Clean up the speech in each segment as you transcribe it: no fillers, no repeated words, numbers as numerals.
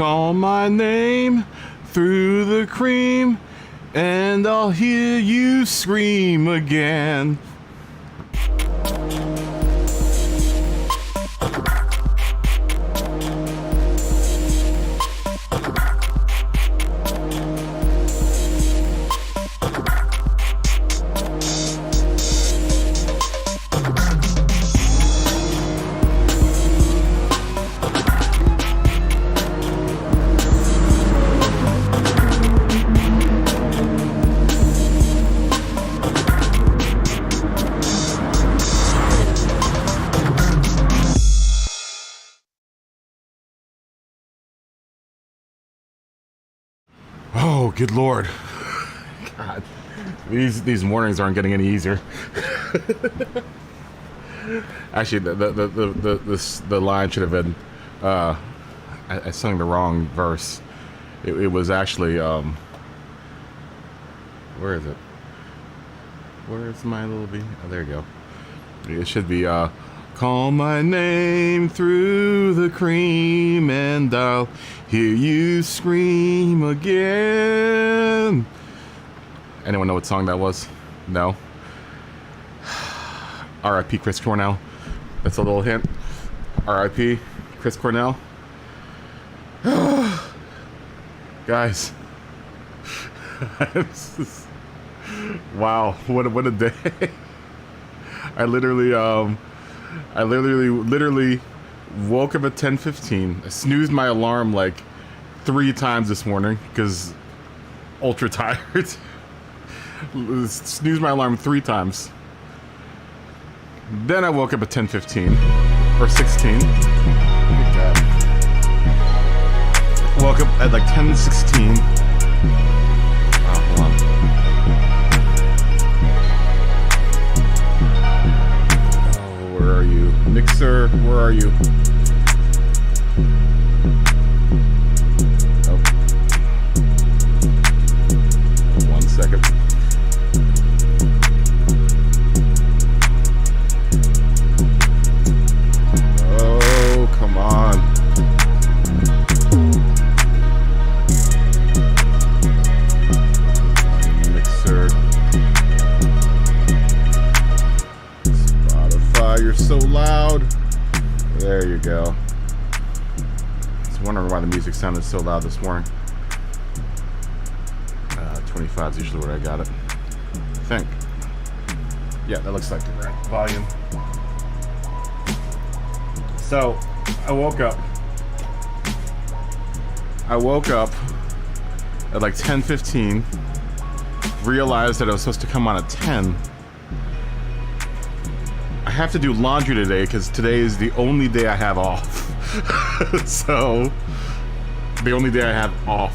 Call my name through the cream, and I'll hear you scream again. Oh, good Lord. God, these mornings aren't getting any easier. Actually, the line should have been, I sung the wrong verse. It was actually, where is it? Where's my little bee? Oh, there you go. It should be, call my name through the cream, and I'll hear you scream again. Anyone know what song that was? No? R.I.P. Chris Cornell. That's a little hint. R.I.P. Chris Cornell. Guys. Wow, what a day. I literally woke up at 10:15. I snoozed my alarm like 3 times this morning because ultra tired. Snoozed my alarm 3 times. Then I woke up at 10:15 or 16. Woke up at like 10:16. Oh, hold on. Oh, where are you? Mixer, where are you? Oh. 1 second. Oh, come on. Mixer. Spotify, you're so loud. There you go. I was wondering why the music sounded so loud this morning. 25 is usually where I got it. I think. Yeah, that looks like the right volume. So, I woke up at like 10:15, realized that I was supposed to come on at 10. I have to do laundry today because today is the only day I have off. So, the only day I have off.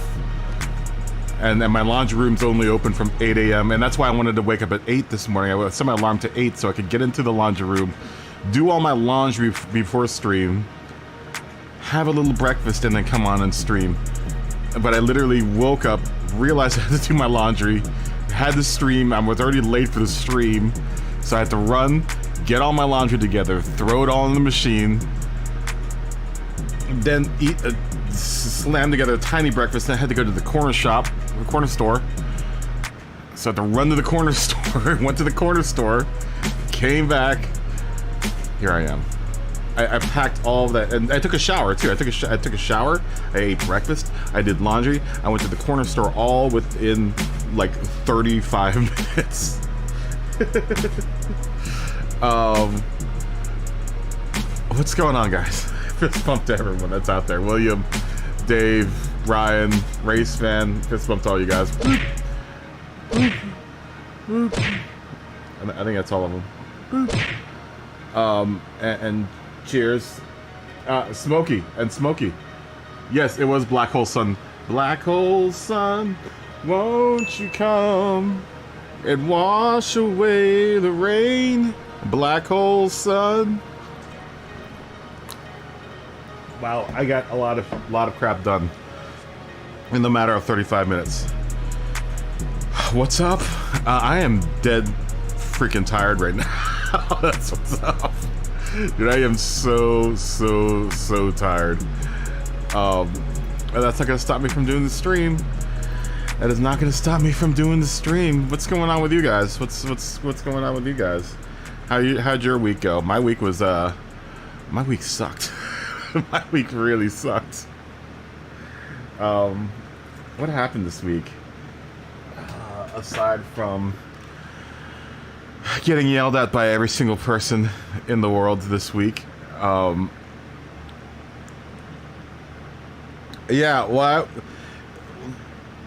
And then my laundry room's only open from 8 a.m. And that's why I wanted to wake up at 8 this morning. I set my alarm to 8 so I could get into the laundry room, do all my laundry before stream, have a little breakfast, and then come on and stream. But I literally woke up, realized I had to do my laundry, had to stream. I was already late for the stream, so I had to run, get all my laundry together, throw it all in the machine, then slam together a tiny breakfast. Then I had to go to the corner store. So I had to run to the corner store, went to the corner store, came back. Here I am. I packed all of that, and I took a shower too. I took a shower. I ate breakfast. I did laundry. I went to the corner store all within like 35 minutes. What's going on, guys? Fist bump to everyone that's out there. William, Dave, Ryan, race fan. Fist bump to all you guys. I think that's all of them. And cheers. Smokey. Yes, it was Black Hole Sun. Black Hole Sun, won't you come and wash away the rain? Black Hole Sun. Wow, I got a lot of crap done in the matter of 35 minutes. What's up? I am dead freaking tired right now. That's what's up. Dude, I am so tired. That's not gonna stop me from doing the stream. That is not gonna stop me from doing the stream. What's going on with you guys? What's going on with you guys? How'd your week go? My week was my week sucked. My week really sucked. What happened this week? Aside from getting yelled at by every single person in the world this week. Yeah, well,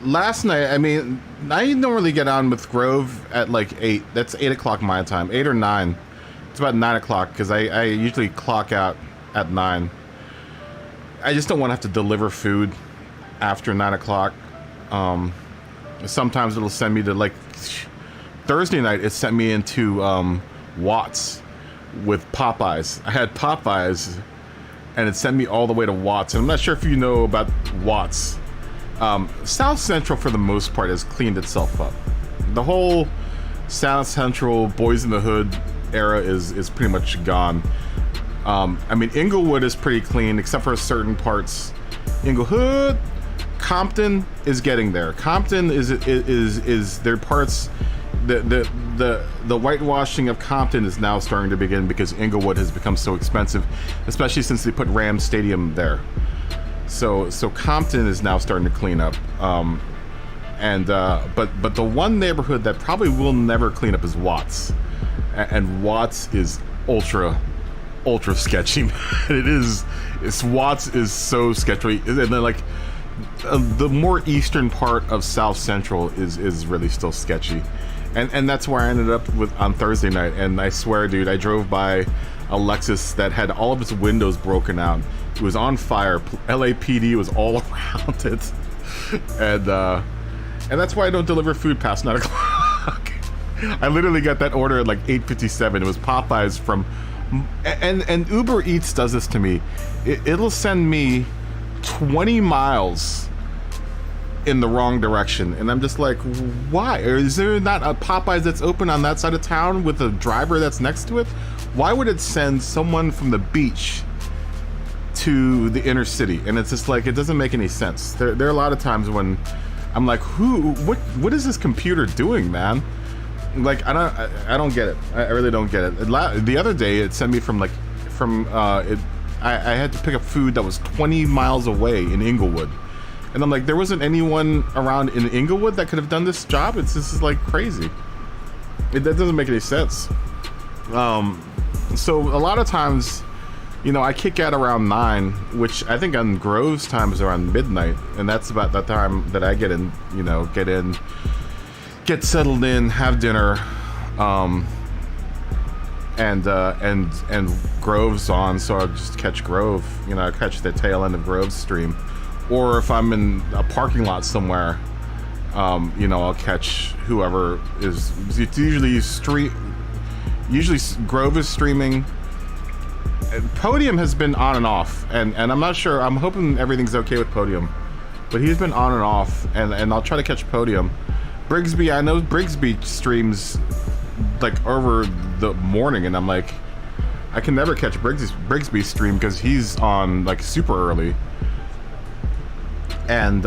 last night, I mean, I normally get on with Grove at like 8. That's 8 o'clock my time, 8 or 9. It's about 9 o'clock because I usually clock out at 9. I just don't want to have to deliver food after 9 o'clock. Sometimes it'll send me to like Thursday night. It sent me into Watts with Popeyes. I had Popeyes, and it sent me all the way to Watts. And I'm not sure if you know about Watts. South Central, for the most part, has cleaned itself up. The whole South Central Boys in the Hood era is pretty much gone. I mean, Inglewood is pretty clean, except for certain parts. Inglewood, Compton is getting there. Compton is their parts. The whitewashing of Compton is now starting to begin because Inglewood has become so expensive, especially since they put Rams Stadium there. So Compton is now starting to clean up. But the one neighborhood that probably will never clean up is Watts, and Watts is ultra sketchy. Watts is so sketchy, and then like the more eastern part of South Central is really still sketchy, and that's where I ended up with on Thursday night. And I swear, dude, I drove by a Lexus that had all of its windows broken out. It was on fire. LAPD was all around it, and that's why I don't deliver food past 9 o'clock. I literally got that order at like 8:57. It was Popeyes from, and Uber Eats does this to me. It'll send me 20 miles in the wrong direction, and I'm just like, why? Or is there not a Popeyes that's open on that side of town with a driver that's next to it? Why would it send someone from the beach to the inner city? And it's just like, it doesn't make any sense. There are a lot of times when I'm like, what is this computer doing, man? Like, I don't get it. I really don't get it. The other day it sent me I had to pick up food that was 20 miles away in Inglewood, and I'm like, there wasn't anyone around in Inglewood that could have done this job. This is like crazy. That doesn't make any sense. So a lot of times, you know, I kick out around 9, which I think on Grove's time is around midnight, and that's about the time that I get in, you know, get settled in, have dinner, and Grove's on, so I'll just catch Grove. You know, I catch the tail end of Grove's stream, or if I'm in a parking lot somewhere, you know, I'll catch whoever is. It's usually Grove is streaming. Podium has been on and off, and I'm not sure. I'm hoping everything's okay with Podium, but he's been on and off, and I'll try to catch Podium. Brigsby, I know Brigsby streams like over the morning, and I'm like, I can never catch Brigsby's stream because he's on like super early. And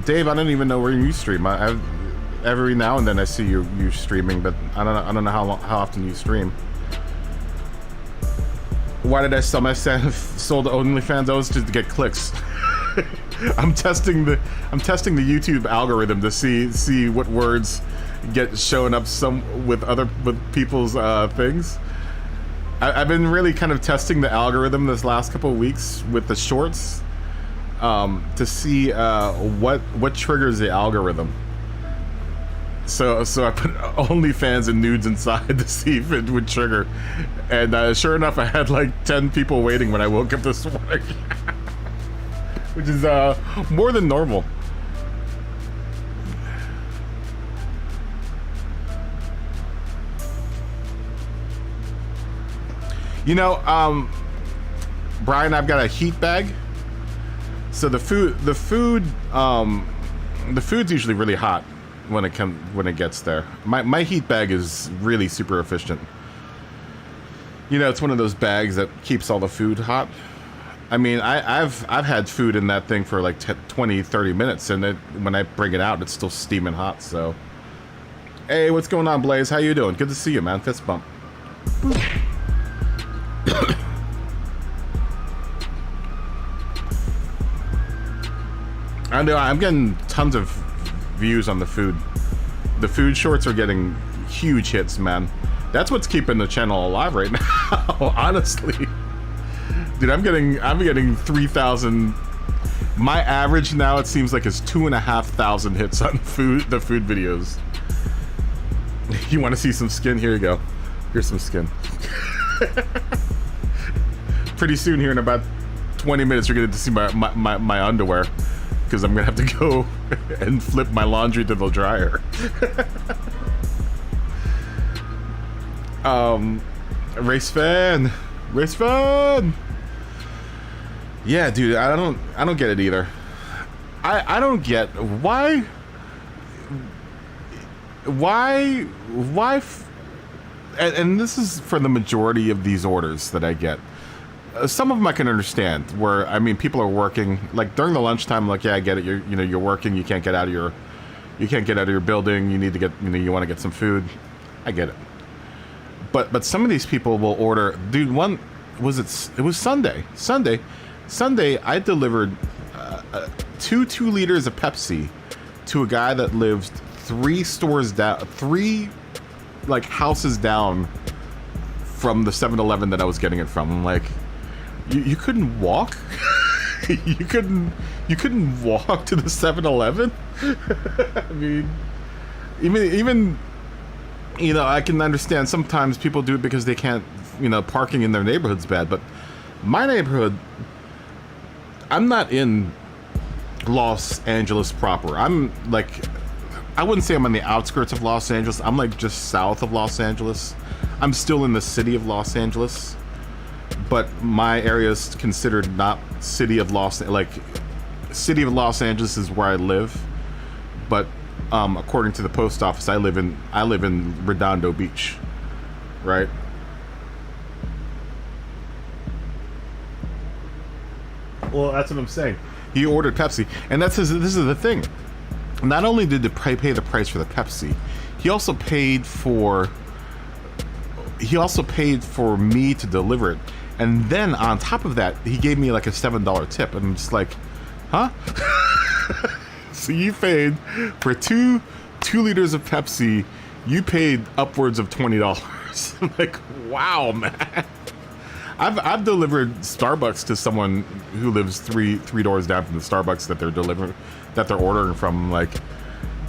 Dave, I don't even know where you stream. Every now and then I see you streaming, but I don't know how often you stream. Why did I sell myself sold OnlyFans? I was just to get clicks. I'm testing the YouTube algorithm to see what words get showing up with people's things. I've been really kind of testing the algorithm this last couple of weeks with the shorts to see what triggers the algorithm. So I put OnlyFans and nudes inside to see if it would trigger, and sure enough, I had like 10 people waiting when I woke up this morning, which is more than normal. You know, Brian, I've got a heat bag, so the food's usually really hot when it gets there. My heat bag is really super efficient. You know, it's one of those bags that keeps all the food hot. I mean, I've had food in that thing for like 20, 30 minutes, and when I bring it out, it's still steaming hot. So, hey, what's going on, Blaze? How you doing? Good to see you, man. Fist bump. I know I'm getting tons of views on the food. The food shorts are getting huge hits, man. That's what's keeping the channel alive right now, honestly. Dude, I'm getting 3,000. My average now, it seems like, is 2,500 hits on the food videos. You want to see some skin? Here you go. Here's some skin. Pretty soon, here in about 20 minutes, you're going to see my underwear. Because I'm gonna have to go and flip my laundry to the dryer. Race fan. Yeah, dude, I don't get it either. I don't get why and this is for the majority of these orders that I get. Some of them I can understand, where, I mean, people are working, like during the lunchtime, like, yeah, I get it, you're working, you can't get out of your building, you need to get, you want to get some food. I get it. But some of these people will order, dude, it was Sunday, I delivered 2 liters of Pepsi to a guy that lived 3 stores down, 3 like houses down from the 7-Eleven that I was getting it from. I'm like, you couldn't walk? you couldn't walk to the 7-Eleven? I mean, even I can understand sometimes people do it because they can't, parking in their neighborhood's bad, but my neighborhood, I'm not in Los Angeles proper. I'm like, I wouldn't say I'm on the outskirts of Los Angeles. I'm like just south of Los Angeles. I'm still in the city of Los Angeles, but my area is considered not city of Los Angeles is where I live, but according to the post office, I live in Redondo Beach, right? Well, that's what I'm saying. He ordered Pepsi, and this is the thing. Not only did he pay the price for the Pepsi, he also paid for me to deliver it. And then on top of that, he gave me like a $7 tip. And I'm just like, huh? So you paid for two liters of Pepsi, you paid upwards of $20. I'm like, wow, man. I've delivered Starbucks to someone who lives three doors down from the Starbucks that they're ordering from. Like,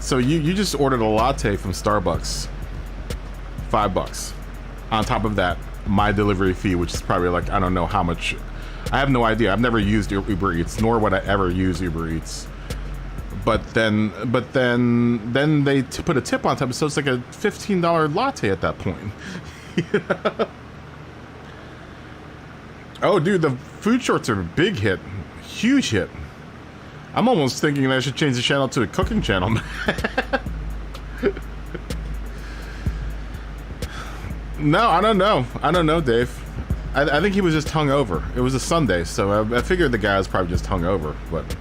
so you just ordered a latte from Starbucks, $5. On top of that, my delivery fee, which is probably like, I don't know how much. I have no idea. I've never used Uber Eats, nor would I ever use Uber Eats. But then they put a tip on top, so it's like a $15 latte at that point. Oh, dude, the food shorts are a big hit, huge hit. I'm almost thinking that I should change the channel to a cooking channel. No, I don't know, Dave. I think he was just hungover. It was a Sunday, so I figured the guy was probably just hungover. But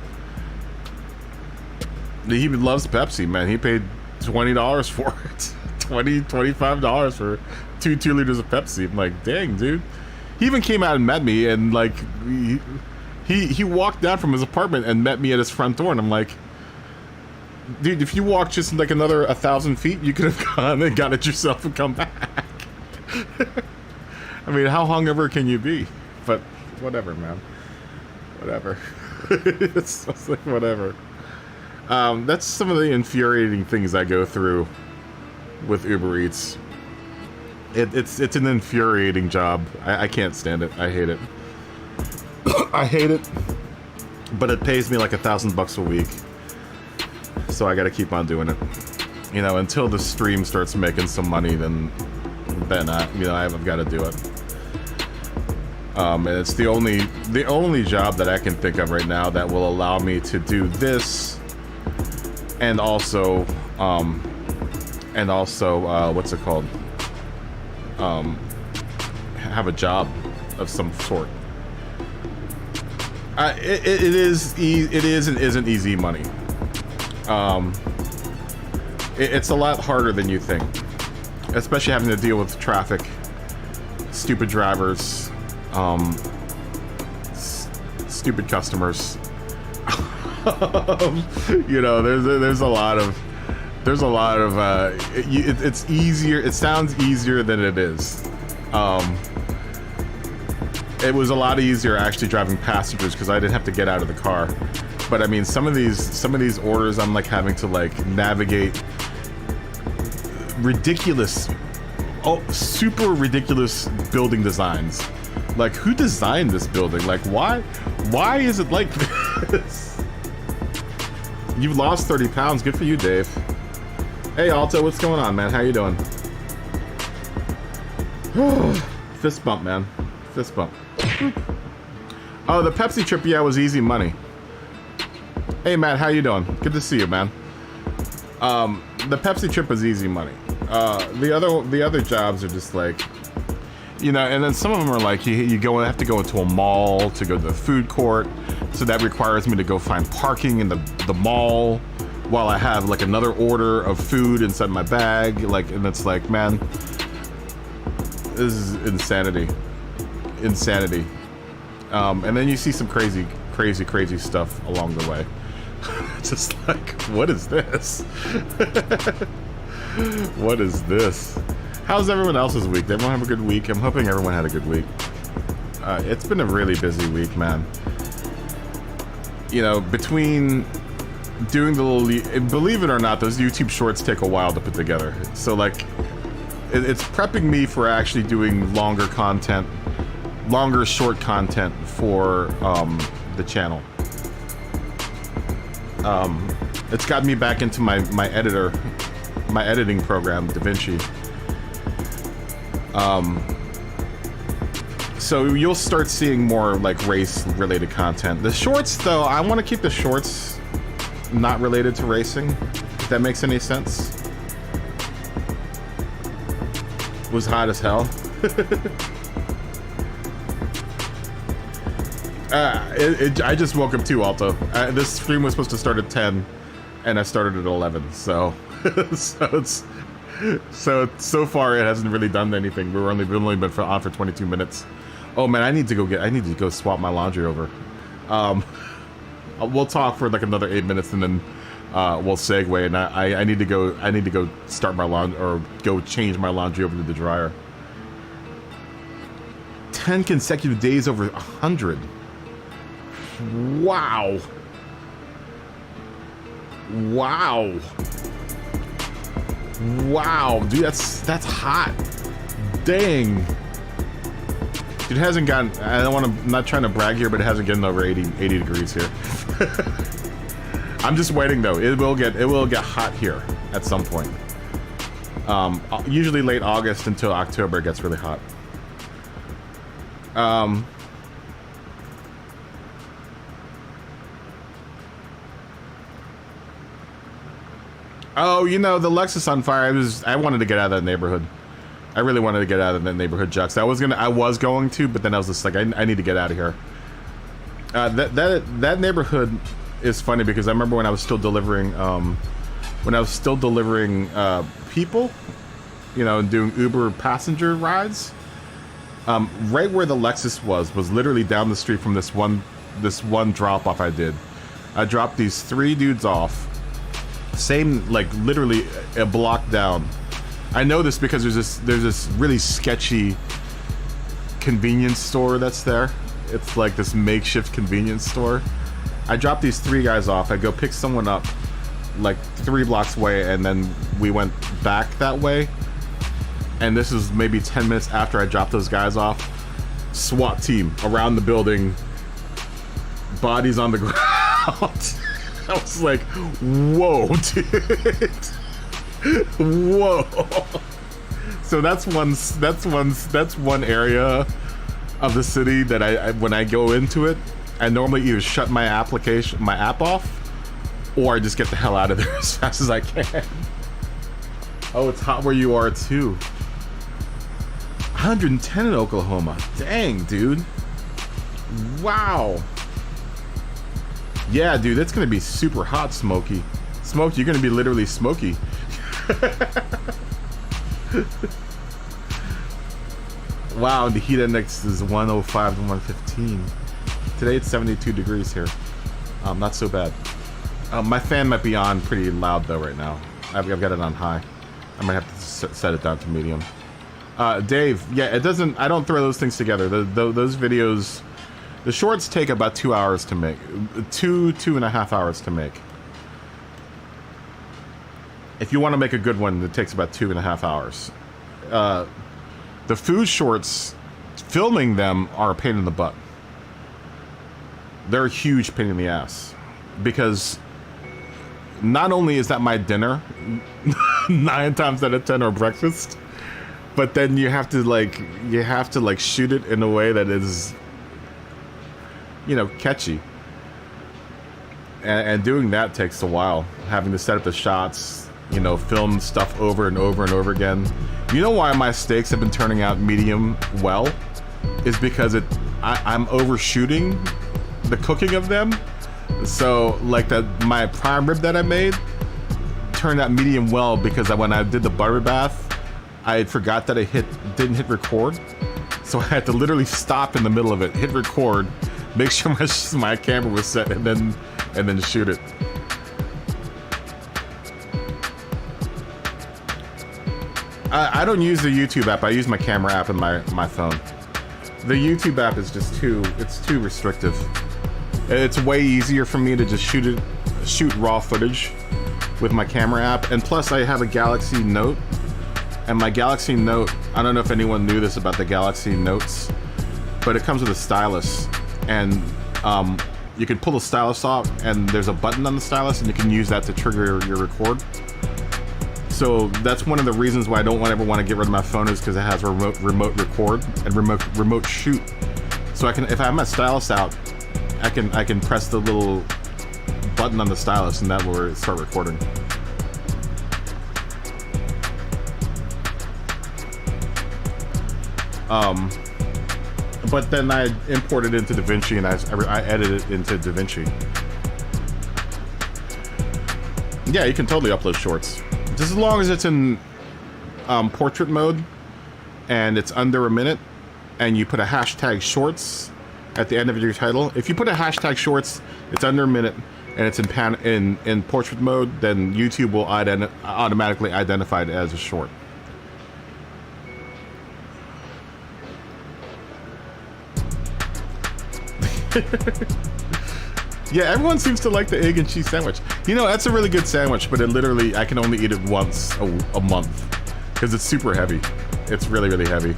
he loves Pepsi, man. He paid $20 for it. $25 for 2 liters of Pepsi. I'm like, dang, dude. He even came out and met me, and like he walked down from his apartment and met me at his front door, and I'm like, dude, if you walked just like another 1,000 feet, you could have gone and got it yourself and come back. I mean, how hungover can you be? But whatever, man. Whatever. It's like whatever. That's some of the infuriating things I go through with Uber Eats. It's an infuriating job. I can't stand it. I hate it. I hate it. But it pays me like $1,000 a week, so I got to keep on doing it. Until the stream starts making some money, then I've got to do it. And it's the only job that I can think of right now that will allow me to do this, and also what's it called? Have a job of some sort. It is and isn't easy money. It's a lot harder than you think, especially having to deal with traffic, stupid drivers, stupid customers. You know, there's a lot of it's easier. It sounds easier than it is. It was a lot easier actually driving passengers because I didn't have to get out of the car. But I mean, some of these orders, I'm like having to like navigate ridiculous, super ridiculous building designs. Like, who designed this building? Like, why is it like this? You've lost 30 pounds. Good for you, Dave. Hey, Alto, what's going on, man? How you doing? Fist bump, man. Fist bump. Oh, the Pepsi trip, yeah, was easy money. Hey, Matt, how you doing? Good to see you, man. The Pepsi trip was easy money. The other jobs are just like, you know, and then some of them are like you have to go into a mall to go to the food court, so that requires me to go find parking in the mall while I have like another order of food inside my bag, like, and it's like, man, this is insanity. And then you see some crazy stuff along the way. Just like, what is this? What is this? How's everyone else's week? Did everyone have a good week? I'm hoping everyone had a good week. It's been a really busy week, man. You know, between doing the little, believe it or not, those YouTube shorts take a while to put together. So like, it's prepping me for actually doing longer short content for the channel. It's got me back into my editing program, DaVinci. So you'll start seeing more like race-related content. The shorts, though, I want to keep the shorts not related to racing, if that makes any sense. It was hot as hell. I just woke up too, Alto. This stream was supposed to start at 10, and I started at 11. So, so far it hasn't really done anything. We've only been on for 22 minutes. Oh man, I need to go swap my laundry over. We'll talk for like another 8 minutes, and then we'll segue. And I need to go start my laundry, or go change my laundry over to the dryer. 10 consecutive days over 100. Wow. Wow. Wow, dude, that's hot. Dang. It hasn't gotten, I'm not trying to brag here, but it hasn't gotten over 80 degrees here. I'm just waiting though. It will get hot here at some point. Usually late August until October it gets really hot. Oh, you know, the Lexus on fire. I wanted to get out of that neighborhood. I really wanted to get out of that neighborhood, Jux. I was going to, but then I was just like, I need to get out of here. That neighborhood is funny because I remember when I was still delivering, people, you know, and doing Uber passenger rides. Right where the Lexus was literally down the street from this one drop off I did. I dropped these 3 dudes off. Same, like literally a block down. I know this because there's this really sketchy convenience store that's there. It's like this makeshift convenience store. I dropped these 3 guys off. I go pick someone up like 3 blocks away, and then we went back that way. And this is maybe 10 minutes after I dropped those guys off. SWAT team around the building, bodies on the ground. I was like, whoa, dude. Whoa. So that's one area of the city that when I go into it, I normally either shut my app off, or I just get the hell out of there as fast as I can. Oh, it's hot where you are too. 110 in Oklahoma. Dang, dude. Wow. Yeah, dude, it's gonna be super hot, Smokey. Smokey, you're gonna be literally smoky. Wow, the heat index is 105 to 115. Today it's 72 degrees here. Not so bad. My fan might be on pretty loud though right now. I've got it on high. I might have to set it down to medium. Dave, yeah, it doesn't. I don't throw those things together. Those videos, the shorts take about 2 hours to make, 2.5 hours to make. If you want to make a good one, it takes about 2.5 hours. The food shorts, filming them are a pain in the butt. They're a huge pain in the ass because not only is that my dinner 9 times out of 10 or breakfast, but then you have to like shoot it in a way that is, you know, catchy. And doing that takes a while. Having to set up the shots, you know, film stuff over and over and over again. You know why my steaks have been turning out medium well? Is because I'm overshooting the cooking of them. So like my prime rib that I made turned out medium well because when I did the butter bath, I forgot that I didn't hit record. So I had to literally stop in the middle of it, hit record, make sure my camera was set, and then shoot it. I don't use the YouTube app. I use my camera app and my phone. The YouTube app is just too restrictive. It's way easier for me to just shoot raw footage with my camera app. And plus I have a Galaxy Note. And my Galaxy Note, I don't know if anyone knew this about the Galaxy Notes, but it comes with a stylus. And you can pull the stylus off and there's a button on the stylus and you can use that to trigger your record. So that's one of the reasons why I don't ever want to get rid of my phone, is because it has remote record and remote shoot. So I can, if I have my stylus out, I can press the little button on the stylus and that will start recording. But then I imported it into DaVinci and I edited it into DaVinci. Yeah, you can totally upload shorts. Just as long as it's in portrait mode and it's under a minute and you put a hashtag shorts at the end of your title. If you put a hashtag shorts, it's under a minute and it's in portrait mode, then YouTube will automatically identify it as a short. Yeah, everyone seems to like the egg and cheese sandwich. You know, that's a really good sandwich, but it literally, I can only eat it once a month because it's super heavy. It's really, really heavy.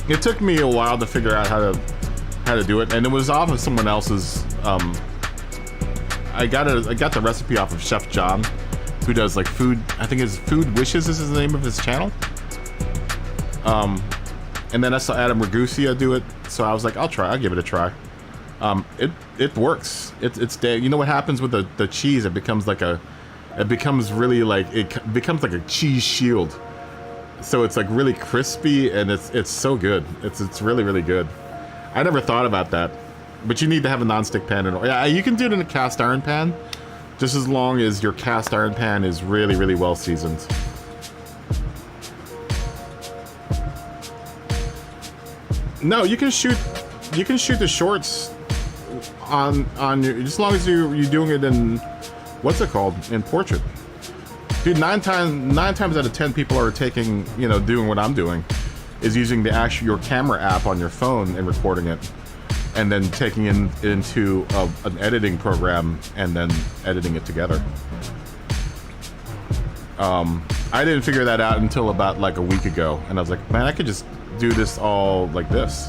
It took me a while to figure out how to do it, and it was off of someone else's. I got the recipe off of Chef John, who does like food. I think his Food Wishes is the name of his channel. And then I saw Adam Ragusa do it, so I was like, I'll give it a try. It works. It's you know what happens with the cheese? It becomes like a cheese shield. So it's like really crispy and it's so good. It's really, really good. I never thought about that, but you need to have a nonstick pan. Yeah, you can do it in a cast iron pan, just as long as your cast iron pan is really, really well seasoned. No, you can shoot the shorts on your, as long as you're doing it in, what's it called, in portrait. Dude, nine times out of 10 people are taking, you know, doing what I'm doing, is using your camera app on your phone and recording it, and then taking it into an editing program and then editing it together. I didn't figure that out until about like a week ago, and I was like, man, I could just do this all like this.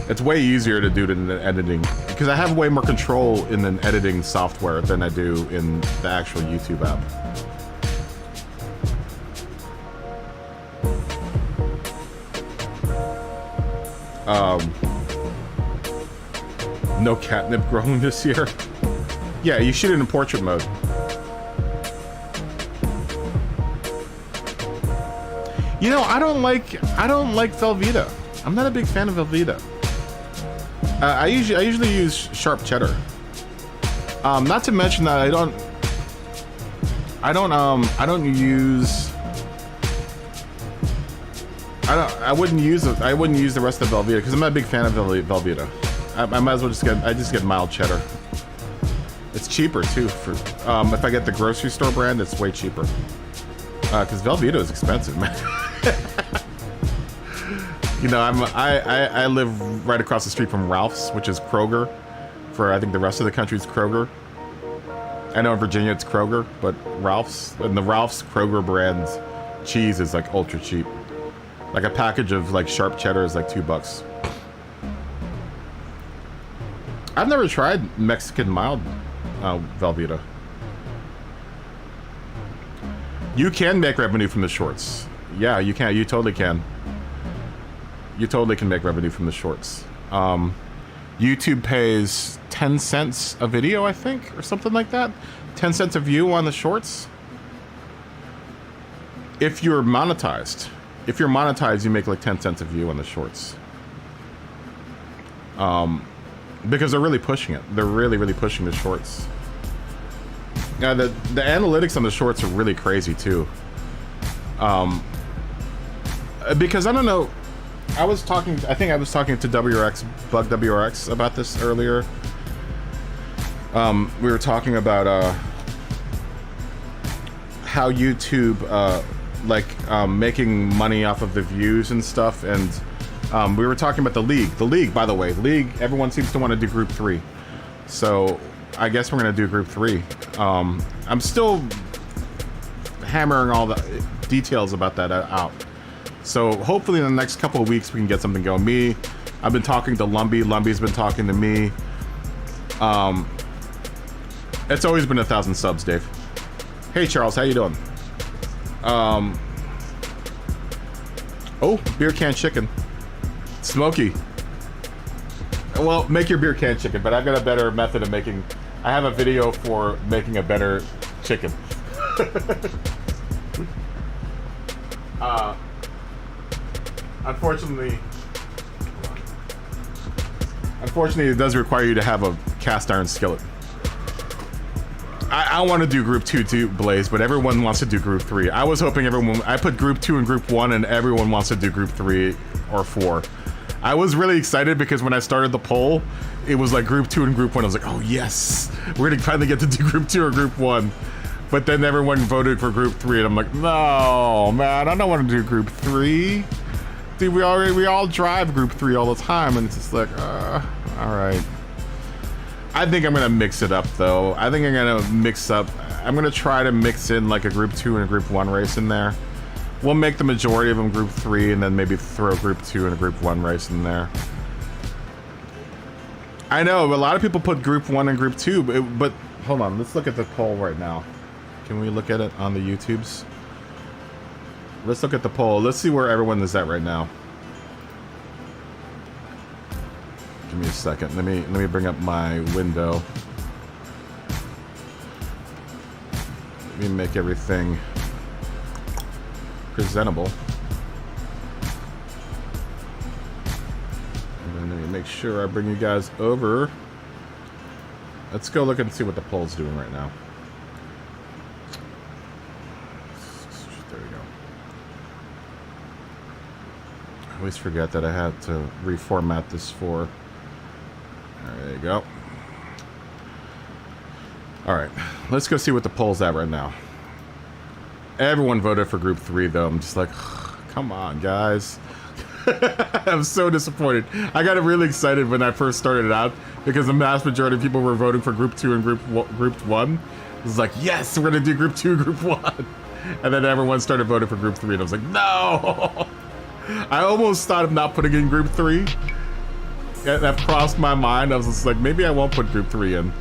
It's way easier to do it in editing because I have way more control in an editing software than I do in the actual YouTube app. No catnip growing this year. Yeah, you shoot it in portrait mode. You know, I don't like Velveeta. I'm not a big fan of Velveeta. I usually use sharp cheddar. Not to mention that I wouldn't use the rest of Velveeta because I'm not a big fan of Velveeta. I might as well just get mild cheddar. It's cheaper too. For if I get the grocery store brand, it's way cheaper. Because Velveeta is expensive, man. You know, I live right across the street from Ralph's, which is Kroger. For I think the rest of the country is Kroger. I know in Virginia it's Kroger, but Ralph's and the Ralph's Kroger brand cheese is like ultra cheap. Like a package of like sharp cheddar is like $2. I've never tried Mexican mild Velveeta. You can make revenue from the shorts. Yeah, you can. You totally can. You totally can make revenue from the shorts. YouTube pays 10 cents a video, I think, or something like that. 10 cents a view on the shorts. If you're monetized. If you're monetized, you make like 10 cents a view on the shorts. Because they're really pushing it. They're really, really pushing the shorts. Yeah, the analytics on the shorts are really crazy too. Because I don't know, I think I was talking to Bug WRX about this earlier. We were talking about how YouTube making money off of the views and stuff, and we were talking about the league. By the way, everyone seems to want to do group 3, so I guess we're gonna do group 3. I'm still hammering all the details about that out, so hopefully in the next couple of weeks we can get something going. I've been talking to Lumby's been talking to me. It's always been 1,000 subs, Dave. Hey Charles, how you doing? Oh, beer can chicken. Smoky. Well, make your beer can chicken, but I've got a better method of making. I have a video for making a better chicken. Unfortunately, it does require you to have a cast iron skillet. I want to do group 2 too, Blaze, but everyone wants to do group 3. I was hoping I put group 2 and group 1 and everyone wants to do group 3 or 4. I was really excited because when I started the poll, it was like group 2 and group 1. I was like, oh yes, we're gonna finally get to do group 2 or group 1. But then everyone voted for group 3 and I'm like, no, man, I don't want to do group 3. Dude, we all drive group 3 all the time, and it's just like, all right. I think I'm gonna mix it up though. I'm gonna try to mix in like a group 2 and a group 1 race in there. We'll make the majority of them group 3 and then maybe throw group 2 and a group 1 race in there. I know, a lot of people put group 1 and group 2, but hold on, let's look at the poll right now. Can we look at it on the YouTubes? Let's look at the poll. Let's see where everyone is at right now. Give me a second. Let me bring up my window. Let me make everything presentable. And then let me make sure I bring you guys over. Let's go look and see what the poll's doing right now. There we go. I always forget that I had to reformat this for. There you go. Alright, let's go see what the poll's at right now. Everyone voted for group 3 though. I'm just like, come on guys. I'm so disappointed. I got really excited when I first started it out because the vast majority of people were voting for group 2 and group 1. It was like, yes, we're gonna do group 2, group 1. And then everyone started voting for group 3 and I was like, no! I almost thought of not putting in group 3. That crossed my mind. I was just like, maybe I won't put group 3 in.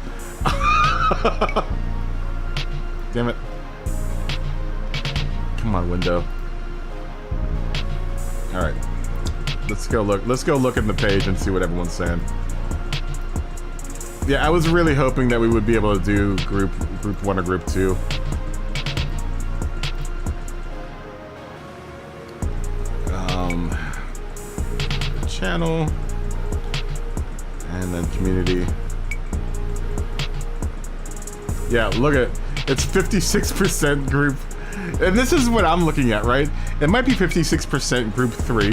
Damn it. Come on, window. Alright. Let's go look in the page and see what everyone's saying. Yeah, I was really hoping that we would be able to do group 1 or group 2. Channel. And then community. Yeah, look at it. It's 56% group. And this is what I'm looking at, right? It might be 56% group 3,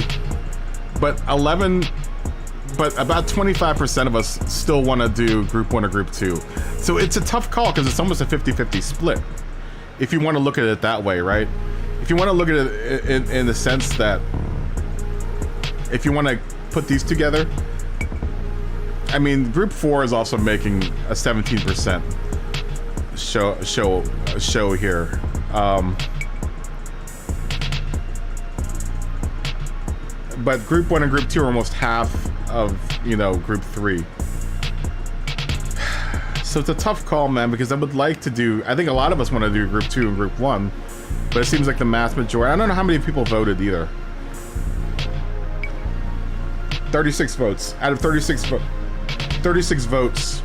but about 25% of us still want to do group 1 or group 2. So it's a tough call because it's almost a 50-50 split. If you want to look at it that way, right? If you want to look at it in the sense that if you want to put these together, I mean, group 4 is also making a 17% show here. But group 1 and group 2 are almost half of, you know, group 3. So it's a tough call, man, because I would like to do, I think a lot of us want to do group 2 and group 1, but it seems like the mass majority, I don't know how many people voted either. 36 votes. Out of 36 votes,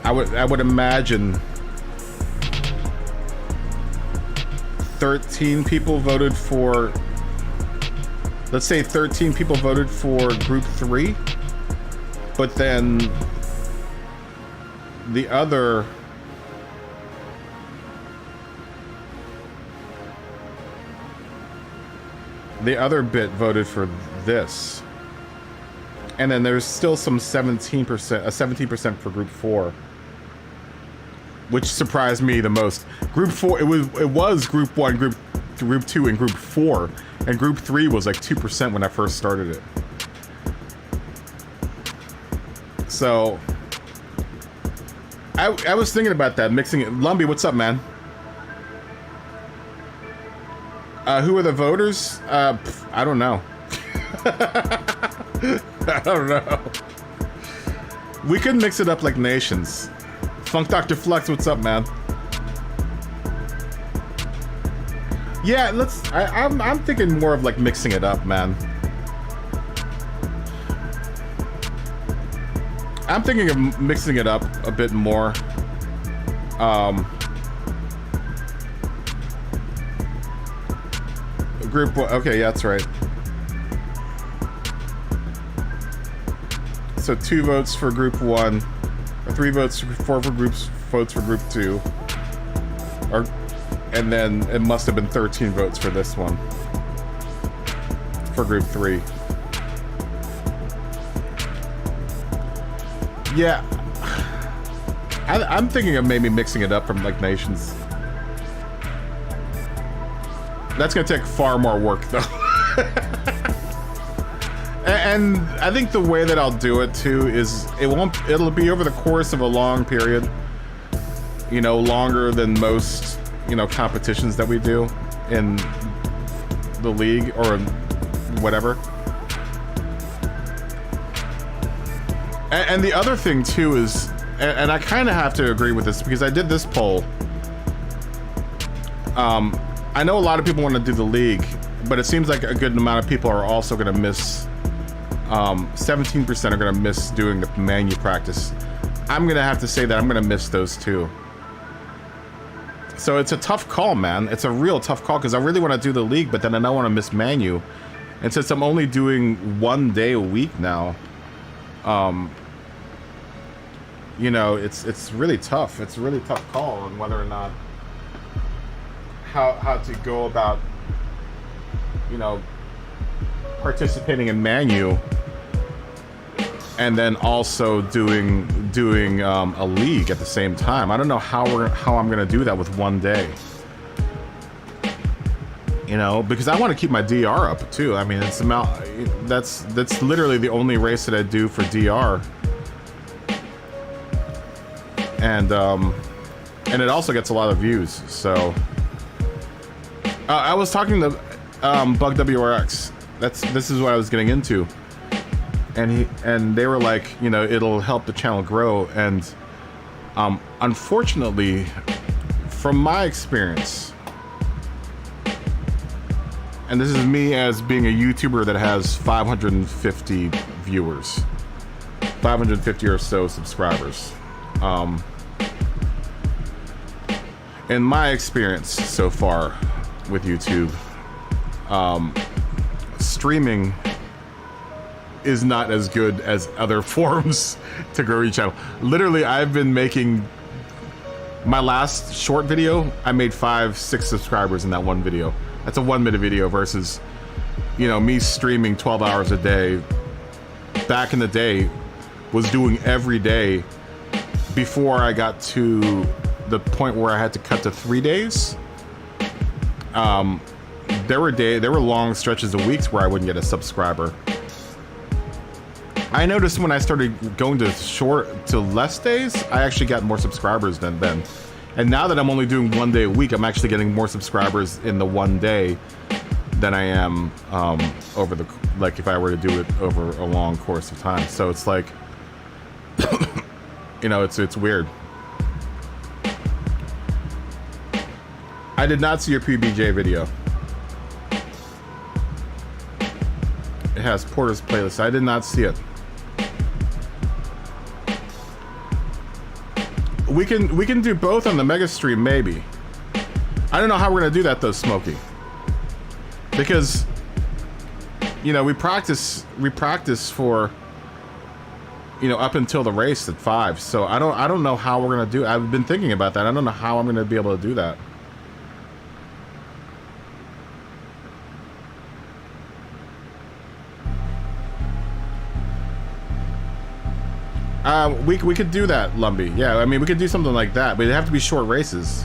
I would imagine 13 people voted for, let's say 13 people voted for group 3, but then the other bit voted for this. And then there's still some 17% for group 4. Which surprised me the most. Group 4, it was group 1, group 2, and group 4. And group 3 was like 2% when I first started it. So I was thinking about that, mixing it. Lumbee, what's up, man? Who are the voters? I don't know. I don't know. We could mix it up like nations. Funk Dr. Flux, what's up, man? Yeah, I'm thinking more of like mixing it up, man. I'm thinking of mixing it up a bit more. Group 1, okay, yeah, that's right. So 2 votes for group 1, or 3 votes, 4 for votes for group 2, and then it must have been 13 votes for this one, for group 3. Yeah, I'm thinking of maybe mixing it up from like nations. That's gonna take far more work though. And I think the way that I'll do it too is it'll be over the course of a long period, you know, longer than most, you know, competitions that we do in the league or whatever. And the other thing too is, and I kind of have to agree with this because I did this poll. I know a lot of people want to do the league, but it seems like a good amount of people are also going to miss. 17% are going to miss doing the manu practice. I'm going to have to say that I'm going to miss those too. So it's a tough call, man. It's a real tough call because I really want to do the league, but then I don't want to miss manu. And since I'm only doing 1 day a week now, you know, it's really tough. It's a really tough call on whether or not how to go about, you know, participating in manu and then also doing a league at the same time. I don't know how I'm gonna do that with 1 day. You know, because I want to keep my DR up too. I mean, it's that's literally the only race that I do for DR. And it also gets a lot of views. So I was talking to Bug WRX. This is what I was getting into, and they were like, you know, it'll help the channel grow. And unfortunately, from my experience, and this is me as being a YouTuber that has 550 viewers, 550 or so subscribers. In my experience so far with YouTube, streaming is not as good as other forms to grow your channel. Literally, I've been making my last short video, I made 5-6 subscribers in that one video. That's a 1-minute video versus, you know, me streaming 12 hours a day. Back in the day, was doing every day before I got to the point where I had to cut to 3 days. There were long stretches of weeks where I wouldn't get a subscriber. I noticed when I started going to less days, I actually got more subscribers than then. And now that I'm only doing 1 day a week, I'm actually getting more subscribers in the 1 day than I am over the, like if I were to do it over a long course of time. So it's like, you know, it's weird. I did not see your PBJ video. It has Porter's playlist. I did not see it. We can do both on the mega stream, maybe. I don't know how we're gonna do that though, Smokey. Because, you know, we practice for, you know, up until the race at 5. So I don't know how we're gonna do it. I've been thinking about that. I don't know how I'm gonna be able to do that. We could do that, Lumbee. Yeah, I mean, we could do something like that, but it'd have to be short races.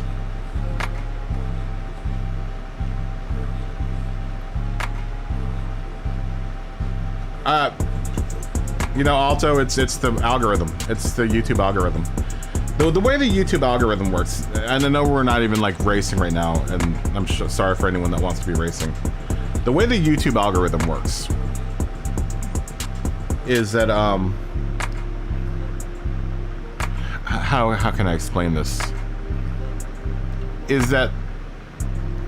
You know, Alto, it's the algorithm. It's the YouTube algorithm. The way the YouTube algorithm works, and I know we're not even like racing right now, and I'm sorry for anyone that wants to be racing. The way the YouTube algorithm works is that how can I explain this? Is that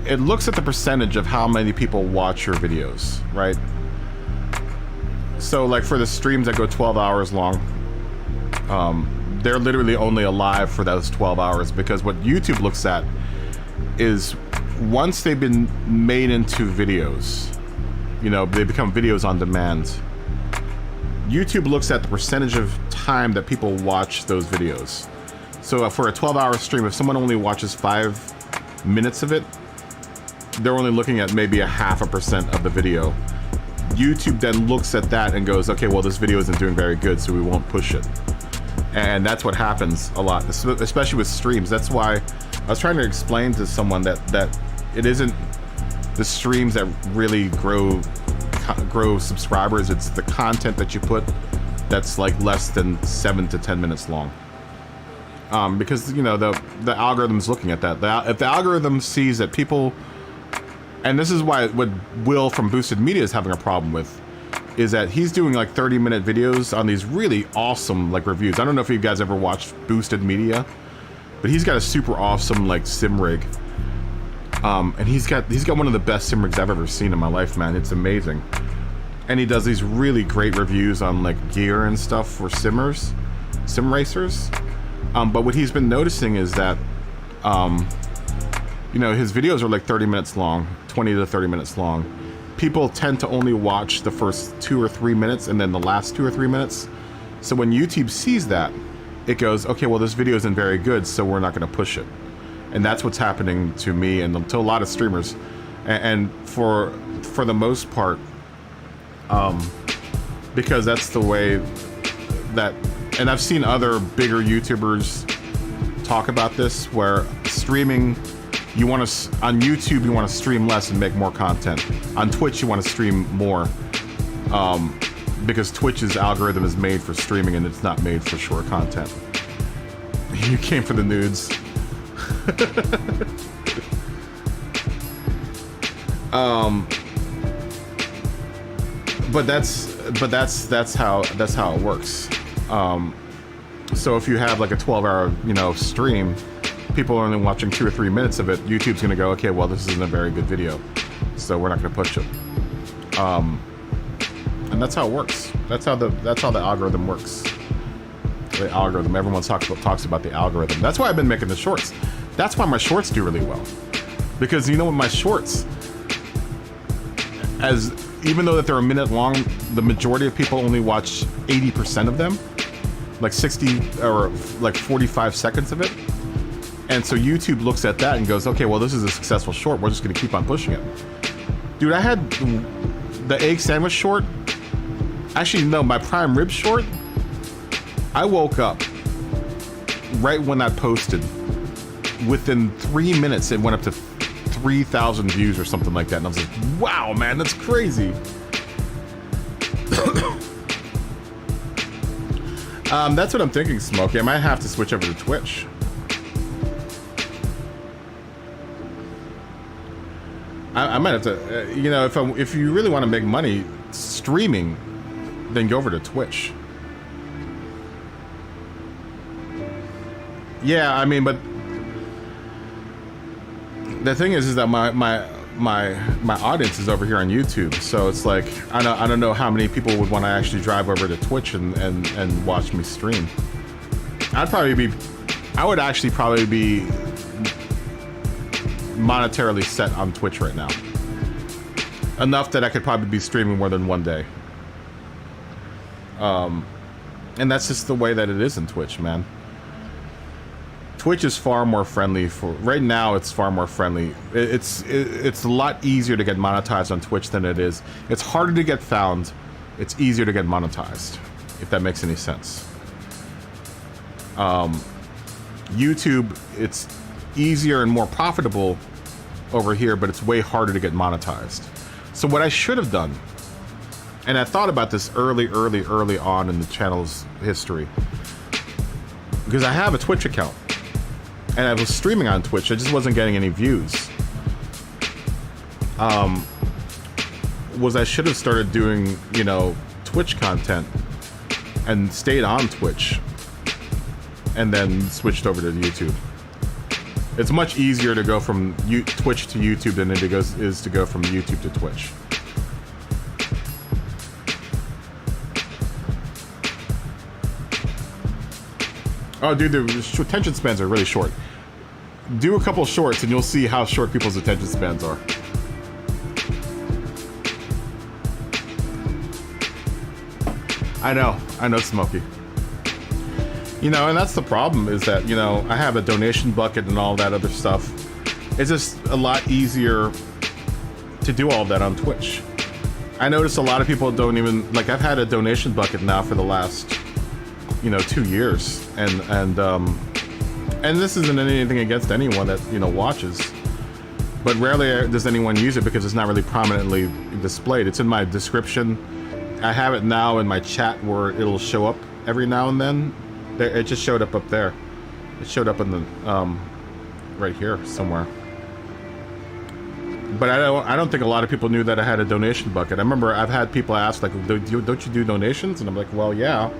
it looks at the percentage of how many people watch your videos, right? So like for the streams that go 12 hours long, they're literally only alive for those 12 hours, because what YouTube looks at is once they've been made into videos, you know, they become videos on demand. YouTube looks at the percentage of time that people watch those videos. So for a 12-hour stream, if someone only watches 5 minutes of it, they're only looking at maybe a 0.5% of the video. YouTube then looks at that and goes, okay, well, this video isn't doing very good, so we won't push it. And that's what happens a lot, especially with streams. That's why I was trying to explain to someone that it isn't the streams that really grow subscribers. It's the content that you put that's like less than 7 to 10 minutes long. Because, you know, the algorithm's looking at that. If the algorithm sees that people, and this is what Will from Boosted Media is having a problem with, is that he's doing like 30-minute videos on these really awesome like reviews. I don't know if you guys ever watched Boosted Media, but he's got a super awesome like sim rig. And he's got one of the best sim rigs I've ever seen in my life, man. It's amazing. And he does these really great reviews on like gear and stuff for sim racers. But what he's been noticing is that, you know, his videos are like 30 minutes long, 20 to 30 minutes long. People tend to only watch the first 2 or 3 minutes and then the last 2 or 3 minutes. So when YouTube sees that, it goes, okay, well, this video isn't very good, so we're not going to push it. And that's what's happening to me and to a lot of streamers. And for the most part, because that's the way that, and I've seen other bigger YouTubers talk about this, where streaming, you want to, on YouTube, you want to stream less and make more content. On Twitch, you want to stream more. Because Twitch's algorithm is made for streaming and it's not made for short content. You came for the nudes. But that's how it works. So if you have like a 12-hour, you know, stream, people are only watching 2 or 3 minutes of it, YouTube's gonna go, okay, well, this isn't a very good video, so we're not gonna push it. And that's how it works. That's how the algorithm works. The algorithm. Everyone talks about the algorithm. That's why I've been making the shorts. That's why my shorts do really well. Because you know what, my shorts, as even though that they're a minute long, the majority of people only watch 80% of them, like 60 or like 45 seconds of it. And so YouTube looks at that and goes, okay, well, this is a successful short. We're just going to keep on pushing it. Dude, I had the egg sandwich short. Actually, no, my prime rib short. I woke up right when I posted. Within 3 minutes, it went up to 3,000 views or something like that. And I was like, wow, man, that's crazy. That's what I'm thinking, Smokey. I might have to switch over to Twitch. I might have to, you know, if you really want to make money streaming, then go over to Twitch. Yeah, I mean, but the thing is that my audience is over here on YouTube, so it's like I don't know how many people would want to actually drive over to Twitch and watch me stream. I would actually probably be monetarily set on Twitch right now. Enough that I could probably be streaming more than one day. And that's just the way that it is in Twitch, man. Twitch is far more friendly for right now. It's far more friendly. It's a lot easier to get monetized on Twitch than it is. It's harder to get found. It's easier to get monetized, if that makes any sense. YouTube, it's easier and more profitable over here, but it's way harder to get monetized. So what I should have done, and I thought about this early on in the channel's history, because I have a Twitch account. And I was streaming on Twitch, I just wasn't getting any views. Was I should have started doing, you know, Twitch content and stayed on Twitch and then switched over to YouTube. It's much easier to go from Twitch to YouTube than it is to go from YouTube to Twitch. Oh, dude, the attention spans are really short. Do a couple shorts and you'll see how short people's attention spans are. I know, Smokey. You know, and that's the problem is that, you know, I have a donation bucket and all that other stuff. It's just a lot easier to do all that on Twitch. I notice a lot of people don't even, like, I've had a donation bucket now for the last, you know, 2 years, and this isn't anything against anyone that, you know, watches, but rarely does anyone use it because it's not really prominently displayed. It's in my description. I have it now in my chat where it'll show up every now and then. It just showed up there. It showed up in the right here somewhere. But I don't think a lot of people knew that I had a donation bucket. I remember I've had people ask, like, don't you do donations? And I'm like, well, yeah.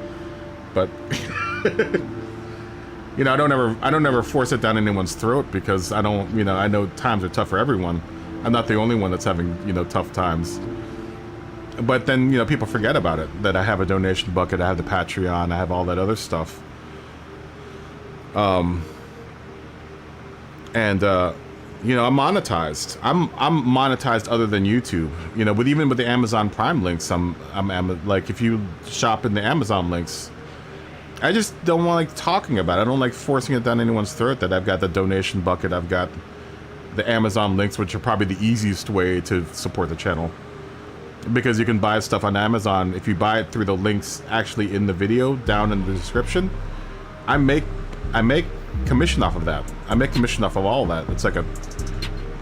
But you know, I don't ever force it down anyone's throat because I don't, you know, I know times are tough for everyone. I'm not the only one that's having, you know, tough times. But then, you know, people forget about it, that I have a donation bucket, I have the Patreon, I have all that other stuff. You know, I'm monetized. I'm monetized other than YouTube. You know, even with the Amazon Prime links, I'm like, if you shop in the Amazon links, I just don't want like talking about it. I don't like forcing it down anyone's throat that I've got the donation bucket, I've got the Amazon links, which are probably the easiest way to support the channel. Because you can buy stuff on Amazon. If you buy it through the links actually in the video down in the description, I make commission off of that. I make commission off of all of that. It's like a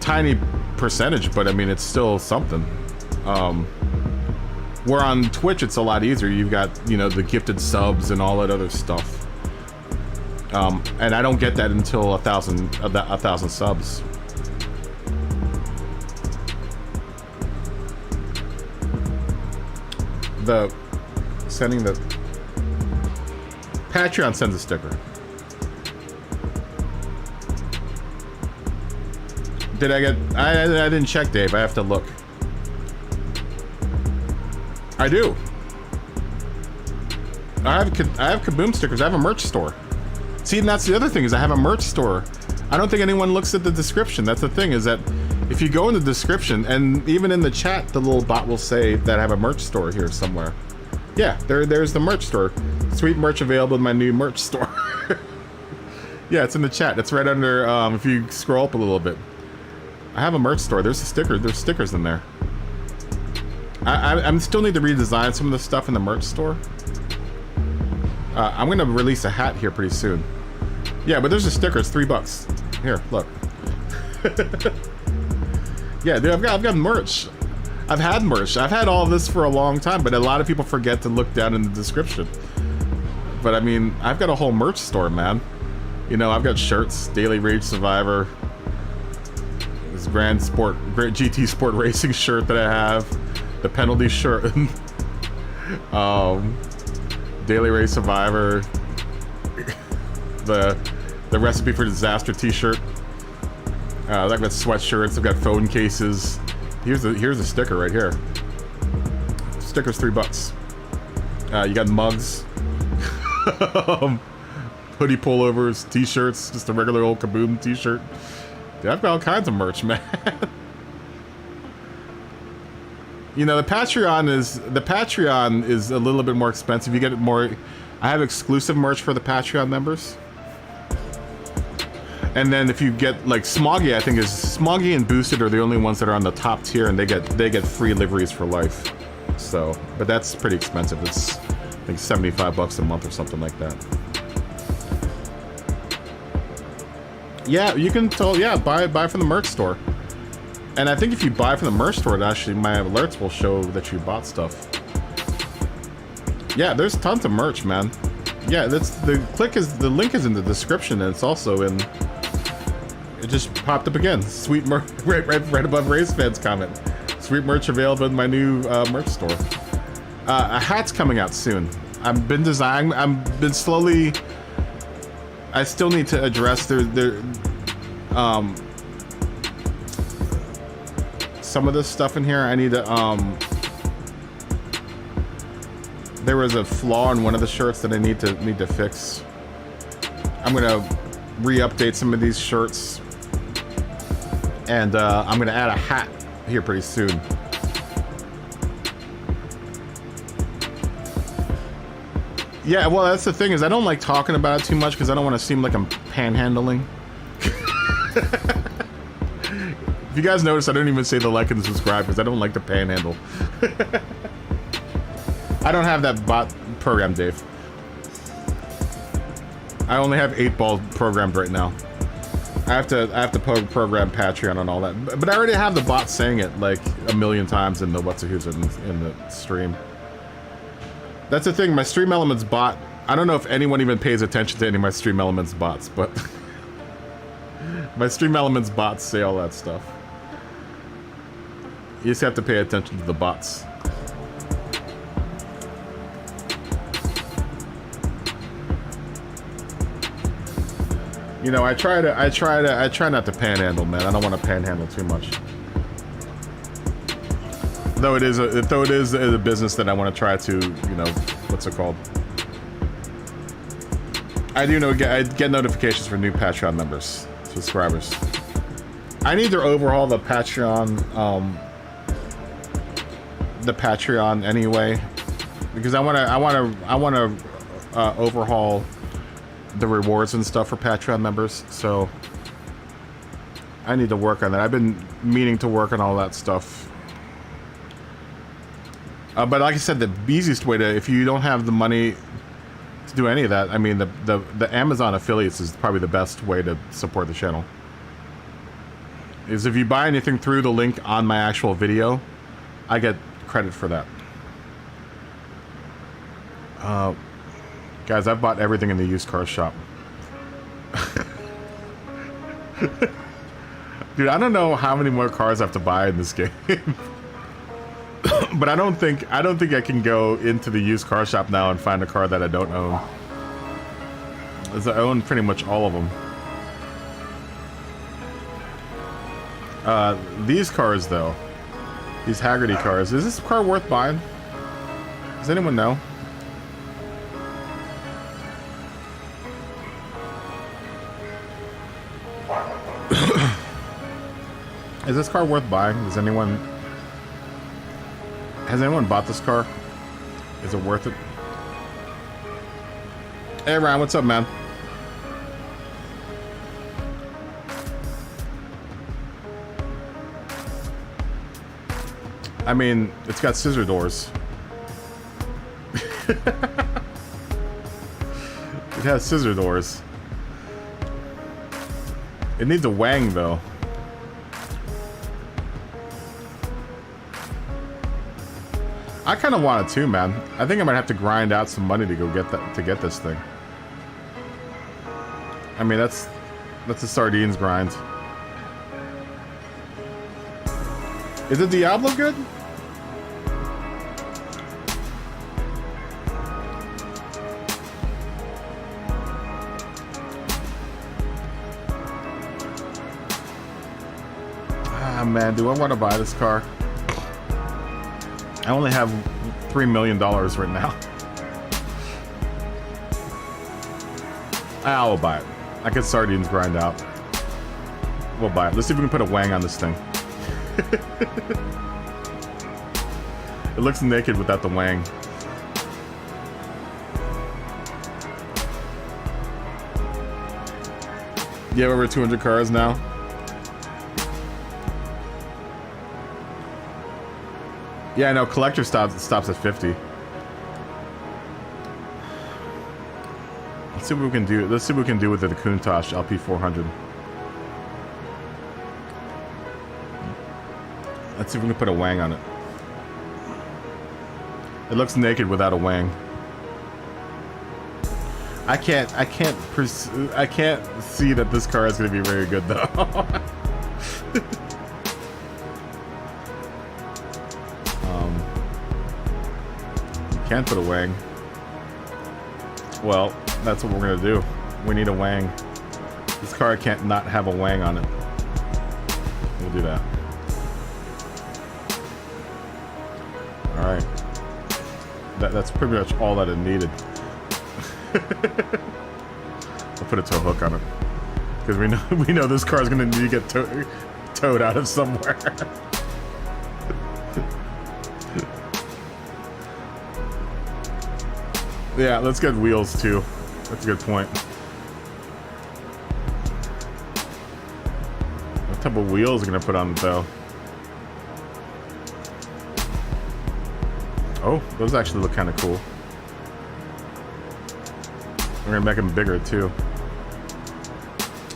tiny percentage, but I mean, it's still something. Where on Twitch, it's a lot easier. You've got, you know, the gifted subs and all that other stuff. And I don't get that until 1,000 subs. Sending the Patreon sends a sticker. Did I get? I didn't check, Dave. I have to look. I do. I have Kaboom stickers. I have a merch store. See, and that's the other thing is I have a merch store. I don't think anyone looks at the description. That's the thing is that If you go in the description, and even in the chat, the little bot will say that I have a merch store here somewhere. Yeah, there's the merch store. Sweet merch available in my new merch store. Yeah, it's in the chat. It's right under, if you scroll up a little bit. I have a merch store. There's a sticker. There's stickers in there. I still need to redesign some of the stuff in the merch store. I'm gonna release a hat here pretty soon. Yeah, but there's a sticker. It's $3. Here, look. Yeah, dude, I've got merch. I've had merch. I've had all this for a long time, but a lot of people forget to look down in the description. But I mean, I've got a whole merch store, man. You know, I've got shirts, Daily Rage Survivor, this Gran GT Sport Racing shirt that I have, the penalty shirt, Daily Rage Survivor, the Recipe for Disaster t-shirt. I've got sweatshirts, I've got phone cases. Here's a sticker right here. Sticker's $3. You got mugs, hoodie pullovers, t-shirts, just a regular old Kaboom t-shirt. Dude, I've got all kinds of merch, man. You know, the Patreon is a little bit more expensive. You get more. I have exclusive merch for the Patreon members. And then if you get like Smoggy, I think is Smoggy and Boosted are the only ones that are on the top tier, and they get free liveries for life. So, but that's pretty expensive. It's I think $75 a month or something like that. Yeah, you can tell. Yeah, buy from the merch store. And I think if you buy from the merch store, it actually my alerts will show that you bought stuff. Yeah, there's tons of merch, man. Yeah, the link is in the description, and it's also in. It just popped up again. Sweet merch right above Race Fans comment. Sweet merch available in my new merch store. A hat's coming out soon. I've been designing. Slowly. I still need to address some of this stuff in here. I need to there was a flaw in one of the shirts that I need to fix. I'm gonna re-update some of these shirts, and I'm gonna add a hat here pretty soon. Yeah, well, that's the thing is I don't like talking about it too much because I don't want to seem like I'm panhandling. If you guys notice, I don't even say the like and subscribe because I don't like to panhandle. I don't have that bot programmed, Dave. I only have 8-ball programmed right now. I have to program Patreon and all that, but I already have the bot saying it like a million times in the what's-a-who's in the stream. That's the thing, my Stream Elements bot, I don't know if anyone even pays attention to any of my Stream Elements bots, but my Stream Elements bots say all that stuff. You just have to pay attention to the bots. You know, I try not to panhandle, man. I don't want to panhandle too much. Though it is a business that I want to try to, you know, what's it called? I do know I get notifications for new Patreon members, subscribers. I need to overhaul the Patreon anyway, because I want to overhaul the rewards and stuff for Patreon members. So I need to work on that. I've been meaning to work on all that stuff. But like I said, the easiest way to, if you don't have the money to do any of that, I mean, the Amazon affiliates is probably the best way to support the channel. Is if you buy anything through the link on my actual video, I get credit for that. Guys, I've bought everything in the used car shop. Dude, I don't know how many more cars I have to buy in this game. But I don't think I can go into the used car shop now and find a car that I don't own. As I own pretty much all of them. These cars though, these Haggerty cars, is this car worth buying? Does anyone know? Is this car worth buying? Has anyone bought this car? Is it worth it? Hey Ryan, what's up, man? I mean, it's got scissor doors. It has scissor doors. It needs a wang though. I kind of want it too, man. I think I might have to grind out some money to go get that, to get this thing. I mean, that's a sardines grind. Is it Diablo good? Ah, man, do I want to buy this car? I only have $3 million right now. I'll buy it. I could sardines grind out. We'll buy it. Let's see if we can put a wang on this thing. It looks naked without the wang. You have over 200 cars now? Yeah, no, collector stops at 50. Let's see what we can do. Let's see what we can do with the Countach LP400. Let's see if we can put a wang on it. It looks naked without a wang. I can't see that this car is going to be very good though. Can't put a wang. Well, that's what we're gonna do. We need a wang. This car can't not have a wang on it. We'll do that. Alright. That's pretty much all that it needed. We'll put it to a hook on it. Because we know this car is gonna need to get towed out of somewhere. Yeah, let's get wheels too. That's a good point. What type of wheels are gonna put on it though? Oh, those actually look kind of cool. We're gonna make them bigger too.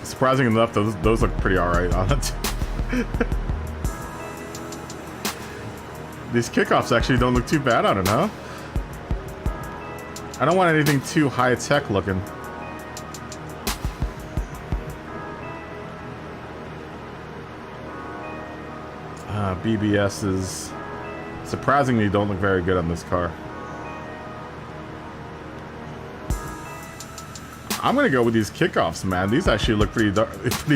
Surprising enough, those look pretty alright on it. These kickoffs actually don't look too bad on it, huh? I don't want anything too high-tech looking. BBS's surprisingly don't look very good on this car. I'm gonna go with these kickoffs, man. These actually look pretty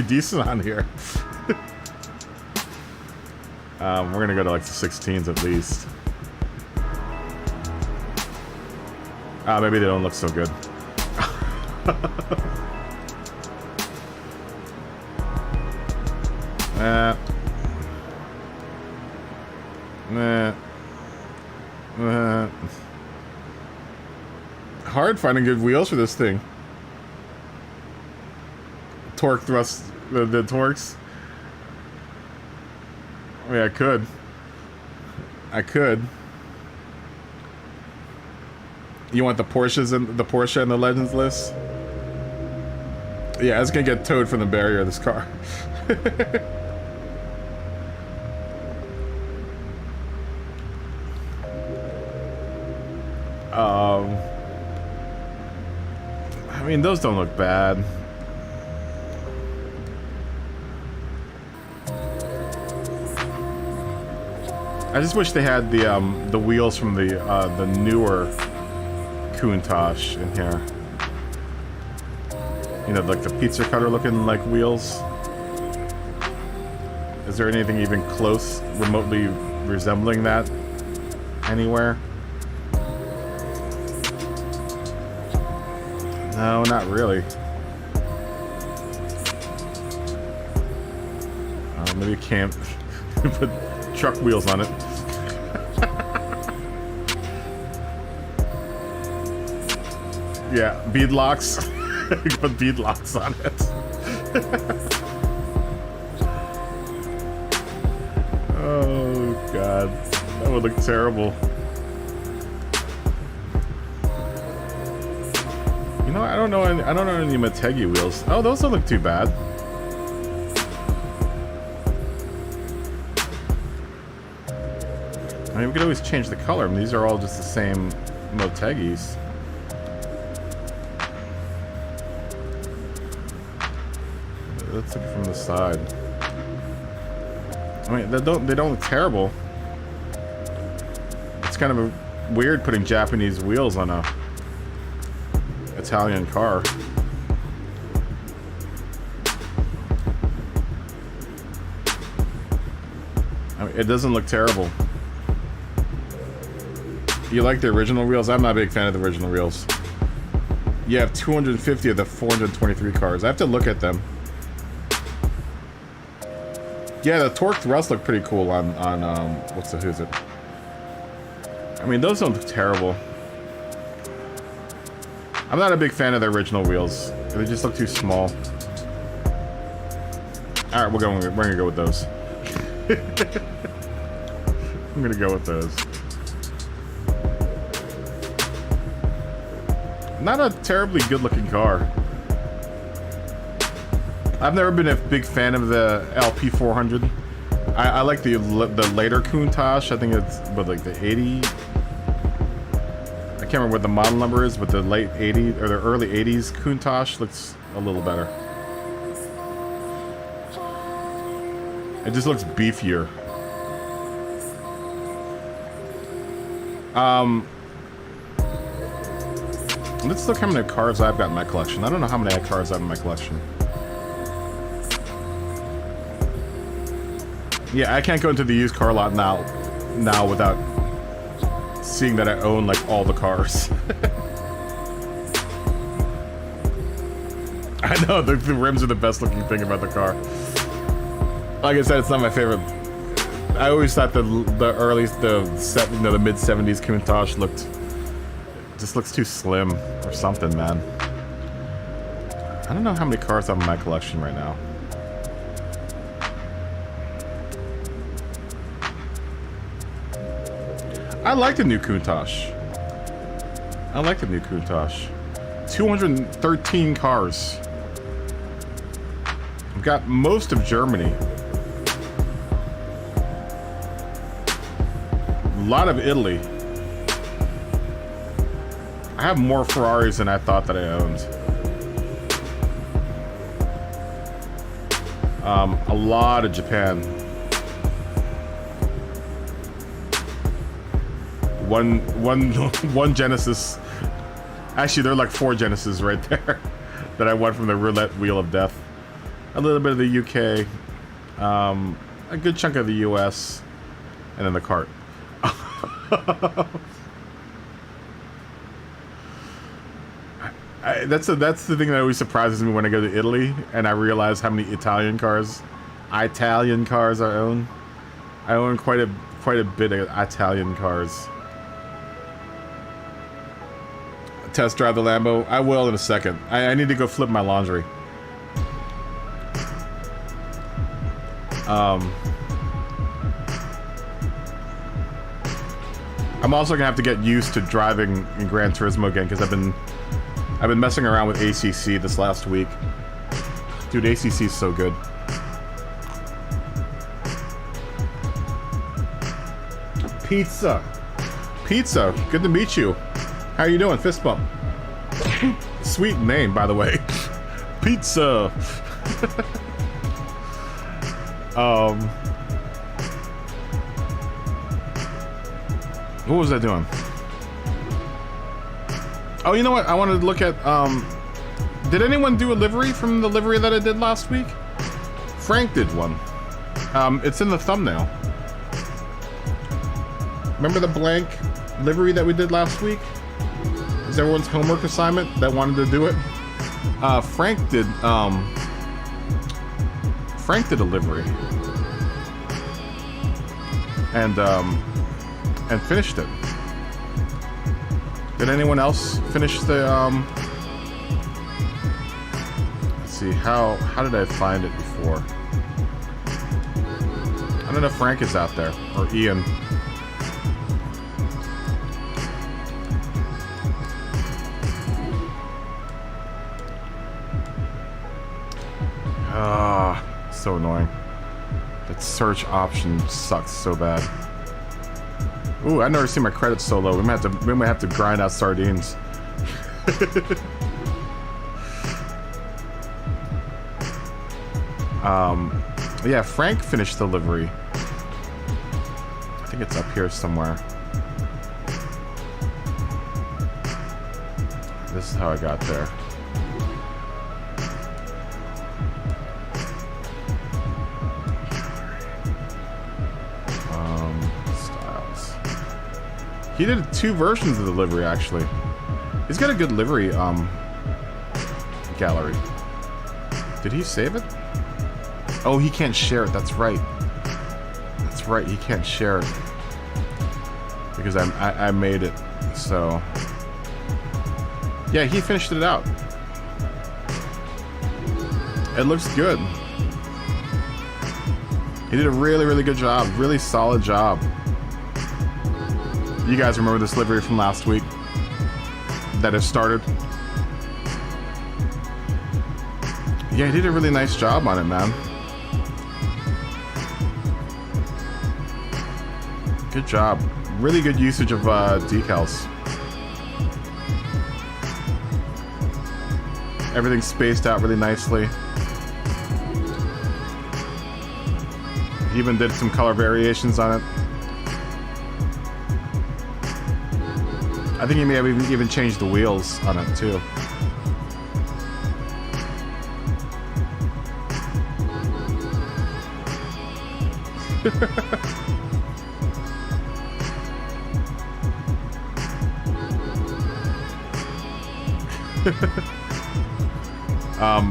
decent on here. We're gonna go to like the 16s at least. Maybe they don't look so good. Hard finding good wheels for this thing. Torque thrust, the torques. I mean, I could. You want the Porsches and the Porsche and the Legends list? Yeah, it's gonna get towed from the barrier of this car. I mean, those don't look bad. I just wish they had the wheels from the newer Countach in here. You know, like the pizza cutter looking like wheels. Is there anything even close, remotely resembling that anywhere? No, not really. Maybe you can't put truck wheels on it. Yeah, bead locks. You can put bead locks on it. Oh god, that would look terrible. You know, I don't know any Motegi wheels. Oh, those don't look too bad. I mean, we could always change the color. I mean, these are all just the same Motegis. Let's look from the side. I mean, they don't look terrible. It's kind of weird putting Japanese wheels on a Italian car. I mean, it doesn't look terrible. You like the original wheels? I'm not a big fan of the original wheels. You have 250 of the 423 cars. I have to look at them. Yeah, the torque thrust look pretty cool on who's it? I mean, those don't look terrible. I'm not a big fan of the original wheels. They just look too small. All right, we're gonna go with those. I'm gonna go with those. Not a terribly good-looking car. I've never been a big fan of the LP400. I like the later Countach. I think it's like the 80. I can't remember what the model number is, but the late 80s or the early 80s Countach looks a little better. It just looks beefier. Let's look how many cars I've got in my collection. I don't know how many cars I have in my collection. Yeah, I can't go into the used car lot now without seeing that I own like all the cars. I know the rims are the best looking thing about the car. Like I said, it's not my favorite. I always thought the mid '70s Countach just looks too slim or something, man. I don't know how many cars I have in my collection right now. I like the new Countach. 213 cars. I've got most of Germany. A lot of Italy. I have more Ferraris than I thought that I owned. A lot of Japan. One Genesis. Actually, there are like 4 Genesis right there that I won from the roulette wheel of death. A little bit of the UK, a good chunk of the US, and then the cart. That's the thing that always surprises me when I go to Italy and I realize how many Italian cars I own. I own quite a bit of Italian cars. Test drive the Lambo. I will in a second. I need to go flip my laundry. I'm also gonna have to get used to driving in Gran Turismo again because I've been messing around with ACC this last week. Dude, ACC is so good. Pizza. Good to meet you. How you doing? Fist bump. Sweet name, by the way. Pizza. What was I doing? Oh, you know what? I wanted to look at, did anyone do a livery from the livery that I did last week? Frank did one. It's in the thumbnail. Remember the blank livery that we did last week? Is everyone's homework assignment that wanted to do it? Frank did a livery. and finished it. Did anyone else finish the let's see, how did I find it before? I don't know if Frank is out there or Ian. So annoying. That search option sucks so bad. Ooh, I never seen my credits so low. We might have to grind out sardines. Yeah, Frank finished the livery. I think it's up here somewhere. This is how I got there. Styles. He did 2 versions of the livery, actually. He's got a good livery gallery. Did he save it? Oh, he can't share it. That's right. That's right. He can't share it because I made it. So yeah, he finished it out. It looks good. He did a really, really good job. Really solid job. You guys remember this livery from last week that has started? Yeah, he did a really nice job on it, man. Good job. Really good usage of decals. Everything's spaced out really nicely. He even did some color variations on it. I think he may have even changed the wheels on it too.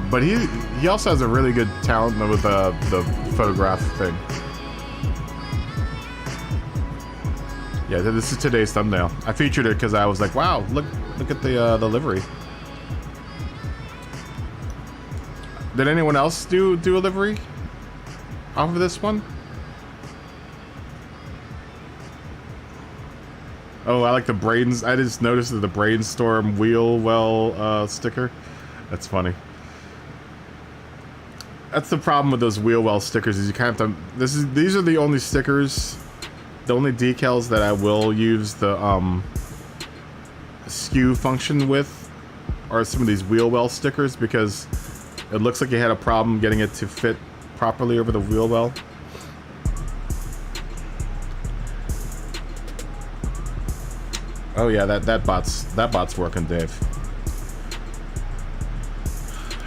But he also has a really good talent with the photograph thing. Yeah, this is today's thumbnail. I featured it because I was like, wow, look at the livery. Did anyone else do a livery off of this one? Oh, I like the Brains. I just noticed the Brainstorm wheel well sticker. That's funny. That's the problem with those wheel well stickers, is you kind of have to. These are the only stickers, the only decals that I will use the skew function with, are some of these wheel well stickers, because it looks like you had a problem getting it to fit properly over the wheel well. Oh yeah, that bot's working, Dave.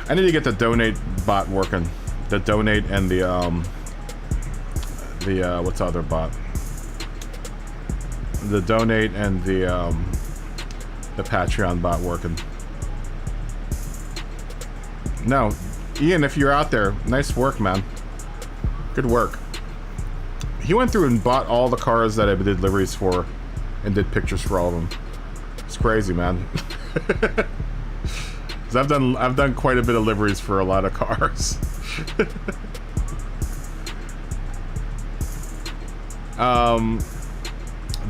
I need to get the donate bot working. The donate and the what's the other bot? The donate and the Patreon bot working. No, Ian, if you're out there, nice work, man. Good work. He went through and bought all the cars that I did liveries for, and did pictures for all of them. It's crazy, man. I've done quite a bit of liveries for a lot of cars.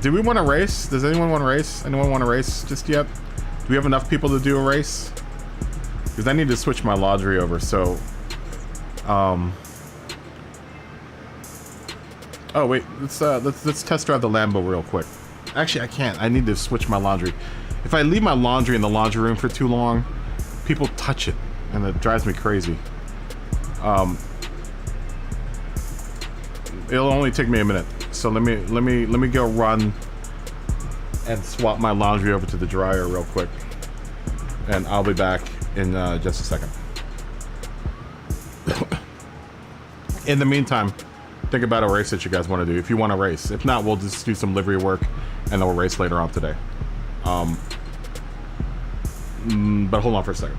Do we want to race? Does anyone want to race? Anyone want to race just yet? Do we have enough people to do a race? Because I need to switch my laundry over. So, oh wait, let's test drive the Lambo real quick. Actually, I can't. I need to switch my laundry. If I leave my laundry in the laundry room for too long, people touch it, and it drives me crazy. It'll only take me a minute. So let me go run and swap my laundry over to the dryer real quick, and I'll be back in just a second. In the meantime, think about a race that you guys want to do, if you want to race. If not, we'll just do some livery work, and then we'll race later on today. But hold on for a second.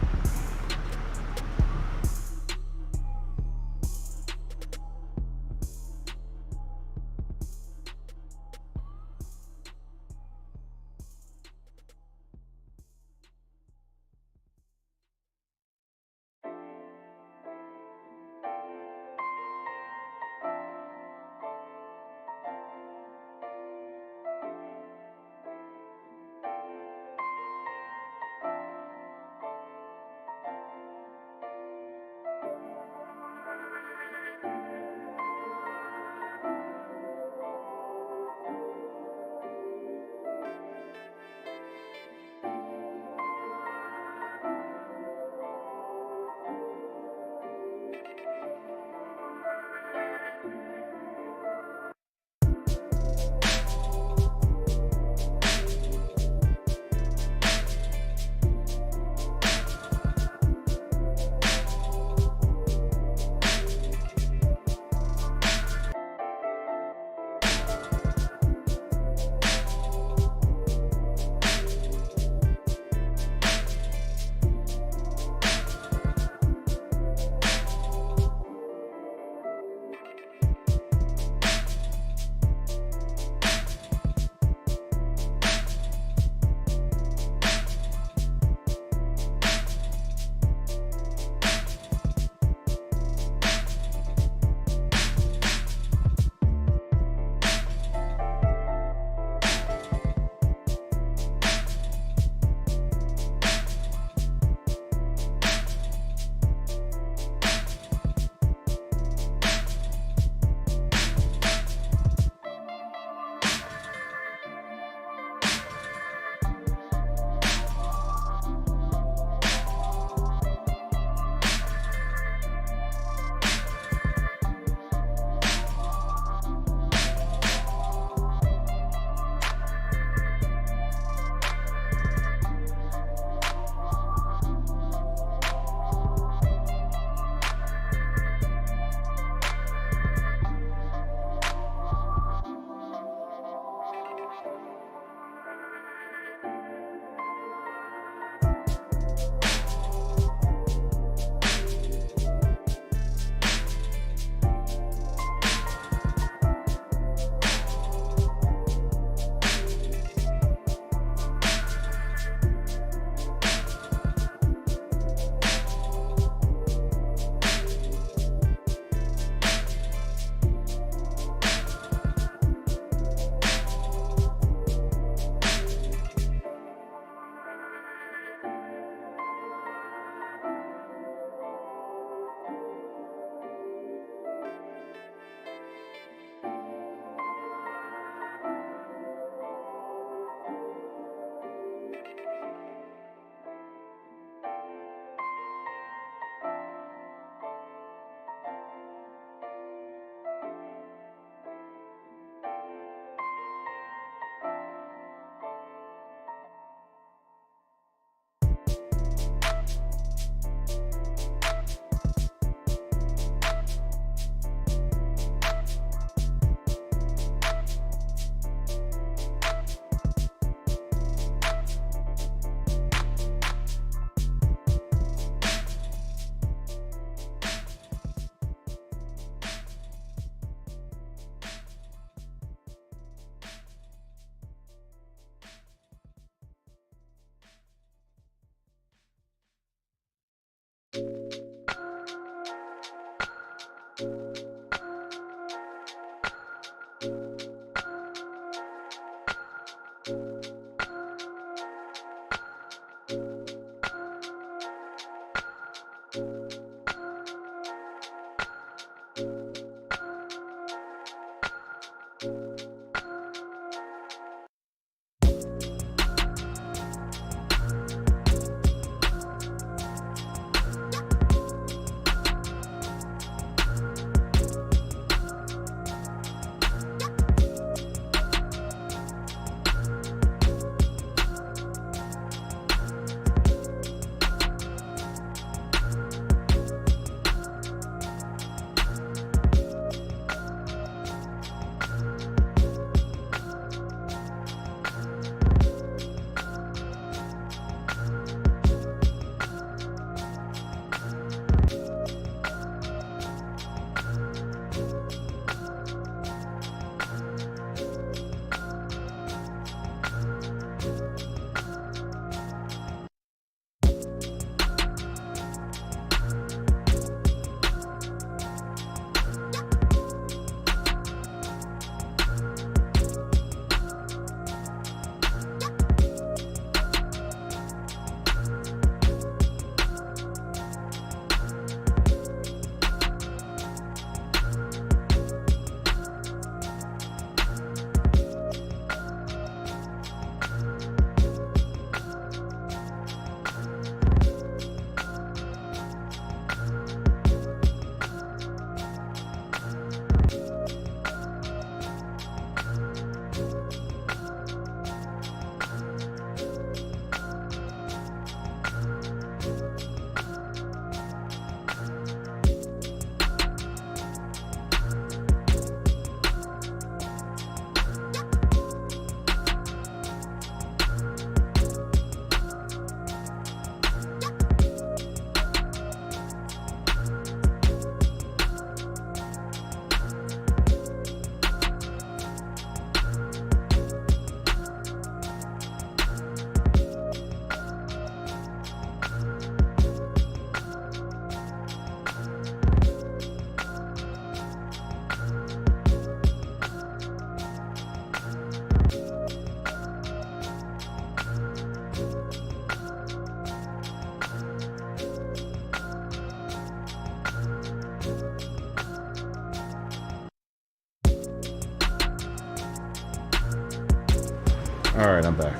Alright, I'm back.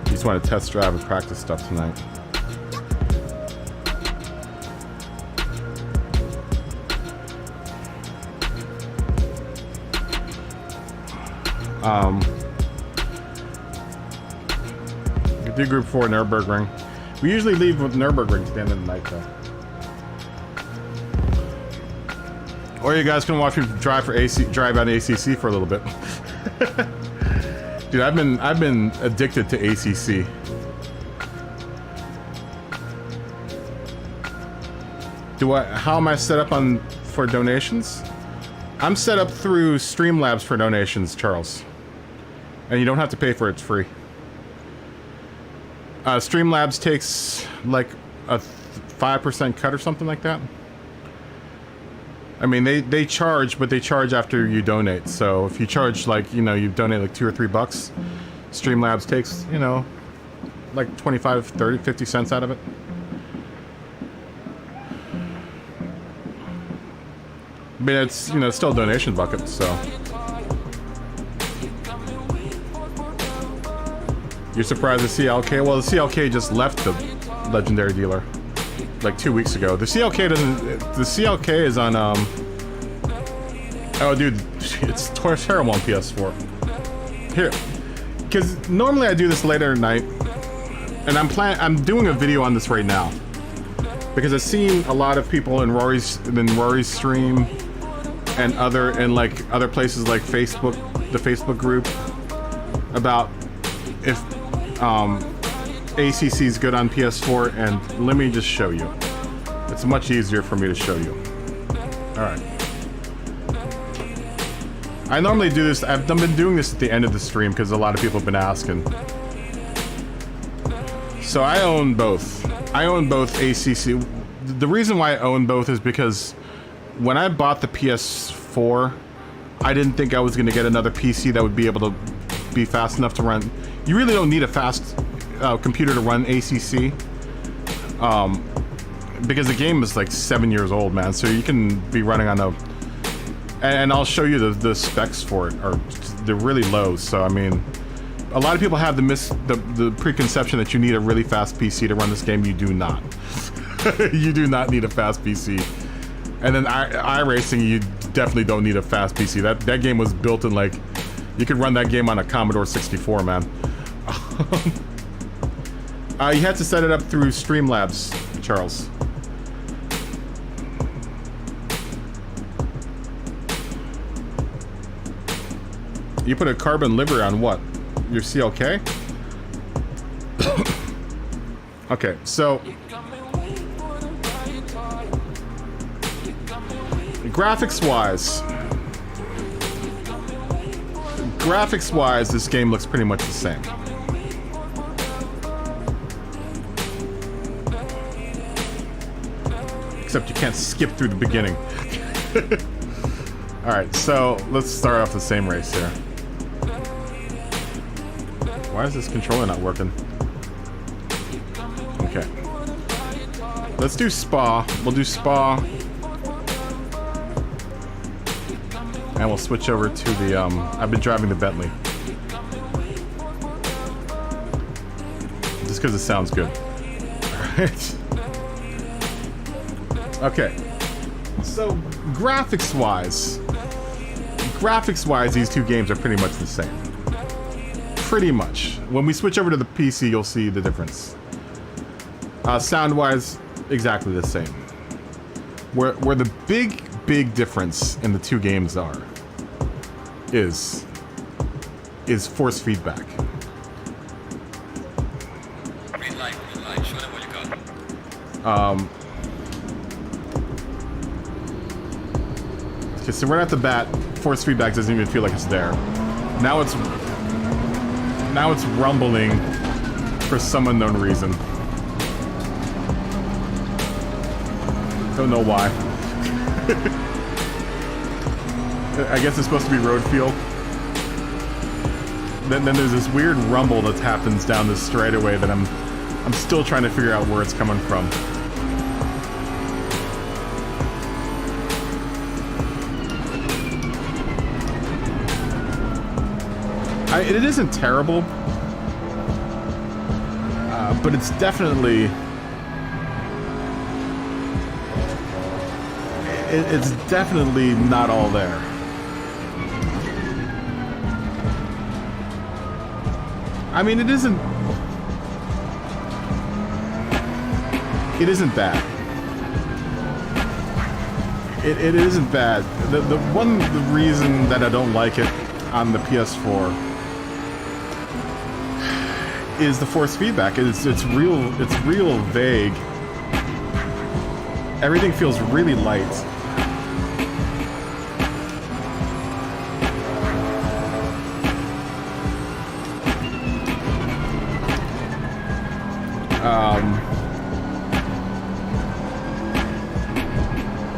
Just want to test drive and practice stuff tonight. Do group 4 Nürburgring. We usually leave with Nürburgring to the end of the night, though. Or you guys can watch me drive out ACC for a little bit. Dude, I've been addicted to ACC. How am I set up for donations? I'm set up through Streamlabs for donations, Charles. And you don't have to pay for it, it's free. Streamlabs takes like a 5% cut or something like that. I mean, they charge, but they charge after you donate. So if you charge, like, you know, you donate like $2 or $3, Streamlabs takes, you know, like 25, 30, 50 cents out of it. But it's, you know, it's still a donation bucket, so. You're surprised the CLK? Well, the CLK just left the legendary dealer like 2 weeks ago. The CLK doesn't. The CLK is on. Oh, dude, it's terrible on PS4. Here, because normally I do this later at night, and I'm doing a video on this right now because I've seen a lot of people in Rory's stream and other places like Facebook, the Facebook group, about if ACC is good on PS4, and let me just show you. It's much easier for me to show you. Alright. I normally do this, I've been doing this at the end of the stream because a lot of people have been asking. So I own both. I own both ACC. The reason why I own both is because when I bought the PS4, I didn't think I was going to get another PC that would be able to be fast enough to run. You really don't need a fast computer to run ACC, because the game is like 7 years old, man. So you can be running on a, and I'll show you the specs for it. They're really low. So I mean, a lot of people have the preconception that you need a really fast PC to run this game. You do not. You do not need a fast PC. And then iRacing, you definitely don't need a fast PC. That game was built in like, you could run that game on a Commodore 64, man. You had to set it up through Streamlabs, Charles. You put a carbon livery on what? Your CLK? Okay, so graphics-wise, this game looks pretty much the same. Except you can't skip through the beginning. Alright, so let's start off the same race here. Why is this controller not working? Okay. Let's do Spa. We'll do Spa. And we'll switch over to the, I've been driving the Bentley. Just because it sounds good. Alright. Okay. So, graphics-wise, these two games are pretty much the same. Pretty much. When we switch over to the PC, you'll see the difference. Sound-wise, exactly the same. Where the big difference in the two games is force feedback. Green light, show them what you got. Okay, so right off the bat, force feedback doesn't even feel like it's there. Now it's rumbling for some unknown reason. Don't know why. I guess it's supposed to be road feel. Then there's this weird rumble that happens down this straightaway that I'm still trying to figure out where it's coming from. it isn't terrible, but it's definitely it's definitely not all there. I mean, it isn't bad. It isn't bad. The reason that I don't like it on the PS4 is the force feedback. It's real vague. Everything feels really light.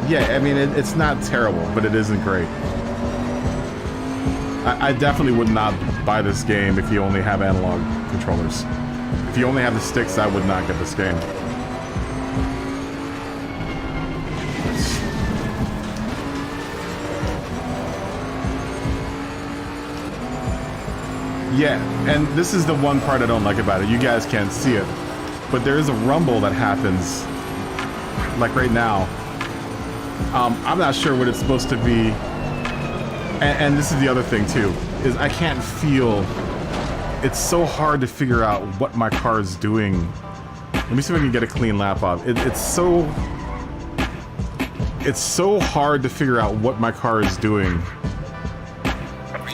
Yeah, I mean, it's not terrible, but it isn't great. I definitely would not buy this game if you only have analog controllers. If you only have the sticks, I would not get this game. Yeah, and this is the one part I don't like about it. You guys can't see it, but there is a rumble that happens, like right now. I'm not sure what it's supposed to be, and this is the other thing too, is I can't feel. It's so hard to figure out what my car is doing. Let me see if I can get a clean lap off. It's so hard to figure out what my car is doing.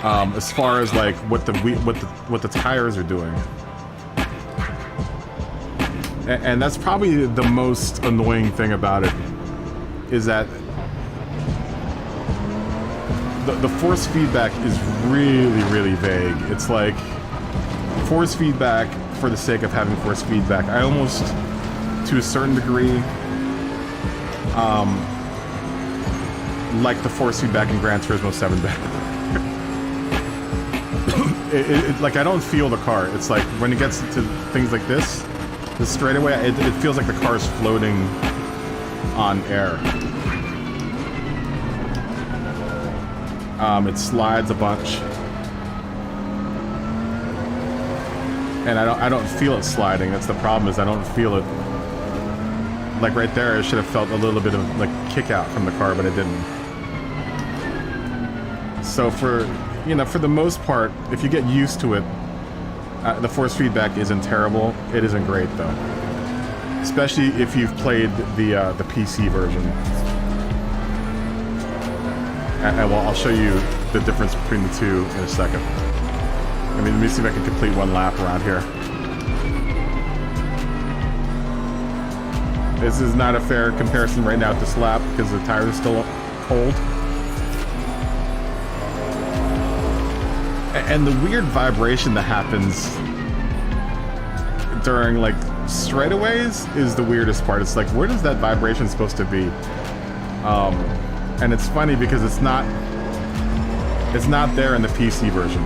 As far as like what the tires are doing, and that's probably the most annoying thing about it, is that the force feedback is really vague. It's like force feedback for the sake of having force feedback. I almost, to a certain degree, like the force feedback in Gran Turismo 7 better. Like, I don't feel the car. It's like when it gets to things like this straightaway, it feels like the car is floating on air. It slides a bunch, and I don't feel it sliding. That's the problem, is I don't feel it. Like right there, I should have felt a little bit of like kick out from the car, but it didn't. So for the most part, if you get used to it, the force feedback isn't terrible. It isn't great though, especially if you've played the PC version. And well, I'll show you the difference between the two in a second. I mean, let me see if I can complete one lap around here. This is not a fair comparison right now at this lap because the tires are still cold. And the weird vibration that happens during like straightaways is the weirdest part. It's like, where does that vibration supposed to be? And it's funny because it's not there in the PC version.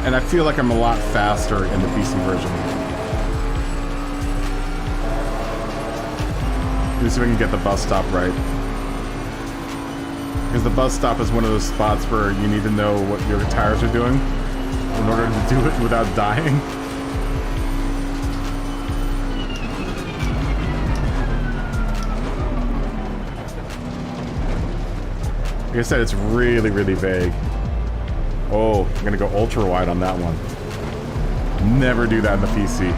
And I feel like I'm a lot faster in the PC version. Let me see if I can get the bus stop right. Because the bus stop is one of those spots where you need to know what your tires are doing in order to do it without dying. Like I said, it's really vague. Oh, I'm gonna go ultra wide on that one. Never do that in the PC.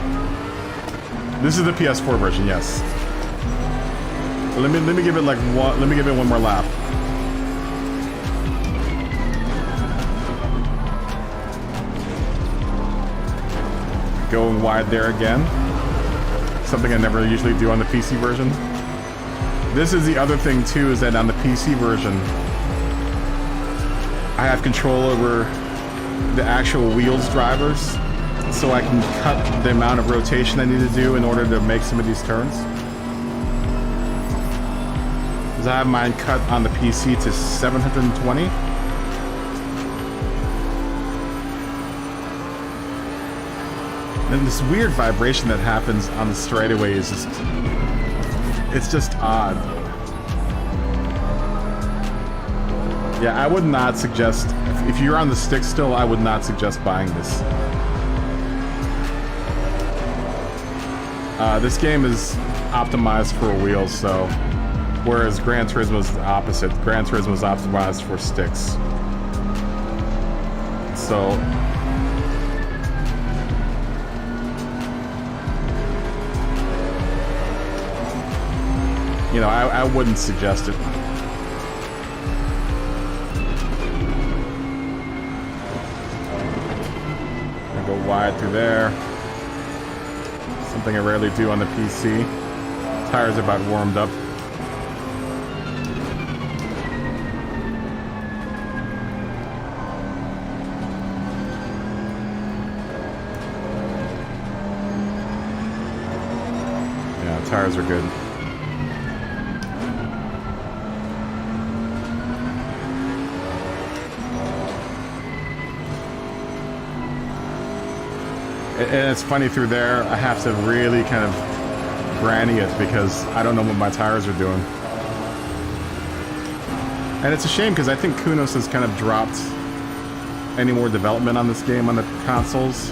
This is the PS4 version, yes. Let me give it like one. Let me give it one more lap. Going wide there again. Something I never usually do on the PC version. This is the other thing too, is that on the PC version, I have control over the actual wheels drivers, so I can cut the amount of rotation I need to do in order to make some of these turns. Because I have mine cut on the PC to 720. And this weird vibration that happens on the straightaway is just... It's just odd. Yeah, I would not suggest... If you're on the stick still, I would not suggest buying this. This game is optimized for wheels, so... Whereas Gran Turismo is the opposite. Gran Turismo is optimized for sticks. So... You know, I wouldn't suggest it. I go wide through there. Something I rarely do on the PC. Tires are about warmed up. Yeah, tires are good. And it's funny through there, I have to really kind of granny it because I don't know what my tires are doing. And it's a shame because I think Kunos has kind of dropped any more development on this game on the consoles.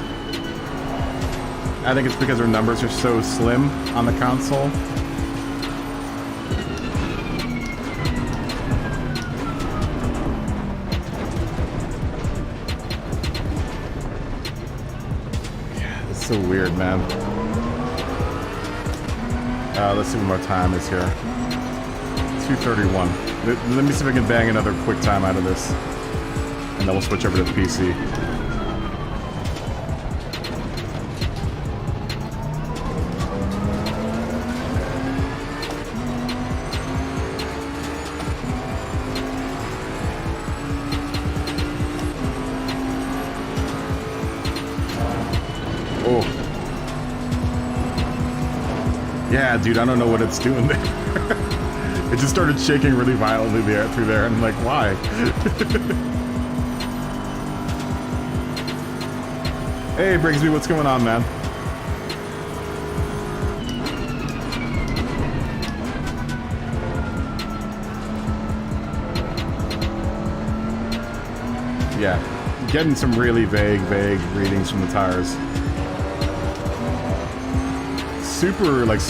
I think it's because their numbers are so slim on the console. So weird, man. Let's see what my time is here. 2:31. Let me see if I can bang another quick time out of this. And then we'll switch over to the PC. Yeah, dude, I don't know what it's doing there. It just started shaking really violently there through there, and I'm like, why? Hey, Brigsby, what's going on, man? Yeah, getting some really vague readings from the tires. Super, like,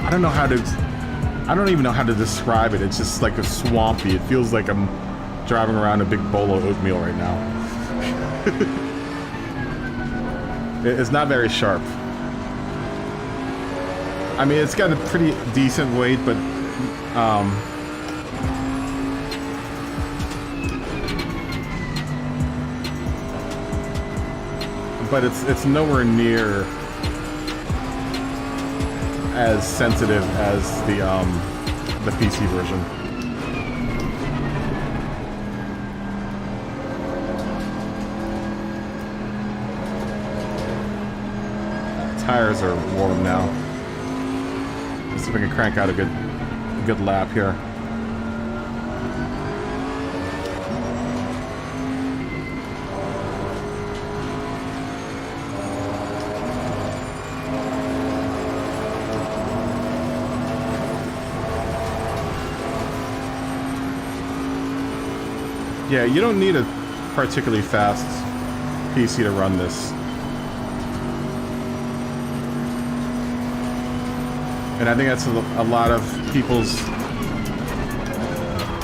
I don't even know how to describe it. It's just like a swampy. It feels like I'm driving around a big bowl of oatmeal right now. It's not very sharp. I mean, it's got a pretty decent weight, but it's nowhere near as sensitive as the PC version. Tires are warm now. Let's see if I can crank out a good lap here. Yeah, you don't need a particularly fast PC to run this. And I think that's a lot of people's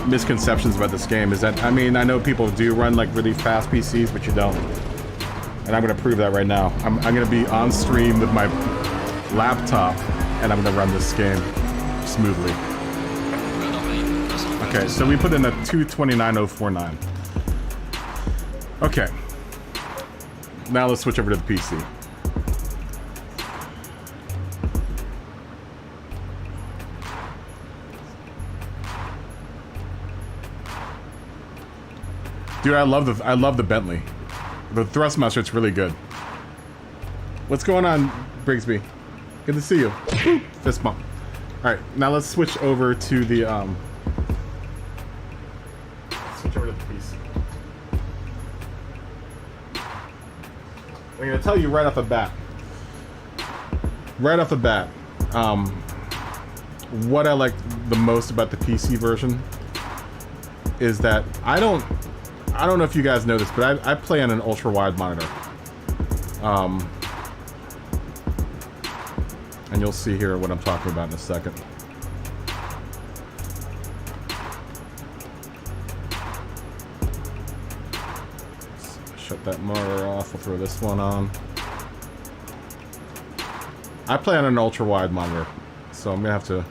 misconceptions about this game is that, I mean, I know people do run like really fast PCs, but you don't. And I'm gonna prove that right now. I'm gonna be on stream with my laptop and I'm gonna run this game smoothly. Okay, so we put in a 229.049. Okay. Now let's switch over to the PC. Dude, I love the Bentley. The Thrustmaster, it's really good. What's going on, Brigsby? Good to see you. Woo, fist bump. All right, now let's switch over to the switch over to the PC. I'm gonna tell you right off the bat. right off the bat, what I like the most about the PC version is that I don't know if you guys know this, but I play on an ultra wide monitor. And you'll see here what I'm talking about in a second. Shut that monitor off. We'll throw this one on. I play on an ultra wide monitor, so I'm gonna have to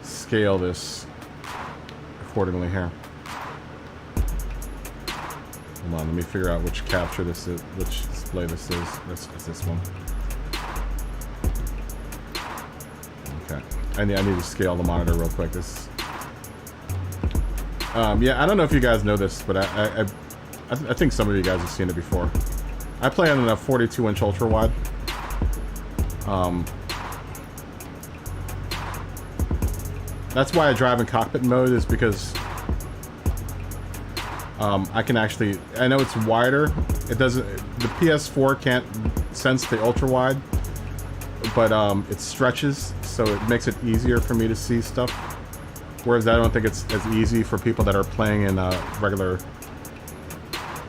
scale this accordingly here. Hold on, let me figure out which capture this is, which display this is. This is this one. Okay, I need to scale the monitor real quick. This. Yeah, I don't know if you guys know this, but I think some of you guys have seen it before. I play on a 42-inch ultra wide. That's why I drive in cockpit mode, is because I can actually, I know it's wider. It doesn't, the PS4 can't sense the ultra wide, but it stretches, so it makes it easier for me to see stuff. Whereas I don't think it's as easy for people that are playing in a regular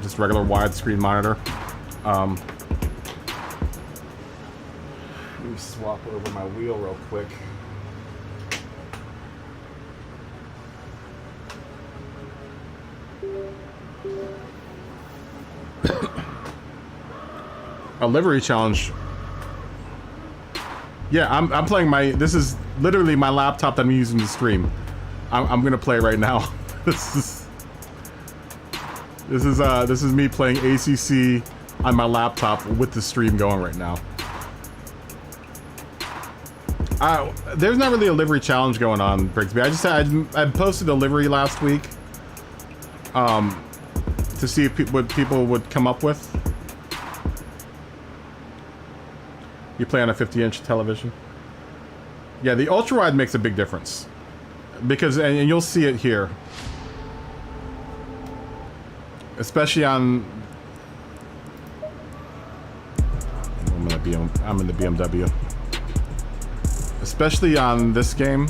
widescreen monitor. Let me swap over my wheel real quick. A livery challenge. Yeah, I'm playing my. This is literally my laptop that I'm using to stream. I'm gonna play right now. This is me playing ACC on my laptop with the stream going right now. There's not really a livery challenge going on, Brigsby. I just said I posted a livery last week to see if what people would come up with. You play on a 50-inch television? Yeah, the ultra wide makes a big difference because, and you'll see it here, especially on. I'm in the BMW. Especially on this game.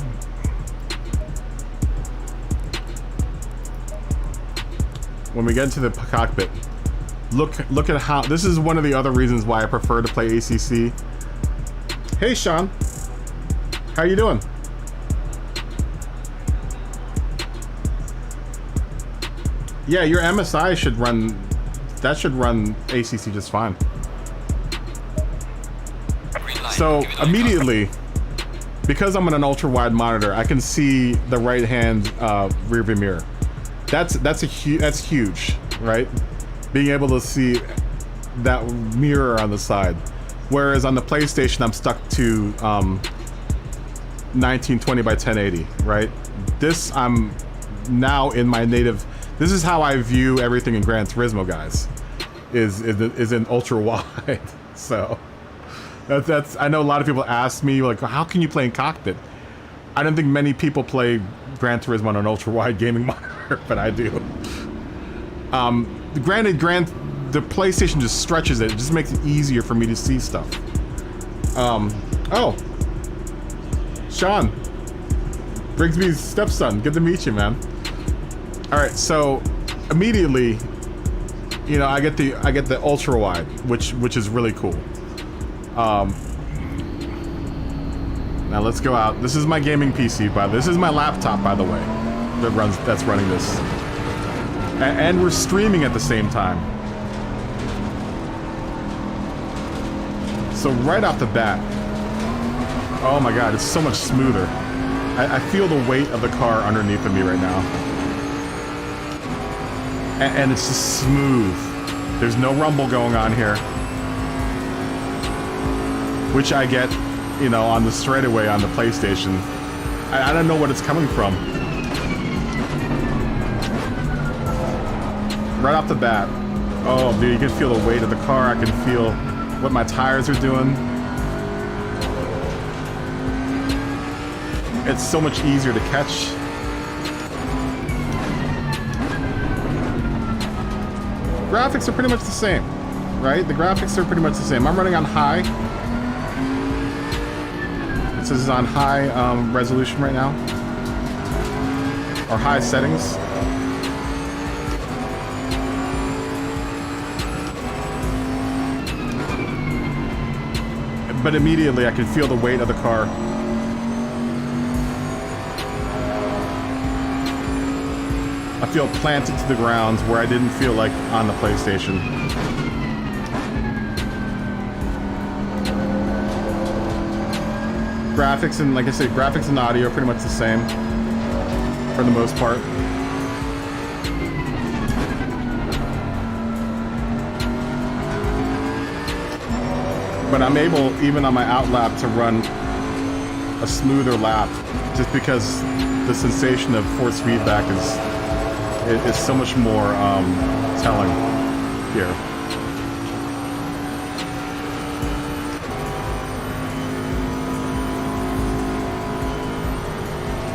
When we get into the cockpit, look at how, this is one of the other reasons why I prefer to play ACC. Hey Sean, how you doing? Yeah, your MSI should run, that should run ACC just fine. So immediately, because I'm on an ultra wide monitor, I can see the right hand rear view mirror. That's huge, right? Being able to see that mirror on the side. Whereas on the PlayStation, I'm stuck to 1920 by 1080, right? This, I'm now in my native. This is how I view everything in Gran Turismo, guys. Is in ultra wide. So that's. I know a lot of people ask me like, how can you play in cockpit? I don't think many people play Gran Turismo on an ultra wide gaming monitor, but I do. Granted, the PlayStation just stretches it. It just makes it easier for me to see stuff. Oh, Sean, Brigsby's stepson. Good to meet you, man. All right, so immediately, you know, I get the ultra wide, which is really cool. Now let's go out. This is my gaming PC, this is my laptop, by the way, that's running this, and we're streaming at the same time. So right off the bat, oh my god, it's so much smoother. I feel the weight of the car underneath of me right now, and it's just smooth. There's no rumble going on here, which I get, you know, on the straightaway on the PlayStation. I don't know what it's coming from. Right off the bat, oh dude, you can feel the weight of the car. I can feel what my tires are doing. It's so much easier to catch. Graphics are pretty much the same, right? The graphics are pretty much the same. I'm running on high. graphics is on high resolution right now, or high settings. But immediately I can feel the weight of the car. I feel planted to the ground where I didn't feel like on the PlayStation. Graphics and, like I said, graphics and audio are pretty much the same for the most part. But I'm able, even on my out lap, to run a smoother lap just because the sensation of force feedback is so much more telling here.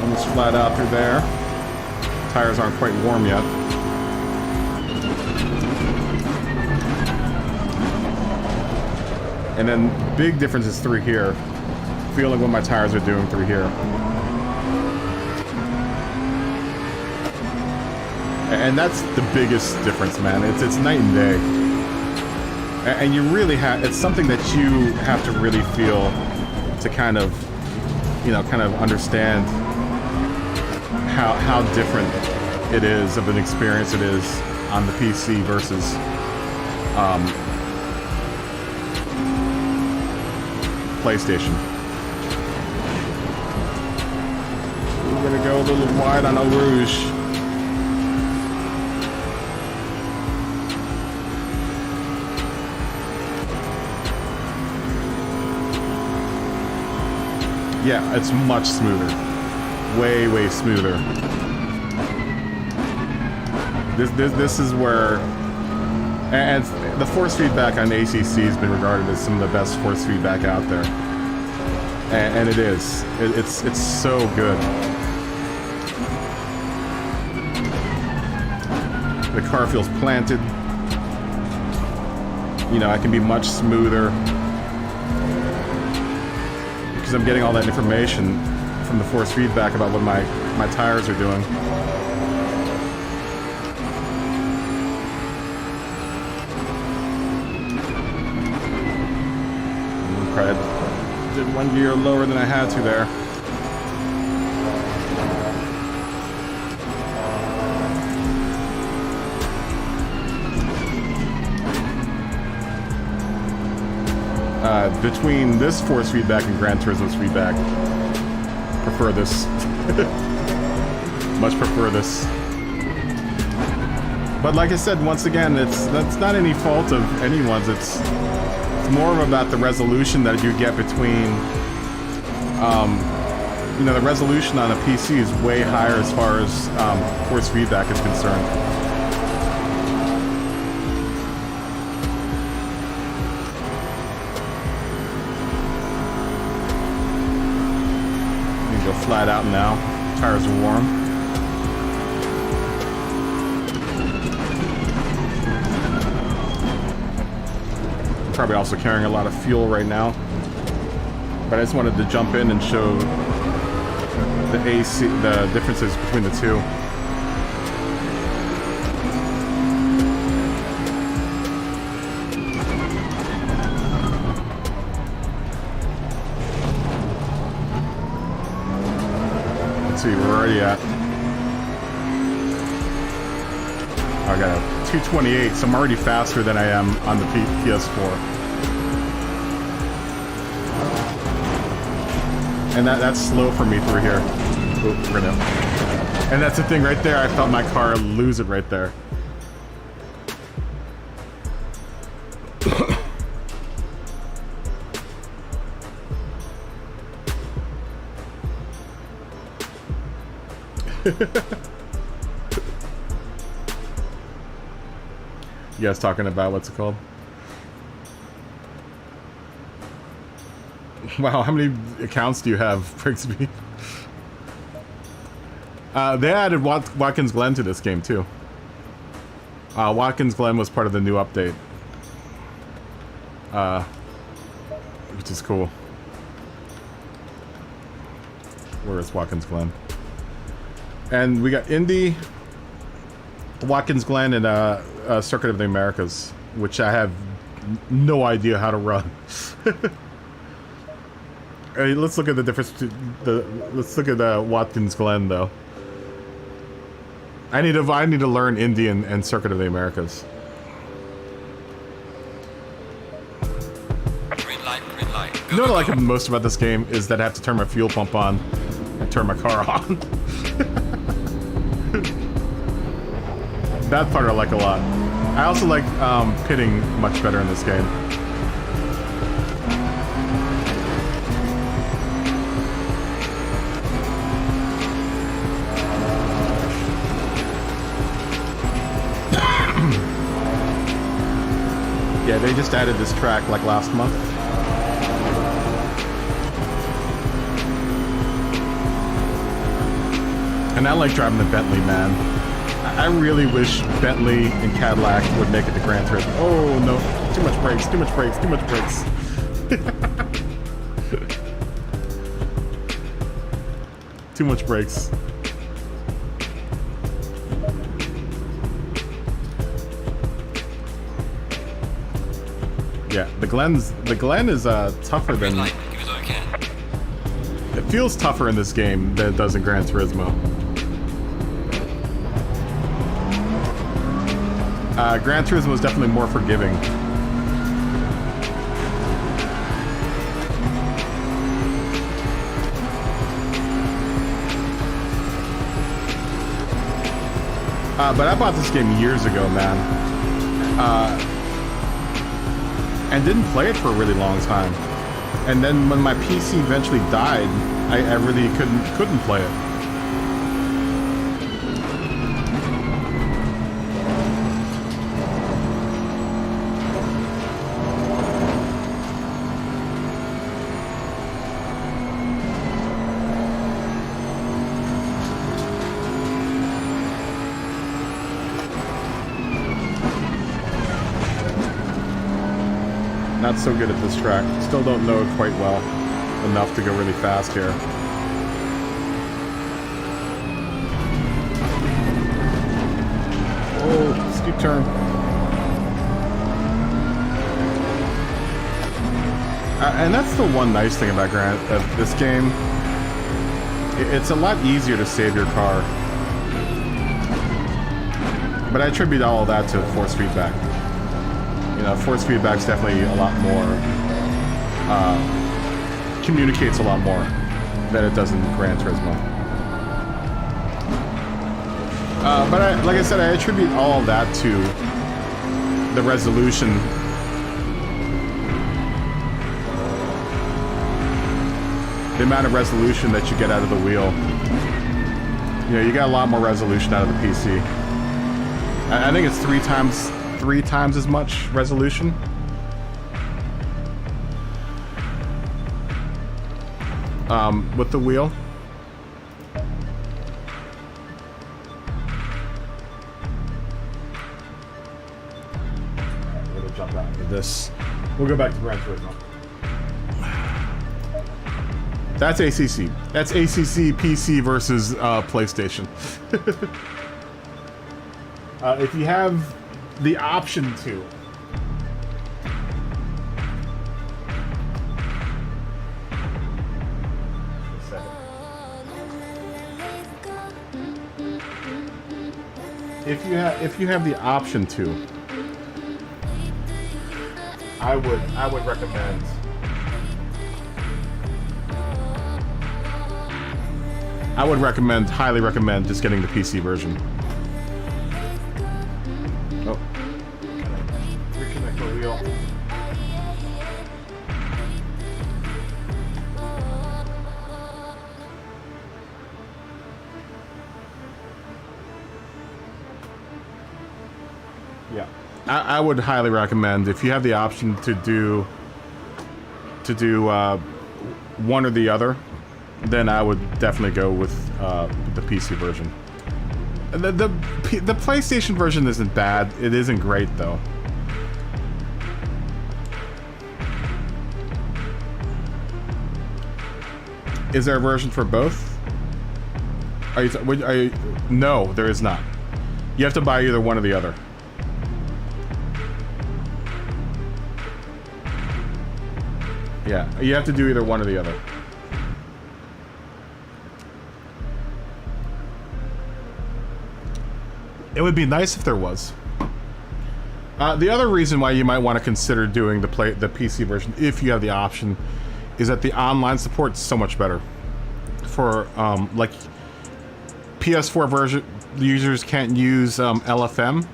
Almost flat out through there. Tires aren't quite warm yet. And then big differences through here. Feeling what my tires are doing through here. And that's the biggest difference, man. It's night and day. And you really have, it's something that you have to really feel to kind of, you know, kind of understand how different it is of an experience it is on the PC versus PlayStation. We're gonna go a little wide on Eau Rouge. Yeah, it's much smoother. Way, way smoother. This is where, and the force feedback on ACC has been regarded as some of the best force feedback out there, and it is. It's so good. The car feels planted. You know, I can be much smoother because I'm getting all that information from the force feedback about what my tires are doing. I did one gear lower than I had to there. Between this force feedback and Gran Turismo's feedback, prefer this. Much prefer this. But like I said, once again, that's not any fault of anyone's. It's more about the resolution that you get between, you know, the resolution on a PC is way higher as far as force feedback is concerned. Go flat out now. Tires are warm. I'm probably also carrying a lot of fuel right now. But I just wanted to jump in and show the differences between the two. Let's see, we're already at, I got a 228, so I'm already faster than I am on the PS4. And that's slow for me through here. Oop, we're gonna, and that's the thing right there, I felt my car lose it right there. You guys talking about what's it called? Wow, how many accounts do you have, Brigsby? They added Watkins Glen to this game too. Watkins Glen was part of the new update, which is cool. Where is Watkins Glen? And we got Indy, Watkins Glen, and Circuit of the Americas, which I have no idea how to run. Hey, let's look at the difference. Let's look at Watkins Glen though. I need to learn Indy and Circuit of the Americas. Green light, green light. Go, You know go, what I go. like most about this game is that I have to turn my fuel pump on and turn my car on. That part I like a lot. I also like pitting much better in this game. Yeah, they just added this track like last month. And I like driving the Bentley, man. I really wish Bentley and Cadillac would make it to Gran Turismo. Oh no, too much brakes, too much brakes, too much brakes. Too much brakes. Yeah, the Glen is tougher Green than. light. Give it all you can. It feels tougher in this game than it does in Gran Turismo. Gran Turismo is definitely more forgiving. But I bought this game years ago, man. And didn't play it for a really long time. And then when my PC eventually died, I really couldn't play it. Not so good at this track. Still don't know it quite well enough to go really fast here. Oh, steep turn. And that's the one nice thing about this game. It's a lot easier to save your car. But I attribute all of that to force feedback. You know, force feedback's definitely a lot more, communicates a lot more than it does in Gran Turismo. But like I said, I attribute all of that to the resolution. The amount of resolution that you get out of the wheel. You know, you got a lot more resolution out of the PC. I think it's three times as much resolution. With the wheel. We're gonna jump out into this. We'll go back to Gran Turismo. That's ACC. That's ACC PC versus PlayStation. If you have the option to. If you have the option to, I would recommend. Highly recommend just getting the PC version. Oh. Reconnect the wheel. Yeah. I would highly recommend, if you have the option to do one or the other, then I would definitely go with the PC version. The PlayStation version isn't bad. It isn't great though. Is there a version for both? No, there is not. You have to buy either one or the other. Yeah, you have to do either one or the other. It would be nice if there was. The other reason why you might want to consider doing the PC version, if you have the option, is that the online support is so much better. For like PS4 version, users can't use LFM.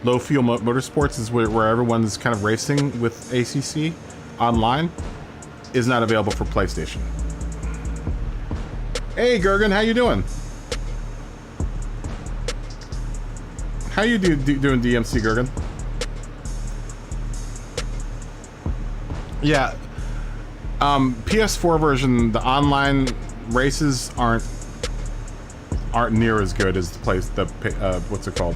Low fuel motorsports is where everyone's kind of racing with ACC online. Is not available for PlayStation. Hey Gergen, how you doing? How you doing DMC Gergen? Yeah, PS4 version, the online races aren't near as good as what's it called?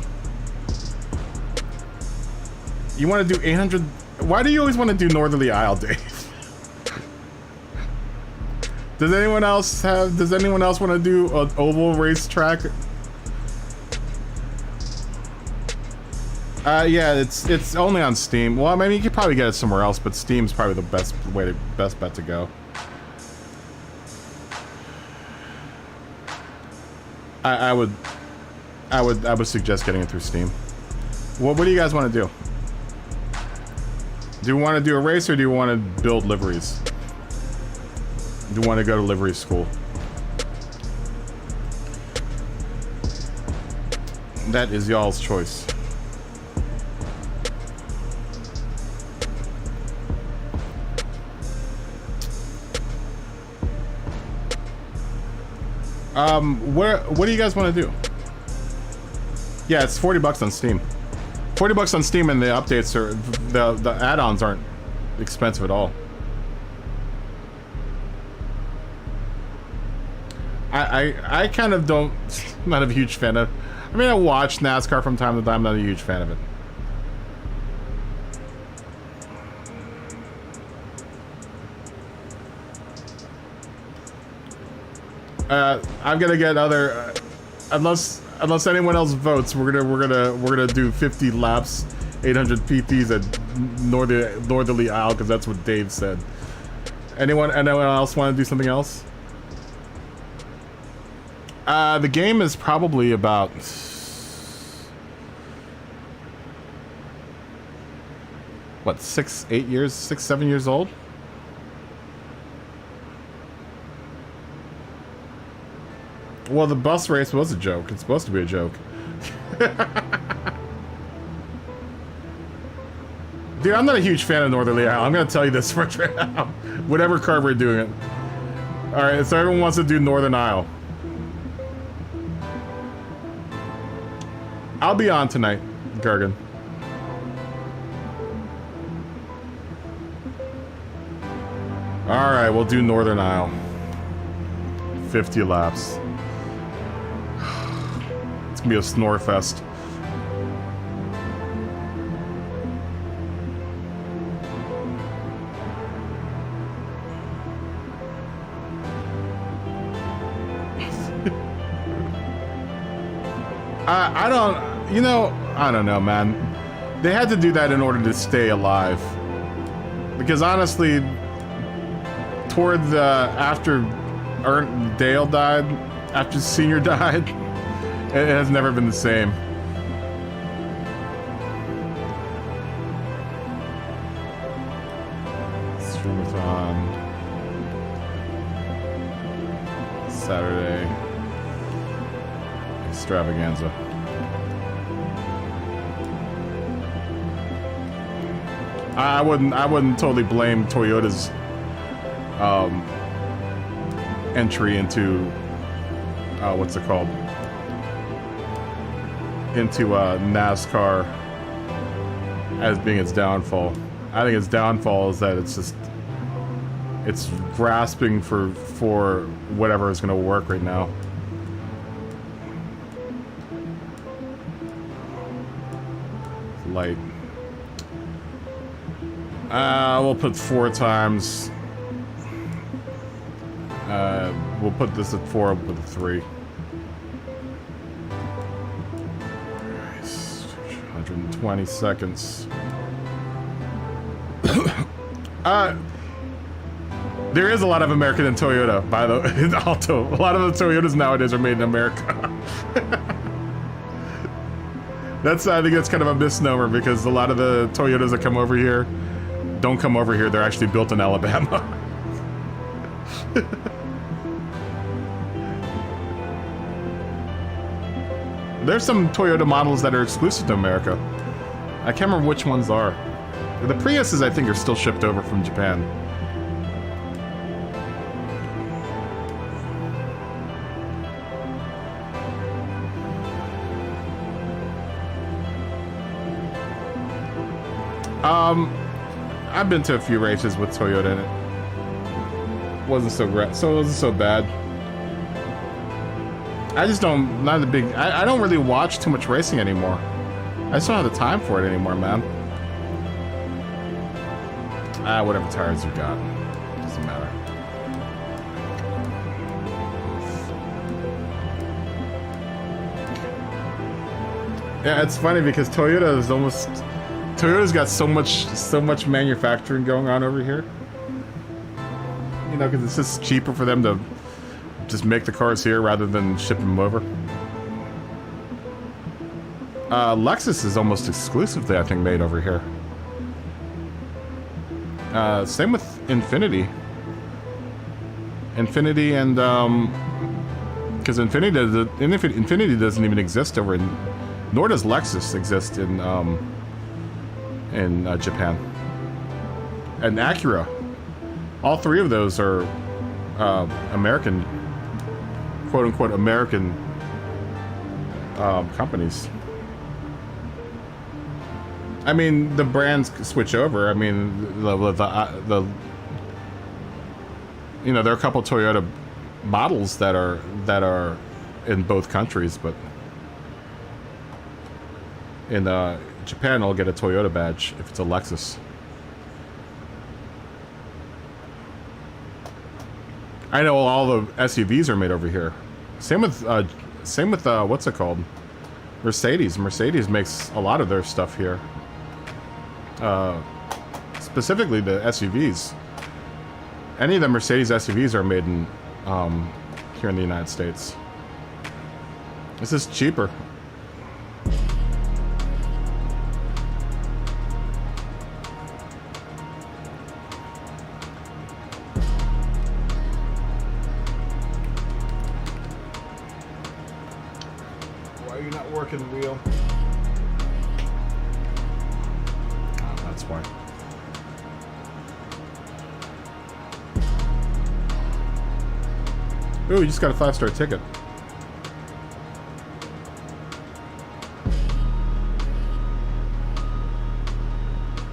You want to do 800? Why do you always want to do Northerly Isle, Dave? Does anyone else want to do an oval racetrack? Yeah, it's only on Steam. Well, I mean, you could probably get it somewhere else, but Steam's probably the best bet to go. I would suggest getting it through Steam. What do you guys want to do? Do you want to do a race or do you want to build liveries? Do you want to go to livery school? That is y'all's choice. What do you guys want to do? Yeah, it's $40 on Steam. $40 on Steam, and the updates are the add-ons aren't expensive at all. I kind of don't, not a huge fan of. I mean, I watch NASCAR from time to time. I'm not a huge fan of it. I'm gonna get other, unless anyone else votes, we're gonna do 50 laps, 800 PTs at Northerly Isle, because that's what Dave said. Anyone else want to do something else? The game is probably about what, 7 years old. Well, the bus race was a joke. It's supposed to be a joke. Dude, I'm not a huge fan of Northerly Isle. I'm gonna tell you this right now. Whatever car we're doing it. Alright, so everyone wants to do Northern Isle. I'll be on tonight, Gergen. Alright, we'll do Northern Isle. 50 laps. It's gonna be a snore fest. I don't know, man. They had to do that in order to stay alive. Because honestly, toward after Dale died, after Senior died, it has never been the same. Streamathon. Saturday. Extravaganza. I wouldn't totally blame Toyota's entry into what's it called? Into NASCAR as being its downfall. I think its downfall is that it's grasping for whatever is going to work right now. Light. We'll put 4 times. we'll put this at 4 with a 3. Nice. 120 seconds. There is a lot of American in Toyota, by the way. Alto. A lot of the Toyotas nowadays are made in America. I think that's kind of a misnomer because a lot of the Toyotas that come over here don't come over here. They're actually built in Alabama. There's some Toyota models that are exclusive to America. I can't remember which ones are. The Priuses, I think, are still shipped over from Japan. I've been to a few races with Toyota in it. Wasn't so great, so it wasn't so bad. I just don't, not a big, I don't really watch too much racing anymore. I just don't have the time for it anymore, man. Whatever tires you got, doesn't matter. Yeah, it's funny because Toyota's got so much manufacturing going on over here. You know, because it's just cheaper for them to just make the cars here rather than ship them over. Lexus is almost exclusively, I think, made over here. Same with Infiniti. Infiniti and because Infiniti doesn't even exist over in, nor does Lexus exist in Japan. And Acura. All three of those are American, quote-unquote American companies. I mean, the brands switch over. I mean, the you know, there are a couple Toyota models that are in both countries, but in Japan, I'll get a Toyota badge if it's a Lexus. I know all the SUVs are made over here. Same with what's it called? Mercedes. Mercedes makes a lot of their stuff here. Specifically the SUVs. Any of the Mercedes SUVs are made in here in the United States. This is cheaper. The wheel. Oh, that's why. Ooh, you just got a 5-star ticket.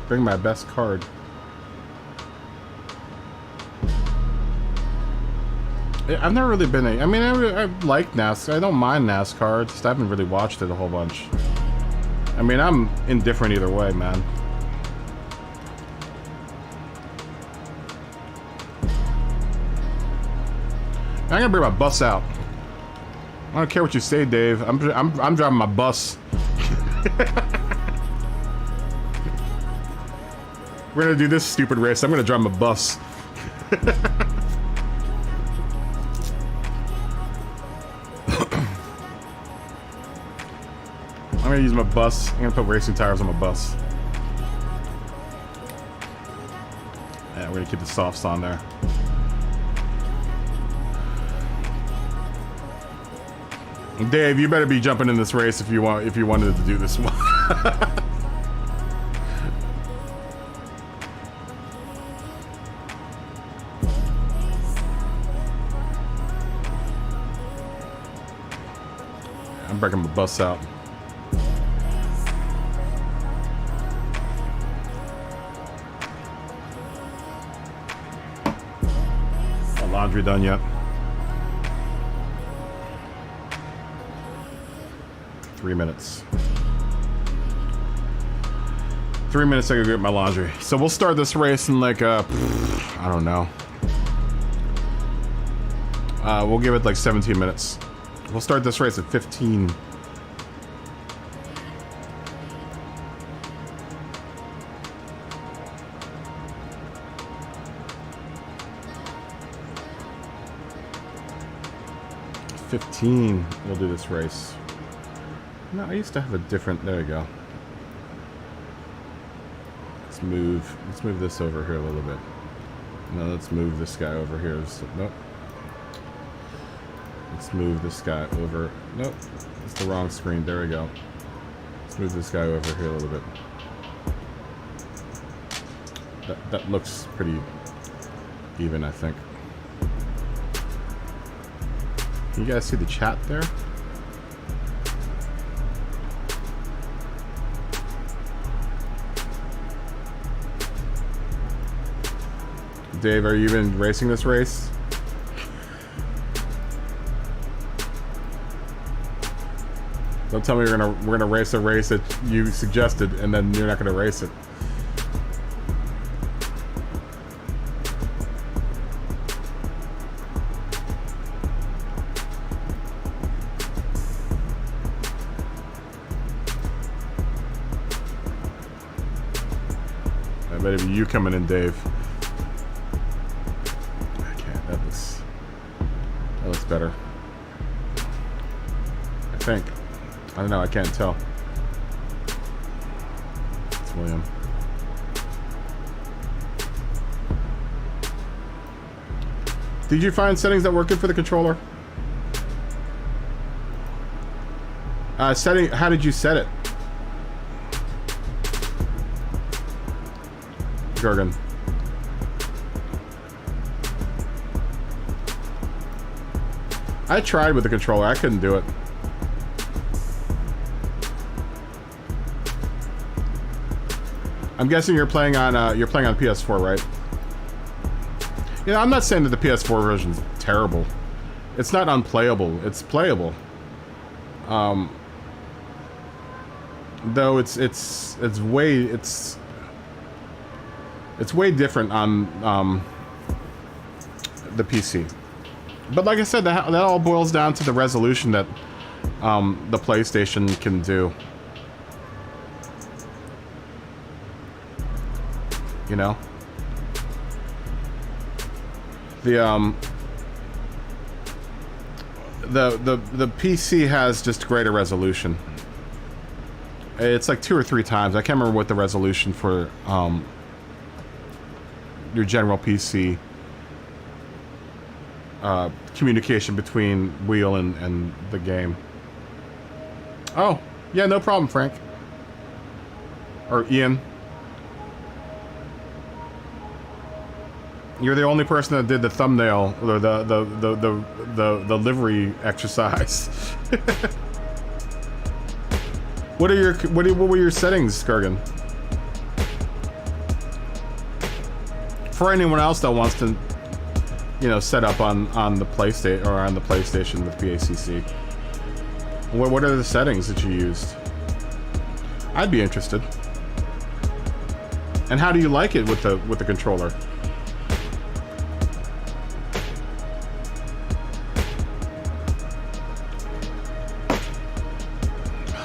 Bring my best card. I've never really been I mean, I like NASCAR. I don't mind NASCAR. Just I haven't really watched it a whole bunch. I mean, I'm indifferent either way, man. I'm gonna bring my bus out. I don't care what you say, Dave. I'm driving my bus. We're gonna do this stupid race. I'm gonna drive my bus. I'm gonna use my bus. I'm gonna put racing tires on my bus. Yeah, we're gonna keep the softs on there. Dave, you better be jumping in this race if you wanted to do this one. I'm breaking my bus out. Laundry done yet? 3 minutes. 3 minutes I gotta get my laundry. So we'll start this race in like I don't know. We'll give it like 17 minutes. We'll start this race at 15. We'll do this race. No, I used to have a different. There you go. Let's move this over here a little bit. No, let's move this guy over here. Nope. Let's move this guy over. Nope. It's the wrong screen. There we go. Let's move this guy over here a little bit. That looks pretty even, I think. Can you guys see the chat there? Dave, are you even racing this race? Don't tell me we're gonna race a race that you suggested and then you're not gonna race it. I bet it'd be you coming in, Dave. Okay, that looks better. I think. I don't know, I can't tell. It's William. Did you find settings that work good for the controller? Setting, how did you set it? Gergen. I tried with the controller, I couldn't do it. I'm guessing you're playing on PS4, right? Yeah, I'm not saying that the PS4 version is terrible. It's not unplayable. It's playable. Though it's way different on the PC. But like I said, that all boils down to the resolution that the PlayStation can do. You know, the PC has just greater resolution. It's like 2 or 3 times. I can't remember what the resolution for your general PC communication between wheel and the game. Oh, yeah, no problem, Frank. Or Ian. You're the only person that did the thumbnail or the livery exercise. What were your settings, Gergen? For anyone else that wants to, you know, set up on the PlayStation or on the PlayStation with PACC, what are the settings that you used? I'd be interested. And how do you like it with the controller?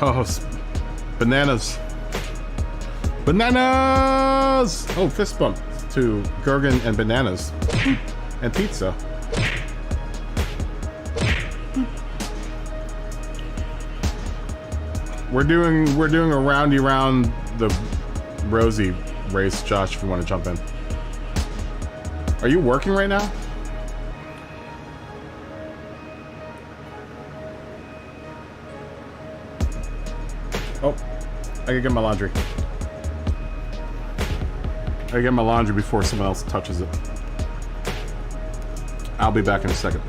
Oh, bananas. Bananas! Oh, fist bump to Gergen and bananas. And pizza. We're doing a roundy round the Rosie race, Josh, if you want to jump in. Are you working right now? Oh, I gotta get my laundry. I gotta get my laundry before someone else touches it. I'll be back in a second.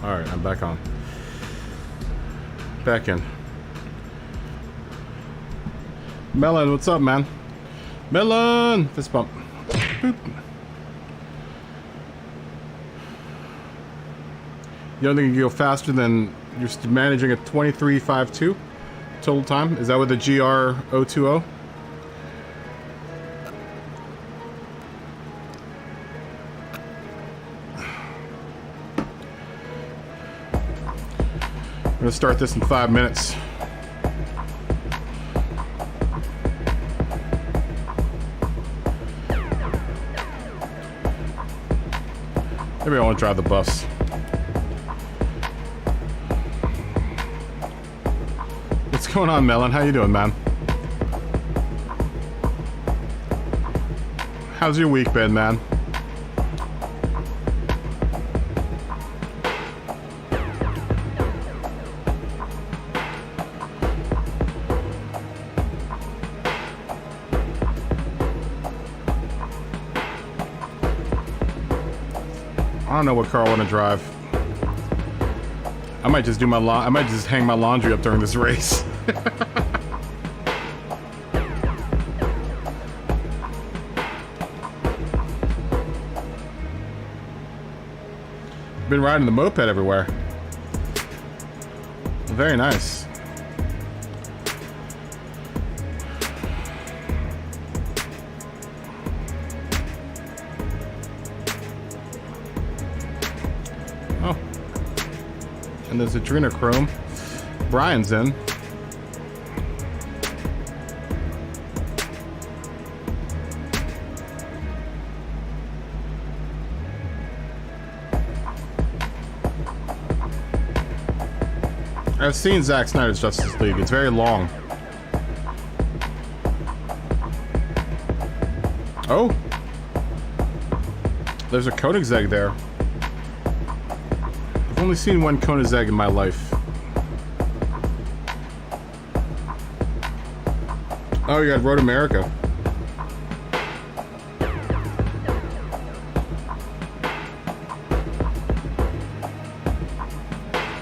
Alright, I'm back on. Back in. Melon, what's up, man? Melon! Fist bump. Boop. You don't think you can go faster than you're managing a 23.52 total time? Is that with the GR020? I'm gonna start this in 5 minutes. Maybe I want to drive the bus. What's going on, Melon? How you doing, man? How's your week been, man? I don't know what car I want to drive. I might just do my I might just hang my laundry up during this race. Been riding the moped everywhere. Very nice. Oh. And there's adrenochrome. Brian's in. I've seen Zack Snyder's Justice League. It's very long. Oh. There's a Koenigsegg there. I've only seen one Koenigsegg in my life. Oh, you got Road America.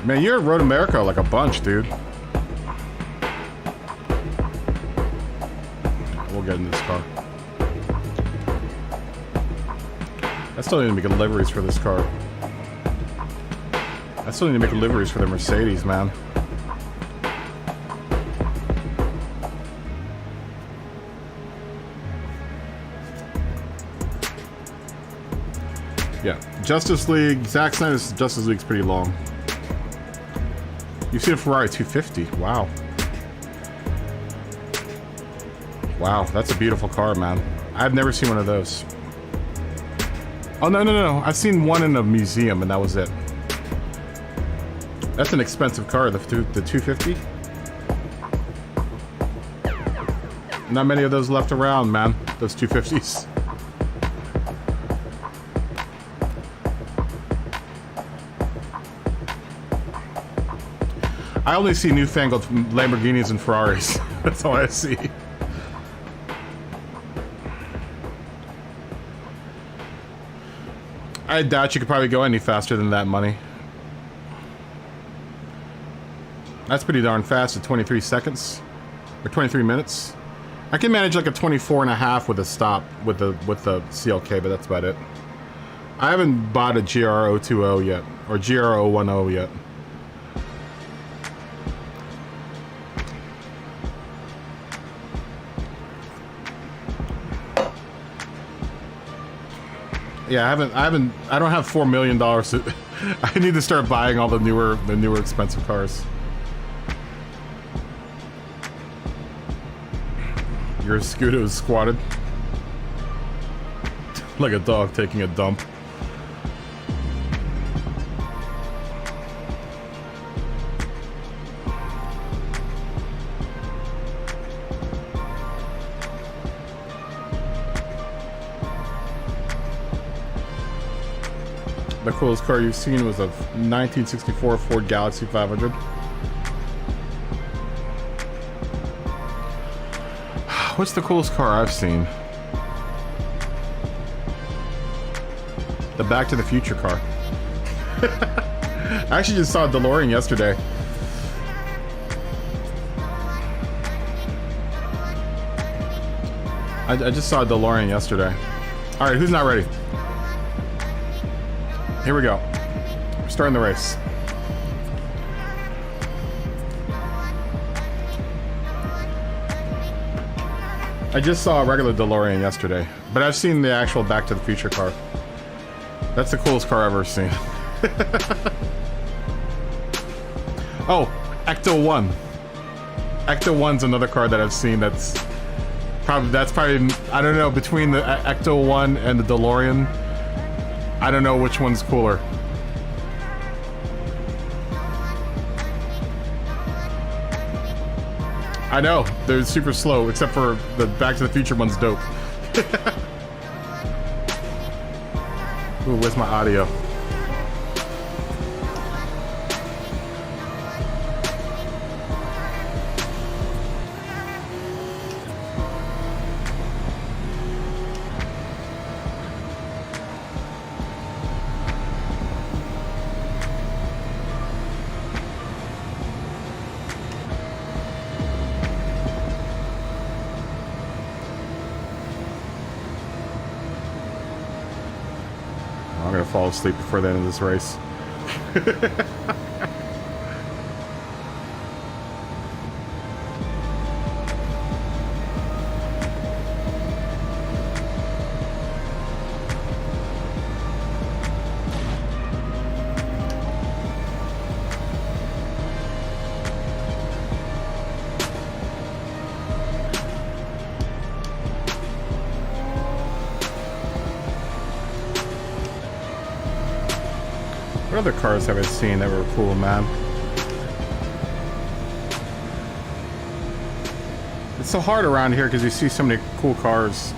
Man, you're at Road America like a bunch, dude. We'll get in this car. I still need to make liveries for this car. I still need to make liveries for the Mercedes, man. Yeah, Justice League. Zack Snyder's Justice League's pretty long. You've seen a Ferrari 250. Wow. Wow, that's a beautiful car, man. I've never seen one of those. Oh, no. I've seen one in a museum, and that was it. That's an expensive car, the 250. Not many of those left around, man. Those 250s. I only see newfangled Lamborghinis and Ferraris. That's all I see. I doubt you could probably go any faster than that money. That's pretty darn fast at 23 seconds. Or 23 minutes. I can manage like a 24 and a half with a stop with the CLK, but that's about it. I haven't bought a GR020 yet. Or GR010 yet. Yeah, I don't have $4 million to, I need to start buying all the newer expensive cars. Your Scudo is squatted. Like a dog taking a dump. The coolest car you've seen was a 1964 Ford Galaxy 500. What's the coolest car I've seen? The Back to the Future car. I actually just saw a DeLorean yesterday. I just saw a DeLorean yesterday. All right, who's not ready? Here we go. We're starting the race. I just saw a regular DeLorean yesterday, but I've seen the actual Back to the Future car. That's the coolest car I've ever seen. Oh, Ecto 1. Ecto 1's another car that I've seen that's probably I don't know, between the Ecto 1 and the DeLorean, I don't know which one's cooler. I know, they're super slow, except for the Back to the Future one's dope. Ooh, where's my audio? I'm gonna fall asleep before the end of this race. What other cars have I seen that were cool, man? It's so hard around here because you see so many cool cars.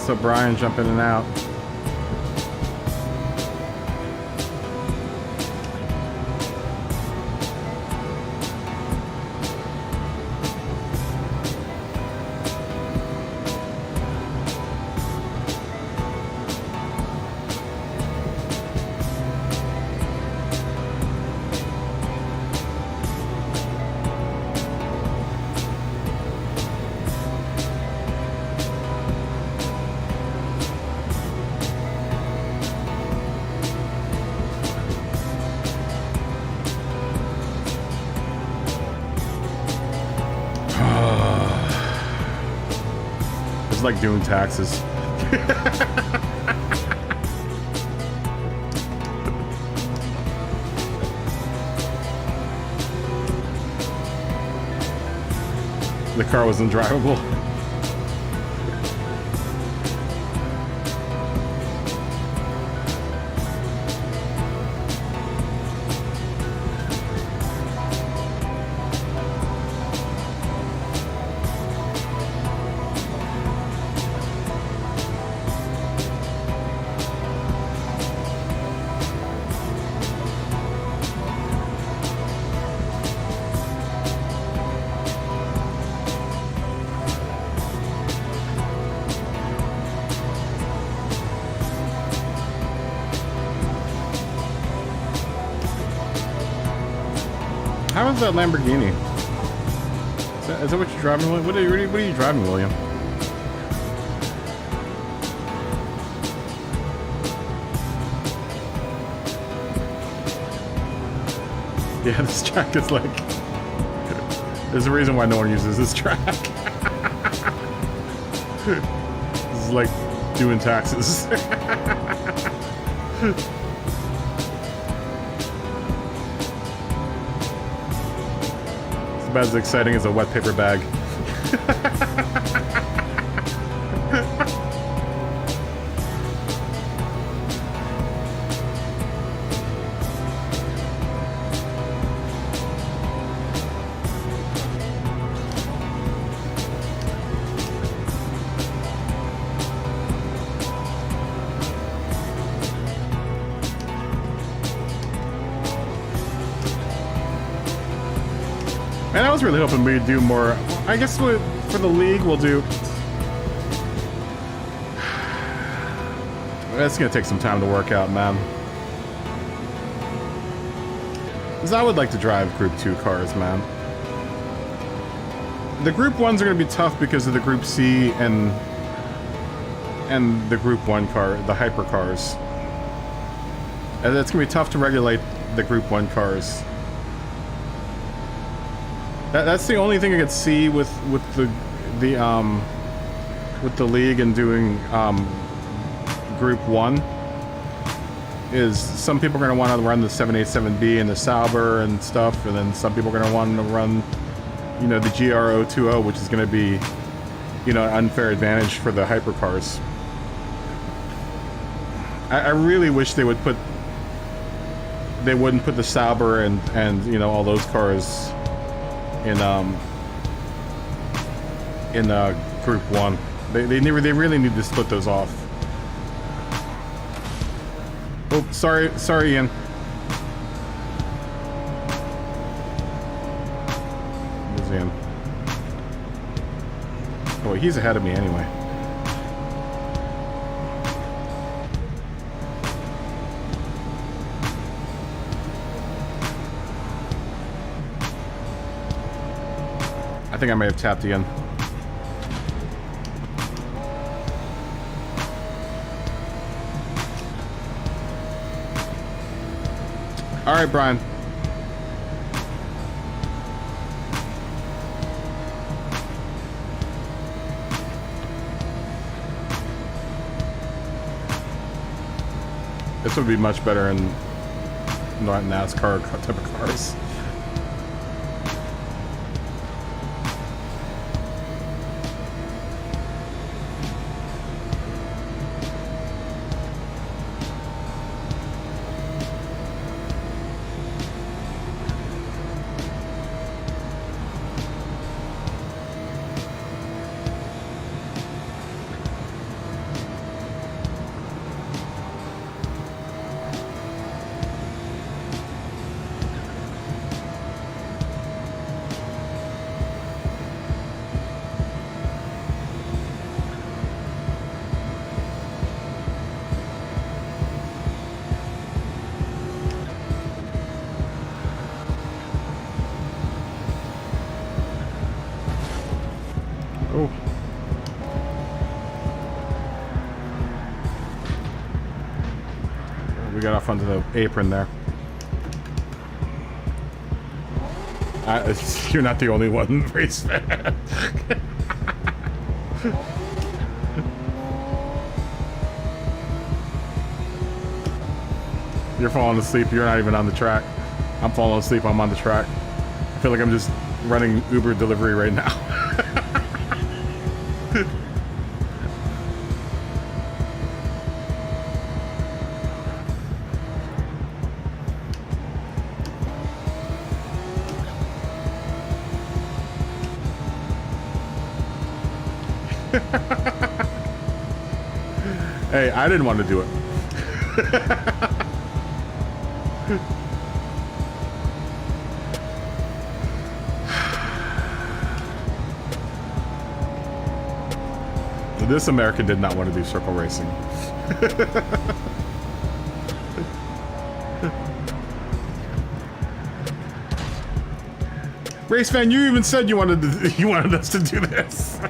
So Brian jump in and out. It's like doing taxes. The car was undrivable. How is that Lamborghini? Is Is that what you're driving, William? What are you driving, William? Yeah, this track is like... There's a reason why no one uses this track. This is like doing taxes. It's about as exciting as a wet paper bag. And I was really hoping we'd do more. I guess for the league, we'll do... That's gonna take some time to work out, man. Because I would like to drive Group 2 cars, man. The Group 1s are gonna be tough because of the Group C and the Group 1 car, the hypercars. And it's gonna be tough to regulate the Group 1 cars. That's the only thing I could see with the league and doing Group 1 is some people are going to want to run the 787B and the Sauber and stuff, and then some people are going to want to run, you know, the GR020, which is going to be, you know, an unfair advantage for the hypercars. I really wish they wouldn't put the Sauber and you know, all those cars in Group 1. They really need to split those off. Oh, sorry, Ian. Where's Ian? Oh, he's ahead of me anyway. I think I may have tapped Ian. All right, Brian. This would be much better in not NASCAR type of cars. We got off onto the apron there. You're not the only one, race fan. You're falling asleep. You're not even on the track. I'm falling asleep. I'm on the track. I feel like I'm just running Uber delivery right now. Hey, I didn't want to do it. This American did not want to do circle racing. Race fan, you even said you wanted us to do this.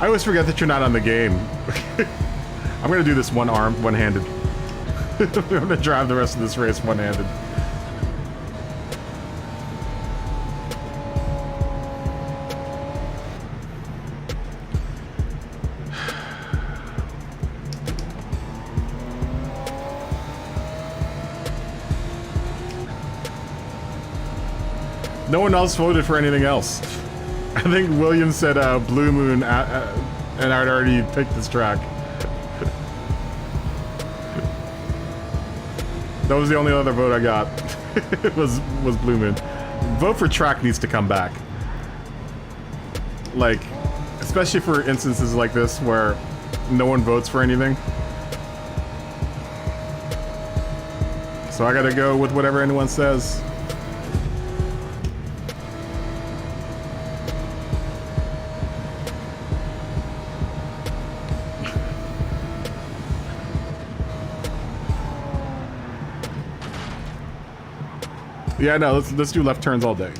I always forget that you're not on the game. I'm gonna do this one-handed. I'm gonna drive the rest of this race one-handed. No one else voted for anything else. I think William said Blue Moon, and I'd already picked this track. That was the only other vote I got. was Blue Moon. Vote for track needs to come back. Like, especially for instances like this where no one votes for anything. So I gotta go with whatever anyone says. Yeah, no, let's do left turns all day.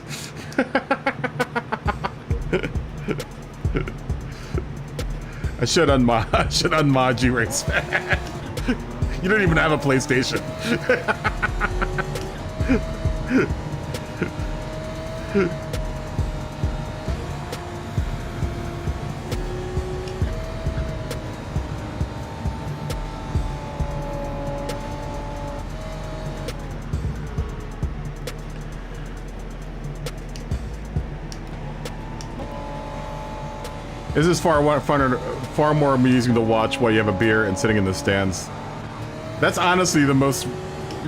I should unmod you, race fan. You don't even have a PlayStation. This is far more amusing to watch while you have a beer and sitting in the stands. That's honestly the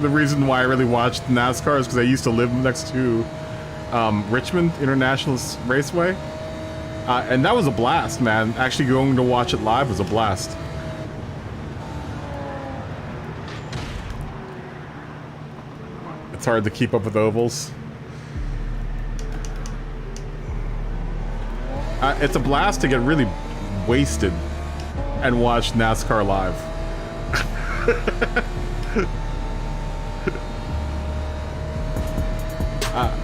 reason why I really watched NASCAR is because I used to live next to Richmond International Raceway. And that was a blast, man. Actually going to watch it live was a blast. It's hard to keep up with ovals. It's a blast to get really wasted and watch NASCAR live.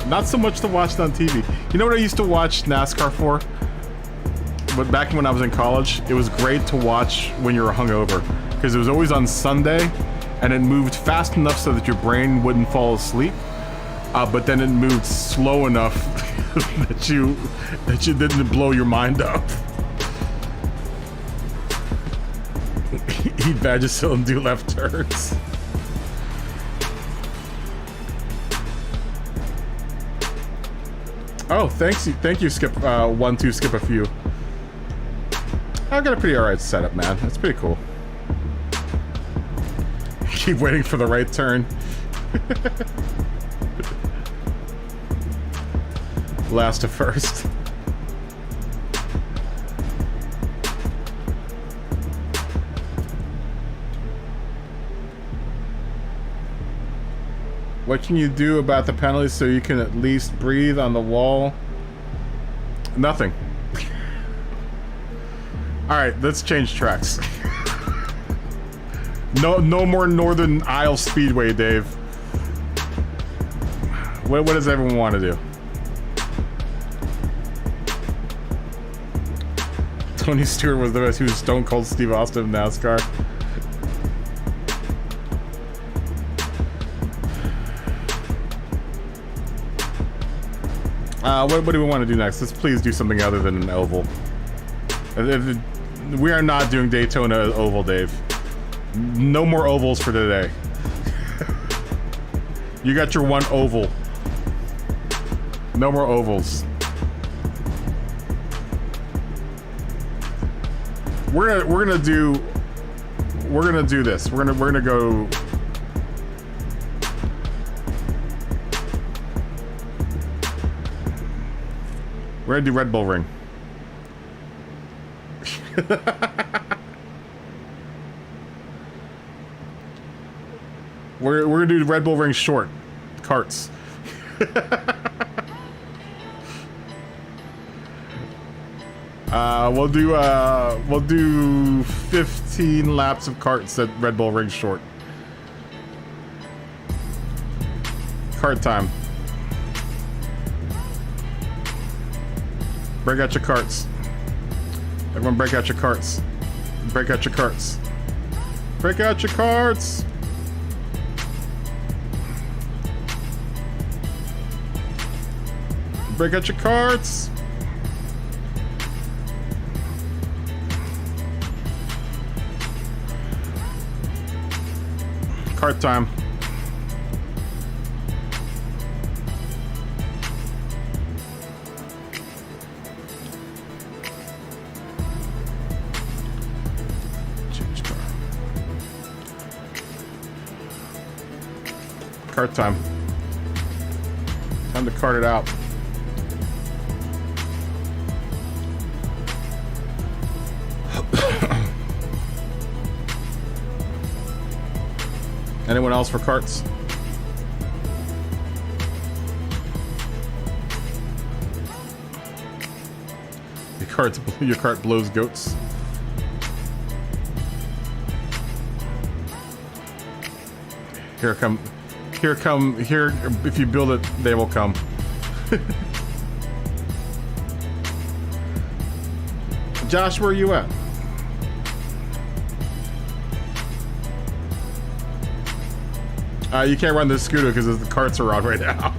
Not so much to watch it on TV. You know what I used to watch NASCAR for? But back when I was in college, it was great to watch when you were hungover because it was always on Sunday, and it moved fast enough so that your brain wouldn't fall asleep. But then it moved slow enough that you didn't blow your mind up. Eat Vagisil and do left turns. Oh, thank you, Skip. 1, 2, skip a few. I've got a pretty alright setup, man. That's pretty cool. Keep waiting for the right turn. Last to first. What can you do about the penalties so you can at least breathe on the wall? Nothing. Alright, let's change tracks. No more Northern Isle Speedway, Dave. What does everyone want to do? Tony Stewart was the best. He was Stone Cold Steve Austin of NASCAR. What do we want to do next? Let's please do something other than an oval. We are not doing Daytona oval, Dave. No more ovals for today. You got your one oval. No more ovals. We're gonna do this. We're gonna go. We're gonna do Red Bull Ring. We're gonna do Red Bull Ring short carts. We'll do 15 laps of carts at Red Bull Ring Short. Cart time. Break out your carts. Everyone break out your carts. Break out your carts. Break out your carts! Break out your carts! Cart time. Change car. Cart time. Time to cart it out. Anyone else for carts? Your cart blows goats. Here, if you build it, they will come. Josh, where are you at? You can't run this scooter because the carts are on right now.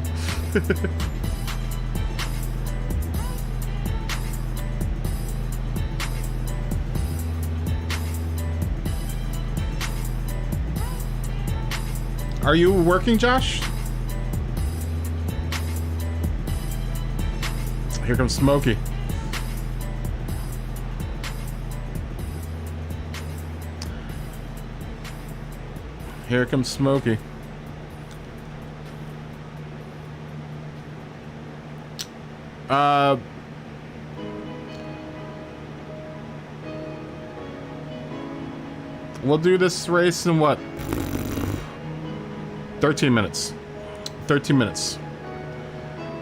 Are you working, Josh? Here comes Smokey. Here comes Smokey. We'll do this race in what? 13 minutes. 13 minutes.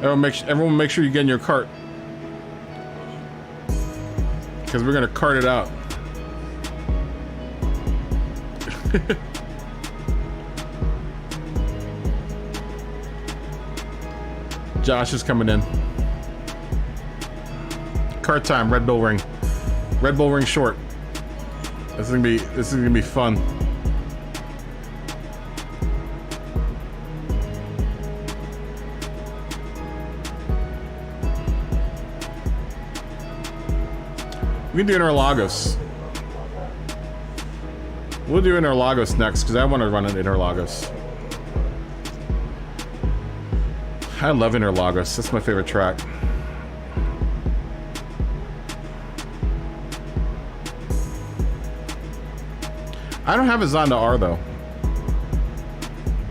Everyone make sure you get in your cart. Because we're gonna cart it out. Josh is coming in. Cart time, Red Bull Ring. Red Bull Ring Short. This is gonna be fun. We can do Interlagos. We'll do Interlagos next because I want to run an Interlagos. I love Interlagos. That's my favorite track. I don't have a Zonda R though.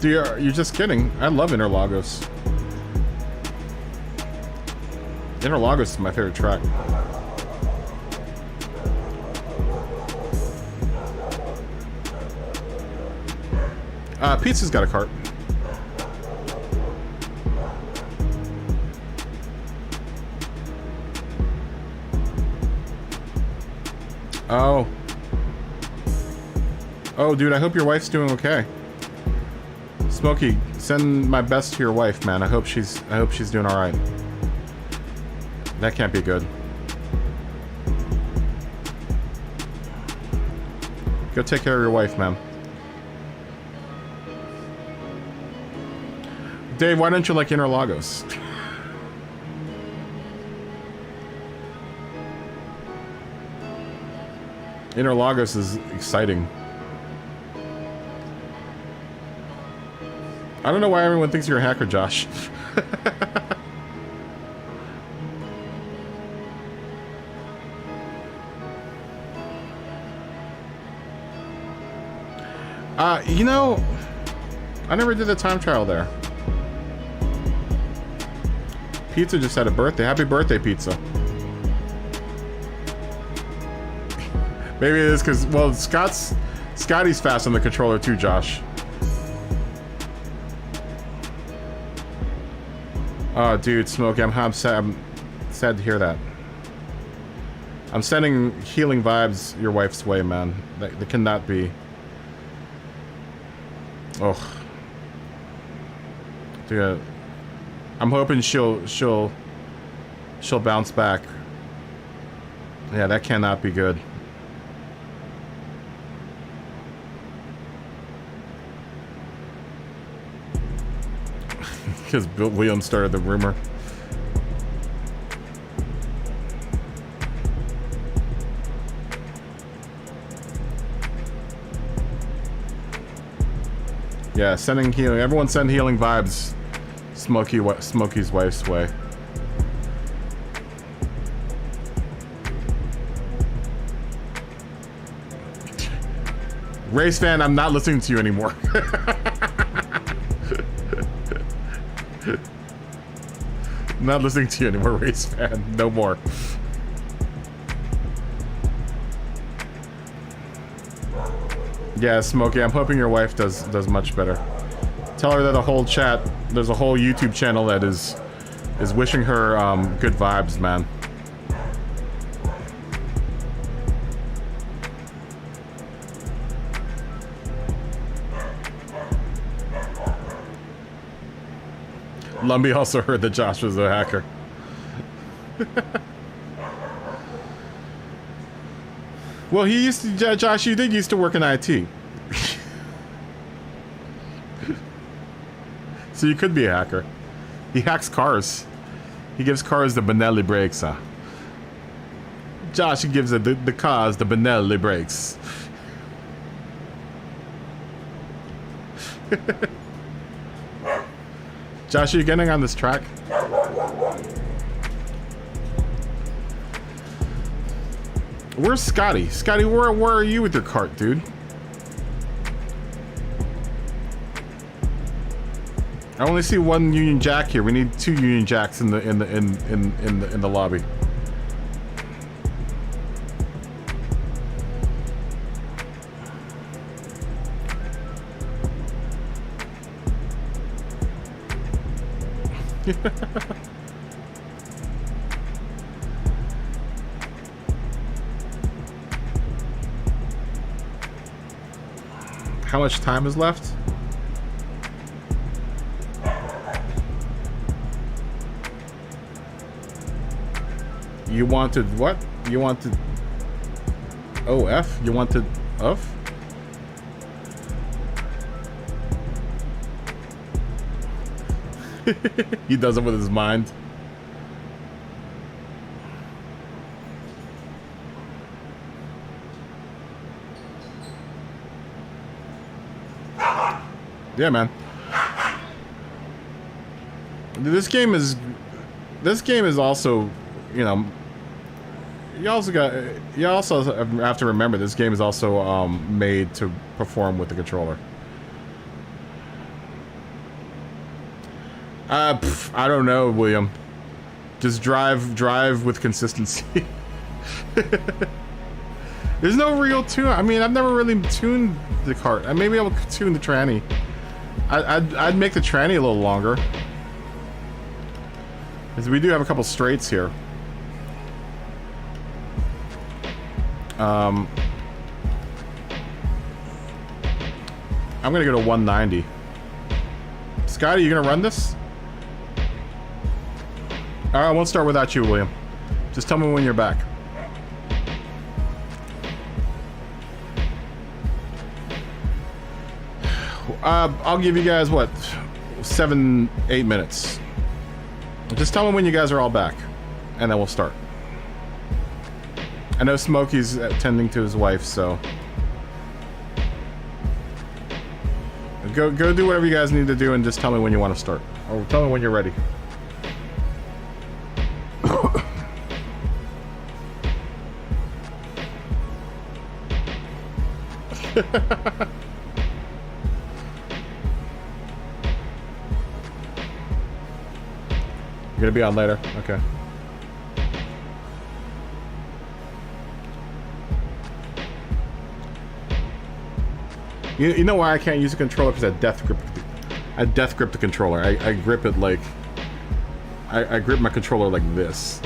You're just kidding. I love Interlagos. Interlagos is my favorite track. Pizza's got a cart. Oh. Oh, dude, I hope your wife's doing okay. Smokey, send my best to your wife, man. I hope she's doing all right. That can't be good. Go take care of your wife, man. Dave, why don't you like Interlagos? Interlagos is exciting. I don't know why everyone thinks you're a hacker, Josh. You know, I never did the time trial there. Pizza just had a birthday. Happy birthday, Pizza. Maybe it is because, well, Scotty's fast on the controller too, Josh. Oh, dude, Smokey, I'm sad to hear that. I'm sending healing vibes your wife's way, man. That cannot be. Oh. Dude, I'm hoping she'll bounce back. Yeah, that cannot be good. Because William started the rumor. Yeah, sending healing. Everyone send healing vibes. Smokey's wife's way. Race fan, I'm not listening to you anymore. Not listening to you anymore, race fan. No more. Yeah, Smokey, I'm hoping your wife does much better. Tell her that a whole chat, there's a whole YouTube channel that is wishing her good vibes, man. Lumby also heard that Josh was a hacker. Well, he used to, Josh, you did used to work in IT. So you could be a hacker. He hacks cars. He gives cars the Benelli brakes, huh? Josh, he gives the cars the Benelli brakes. Josh, are you getting on this track? Where's Scotty? Scotty, where are you with your cart, dude? I only see one Union Jack here. We need 2 Union Jacks in the lobby. How much time is left? You wanted what? You wanted OF? You wanted UF? He does it with his mind. Yeah, man. This game is also, you know, you also have to remember this game is also made to perform with the controller. I don't know, William. Just drive with consistency. There's no real tune. I mean, I've never really tuned the cart. Maybe I'll tune the tranny. I'd make the tranny a little longer. Because we do have a couple straights here. I'm gonna go to 190. Scotty, you gonna run this? Alright, I won't start without you, William. Just tell me when you're back. I'll give you guys, what, 7-8 minutes. Just tell me when you guys are all back, and then we'll start. I know Smokey's tending to his wife, so... Go do whatever you guys need to do, and just tell me when you want to start. Or tell me when you're ready. You're gonna be on later? Okay. You know why I can't use the controller? Because I death grip the controller. I grip it like... I grip my controller like this.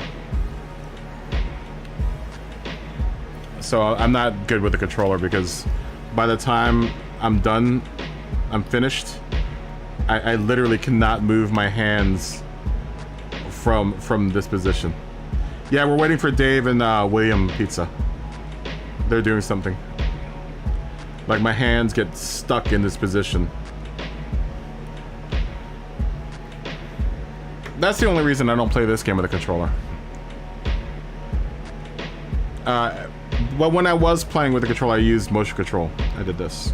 So I'm not good with the controller because by the time I'm done, I'm finished, I literally cannot move my hands from this position. Yeah, we're waiting for Dave and William Pizza. They're doing something. Like my hands get stuck in this position. That's the only reason I don't play this game with a controller. Well, when I was playing with the controller, I used motion control. I did this.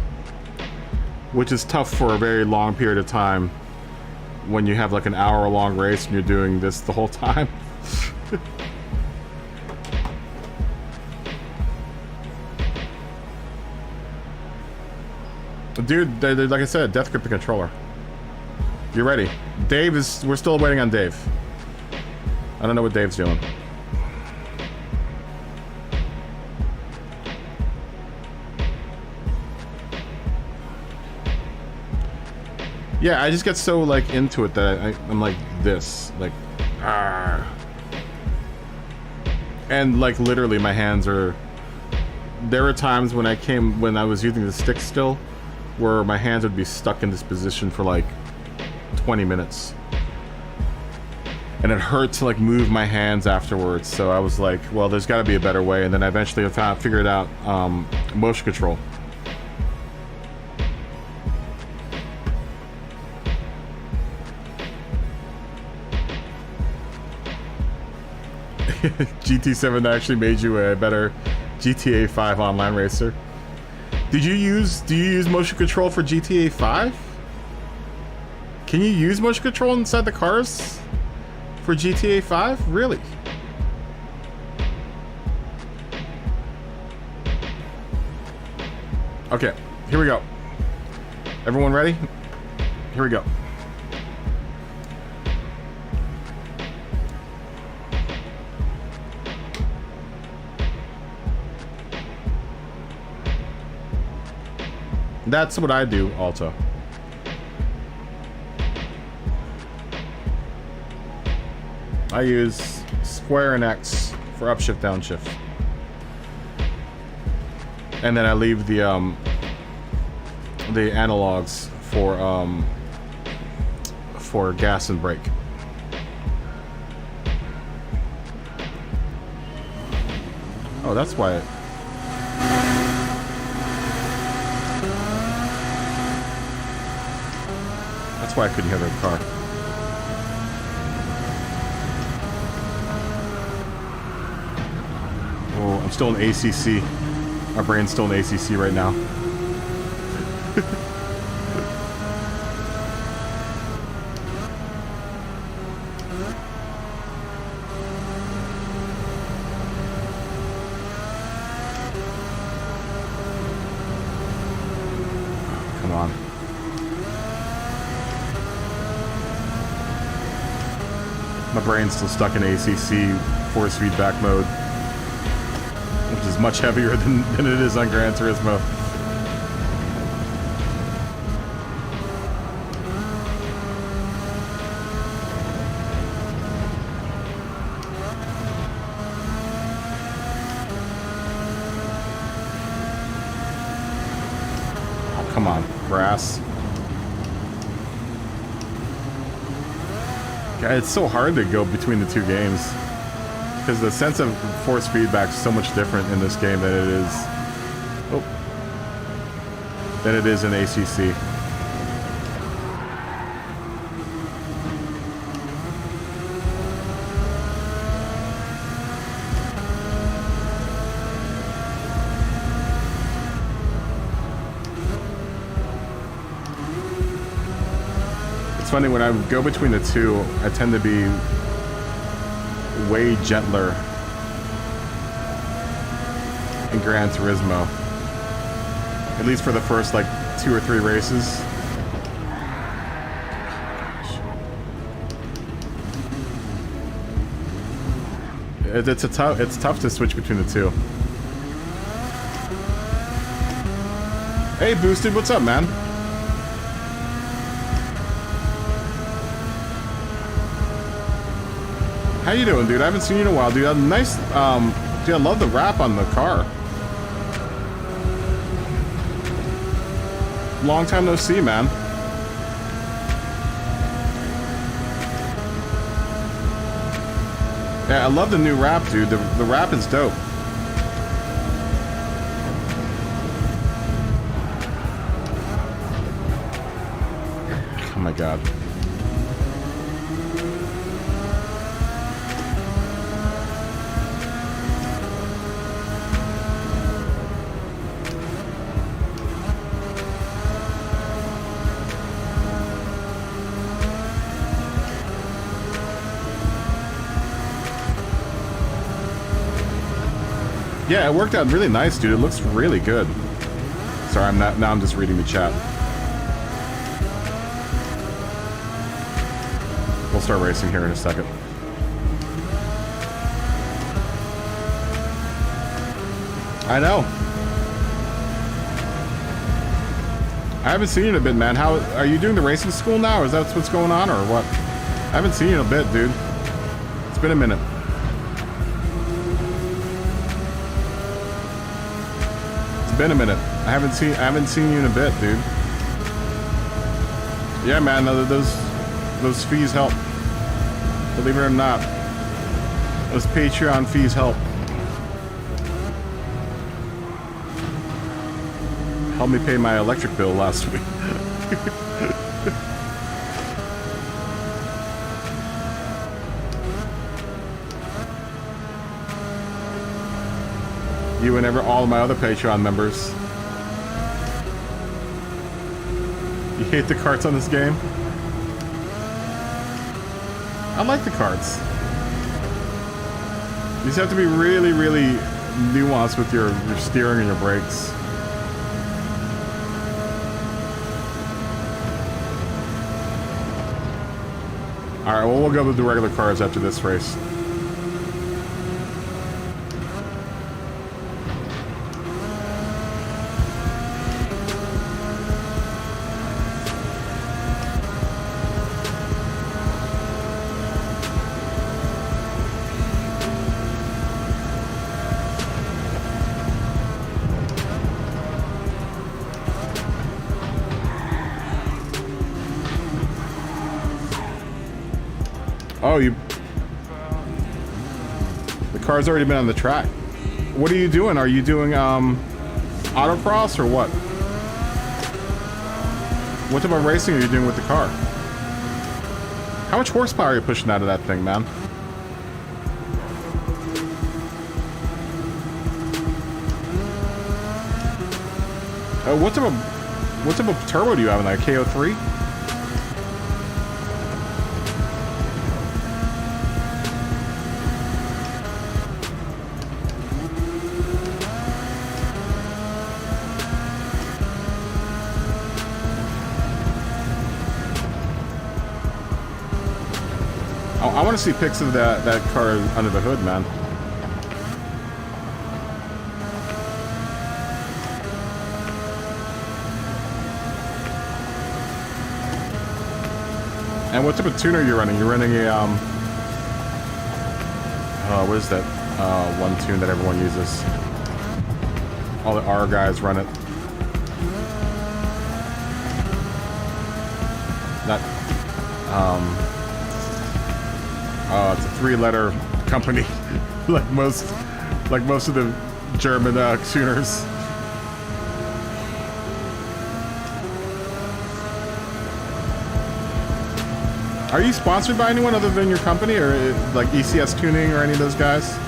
Which is tough for a very long period of time when you have like an hour-long race and you're doing this the whole time. Dude, like I said, death grip the controller. You're ready. Dave is... We're still waiting on Dave. I don't know what Dave's doing. Yeah, I just get so, like, into it that I'm like this. Like, argh. And, like, literally my hands are... There were times when I was using the stick still, where my hands would be stuck in this position for, like, 20 minutes. And it hurt to, like, move my hands afterwards, so I was like, well, there's gotta be a better way, and then I eventually figured out, motion control. GT7 actually made you a better GTA 5 online racer. Do you use motion control for GTA 5? Can you use motion control inside the cars for GTA 5? Really? Okay, here we go. Everyone ready? Here we go. That's what I do, also. I use square and X for upshift, downshift. And then I leave the analogs for gas and brake. Oh, that's why it... That's why I couldn't hear the car. Oh, I'm still in ACC. My brain's still in ACC right now. Come on. My brain's still stuck in ACC force feedback mode, which is much heavier than it is on Gran Turismo. Oh, come on, grass. It's so hard to go between the two games because the sense of force feedback is so much different in this game than it is in ACC. Funny, when I go between the two, I tend to be way gentler in Gran Turismo. At least for the first, like, 2 or 3 races. It's tough to switch between the two. Hey, Boosted, what's up, man? How you doing, dude? I haven't seen you in a while, dude. Nice, dude, I love the wrap on the car. Long time no see, man. Yeah, I love the new rap, dude. The rap is dope. Oh my god. Yeah, it worked out really nice, dude. It looks really good. Sorry, I'm just reading the chat. We'll start racing here in a second. I know. I haven't seen you in a bit, man. How are you doing the racing school now? Is that what's going on, or what? I haven't seen you in a bit, dude. It's been a minute. It's been a minute. I haven't seen you in a bit, dude. Yeah, man. Those fees help. Believe it or not, those Patreon fees help. Helped me pay my electric bill last week. You and all of my other Patreon members. You hate the carts on this game? I like the carts. You just have to be really, really nuanced with your steering and your brakes. Alright, well, we'll go with the regular cars after this race. Oh, the car's already been on the track. What are you doing? Are you doing autocross or what? What type of racing are you doing with the car? How much horsepower are you pushing out of that thing, man? What type of turbo do you have in that KO3? I want to see pics of that car under the hood, man. And what type of tuner are you running? You're running a what is that? One tune that everyone uses. All the R guys run it. Not it's a 3-letter company, like most of the German tuners. Are you sponsored by anyone other than your company, or like ECS Tuning or any of those guys?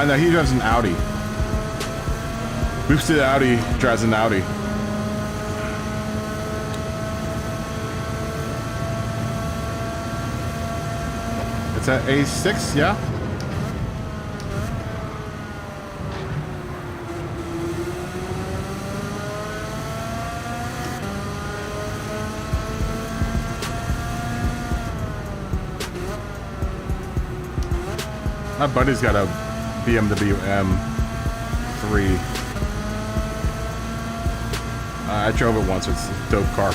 No, he drives an Audi. Boosted Audi drives an Audi. It's at A6, yeah? My buddy's got a BMW M3. I drove it once. It's a dope car.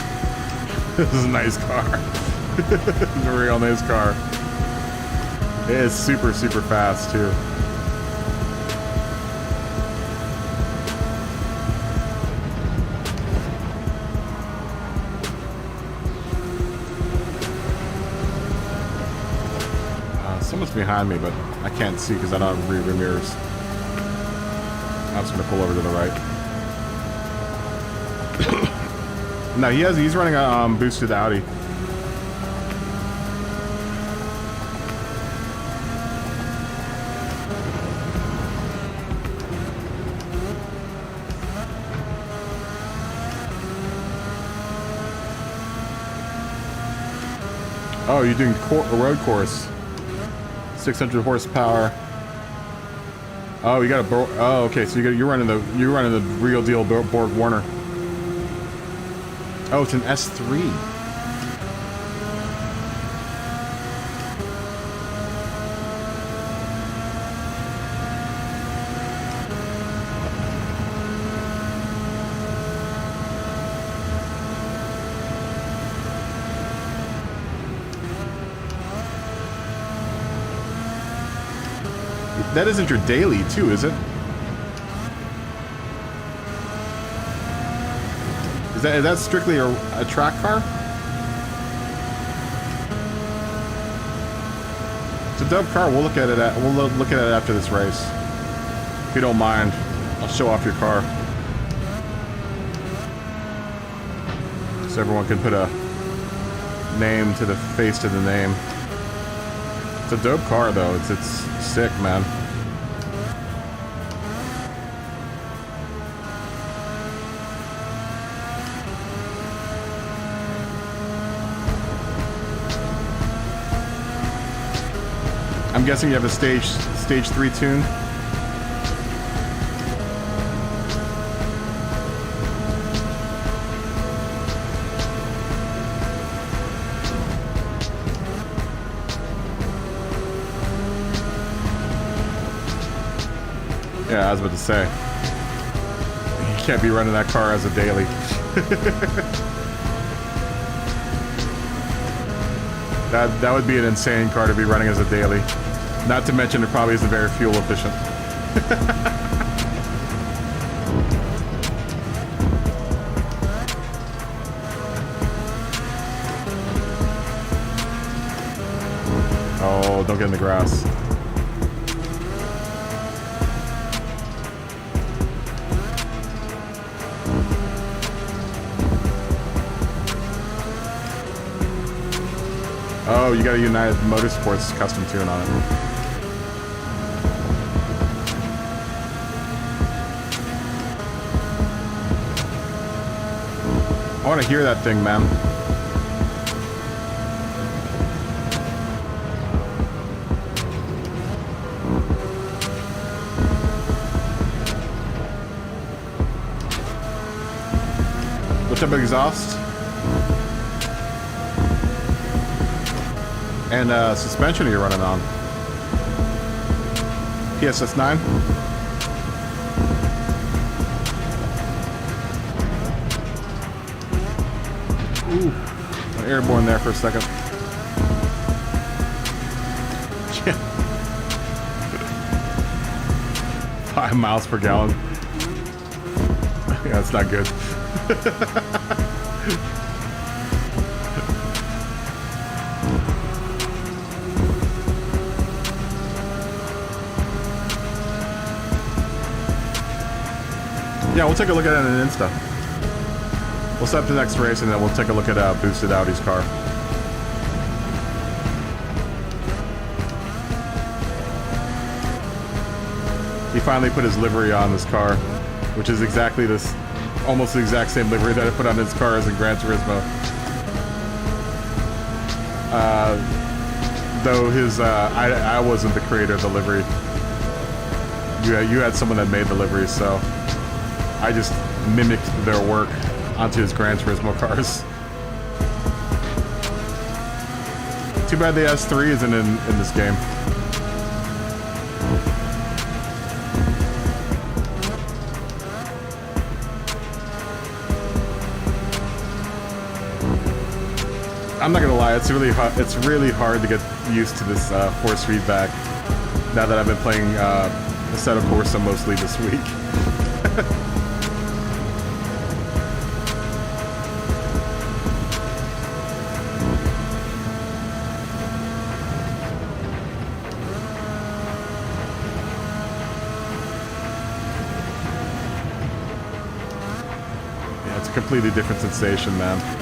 This is a nice car. It's a real nice car. It is super, super fast, too. Someone's behind me, but I can't see because I don't have rear mirrors. I'm just going to pull over to the right. No, he's running a boosted Audi. Oh, you're doing a road course. 600 horsepower. Oh, you got a. Oh, okay. So you're running the real deal Borg Warner. Oh, it's an S3. That isn't your daily, too, is it? Is that strictly a track car? It's a dope car. We'll look at it. We'll look at it after this race. If you don't mind, I'll show off your car, so everyone can put a name to the face to the name. It's a dope car, though. It's sick, man. I'm guessing you have a stage 3 tune. Yeah, I was about to say. You can't be running that car as a daily. That would be an insane car to be running as a daily. Not to mention it probably isn't very fuel efficient. Oh, don't get in the grass. Oh, you got a United Motorsports custom tune on it. I want to hear that thing, man. What type of exhaust? And suspension are you running on? PSS9? Ooh, I'm airborne there for a second. Yeah. 5 miles per gallon. Yeah, that's not good. Yeah, we'll take a look at it in Insta. We'll set up the next race and then we'll take a look at boosted Audi's car. He finally put his livery on this car, which is exactly this, almost the exact same livery that I put on his car as in Gran Turismo. Though his, I wasn't the creator of the livery. You had someone that made the livery, so I just mimicked their work onto his Gran Turismo cars. Too bad the S3 isn't in this game. I'm not gonna lie, it's really hard to get used to this force feedback now that I've been playing Assetto Corsa mostly this week. Yeah, it's a completely different sensation, man.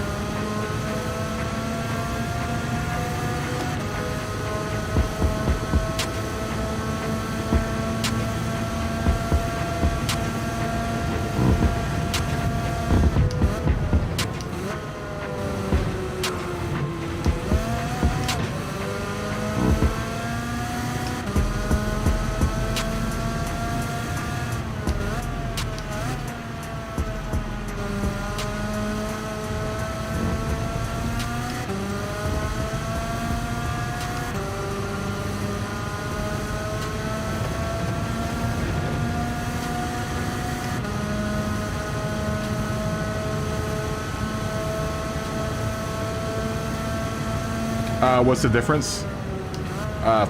What's the difference?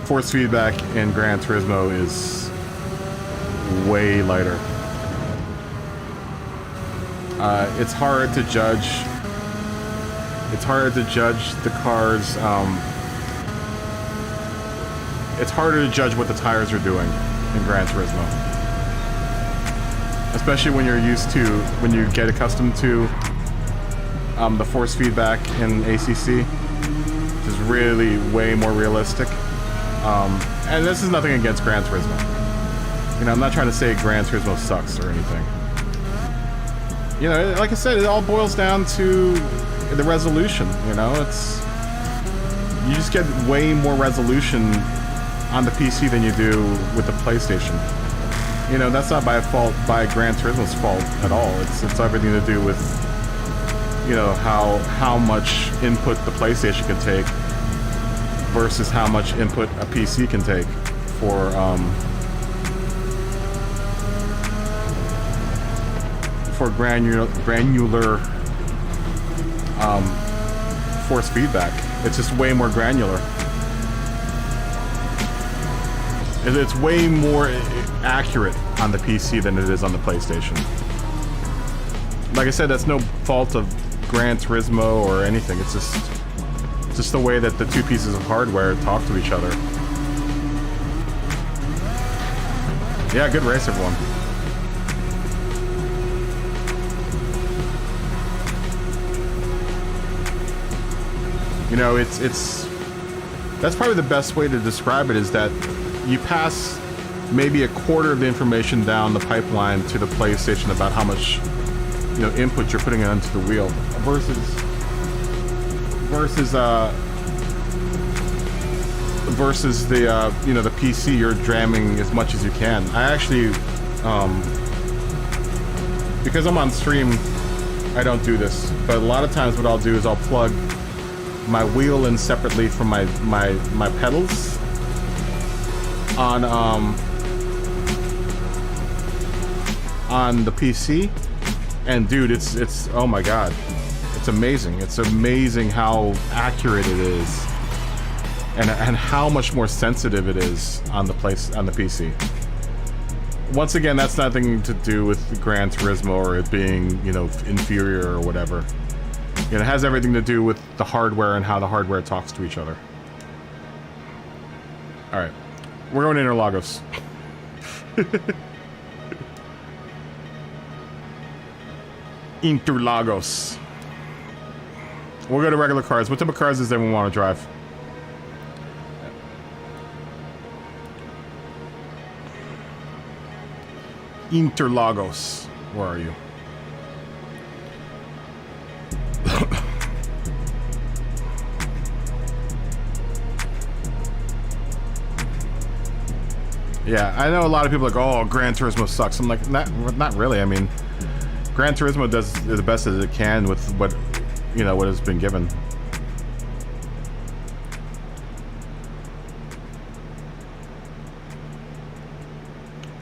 Force feedback in Gran Turismo is way lighter. It's hard to judge. It's hard to judge the cars. It's harder to judge what the tires are doing in Gran Turismo, especially when you get accustomed to the force feedback in ACC. Is really way more realistic. And this is nothing against Gran Turismo. You know, I'm not trying to say Gran Turismo sucks or anything. You know, like I said, it all boils down to the resolution, you know? You just get way more resolution on the PC than you do with the PlayStation. You know, that's not by Gran Turismo's fault at all. It's everything to do with, you know, how much input the PlayStation can take versus how much input a PC can take for granular force feedback. It's just way more granular. It's way more accurate on the PC than it is on the PlayStation. Like I said, that's no fault of Gran Turismo or anything. It's just the way that the two pieces of hardware talk to each other. Yeah, good race, everyone. You know, that's probably the best way to describe it, is that you pass maybe a quarter of the information down the pipeline to the PlayStation about how much, you know, input you're putting onto the wheel versus the you know, the PC. You're jamming as much as you can. I actually because I'm on stream, I don't do this, but a lot of times what I'll do is I'll plug my wheel in separately from my pedals on the PC, and dude, it's oh my god, it's amazing. It's amazing how accurate it is, and how much more sensitive it is on the PC. Once again, that's nothing to do with Gran Turismo or it being, you know, inferior or whatever. It has everything to do with the hardware and how the hardware talks to each other. All right, we're going to Interlagos. Interlagos. We'll go to regular cars. What type of cars does everyone want to drive? Interlagos. Where are you? Yeah, I know a lot of people are like, oh, Gran Turismo sucks. I'm like, not really. I mean, Gran Turismo does the best as it can with what, you know, what has been given.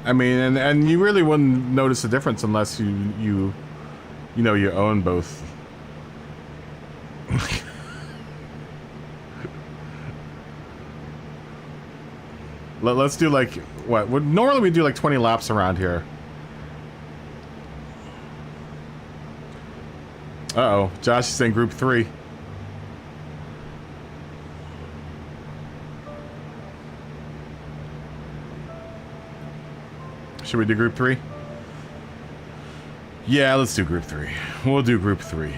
I mean, and you really wouldn't notice the difference unless you know, you own both. Let's do like what? Normally we do like 20 laps around here. Uh-oh, Josh is saying group 3. Should we do group 3? Yeah, let's do group 3. We'll do group 3.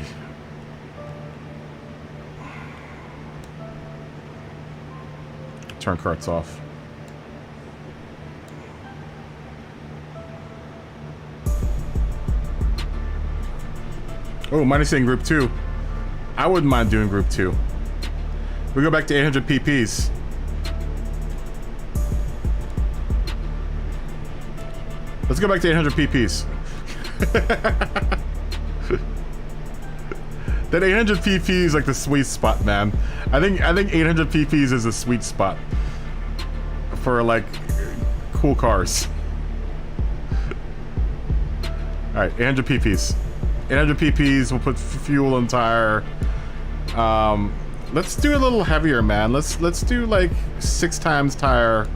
Turn carts off. Oh, mine is saying group 2. I wouldn't mind doing group 2. We go back to 800 PPs. Let's go back to 800 PPs. That 800 PP is like the sweet spot, man. I think 800 PPs is a sweet spot for like cool cars. All right, 800 PPs. 800 PPs. We'll put fuel and tire. Let's do a little heavier, man. Let's do like 6 times tire,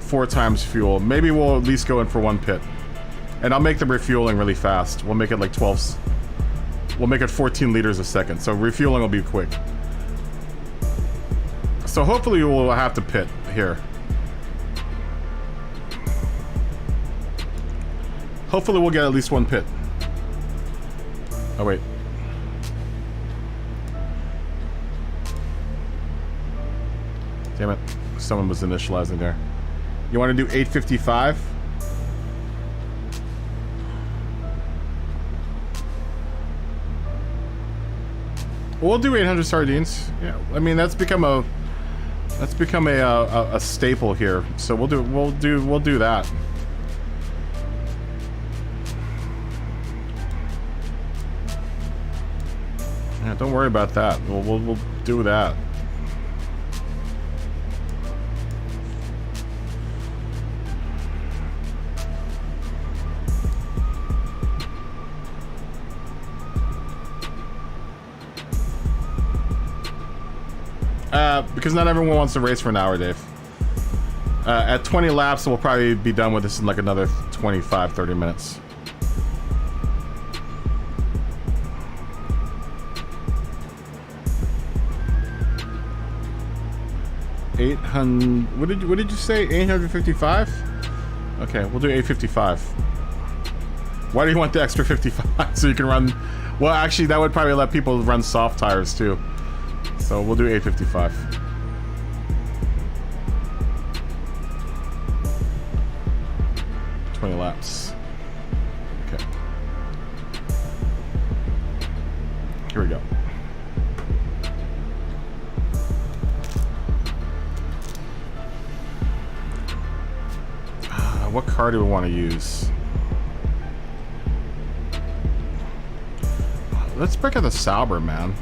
4 times fuel. Maybe we'll at least go in for 1 pit. And I'll make the refueling really fast. We'll make it like 12. We'll make it 14 liters a second. So refueling will be quick. So hopefully we'll have to pit here. Hopefully we'll get at least 1 pit. Oh wait. Damn it. Someone was initializing there. You want to do 855? We'll do 800 sardines. Yeah, I mean that's become a staple here. So we'll do that. Yeah, don't worry about that. We'll do that. Because not everyone wants to race for an hour, Dave. At 20 laps, we'll probably be done with this in like another 25, 30 minutes. What did you say? 855? Okay, we'll do 855. Why do you want the extra 55? So you can run... Well, actually, that would probably let people run soft tires, too. So we'll do 855. Laps. Okay. Here we go. What car do we want to use? Let's break out the Sauber, man.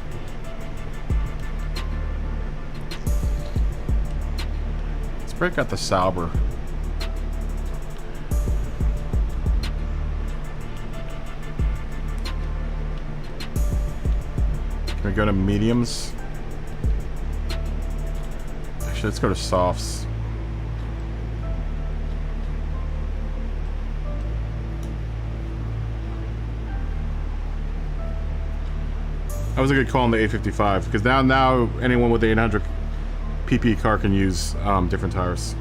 Let's break out the Sauber. Can we go to mediums? Actually, let's go to softs. That was a good call on the 855 because now anyone with the 800 PP car can use different tires.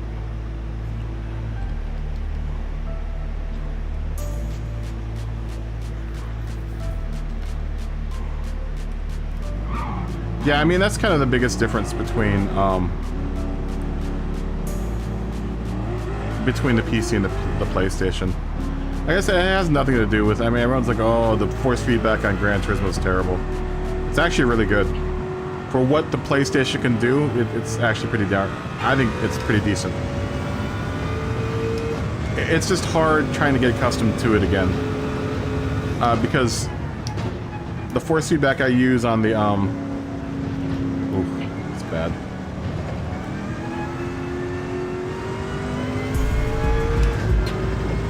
Yeah, I mean that's kind of the biggest difference between the PC and the PlayStation. I guess it has nothing to do with. I mean, everyone's like, "Oh, the force feedback on Gran Turismo is terrible." It's actually really good for what the PlayStation can do. It's actually pretty darn. I think it's pretty decent. It's just hard trying to get accustomed to it again because the force feedback I use on the it's bad.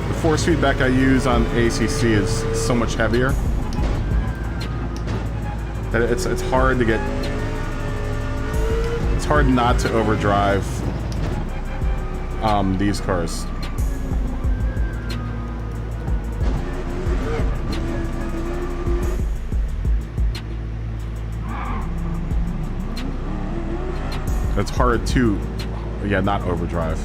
The force feedback I use on ACC is so much heavier that it's hard to get. It's hard not to overdrive these cars. It's hard to, yeah, not overdrive.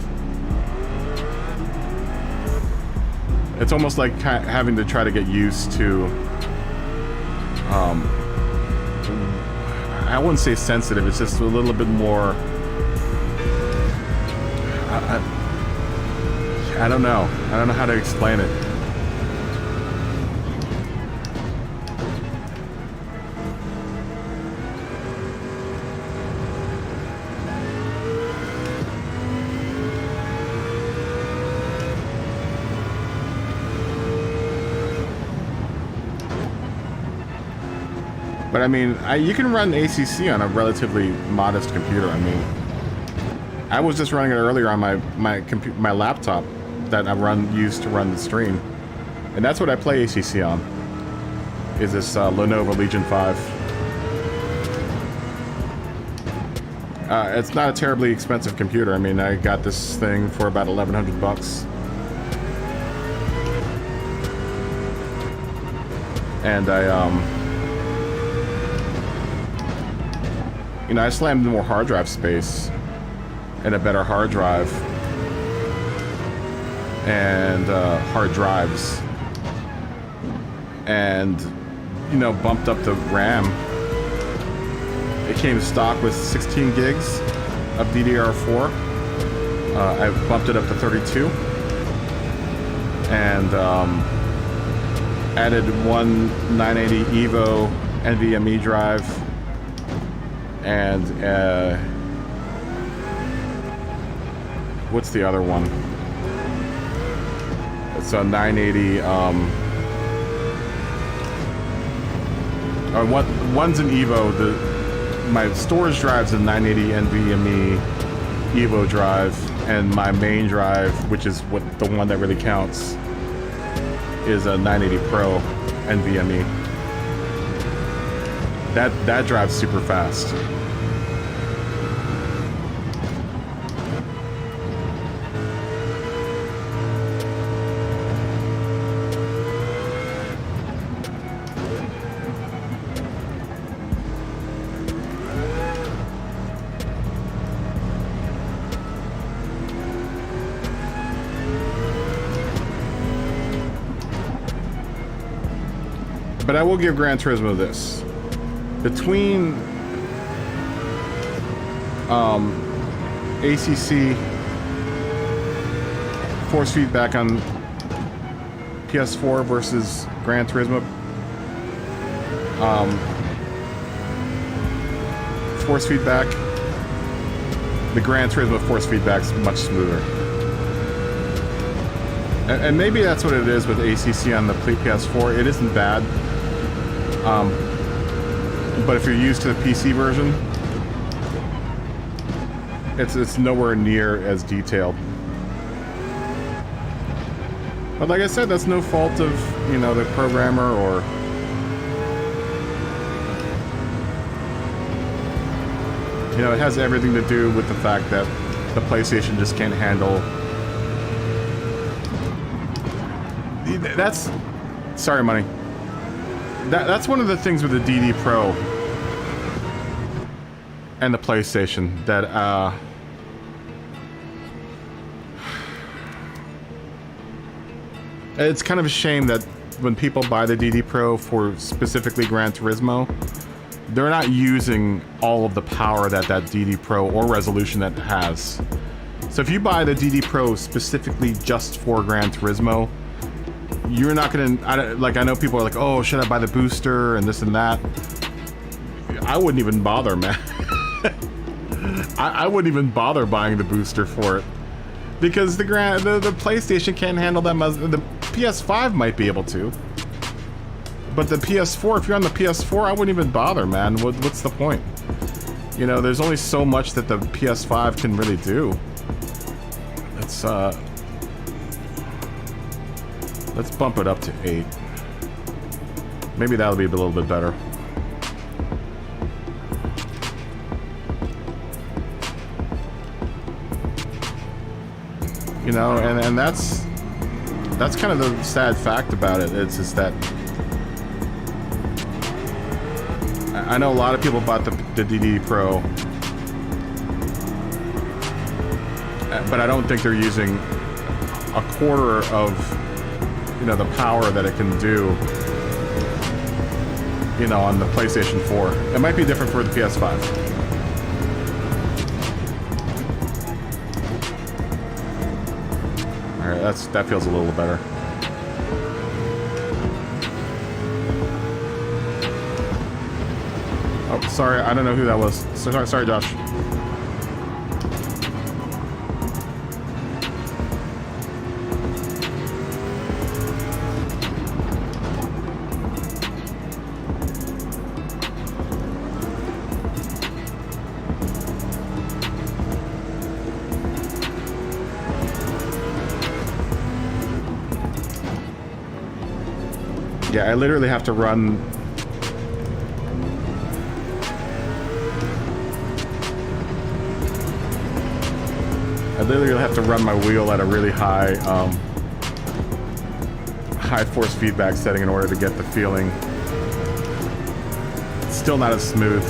It's almost like having to try to get used to, I wouldn't say sensitive, it's just a little bit more, I don't know. I don't know how to explain it. But I mean, you can run ACC on a relatively modest computer. I mean, I was just running it earlier on my laptop that I used to run the stream, and that's what I play ACC on. Is this Lenovo Legion 5? It's not a terribly expensive computer. I mean, I got this thing for about 1,100 bucks, and you know, I slammed in more hard drive space and a better hard drive and hard drives, and you know, bumped up the RAM. It came stock with 16 gigs of DDR4. I bumped it up to 32 and added one 980 Evo NVMe drive and what's the other one? It's a 980 one's an Evo. My storage drive's a 980 NVMe Evo drive, and my main drive, which is the one that really counts, is a 980 Pro NVMe. That drives super fast. But I will give Gran Turismo this. Between ACC, force feedback on PS4 versus Gran Turismo, force feedback, the Gran Turismo force feedback's much smoother. And maybe that's what it is with ACC on the PS4. It isn't bad. But if you're used to the PC version, it's nowhere near as detailed. But like I said, that's no fault of, you know, the programmer or you know, it has everything to do with the fact that the PlayStation just can't handle. That's sorry, money. That's one of the things with the DD Pro and the PlayStation that it's kind of a shame that when people buy the DD Pro for specifically Gran Turismo, they're not using all of the power that DD Pro or resolution that it has. So if you buy the DD Pro specifically just for Gran Turismo, you're not gonna, like, I know people are like, oh, should I buy the booster and this and that? I wouldn't even bother, man. I wouldn't even bother buying the booster for it because the PlayStation can't handle that much. The PS5 might be able to, but the PS4, if you're on the PS4, I wouldn't even bother, man. What's the point? You know, there's only so much that the PS5 can really do. Let's bump it up to 8. Maybe that'll be a little bit better. You know, and that's kind of the sad fact about it. It's just that I know a lot of people bought the DD Pro, but I don't think they're using a quarter of, you know, the power that it can do, you know, on the PlayStation 4. It might be different for the PS5. Alright, that feels a little better. Oh, sorry, I don't know who that was. Sorry, Josh. Yeah, I literally have to run. I literally have to run my wheel at a really high, high force feedback setting in order to get the feeling. It's still not as smooth.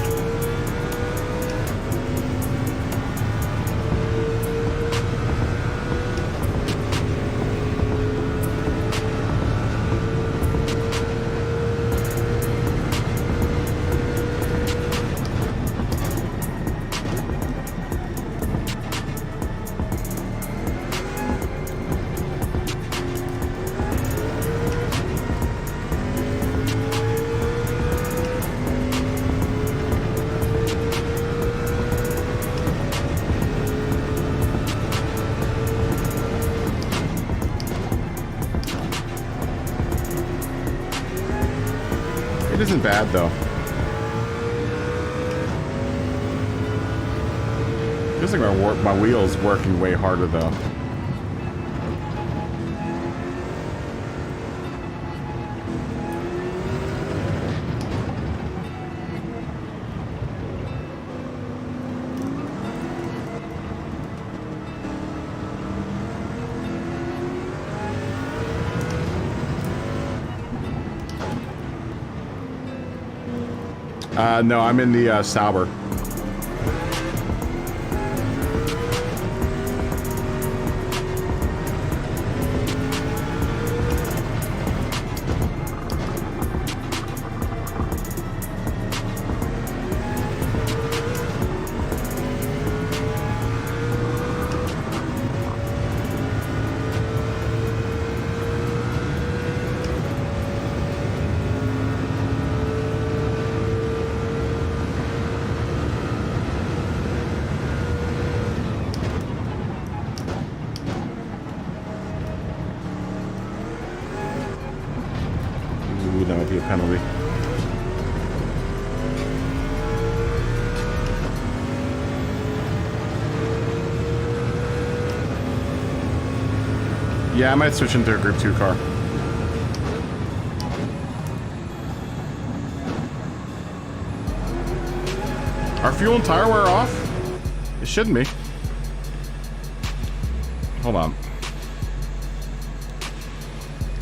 Isn't bad though. Feels like my wheel's working way harder though. No, I'm in the Sauber. That might be a penalty. Yeah, I might switch into a Group 2 car. Are fuel and tire wear off? It shouldn't be. Hold on.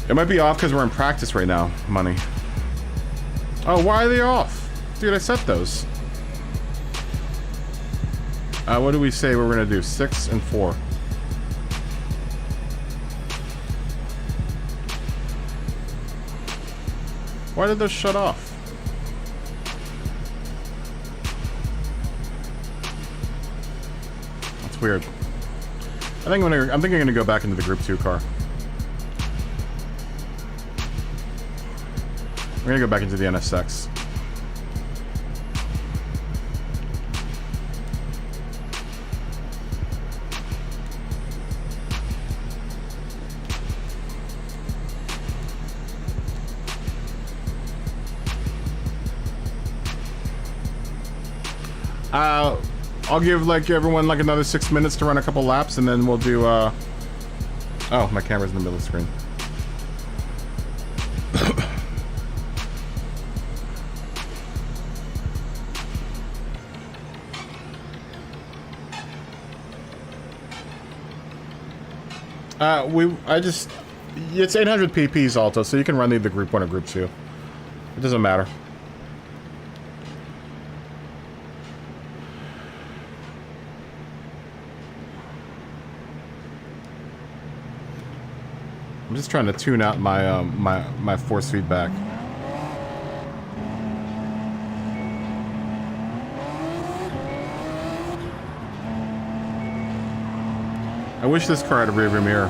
It might be off because we're in practice right now, money. Oh, why are they off? Dude, I set those. What do we say we're gonna do? 6 and 4. Why did those shut off? That's weird. I'm thinking I'm gonna go back into the Group 2 car. We're gonna go back into the NSX. I'll give like everyone like another 6 minutes to run a couple laps, and then we'll do. Oh, my camera's in the middle of the screen. It's 800 PPs, Alto, so you can run either group 1 or group 2. It doesn't matter. I'm just trying to tune out my my force feedback. I wish this car had a rearview mirror.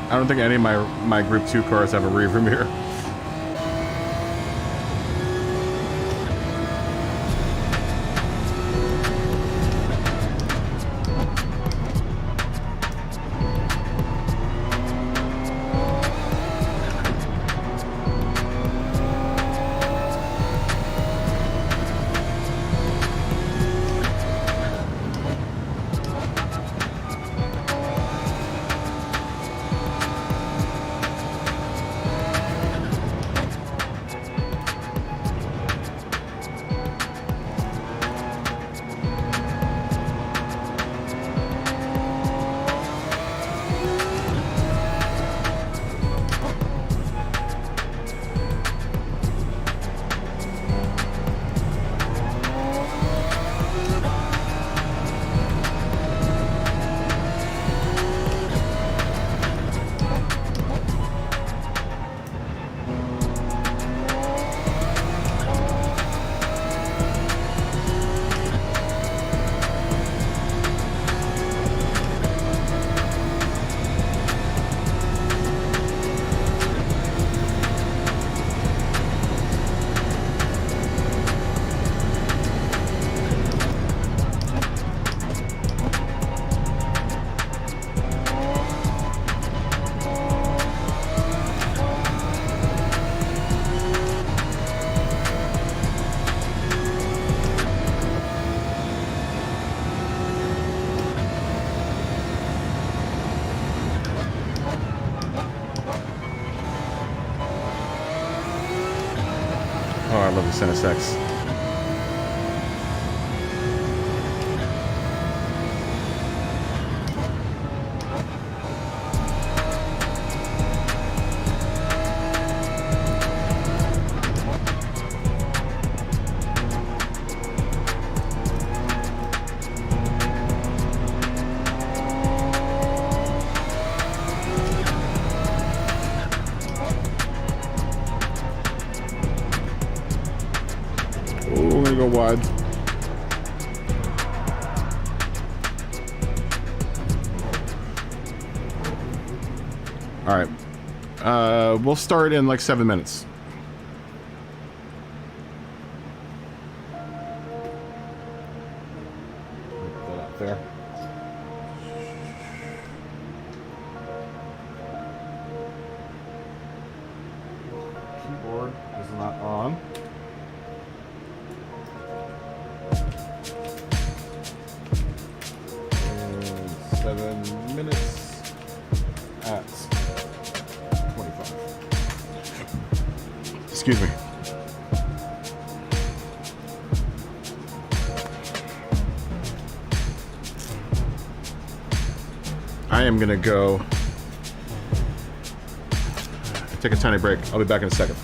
I don't think any of my Group 2 cars have a rearview mirror. Oh, I love the Center Sex. Go wide. All right. We'll start in like 7 minutes. Put that up there. Keyboard is not on. 7 minutes at 25. Excuse me. I am gonna go take a tiny break. I'll be back in a second.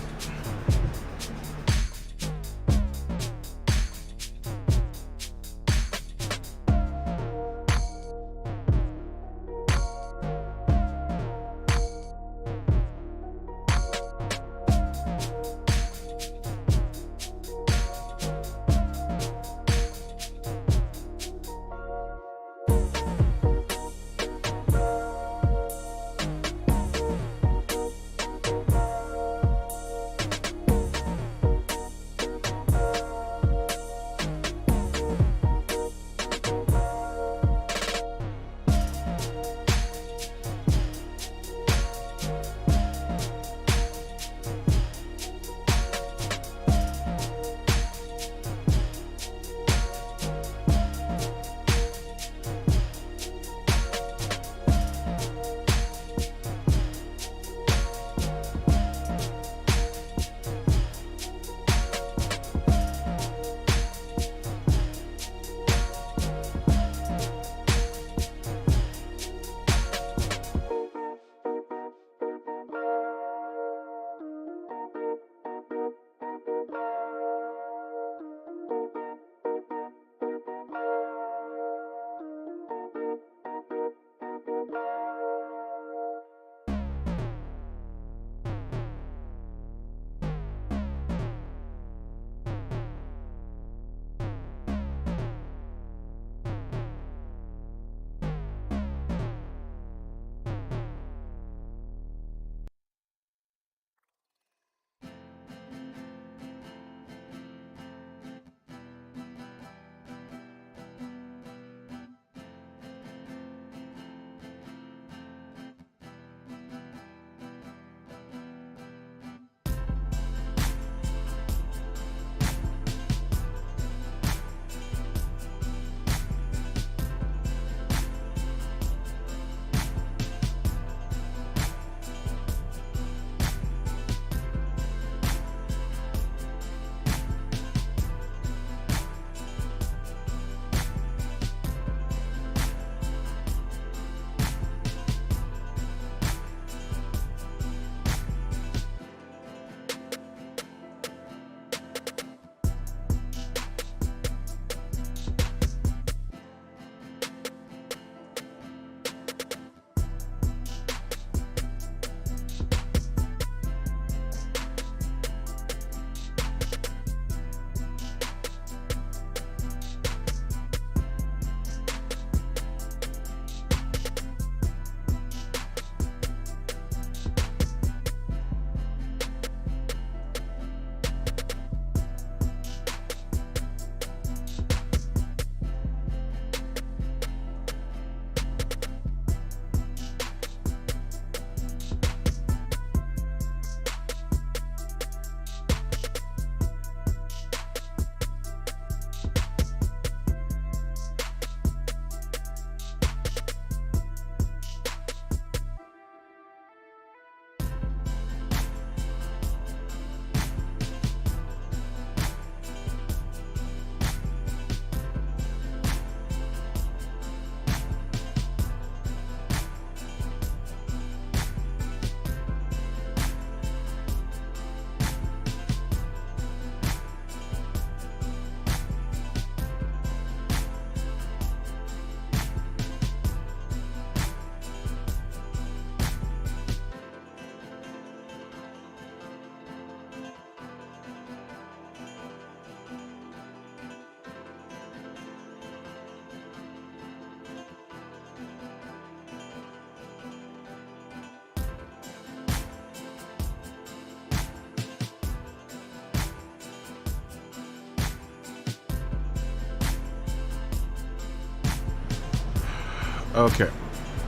Okay.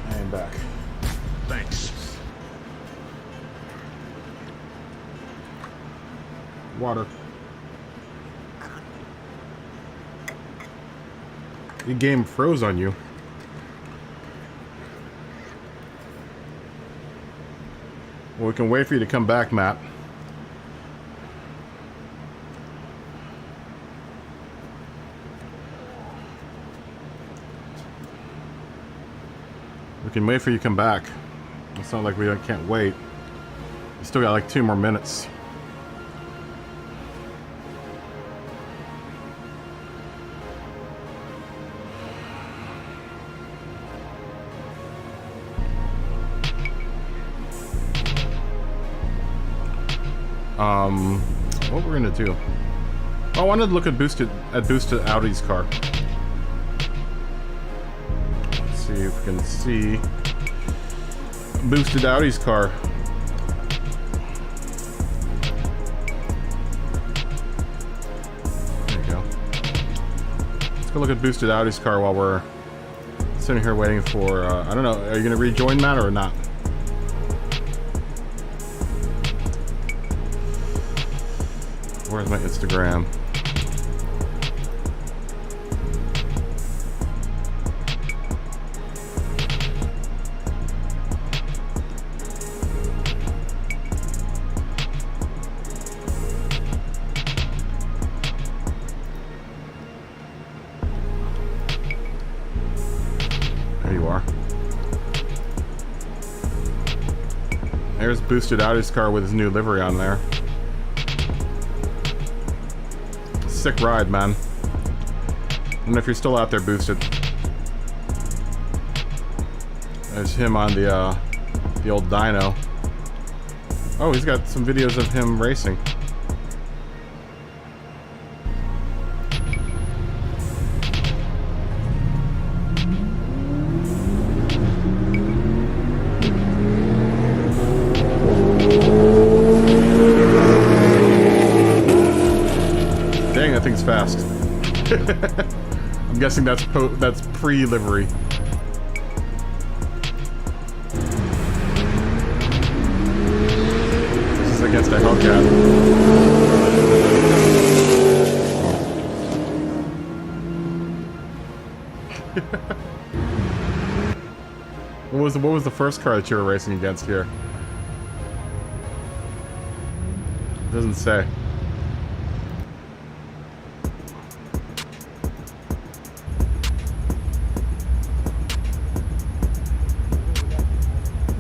I am back. Thanks. Water. The game froze on you. Well, we can wait for you to come back, Matt. We can wait for you to come back. It's not like we can't wait. We still got like 2 more minutes. What we're gonna do? Oh, I wanted to look at boosted Audi's car. Let's see if we can see boosted Audi's car. There you go. Let's go look at boosted Audi's car while we're sitting here waiting for. I don't know. Are you gonna rejoin Matt or not? Where's my Instagram? There you are. There's boosted Audi's car with his new livery on there. Sick ride, man. I don't know if you're still out there, boosted. There's him on the old dyno. Oh, he's got some videos of him racing. That thing's fast. I'm guessing that's pre-livery. This is against a Hellcat. What was the first car that you were racing against here? It doesn't say.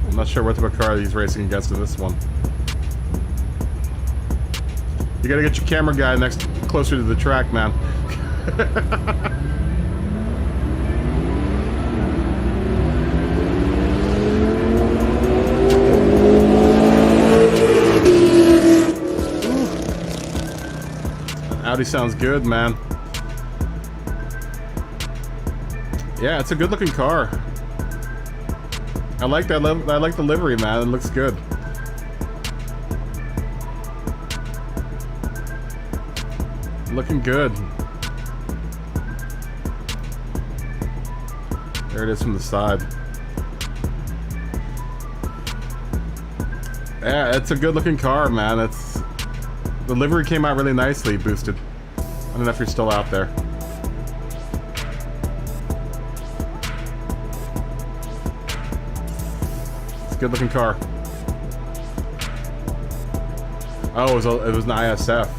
I'm not sure what type of car he's racing against in this one. You gotta get your camera guy closer to the track, man. Audi sounds good, man. Yeah, it's a good looking car. I like that. I like the livery, man. It looks good. Looking good. There it is from the side. Yeah, it's a good looking car, man. The livery came out really nicely, boosted. I don't know if you're still out there. Good looking car. Oh, it was an ISF.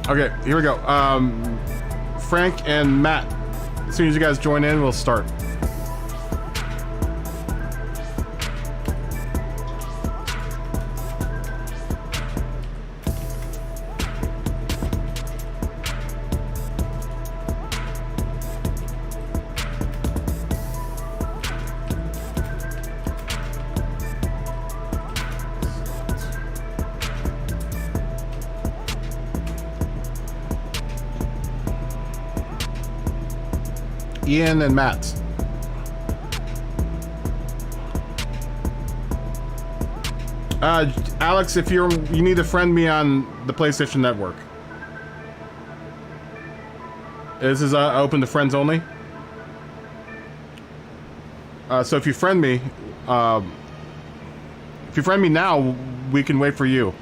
Okay, here we go. Frank and Matt. As soon as you guys join in, we'll start. Ian and Matt. Alex, if you need to friend me on the PlayStation Network. This is open to friends only. So if you friend me now, we can wait for you.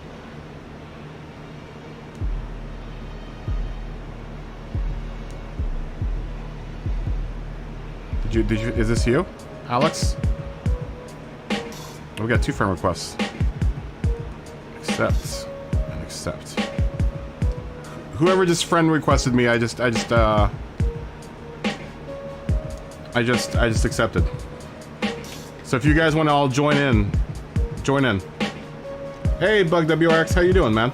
Did you, is this you, Alex? We got 2 friend requests. Accept and accept. Whoever just friend requested me, I just accepted. So if you guys want to all join in. Hey, Bug WRX, how you doing, man?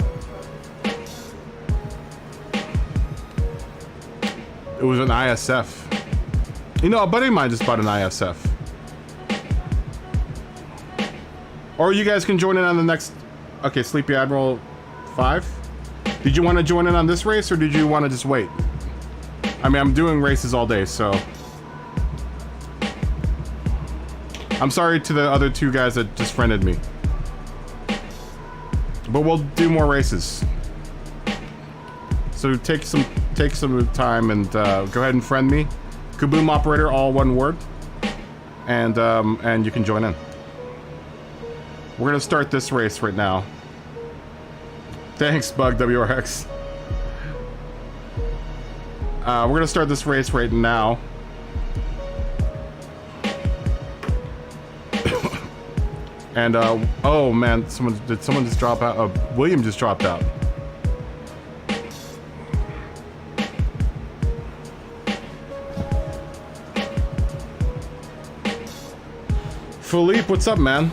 It was an ISF. You know, a buddy of mine just bought an ISF. Or you guys can join in on the next... Okay, Sleepy Admiral 5. Did you want to join in on this race, or did you want to just wait? I mean, I'm doing races all day, so... I'm sorry to the other 2 guys that just friended me. But we'll do more races. So take some time and go ahead and friend me. Kaboom Operator, all one word. And you can join in. We're gonna start this race right now. Thanks, Bug WRX. We're gonna start this race right now. And oh man, did someone just drop out? William just dropped out. Philippe, what's up, man?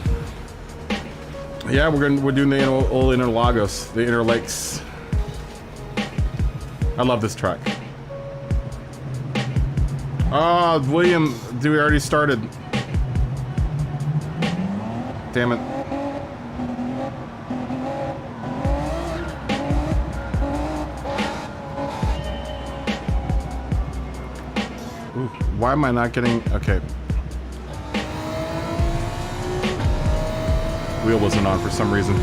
Yeah, we're doing the old Inner Lagos, the Inner Lakes. I love this track. Oh, William, we already started. Damn it. Ooh, why am I not getting... Okay. Wheel wasn't on for some reason.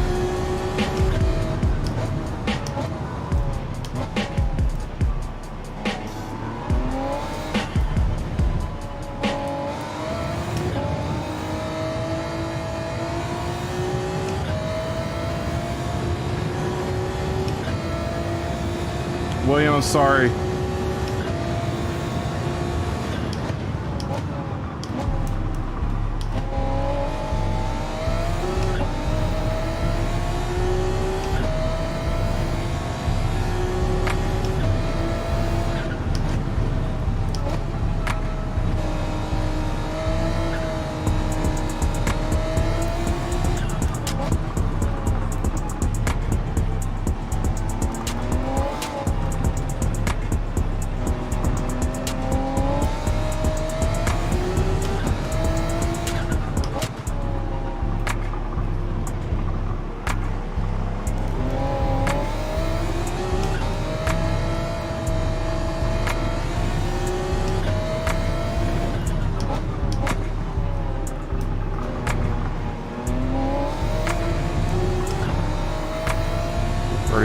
William, I'm sorry.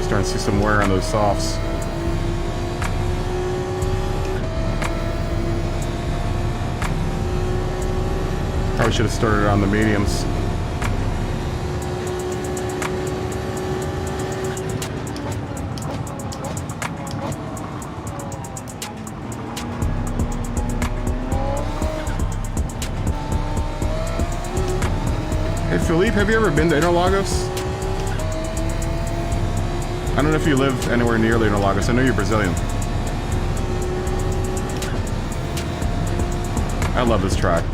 Starting to see some wear on those softs. Probably should have started on the mediums. Hey Philippe, have you ever been to Interlagos? I don't know if you live anywhere near Interlagos. I know you're Brazilian. I love this track.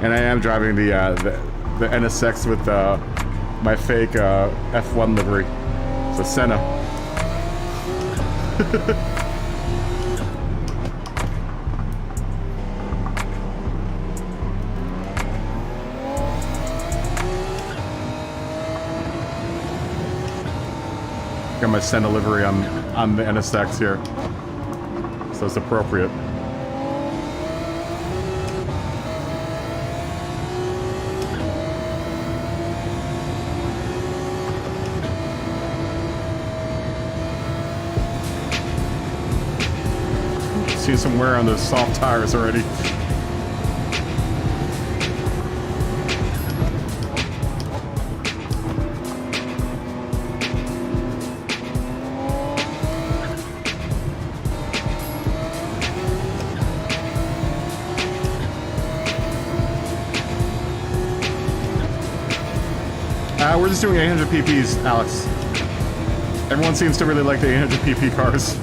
And I am driving the NSX with my fake F1 livery. It's a Senna. on my send delivery on the NSX here, so it's appropriate. Seeing some wear on those soft tires already. We're just doing 800 PPs, Alex. Everyone seems to really like the 800 PP cars.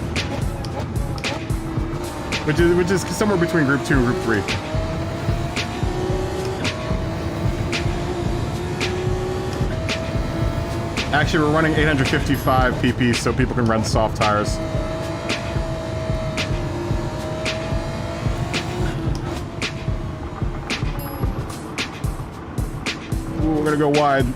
Which is somewhere between Group 2 and Group 3. Actually, we're running 855 PP so people can run soft tires. Ooh, we're gonna go wide.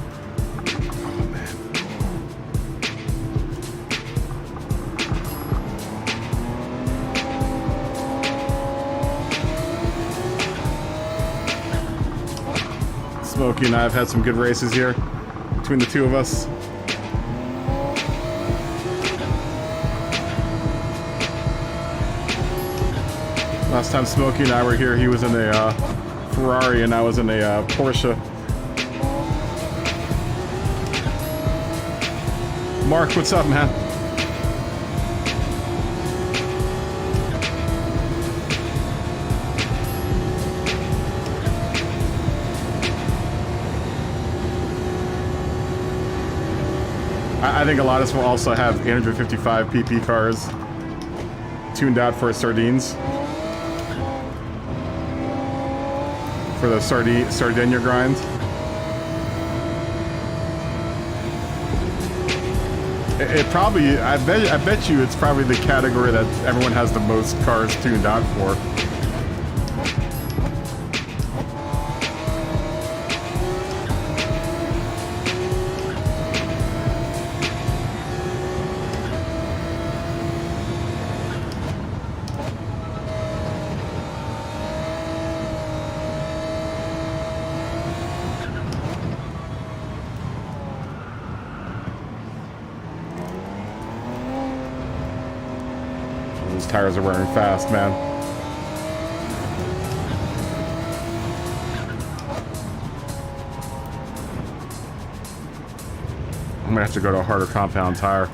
Smokey and I have had some good races here between the two of us. Last time Smokey and I were here, he was in a Ferrari and I was in a Porsche. Mark, what's up, man? I think a lot of us will also have 855 PP cars tuned out for sardines. For the Sardinia grind. It probably, I bet you it's probably the category that everyone has the most cars tuned out for. Those tires are wearing fast, man. I'm gonna have to go to a harder compound tire.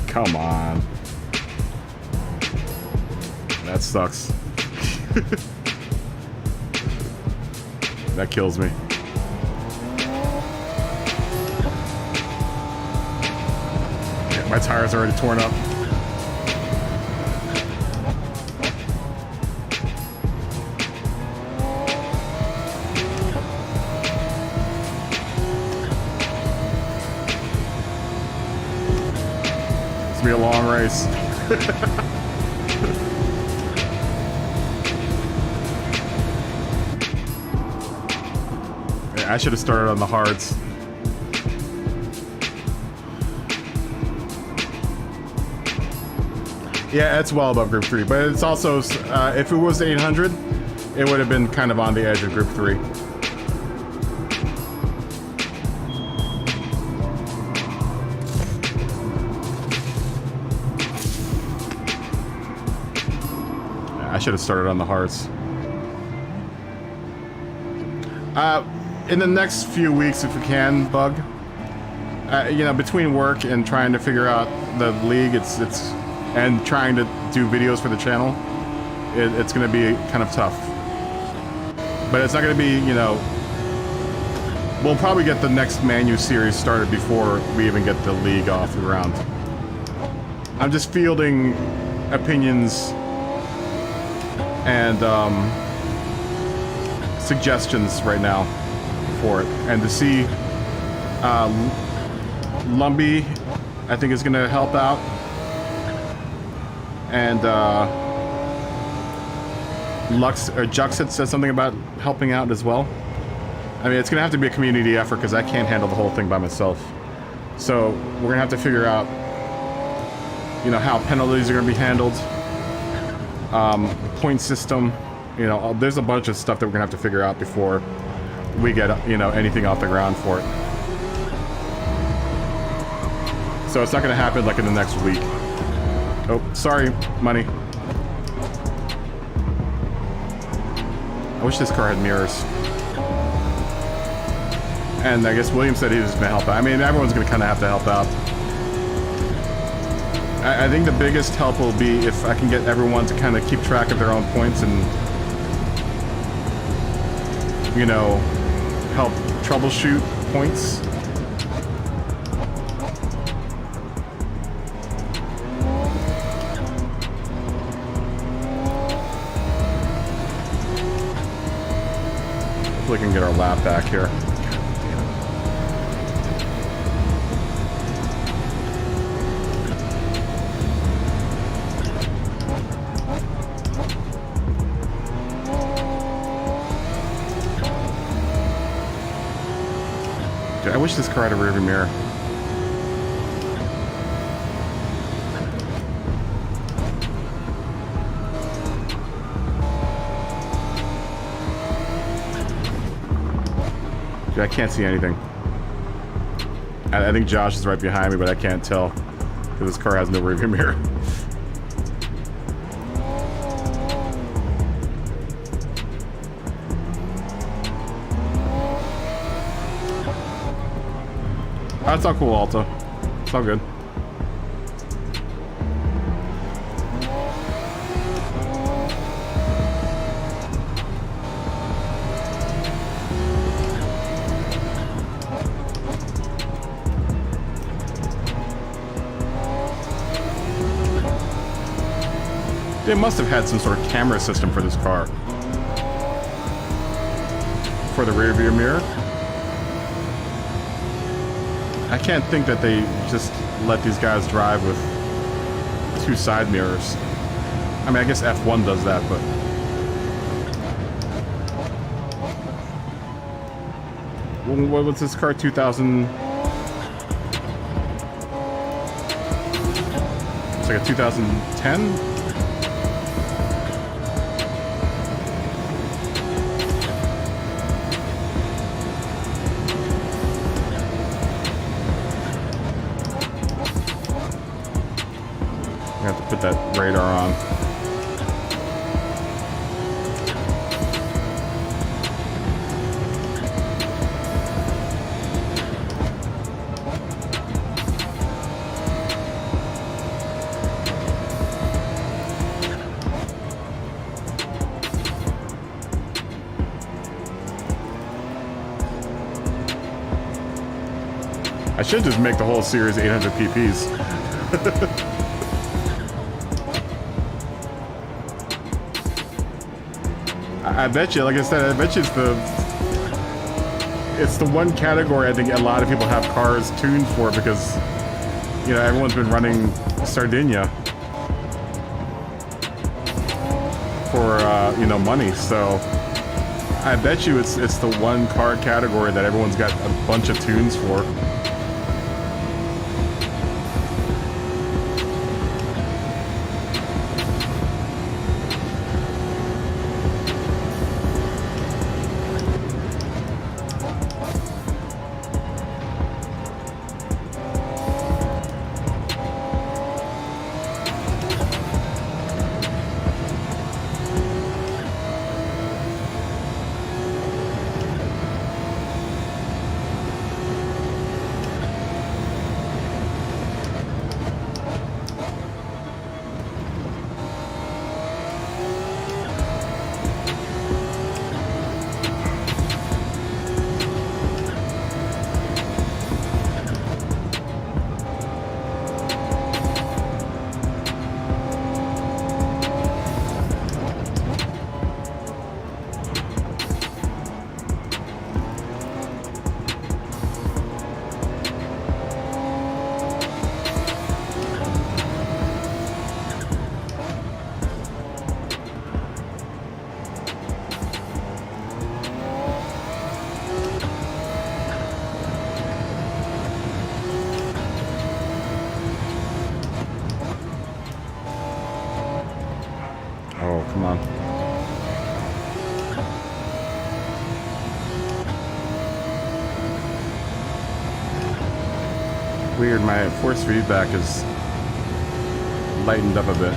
Come on. That sucks. That kills me. Yeah, my tire's already torn up. It's gonna be a long race. I should have started on the hards. Yeah, it's well above Group 3, but it's also, if it was 800, it would have been kind of on the edge of Group 3. I should have started on the hards. In the next few weeks, if we can, Bug, you know, between work and trying to figure out the league, and trying to do videos for the channel, it's going to be kind of tough. But it's not going to be, you know, we'll probably get the next Manu series started before we even get the league off the ground. I'm just fielding opinions and suggestions right now for it, and to see Lumbee, I think, is going to help out, and Lux or Juxit said something about helping out as well. I mean, it's gonna have to be a community effort because I can't handle the whole thing by myself. So we're gonna have to figure out, you know, how penalties are gonna be handled, point system. You know, there's a bunch of stuff that we're gonna have to figure out before we get, you know, anything off the ground for it. So it's not gonna happen like in the next week. Oh, sorry, money. I wish this car had mirrors. And I guess William said he was gonna help out. I mean, everyone's gonna kind of have to help out. I think the biggest help will be if I can get everyone to kind of keep track of their own points and, you know, help troubleshoot points. Hopefully we can get our lap back here. I wish this car had a rearview mirror. Dude, I can't see anything. I think Josh is right behind me, but I can't tell because this car has no rearview mirror. That's all cool, Alta. It's all good. They must have had some sort of camera system for this car. For the rear view mirror. I can't think that they just let these guys drive with two side mirrors. I mean, I guess F1 does that, but... What was this car? 2000... It's like a 2010? Put that radar on. I should just make the whole series 800 PPs. I bet you, like I said, I bet you it's the one category I think a lot of people have cars tuned for because, you know, everyone's been running Sardinia for, you know, money. So I bet you it's the one car category that everyone's got a bunch of tunes for. Come on. Weird, my force feedback is lightened up a bit.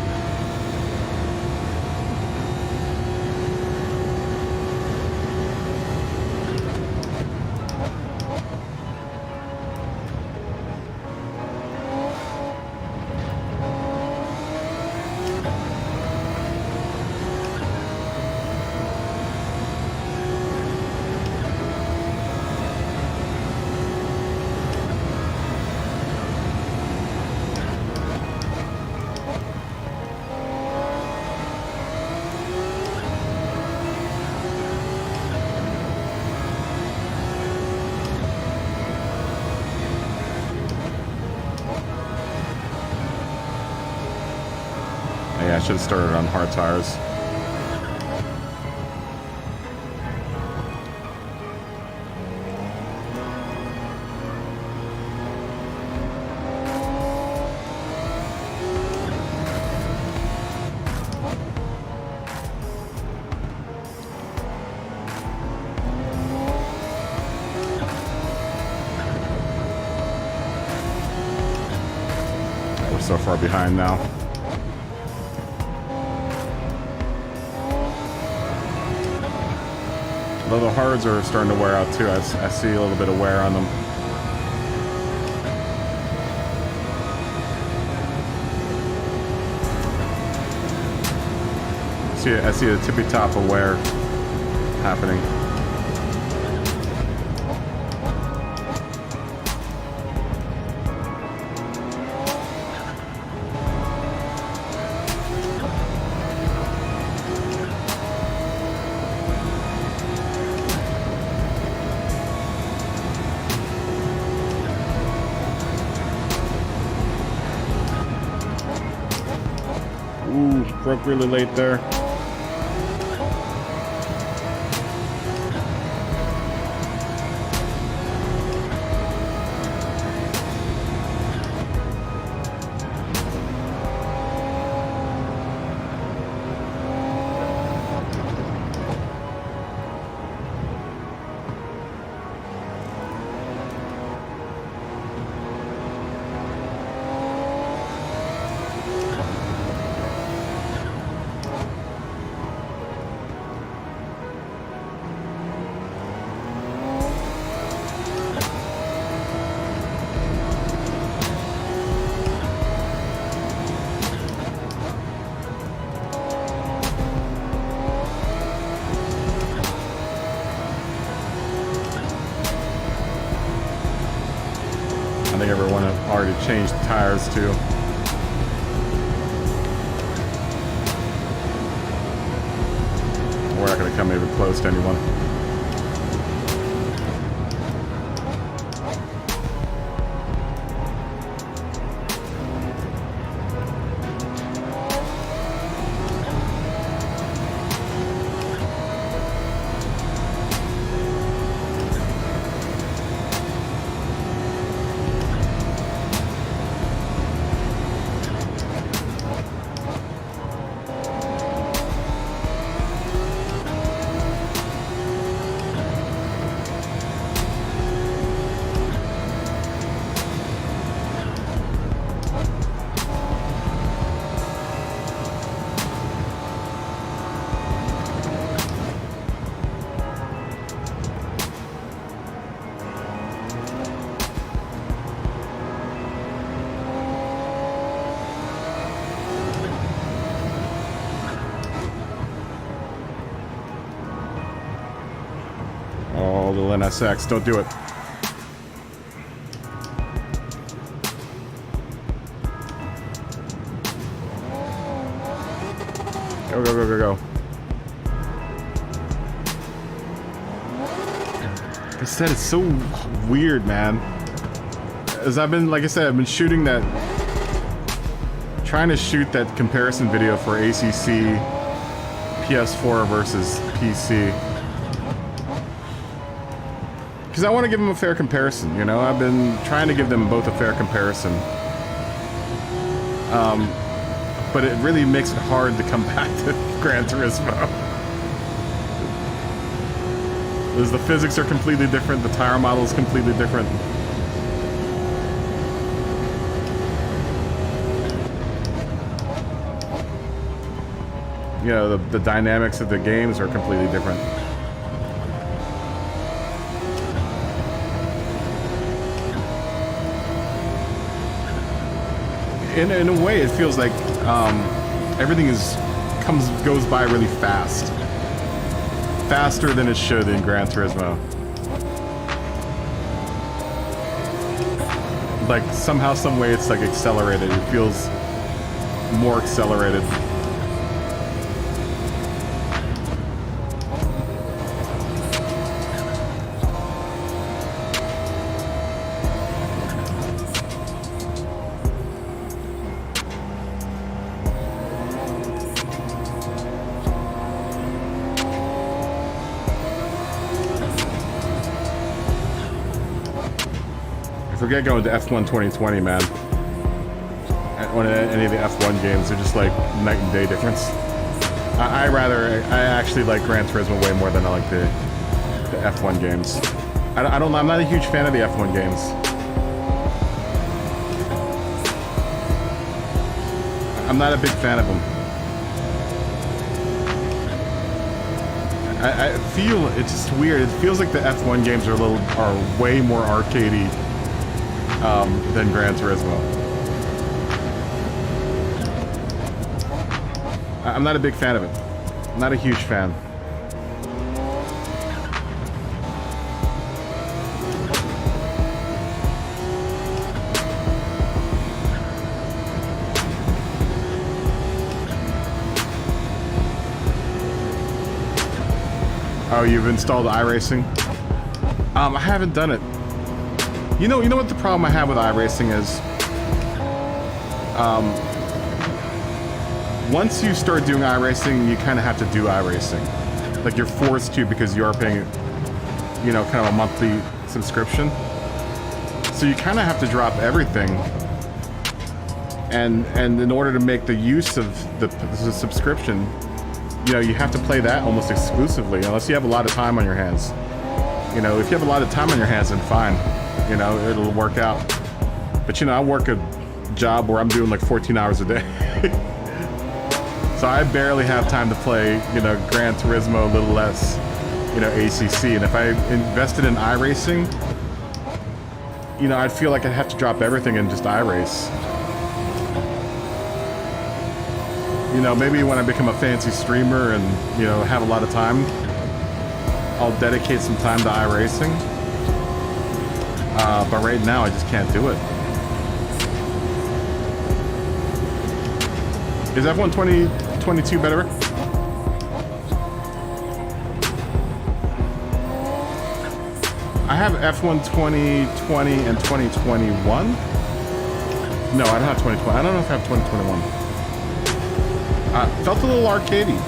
Yeah, I should have started on hard tires. We're so far behind now. Although the hards are starting to wear out too. I see a little bit of wear on them. I see the tippy top of wear happening. Ooh, broke really late there. I think everyone have already changed tires too. We're not going to come even close to anyone. Oh, little NSX, don't do it. Go, go, go, go, go. Like I said, it's so weird, man. As I've been, like I said, I've been shooting that, trying to shoot that comparison video for ACC PS4 versus PC. Because I want to give them a fair comparison, you know? I've been trying to give them both a fair comparison. but it really makes it hard to come back to Gran Turismo. Because the physics are completely different, the tire model is completely different. You know, the dynamics of the games are completely different. In a way, it feels like everything goes by really fast. Faster than it should in Gran Turismo. Like somehow, some way, it's like accelerated. It feels more accelerated. Forget going to F1 2020, man. On any of the F1 games, they're just like night and day difference. I actually like Gran Turismo way more than I like the F1 games. I'm not a huge fan of the F1 games. I'm not a big fan of them. I feel it's just weird. It feels like the F1 games are way more arcadey than Gran Turismo. I'm not a big fan of it. I'm not a huge fan. Oh, you've installed iRacing? I haven't done it. You know what the problem I have with iRacing is? Once you start doing iRacing, you kind of have to do iRacing. Like you're forced to because you are paying, you know, kind of a monthly subscription. So you kind of have to drop everything. And in order to make the use of the subscription, you know, you have to play that almost exclusively, unless you have a lot of time on your hands. You know, if you have a lot of time on your hands, then fine. You know, it'll work out. But you know, I work a job where I'm doing like 14 hours a day. So I barely have time to play, you know, Gran Turismo, a little less, you know, ACC. And if I invested in iRacing, you know, I'd feel like I'd have to drop everything and just iRace. You know, maybe when I become a fancy streamer and, you know, have a lot of time, I'll dedicate some time to iRacing. But right now, I just can't do it. Is F1 2022 better? I have F1 2020 and 2021. No, I don't have 2020. I don't know if I have 2021. Felt a little arcadey.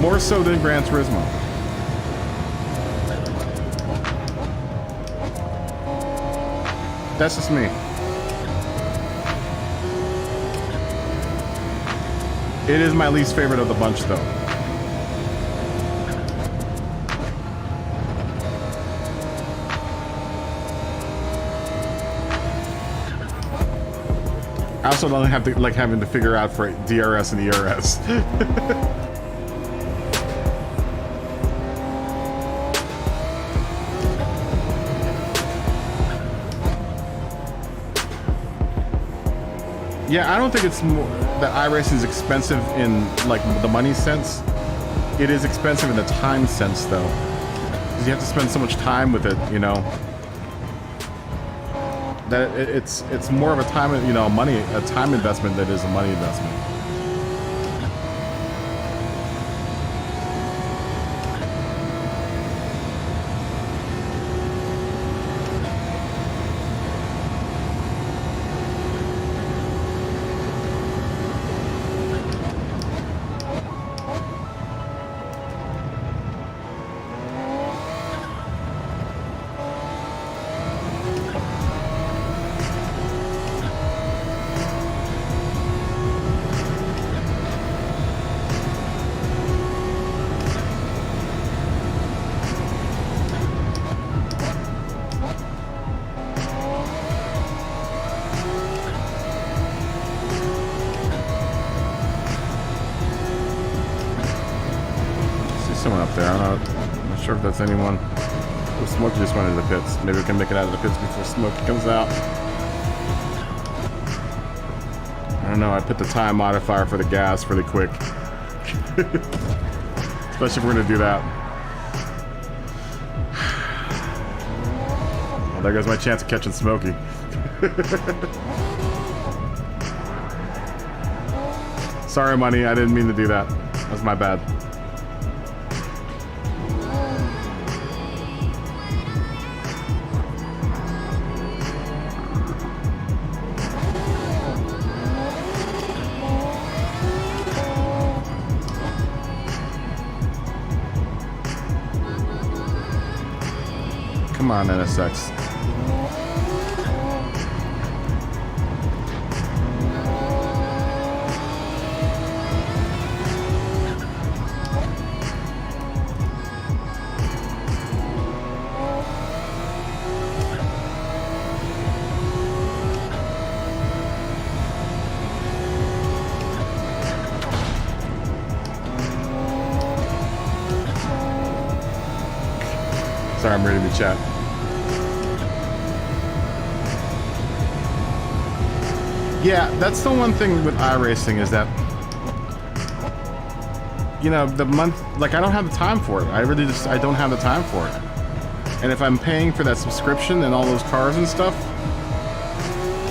More so than Gran Turismo. That's just me. It is my least favorite of the bunch, though. I also don't have to like having to figure out for DRS and ERS. Yeah, I don't think it's more that iRacing is expensive in like the money sense. It is expensive in the time sense, though, because you have to spend so much time with it. You know, that it's more of a time, you know, a time investment than it is a money investment. up there. I'm not sure if that's anyone. Oh, Smokey just went into the pits. Maybe we can make it out of the pits before Smokey comes out. I don't know. I put the time modifier for the gas really quick. Especially if we're going to do that. Well, there goes my chance of catching Smokey. Sorry, Money. I didn't mean to do that. That's my bad. Come on, NSX. Sorry, I'm reading the chat. Yeah, that's the one thing with iRacing is that, you know, the month, like I don't have the time for it. I don't have the time for it. And if I'm paying for that subscription and all those cars and stuff,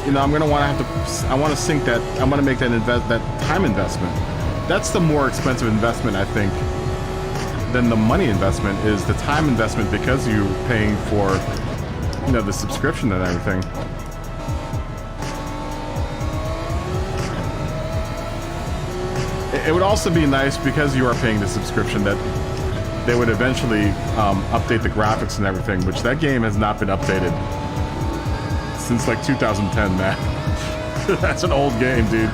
you know, I'm gonna want to I want to sink that, I want to make that that time investment. That's the more expensive investment, I think, than the money investment is the time investment because you're paying for, you know, the subscription and everything. It would also be nice because you are paying the subscription that they would eventually update the graphics and everything, which that game has not been updated since like 2010, man. That's an old game, dude.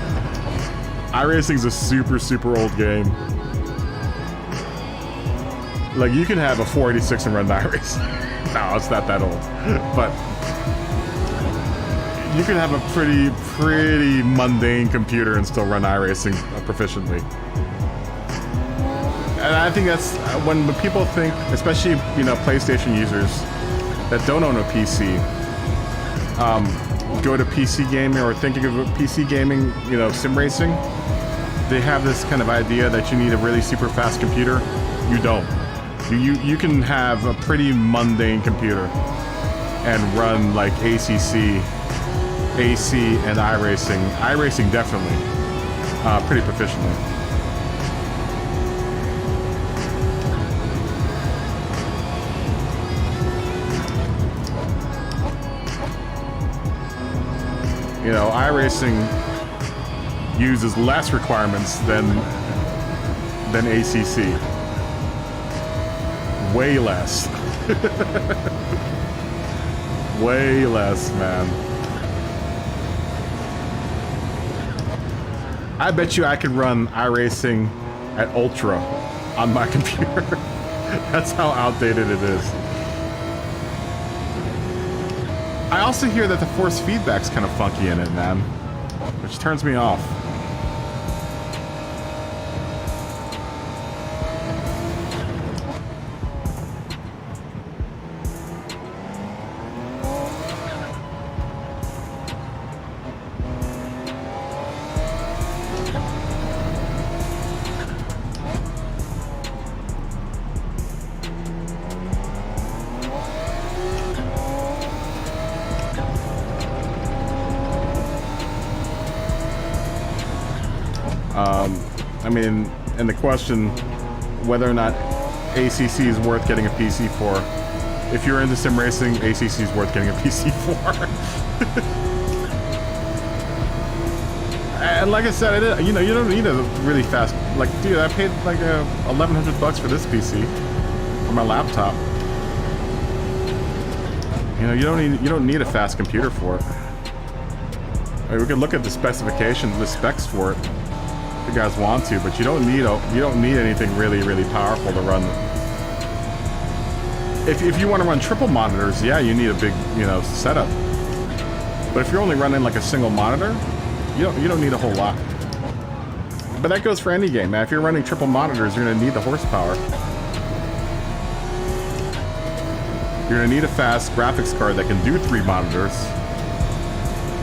iRacing's a super, super old game. Like, you can have a 486 and run iRacing. No, it's not that old. But you can have a pretty mundane computer and still run iRacing proficiently. And I think that's when people think, especially, you know, PlayStation users that don't own a PC, go to PC gaming or thinking of PC gaming, you know, sim racing, they have this kind of idea that you need a really super fast computer. You don't. You can have a pretty mundane computer and run like ACC, AC, and iRacing. iRacing definitely, pretty proficiently. You know, iRacing uses less requirements than ACC. Way less. Way less, man. I bet you I could run iRacing at Ultra on my computer. That's how outdated it is. I also hear that the force feedback's kind of funky in it, man, which turns me off. I mean, and the question whether or not ACC is worth getting a PC for. If you're into sim racing, ACC is worth getting a PC for. And like I said, you know, you don't need a really fast. Like, dude, I paid like $1,100 for this PC for my laptop. You know, you don't need a fast computer for it. I mean, we could look at the specifications, the specs for it. If you guys want to, but you don't need anything really powerful to run. If you want to run triple monitors, yeah, you need a big, you know, setup. But if you're only running like a single monitor, you don't need a whole lot. But that goes for any game, man. If you're running triple monitors, you're gonna need the horsepower. You're gonna need a fast graphics card that can do 3 monitors.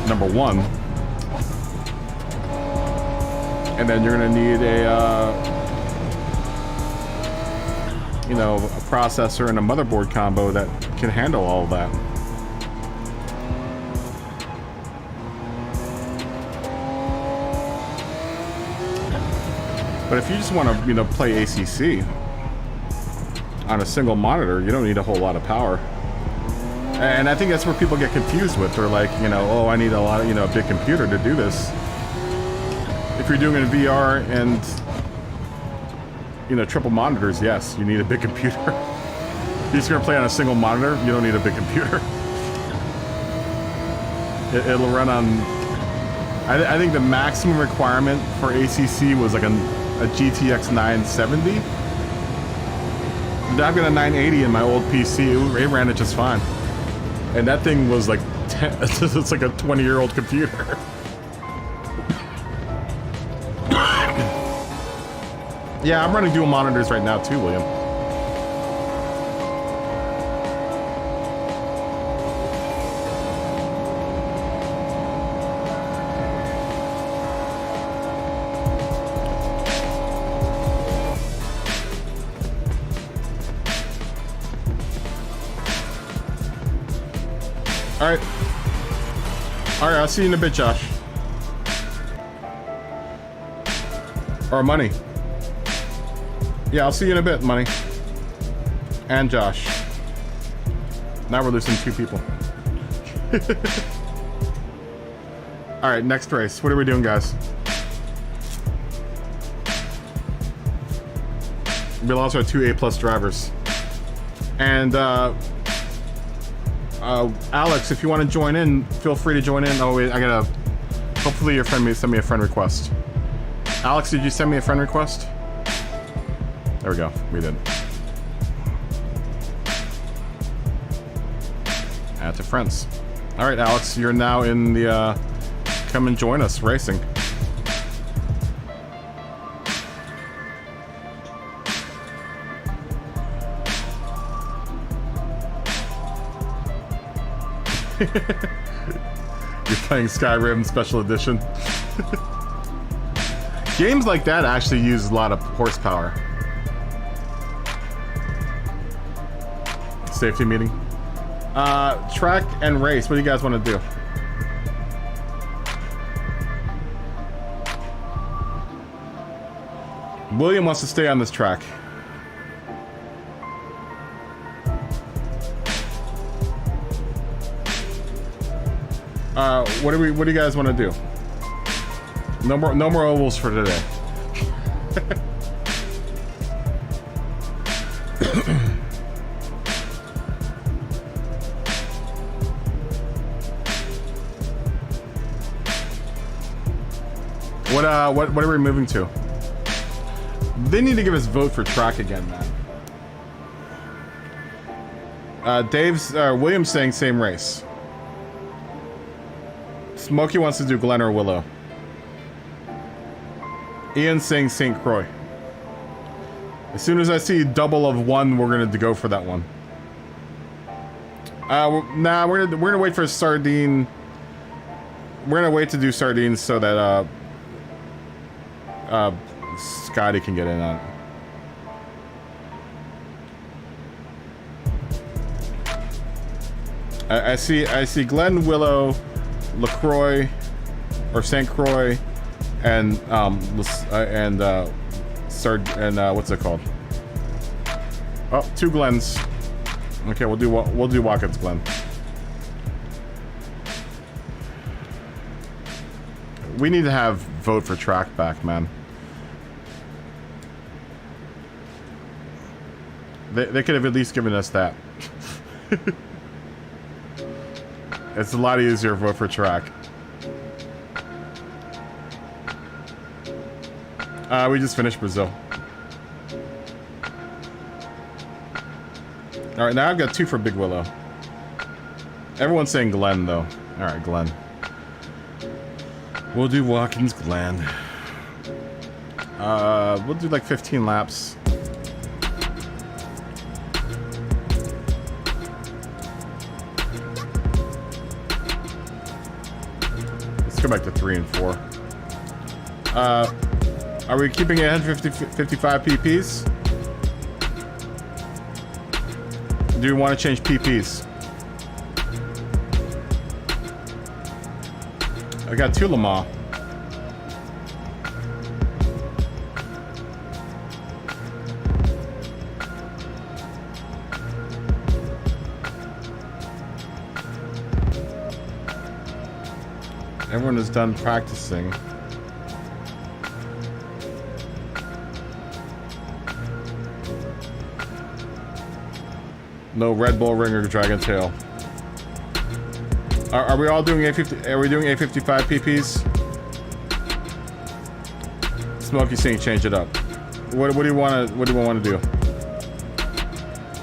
Number 1. And then you're gonna need a, you know, a processor and a motherboard combo that can handle all of that. But if you just want to, you know, play ACC on a single monitor, you don't need a whole lot of power. And I think that's where people get confused with. They're like, you know, oh, I need a lot of, you know, a big computer to do this. If you're doing it in VR and, you know, triple monitors, yes, you need a big computer. If you're just gonna play on a single monitor, you don't need a big computer. It'll run on, I think the maximum requirement for ACC was like a GTX 970. I've got a 980 in my old PC. It ran it just fine. And that thing was like, it's like a 20-year-old computer. Yeah, I'm running dual monitors right now too, William. Alright. Alright, I'll see you in a bit, Josh. Or Money. Yeah, I'll see you in a bit, Money. And Josh. Now we're losing 2 people. Alright, next race. What are we doing, guys? We'll also have 2 A+ drivers. And, Alex, if you want to join in, feel free to join in. Oh, wait, I gotta... Hopefully your friend may send me a friend request. Alex, did you send me a friend request? There we go. We did. Add to friends. All right, Alex, you're now in the, come and join us racing. You're playing Skyrim Special Edition. Games like that actually use a lot of horsepower. Safety meeting. Track and race. What do you guys want to do? William wants to stay on this track. What do you guys want to do? No more ovals for today. What are we moving to? They need to give us vote for track again, man. William's saying same race. Smokey wants to do Glen or Willow. Ian's saying St. Croix. As soon as I see double of 1, we're gonna go for that one. Nah, we're gonna wait for Sardine. We're gonna wait to do Sardines so that Scotty can get in on it. I see Glen, Willow, LaCroix, or St. Croix, and what's it called? Oh, 2 Glens. Okay, we'll do Watkins Glen. We need to have vote for track back, man. They could have at least given us that. It's a lot easier to vote for track. We just finished Brazil. Alright, now I've got 2 for Big Willow. Everyone's saying Glen, though. Alright, Glen. We'll do Watkins Glen. We'll do like 15 laps. go back to 3 and 4. Are we keeping it at 55 PPs? Do you want to change PPs? I got 2 Lamar. Everyone is done practicing. No Red Bull Ring or Dragon Tail. Are we all doing A50? Are we doing A55 PPs? Smokey saying change it up. What do you want to? What do you want to do?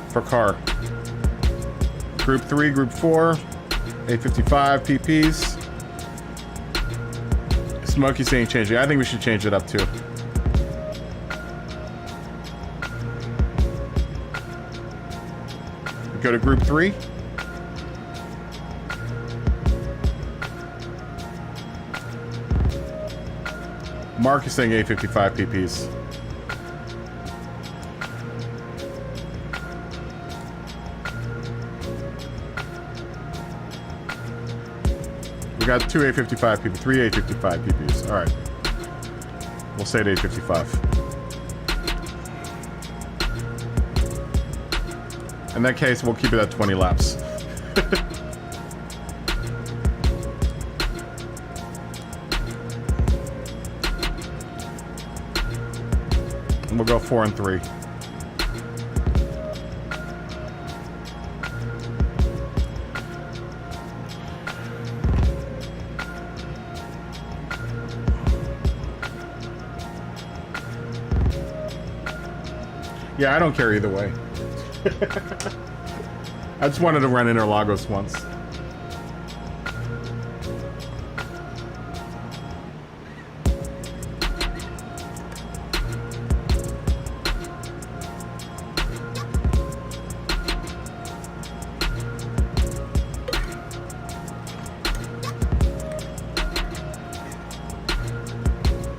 For car. Group 3, Group 4, A55 PPs. Smokey saying change it. I think we should change it up too. Go to Group 3. Mark is saying A55 PPs. We got 2 A55 PPs, 3 A55 PPs. All right. We'll say it A55. In that case, we'll keep it at 20 laps. And we'll go 4 and 3. Yeah, I don't care either way. I just wanted to run Interlagos once.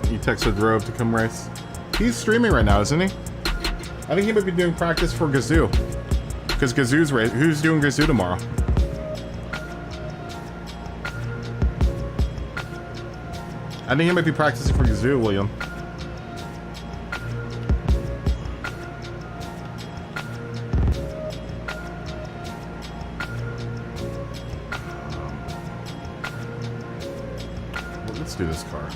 He texted Rove to come race. He's streaming right now, isn't he? I think he might be doing practice for Gazoo. Because Gazoo's race. Who's doing Gazoo tomorrow? I think he might be practicing for Gazoo, William. Well, let's do this car.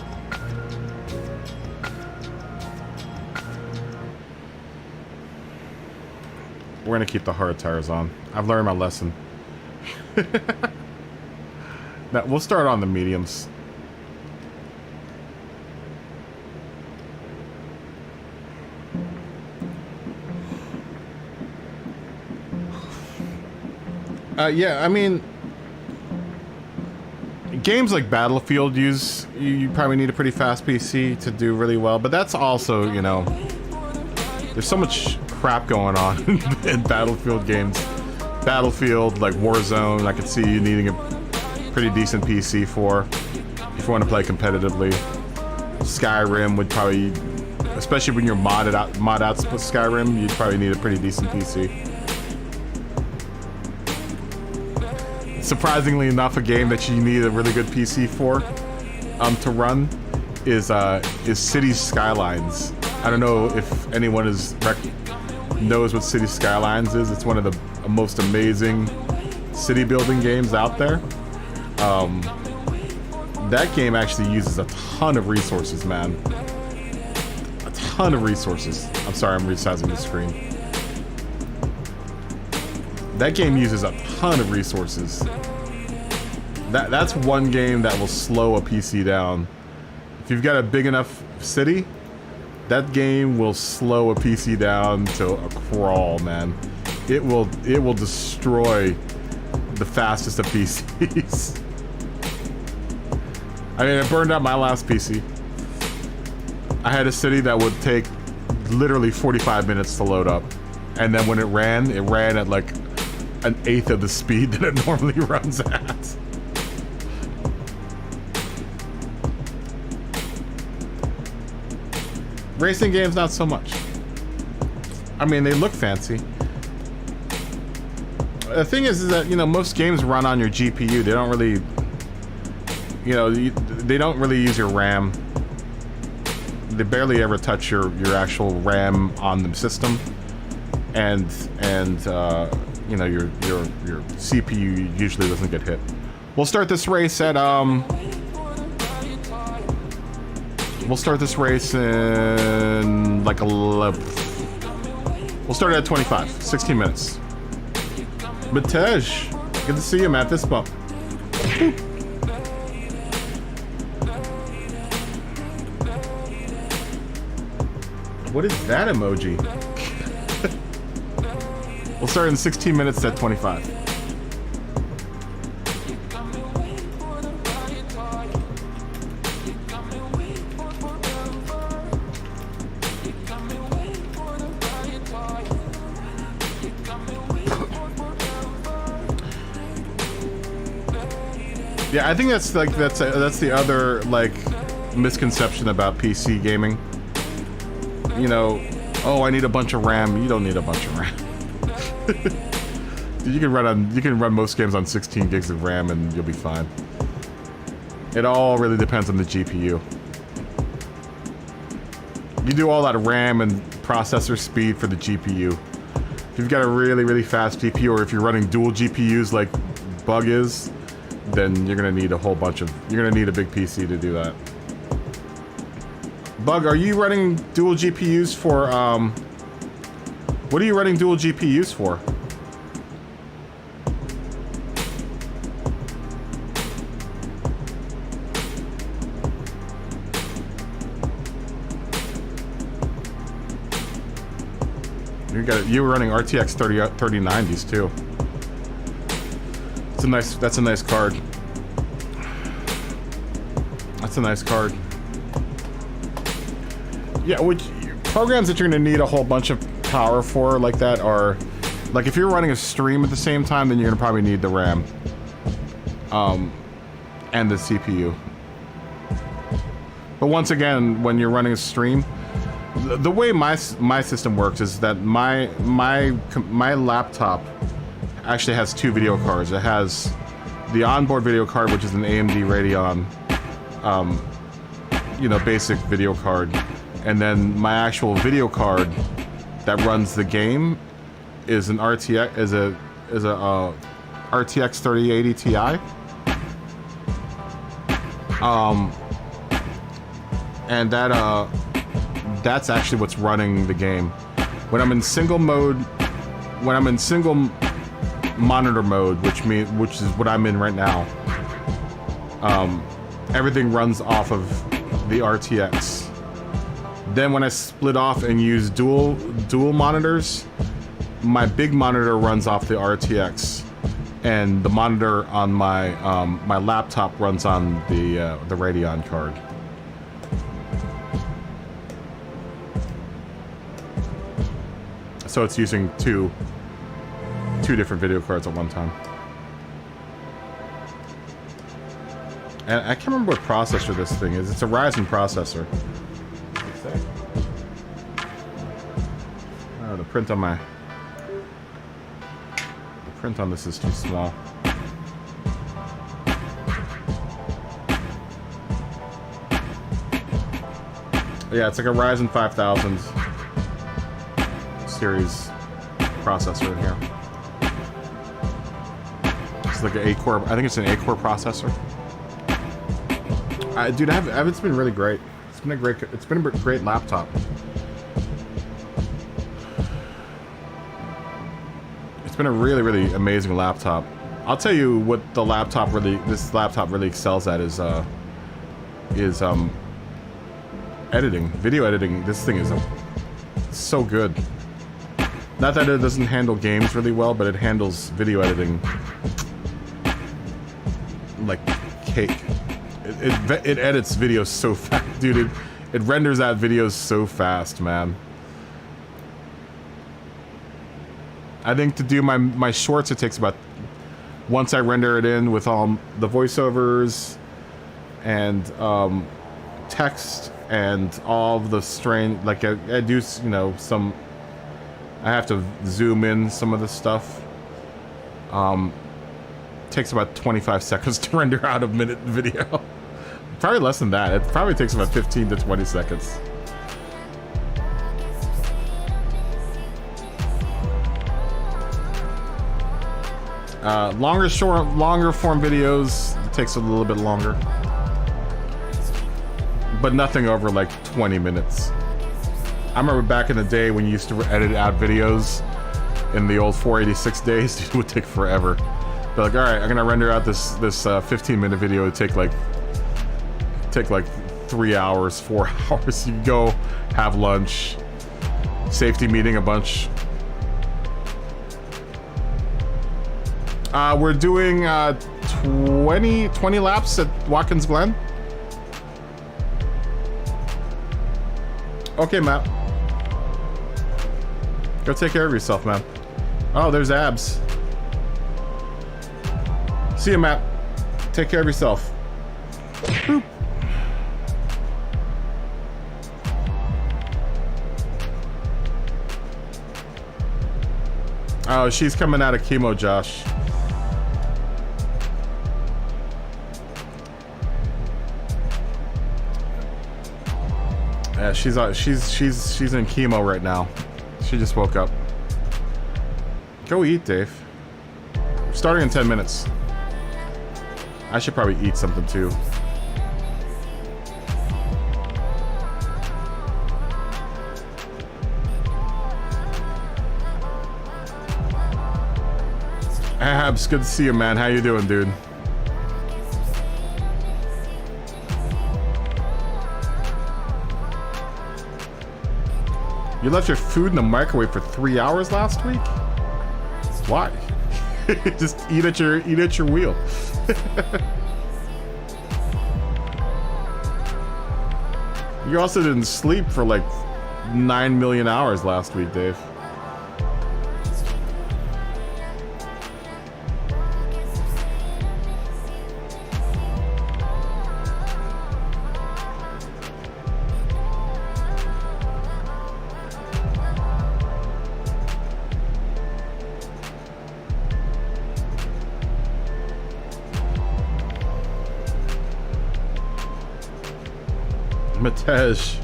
We're gonna keep the hard tires on. I've learned my lesson. Now, we'll start on the mediums. Yeah, I mean, games like Battlefield you probably need a pretty fast PC to do really well, but that's also, you know, there's so much crap going on in Battlefield games. Battlefield, like Warzone, I could see you needing a pretty decent PC for if you want to play competitively. Skyrim would probably, especially when you're mod out Skyrim, you'd probably need a pretty decent PC. Surprisingly enough, a game that you need a really good PC for to run is Cities Skylines. I don't know if anyone knows what Cities Skylines is. It's one of the most amazing city building games out there. That game actually uses a ton of resources, man. A ton of resources. I'm sorry, I'm resizing the screen. That game uses a ton of resources. That's one game that will slow a PC down. If you've got a big enough city, that game will slow a PC down to a crawl, man. It will destroy the fastest of PCs. I mean, it burned out my last PC. I had a city that would take literally 45 minutes to load up. And then when it ran at like an eighth of the speed that it normally runs at. Racing games, not so much. I mean, they look fancy. The thing is that, you know, most games run on your GPU. They don't really, you know, they don't really use your RAM. They barely ever touch your actual RAM on the system, and you know, your CPU usually doesn't get hit. We'll start this race at we'll start this race in like 11. We'll start at 25, 16 minutes. Matej, good to see you, Matt. Fist bump. What is that emoji? We'll start in 16 minutes at 25. Yeah, I think that's like that's the other like misconception about PC gaming. You know, oh, I need a bunch of RAM. You don't need a bunch of RAM. You can run most games on 16 gigs of RAM and you'll be fine. It all really depends on the GPU. You do all that RAM and processor speed for the GPU. If you've got a really, really fast GPU, or if you're running dual GPUs like Bug is, then you're gonna need a whole bunch of, you're gonna need a big PC to do that. Bug, are you running dual GPUs for, what are you running dual GPUs for? You were running RTX 3090s too. That's a nice card. That's a nice card. Yeah, which programs that you're gonna need a whole bunch of power for like that are, like if you're running a stream at the same time, then you're gonna probably need the RAM, and the CPU. But once again, when you're running a stream, the way my system works is that my laptop actually has two video cards. It has the onboard video card, which is an AMD Radeon, you know, basic video card, and then my actual video card that runs the game is an RTX RTX 3080 Ti. And that's actually what's running the game. When I'm in single mode, when I'm in single monitor mode, which is what I'm in right now, everything runs off of the RTX. Then when I split off and use dual monitors, my big monitor runs off the RTX, and the monitor on my my laptop runs on the Radeon card. So it's using two different video cards at one time. And I can't remember what processor this thing is. It's a Ryzen processor. Oh, the print on this is too small. Yeah, it's like a Ryzen 5000 series processor in here. It's like an 8-core. I think it's an 8-core processor. Dude, it's been really great. It's been a great laptop. It's been a really, really amazing laptop. I'll tell you what this laptop really excels at is editing, video editing. This thing is so good. Not that it doesn't handle games really well, but it handles video editing like cake. It edits videos so fast, dude. It renders out videos so fast, man. I think to do my shorts, it takes about, once I render it in with all the voiceovers and text and all of the strain. Like I do, you know, some. I have to zoom in some of the stuff. Takes about 25 seconds to render out a minute video. Probably less than that. It probably takes about 15 to 20 seconds. Longer form videos, it takes a little bit longer. But nothing over like 20 minutes. I remember back in the day when you used to edit out videos in the old 486 days, it would take forever. But like, all right, I'm gonna render out this 15-minute video. It'd take like 3 hours, 4 hours. You go have lunch, safety meeting a bunch. We're doing 20 laps at Watkins Glen. Okay, Matt. Go take care of yourself, man. Oh, there's Abs. See you, Matt. Take care of yourself. Boop. Oh, she's coming out of chemo, Josh. Yeah, she's in chemo right now. She just woke up. Go eat, Dave. Starting in 10 minutes. I should probably eat something too. Abs, good to see you, man. How you doing, dude? You left your food in the microwave for 3 hours last week? Why? Just eat at your wheel. You also didn't sleep for like 9 million hours last week, Dave. Matej.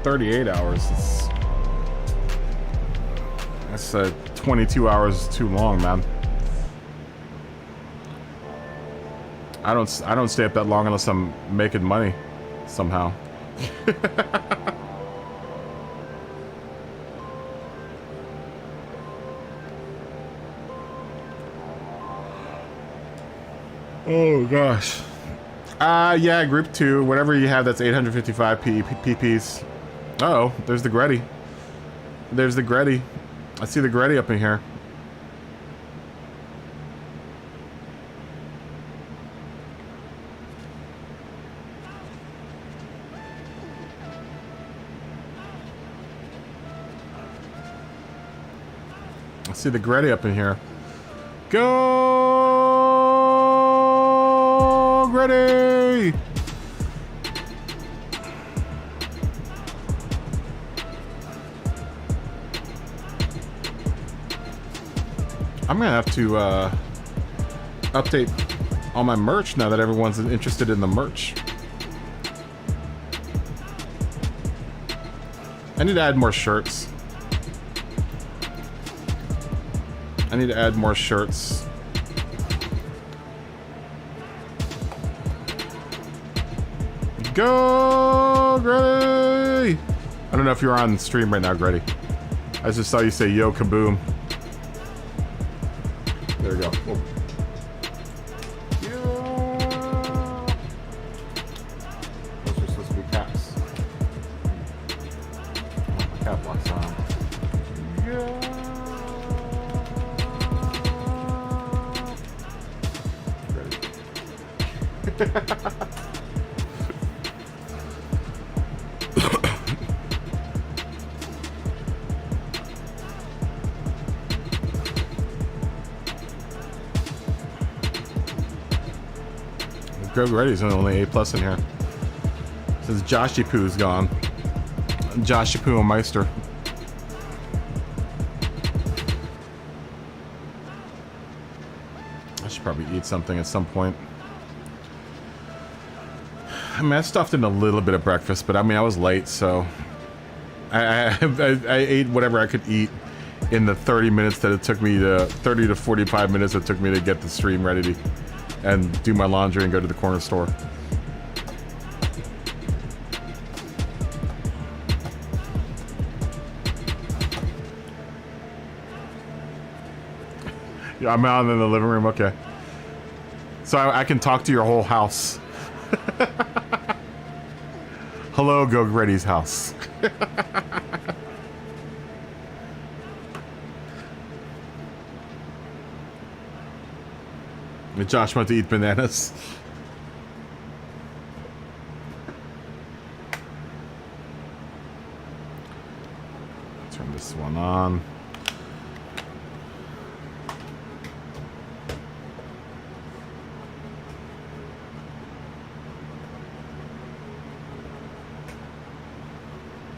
$38 hours. That's 22 hours too long, man. I don't stay up that long unless I'm making money somehow. Oh gosh. Yeah, group 2, whatever you have that's 855 PPs. Uh-oh, there's the Gretty. There's the Gretty. I see the Gretty up in here. I see the Gretty up in here. Go! Ready! I'm gonna have to update all my merch now that everyone's interested in the merch. I need to add more shirts. I need to add more shirts. Go, Grady! I don't know if you're on stream right now, Grady. I just saw you say yo kaboom. There we go. Oh. Yeah. Those are supposed to be caps. Oh, my cap lock's on. Yeah. Grady. Go Ready's only A+ in here. Since Joshy Poo's gone. Joshy Poo and Meister. I should probably eat something at some point. I mean, I stuffed in a little bit of breakfast, but I mean, I was late, so I ate whatever I could eat in the 30 minutes that it took me to 30 to 45 minutes it took me to get the stream ready to, and do my laundry and go to the corner store. Yeah, I'm out in the living room. Okay, so I can talk to your whole house. Hello, Go Ready's house. Josh went to eat bananas. Turn this one on.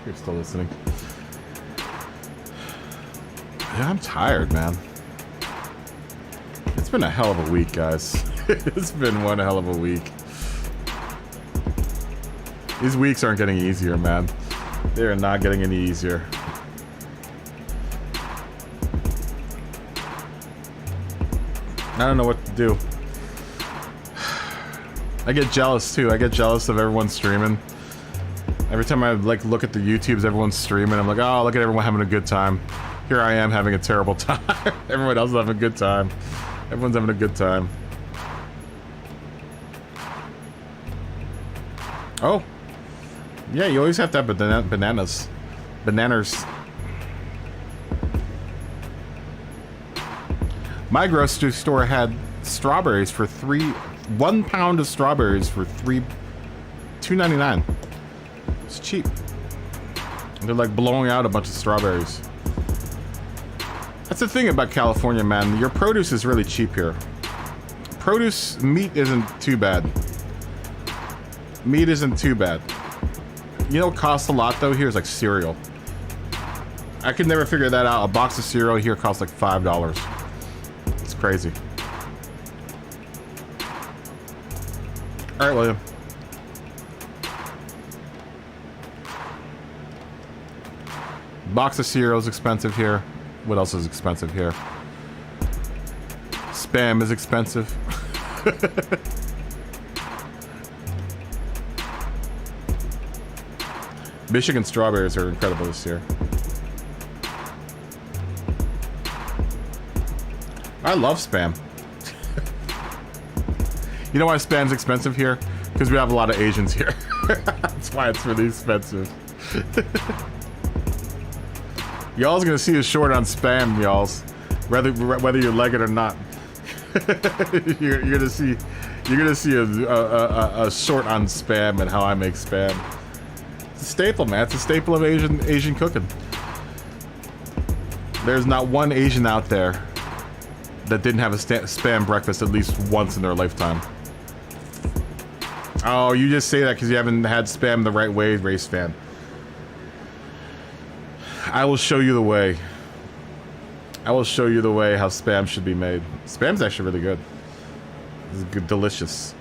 You're still listening. Yeah, I'm tired, man. It's been a hell of a week, guys. It's been one hell of a week. These weeks aren't getting easier, man. They are not getting any easier. I don't know what to do. I get jealous, too. I get jealous of everyone streaming. Every time I like look at the YouTubes, everyone's streaming. I'm like, oh, look at everyone having a good time. Here I am having a terrible time. Everyone else is having a good time. Everyone's having a good time. Oh. Yeah, you always have to have bananas. Bananas. My grocery store had strawberries for 1 pound of strawberries for $2.99. It's cheap. They're like blowing out a bunch of strawberries. That's the thing about California, man. Your produce is really cheap here. Produce, meat isn't too bad. Meat isn't too bad. You know what costs a lot though here is like cereal. I could never figure that out. A box of cereal here costs like $5. It's crazy. All right, William. Box of cereal is expensive here. What else is expensive here? Spam is expensive. Michigan strawberries are incredible this year. I love Spam. You know why Spam's expensive here? Because we have a lot of Asians here. That's why it's really expensive. Y'all's gonna see a short on Spam, y'all's. Whether you like it or not. you're gonna see a short on Spam and how I make Spam. It's a staple, man. It's a staple of Asian cooking. There's not one Asian out there that didn't have a Spam breakfast at least once in their lifetime. Oh, you just say that because you haven't had Spam the right way, race fan. I will show you the way. I will show you the way how Spam should be made. Spam's actually really good. It's good, delicious.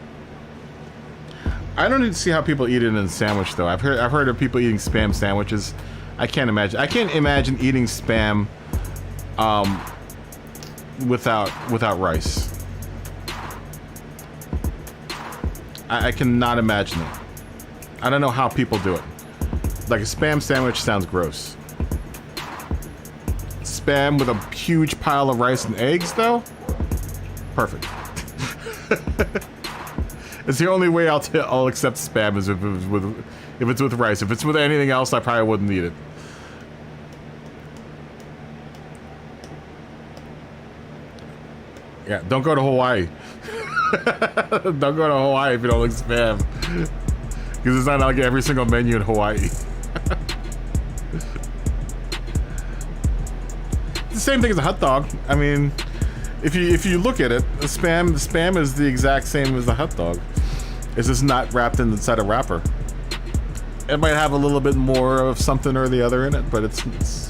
I don't need to see how people eat it in a sandwich though. I've heard of people eating Spam sandwiches. I can't imagine. I can't imagine eating Spam without rice. I cannot imagine it. I don't know how people do it. Like a Spam sandwich sounds gross. Spam with a huge pile of rice and eggs, though? Perfect. It's the only way I'll accept Spam is if it's with rice. If it's with anything else, I probably wouldn't eat it. Yeah, don't go to Hawaii. Don't go to Hawaii if you don't like Spam. Because it's not like every single menu in Hawaii. The same thing as a hot dog. I mean, if you look at it, the spam is the exact same as the hot dog. is this not wrapped inside a wrapper. It might have a little bit more of something or the other in it, but it's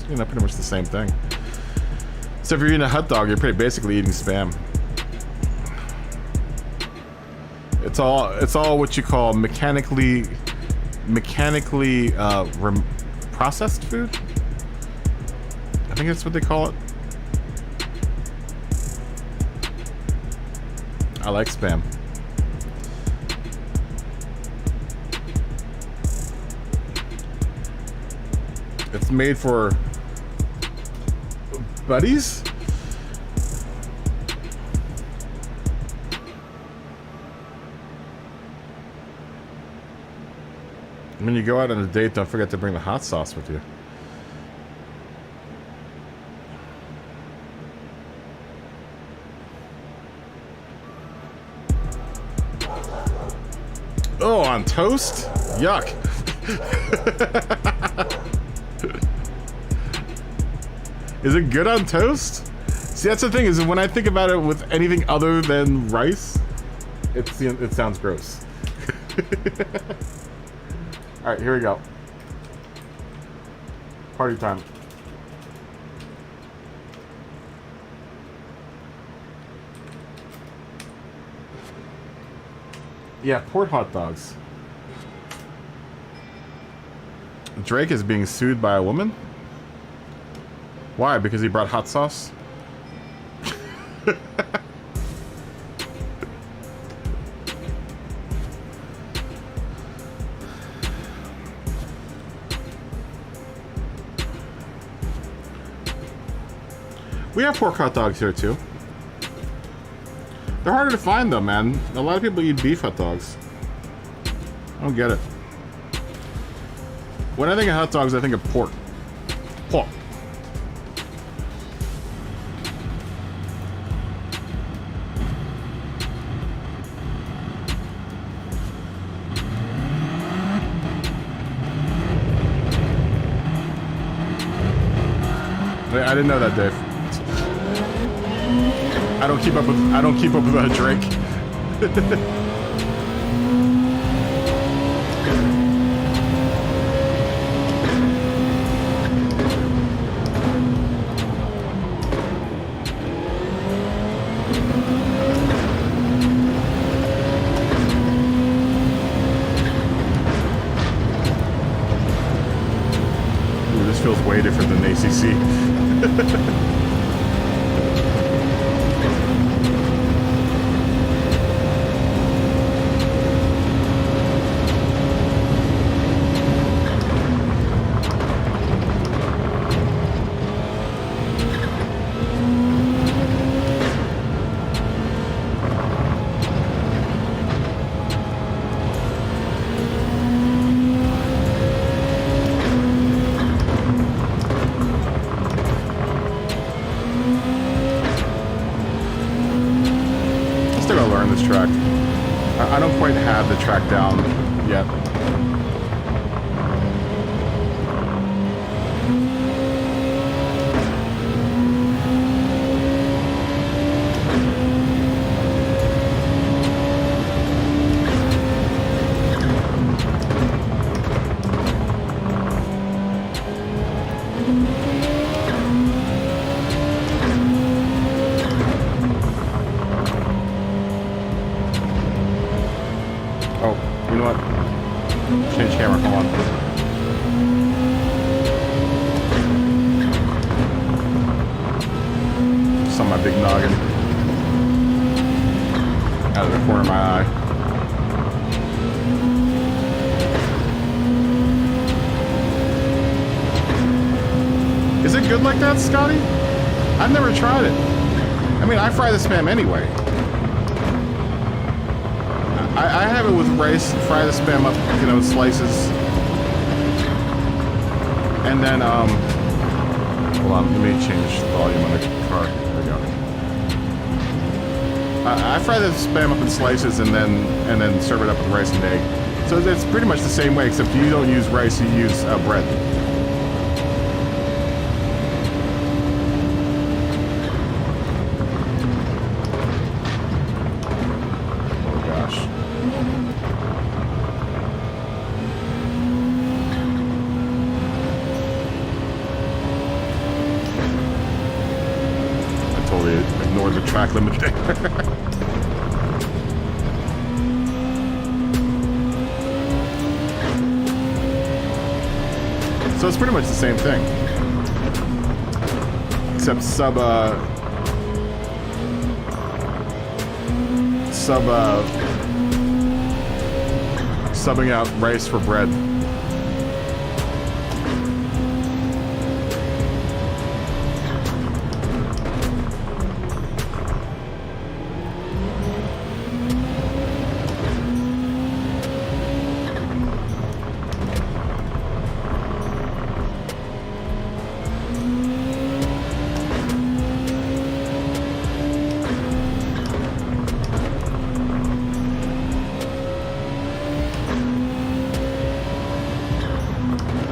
you know, pretty much the same thing. So if you're eating a hot dog, you're pretty basically eating Spam. It's all what you call mechanically processed food. I think that's what they call it. I like Spam. It's made for buddies. When you go out on a date, don't forget to bring the hot sauce with you. Oh, on toast? Yuck. Is it good on toast? See, that's the thing, is when I think about it with anything other than rice, it sounds gross. All right, here we go. Party time. Yeah, port hot dogs. Drake is being sued by a woman? Why? Because he brought hot sauce? We have pork hot dogs here too. They're harder to find though, man. A lot of people eat beef hot dogs. I don't get it. When I think of hot dogs, I think of pork. Pork. I didn't know that, Dave. I don't keep up with Drake. Ooh, this feels way different than ACC. I don't quite have the track down yet. Scotty? I've never tried it. I mean, I fry the Spam anyway. I have it with rice, fry the Spam up, you know, slices. And then, hold on, let me change the volume on the car. There we go. I fry the Spam up in slices and then serve it up with rice and egg. So it's pretty much the same way, except you don't use rice, you use bread. totally ignored the track limit there. So it's pretty much the same thing, except subbing out rice for bread.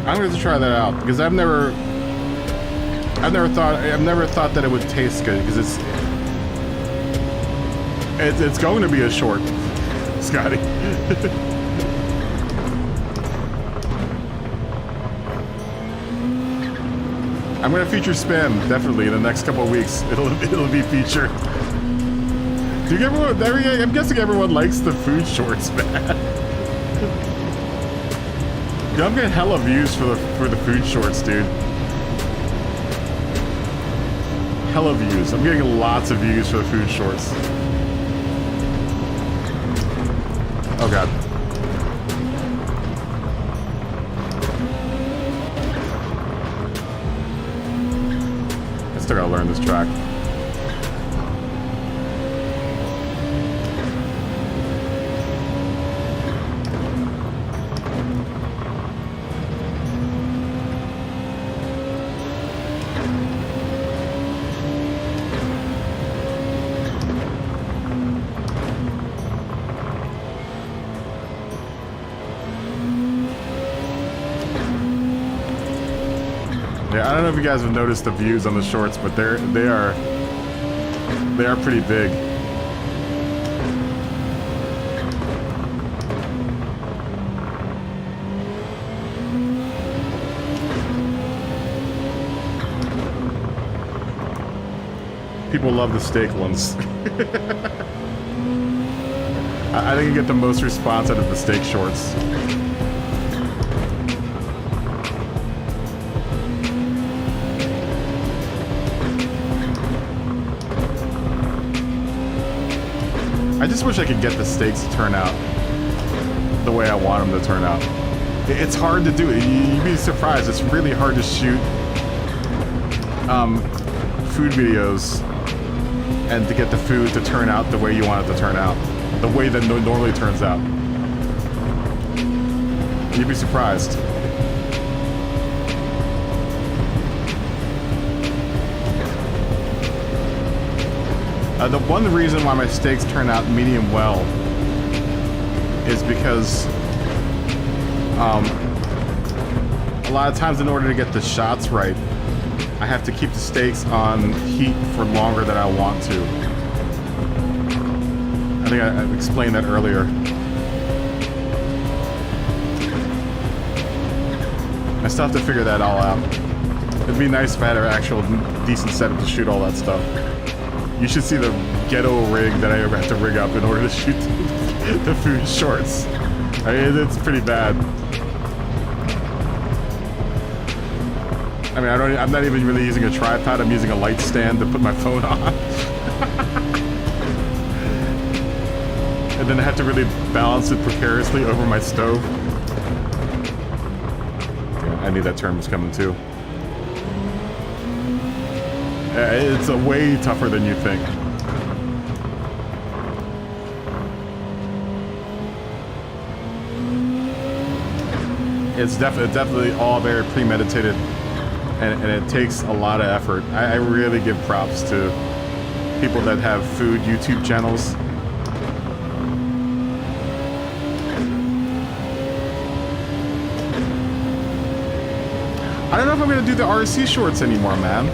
I'm going to try that out because I've never thought that it would taste good because it's going to be a short, Scotty. I'm going to feature Spam definitely in the next couple of weeks. It'll be featured. I'm guessing everyone likes the food shorts, man. I'm getting hella views for the food shorts, dude. Hella views. I'm getting lots of views for the food shorts. Oh god. I still gotta learn this track. I don't know if you guys have noticed the views on the shorts, but they are pretty big. People love the steak ones. I think you get the most response out of the steak shorts. I just wish I could get the steaks to turn out the way I want them to turn out. It's hard to do. You'd be surprised. It's really hard to shoot food videos and to get the food to turn out the way you want it to turn out. The way that normally turns out. You'd be surprised. The one reason why my steaks turn out medium well is because a lot of times in order to get the shots right, I have to keep the steaks on heat for longer than I want to. I think I explained that earlier. I still have to figure that all out. It'd be nice if I had an actual decent setup to shoot all that stuff. You should see the ghetto rig that I ever had to rig up in order to shoot the food shorts. I mean, it's pretty bad. I mean, I'm not even really using a tripod. I'm using a light stand to put my phone on. And then I have to really balance it precariously over my stove. Damn, I knew that term was coming too. It's a way tougher than you think. It's definitely all very premeditated, and it takes a lot of effort. I really give props to people that have food YouTube channels. I don't know if I'm gonna do the RC shorts anymore, man.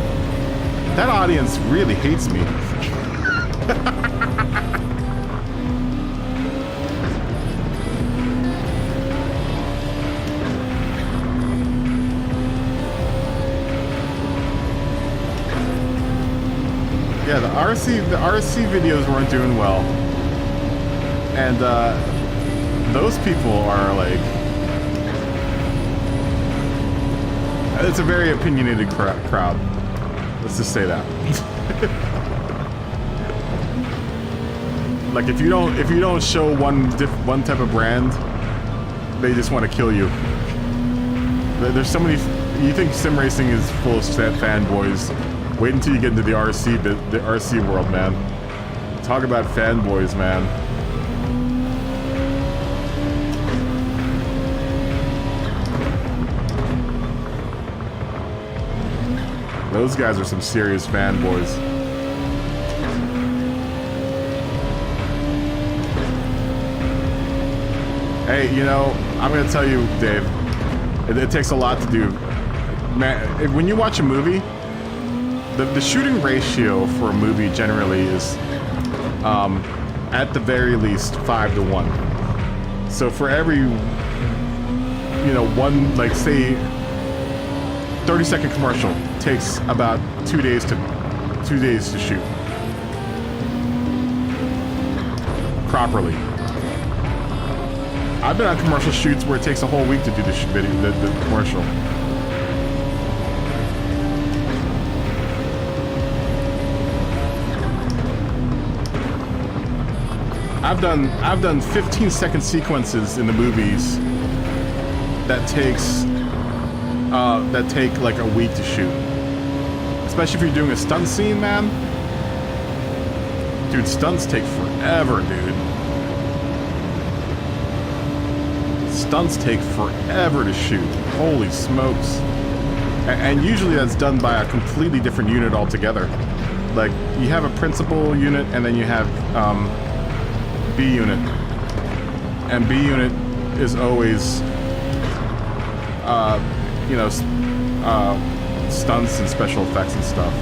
That audience really hates me. Yeah, the RC videos weren't doing well, and those people are like, it's a very opinionated crowd. Let's just say that. Like if you don't show one type of brand, they just want to kill you. There's so many. You think sim racing is full of fanboys? Wait until you get into the RC world, man. Talk about fanboys, man. Those guys are some serious fanboys. Hey, you know, I'm gonna tell you, Dave, it takes a lot to do. Man, when you watch a movie, the shooting ratio for a movie generally is, at the very least, 5 to 1. So for every, you know, one, like say, 30-second commercial takes about 2 days to shoot properly. I've been on commercial shoots where it takes a whole week to do the commercial. I've done 15-second sequences in the movies that take like a week to shoot. Especially if you're doing a stunt scene, man. Dude, stunts take forever, dude. Stunts take forever to shoot. Holy smokes. And usually that's done by a completely different unit altogether. Like, you have a principal unit and then you have B unit. And B unit is always, you know, stunts and special effects and stuff.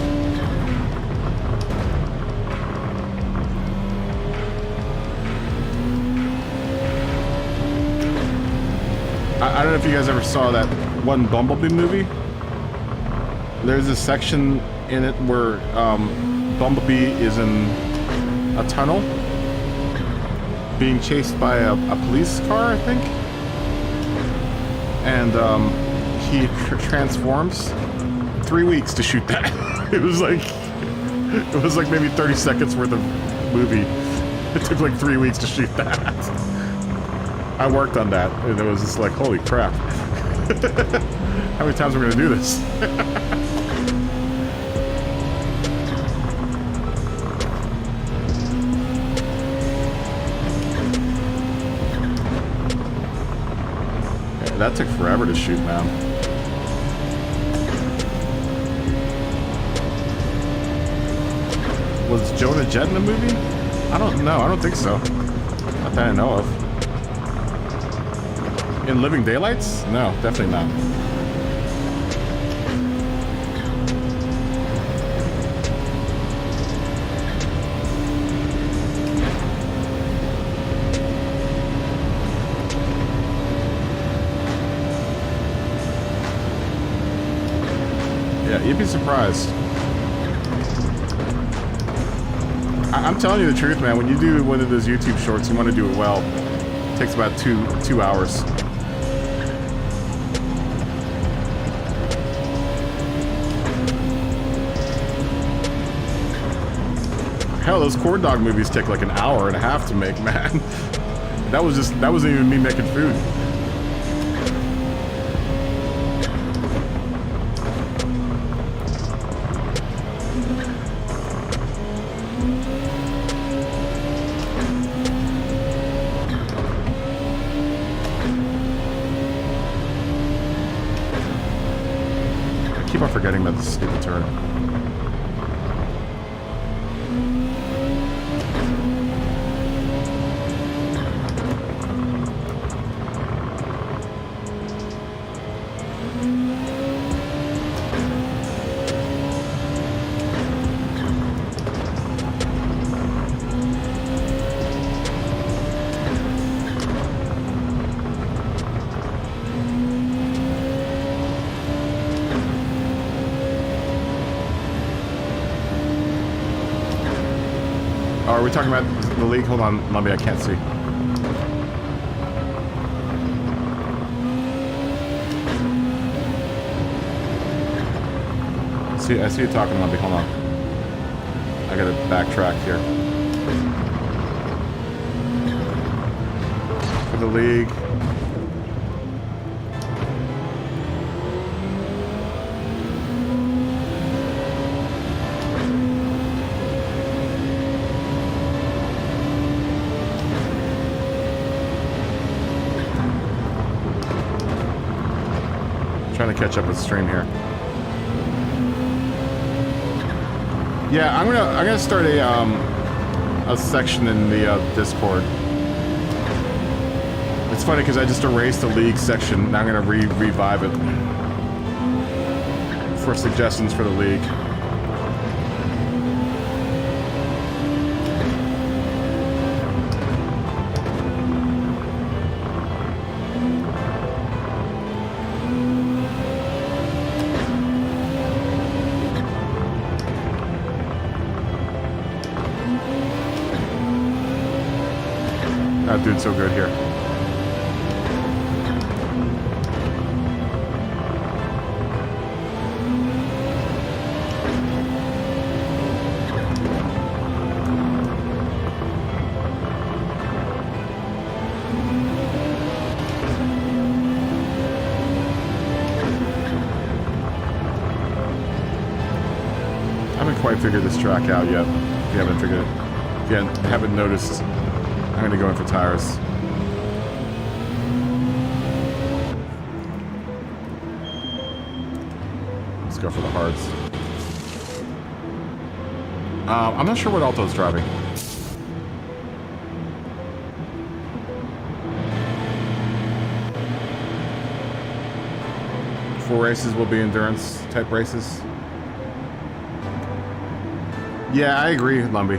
I don't know if you guys ever saw that one Bumblebee movie. There's a section in it where Bumblebee is in a tunnel being chased by a police car, I think. And he transforms. 3 weeks to shoot that. It was like maybe 30 seconds worth of movie. It took like 3 weeks to shoot that. I worked on that, and it was just like, holy crap. How many times are we gonna do this? Yeah, that took forever to shoot, man. Was Jonah Jett in the movie? I don't know. I don't think so. Not that I know of. In Living Daylights? No, definitely not. Yeah, you'd be surprised. I'm telling you the truth, man. When you do one of those YouTube shorts, you want to do it well. It takes about two hours. Hell, those corn dog movies take like an hour and a half to make, man. That wasn't even me making food. I keep on forgetting about this stupid turn. Oh, are we talking about the league? Hold on, Lumby, I can't see. I see you talking, Lumby. Hold on. I gotta backtrack here. For the league. Trying to catch up with stream here. Yeah, I'm gonna start a section in the Discord. It's funny because I just erased the league section. Now I'm gonna revive it for suggestions for the league. That dude's so good here. I haven't quite figured this track out yet. If you haven't figured it, if you haven't noticed, I'm gonna go in for tires. Let's go for the hards. I'm not sure what Alto's driving. Four races will be endurance type races. Yeah, I agree, Lumby.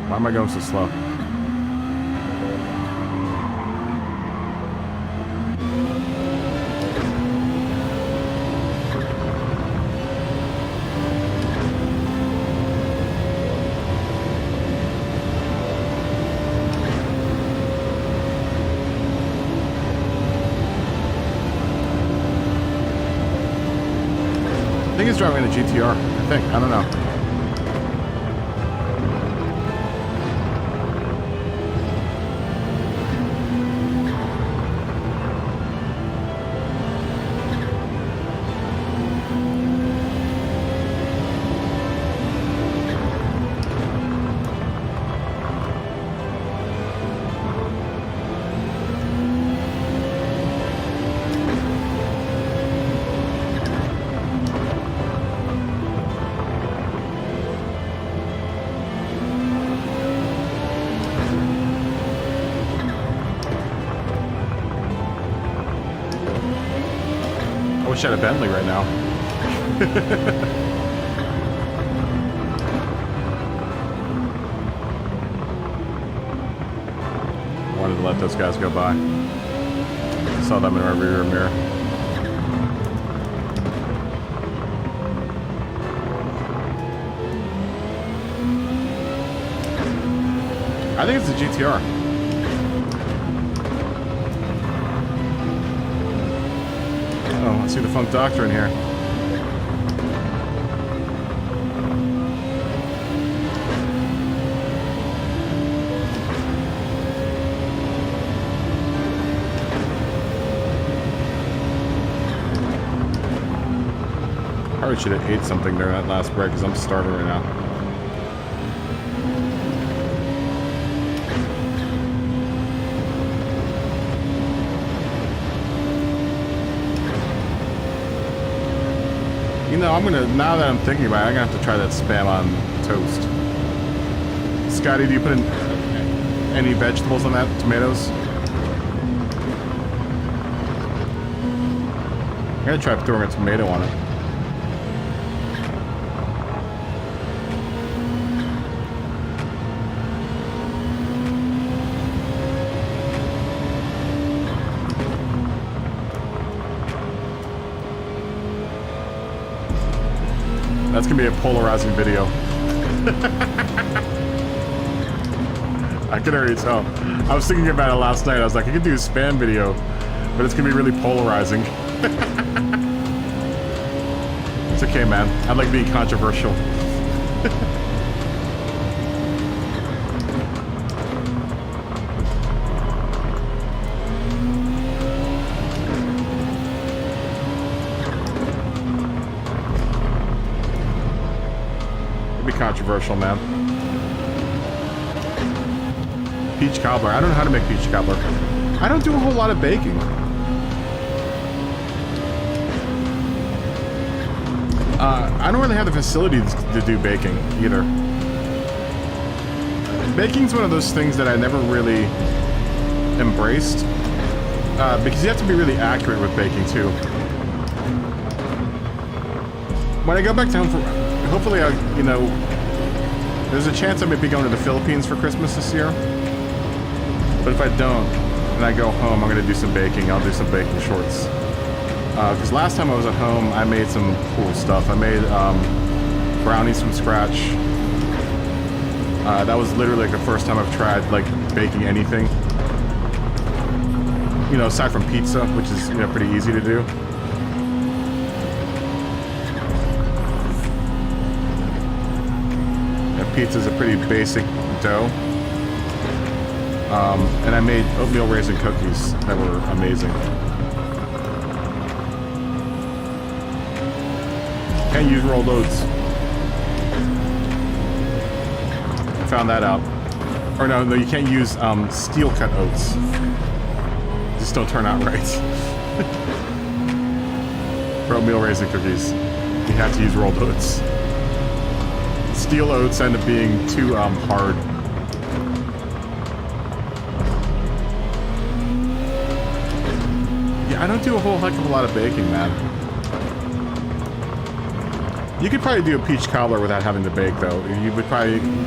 Why am I going so slow? I think he's driving a GTR. I think. I don't know. I wish I had a Bentley right now. Wanted to let those guys go by. Saw them in our rear mirror. I think it's a GTR. Oh, I see the Funk Doctor in here. Probably should have ate something during that last break because I'm starving right now. You know, now that I'm thinking about it, I'm gonna have to try that Spam on toast. Scotty, do you put in any vegetables on that? Tomatoes? I'm gonna try throwing a tomato on it. That's gonna be a polarizing video. I can already tell. I was thinking about it last night. I was like, I could do a spam video, but it's gonna be really polarizing. It's okay, man. I like being controversial. Controversial, man. Peach cobbler. I don't know how to make peach cobbler. I don't do a whole lot of baking. I don't really have the facilities to do baking either. Baking's one of those things that I never really embraced because you have to be really accurate with baking too. When I go back down for, hopefully you know, there's a chance I may be going to the Philippines for Christmas this year. But if I don't, and I go home, I'm gonna do some baking. I'll do some baking shorts. Because last time I was at home, I made some cool stuff. I made brownies from scratch. That was literally like the first time I've tried like baking anything. You know, aside from pizza, which is, you know, pretty easy to do. Pizza's a pretty basic dough. And I made oatmeal raisin cookies that were amazing. Can't use rolled oats. I found that out. Or no, you can't use steel cut oats. Just don't turn out right. For oatmeal raisin cookies, you have to use rolled oats. Steel oats end up being too hard. Yeah, I don't do a whole heck of a lot of baking, man. You could probably do a peach cobbler without having to bake, though. You could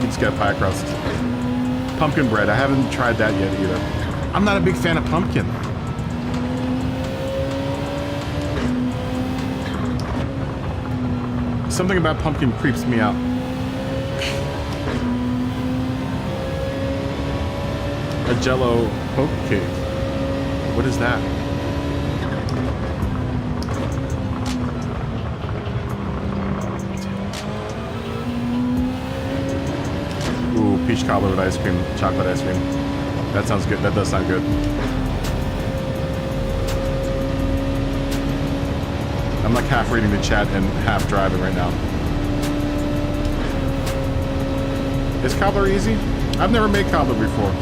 just get a pie crust. Pumpkin bread, I haven't tried that yet either. I'm not a big fan of pumpkin. Something about pumpkin creeps me out. A Jello poke cake. What is that? Ooh, peach cobbler with ice cream, chocolate ice cream. That sounds good. That does sound good. I'm like half reading the chat and half driving right now. Is cobbler easy? I've never made cobbler before.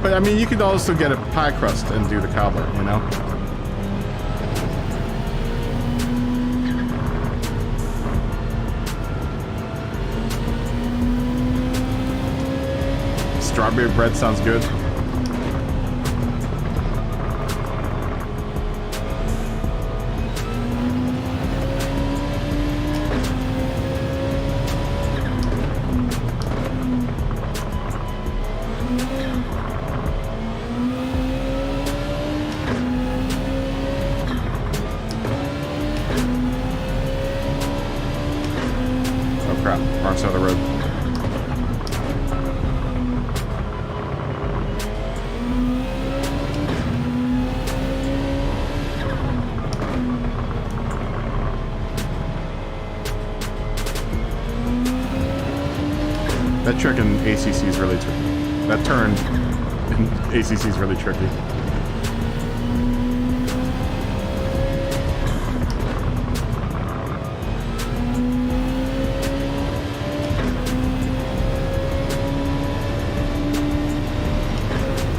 But I mean, you could also get a pie crust and do the cobbler, you know? Strawberry bread sounds good. That trick in ACC is really tricky. That turn in ACC is really tricky.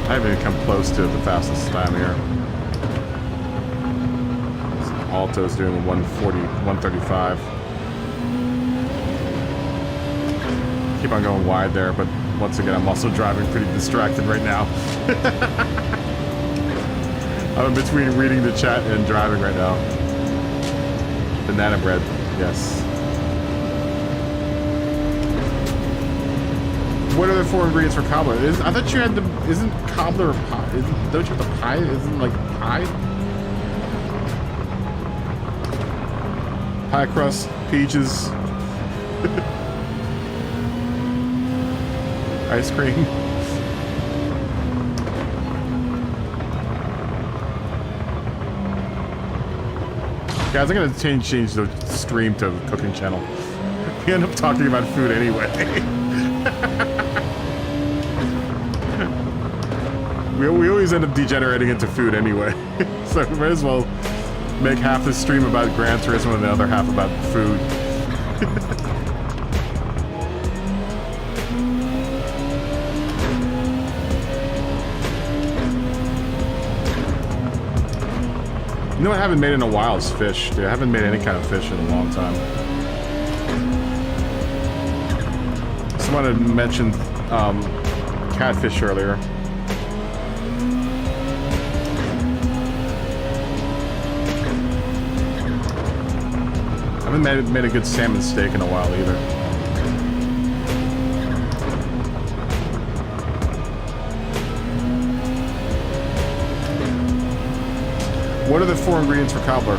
I haven't even come close to the fastest time here. Alto's doing 140, 135. Keep on going wide there, but once again, I'm also driving pretty distracted right now. I'm in between reading the chat and driving right now. Banana bread, yes. What are the 4 ingredients for cobbler? I thought you had the, isn't cobbler pie? Don't you have the pie? Isn't like pie? Pie crust, peaches, ice cream. Guys, I'm gonna change the stream to cooking channel. We end up talking about food anyway. we always end up degenerating into food anyway. So we might as well make half the stream about Gran Turismo and the other half about food. You know what I haven't made in a while is fish. Dude, I haven't made any kind of fish in a long time. Someone had mentioned catfish earlier. I haven't made a good salmon steak in a while either. What are the 4 ingredients for cobbler?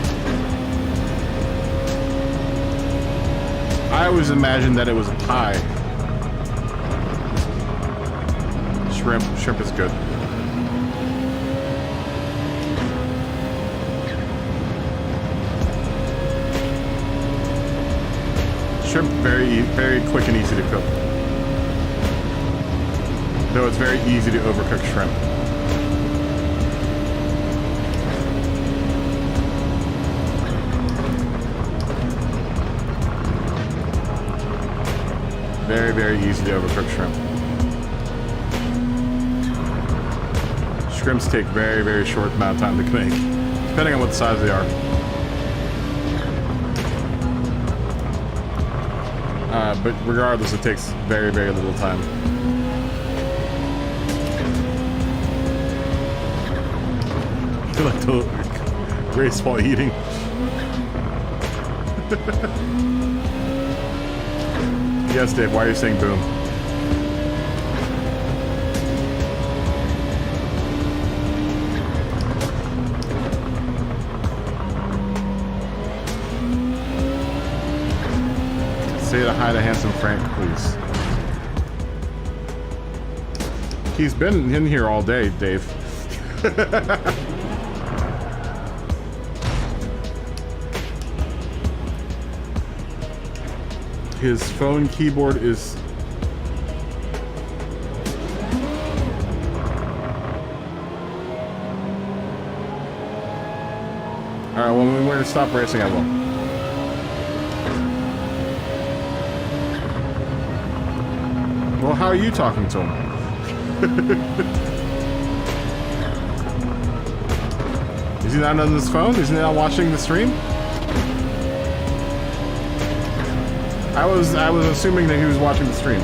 I always imagined that it was a pie. Shrimp. Shrimp is good. Shrimp, very quick and easy to cook. Though it's very easy to overcook shrimp. Very easy to overcook shrimp. Shrimps take very short amount of time to make, depending on what size they are. But regardless, it takes very little time. I like to race while eating. Yes, Dave, why are you saying boom? Say hi to handsome Frank, please. He's been in here all day, Dave. His phone keyboard is... Alright, well, when we're gonna stop racing, I will. Well, how are you talking to him? Is he not on his phone? Is he not watching the stream? I was assuming that he was watching the stream.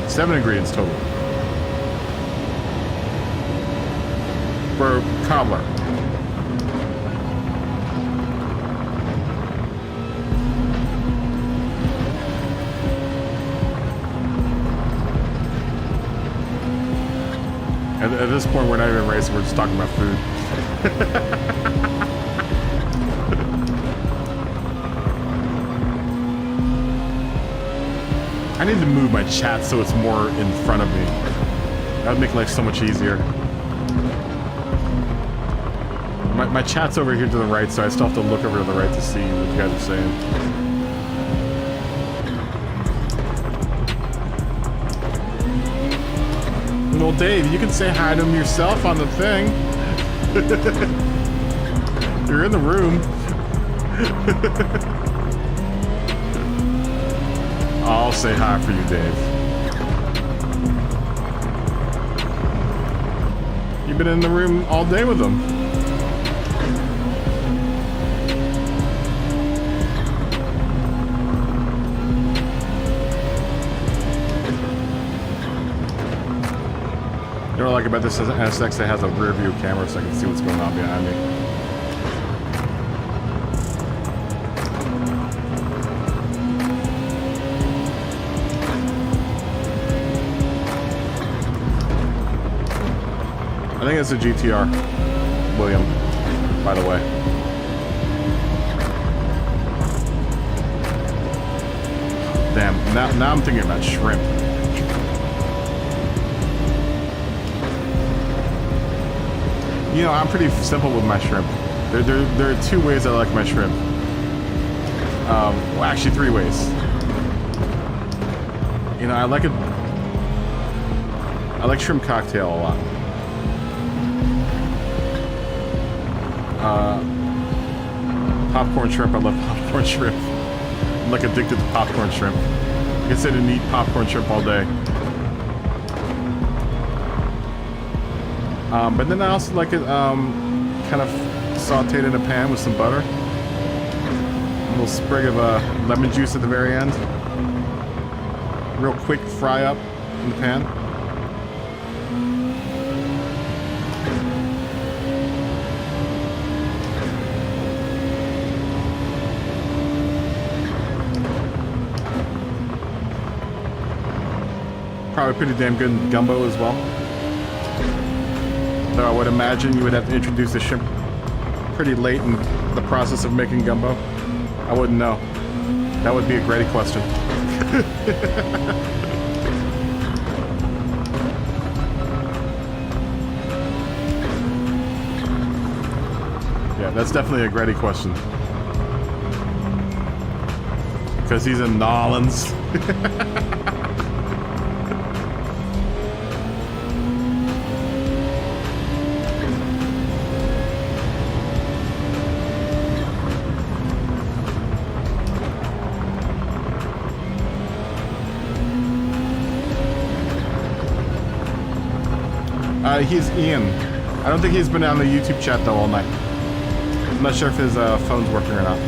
Seven ingredients total. For cobbler. At this point, we're not even racing, we're just talking about food. I need to move my chat so it's more in front of me. That would make life so much easier. My chat's over here to the right, so I still have to look over to the right to see what you guys are saying. Well, Dave, you can say hi to him yourself on the thing. You're in the room. I'll say hi for you, Dave. You've been in the room all day with him. You know what I like about this NSX? It has a rear view camera so I can see what's going on behind me. I think it's a GTR, William, by the way. Damn, now I'm thinking about shrimp. You know, I'm pretty simple with my shrimp. There are 2 ways I like my shrimp. Well, actually 3 ways. You know, I like shrimp cocktail a lot. Popcorn shrimp, I love popcorn shrimp. I'm like addicted to popcorn shrimp. I can sit and eat popcorn shrimp all day. But then I also like it kind of sauteed in a pan with some butter. A little sprig of lemon juice at the very end. Real quick fry up in the pan. Probably pretty damn good in gumbo as well. Though I would imagine you would have to introduce the shrimp pretty late in the process of making gumbo. I wouldn't know. That would be a great question. Yeah, that's definitely a Grady question. Because he's in Nolans. He's Ian. I don't think he's been on the YouTube chat though all night. I'm not sure if his phone's working or not.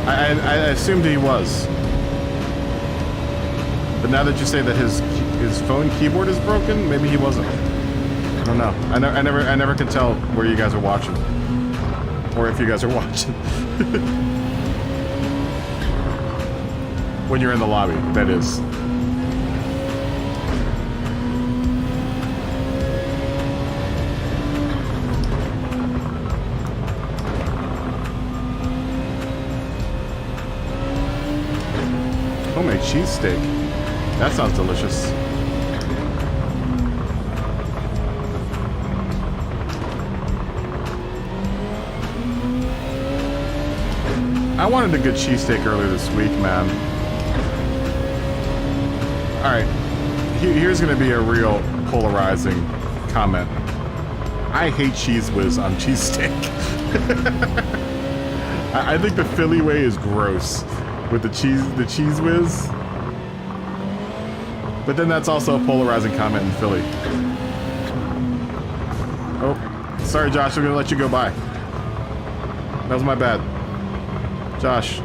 I assumed he was. But now that you say that his phone keyboard is broken, maybe he wasn't. I don't know. I never can tell where you guys are watching. Or if you guys are watching. When you're in the lobby, that is. Homemade cheesesteak. That sounds delicious. I wanted a good cheesesteak earlier this week, man. Alright. Here's gonna be a real polarizing comment. I hate Cheese Whiz on cheesesteak. I think the Philly way is gross. With the cheese whiz. But then that's also a polarizing comment in Philly. Oh, sorry Josh, I'm gonna let you go by. That was my bad. Josh.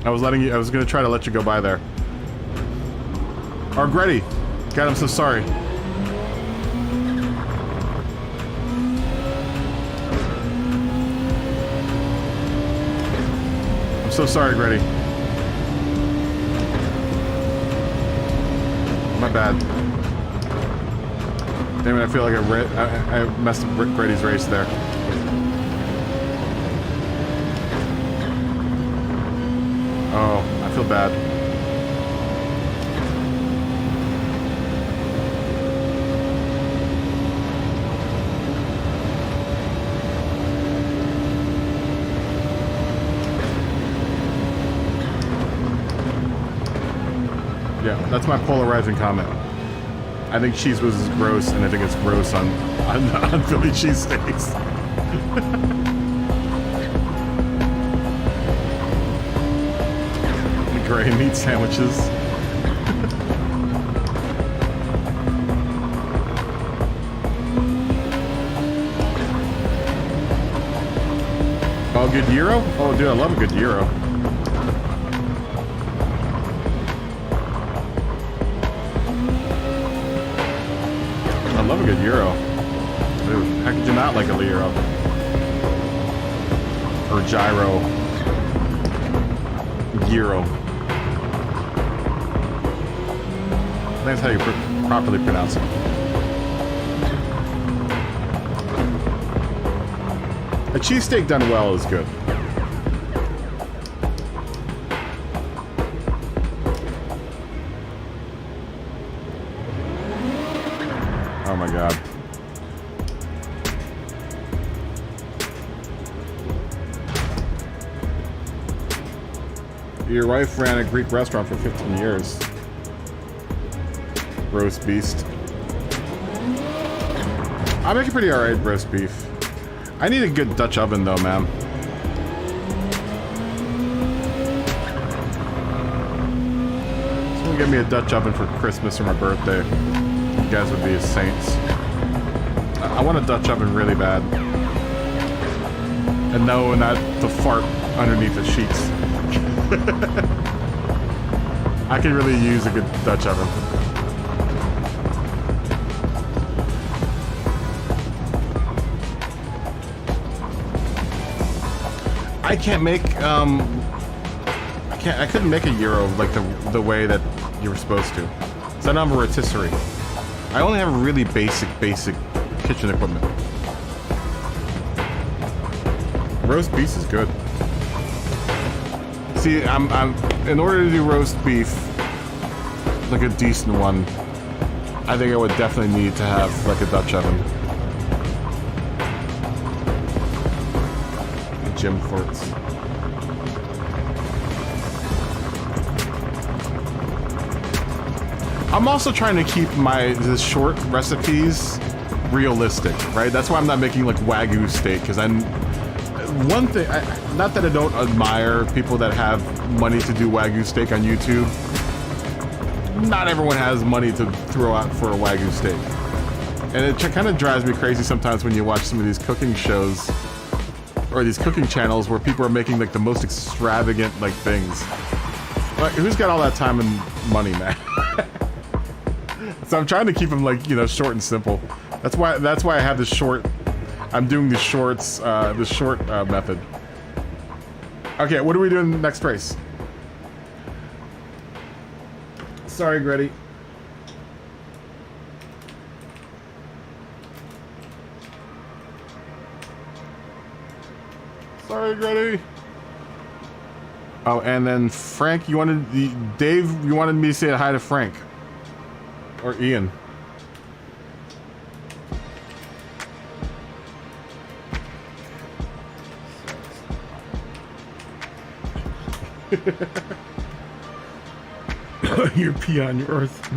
I was gonna try to let you go by there. Or Grady. God, I'm so sorry. So sorry, Grady. My bad. Damn it, I feel like I messed up Grady's race there. Oh, I feel bad. Yeah, that's my polarizing comment. I think Cheese Whiz is gross, and I think it's gross on Philly cheesesteaks. Gray meat sandwiches. Oh, good gyro? Oh, dude, I love a good gyro. love a good Euro. Dude, how could you not like a Euro? Or gyro. Gyro. That's how you properly pronounce it. A cheesesteak done well is good. Oh my god. Your wife ran a Greek restaurant for 15 years. Roast beast. I make a pretty alright roast beef. I need a good Dutch oven though, man. Someone give me a Dutch oven for Christmas or my birthday. You guys would be saints. I want a Dutch oven really bad. And no, not to fart underneath the sheets. I could really use a good Dutch oven. I can't make I couldn't make a Euro like the way that you were supposed to. So I don't have a rotisserie. I only have really basic kitchen equipment. Roast beef is good. See, I'm in order to do roast beef, like a decent one, I think I would definitely need to have like a Dutch oven. Gym forts. I'm also trying to keep the short recipes realistic, right? That's why I'm not making like Wagyu steak, because one thing, not that I don't admire people that have money to do Wagyu steak on YouTube. Not everyone has money to throw out for a Wagyu steak. And it kind of drives me crazy sometimes when you watch some of these cooking shows or these cooking channels where people are making like the most extravagant like things. Like, who's got all that time and money, man? So I'm trying to keep them like, you know, short and simple. That's why I have the short. I'm doing the shorts, the short method. Okay, what are we doing next race? Sorry, Gretty. Sorry, Gretty. Oh, and then Frank, Dave, you wanted me to say hi to Frank. Or Ian. Your pee on your earth.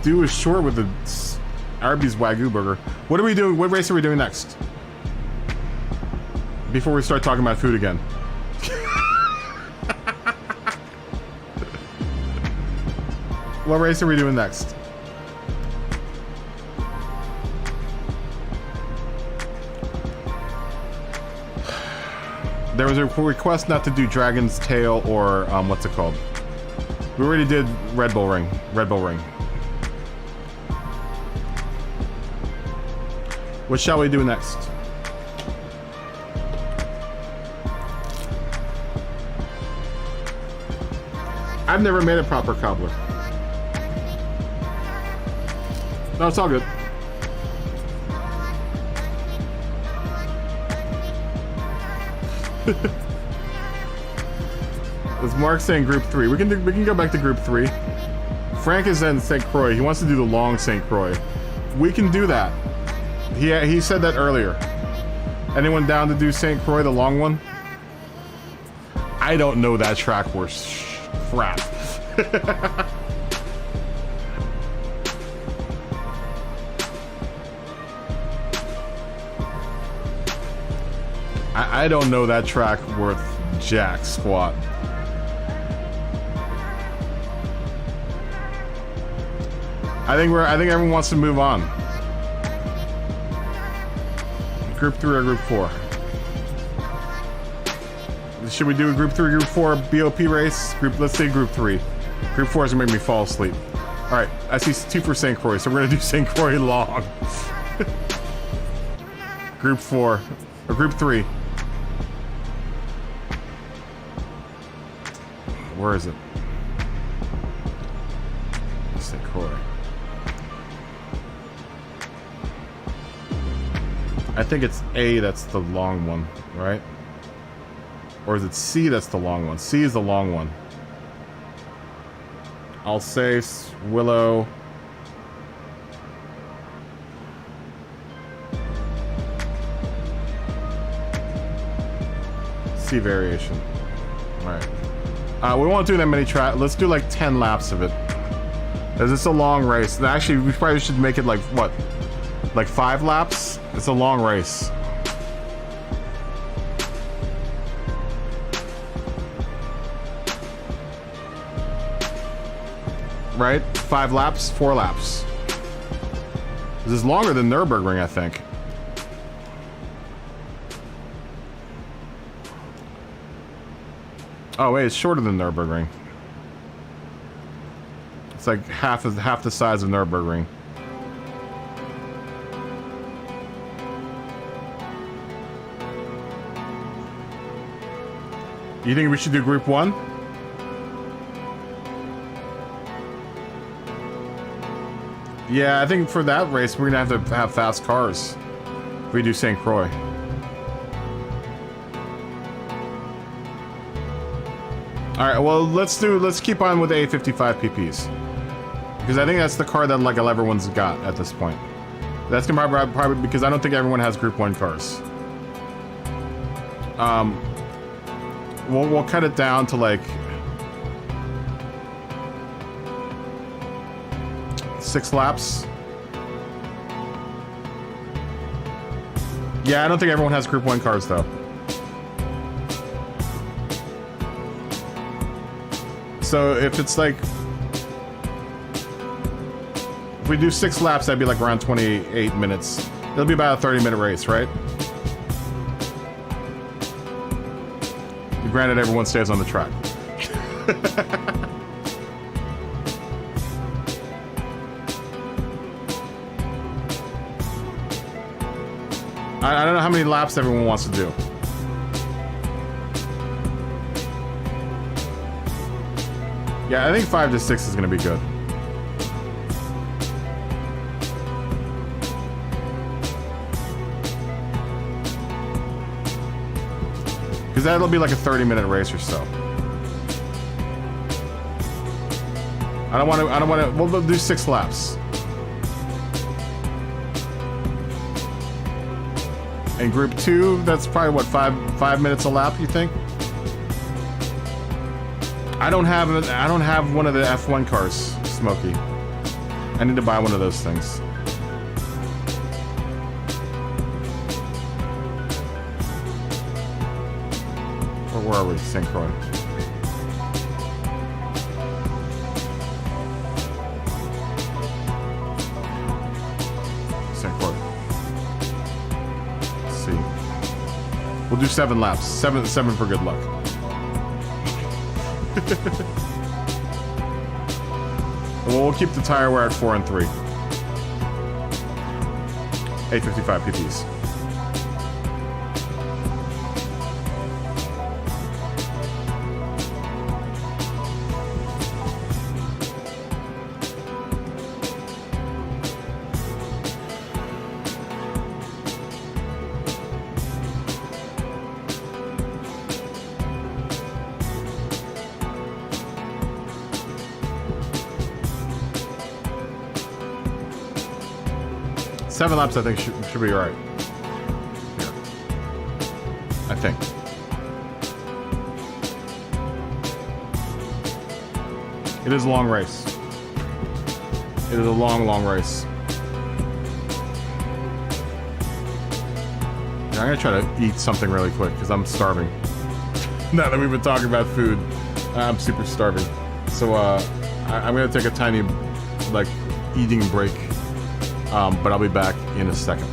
Do a short with the Arby's Wagyu burger. What are we doing? What race are we doing next? Before we start talking about food again. What race are we doing next? There was a request not to do Dragon's Tail or, what's it called? We already did Red Bull Ring. Red Bull Ring. What shall we do next? I've never made a proper cobbler. No, it's all good. Is Mark saying group 3? We can go back to group 3. Frank is in St. Croix. He wants to do the long St. Croix. We can do that. He said that earlier. Anyone down to do St. Croix, the long one? I don't know that track worth crap. I don't know that track worth jack squat. I think everyone wants to move on. Group 3 or group 4? Should we do a group 3, group 4 BOP race? Let's say group 3. Group 4 is gonna make me fall asleep. All right, I see 2 for St. Croix, so we're gonna do St. Croix long. Group 4, or Group 3. Where is it? St. Croix. I think it's A that's the long one, right? Or is it C that's the long one? C is the long one. I'll say Willow. C variation. Alright. We won't do that many let's do like 10 laps of it. Because it's a long race. Actually, we probably should make it like, what? Like 5 laps? It's a long race. Right? 5 laps? 4 laps. This is longer than Nürburgring, I think. Oh wait, it's shorter than Nürburgring. It's like half the size of Nürburgring. You think we should do Group 1? Yeah, I think for that race we're gonna have to have fast cars if we do St. Croix. Alright, well let's keep on with A55 PPs. Because I think that's the car that like everyone's got at this point. That's gonna probably because I don't think everyone has Group 1 cars. We'll cut it down to like 6 laps. Yeah, I don't think everyone has Group 1 cars though. So if it's like, if we do 6 laps, that'd be like around 28 minutes. It'll be about a 30-minute race, right? Granted, everyone stays on the track. I don't know how many laps everyone wants to do. Yeah, I think 5 to 6 is going to be good. Because that'll be like a 30-minute race or so. I don't want to, we'll do 6 laps. And Group 2, that's probably what, 5 minutes a lap, you think? I don't have one of the F1 cars, Smokey. I need to buy one of those things. Where are we? St. Croix. St. Croix. Let's see. We'll do 7 laps. 7 for good luck. Well, we'll keep the tire wear at 4 and 3. 855 PPs. Seven laps, I think, should be right. Here. I think. It is a long race. It is a long, long race. Yeah, I'm gonna try to eat something really quick because I'm starving. Now that we've been talking about food, I'm super starving. So I'm gonna take a tiny, like, eating break. But I'll be back in a second.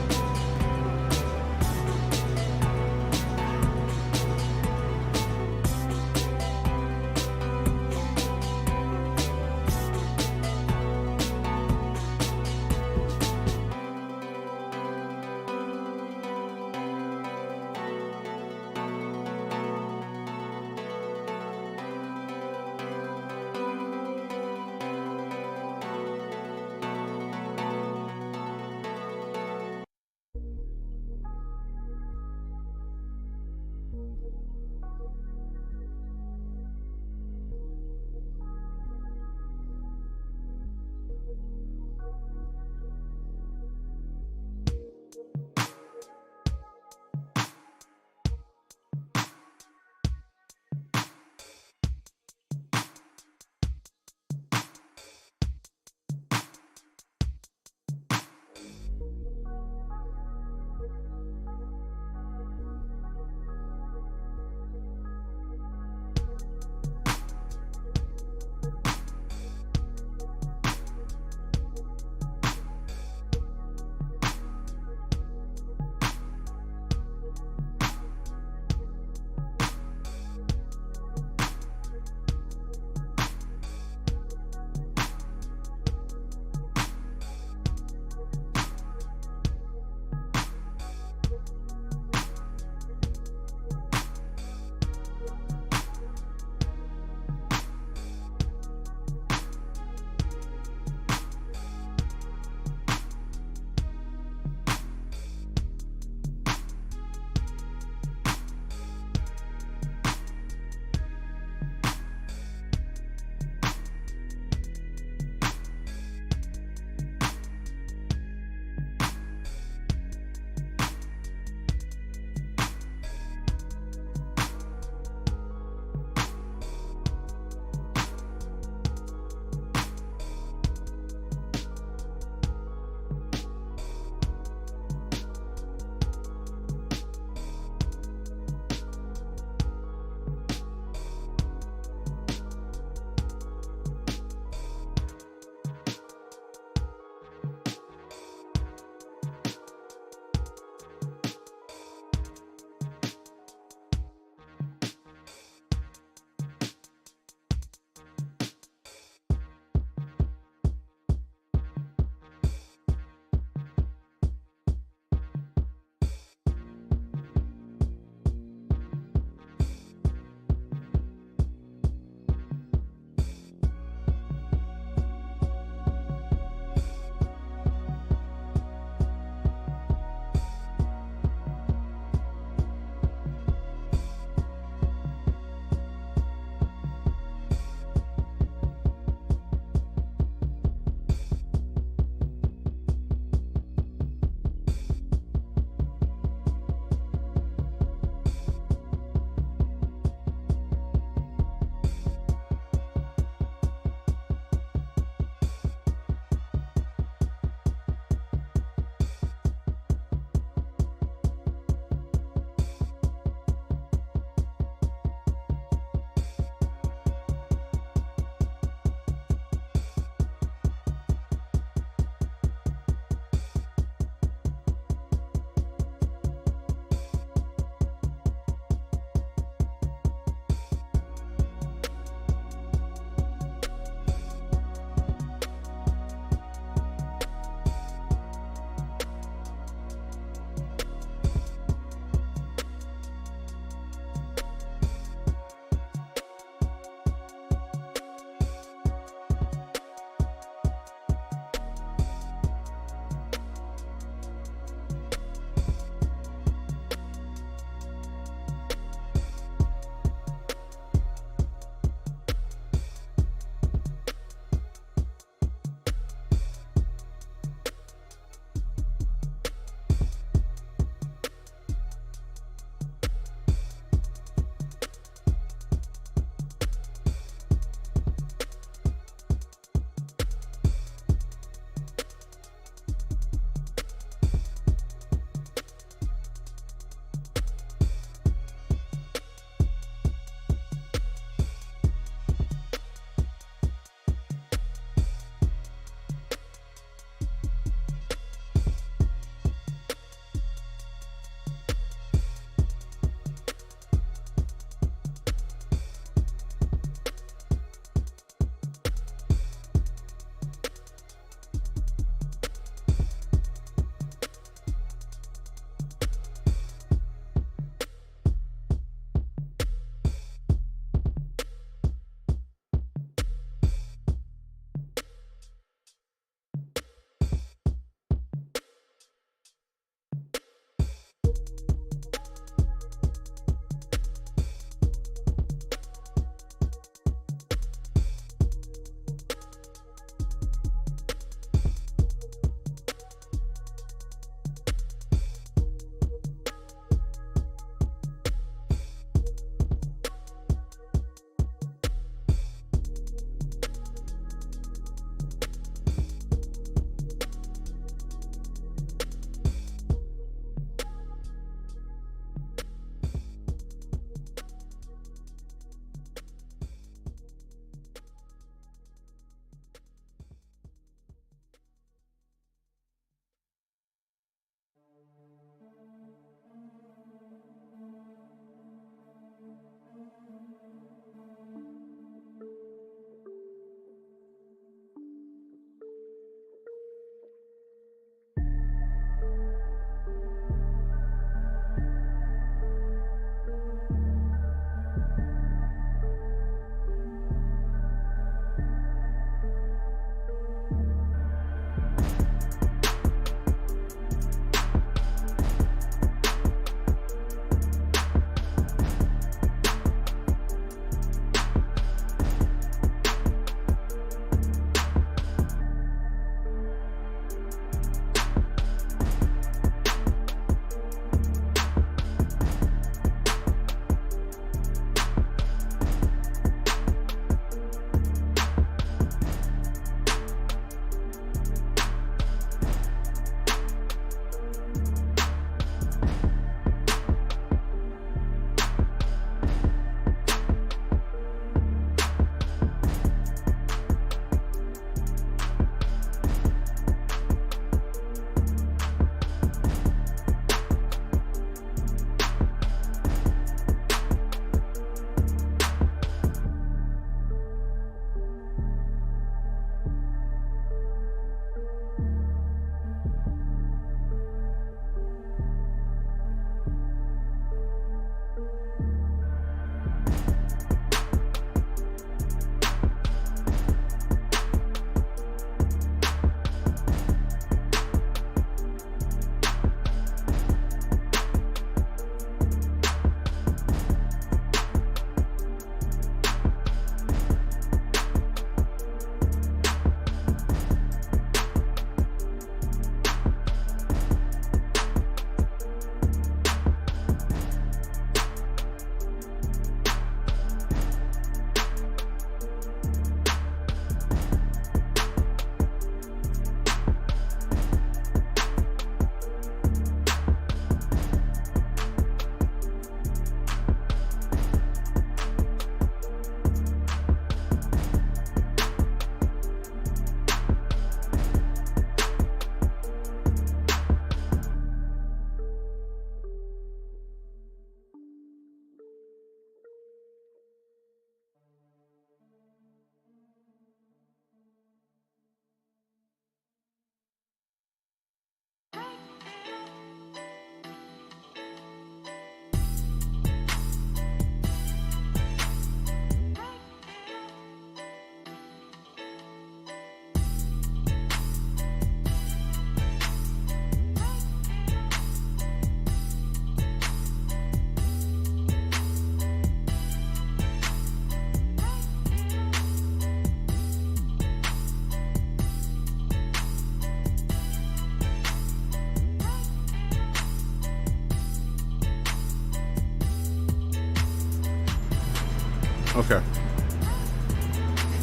Okay.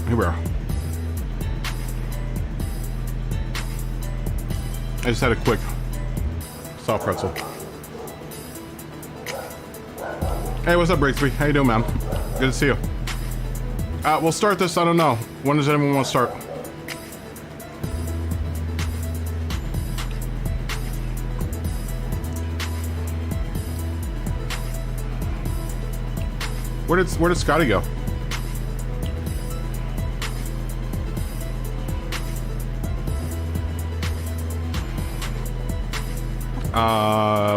Here we are. I just had a quick soft pretzel. Hey, what's up, Breaksby? How you doing, man? Good to see you. We'll start this, I don't know. When does anyone want to start? Where did Scotty go?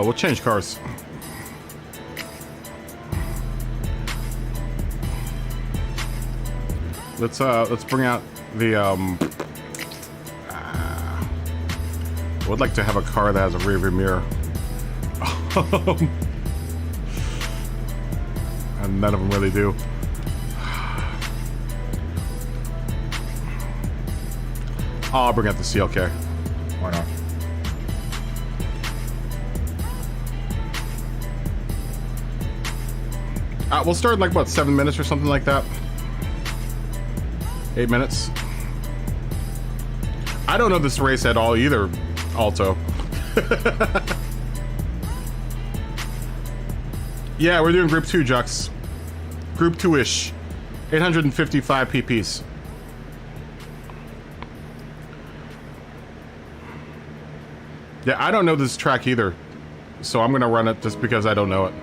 We'll change cars. Let's bring out the I would like to have a car that has a rear view mirror. And none of them really do. I'll bring out the CLK. Why not? We'll start in like, what, 7 minutes or something like that? 8 minutes? I don't know this race at all either, Alto. Yeah, we're doing Group 2, Jux. Group 2-ish. 855 PPs. Yeah, I don't know this track either. So I'm gonna run it just because I don't know it.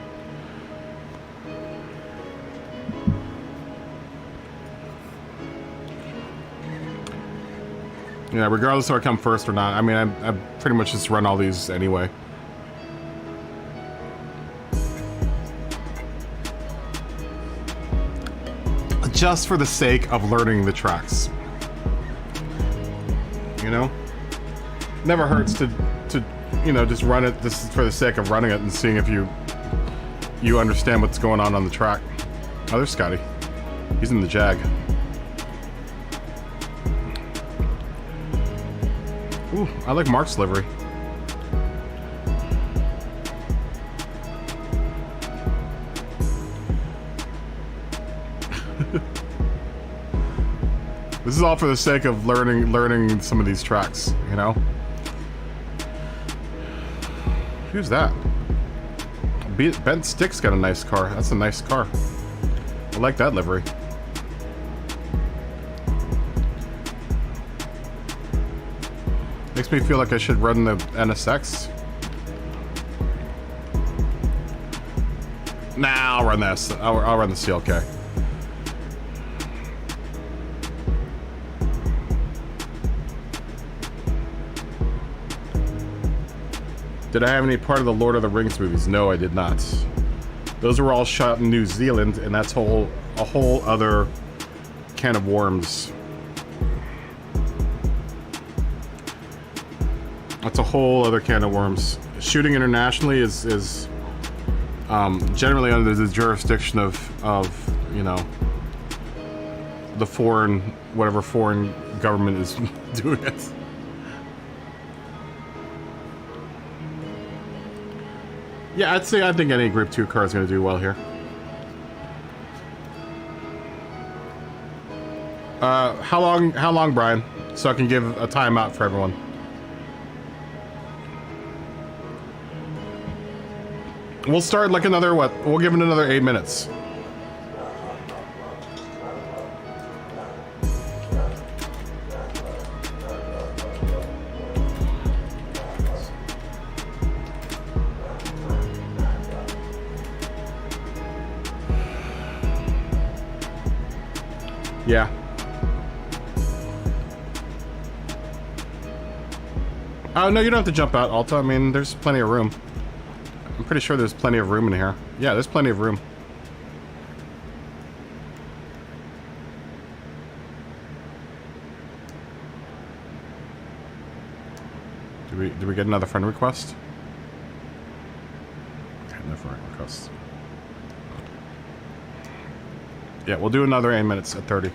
Yeah, regardless if I come first or not. I mean, I pretty much just run all these anyway. Just for the sake of learning the tracks. You know? Never hurts to you know, just run it just for the sake of running it and seeing if you understand what's going on the track. Oh, there's Scotty. He's in the Jag. Ooh, I like Mark's livery. This is all for the sake of learning some of these tracks, you know? Who's that? Bent Stick's got a nice car. That's a nice car. I like that livery. Makes me feel like I should run the NSX. Nah, I'll run this. I'll run the CLK. Did I have any part of the Lord of the Rings movies? No, I did not. Those were all shot in New Zealand, and that's a whole other can of worms. That's a whole other can of worms. Shooting internationally is generally under the jurisdiction of you know, the whatever foreign government is doing it. Yeah, I think any Group 2 car is going to do well here. How long, Brian? So I can give a timeout for everyone. We'll start like another, what? We'll give it another 8 minutes. Yeah. Oh, no, you don't have to jump out, Alta. I mean, there's plenty of room. I'm pretty sure there's plenty of room in here. Yeah, there's plenty of room. Did we get another friend request? Okay, no friend requests. Yeah, we'll do another 8 minutes at 30.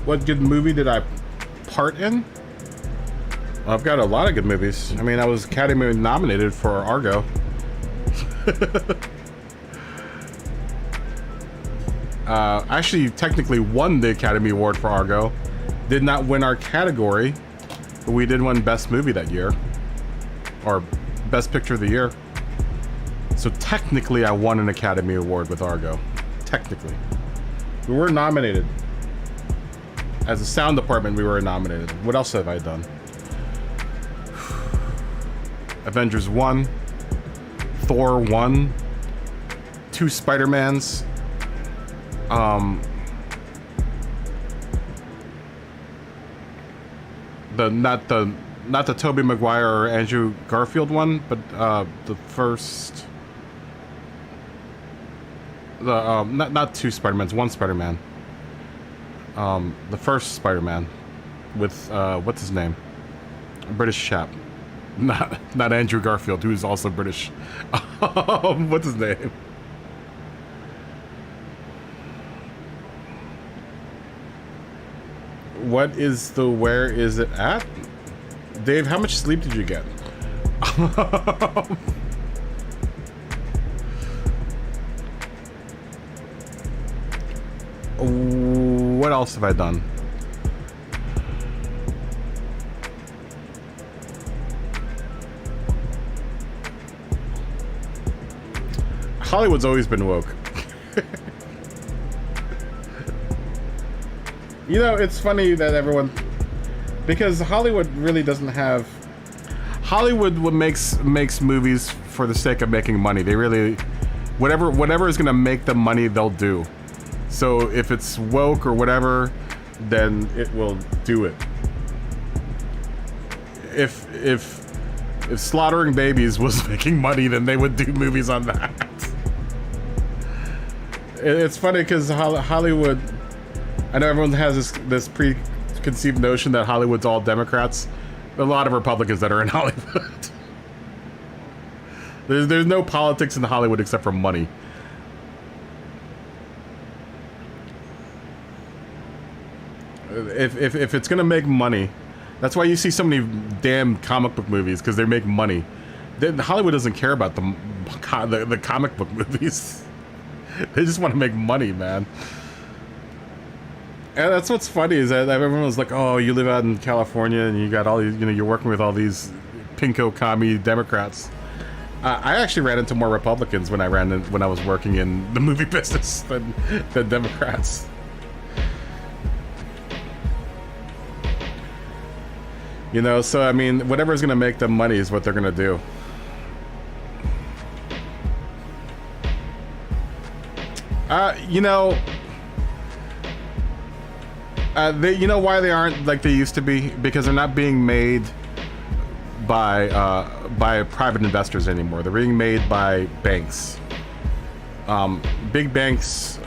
What good movie did I part in? I've got a lot of good movies. I mean, I was Academy nominated for Argo. Actually, technically won the Academy Award for Argo. Did not win our category, but we did win Best Movie that year. Or Best Picture of the Year. So technically, I won an Academy Award with Argo. Technically. We were nominated. As a sound department, we were nominated. What else have I done? Avengers 1. Thor 1. 2 Spider-Mans. Not the Tobey Maguire or Andrew Garfield one, but the first, not 2 Spider-Mans, 1 Spider-Man. The first Spider-Man with what's his name? A British chap. Not Andrew Garfield, who is also British. What's his name? What is the where is it at? Dave, how much sleep did you get? What else have I done? Hollywood's always been woke. You know, it's funny that everyone... Because Hollywood really doesn't have... Hollywood makes movies for the sake of making money. They really... Whatever is gonna make them money, they'll do. So if it's woke or whatever, then it will do it. If slaughtering babies was making money, then they would do movies on that. It's funny because Hollywood... I know everyone has this preconceived notion that Hollywood's all Democrats. There are a lot of Republicans that are in Hollywood. There's no politics in Hollywood except for money. If it's gonna make money, that's why you see so many damn comic book movies, because they make money. Hollywood doesn't care about the comic book movies. They just want to make money, man. And that's what's funny is that everyone was like, "Oh, you live out in California and you got all these, you're working with all these pinko commie Democrats." I actually ran into more Republicans when I was working in the movie business than Democrats. You know, so I mean, whatever's gonna make them money is what they're gonna do. You know. You know why they aren't like they used to be? Because they're not being made by private investors anymore. They're being made by banks. Big banks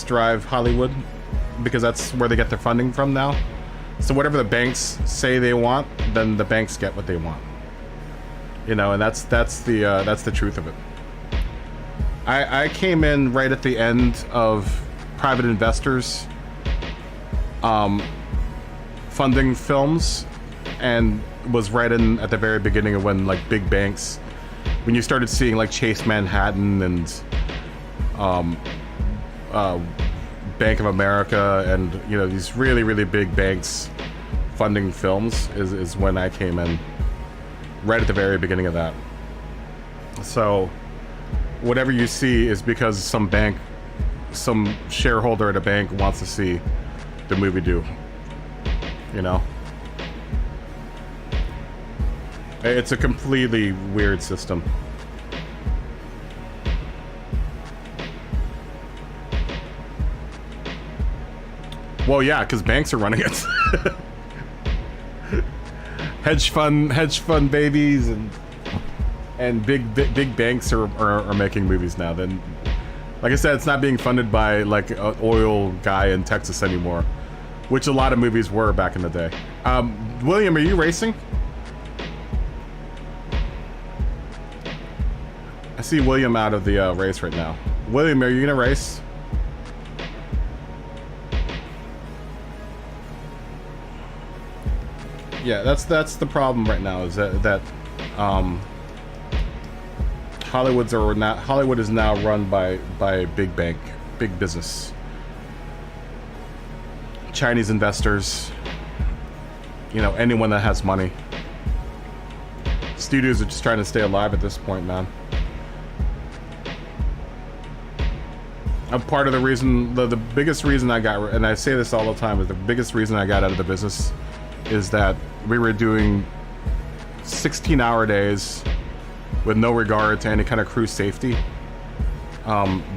drive Hollywood because that's where they get their funding from now. So whatever the banks say they want, then the banks get what they want. You know, and that's the truth of it. I came in right at the end of private investors funding films, and was right in at the very beginning of when like big banks, when you started seeing like Chase Manhattan and Bank of America and, you know, these really big banks funding films is when I came in, right at the very beginning of that. So whatever you see is because some shareholder at a bank wants to see the movie do, you know. It's a completely weird system. Well, yeah, because banks are running it. hedge fund babies and big banks are making movies now. Then, like I said, it's not being funded by like an oil guy in Texas anymore, which a lot of movies were back in the day. William, are you racing? I see William out of the race right now. William, are you gonna race? Yeah, that's the problem right now. Is that Hollywood is now run by big bank, big business, Chinese investors. You know, anyone that has money. Studios are just trying to stay alive at this point, man. A part of the reason, the biggest reason I got, and I say this all the time, is the biggest reason I got out of the business is that we were doing 16-hour days with no regard to any kind of crew safety,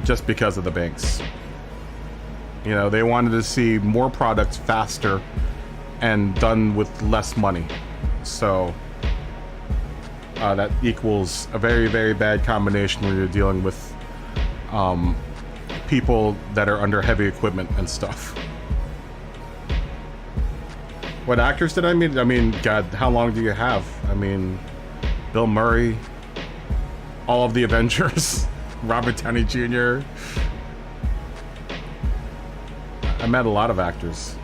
just because of the banks. You know, they wanted to see more products faster and done with less money. So that equals a very, very bad combination when you're dealing with people that are under heavy equipment and stuff. What actors did I mean? I mean, God, how long do you have? I mean, Bill Murray, all of the Avengers, Robert Downey Jr. I met a lot of actors.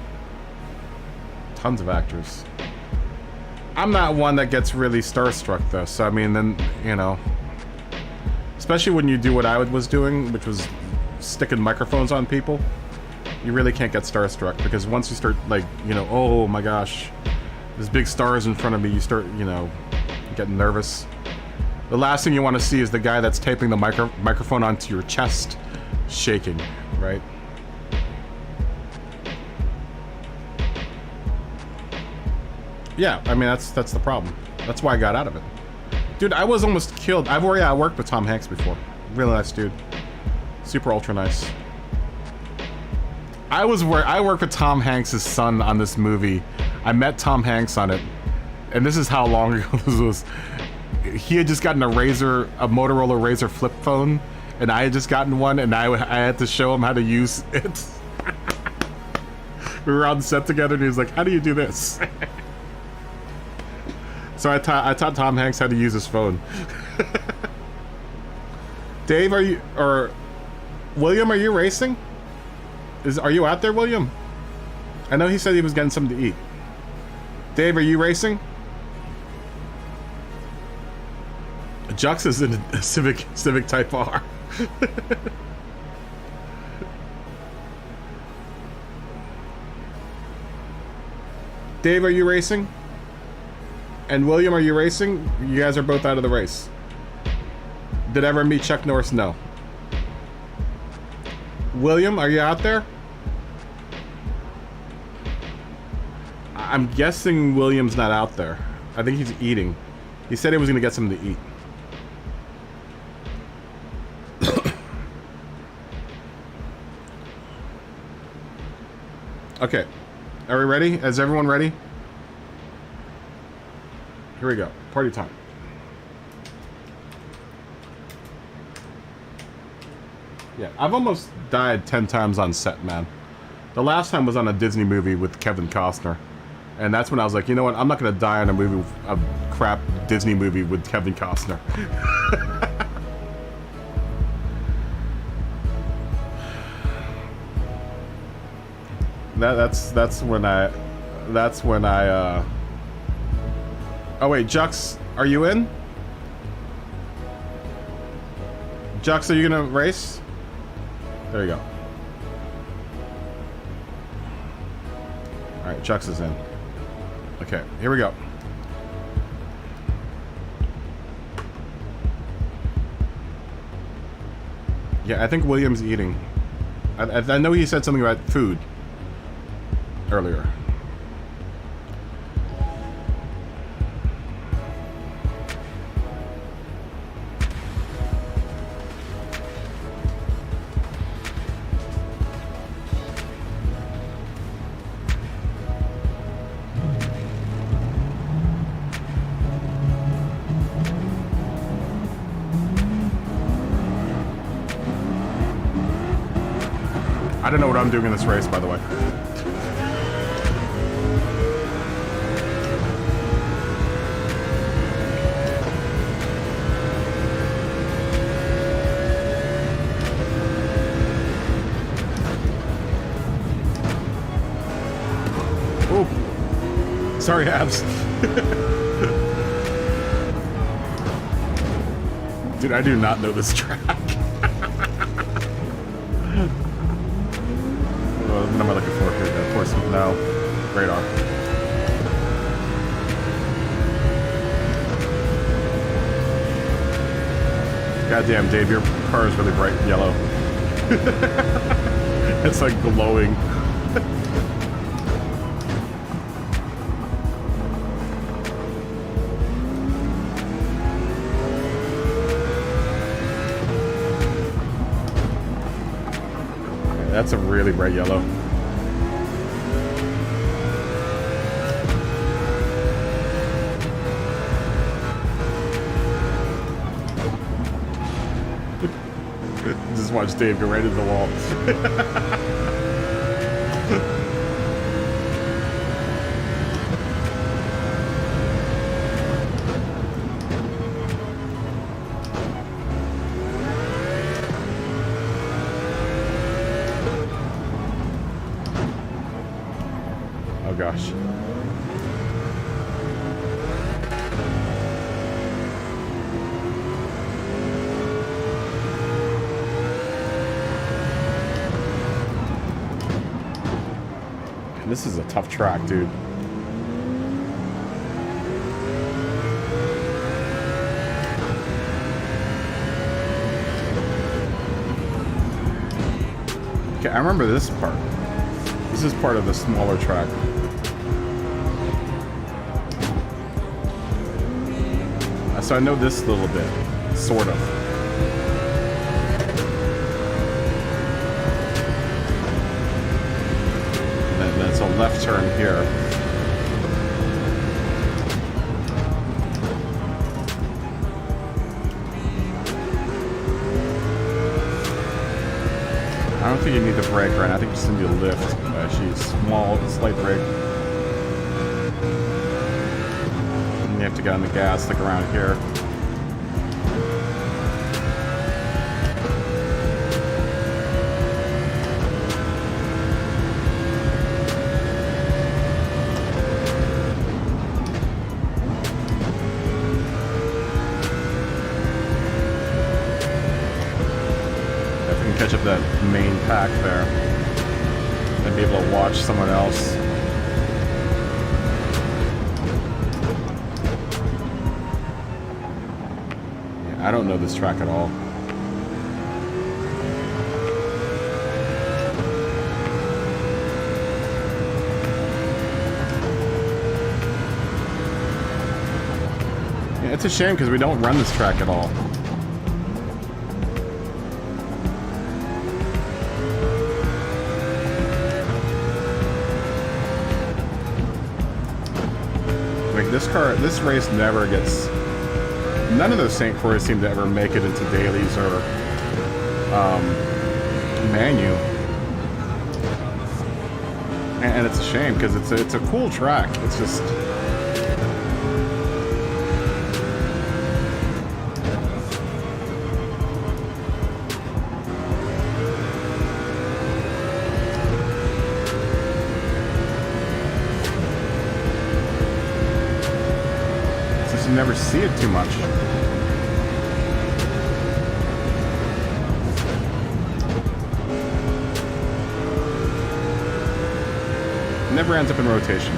Tons of actors. I'm not one that gets really starstruck though, so I mean, then, you know, especially when you do what I was doing, which was sticking microphones on people, you really can't get starstruck, because once you start, like, you know, oh my gosh, there's big stars in front of me, you start, you know, getting nervous. The last thing you want to see is the guy that's taping the microphone onto your chest shaking, right? Yeah, I mean, that's the problem. That's why I got out of it. Dude, I was almost killed. I worked with Tom Hanks before. Really nice dude. Super ultra nice. I worked with Tom Hanks' son on this movie. I met Tom Hanks on it. And this is how long ago this was. He had just gotten a Motorola Razr flip phone, and I had just gotten one, and I had to show him how to use it. We were on set together, and he was like, how do you do this? So I taught Tom Hanks how to use his phone. Dave, William, are you racing? Are you out there, William? I know he said he was getting something to eat. Dave, are you racing? Jux is in a Civic Type R. Dave, are you racing? And William, are you racing? You guys are both out of the race. Did I ever meet Chuck Norris? No. William, are you out there? I'm guessing William's not out there. I think he's eating. He said he was gonna get something to eat. Okay. Are we ready? Is everyone ready? Here we go. Party time. Yeah, I've almost died 10 times on set, man. The last time was on a Disney movie with Kevin Costner. And that's when I was like, you know what? I'm not going to die on a crap Disney movie with Kevin Costner. That's when I Oh wait, Jux, are you in? Jux, are you gonna race? There you go. Alright, Jux is in. Okay, here we go. Yeah, I think William's eating. I know he said something about food earlier. I don't know what I'm doing in this race, by the way. Sorry, Abs. Dude, I do not know this track. What am I looking for here? Of course, no. Radar. Goddamn, Dave, your car is really bright yellow. It's like glowing. That's a really bright yellow. Just watch Dave go right into the wall. Oh gosh. This is a tough track, dude. Okay, I remember this part. This is part of the smaller track. So I know this a little bit, sort of. That's a left turn here. I don't think you need the brake, right? I think you just need a lift. She's small, slight brake. And you have to get on the gas, like around here. Catch up that main pack there and be able to watch someone else. Yeah, I don't know this track at all. Yeah, it's a shame because we don't run this track at all. This race never gets. None of those St. Croix seem to ever make it into dailies or Manu, and it's a shame because it's a cool track. It's just. You never see it too much. Never ends up in rotation.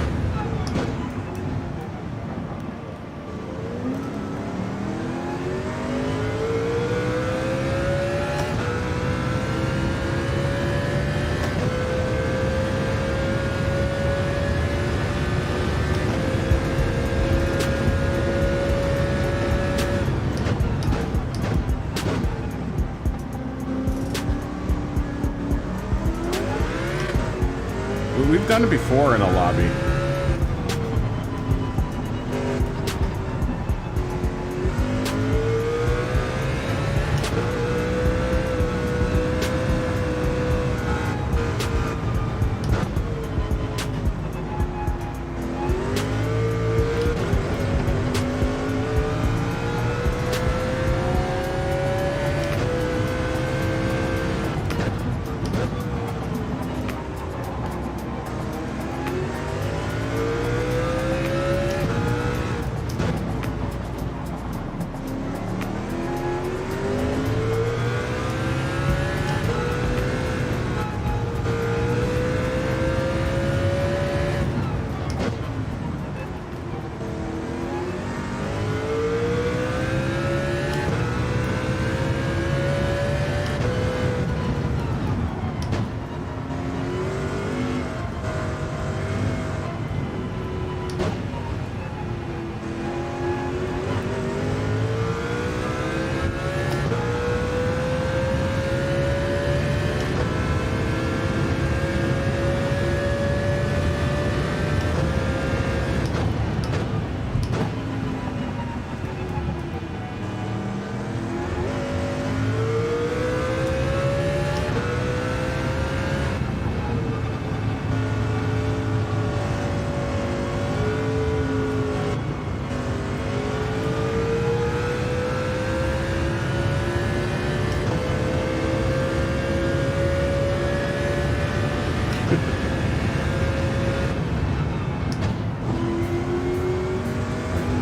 We've done it before in a lobby.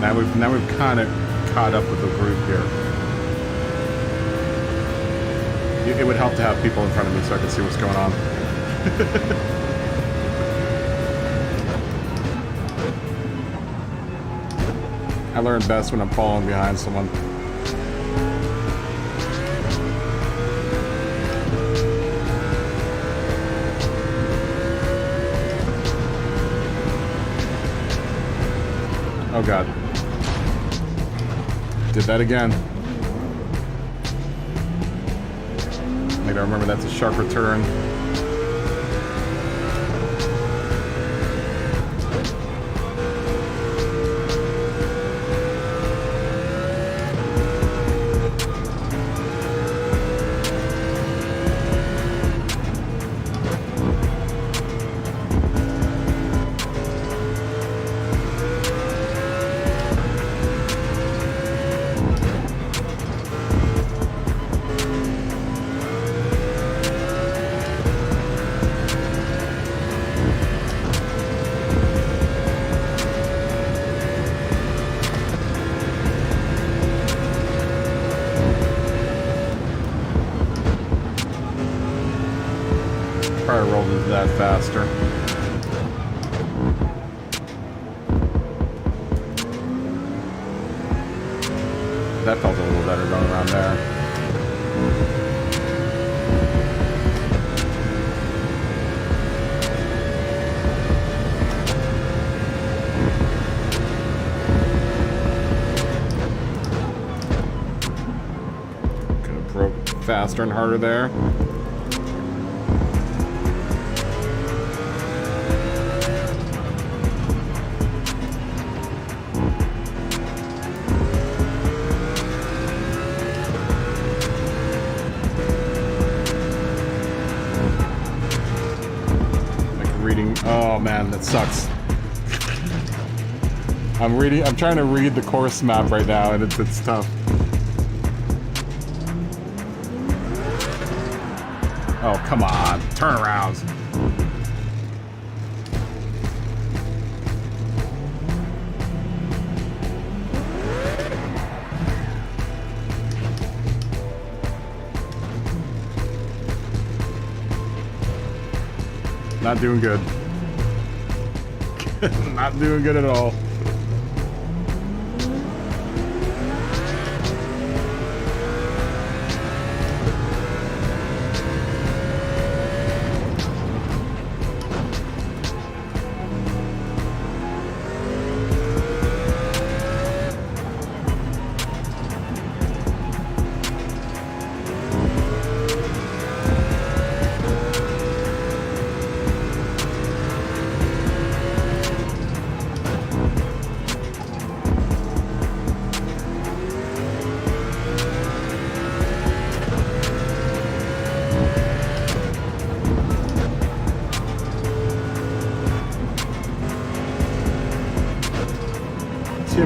Now we've kind of caught up with the group here. It would help to have people in front of me so I can see what's going on. I learn best when I'm following behind someone. Oh god. Did that again. I gotta remember that's a sharp return. Probably rolled into that faster. That felt a little better going around there. Could have broke faster and harder there. Oh man, that sucks. I'm trying to read the course map right now and it's tough. Oh, come on. Turnarounds. Not doing good. Not doing good at all.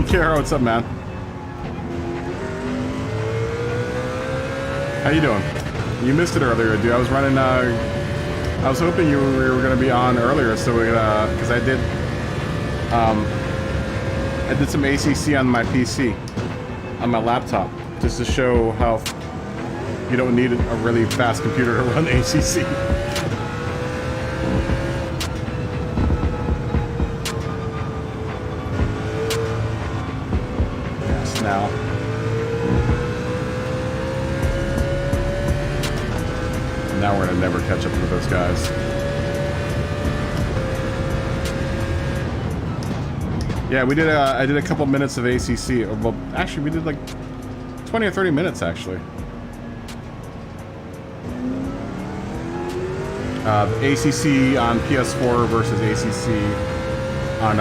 Kara, what's up, man? How you doing? You missed it earlier, dude. I was running. I was hoping we were gonna be on earlier, so we because I did some ACC on my PC, on my laptop, just to show how you don't need a really fast computer to run ACC. Now. Now we're gonna never catch up with those guys. Yeah, we did. I did a couple minutes of ACC. Well, actually, we did like 20 or 30 minutes actually. ACC on PS4 versus ACC on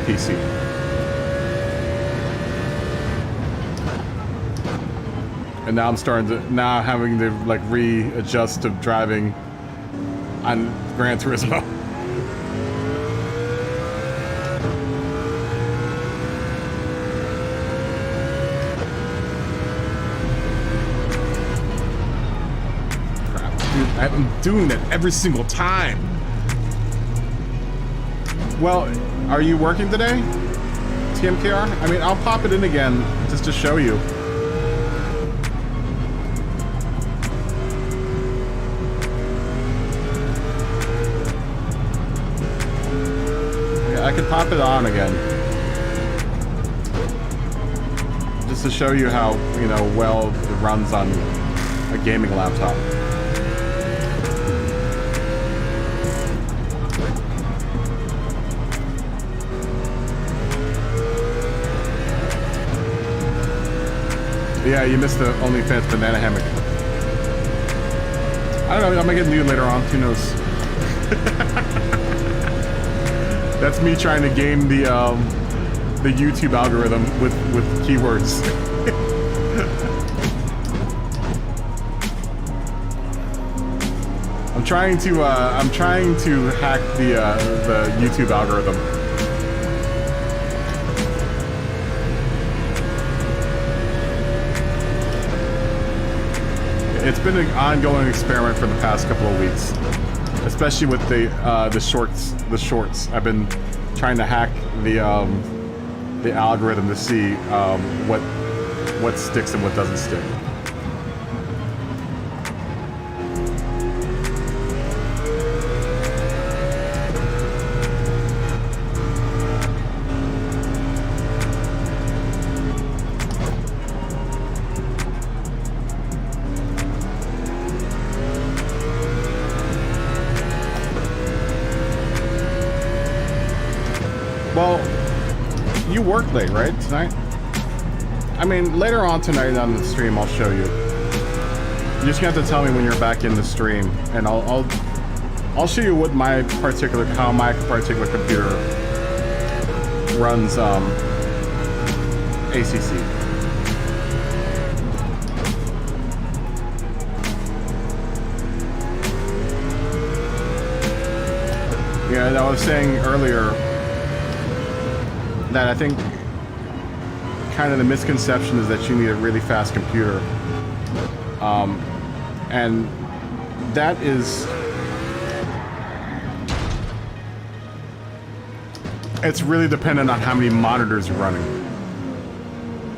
PC. And now I'm having to like readjust to driving on Gran Turismo. Crap, dude, I'm doing that every single time. Well, Are you working today? TMKR? I mean, I'll pop it in again just to show you. Yeah, I could pop it on again. Just to show you how, you know, well it runs on a gaming laptop. Yeah, you missed the OnlyFans banana hammock. I don't know, I might get nude later on, who knows. That's me trying to game the YouTube algorithm with keywords. I'm trying to hack the YouTube algorithm. It's been an ongoing experiment for the past couple of weeks, especially with the shorts. I've been trying to hack the algorithm to see what sticks and what doesn't stick. Well, you work late, right, tonight? I mean, later on tonight on the stream, I'll show you. You just have to tell me when you're back in the stream, and I'll show you what how my particular computer runs ACC. Yeah, and I was saying earlier that I think kind of the misconception is that you need a really fast computer. And that is... It's really dependent on how many monitors you're running.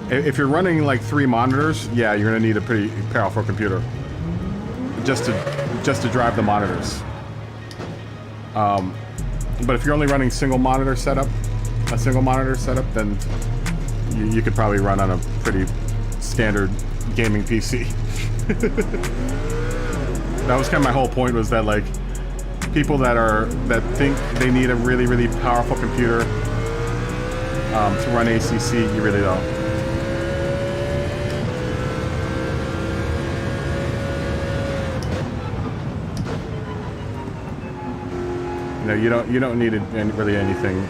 If you're running like 3 monitors, yeah, you're gonna need a pretty powerful computer. Just to drive the monitors. But if you're only running a single monitor setup, then you could probably run on a pretty standard gaming PC. That was kind of my whole point, was that like people that think they need a really, really powerful computer to run ACC, you really don't. You know, you don't need really anything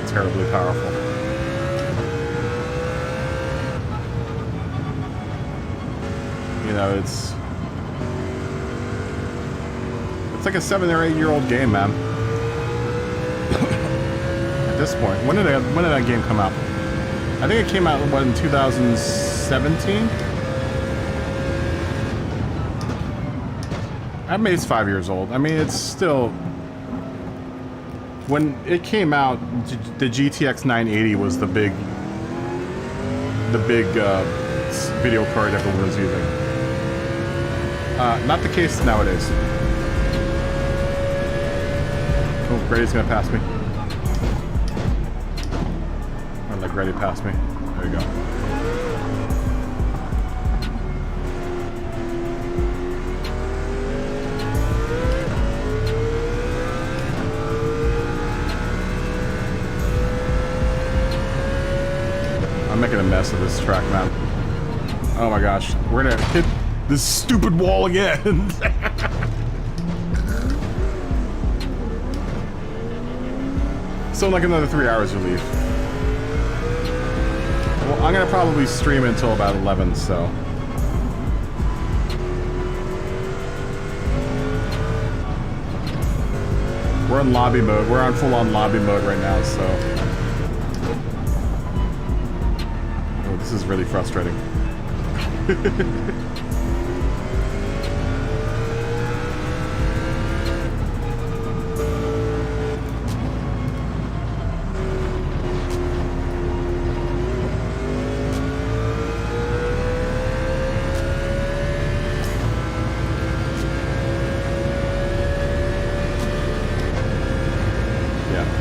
terribly powerful. You know, it's like a 7 or 8 year old game, man. At this point, when did that game come out? I think it came out in 2017. I mean, it's 5 years old. I mean, it's still. When it came out, the GTX 980 was the big video card everyone was using. Not the case nowadays. Oh, Grady's gonna pass me. I'll let Grady pass me. There you go. I'm making a mess of this track, man. Oh my gosh. We're gonna hit this stupid wall again. So like another 3 hours relief. Well, I'm gonna probably stream until about 11, so. We're in lobby mode. We're on full-on lobby mode right now, so. This is really frustrating.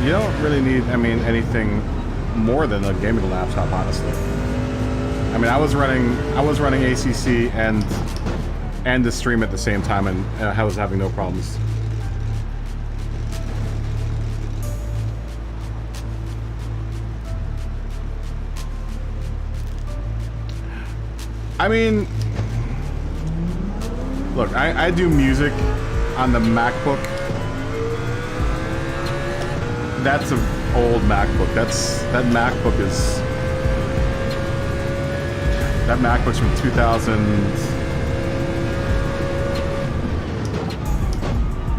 You don't really need, I mean, anything more than a gaming laptop, honestly. I mean, I was running ACC and the stream at the same time, and I was having no problems. I mean, look, I do music on the MacBook. That's an old MacBook. That MacBook's from 2000.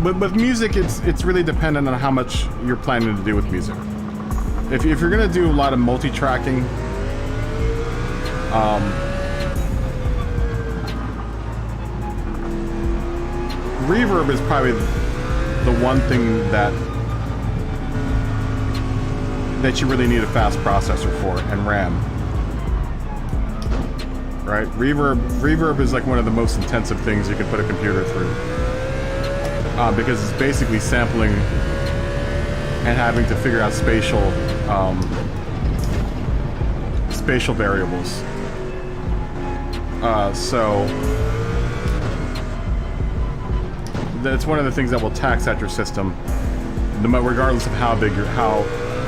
But with music, it's really dependent on how much you're planning to do with music. If you're gonna do a lot of multi-tracking, reverb is probably the one thing that you really need a fast processor for, and RAM. Right? Reverb is like one of the most intensive things you can put a computer through. Because it's basically sampling and having to figure out spatial variables. So that's one of the things that will tax at your system, regardless of how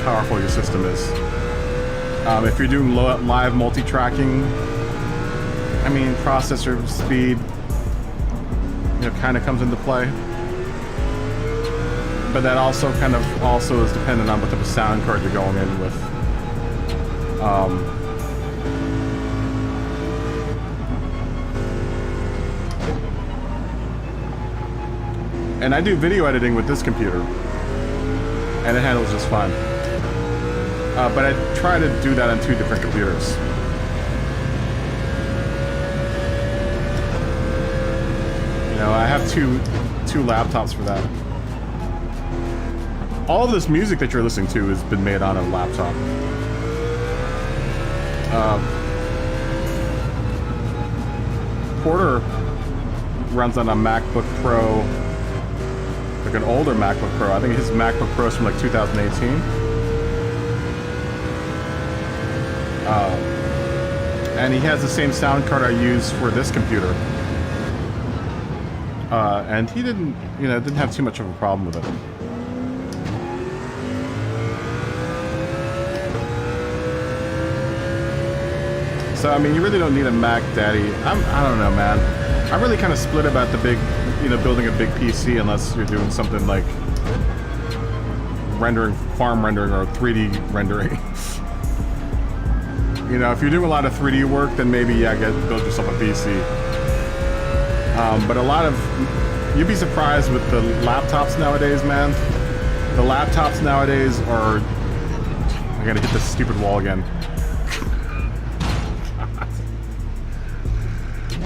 powerful your system is. If you're doing live multi-tracking, I mean, processor speed, kind of comes into play. But that also is dependent on what type of sound card you're going in with. And I do video editing with this computer, and it handles just fine. But I try to do that on 2 different computers. I have two laptops for that. All of this music that you're listening to has been made on a laptop. Porter runs on a MacBook Pro, like an older MacBook Pro. I think his MacBook Pro is from like 2018. And he has the same sound card I use for this computer. And he didn't have too much of a problem with it. So, I mean, you really don't need a Mac Daddy. I don't know, man. I'm really kind of split about the big, building a big PC unless you're doing something like farm rendering or 3D rendering. If you're doing a lot of 3D work, then maybe, build yourself a PC. But you'd be surprised with the laptops nowadays, man. The laptops nowadays are... I gotta hit this stupid wall again.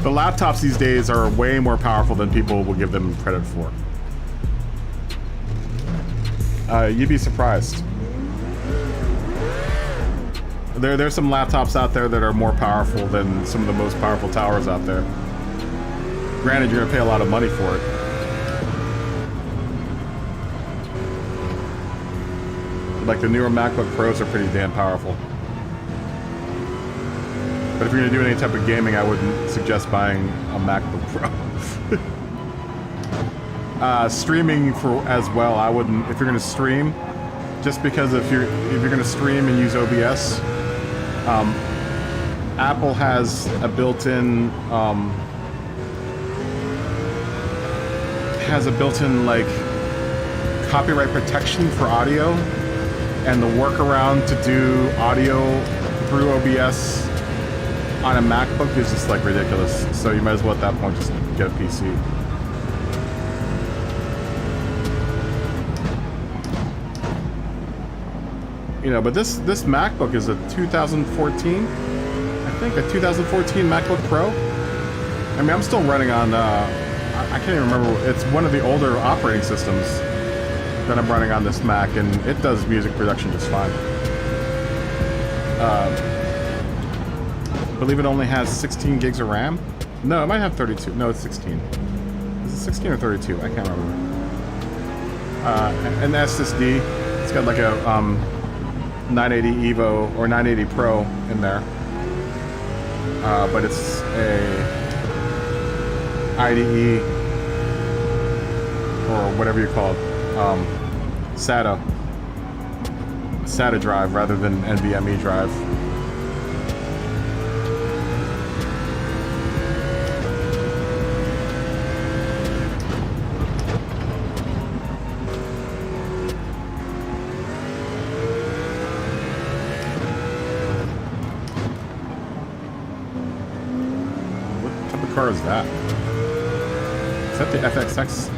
The laptops these days are way more powerful than people will give them credit for. You'd be surprised. There's some laptops out there that are more powerful than some of the most powerful towers out there. Granted, you're gonna pay a lot of money for it. Like the newer MacBook Pros are pretty damn powerful. But if you're gonna do any type of gaming, I wouldn't suggest buying a MacBook Pro. Streaming as well, I wouldn't. If you're gonna stream, just because if you're gonna stream and use OBS, Apple has a built-in like copyright protection for audio, and the workaround to do audio through OBS on a MacBook is just like ridiculous. So you might as well at that point just get a PC. But this MacBook is a 2014, I think a 2014 MacBook Pro. I mean, I'm still running on, I can't even remember, it's one of the older operating systems that I'm running on this Mac, and it does music production just fine. I believe it only has 16 gigs of RAM. No, it might have 32. No, it's 16. Is it 16 or 32? I can't remember. An SSD. It's It's got like a 980 Evo or 980 Pro in there, but it's a IDE or whatever you call it, SATA drive rather than NVMe drive. What type of car is that? Is that the FXX?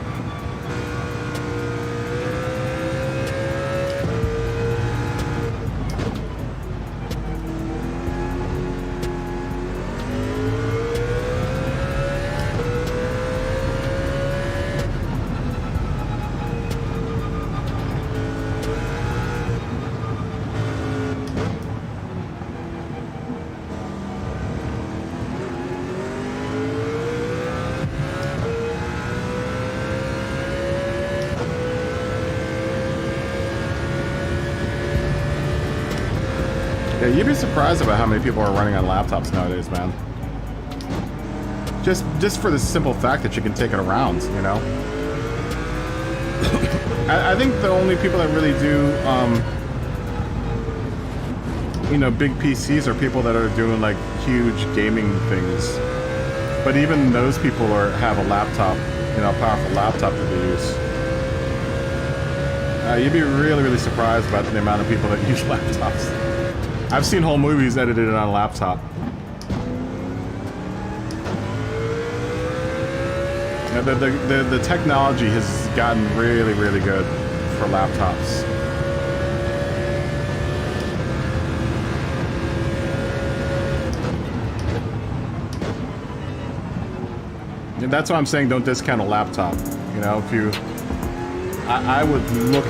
Yeah, you'd be surprised about how many people are running on laptops nowadays, man. Just for the simple fact that you can take it around, you know? I think the only people that really do, you know, big PCs are people that are doing, like, huge gaming things. But even those people have a laptop, you know, a powerful laptop that they use. You'd be really, really surprised about the amount of people that use laptops. I've seen whole movies edited on a laptop. Yeah, the technology has gotten really, really good for laptops. And that's why I'm saying don't discount a laptop. You know, if you... I would look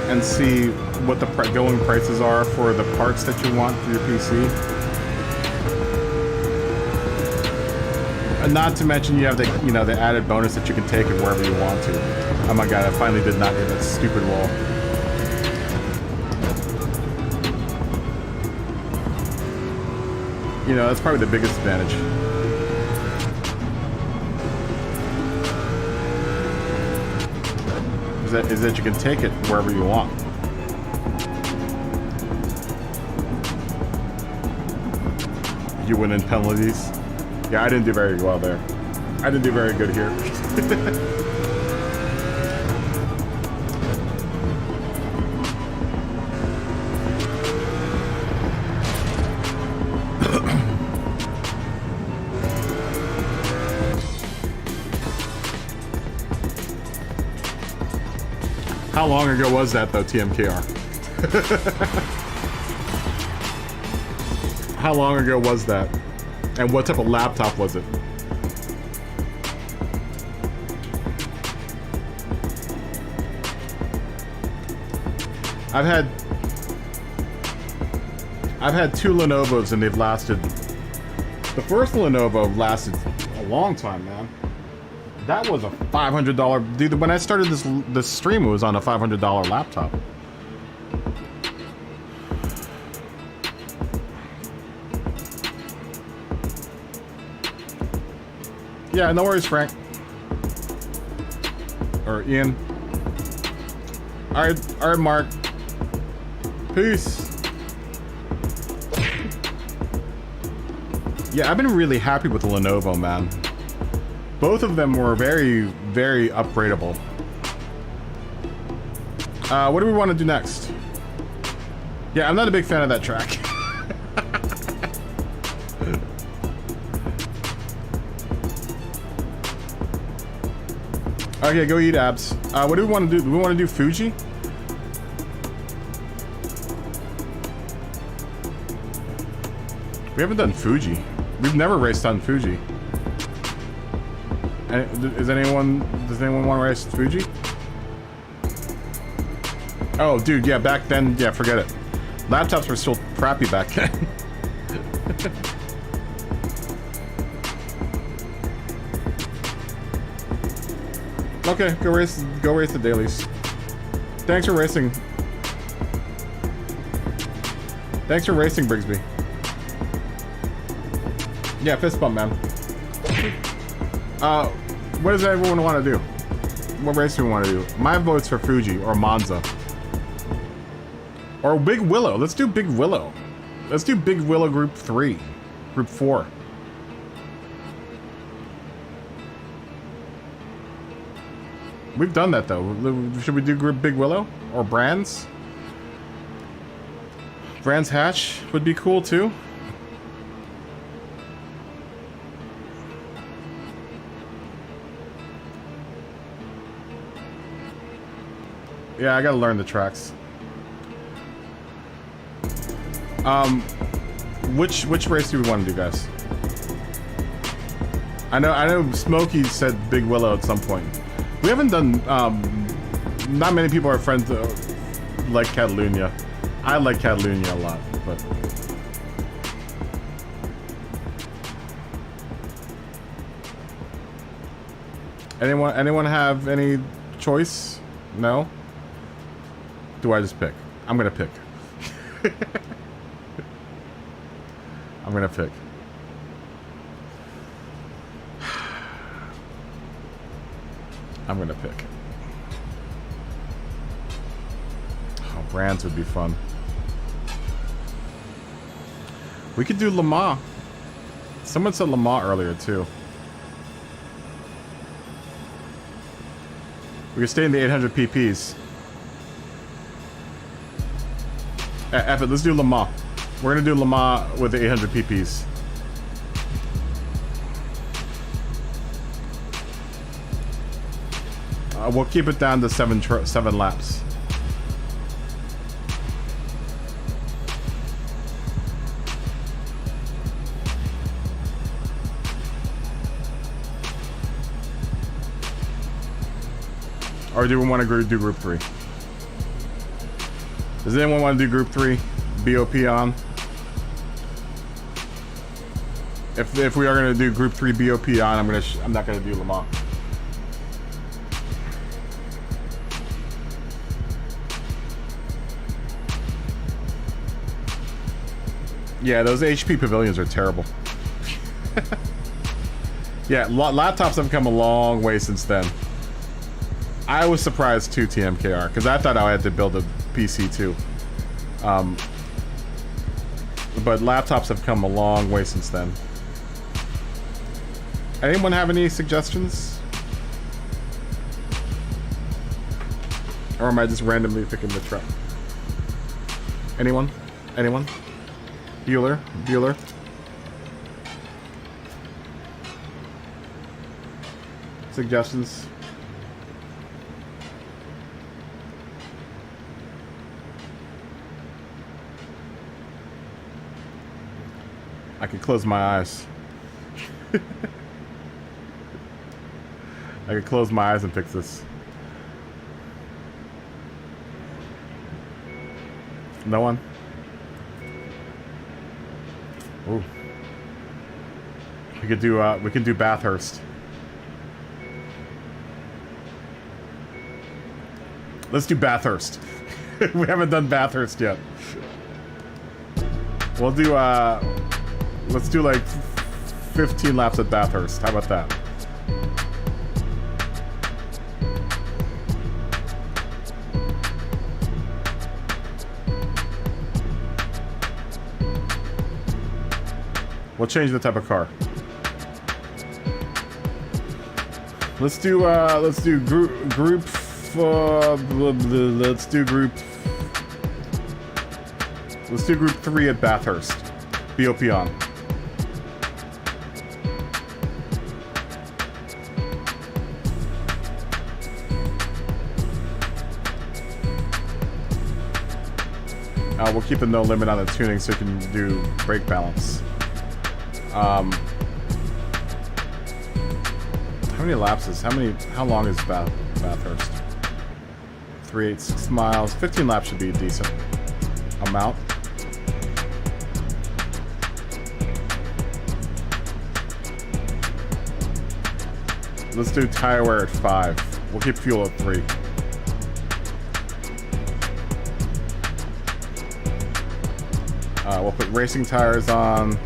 and see what the going prices are for the parts that you want for your PC. And not to mention you have the, you know, the added bonus that you can take it wherever you want to. Oh my god, I finally did not hit that stupid wall. You know, that's probably the biggest advantage. Is that you can take it wherever you want. You win in penalties. Yeah, I didn't do very well there. I didn't do very good here. How long ago was that, though, TMKR? How long ago was that? And what type of laptop was it? I've had two Lenovos and they've lasted... The first Lenovo lasted a long time, man. That was a $500... Dude, when I started this stream, it was on a $500 laptop. Yeah, no worries, Frank. Or Ian. Alright, Mark. Peace. Yeah, I've been really happy with the Lenovo, man. Both of them were very, very upgradable. What do we want to do next? Yeah, I'm not a big fan of that track. Okay, go eat abs. What do we want to do? Do we want to do Fuji? We haven't done Fuji. We've never raced on Fuji. Does anyone want to race Fuji? Oh, dude, yeah, back then, yeah, forget it. Laptops were still crappy back then. Okay, go race the dailies. Thanks for racing. Thanks for racing, Brigsby. Yeah, fist bump, man. What does everyone want to do? What race do we want to do? My vote's for Fuji or Monza. Or Big Willow. Let's do Big Willow. Let's do Big Willow Group 3. Group 4. We've done that, though. Should we do Group Big Willow? Or Brands? Brands Hatch would be cool, too. Yeah, I gotta learn the tracks. Which race do we want to do, guys? I know Smokey said Big Willow at some point. We haven't done, not many people are friends like Catalunya. I like Catalunya a lot, but... Anyone have any choice? No? Do I just pick? I'm gonna pick. I'm gonna pick. I'm gonna pick. Oh, Brands would be fun. We could do Le Mans. Someone said Le Mans earlier too. We could stay in the 800 PPs. F it, let's do Le Mans. We're gonna do Le Mans with the 800 PPs. We'll keep it down to seven laps. Or do we want to do Group 3? Does anyone want to do Group 3? BOP on? If we are going to do Group 3 BOP on, I'm not going to do Le Mans. Yeah, those HP pavilions are terrible. Yeah, laptops have come a long way since then. I was surprised too, TMKR, because I thought I had to build a PC too. But laptops have come a long way since then. Anyone have any suggestions? Or am I just randomly picking the truck? Anyone? Anyone? Bueller? Bueller? Suggestions? I can close my eyes. I can close my eyes and fix this. No one? Ooh. We could do Bathurst. Let's do Bathurst. We haven't done Bathurst yet. We'll do let's do like 15 laps at Bathurst. How about that? We'll change the type of car. Let's do group let's do group 3 at Bathurst. BOP on. We'll keep a no limit on the tuning so you can do brake balance. How many laps is how long is Bathurst? 386 miles. 15 laps should be a decent amount. Let's do tire wear at 5. We'll keep fuel at 3. We'll put racing tires on.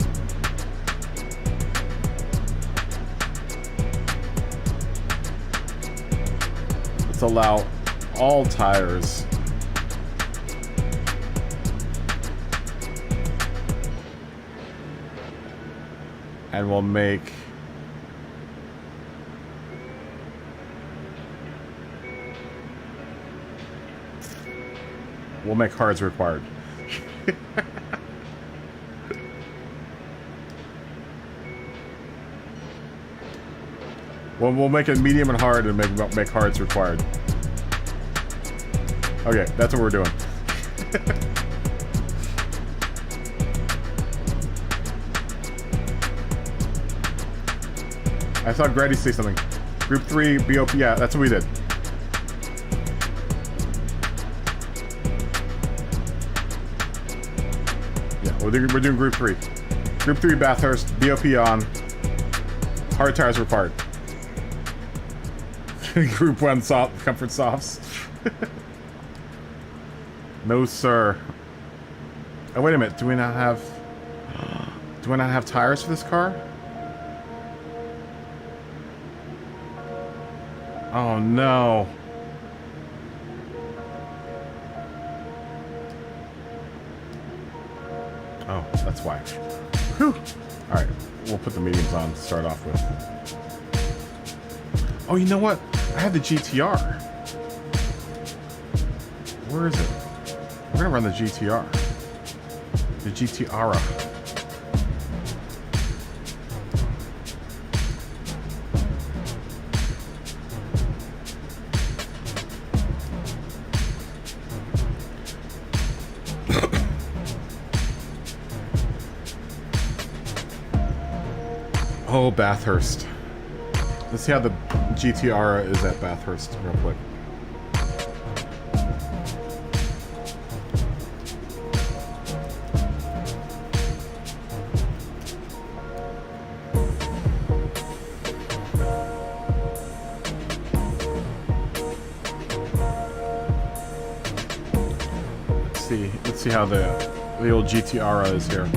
Let's allow all tires. And we'll make cards required. We'll make it medium and hard and make cards required. Okay, that's what we're doing. I saw Grady say something. Group 3, BOP, yeah, that's what we did. Yeah, we're doing Group 3. Group 3, Bathurst, BOP on. Hard tires required. Group 1, soft, comfort softs. No, sir. Oh, wait a minute. Do we not have tires for this car? Oh, no. Oh, that's why. Whew. Alright, we'll put the mediums on to start off with. Oh, you know what? I have the GTR. Where is it? We're gonna run the GTR. The GTR. Oh, Bathurst. Let's see how the GTR is at Bathurst real quick. Let's see how the old GTR is here.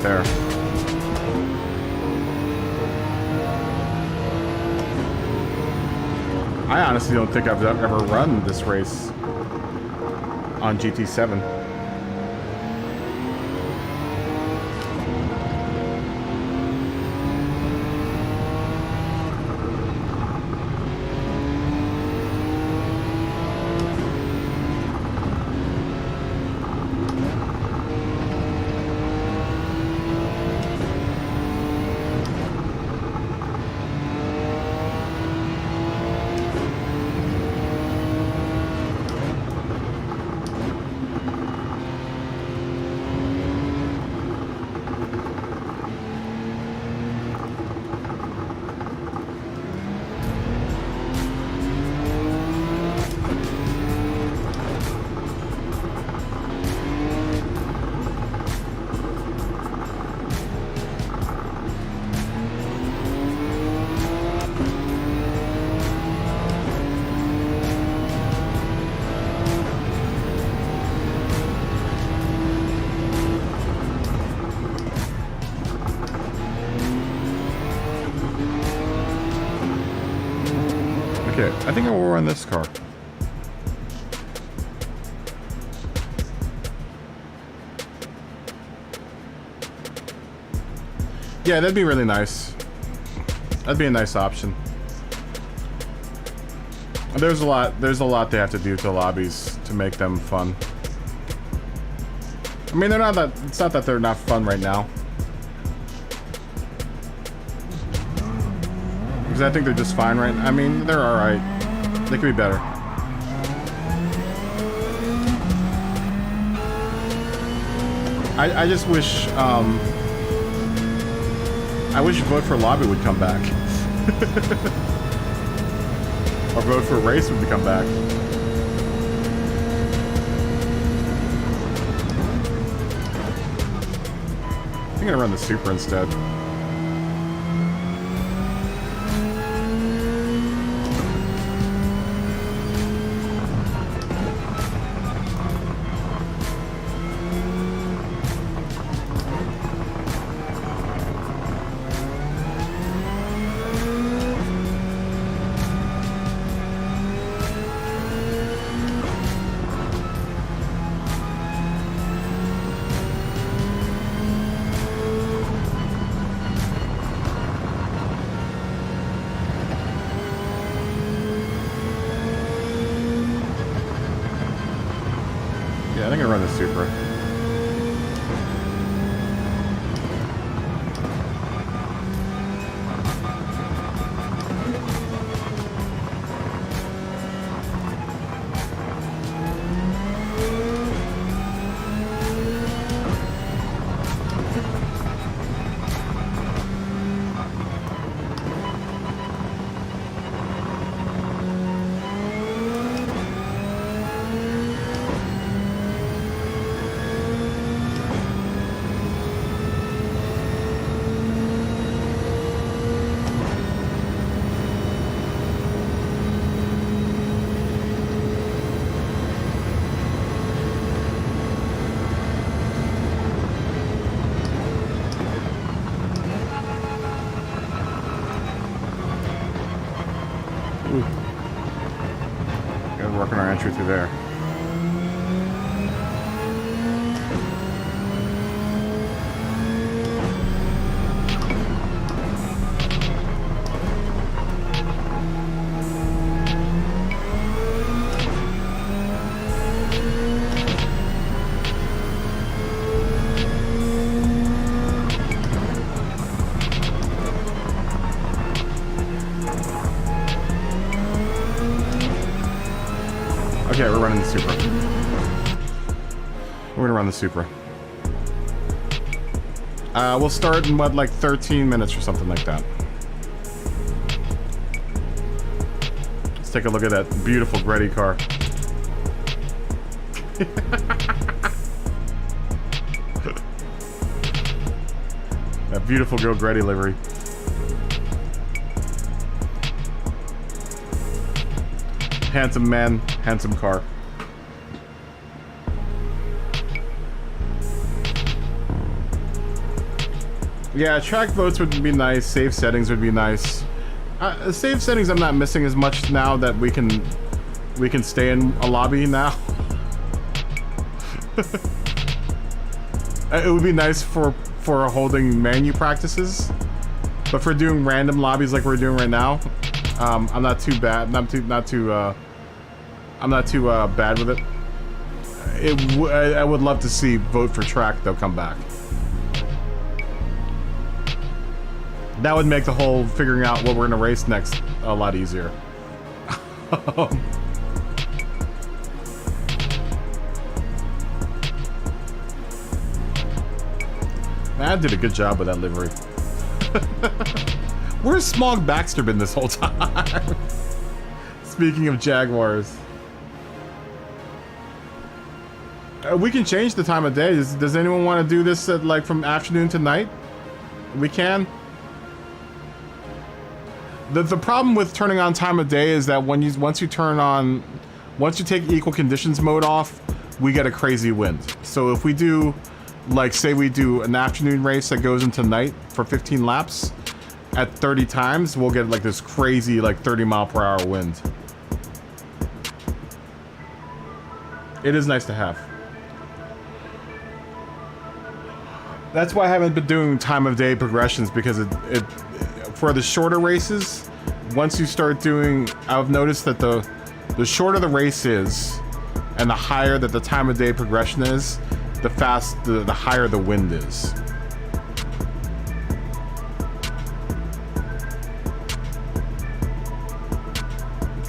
There. I honestly don't think I've ever run this race on GT7. I think I will run this car. Yeah, that'd be really nice. That'd be a nice option. There's a lot they have to do to lobbies to make them fun. I mean, they're not that, it's not that they're not fun right now. Because I think they're just fine right now. I mean, they're alright. They could be better. I just wish, I wish Vote for Lobby would come back. Or Vote for Race would come back. I'm gonna run the Supra instead. I think I run the Supra. Working our entry through there. Okay, we're running the Supra. We're gonna run the Supra. We'll start in what, like 13 minutes or something like that. Let's take a look at that beautiful Gretty car. That beautiful Go Gretty livery. Handsome man, handsome car. Yeah, track votes would be nice. Save settings would be nice. Save settings I'm not missing as much now that we can stay in a lobby now. It would be nice for holding menu practices, but for doing random lobbies like we're doing right now, I'm not too bad. I'm not too bad with it. I would love to see vote for track though come back. That would make the whole figuring out what we're gonna race next a lot easier. Man, did a good job with that livery. Where's Smog Baxter been this whole time? Speaking of Jaguars. We can change the time of day. Does anyone want to do this at, like, from afternoon to night? We can. The problem with turning on time of day is that once you take equal conditions mode off, we get a crazy wind. So if we do, like, say we do an afternoon race that goes into night for 15 laps, at 30 times, we'll get like this crazy, like 30-mile-per-hour wind. It is nice to have. That's why I haven't been doing time of day progressions, because it for the shorter races, once you start doing, I've noticed that the shorter the race is, and the higher that the time of day progression is, the higher the wind is.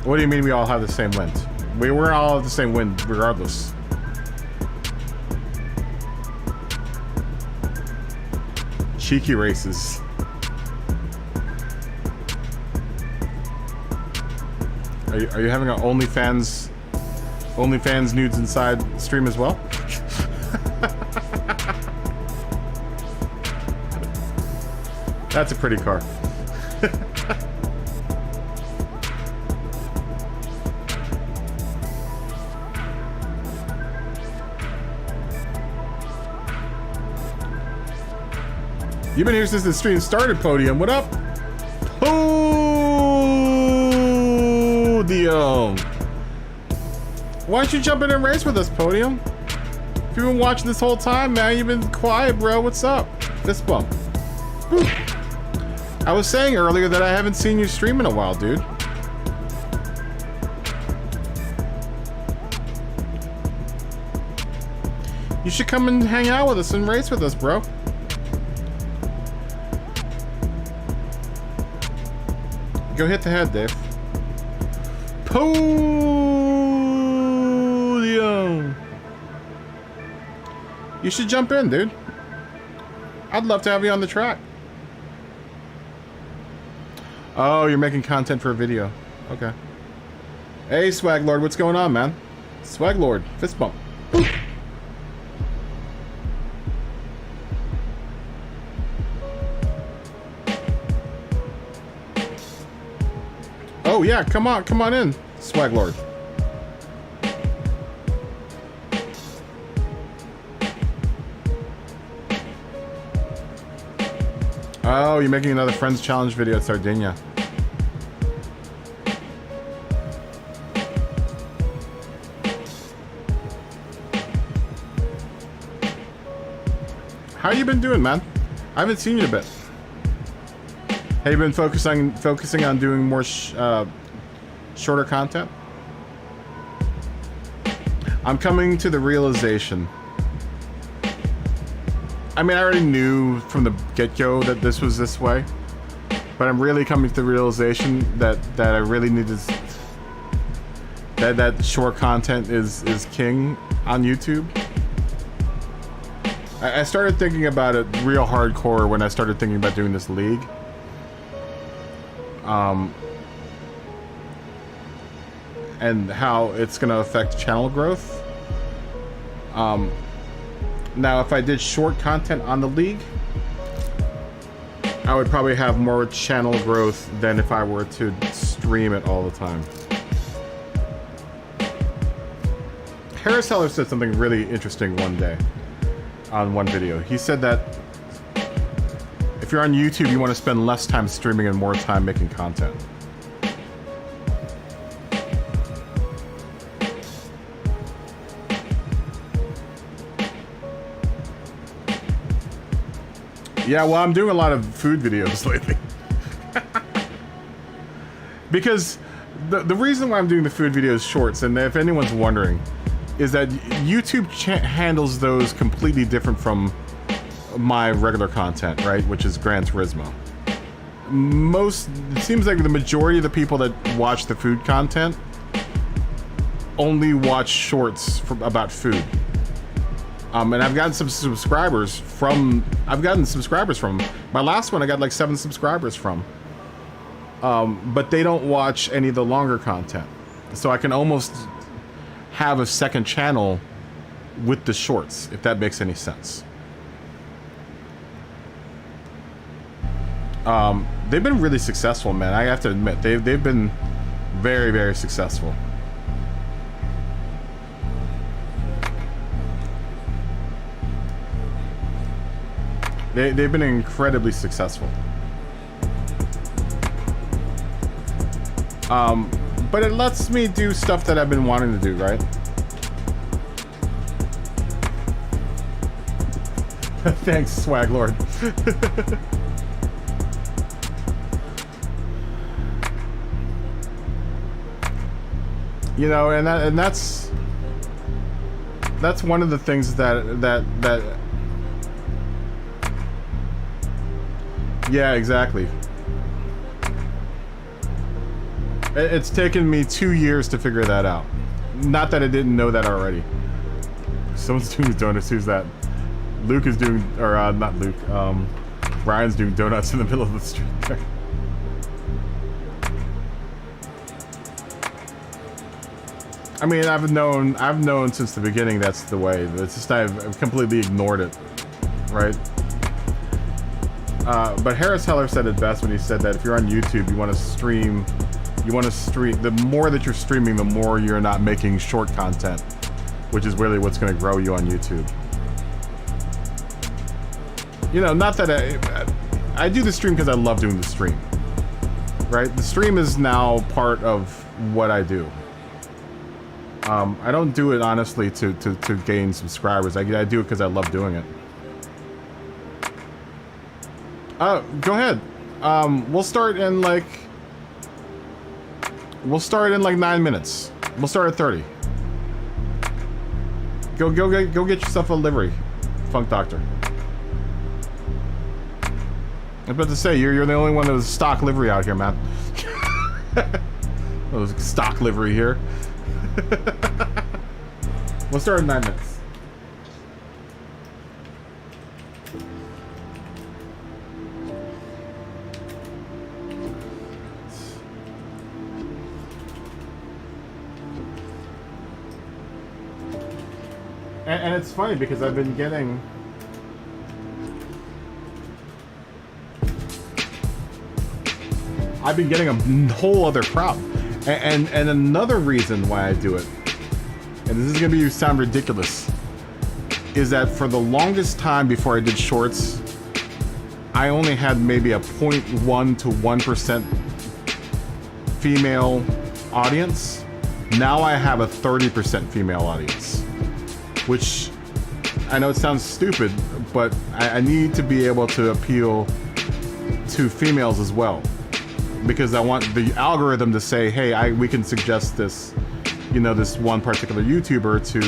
What do you mean we all have the same wind? We're all have the same wind regardless. Cheeky races. Are you having an OnlyFans nudes inside stream as well? That's a pretty car. You've been here since the stream started, Podium. What up? Podium. Why don't you jump in and race with us, Podium? If you've been watching this whole time, man, you've been quiet, bro. What's up? Fist bump. Woo. I was saying earlier that I haven't seen you stream in a while, dude. You should come and hang out with us and race with us, bro. Go hit the head, Dave. Podium. You should jump in, dude. I'd love to have you on the track. Oh, you're making content for a video. Okay. Hey, Swag Lord, what's going on, man? Swag Lord, fist bump. Boop. Oh yeah, come on in, Swag Lord. Oh, you're making another Friends Challenge video at Sardinia. How you been doing, man? I haven't seen you in a bit. Have you been focusing on doing more shorter content? I'm coming to the realization. I mean, I already knew from the get-go that this was this way, but I'm really coming to the realization that I really need to that short content is king on YouTube. I started thinking about it real hardcore when I started thinking about doing this league. And how it's going to affect channel growth. Now, if I did short content on the league, I would probably have more channel growth than if I were to stream it all the time. Harris Heller said something really interesting one day on one video. He said that if you're on YouTube, you want to spend less time streaming and more time making content. Yeah, well, I'm doing a lot of food videos lately. Because the reason why I'm doing the food videos shorts, and if anyone's wondering, is that YouTube handles those completely different from my regular content, right? Which is Gran Turismo. It seems like the majority of the people that watch the food content only watch shorts about food. And I've gotten some subscribers from. My last one I got like 7 subscribers from. But they don't watch any of the longer content, so I can almost have a second channel with the shorts, if that makes any sense. They've been really successful, man. I have to admit, they've been very, very successful. They've been incredibly successful. But it lets me do stuff that I've been wanting to do, right? Thanks, Swag Lord. You know, and that's one of the things that yeah, exactly. It's taken me 2 years to figure that out. Not that I didn't know that already. Someone's doing donuts. Who's that? Luke is doing, or not Luke. Brian's doing donuts in the middle of the street there. I mean, I've known since the beginning that's the way. It's just I've completely ignored it, right? But Harris Heller said it best when he said that if you're on YouTube, you want to stream. The more that you're streaming, the more you're not making short content, which is really what's going to grow you on YouTube. You know, not that I do the stream because I love doing the stream, right? The stream is now part of what I do. I don't do it honestly to gain subscribers. I do it because I love doing it. Go ahead. We'll start in like 9 minutes. We'll start at 30. Go get yourself a livery, Funk Doctor. I was about to say you're the only one that was stock livery out here, man. Those stock livery here. We'll start in 9 minutes. And it's funny because I've been getting a whole other crowd. And another reason why I do it, and this is gonna sound ridiculous, is that for the longest time before I did shorts, I only had maybe a 0.1 to 1% female audience. Now I have a 30% female audience, which I know it sounds stupid, but I need to be able to appeal to females as well. Because I want the algorithm to say, hey, we can suggest this, you know, this one particular YouTuber to.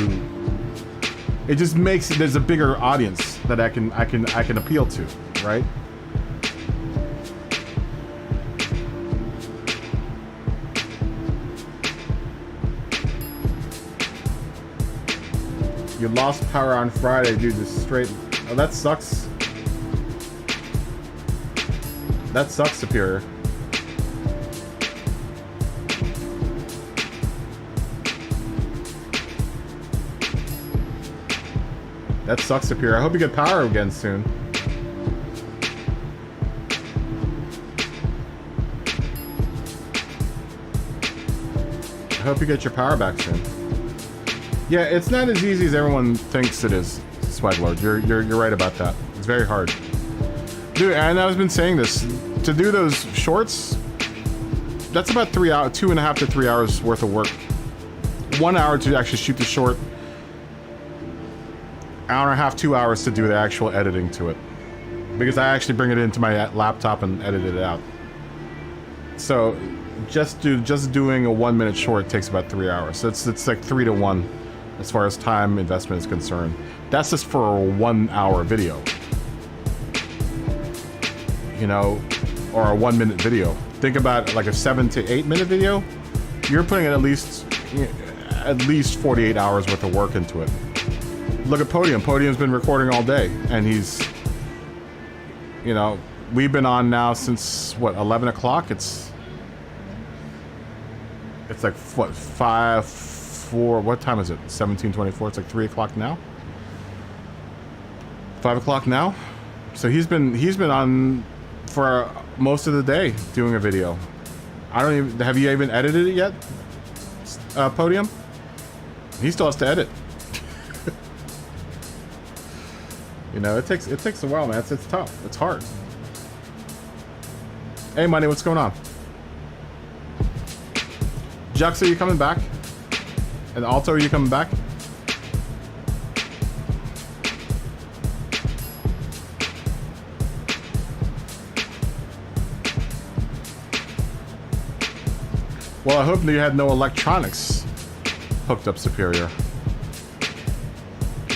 It just makes there's a bigger audience that I can appeal to, right? You lost power on Friday, dude. Just straight. Oh, that sucks. That sucks, Superior. That sucks, Superior. I hope you get power again soon. I hope you get your power back soon. Yeah, it's not as easy as everyone thinks it is, Swag Lord. You're right about that. It's very hard. Dude, and I've been saying this. To do those shorts, that's about 2.5 to 3 hours worth of work. 1 hour to actually shoot the short. Hour and a half, 2 hours to do the actual editing to it. Because I actually bring it into my laptop and edit it out. So just doing a 1 minute short takes about 3 hours. So it's like 3 to 1 as far as time investment is concerned. That's just for a 1 hour video. You know, or a 1 minute video. Think about like a 7 to 8 minute video. You're putting at least 48 hours worth of work into it. Look at Podium. Podium's been recording all day, and he's, you know, we've been on now since what, 11 o'clock. It's like what, 4. What time is it? 17:24. It's like 3 o'clock now. 5 o'clock now. So he's been on for most of the day doing a video. I don't even. Have you even edited it yet, Podium? He still has to edit. You know, it takes a while, man. It's tough. It's hard. Hey, Money, what's going on? Jux, are you coming back? And Alto, are you coming back? Well, I hope you had no electronics hooked up, Superior.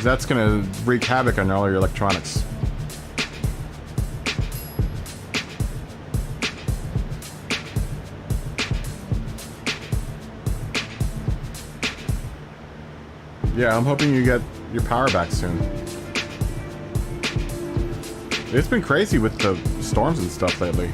That's gonna wreak havoc on all your electronics. Yeah, I'm hoping you get your power back soon. It's been crazy with the storms and stuff lately.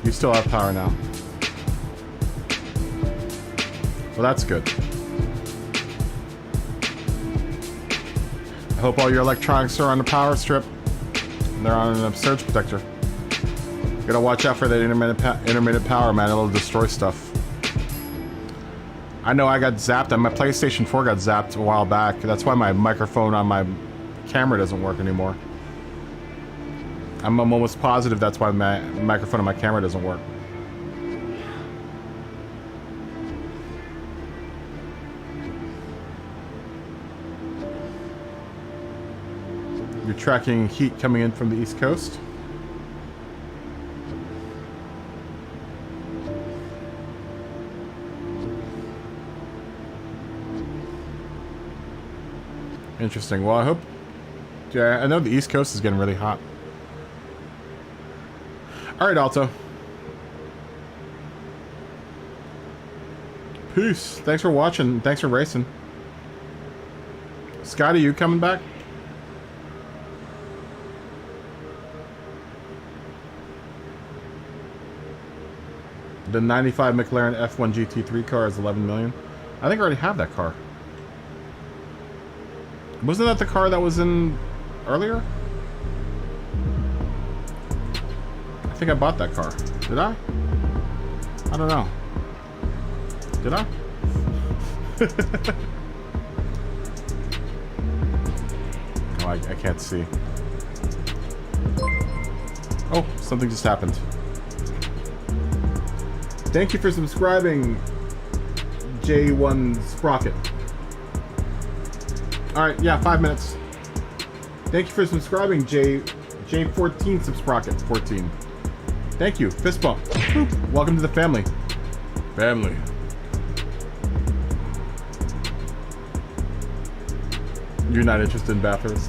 You still have power now. Well, that's good. I hope all your electronics are on the power strip. And they're on a surge protector. Gotta watch out for that intermittent power, man. It'll destroy stuff. I know I got zapped. My PlayStation 4 got zapped a while back. That's why my microphone on my camera doesn't work anymore. I'm almost positive that's why my microphone on my camera doesn't work. You're tracking heat coming in from the East Coast. Interesting. Well, I hope... Yeah, I know the East Coast is getting really hot. Alright, Alto. Peace. Thanks for watching. Thanks for racing. Scotty, you coming back? The 95 McLaren F1 GT3 car is 11 million. I think I already have that car. Wasn't that the car that was in earlier? I think I bought that car. Did I? I don't know. Did I? Oh, I can't see. Oh, something just happened. Thank you for subscribing, J1 Sprocket. Alright, yeah, 5 minutes. Thank you for subscribing, J14 Subsprocket 14. Thank you. Fist bump. Boop. Welcome to the family. Family. You're not interested in Bathurst?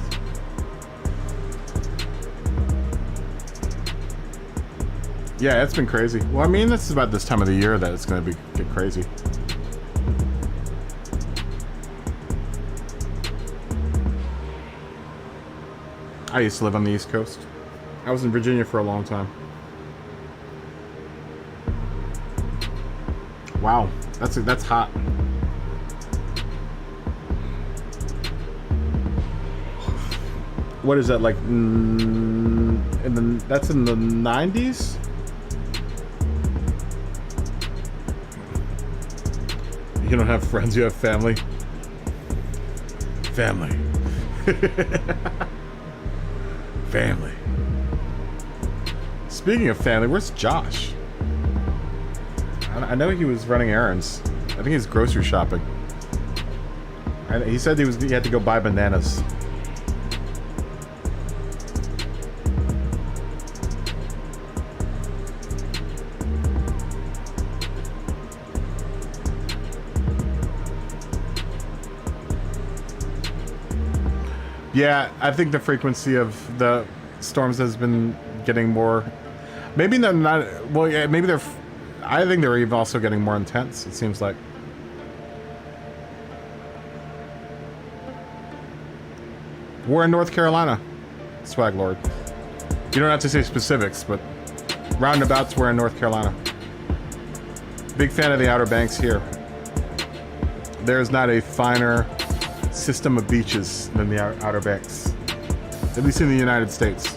Yeah, it's been crazy. Well, I mean, this is about this time of the year that it's going to get crazy. I used to live on the East Coast. I was in Virginia for a long time. Wow, that's hot. What is that, like that's in the 90s? You don't have friends, you have family. Family. Family. Speaking of family, where's Josh? I know he was running errands. I think he's grocery shopping. He said he had to go buy bananas. Yeah, I think the frequency of the storms has been getting more. Maybe they're not. Well, yeah, maybe they're. I think they're even also getting more intense. It seems like. We're in North Carolina, Swag Lord. You don't have to say specifics, but roundabouts, we're in North Carolina. Big fan of the Outer Banks here. There is not a finer system of beaches than the Outer Banks, at least in the United States.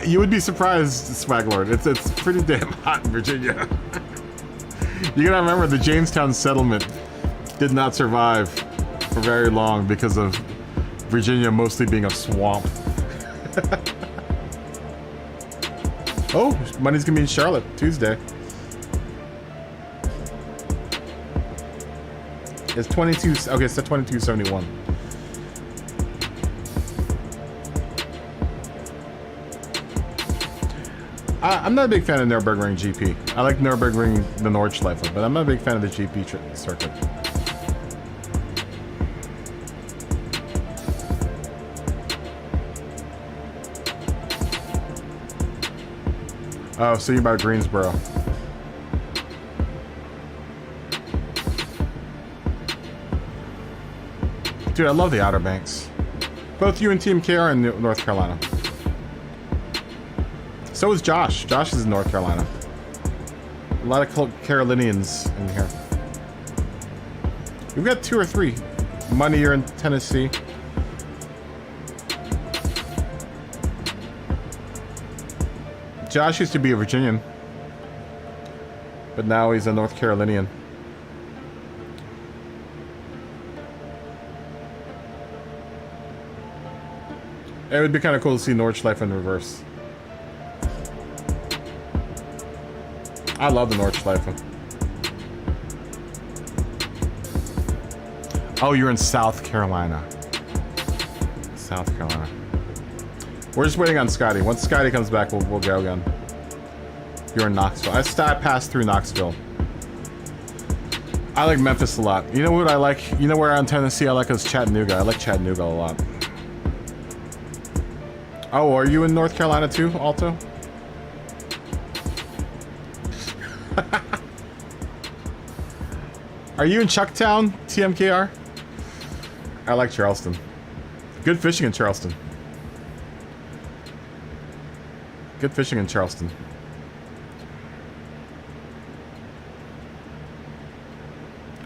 You would be surprised, Swag Lord. It's pretty damn hot in Virginia. You gotta remember the Jamestown settlement did not survive for very long because of Virginia mostly being a swamp. Oh, money's gonna be in Charlotte Tuesday. It's 22. Okay, it's at 22.71. I'm not a big fan of Nürburgring GP. I like Nürburgring the Nordschleife, but I'm not a big fan of the GP circuit. Oh, so you're about Greensboro. Dude, I love the Outer Banks. Both you and Team K are in North Carolina. So is Josh. Josh is in North Carolina. A lot of Carolinians in here. We've got 2 or 3. Money, you're in Tennessee. Josh used to be a Virginian, but now he's a North Carolinian. It would be kind of cool to see Nordschleife in reverse. I love the Nordschleife. Oh, you're in South Carolina. South Carolina. We're just waiting on Scotty. Once Scotty comes back, we'll go again. You're in Knoxville. I passed through Knoxville. I like Memphis a lot. You know what I like? You know where in Tennessee I like is Chattanooga. I like Chattanooga a lot. Oh, are you in North Carolina too, Alto? Are you in Chucktown, TMKR? I like Charleston. Good fishing in Charleston. Good fishing in Charleston.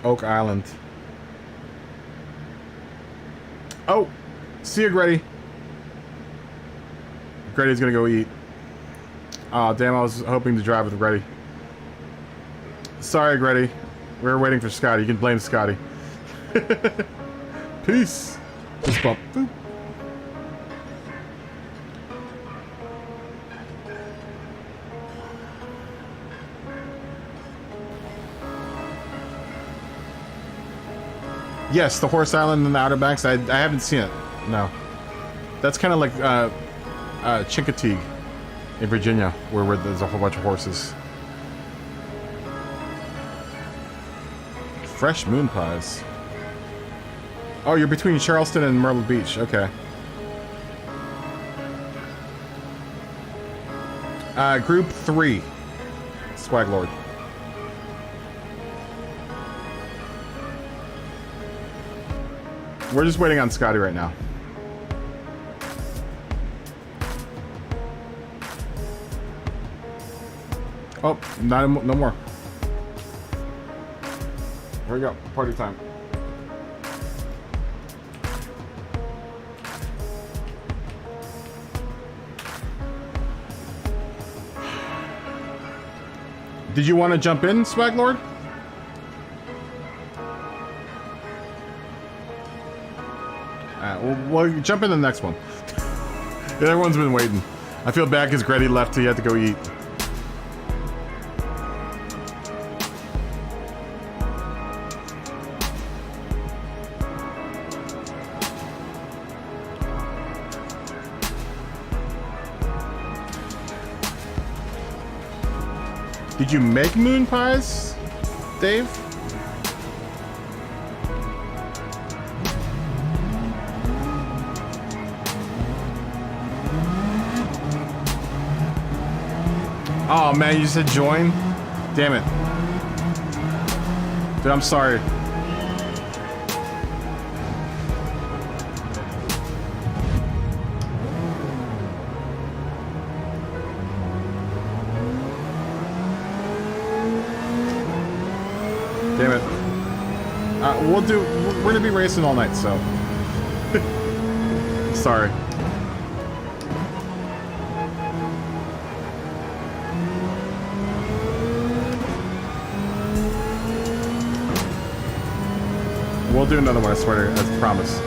Oak Island. Oh! See you, Grady. Grady's gonna go eat. Aw, damn, I was hoping to drive with Grady. Sorry, Grady. We were waiting for Scotty. You can blame Scotty. Peace. Fist bump. Boop. Yes, the Horse Island in the Outer Banks. I haven't seen it. No. That's kind of like Chincoteague in Virginia, where there's a whole bunch of horses. Fresh moon pies. Oh, you're between Charleston and Myrtle Beach. Okay. Group 3. Swag Lord. We're just waiting on Scotty right now. Oh, no more. Here we go. Party time. Did you want to jump in, Swag Lord? Well, jump in the next one. Everyone's been waiting. I feel bad because Grady left. He had to go eat. Did you make moon pies, Dave? Oh man, you said join? Damn it. Dude, I'm sorry. Damn it. We're gonna be racing all night, so. Sorry. We'll do another one, I swear, as promised.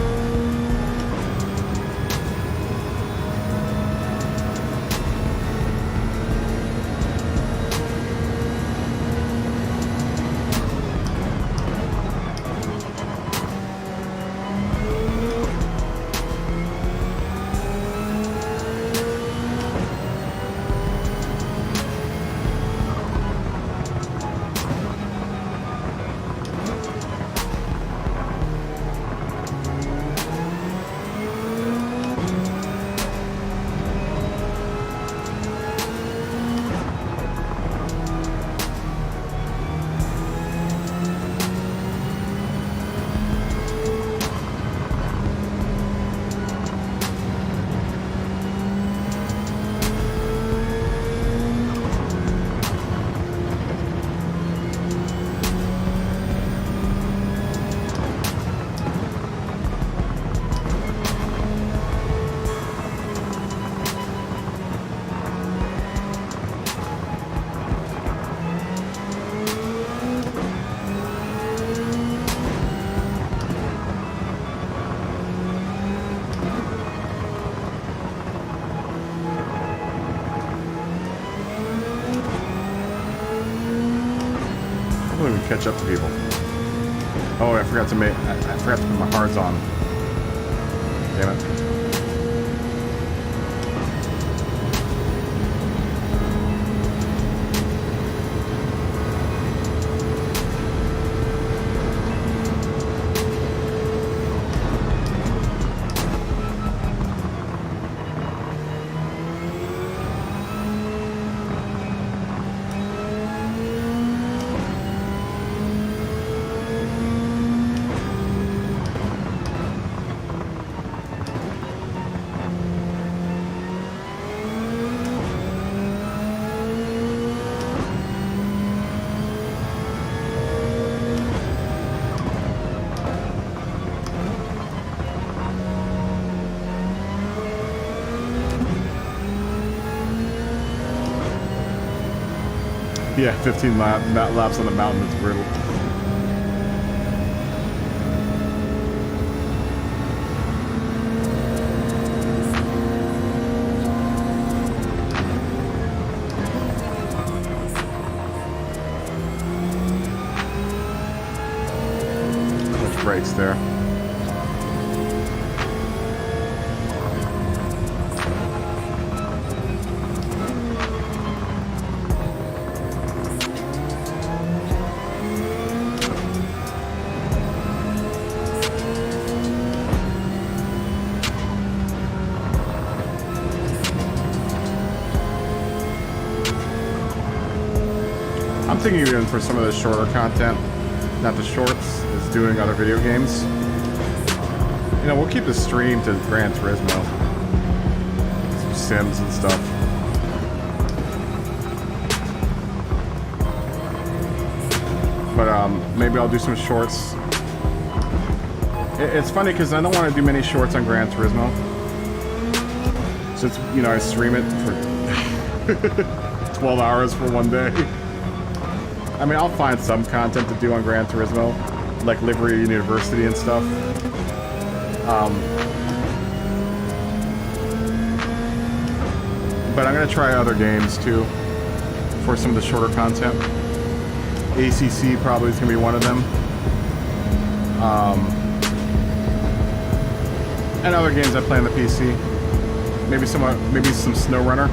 catch up to people. Oh, I forgot to make. I forgot to put my hards on. Damn it. Yeah, 15 laps on the mountain is brutal. Much brakes there. I'm thinking even for some of the shorter content, not the shorts, is doing other video games. You know, we'll keep the stream to Gran Turismo, some Sims and stuff. But maybe I'll do some shorts. It's funny because I don't want to do many shorts on Gran Turismo. Since, you know, I stream it for 12 hours for one day. I mean, I'll find some content to do on Gran Turismo, like Livery University and stuff. But I'm gonna try other games too for some of the shorter content. ACC probably is gonna be one of them. And other games I play on the PC. Maybe some SnowRunner.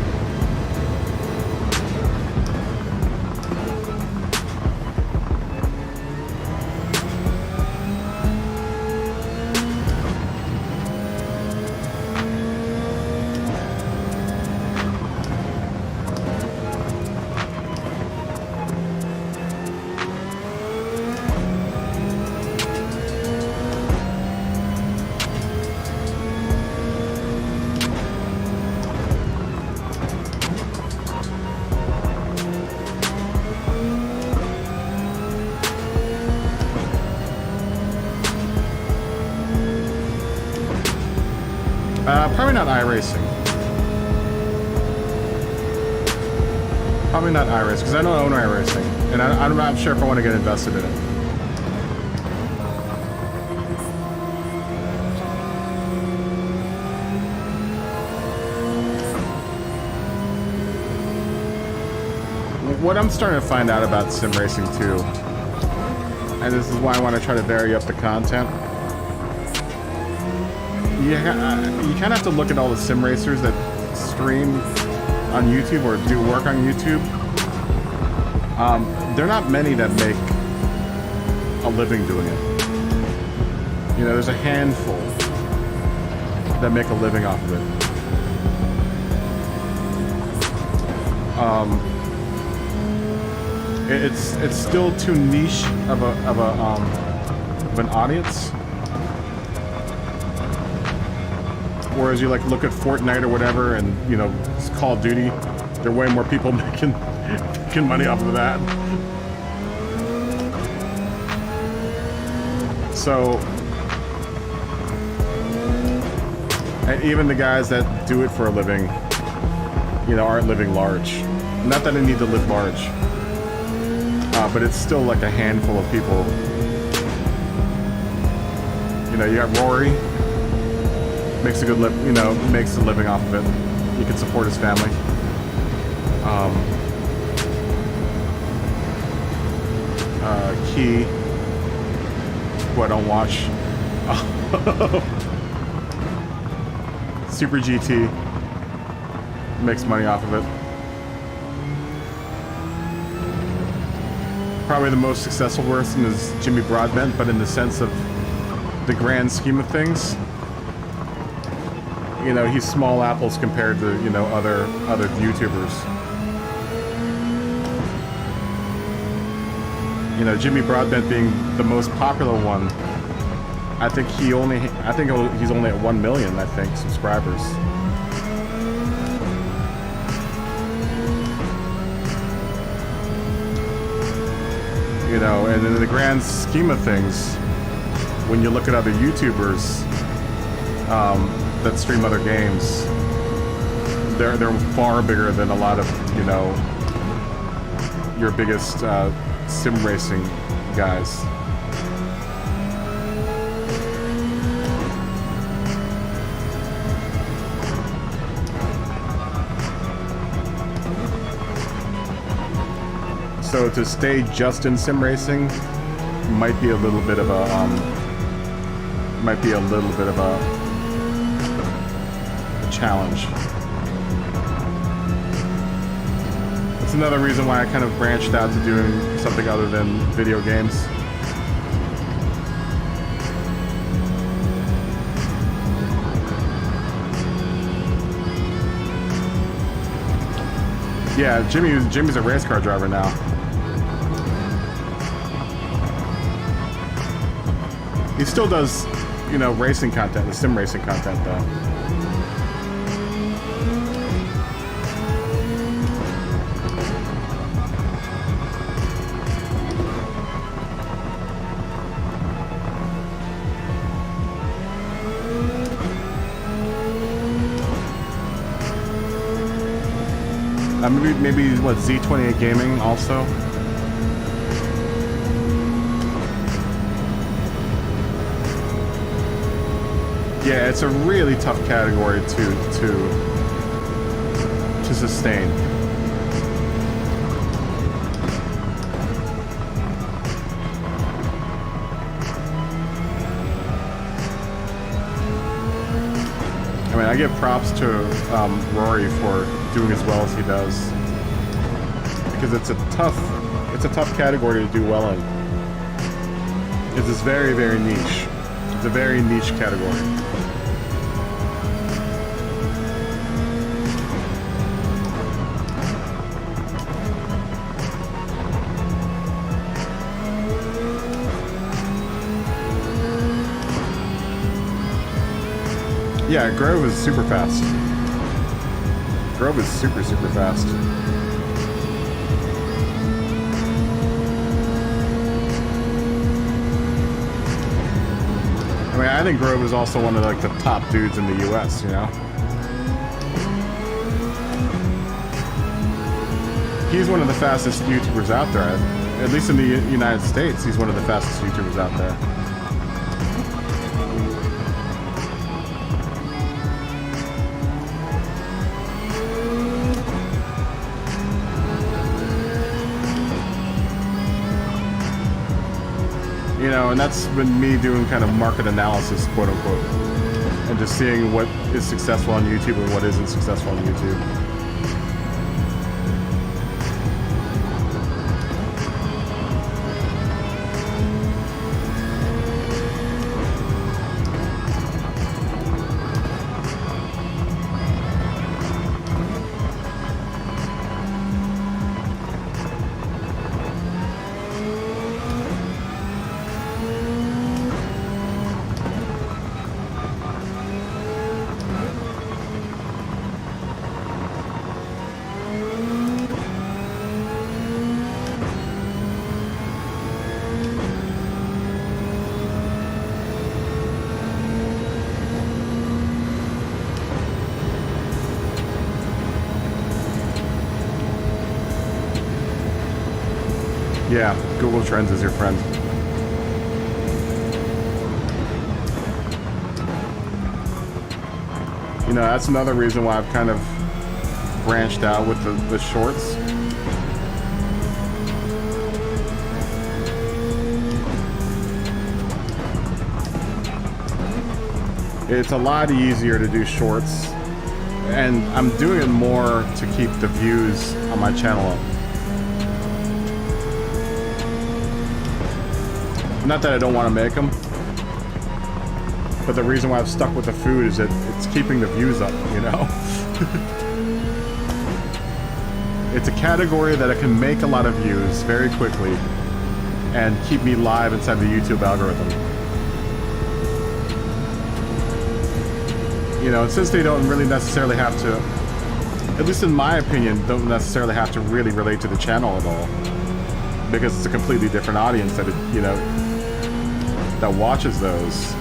Probably not iRacing. Probably not iRacing, because I don't own iRacing. And I'm not sure if I want to get invested in it. What I'm starting to find out about sim racing too, and this is why I want to try to vary up the content. You kind of have to look at all the sim racers that stream on YouTube or do work on YouTube. There are not many that make a living doing it. You know, there's a handful that make a living off of it. It's still too niche of an audience. Whereas you like look at Fortnite or whatever, and you know, it's Call of Duty. There are way more people making money off of that. So, and even the guys that do it for a living, you know, aren't living large. Not that I need to live large, but it's still like a handful of people. You know, you got Rory. Makes a good makes a living off of it. He can support his family. Key, who I don't watch. Super GT makes money off of it. Probably the most successful person is Jimmy Broadbent, but in the sense of the grand scheme of things, you know, he's small apples compared to, you know, other YouTubers. You know, Jimmy Broadbent being the most popular one, I think he's only at 1 million, I think, subscribers. You know, and in the grand scheme of things, when you look at other YouTubers that stream other games, they're far bigger than a lot of, you know, your biggest sim racing guys. So to stay just in sim racing might be a little bit of a challenge. It's another reason why I kind of branched out to doing something other than video games. Yeah, Jimmy's a race car driver now. He still does, you know, racing content, the sim racing content, though. Maybe what, Z28 Gaming also? Yeah, it's a really tough category to sustain. I mean, I give props to Rory for doing as well as he does, because it's a tough category to do well in. It's very, very niche. It's a very niche category. Yeah, Grove is super fast. Grove is super, super fast. I mean, I think Grove is also one of like the top dudes in the US, you know? He's one of the fastest YouTubers out there. At least in the United States, he's one of the fastest YouTubers out there. You know, and that's been me doing kind of market analysis, quote unquote, and just seeing what is successful on YouTube and what isn't successful on YouTube. Yeah, Google Trends is your friend. You know, that's another reason why I've kind of branched out with the shorts. It's a lot easier to do shorts, and I'm doing it more to keep the views on my channel up. Not that I don't want to make them, but the reason why I've stuck with the food is that it's keeping the views up, you know? It's a category that I can make a lot of views very quickly and keep me live inside the YouTube algorithm. You know, since they don't really necessarily have to, at least in my opinion, don't necessarily have to really relate to the channel at all, because it's a completely different audience that, you know, that watches those.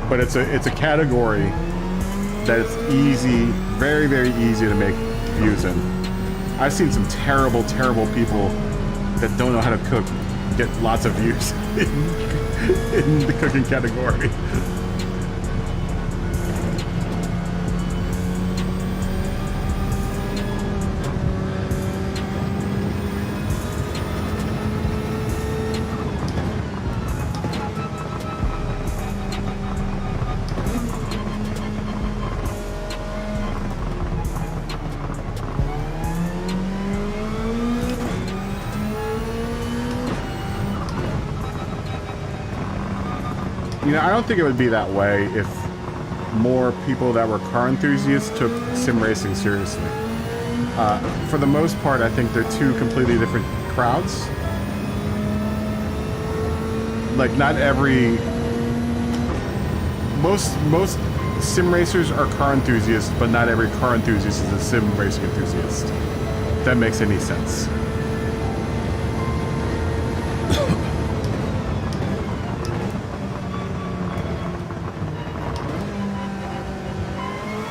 But it's a category that it's easy, very, very easy to make views in. I've seen some terrible, terrible people that don't know how to cook get lots of views in the cooking category. You know, I don't think it would be that way if more people that were car enthusiasts took sim racing seriously. For the most part, I think they're two completely different crowds. Like, not every... Most sim racers are car enthusiasts, but not every car enthusiast is a sim racing enthusiast. If that makes any sense.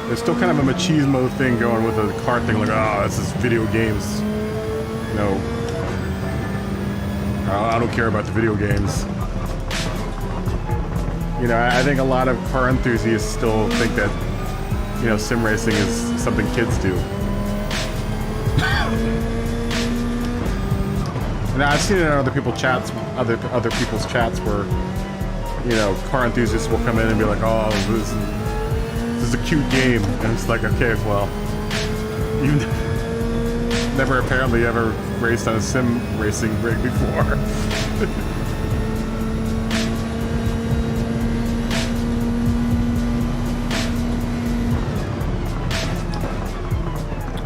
There's still kind of a machismo thing going with the car thing, like, oh, this is video games. No. I don't care about the video games. You know, I think a lot of car enthusiasts still think that, you know, sim racing is something kids do. And I've seen it in other people's chats, other people's chats where, you know, car enthusiasts will come in and be like, oh, this is a cute game, and it's like, okay, well, you've never apparently ever raced on a sim racing rig before.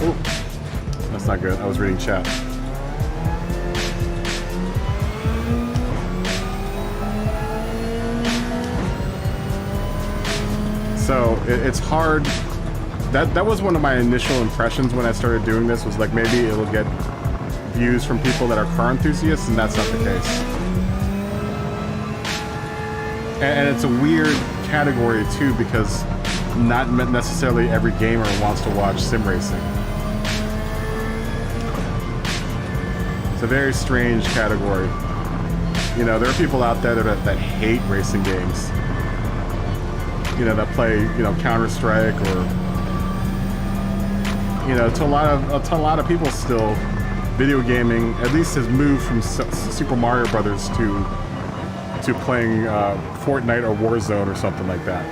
Oh, that's not good. I was reading chat. So it's hard. That was one of my initial impressions when I started doing this, was like, maybe it'll get views from people that are car enthusiasts, and that's not the case. And it's a weird category too, because not necessarily every gamer wants to watch sim racing. It's a very strange category. You know, there are people out there that hate racing games. You know, that play, you know, Counter-Strike, or, you know, to a lot of people still, video gaming at least has moved from Super Mario Brothers to playing Fortnite or Warzone or something like that.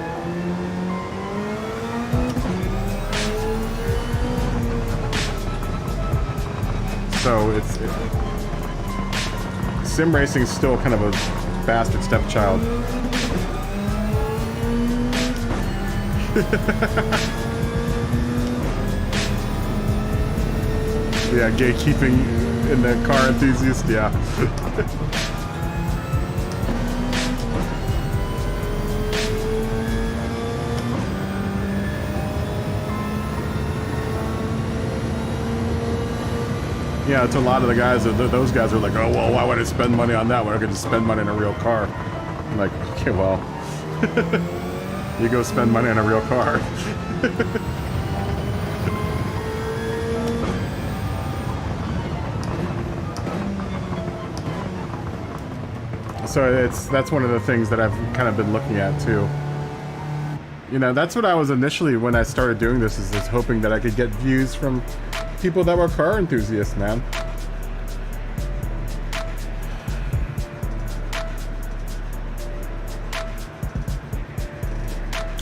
So sim racing is still kind of a bastard stepchild. Yeah, gatekeeping in the car enthusiast, yeah. Yeah, it's a lot of the guys, those guys are like, oh, well, why would I spend money on that when I could just spend money on a real car? I'm like, okay, well, you go spend money on a real car. So that's one of the things that I've kind of been looking at too. You know, that's what I was initially when I started doing this, is hoping that I could get views from people that were car enthusiasts, man.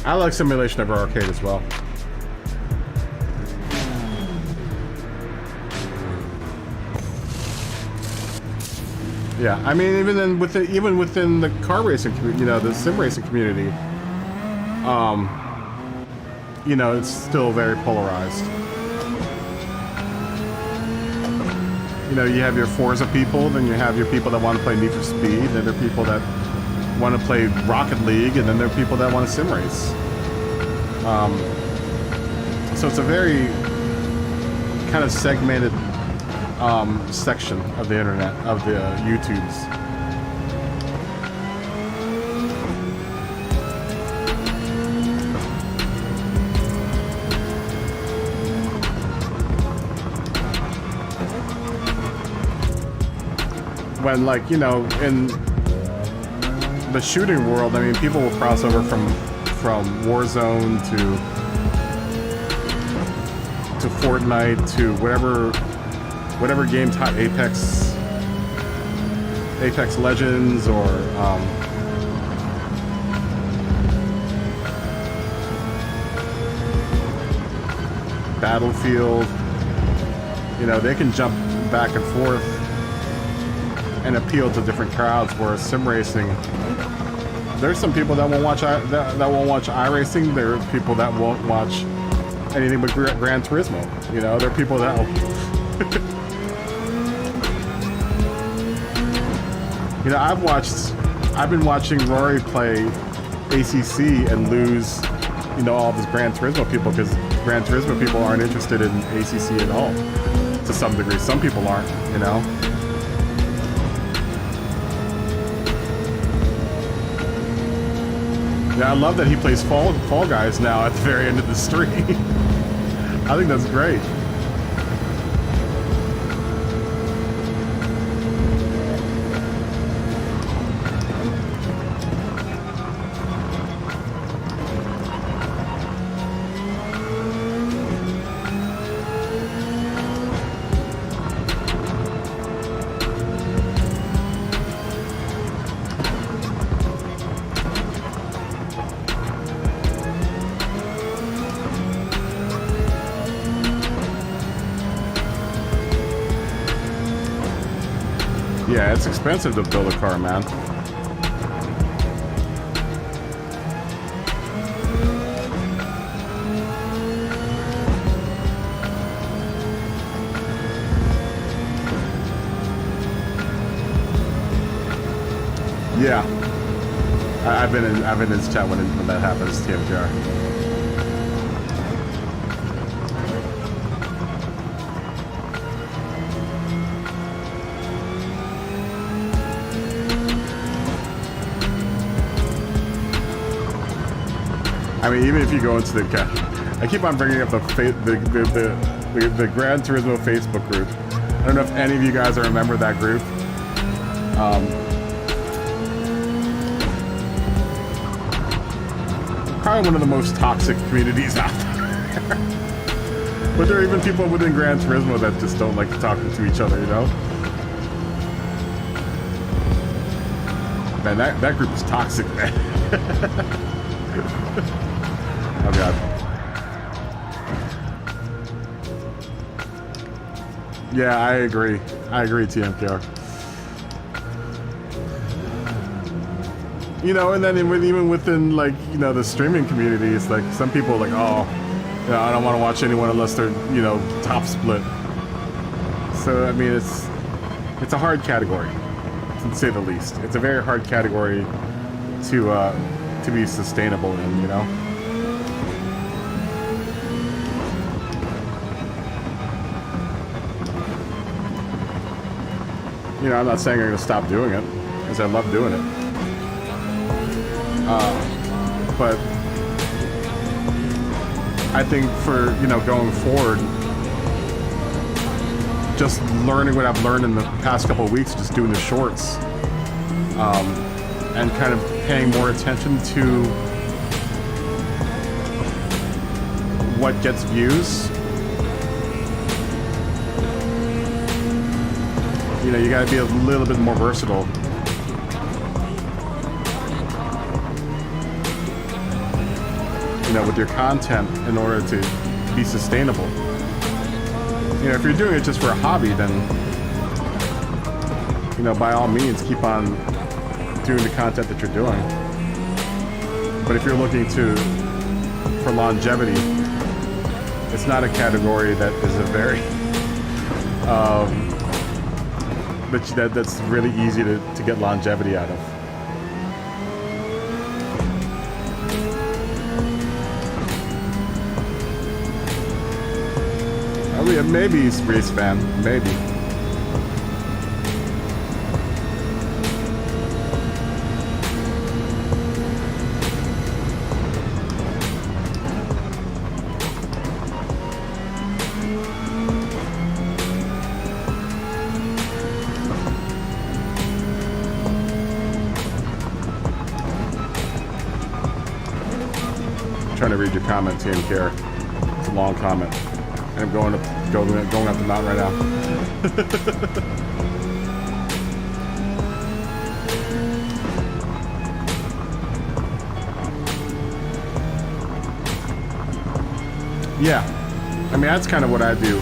I like simulation over arcade as well. Yeah, I mean, even within the car racing community, you know, the sim racing community, you know, it's still very polarized. You know, you have your Forza people, then you have your people that want to play Need for Speed, then there are people that want to play Rocket League, and then there are people that want to sim race. So it's a very kind of segmented section of the internet, of the YouTubes. When, like, you know, in the shooting world, I mean, people will cross over from Warzone to Fortnite to whatever game type, Apex Legends, or Battlefield. You know, they can jump back and forth and appeal to different crowds. Whereas sim racing, there's some people that won't watch that won't watch iRacing. There are people that won't watch anything but Gran Turismo. You know, there are people that you know, I've been watching Rory play ACC and lose, you know, all of his Gran Turismo people, because Gran Turismo people aren't interested in ACC at all, to some degree. Some people aren't, you know. Yeah, I love that he plays Fall Guys now at the very end of the stream. I think that's great. Yeah, it's expensive to build a car, man. Yeah, I've been in his chat when that happens, TMKR. I mean, even if you go into the I keep on bringing up the Gran Turismo Facebook group. I don't know if any of you guys remember that group. Probably one of the most toxic communities out there. But there are even people within Gran Turismo that just don't like to talk to each other, you know? Man, that group is toxic, man. Oh god. Yeah, I agree, TMKR. You know, and then even within, like, you know, the streaming community, it's like some people are like, oh, you know, I don't want to watch anyone unless they're, you know, top split. So I mean, it's a hard category, to say the least. It's a very hard category to be sustainable in, you know. You know, I'm not saying I'm going to stop doing it, because I love doing it. But I think for, you know, going forward, just learning what I've learned in the past couple of weeks, just doing the shorts, and kind of paying more attention to what gets views. You know, you gotta be a little bit more versatile. know, with your content in order to be sustainable. You know, if you're doing it just for a hobby, then, you know, by all means, keep on doing the content that you're doing. But if you're looking for longevity, it's not a category that is a very, that's really easy to get longevity out of. I mean, maybe he's a race fan, maybe. Trying to read your comment, TMK. It's a long comment, and I'm going up the mountain right now. Yeah, I mean that's kind of what I do.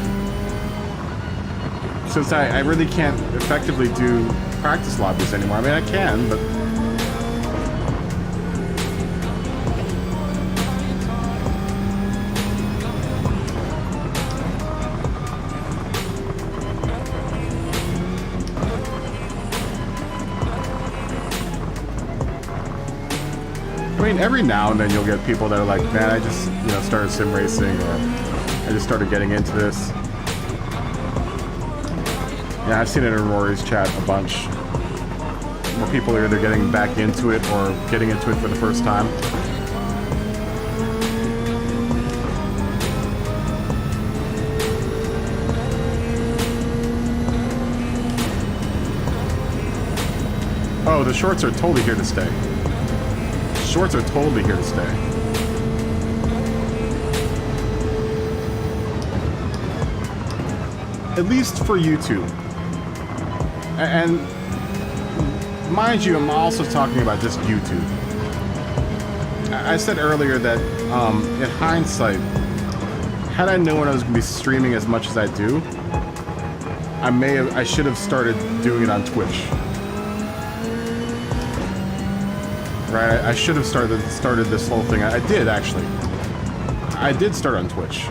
Since I really can't effectively do practice lobbies anymore. I mean I can, but. I mean, every now and then you'll get people that are like, man, I just, you know, started sim racing, or I just started getting into this. Yeah, I've seen it in Rory's chat a bunch, where people are either getting back into it or getting into it for the first time. Oh, the shorts are totally here to stay. Shorts are totally here to stay. At least for YouTube. And mind you, I'm also talking about just YouTube. I said earlier that in hindsight, had I known I was going to be streaming as much as I do, I should have started doing it on Twitch. Right, I should have started this whole thing. I did actually. I did start on Twitch,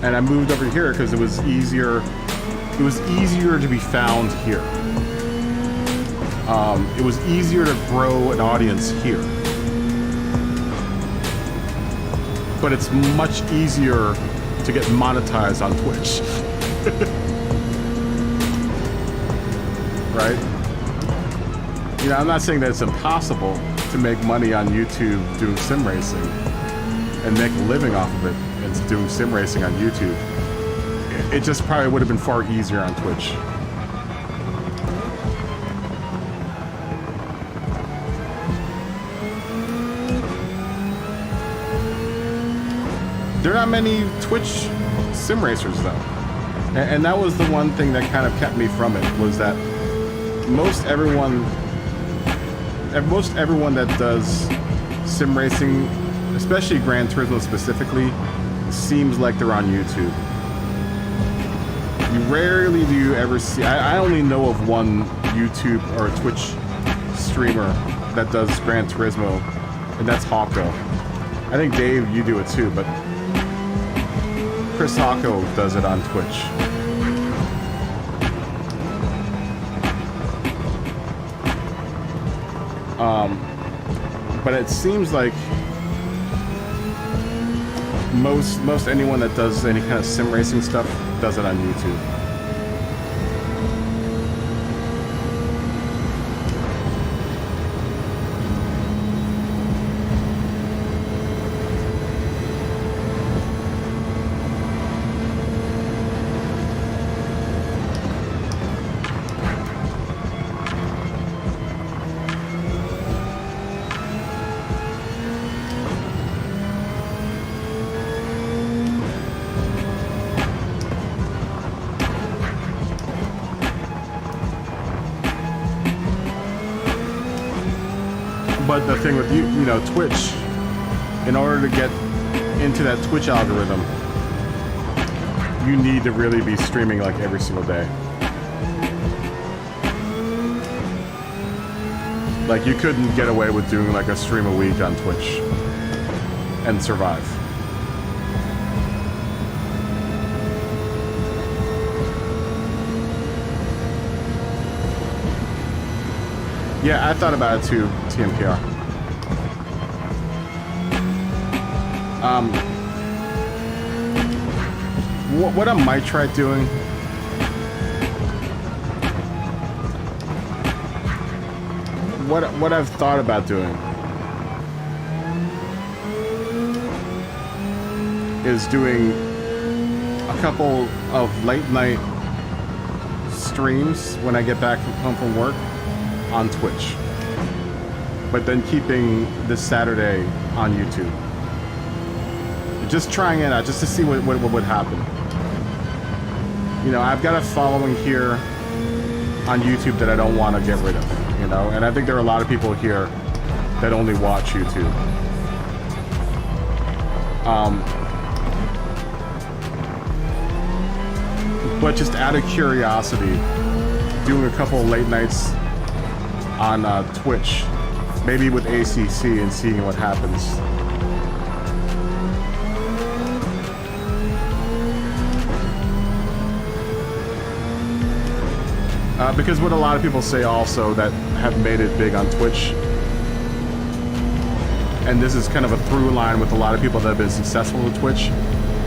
and I moved over here because it was easier. It was easier to be found here. It was easier to grow an audience here, but it's much easier to get monetized on Twitch. Right? You know, I'm not saying that it's impossible to make money on YouTube doing sim racing and make a living off of it and doing sim racing on YouTube. It just probably would have been far easier on Twitch. There are not many Twitch sim racers though. And that was the one thing that kind of kept me from it, was that most everyone that does sim racing, especially Gran Turismo specifically, seems like they're on YouTube. You rarely do you ever see. I only know of one YouTube or Twitch streamer that does Gran Turismo, and that's Hawko. I think Dave, you do it too, but Chris Hawko does it on Twitch. But it seems like most anyone that does any kind of sim racing stuff does it on YouTube. But the thing with you know, Twitch, in order to get into that Twitch algorithm, you need to really be streaming like every single day. Like you couldn't get away with doing like a stream a week on Twitch and survive. Yeah, I thought about it too, TMPR. What I might try doing what I've thought about doing is doing a couple of late night streams when I get back home from work on Twitch, but then keeping this Saturday on YouTube. Just trying it out, just to see what would happen. You know, I've got a following here on YouTube that I don't want to get rid of, you know, and I think there are a lot of people here that only watch YouTube. But just out of curiosity, doing a couple of late nights on Twitch, maybe with ACC, and seeing what happens. Because what a lot of people say also that have made it big on Twitch, and this is kind of a through line with a lot of people that have been successful with Twitch,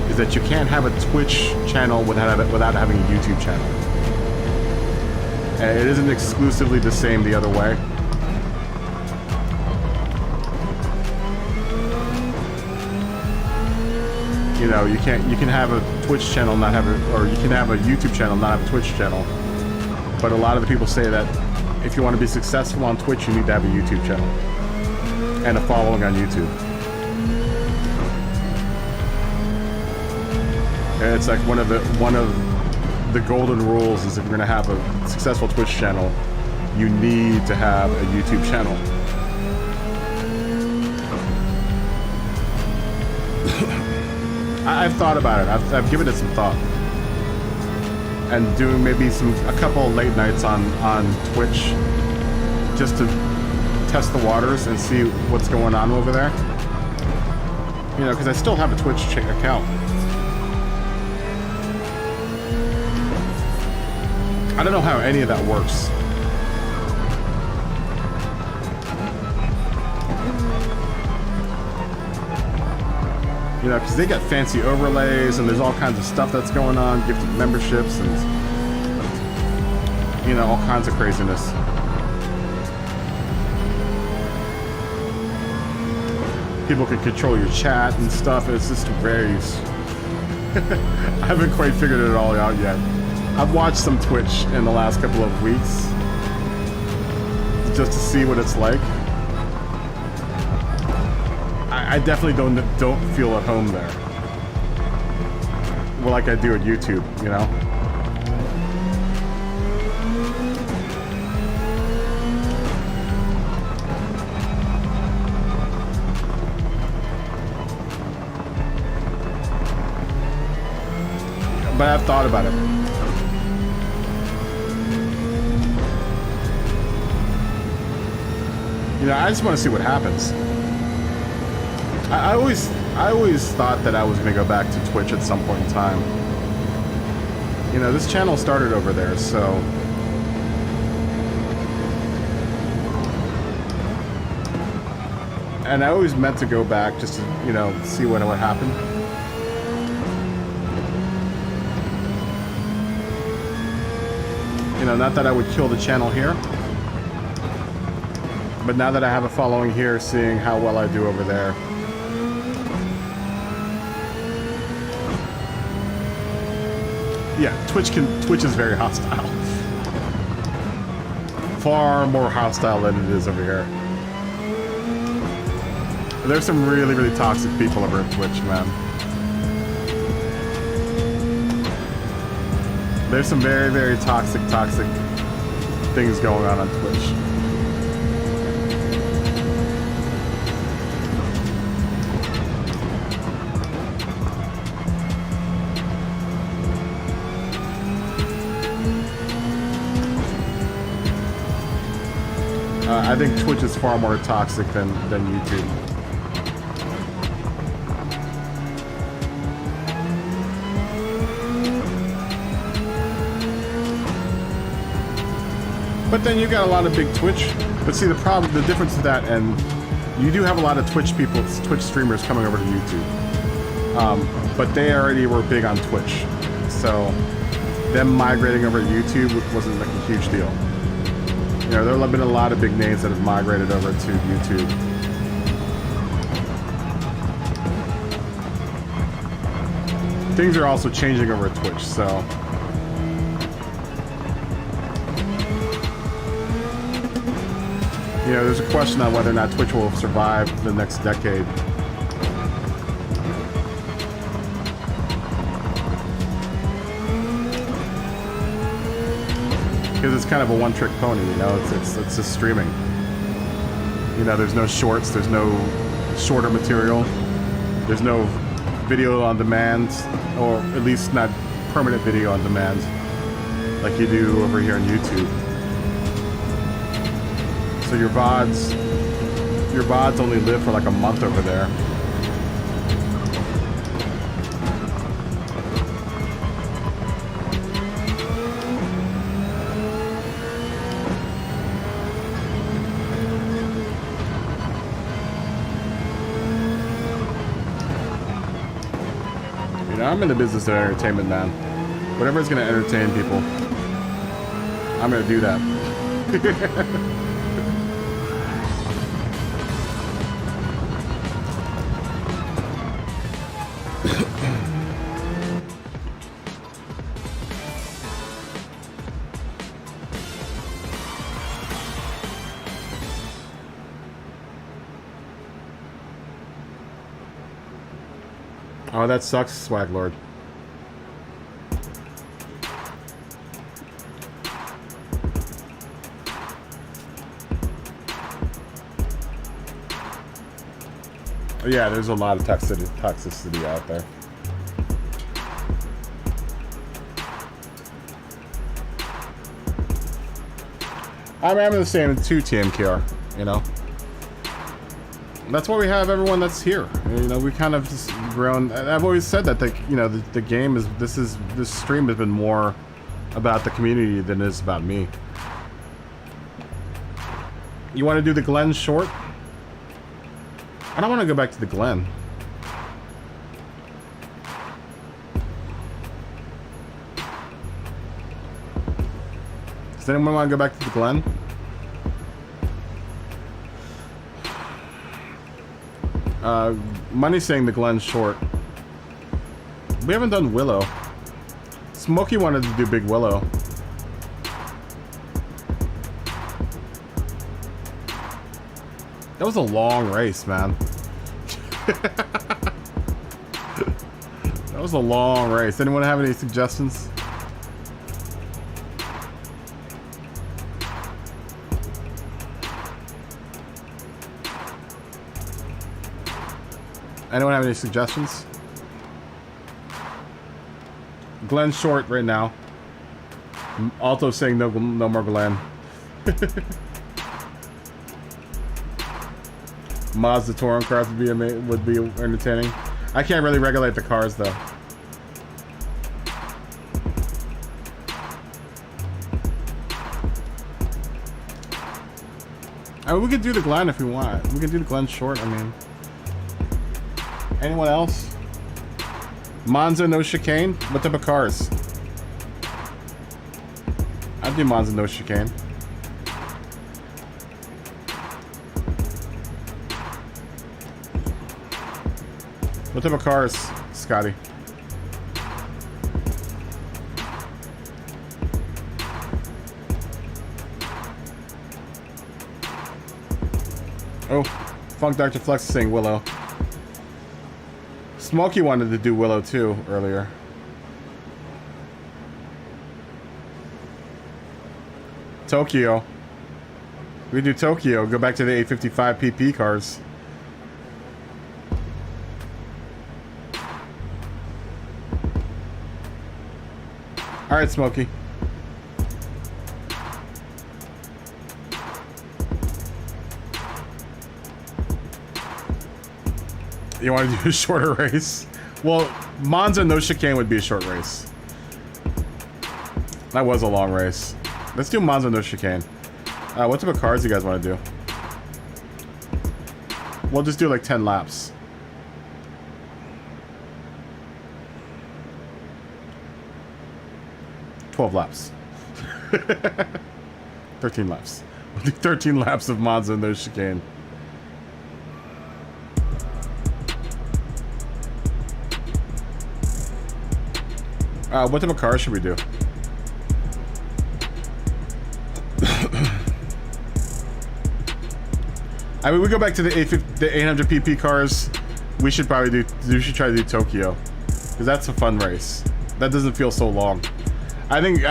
is that you can't have a Twitch channel without having a YouTube channel. And it isn't exclusively the same the other way. You know, you can have a Twitch channel, not have it, or you can have a YouTube channel, not have a Twitch channel. But a lot of the people say that if you want to be successful on Twitch, you need to have a YouTube channel and a following on YouTube. And it's like one of the golden rules is if you're going to have a successful Twitch channel, you need to have a YouTube channel. I've thought about it. I've given it some thought. And doing maybe a couple of late nights on Twitch just to test the waters and see what's going on over there. You know, because I still have a Twitch account. I don't know how any of that works. You know, because they got fancy overlays and there's all kinds of stuff that's going on, gifted memberships and, you know, all kinds of craziness. People can control your chat and stuff. It's just varies. I haven't quite figured it all out yet. I've watched some Twitch in the last couple of weeks just to see what it's like. I definitely don't feel at home there. Well, like I do at YouTube, you know? But I've thought about it. You know, I just want to see what happens. I always thought that I was going to go back to Twitch at some point in time. You know, this channel started over there, so... And I always meant to go back just to, you know, see what would happen. You know, not that I would kill the channel here. But now that I have a following here, seeing how well I do over there. Yeah, Twitch is very hostile. Far more hostile than it is over here. There's some really, really toxic people over at Twitch, man. There's some very, very toxic things going on Twitch. I think Twitch is far more toxic than YouTube. But then you got a lot of big Twitch. But see, the difference to that, and you do have a lot of Twitch people, Twitch streamers coming over to YouTube. But they already were big on Twitch. So them migrating over to YouTube wasn't like a huge deal. You know, there have been a lot of big names that have migrated over to YouTube. Things are also changing over at Twitch, so. You know, there's a question on whether or not Twitch will survive the next decade. Because it's kind of a one-trick pony, you know, it's just streaming. You know, there's no shorts, there's no shorter material, there's no video on demand, or at least not permanent video on demand, like you do over here on YouTube. So your VODs only live for like a month over there. I'm in the business of entertainment, man. Whatever's gonna entertain people, I'm gonna do that. Oh, that sucks, Swag Lord. Yeah, there's a lot of toxicity out there. I'm the same too, TMKR, you know. That's why we have everyone that's here. You know, we kind of just grown. I've always said that the game is this stream has been more about the community than it is about me. You want to do the Glen short? I don't want to go back to the Glen. Does anyone want to go back to the Glen? Money's saying the Glen's short. We haven't done Willow. Smokey wanted to do Big Willow. That was a long race, man. That was a long race. Anyone have any suggestions? Anyone have any suggestions? Glenn short right now. Alto saying no more Glenn. Mazda touring cars would be entertaining. I can't really regulate the cars though. I mean, we could do the Glen if we want. We could do the Glen short. I mean. Anyone else? Monza, no chicane? What type of cars? I'd do Monza, no chicane. What type of cars, Scotty? Oh, Funk Dr. Flex is saying Willow. Smokey wanted to do Willow too earlier. Tokyo. We do Tokyo. Go back to the 855 PP cars. All right, Smokey. You want to do a shorter race? Well, Monza no chicane would be a short race. That was a long race. Let's do Monza no chicane. What type of cars do you guys want to do? We'll just do like 10 laps. $12 laps. 13 laps. We'll do 13 laps of Monza no chicane. What type of car should we do? I mean, we go back to the 800 PP cars. We should probably do. We should try to do Tokyo, because that's a fun race. That doesn't feel so long. I think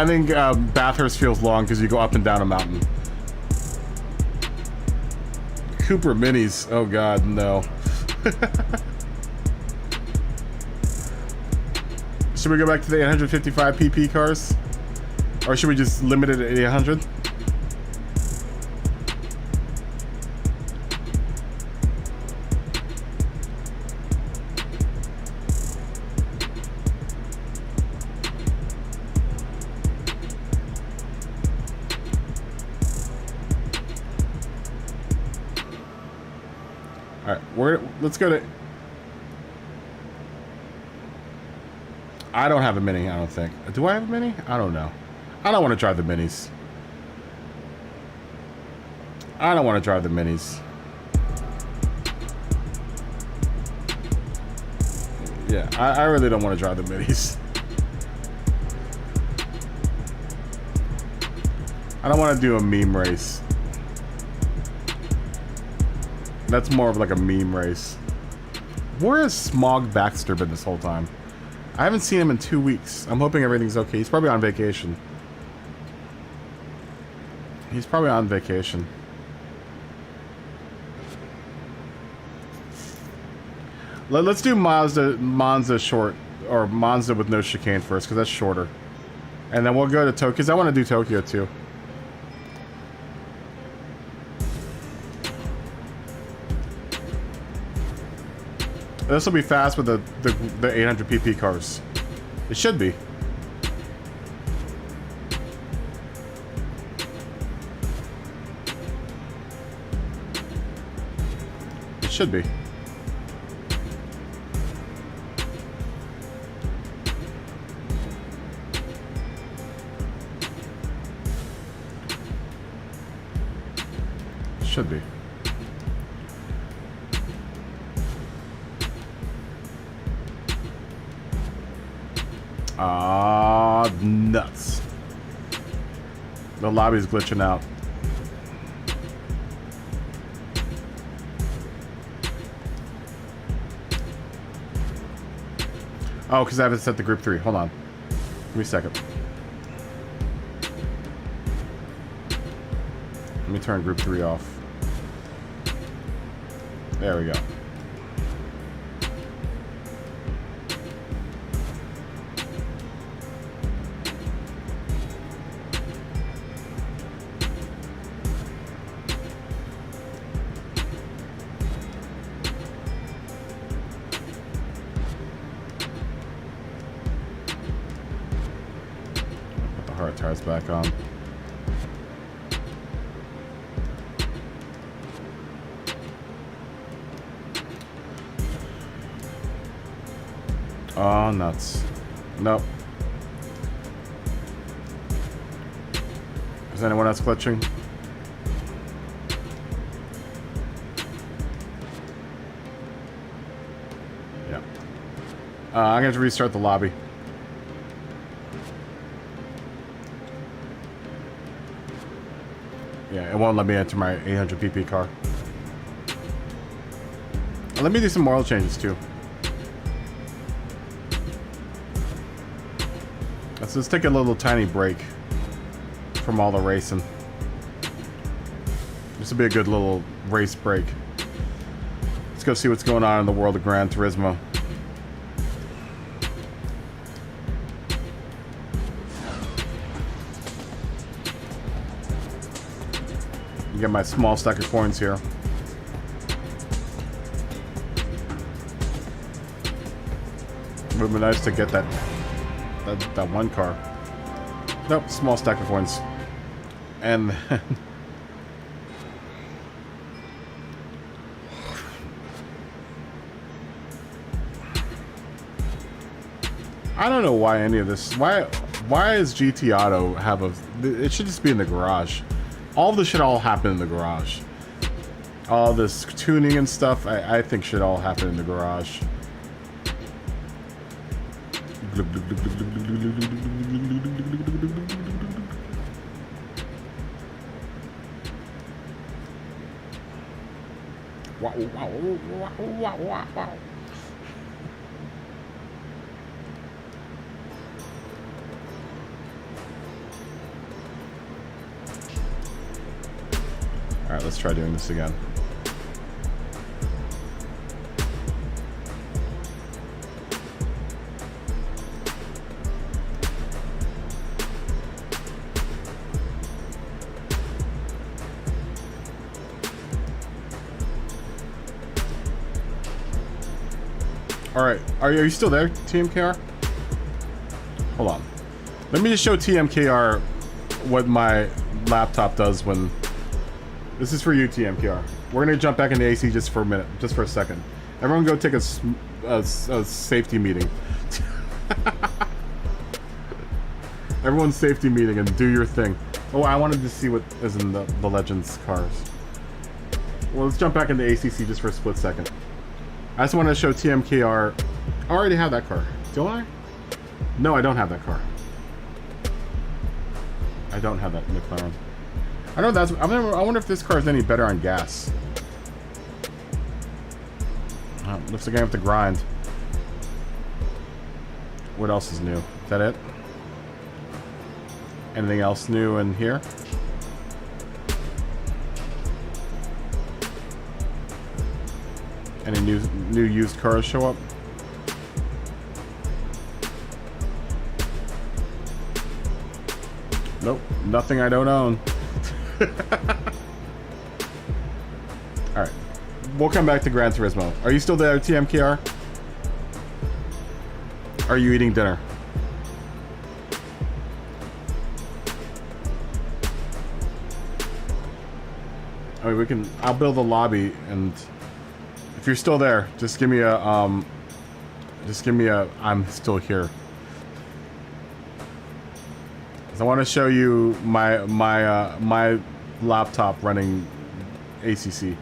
Bathurst feels long because you go up and down a mountain. Cooper Minis. Oh God, no. Should we go back to the 855 PP cars? Or should we just limit it at 800? Alright, let's go to... I don't have a Mini, I don't think. Do I have a Mini? I don't know. I don't want to drive the Minis. I don't want to drive the Minis. Yeah, I really don't want to drive the Minis. I don't want to do a meme race. That's more of like a meme race. Where has Smog Baxter been this whole time? I haven't seen him in 2 weeks. I'm hoping everything's okay. He's probably on vacation. He's probably on vacation. Let's do Monza short, or Monza with no chicane first, because that's shorter. And then we'll go to Tokyo, because I want to do Tokyo too. This will be fast with the 800 PP cars. It should be. It should be. It should be. Ah, nuts. The lobby's glitching out. Oh, because I haven't set the group 3. Hold on. Give me a second. Let me turn group 3 off. There we go. Tires back on. Oh, nuts. Nope. Is anyone else glitching? Yeah. I'm going to restart the lobby. Yeah, it won't let me enter my 800 PP car. Let me do some oil changes too. Let's take a little tiny break from all the racing. This will be a good little race break. Let's go see what's going on in the world of Gran Turismo. Get my small stack of coins here. would have been nice to get that one car. Nope, small stack of coins. And then I don't know why any of this. Why does GT Auto have a? It should just be in the garage. All of this should all happen in the garage. All this tuning and stuff, I think should all happen in the garage. Wow, wow, wow, wow, wow, wow. All right, let's try doing this again. All right, are you still there, TMKR? Hold on. Let me just show TMKR what my laptop does when... This is for you, TMKR. We're gonna jump back into AC just for a minute, just for a second. Everyone go take a safety meeting. Everyone's safety meeting and do your thing. Oh, I wanted to see what is in the Legends cars. Well, let's jump back into ACC just for a split second. I just want to show TMKR. I already have that car. Don't I? No, I don't have that car. I don't have that McLaren. I know that's. I wonder if this car is any better on gas. Looks like I have to grind. What else is new? Is that it? Anything else new in here? Any new used cars show up? Nope, nothing I don't own. Alright. We'll come back to Gran Turismo. Are you still there, TMKR? Are you eating dinner? I mean, we can... I'll build a lobby, and... If you're still there, just give me a, I'm still here. 'Cause I want to show you my laptop running ACC.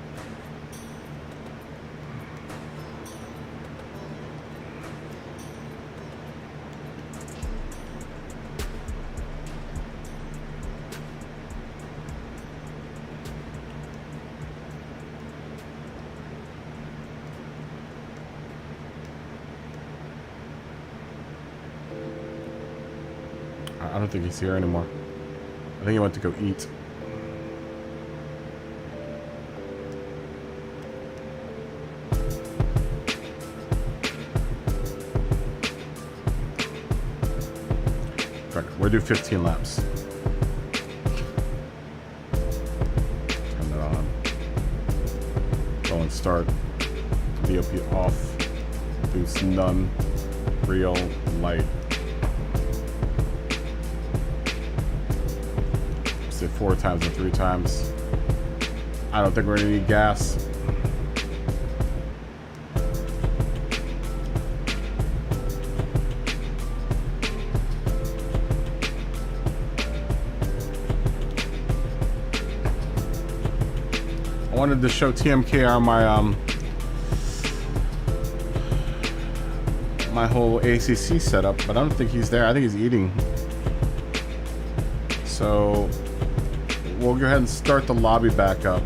I don't think he's here anymore. I think he went to go eat. We'll do 15 laps. Turn it on. Go and start. VOP off. Boost none. Real light. Say 4 times and 3 times. I don't think we're gonna need gas. I wanted to show TMKR my whole ACC setup, but I don't think he's there. I think he's eating. So we'll go ahead and start the lobby back up.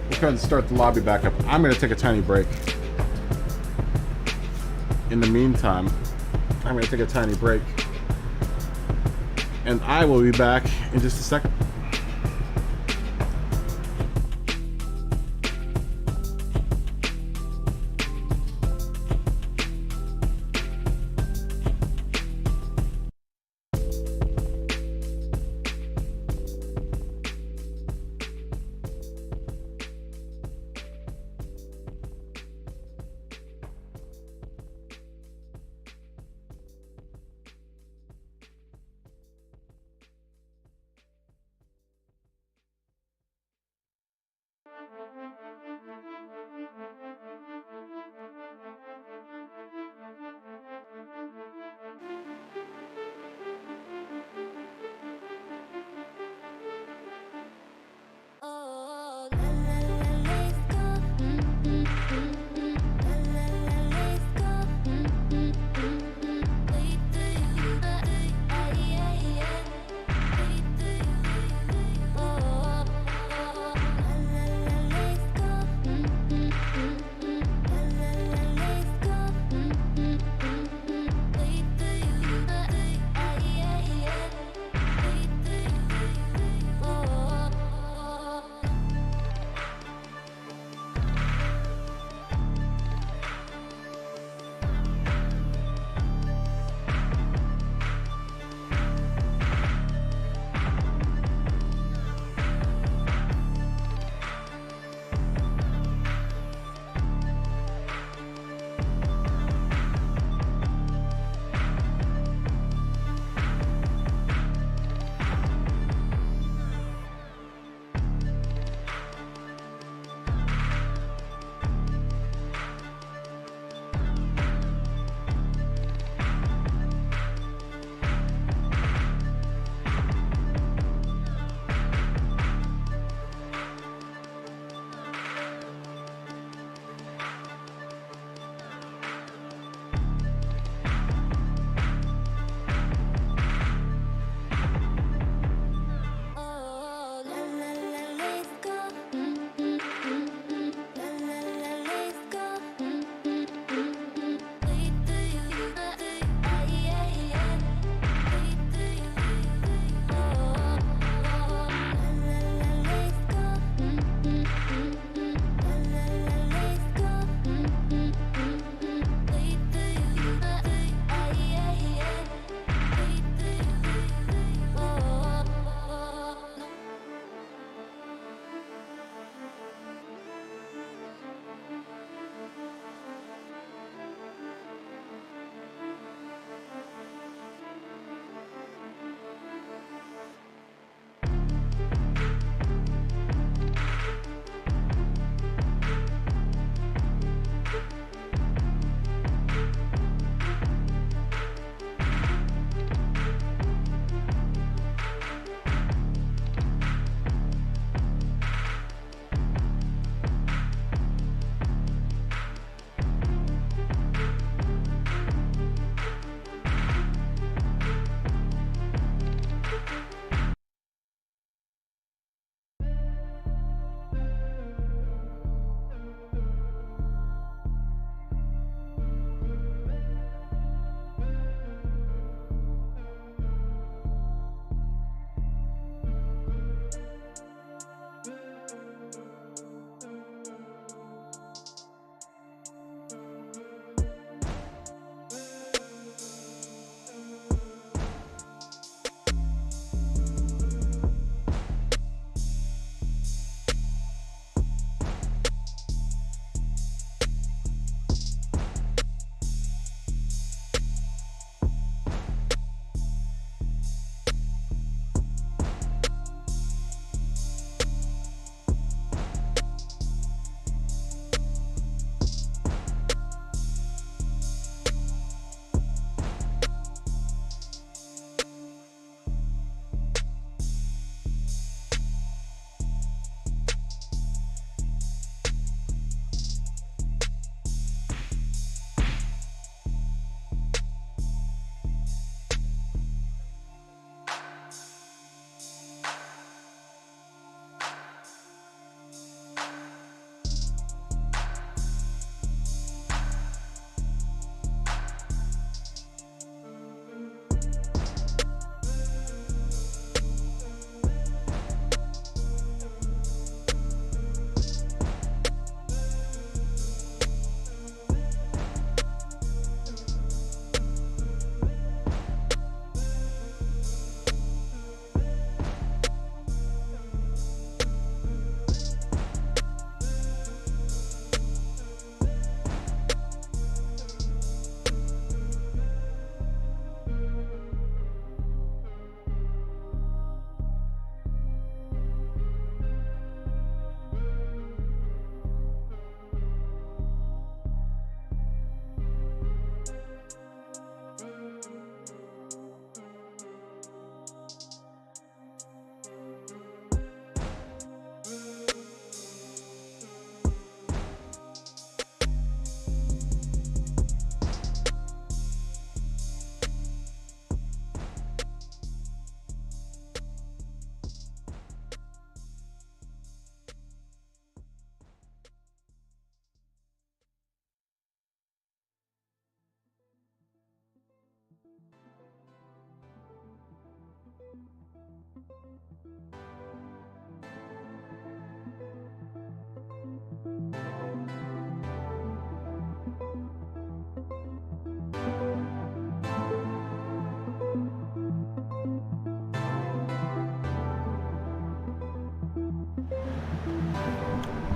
We'll go ahead and start the lobby back up. I'm going to take a tiny break. In the meantime, I'm going to take a tiny break. And I will be back in just a second.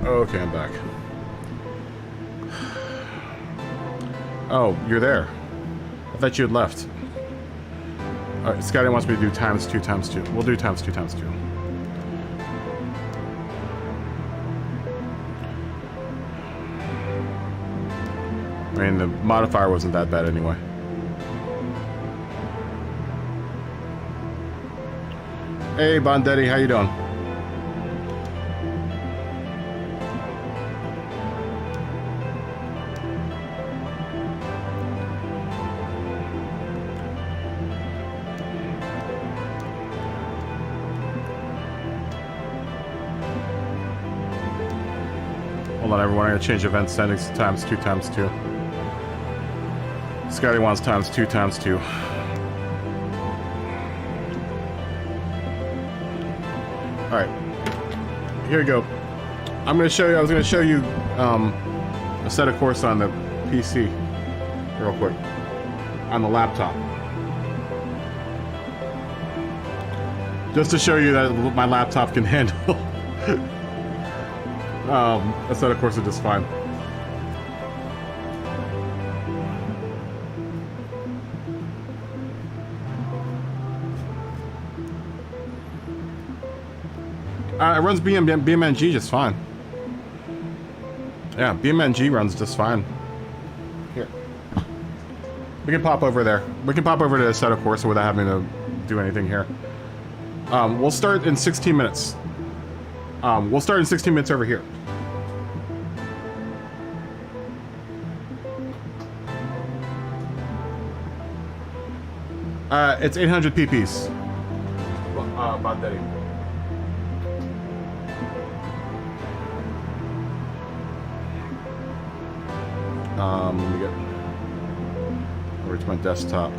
Okay, I'm back. Oh, you're there. I thought you had left. Alright, Scotty wants me to do times 2 times 2. We'll do times 2 times 2. I mean, the modifier wasn't that bad anyway. Hey, Bondetti, how you doing? Hold on, everyone. I'm gonna change event settings to times 2 times 2. Scotty wants times 2 times 2. Alright. Here we go. I'm gonna show you, I was gonna show you a set of course on the PC real quick. On the laptop. Just to show you that my laptop can handle a set of courses just fine. It runs BMNG just fine. Yeah, BMNG runs just fine. Here. We can pop over there. We can pop over to the set of course without having to do anything here. We'll start in 16 minutes. We'll start in 16 minutes over here. It's 800 PPs. About that. Let me get over to my desktop.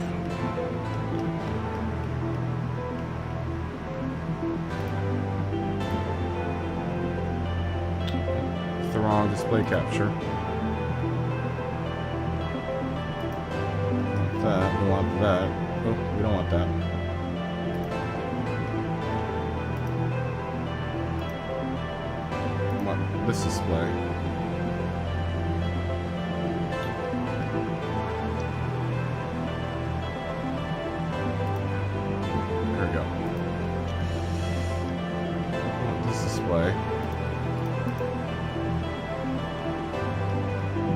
It's the wrong display capture. We want that. Oh, we don't want that. We want this display. There we go. This display.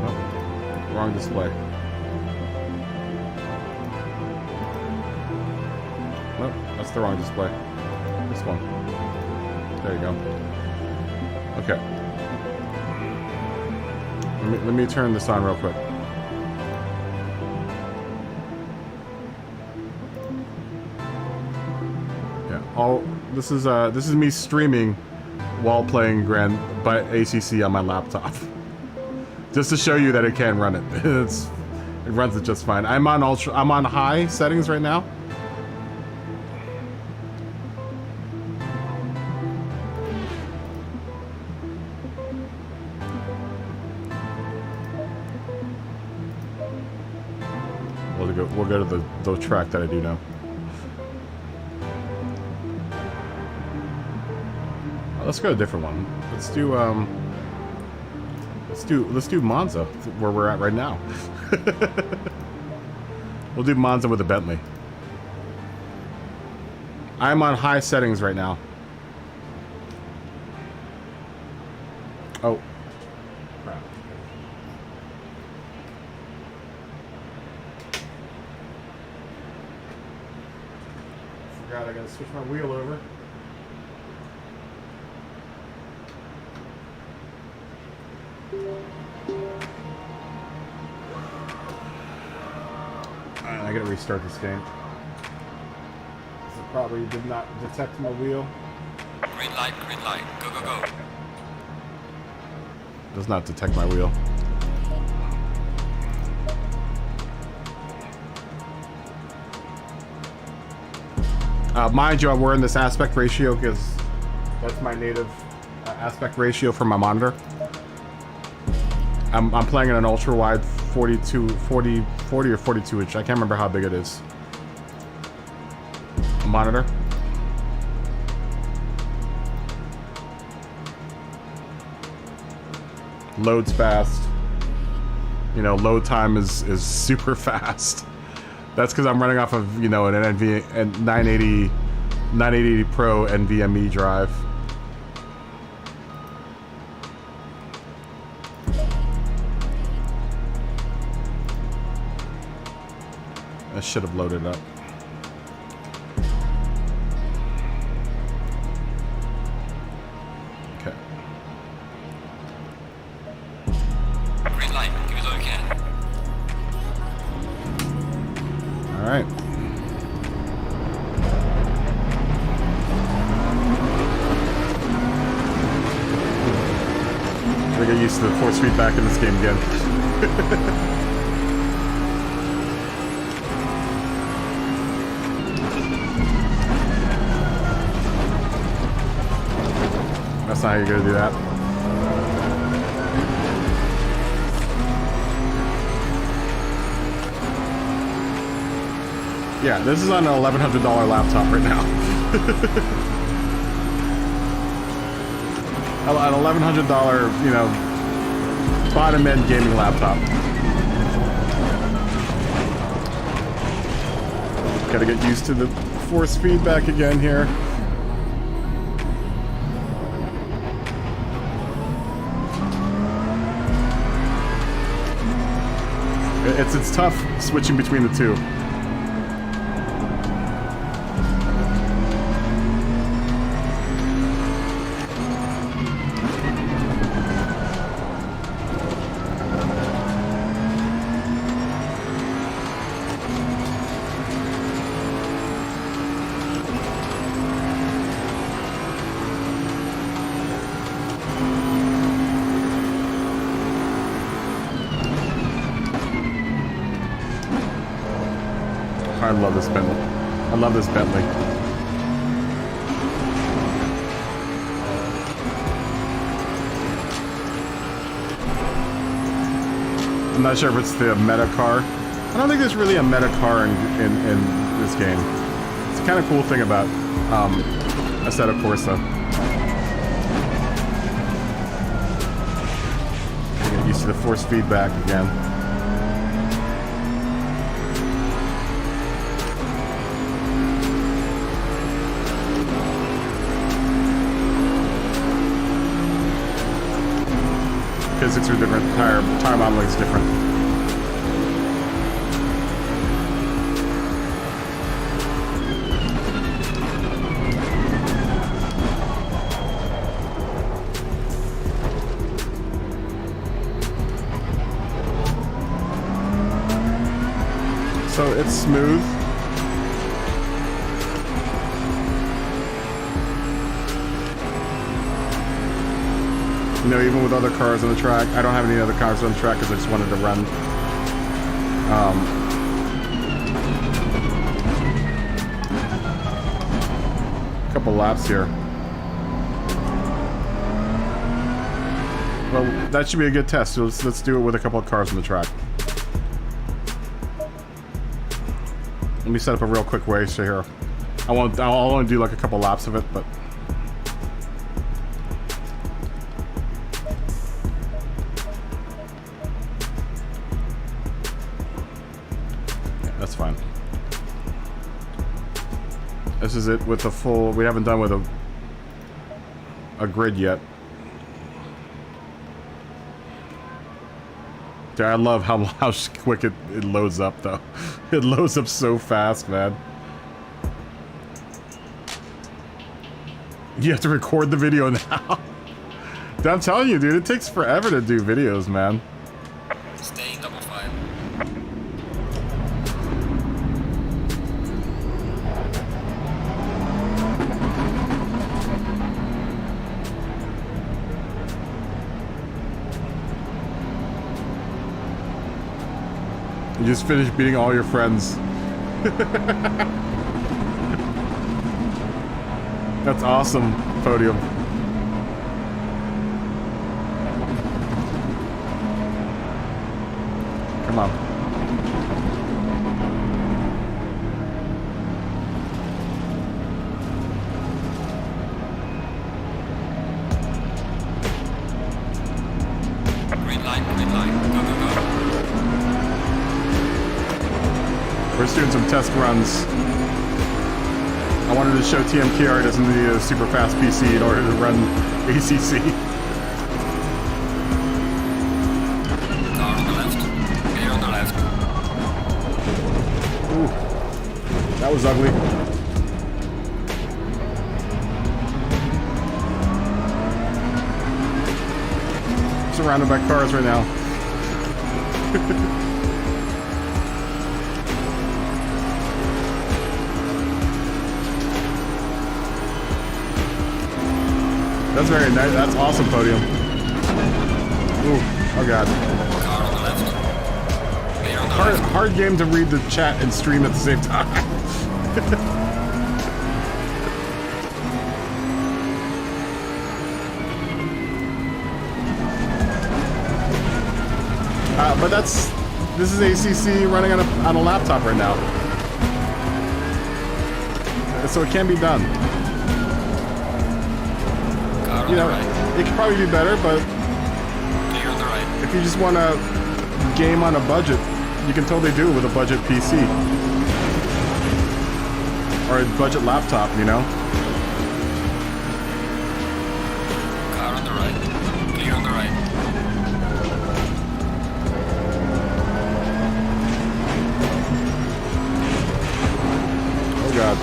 Oh, wrong display. Nope, that's the wrong display. This one. There you go. Okay. Let me turn this on real quick. Yeah. This is me streaming while playing Gran by ACC on my laptop. Just to show you that it can run it. It runs it just fine. I'm on high settings right now. We'll go to the track that I do now. Let's go to a different one. Let's do Monza, where we're at right now. We'll do Monza with a Bentley. I'm on high settings right now. Oh. Crap. Forgot I gotta switch my wheel over. I gotta restart this game. It probably did not detect my wheel. Green light, go, go, go. Does not detect my wheel. Mind you, we're in this aspect ratio because that's my native aspect ratio for my monitor. I'm playing in an ultra wide 40 or 42 inch. I can't remember how big it is. Monitor. Loads fast. You know, load time is super fast. That's because I'm running off of, you know, an 980 Pro NVMe drive. I should have loaded up. Okay. Green light. Give it all you can. All right. I get used to the force feedback in this game again. That's not how you're gonna do that. Yeah, this is on an $1,100 laptop right now. An $1,100, you know, bottom-end gaming laptop. Gotta get used to the force feedback again here. It's tough switching between the two. I love this Bentley. I love this Bentley. I'm not sure if it's the meta car. I don't think there's really a meta car in this game. It's a kind of cool thing about Assetto Corsa. Get used to the force feedback again. Physics are different, tire modeling is different. So it's smooth. You know, even with other cars on the track, I don't have any other cars on the track because I just wanted to run. A couple laps here. Well, that should be a good test. So let's do it with a couple of cars on the track. Let me set up a real quick race here. I'll only do like a couple laps of it, but. That's fine. This is it with the full. We haven't done with a grid yet. Dude, I love how quick it loads up though. It loads up so fast, man. You have to record the video now. Dude, I'm telling you, dude, it takes forever to do videos, man. Stay in double file. You just finished beating all your friends. That's awesome, Podium. Come on. line, green line. Go, go, go. We're just doing some test runs. I wanted to show TMKR doesn't need a super fast PC in order to run ACC. Car on the left. Clear on the left. Ooh, that was ugly. Surrounded by cars right now. That's very nice. That's awesome, Podium. Ooh, oh god. Car on the left. Clear on the left. Hard game to read the chat and stream at the same time. But this is ACC running on a laptop right now, so it can be done. Car on You know, the right. it could probably be better, but Clear on the right. if you just want to game on a budget, you can totally do it with a budget PC or a budget laptop. You know. Car on the right. Clear on the right. Oh god.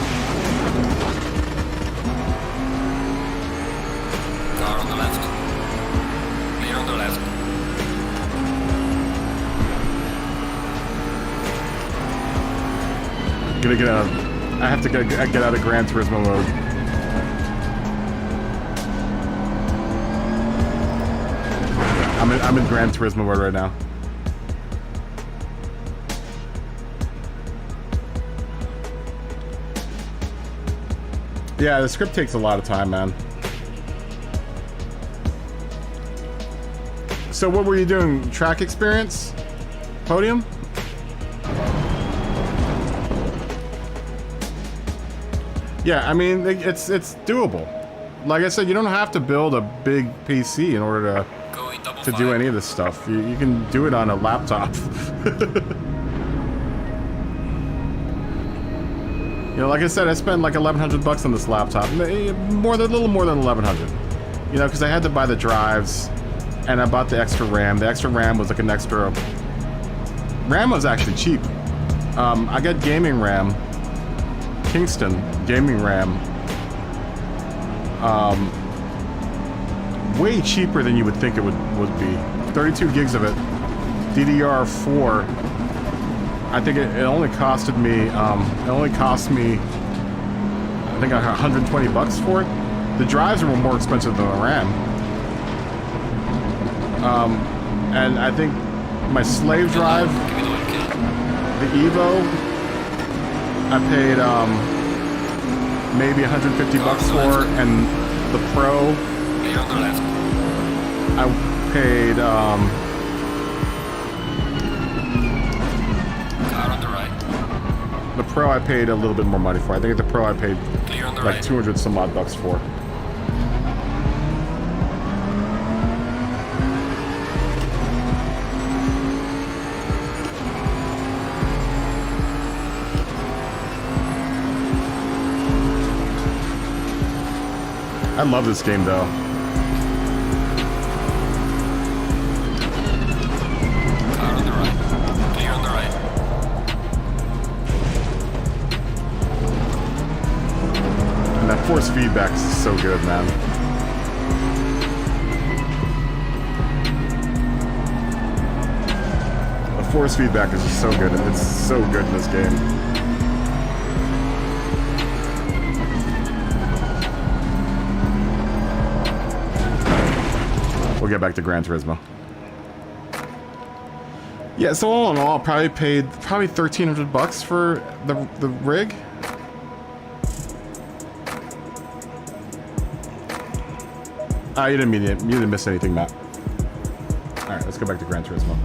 Car on the left. Clear on the left. Gonna get out of, I have to get out of Gran Turismo mode. I'm in Gran Turismo mode right now. Yeah, the script takes a lot of time, man. So what were you doing? Track experience? Podium? Yeah, I mean, it's doable. Like I said, you don't have to build a big PC in order Going double to do file. any of this stuff. You can do it on a laptop. You know, like I said, I spent like $1,100 on this laptop. A little more than 1,100. You know, because I had to buy the drives, and I bought the extra RAM. The extra RAM was like an extra. RAM was actually cheap. I got gaming RAM, Kingston gaming RAM. Way cheaper than you would think it would be. 32 gigs of it, DDR4. I think it only costed me. It only cost me, I think, $120 for it. The drives were more expensive than the RAM. And I think my slave drive, Give me the one kill. the Evo, I paid maybe $150 for, and the Pro, Clear on the left. I paid Car on the right. the Pro I paid a little bit more money for. I think the Pro I paid Clear on the like right. 200 some odd bucks for. I love this game though. Car on the right. Clear on the right. And that force feedback is so good, man. The force feedback is just so good. It's so good in this game. We'll get back to Gran Turismo. Yeah, so all in all, I probably paid $1,300 for the rig. You didn't miss anything, Matt. All right, let's go back to Gran Turismo.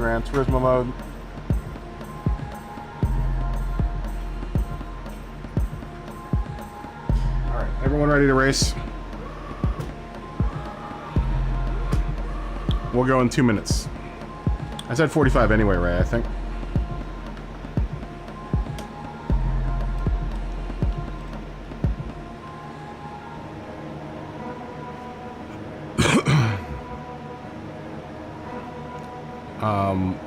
Gran Turismo mode. Alright, everyone ready to race? We'll go in 2 minutes. I said 45 anyway, Ray, I think.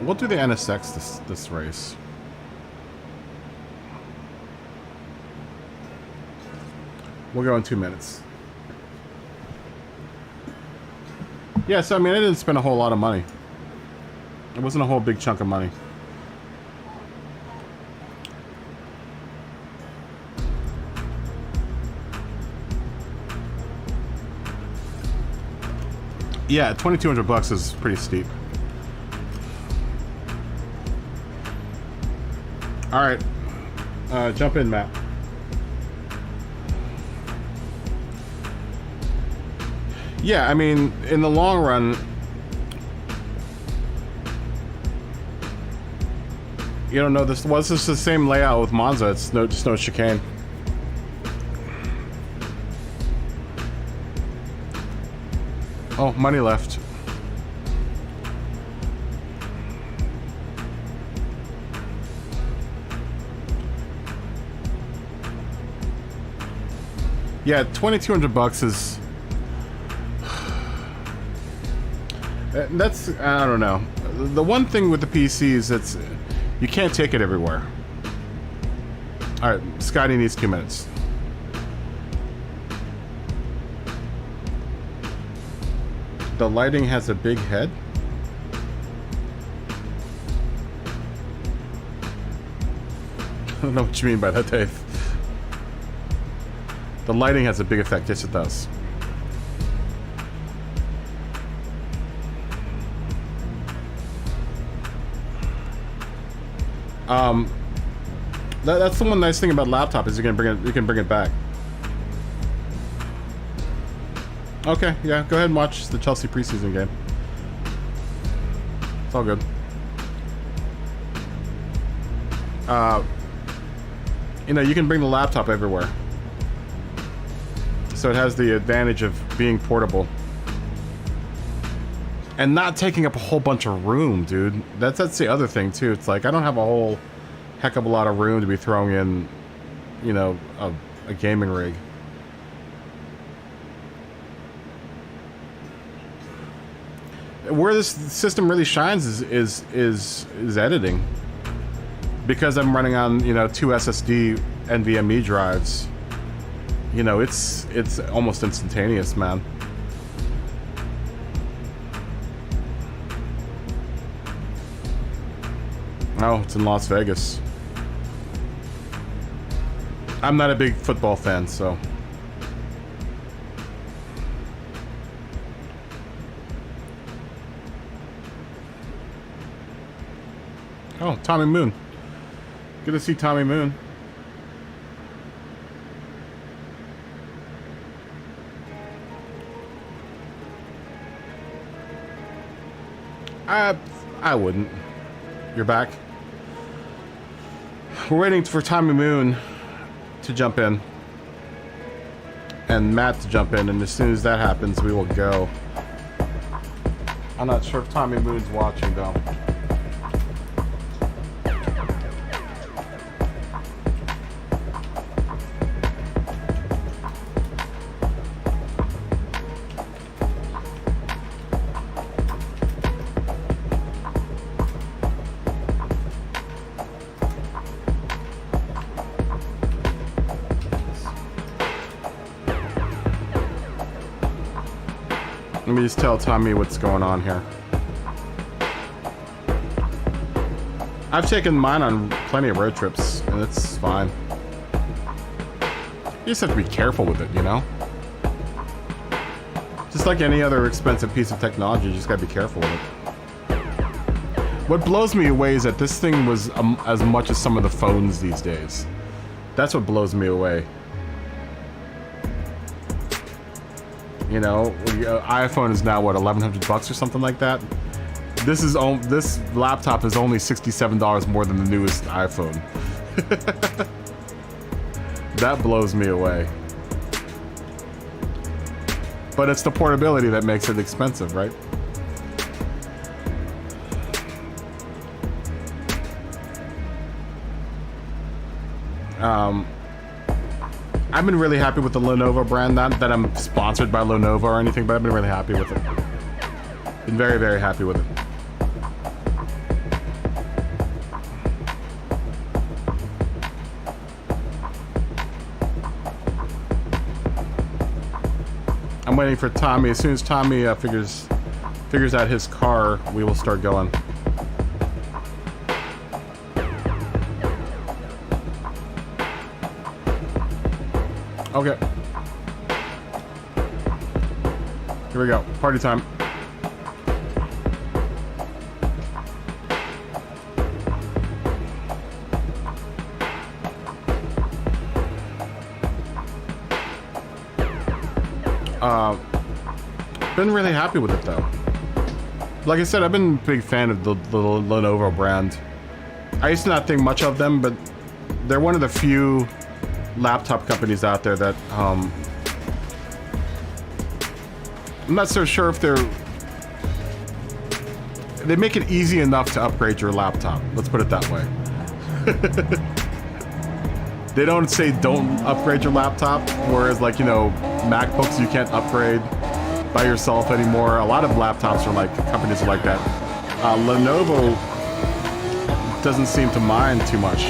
We'll do the NSX this race. We'll go in 2 minutes. Yeah, so I mean, I didn't spend a whole lot of money. It wasn't a whole big chunk of money. Yeah, 2,200 bucks is pretty steep. All right, jump in, Matt. Yeah, I mean, in the long run, you don't know this. Was this the same layout with Monza? It's just no chicane. Oh, money left. Yeah, 2,200 bucks is. That's, I don't know. The one thing with the PC is it's you can't take it everywhere. All right, Scotty needs 2 minutes. The lighting has a big head. I don't know what you mean by that, Dave. The lighting has a big effect. Yes, it does. That's the one nice thing about laptop is you can bring it back. Okay, yeah, go ahead and watch the Chelsea preseason game. It's all good. You know, you can bring the laptop everywhere. So it has the advantage of being portable. And not taking up a whole bunch of room, dude. That's the other thing, too. It's like, I don't have a whole heck of a lot of room to be throwing in, you know, a gaming rig. Where this system really shines is editing. Because I'm running on, you know, 2 SSD NVMe drives. You know, it's almost instantaneous, man. Oh, it's in Las Vegas. I'm not a big football fan, so. Oh, Tommy Moon. Good to see Tommy Moon. I wouldn't. You're back. We're waiting for Tommy Moon to jump in. And Matt to jump in, and as soon as that happens, we will go. I'm not sure if Tommy Moon's watching, though. Let me just tell Tommy what's going on here. I've taken mine on plenty of road trips, and it's fine. You just have to be careful with it, you know? Just like any other expensive piece of technology, you just gotta be careful with it. What blows me away is that this thing was as much as some of the phones these days. That's what blows me away. You know, iPhone is now what, 1,100 bucks or something like that. This laptop is only $67 more than the newest iPhone. That blows me away. But it's the portability that makes it expensive, right? I've been really happy with the Lenovo brand. Not that I'm sponsored by Lenovo or anything, but I've been really happy with it. Been very, very happy with it. I'm waiting for Tommy. As soon as Tommy figures out his car, we will start going. Okay. Here we go. Party time. Been really happy with it though. Like I said, I've been a big fan of the Lenovo brand. I used to not think much of them, but they're one of the few laptop companies out there that I'm not so sure if they make it easy enough to upgrade your laptop. Let's put it that way. They don't say don't upgrade your laptop, whereas like, you know, MacBooks you can't upgrade by yourself anymore. A lot of laptops are like, companies are like that. Lenovo doesn't seem to mind too much.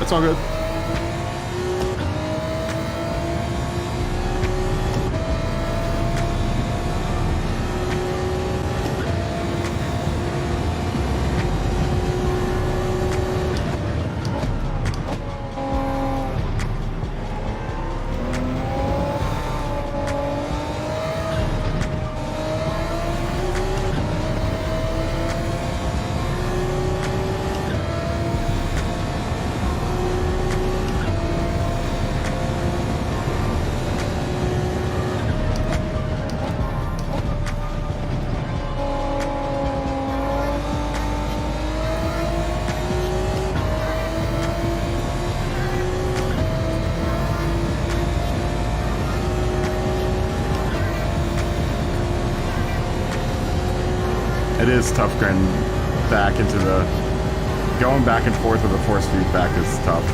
It's all good. It is tough going back into going back and forth with the force feedback is tough.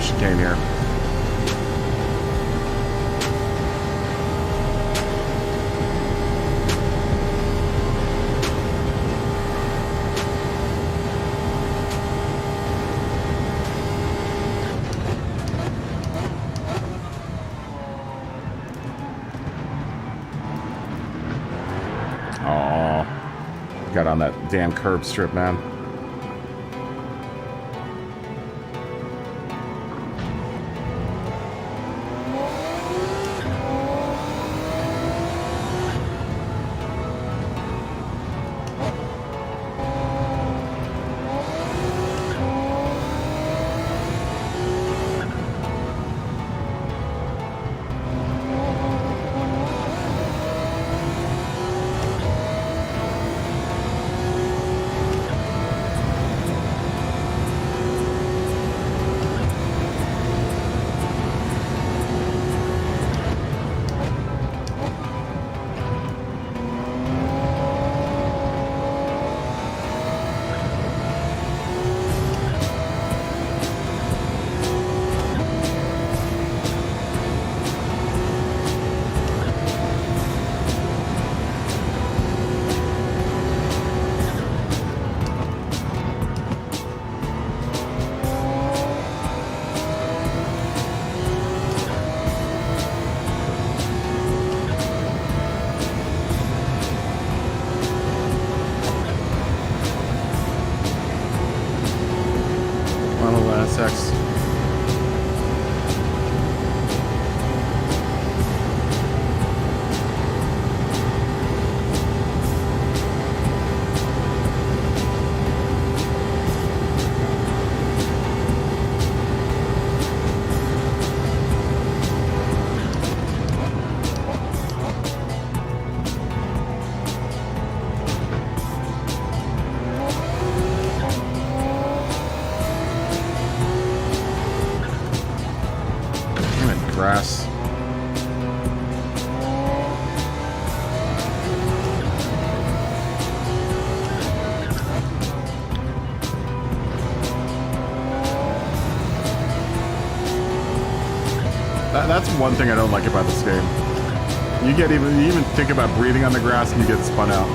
chicane here. Got on that damn curb strip, man. Grass. That's one thing I don't like about this game. You even think about breathing on the grass and you get spun out.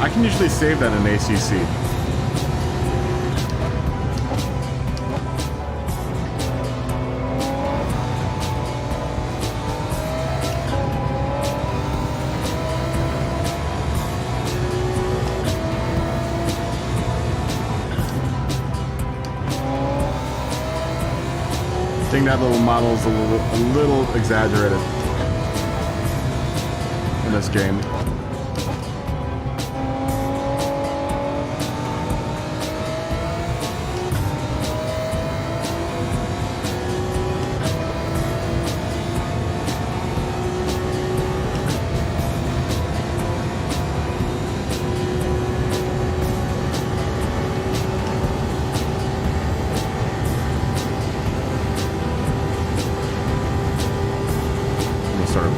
I can usually save that in ACC. I think that little model is a little exaggerated in this game.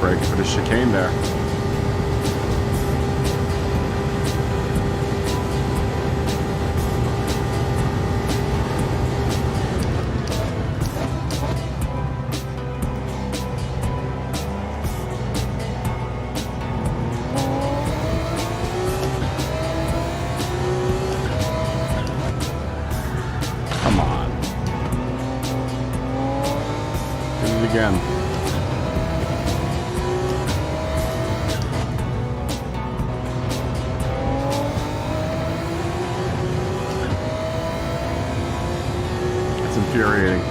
Break for the chicane there. Come on. Do it again. Infuriating.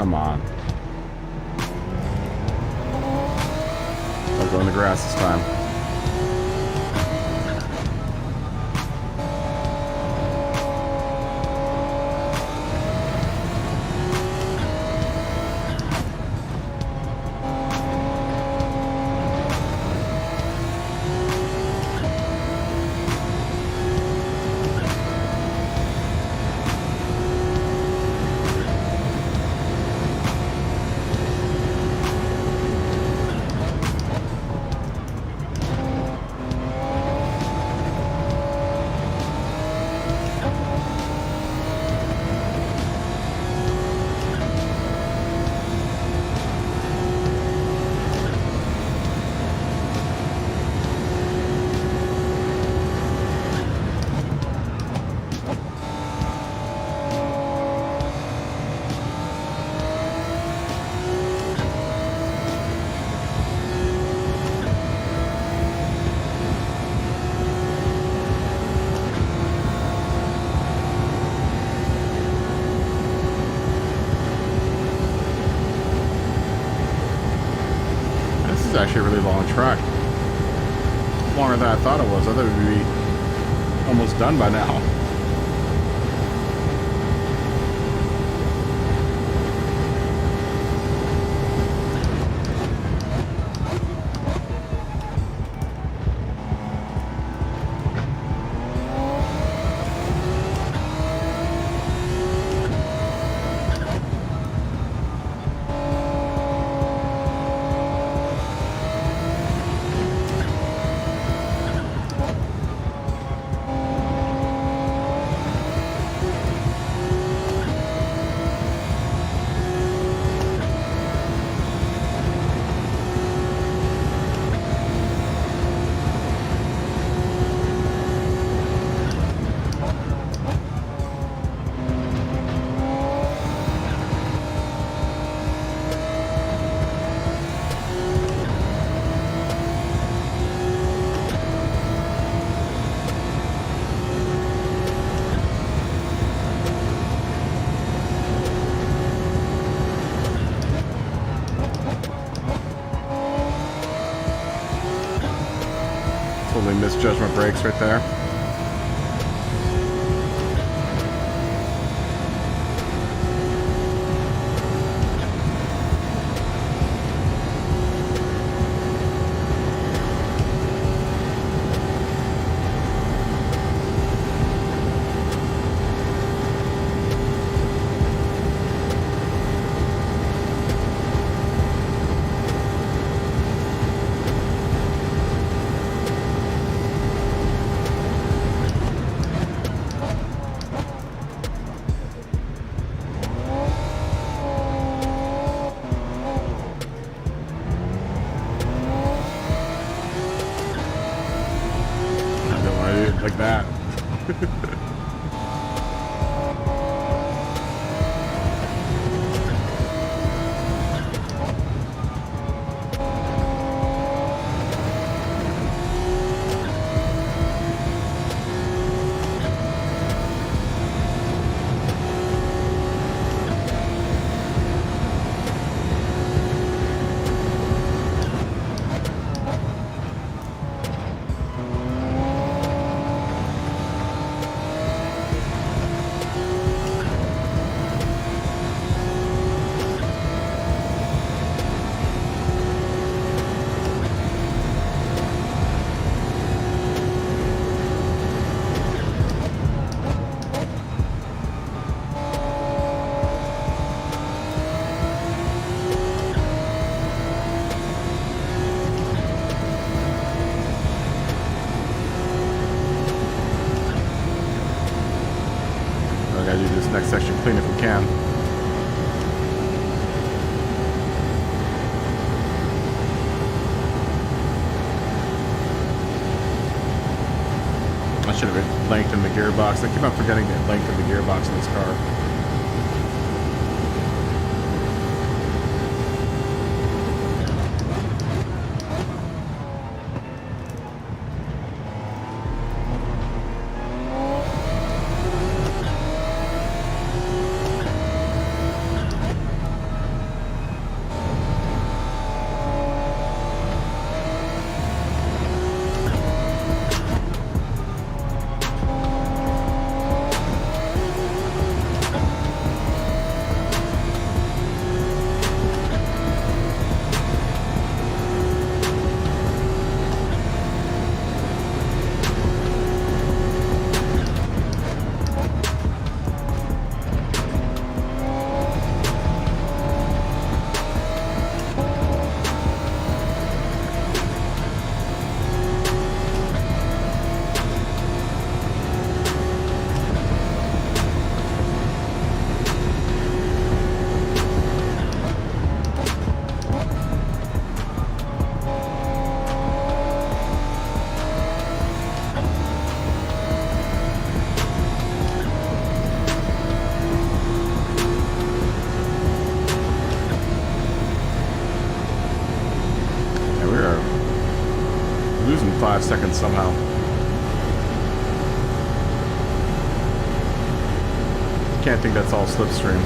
Come on. I'll go in the grass this time. Actually a really long track. Longer than I thought it was. I thought it would be almost done by now. Totally misjudged my brakes right there. Like that. Next section clean if we can. I should have lengthened the gearbox. I keep on forgetting to lengthen the gearbox in this car. 5 seconds somehow. Can't think that's all slipstream.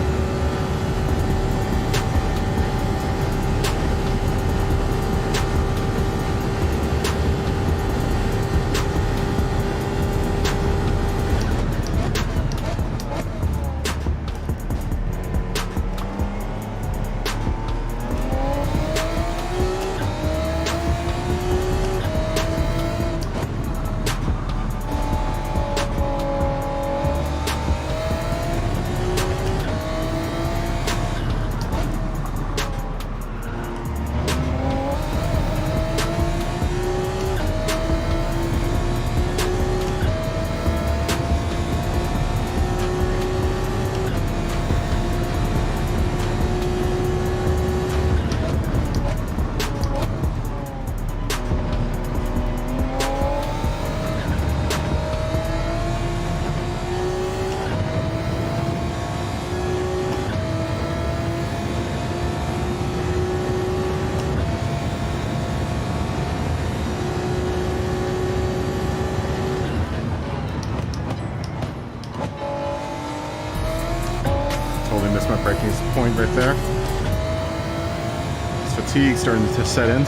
Totally missed my braking point right there. It's fatigue starting to set in.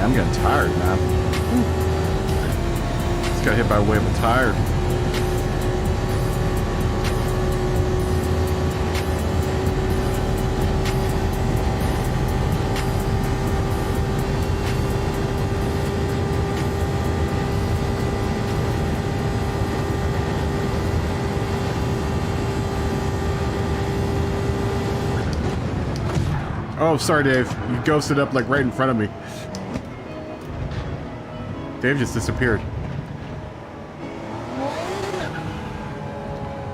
I'm getting tired, man. Just got hit by a wave of tired. Oh, sorry, Dave. You ghosted up like right in front of me. Dave just disappeared.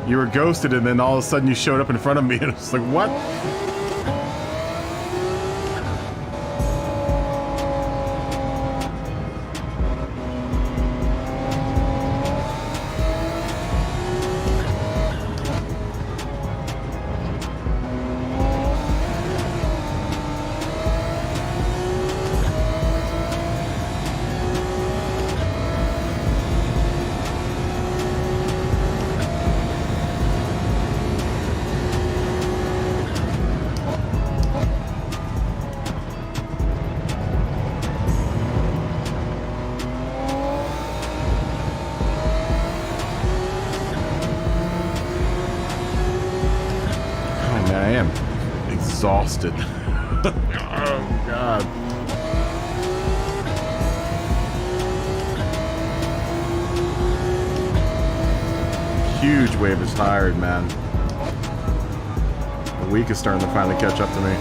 You were ghosted and then all of a sudden you showed up in front of me and it's like, what? Exhausted. Oh, God. Huge wave is tired, man. The week is starting to finally catch up to me.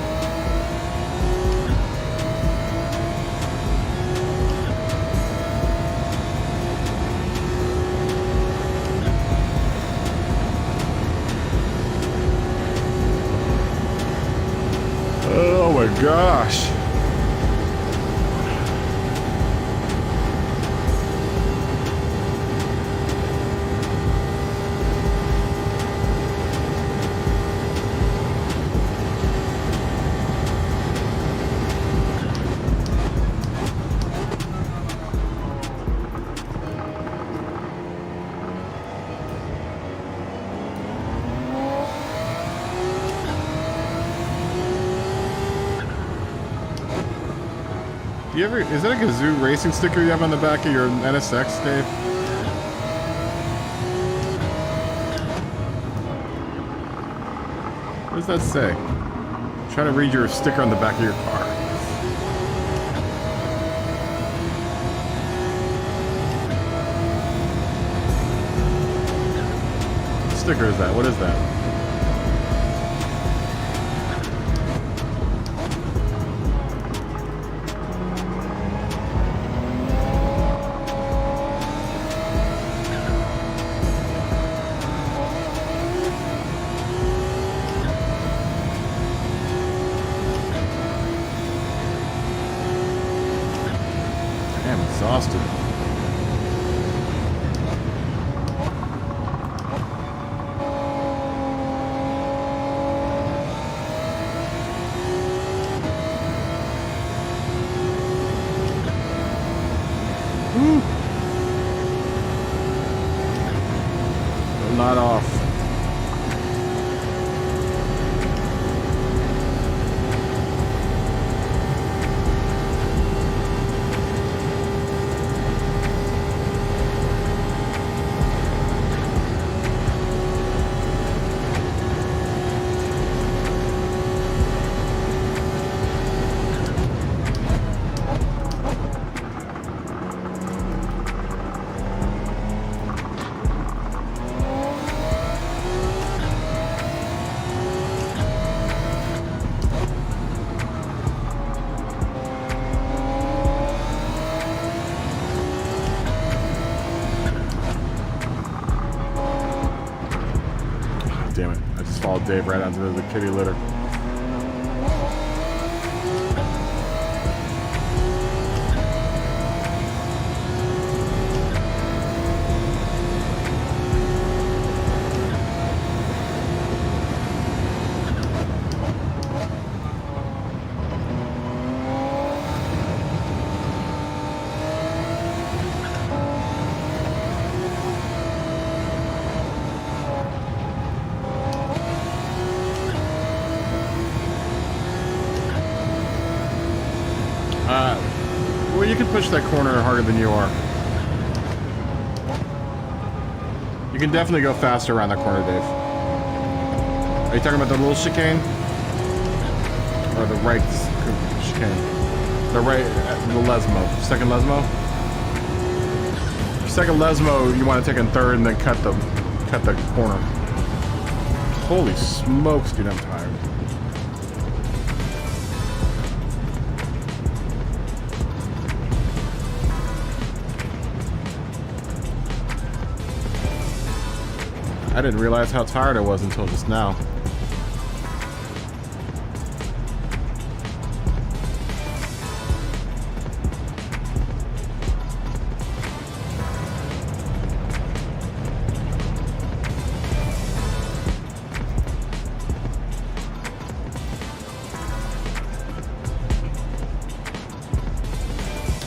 You ever, is that a Gazoo racing sticker you have on the back of your NSX, Dave? What does that say? I'm trying to read your sticker on the back of your car. What sticker is that? What is that? Exhausted. Woo. Not off. Damn it. I just followed Dave right onto the kitty litter. Well, you can push that corner harder than you are. You can definitely go faster around that corner, Dave. Are you talking about the little chicane? Or the right chicane? The right, the Lesmo. Second Lesmo? Second Lesmo, you want to take in third and then cut the corner. Holy smokes, dude, I'm tired. I didn't realize how tired I was until just now.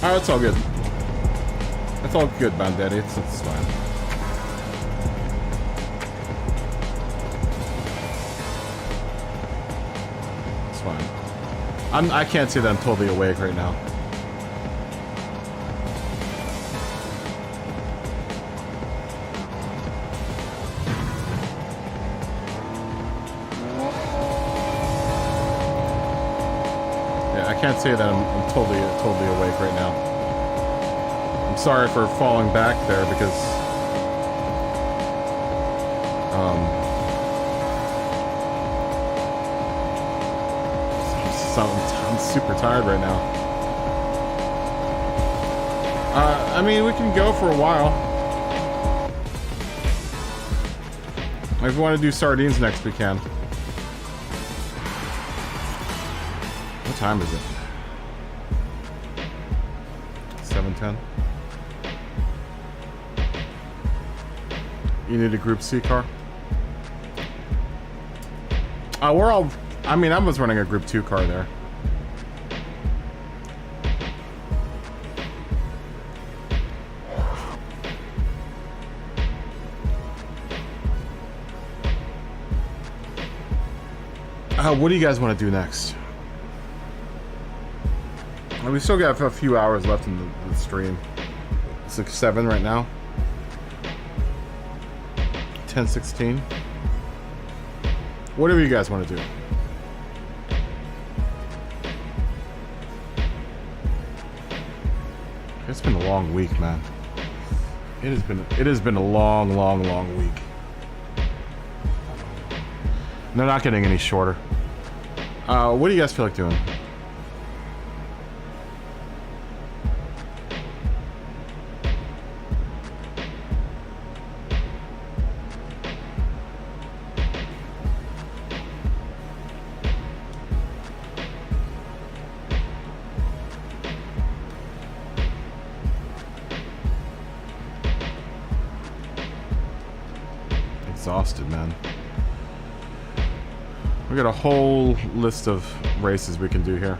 Oh, it's all good. It's all good, Bandetti. It's fine. I can't say that I'm totally awake right now. Yeah, I can't say that I'm totally awake right now. I'm sorry for falling back there because I'm super tired right now. I mean, we can go for a while. If we want to do sardines next, we can. What time is it? 7:10. You need a Group C car? We're all... I mean, I was running a Group 2 car there. What do you guys want to do next? And we still got a few hours left in the stream. It's like 7 right now. 10:16. Whatever you guys want to do. It's been a long week, man. It has been a long week. And they're not getting any shorter. What do you guys feel like doing? Exhausted, man. We got a whole list of races we can do here.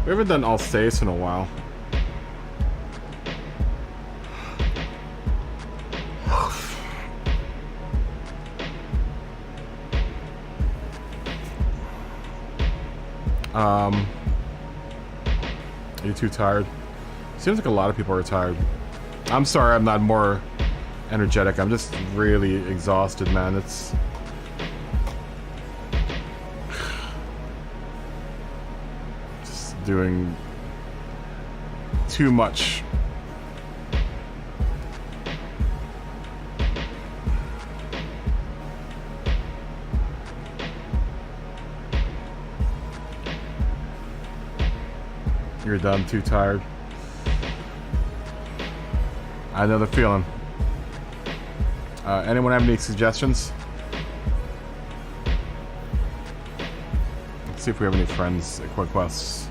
We haven't done Alsace in a while. Are you too tired? Seems like a lot of people are tired. I'm sorry I'm not more energetic. I'm just really exhausted, man. It's... just doing too much. You're done, too tired. I know the feeling. Anyone have any suggestions? Let's see if we have any friends at Quick Quests.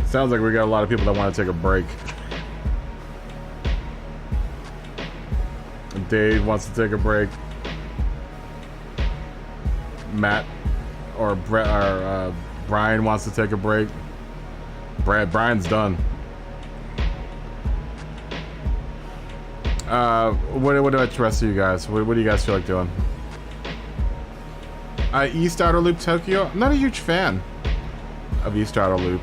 Sounds like we got a lot of people that want to take a break. Dave wants to take a break. Matt or Brian wants to take a break. Brian's done. What about the rest of you guys? What do you guys feel like doing? East Outer Loop Tokyo. I'm not a huge fan of East Outer Loop.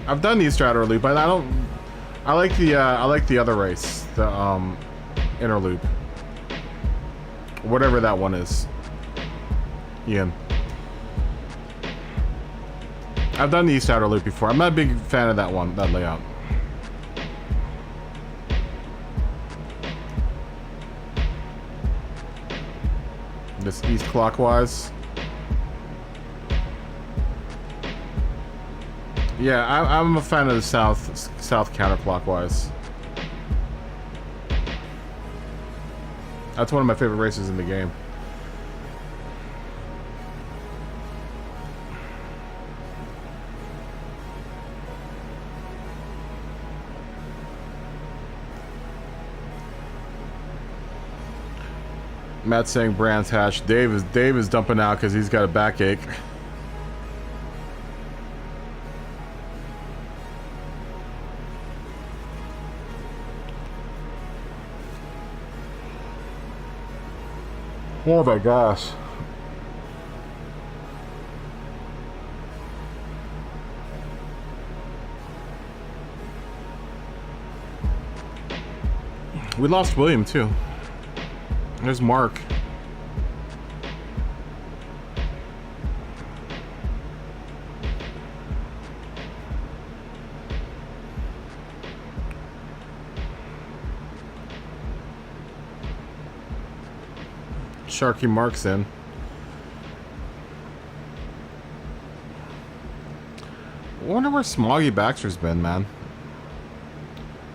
I've done East Outer Loop, but I like the other race, the Inner Loop, whatever that one is. Ian, I've done the East Outer Loop before. I'm not a big fan of that one, that layout. This east clockwise. Yeah, I'm a fan of the south counterclockwise. That's one of my favorite races in the game. Matt's saying Brands Hatch. Dave is dumping out because he's got a backache. Oh my gosh. We lost William too. There's Mark. Sharky Mark's in. I wonder where Smoggy Baxter's been, man.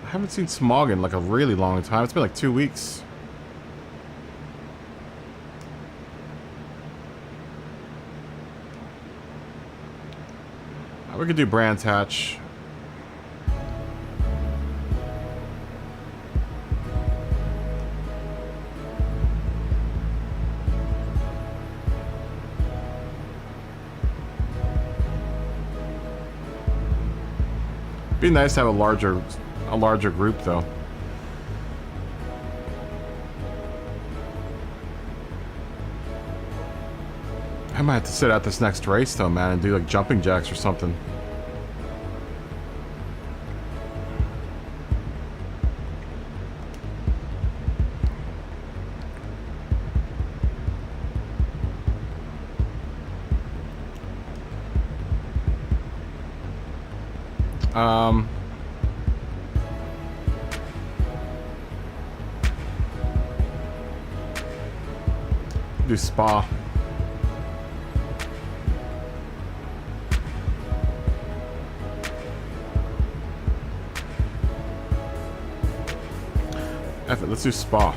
I haven't seen Smog in like a really long time. It's been like 2 weeks. We could do Brands Hatch. Be nice to have a larger group though. I might have to sit out this next race though, man, and do like jumping jacks or something. Do spa. F it, let's do spa.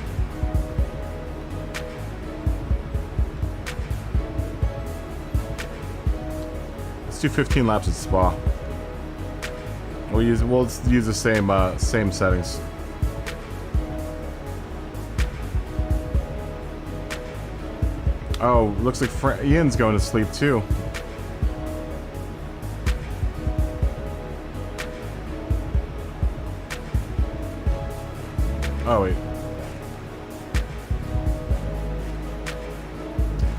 Let's do 15 laps at spa. We'll use the same settings. Oh, looks like Ian's going to sleep too. Oh wait.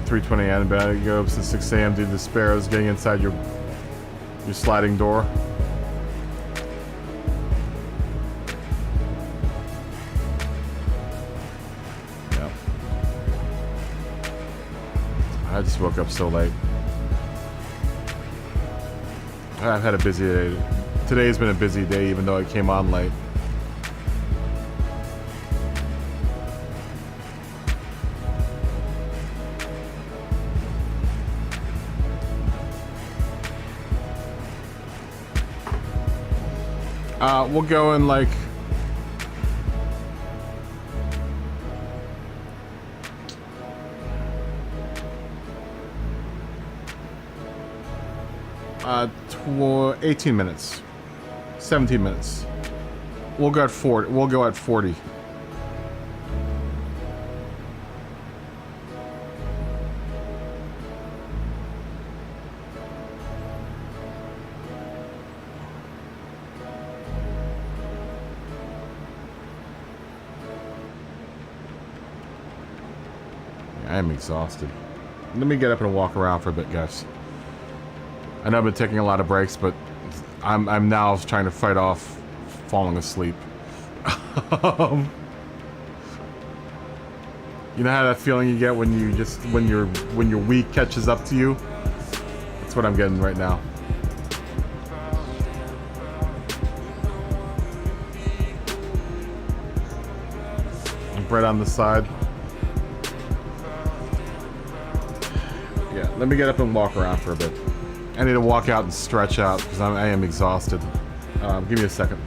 3:20 a.m. You go up since 6 a.m. Dude, the sparrows getting inside your sliding door. Yep. I just woke up so late. I've had a busy day. Today's been a busy day, even though I came on late. We'll go in like... uh, 18 minutes. 17 minutes. We'll go at 40. We'll go at 40. I am exhausted. Let me get up and walk around for a bit, guys. I know I've been taking a lot of breaks, but I'm now trying to fight off falling asleep. You know how that feeling you get when you just when your week catches up to you? That's what I'm getting right now. Bread on the side. Yeah, let me get up and walk around for a bit. I need to walk out and stretch out because I am exhausted. Give me a second.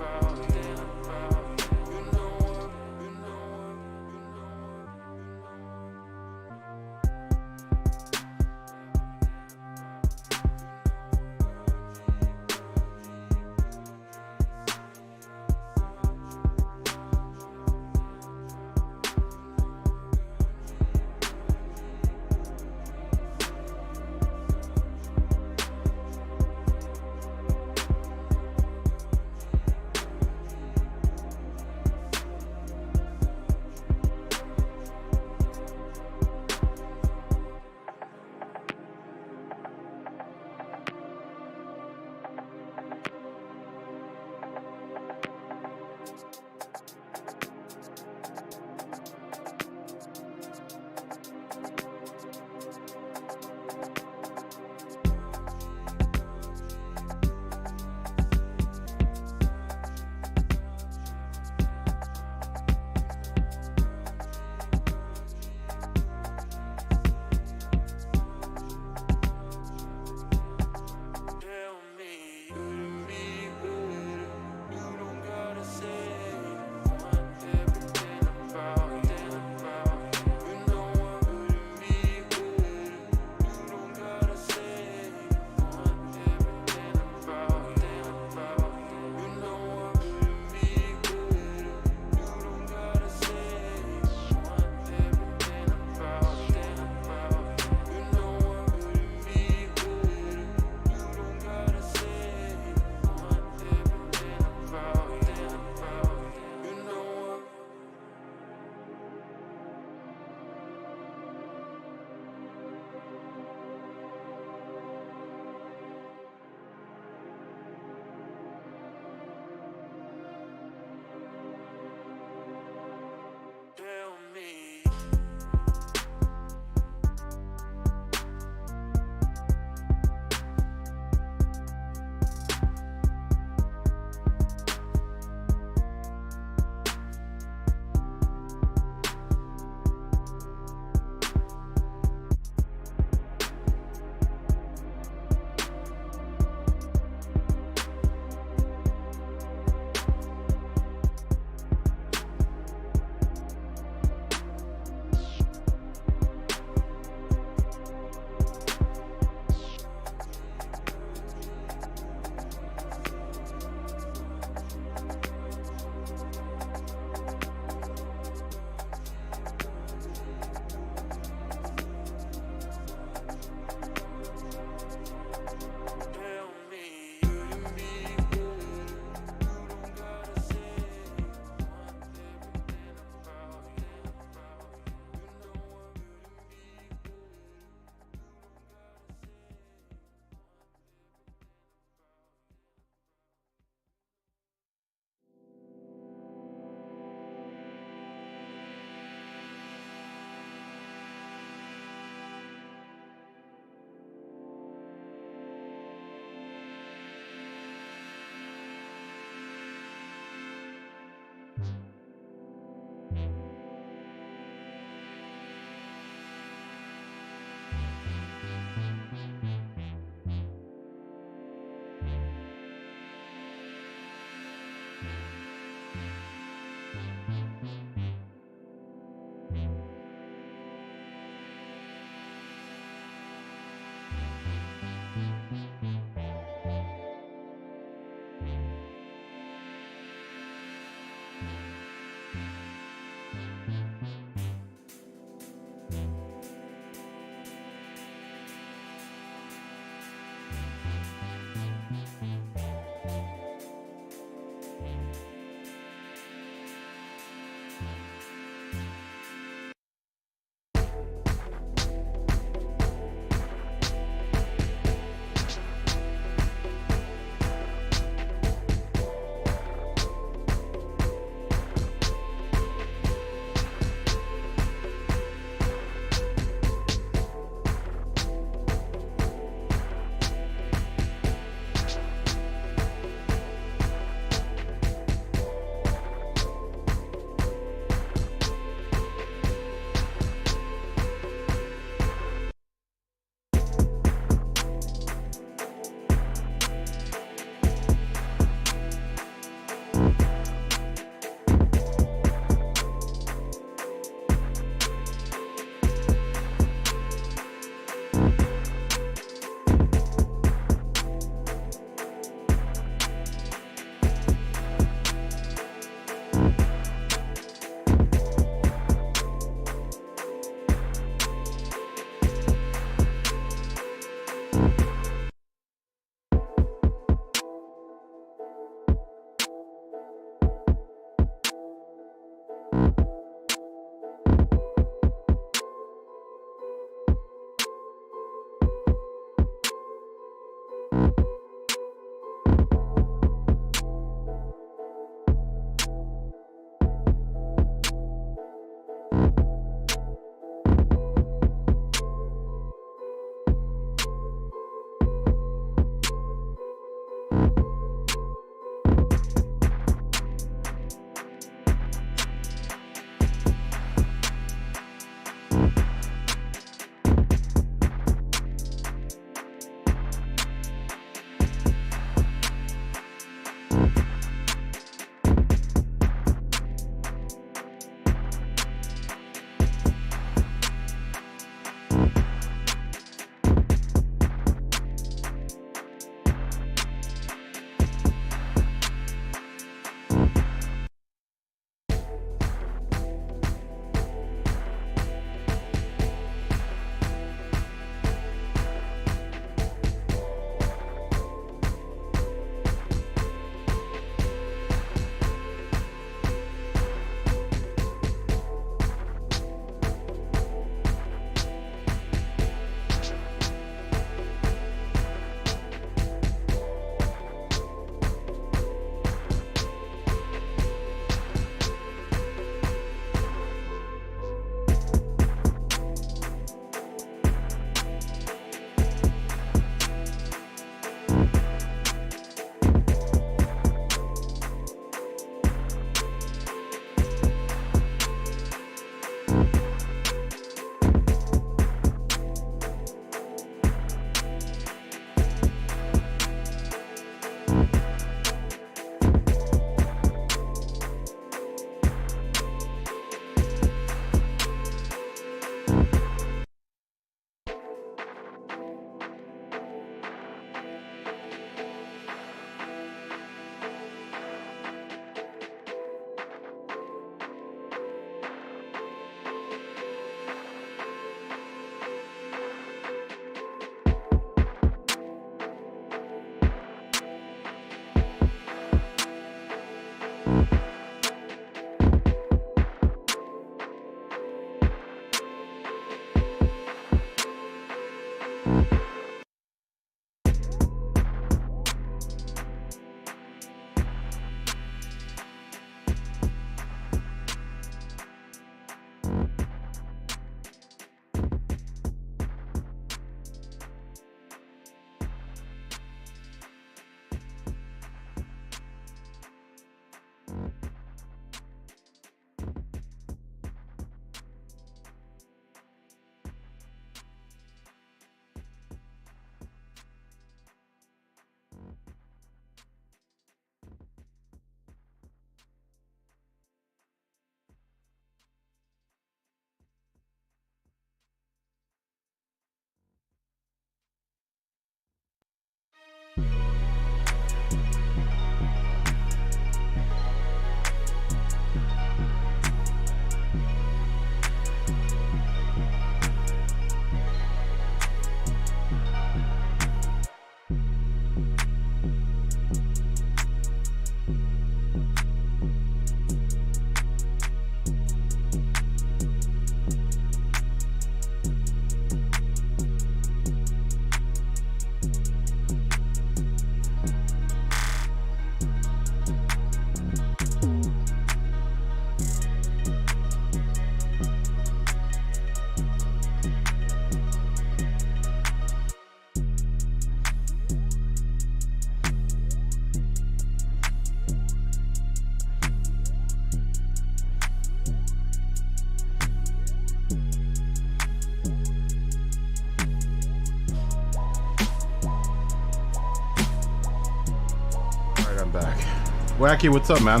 Wacky, what's up, man?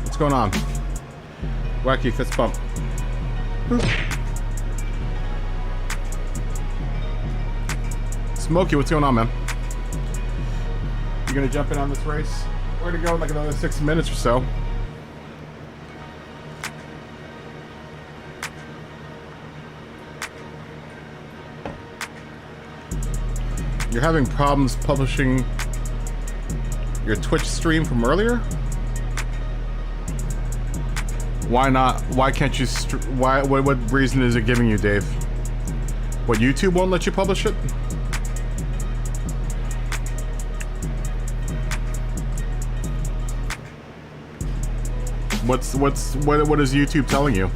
What's going on? Wacky, fist bump. Smokey, what's going on, man? You gonna jump in on this race? Where to go in like another 6 minutes or so? You're having problems publishing your Twitch stream from earlier? Why not? Why can't you? Why? What reason is it giving you, Dave? What, YouTube won't let you publish it? What is YouTube telling you?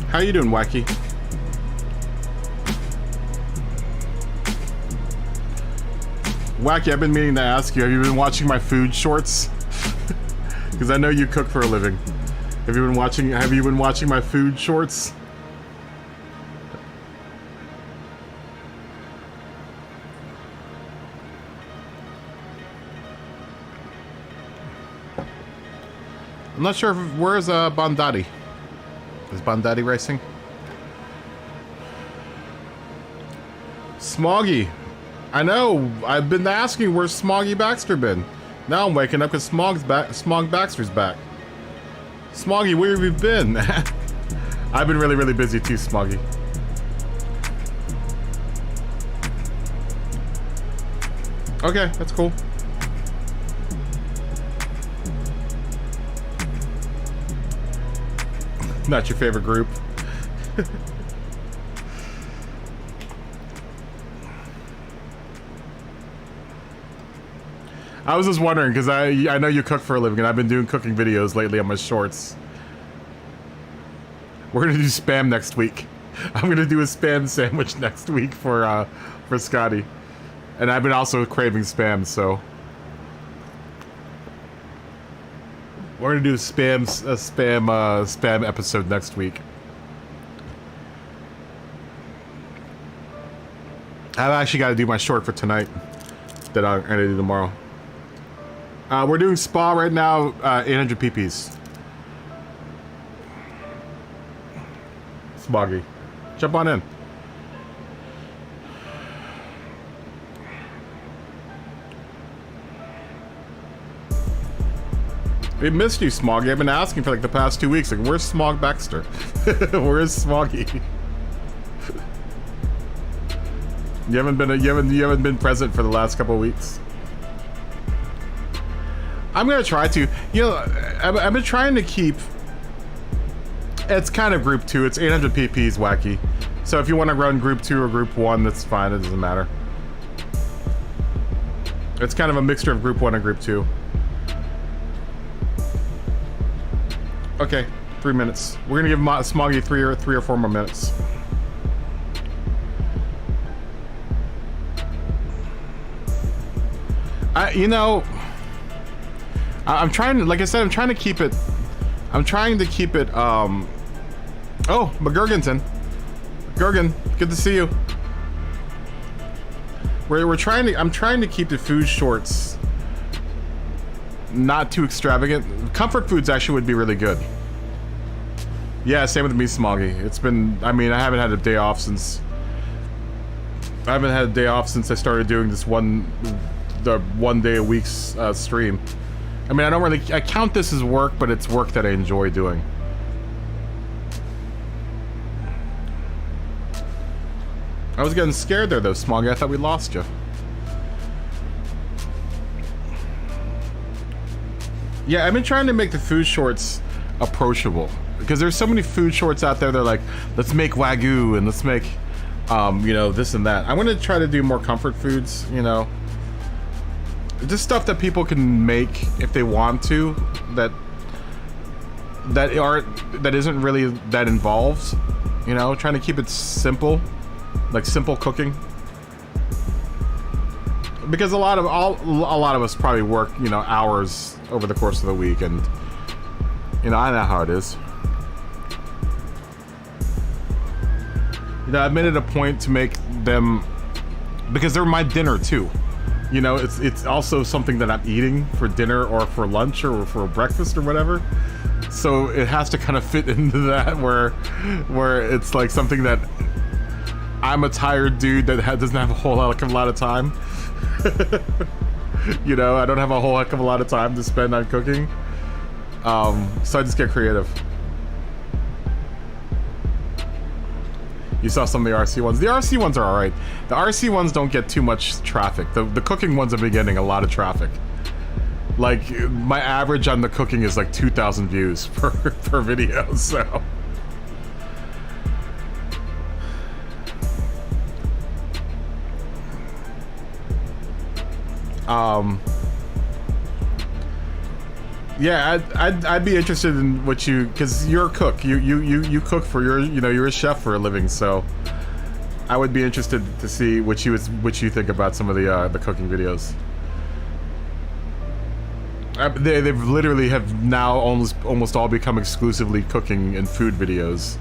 How you doing, Wacky? Wacky, I've been meaning to ask you, have you been watching my food shorts? Because I know you cook for a living. Have you been watching my food shorts? I'm not sure if, where's Bondati? Is Bondati racing? Smoggy. I know. I've been asking where's Smoggy Baxter been. Now I'm waking up because Smog Baxter's back. Smoggy, where have you been? I've been really, really busy too, Smoggy. Okay, that's cool. Not your favorite group. I was just wondering because I know you cook for a living and I've been doing cooking videos lately on my shorts. We're gonna do spam next week. I'm gonna do a spam sandwich next week for Scotty, and I've been also craving spam, so we're gonna do a spam episode next week. I've actually got to do my short for tonight that I'm gonna do tomorrow. We're doing spa right now, 800 pp's. Smoggy, jump on in. We missed you, Smoggy. I've been asking for like the past 2 weeks. Like, where's Smog Baxter? Where's Smoggy? You haven't been present for the last couple of weeks. I'm gonna try to. You know, I've been trying to keep. It's kind of group 2. It's 800 pp's, Wacky. So if you want to run group 2 or group 1, that's fine. It doesn't matter. It's kind of a mixture of group 1 and group 2. Okay, 3 minutes. We're gonna give Smoggy three or 4 more minutes. You know, I'm trying to, like I said, I'm trying to keep it. Oh, McGurgenton. Gurgen, good to see you. I'm trying to keep the food shorts not too extravagant. Comfort foods actually would be really good. Yeah, same with me, Smoggy. It's been, I mean, I haven't had a day off since I started doing this one the 1 day a week stream. I mean, I count this as work, but it's work that I enjoy doing. I was getting scared there though, Smoggy. I thought we lost you. Yeah, I've been trying to make the food shorts approachable because there's so many food shorts out there. They're like, let's make Wagyu and let's make, you know, this and that. I want to try to do more comfort foods, you know, just stuff that people can make if they want to, that isn't really that involved, you know, trying to keep it simple, like simple cooking. Because a lot of us probably work, you know, hours over the course of the week, and you know, I know how it is. You know, I've made it a point to make them because they're my dinner too. You know, it's also something that I'm eating for dinner or for lunch or for breakfast or whatever. So it has to kind of fit into that where it's like something that I'm a tired dude that doesn't have a whole heck of a lot of time. You know, I don't have a whole heck of a lot of time to spend on cooking. So I just get creative. You saw some of the RC ones. The RC ones are alright. The RC ones don't get too much traffic. The cooking ones have been getting a lot of traffic. Like, my average on the cooking is like 2,000 views per video, so... Yeah, I'd be interested in what you, because you're a cook. You cook for your, you know, you're a chef for a living, so I would be interested to see what you think about some of the cooking videos. They've literally have now almost all become exclusively cooking and food videos.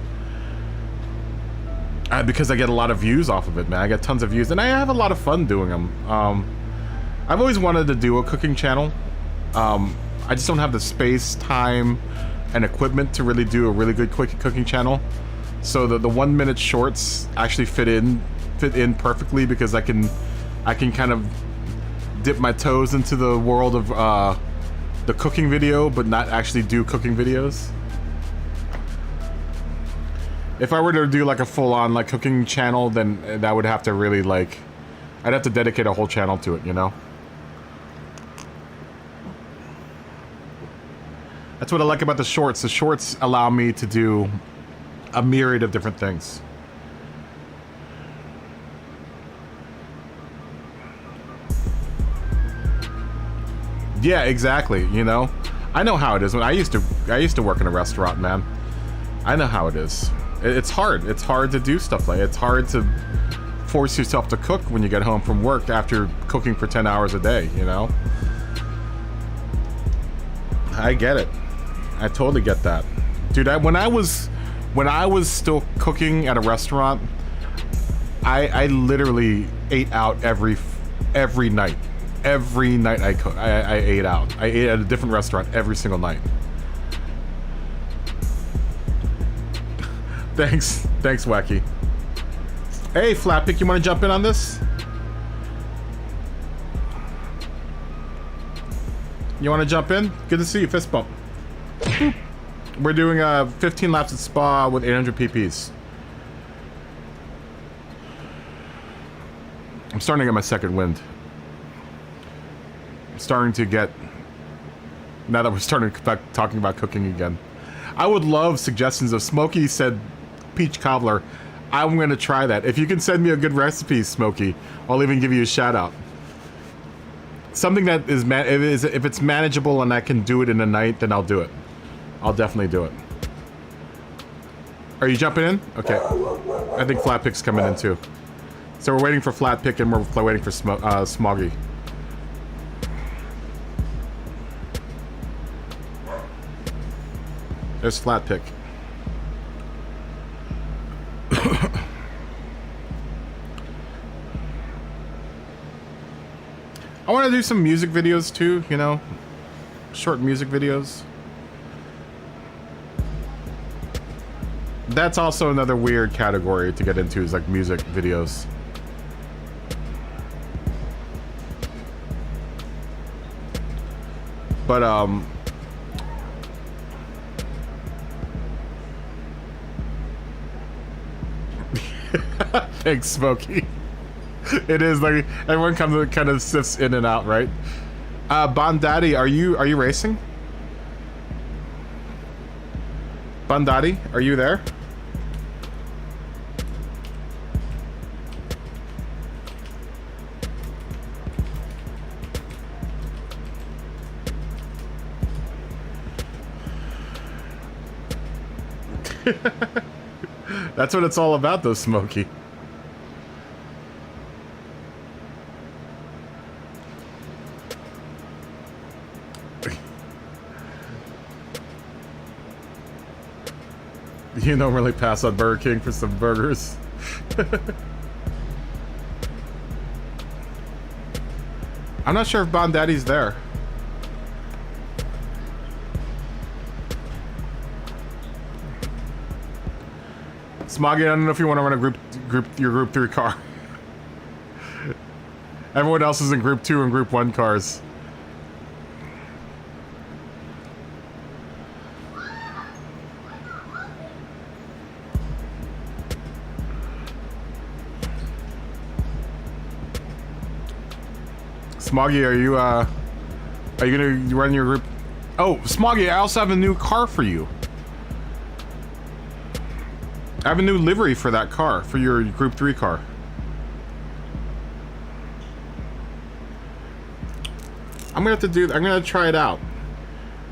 Because I get a lot of views off of it, man. I get tons of views, and I have a lot of fun doing them. I've always wanted to do a cooking channel. I just don't have the space, time, and equipment to really do a really good quick cooking channel. So the 1 minute shorts actually fit in perfectly because I can kind of dip my toes into the world of the cooking video, but not actually do cooking videos. If I were to do like a full-on like cooking channel, then that would have to really like, I'd have to dedicate a whole channel to it, you know? That's what I like about the shorts. The shorts allow me to do a myriad of different things. Yeah, exactly, you know? I know how it is. When I used to work in a restaurant, man. I know how it is. It's hard. It's hard to do stuff like that. It's hard to force yourself to cook when you get home from work after cooking for 10 hours a day, you know? I get it. I totally get that. Dude, when I was still cooking at a restaurant, I literally ate out every night. Every night I ate out. I ate at a different restaurant every single night. Thanks, Wacky. Hey, Flatpick, you want to jump in on this? You want to jump in? Good to see you, fist bump. Boop. We're doing 15 laps at spa with 800 pp's. I'm starting to get my second wind. I'm starting to get... Now that we're starting talking about cooking again. I would love suggestions of... Smokey said peach cobbler. I'm going to try that. If you can send me a good recipe, Smokey, I'll even give you a shout out. Something that is... If it's manageable and I can do it in a night, then I'll do it. I'll definitely do it. Are you jumping in? Okay. I think Flatpick's coming in too. So we're waiting for Flatpick and we're waiting for Smoggy. There's Flatpick. I want to do some music videos too, you know? Short music videos. That's also another weird category to get into, is like music videos. But thanks, Smokey. It is like everyone kind of sifts in and out, right? Bondaddy, are you racing? Bondaddy, are you there? That's what it's all about, though, Smokey. You don't really pass on Burger King for some burgers. I'm not sure if Bondaddy's there. Smoggy, I don't know if you want to run a your group 3 car. Everyone else is in group 2 and group 1 cars. Smoggy, are you gonna run your group? Oh, Smoggy, I also have a new car for you. I have a new livery for that car, for your group 3 car. I'm gonna try it out.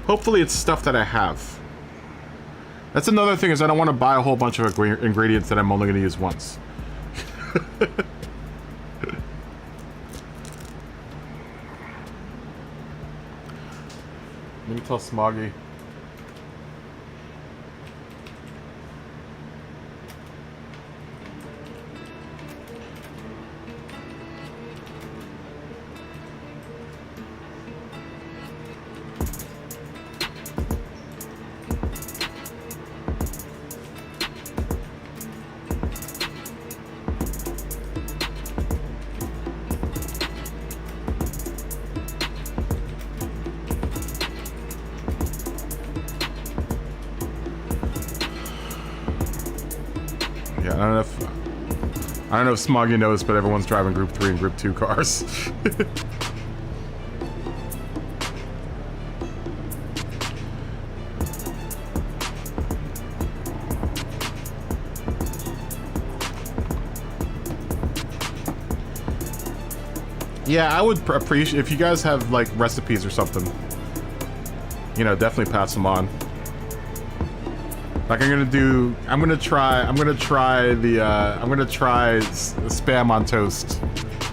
Hopefully it's stuff that I have. That's another thing, is I don't want to buy a whole bunch of ingredients that I'm only gonna use once. Let me tell Smoggy. I don't know if Smoggy knows, but everyone's driving group 3 and group 2 cars. Yeah, I would appreciate if you guys have like recipes or something. You know, definitely pass them on. Like I'm gonna try spam on toast,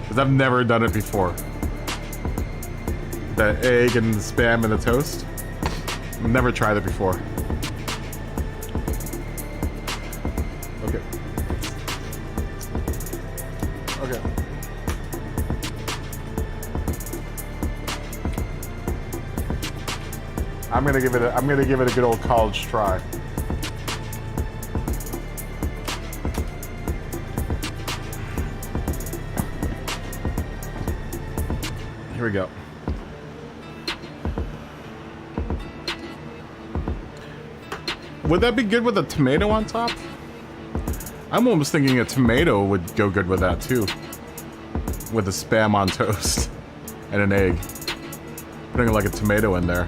because I've never done it before. The egg and the spam and the toast. I've never tried it before. Okay. Okay. I'm gonna give it a good old college try. Here we go. Would that be good with a tomato on top? I'm almost thinking a tomato would go good with that too. With a spam on toast and an egg. Putting like a tomato in there.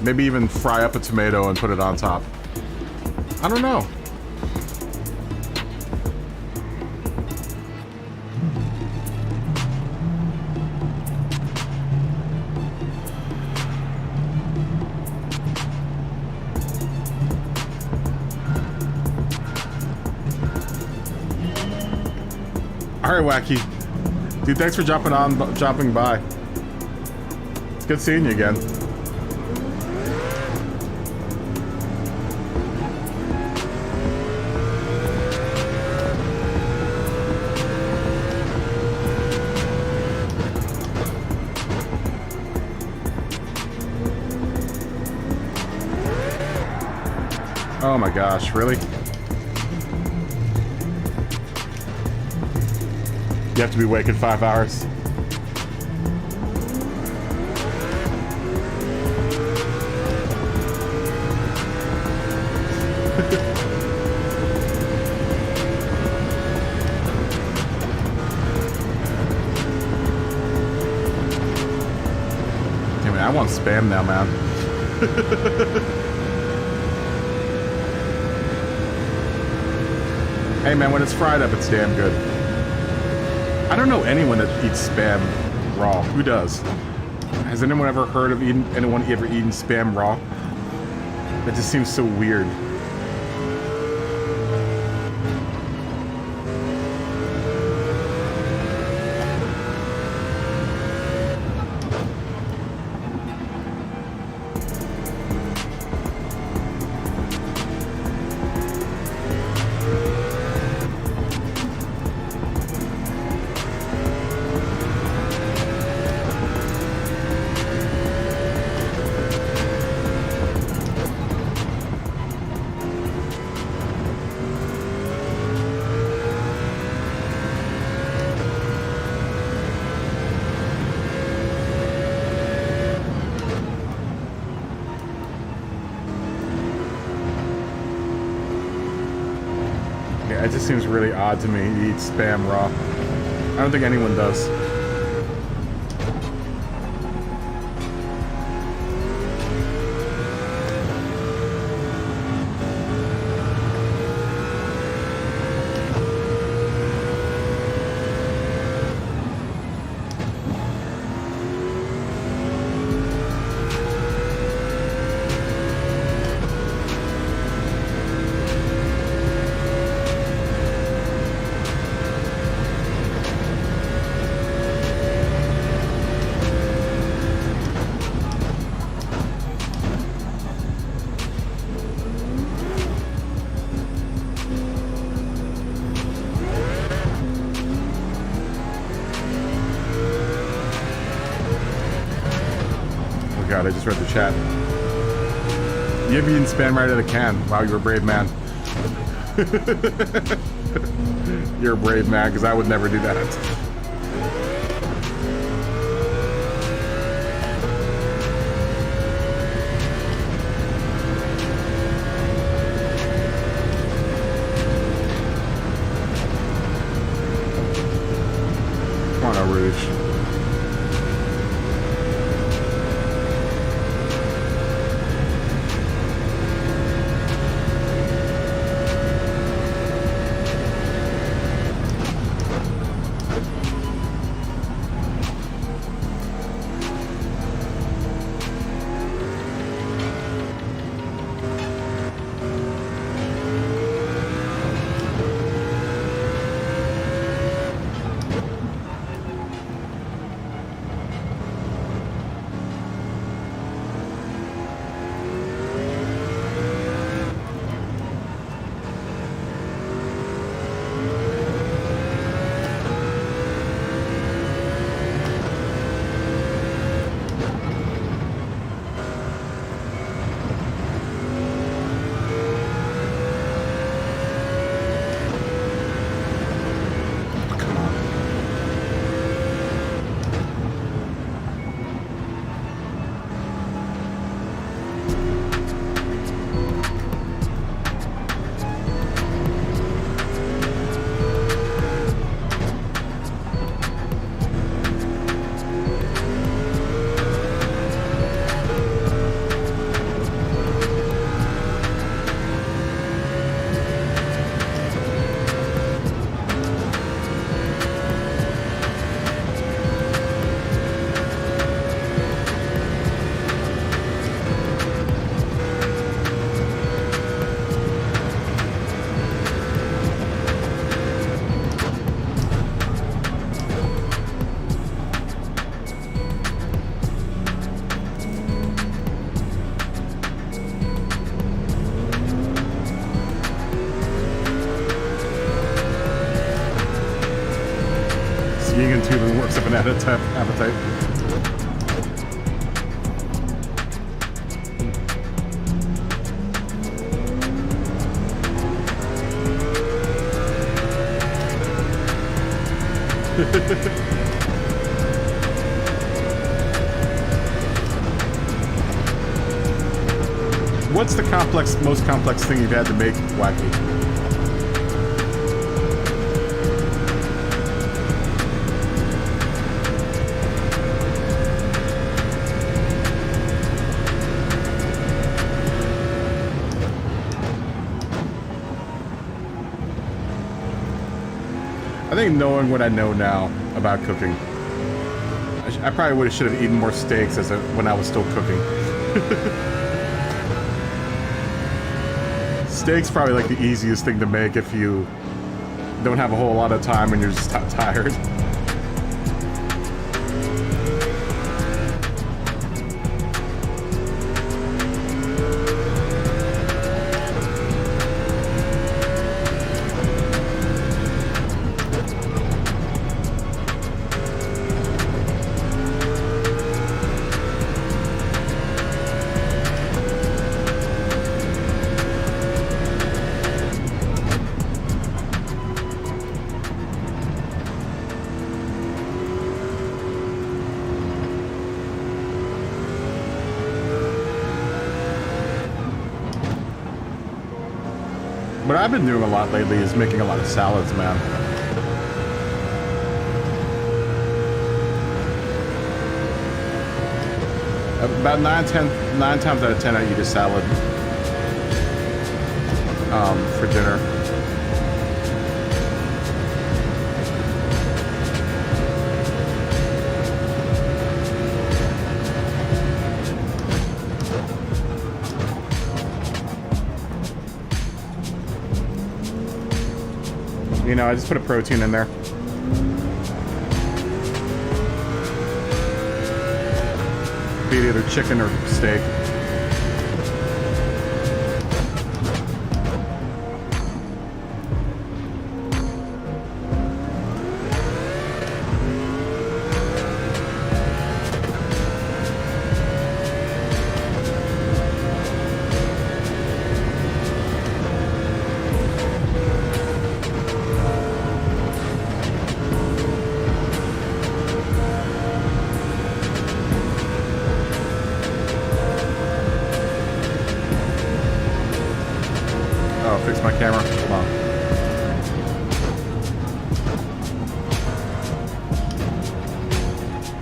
Maybe even fry up a tomato and put it on top. I don't know. Alright, Wacky. Dude, thanks for dropping by. It's good seeing you again. Oh my gosh, really? You have to be awake in 5 hours. Damn it, I want spam now, man. Hey man, when it's fried up, it's damn good. I don't know anyone that eats spam raw. Who does? Has anyone ever heard of anyone ever eaten spam raw? That just seems so weird. It just seems really odd to me to eat spam raw. I don't think anyone does. God, I just read the chat. You have eaten spam right out of the can. Wow, you're a brave man. You're a brave man, because I would never do that. Come on, Rouge. Tube works up an appetite. What's the most complex thing you've had to make, Wacky? I think knowing what I know now about cooking, I probably should have eaten more steaks when I was still cooking. Steak's probably like the easiest thing to make if you don't have a whole lot of time and you're just tired. What I've been doing a lot lately is making a lot of salads, man. About 9 times out of 10 I eat a salad for dinner. You know, I just put a protein in there. Be it either chicken or steak. Fix my camera. Hold on.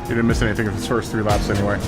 You didn't miss anything in his first 3 laps anyway.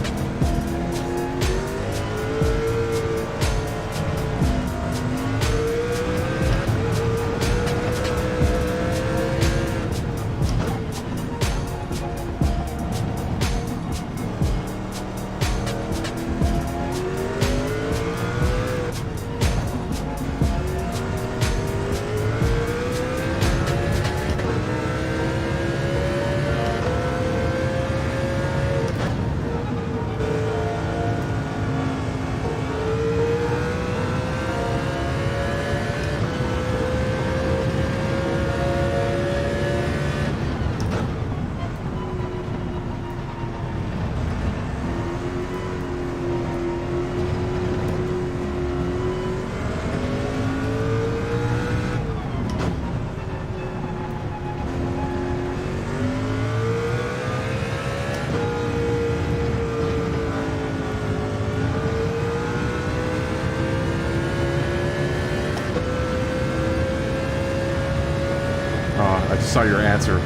I just saw your answer,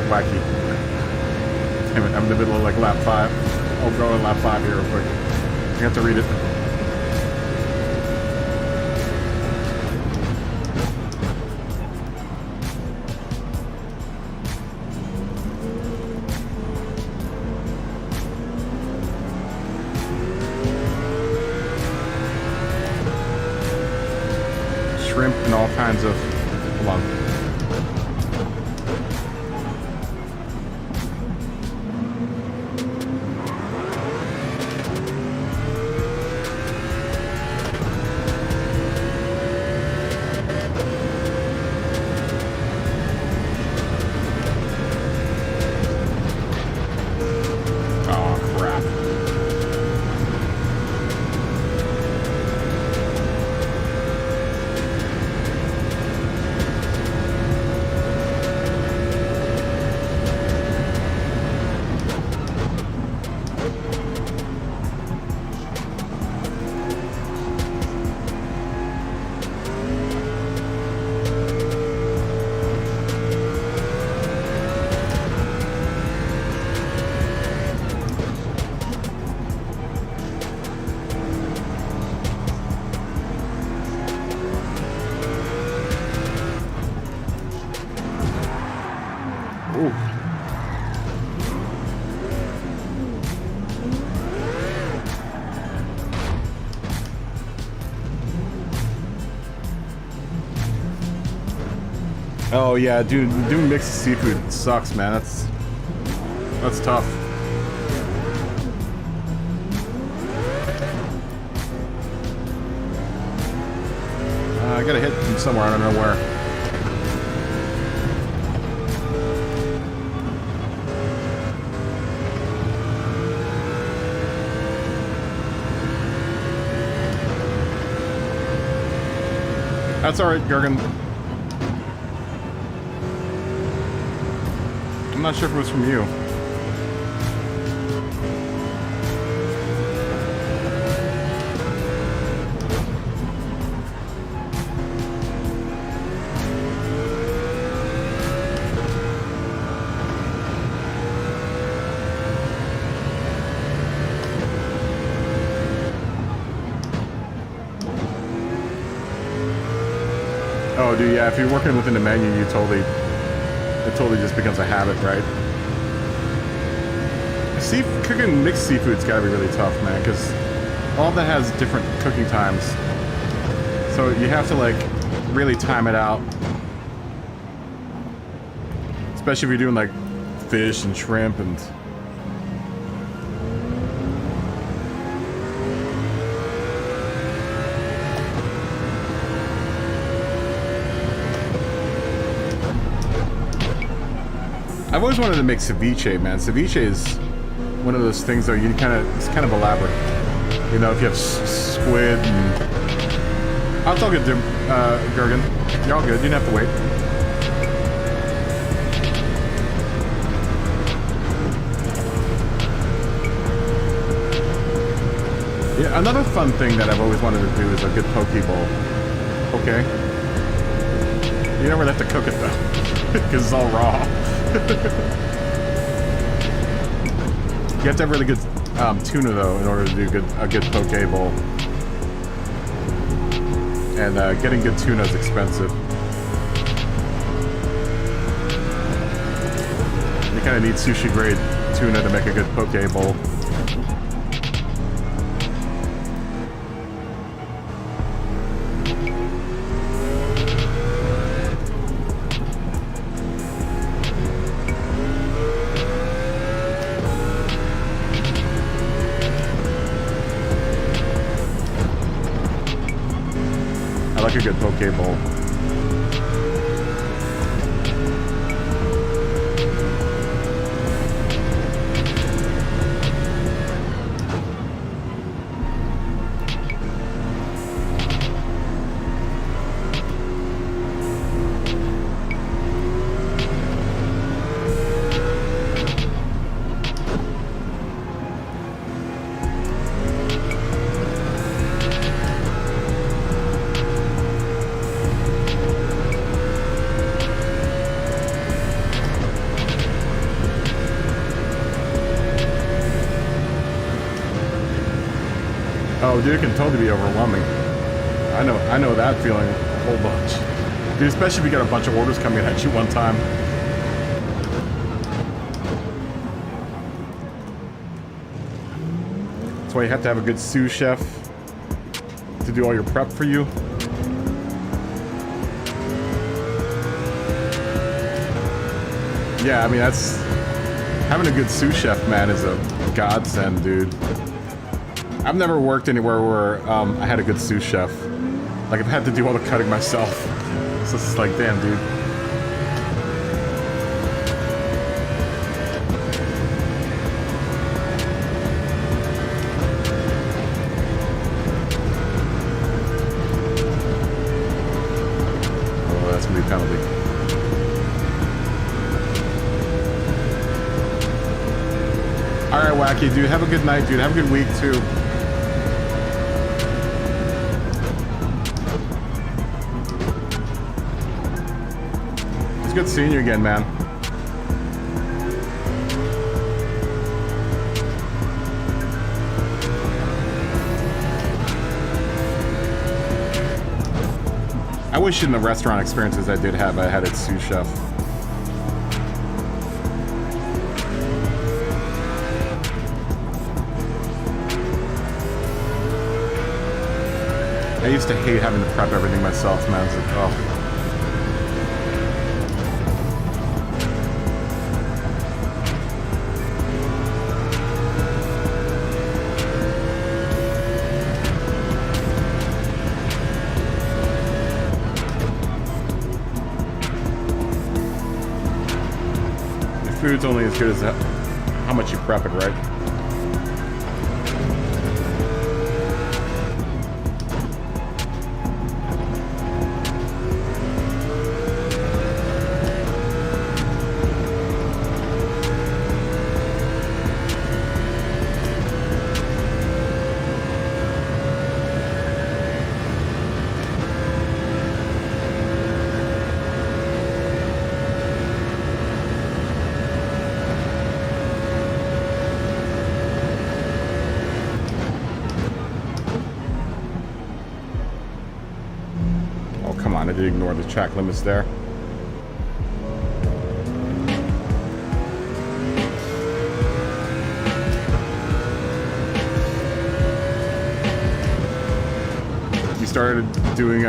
Wacky. Damn it, I'm in the middle of like lap 5. I'll go in lap 5 here real quick. You have to read it. Shrimp and all kinds of... Hold on. Ooh. Oh yeah, dude, doing mixed seafood sucks, man. That's tough. I gotta hit from somewhere, I don't know where. That's alright, Gergen. I'm not sure if it was from you. Oh, dude, yeah, if you're working within the menu, it totally just becomes a habit, right? Cooking mixed seafood's gotta be really tough, man, because all that has different cooking times. So you have to, like, really time it out. Especially if you're doing, like, fish and shrimp and... I've always wanted to make ceviche, man. Ceviche is one of those things, though, it's kind of elaborate. You know, if you have squid and... Oh, it's all good, Gergen. You're all good. You didn't have to wait. Yeah, another fun thing that I've always wanted to do is a good poke bowl. Okay. You never have to cook it, though, because it's all raw. You have to have really good tuna, though, in order to do a good poke bowl. And getting good tuna is expensive. You kind of need sushi-grade tuna to make a good poke bowl. I like a good poke bowl. Oh, dude, it can totally be overwhelming. I know that feeling a whole bunch. Dude, especially if you got a bunch of orders coming at you one time. That's why you have to have a good sous chef to do all your prep for you. Yeah, I mean, that's... Having a good sous chef, man, is a godsend, dude. I've never worked anywhere where I had a good sous chef. Like, I've had to do all the cutting myself. So it's like, damn, dude. Oh, that's gonna be a penalty. Alright, Wacky, dude. Have a good night, dude. Have a good week, too. It's good seeing you again, man. I wish in the restaurant experiences I did have, I had a sous chef. used to hate having to prep everything myself, man. It's like, oh. Your food's only as good as how much you prep it, right? I did ignore the track limits there. You started doing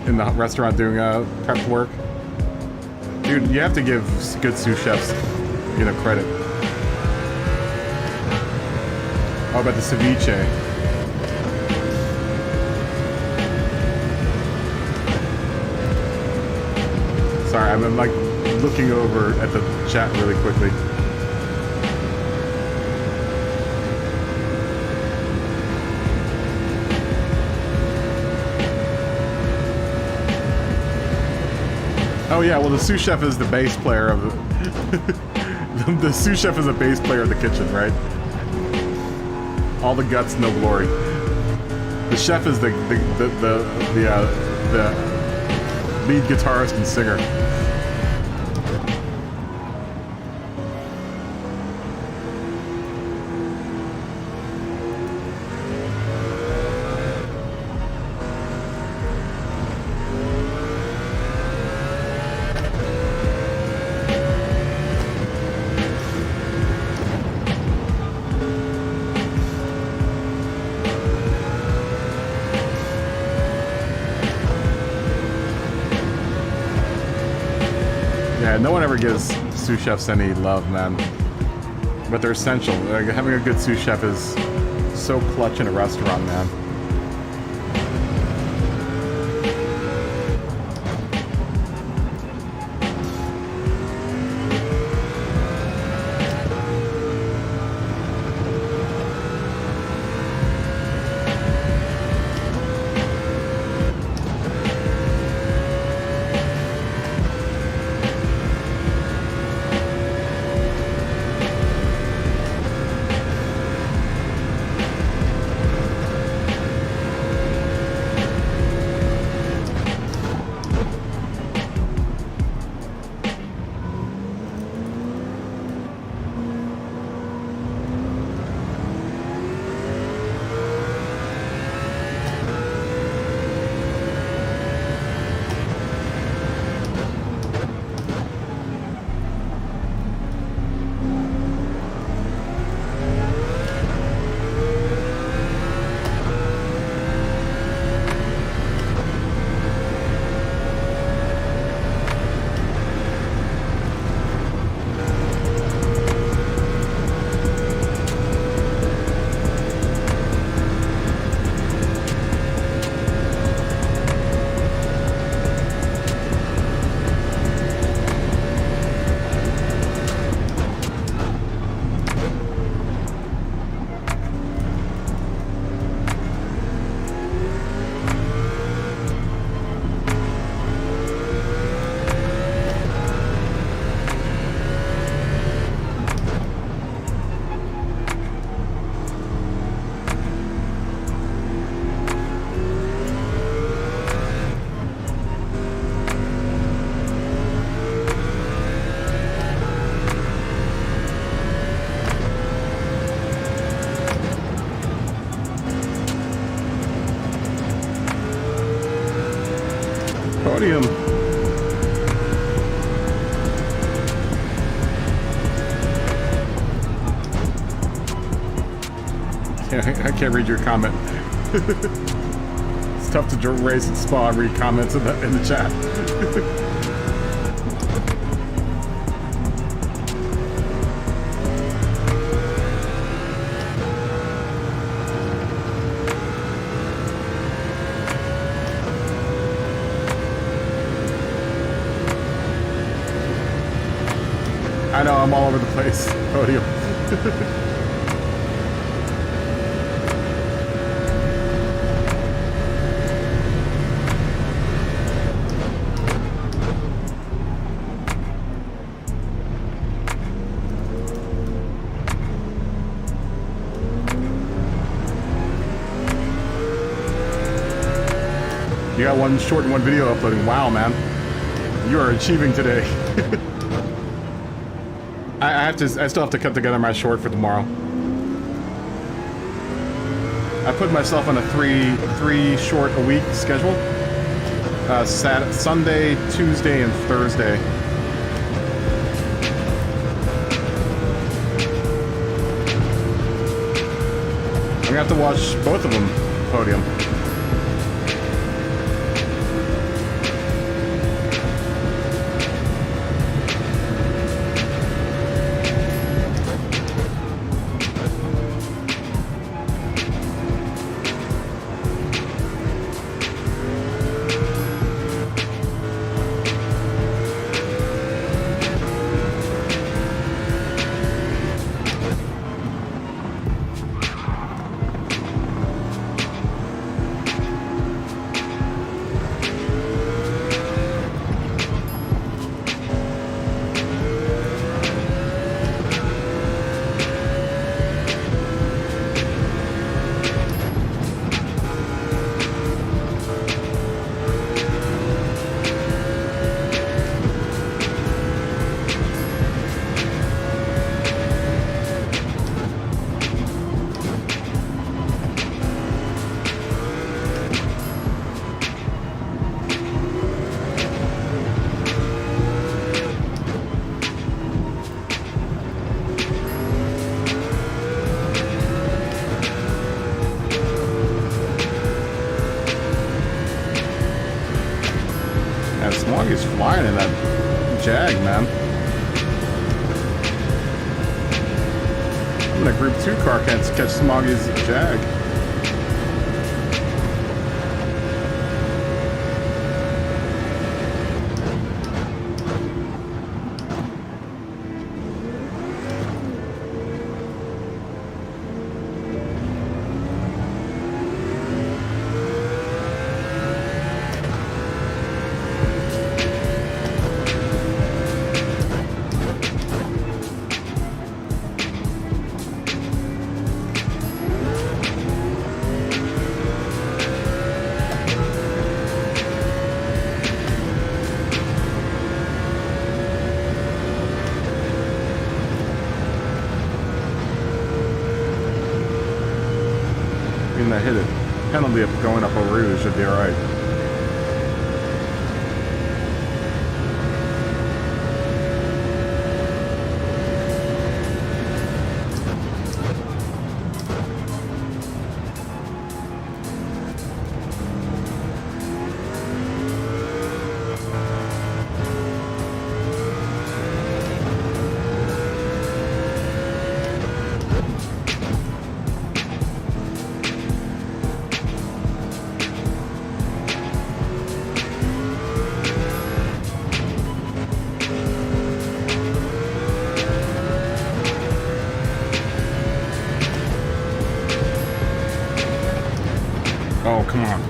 in the restaurant doing prep work, dude. You have to give good sous chefs, you know, credit. How about the ceviche? Sorry, I'm like looking over at the chat really quickly. Oh yeah, well the sous chef is the bass player of the the sous chef is a bass player of the kitchen, right? All the guts, no glory. The chef is the lead guitarist and singer. No one ever gives sous chefs any love, man. But they're essential. Like, having a good sous chef is so clutch in a restaurant, man. Podium. I can't read your comment. tough to raise and spawn read comments in the chat. I know, I'm all over the place. Podium. You got one short and one video uploading. Wow, man. You are achieving today. I still have to cut together my short for tomorrow. I put myself on a three short a week schedule. Sunday, Tuesday, and Thursday. I'm gonna have to watch both of them, Podium. Smoggy's flying in that Jag, man. I'm in a Group 2 car, can't catch Smoggy's Jag. I hit it. Penalty of going up over here should be alright. Oh, come on.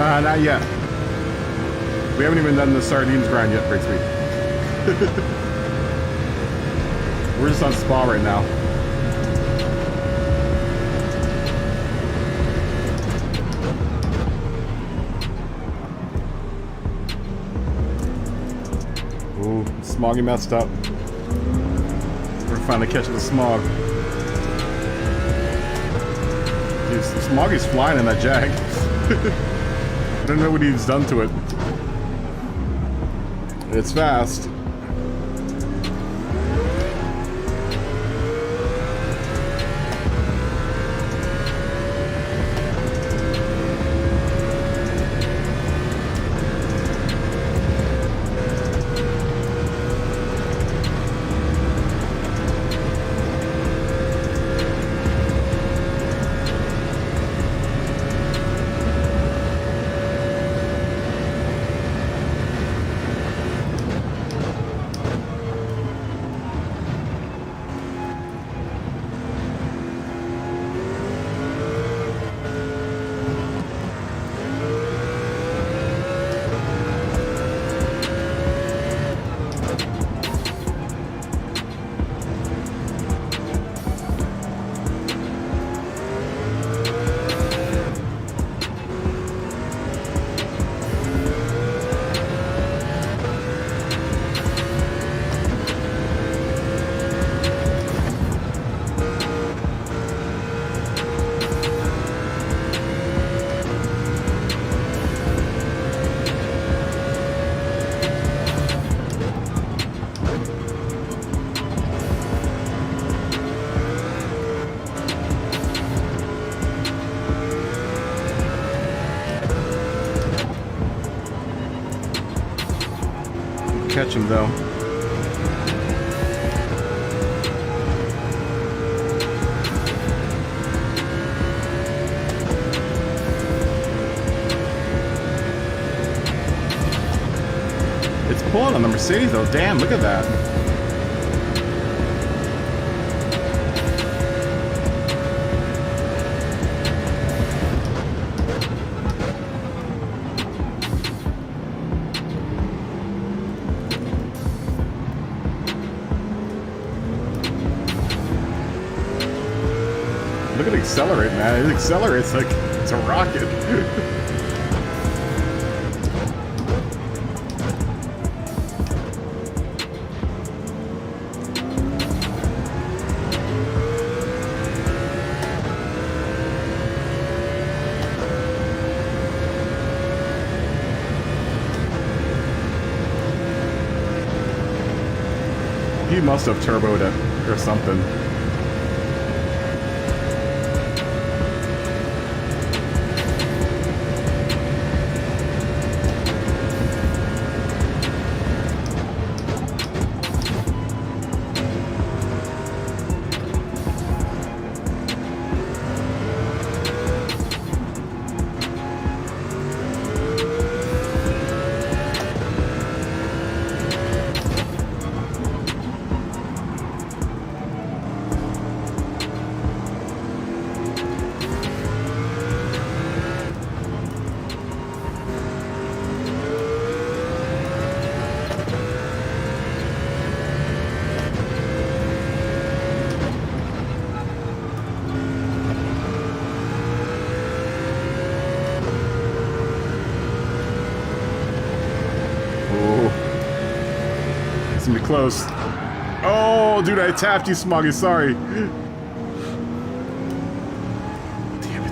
Not yet. We haven't even done the sardines grind yet, pretty sweet. We're just on spa right now. Ooh, Smoggy messed up. We're finally catching the smog. Dude, Smoggy's flying in that Jag. I don't know what he's done to it. It's fast. Catch him though. It's pulling on the Mercedes though. Damn, look at that. Look at it accelerate, man. It accelerates like it's a rocket. He must have turboed it or something. It's gonna be close. Oh, dude, I tapped you, Smoggy. Sorry. Damn it.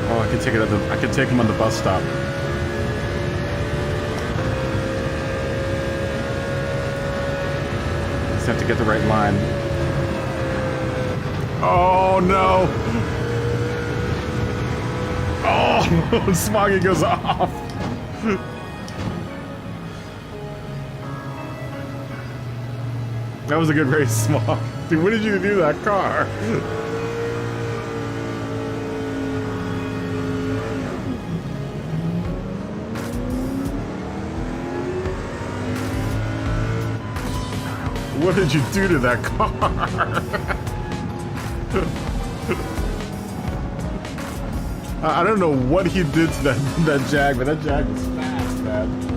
Oh, I can take him on the bus stop. Just have to get the right line. Oh no! Oh, Smoggy goes off. That was a good race, Smog. Dude, what did you do to that car? What did you do to that car? I don't know what he did to that Jag, but that Jag was fast, man.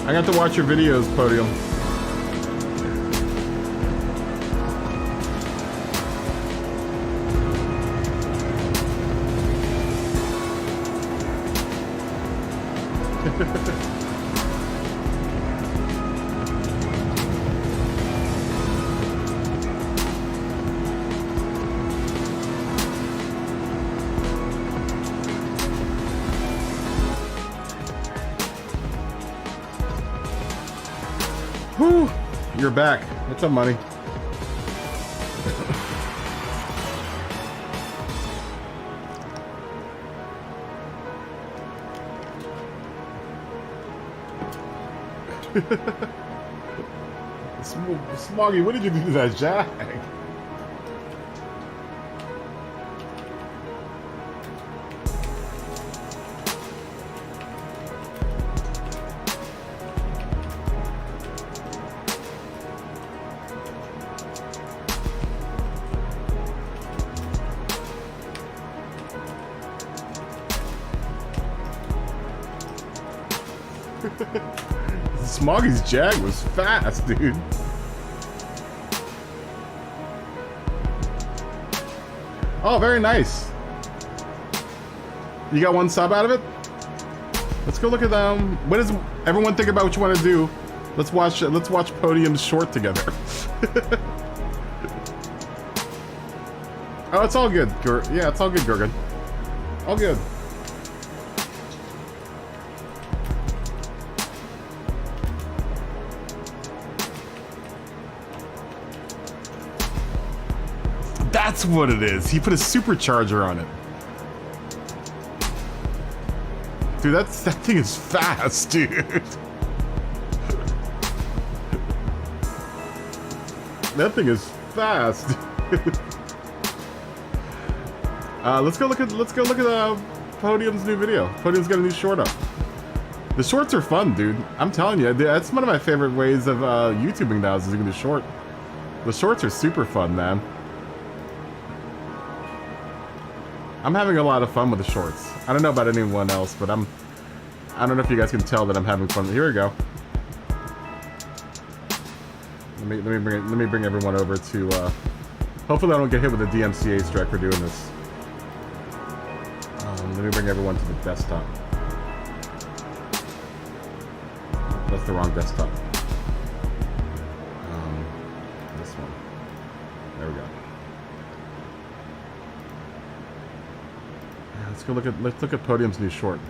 I got to watch your videos, Podium. Whew, you're back. What's up, money? Smoggy, what did you do to that Jag? Smoggy's Jag was fast, dude. Oh, very nice. You got one sub out of it? Let's go look at them. What does everyone think about what you want to do? Let's watch Podium's short together. Oh, it's all good. Yeah, it's all good, Gurgan. All good. That's what it is. He put a supercharger on it. Dude, that thing is fast, dude. That thing is fast. Let's go look at Podium's new video. Podium's got a new short up. The shorts are fun, dude. I'm telling you, that's one of my favorite ways of YouTubing now is doing the short. The shorts are super fun, man. I'm having a lot of fun with the shorts. I don't know about anyone else, but I don't know if you guys can tell that I'm having fun. Here we go. Let me bring everyone over to. Hopefully, I don't get hit with a DMCA strike for doing this. Let me bring everyone to the desktop. That's the wrong desktop. This one. There we go. Let's look at Podium's new short.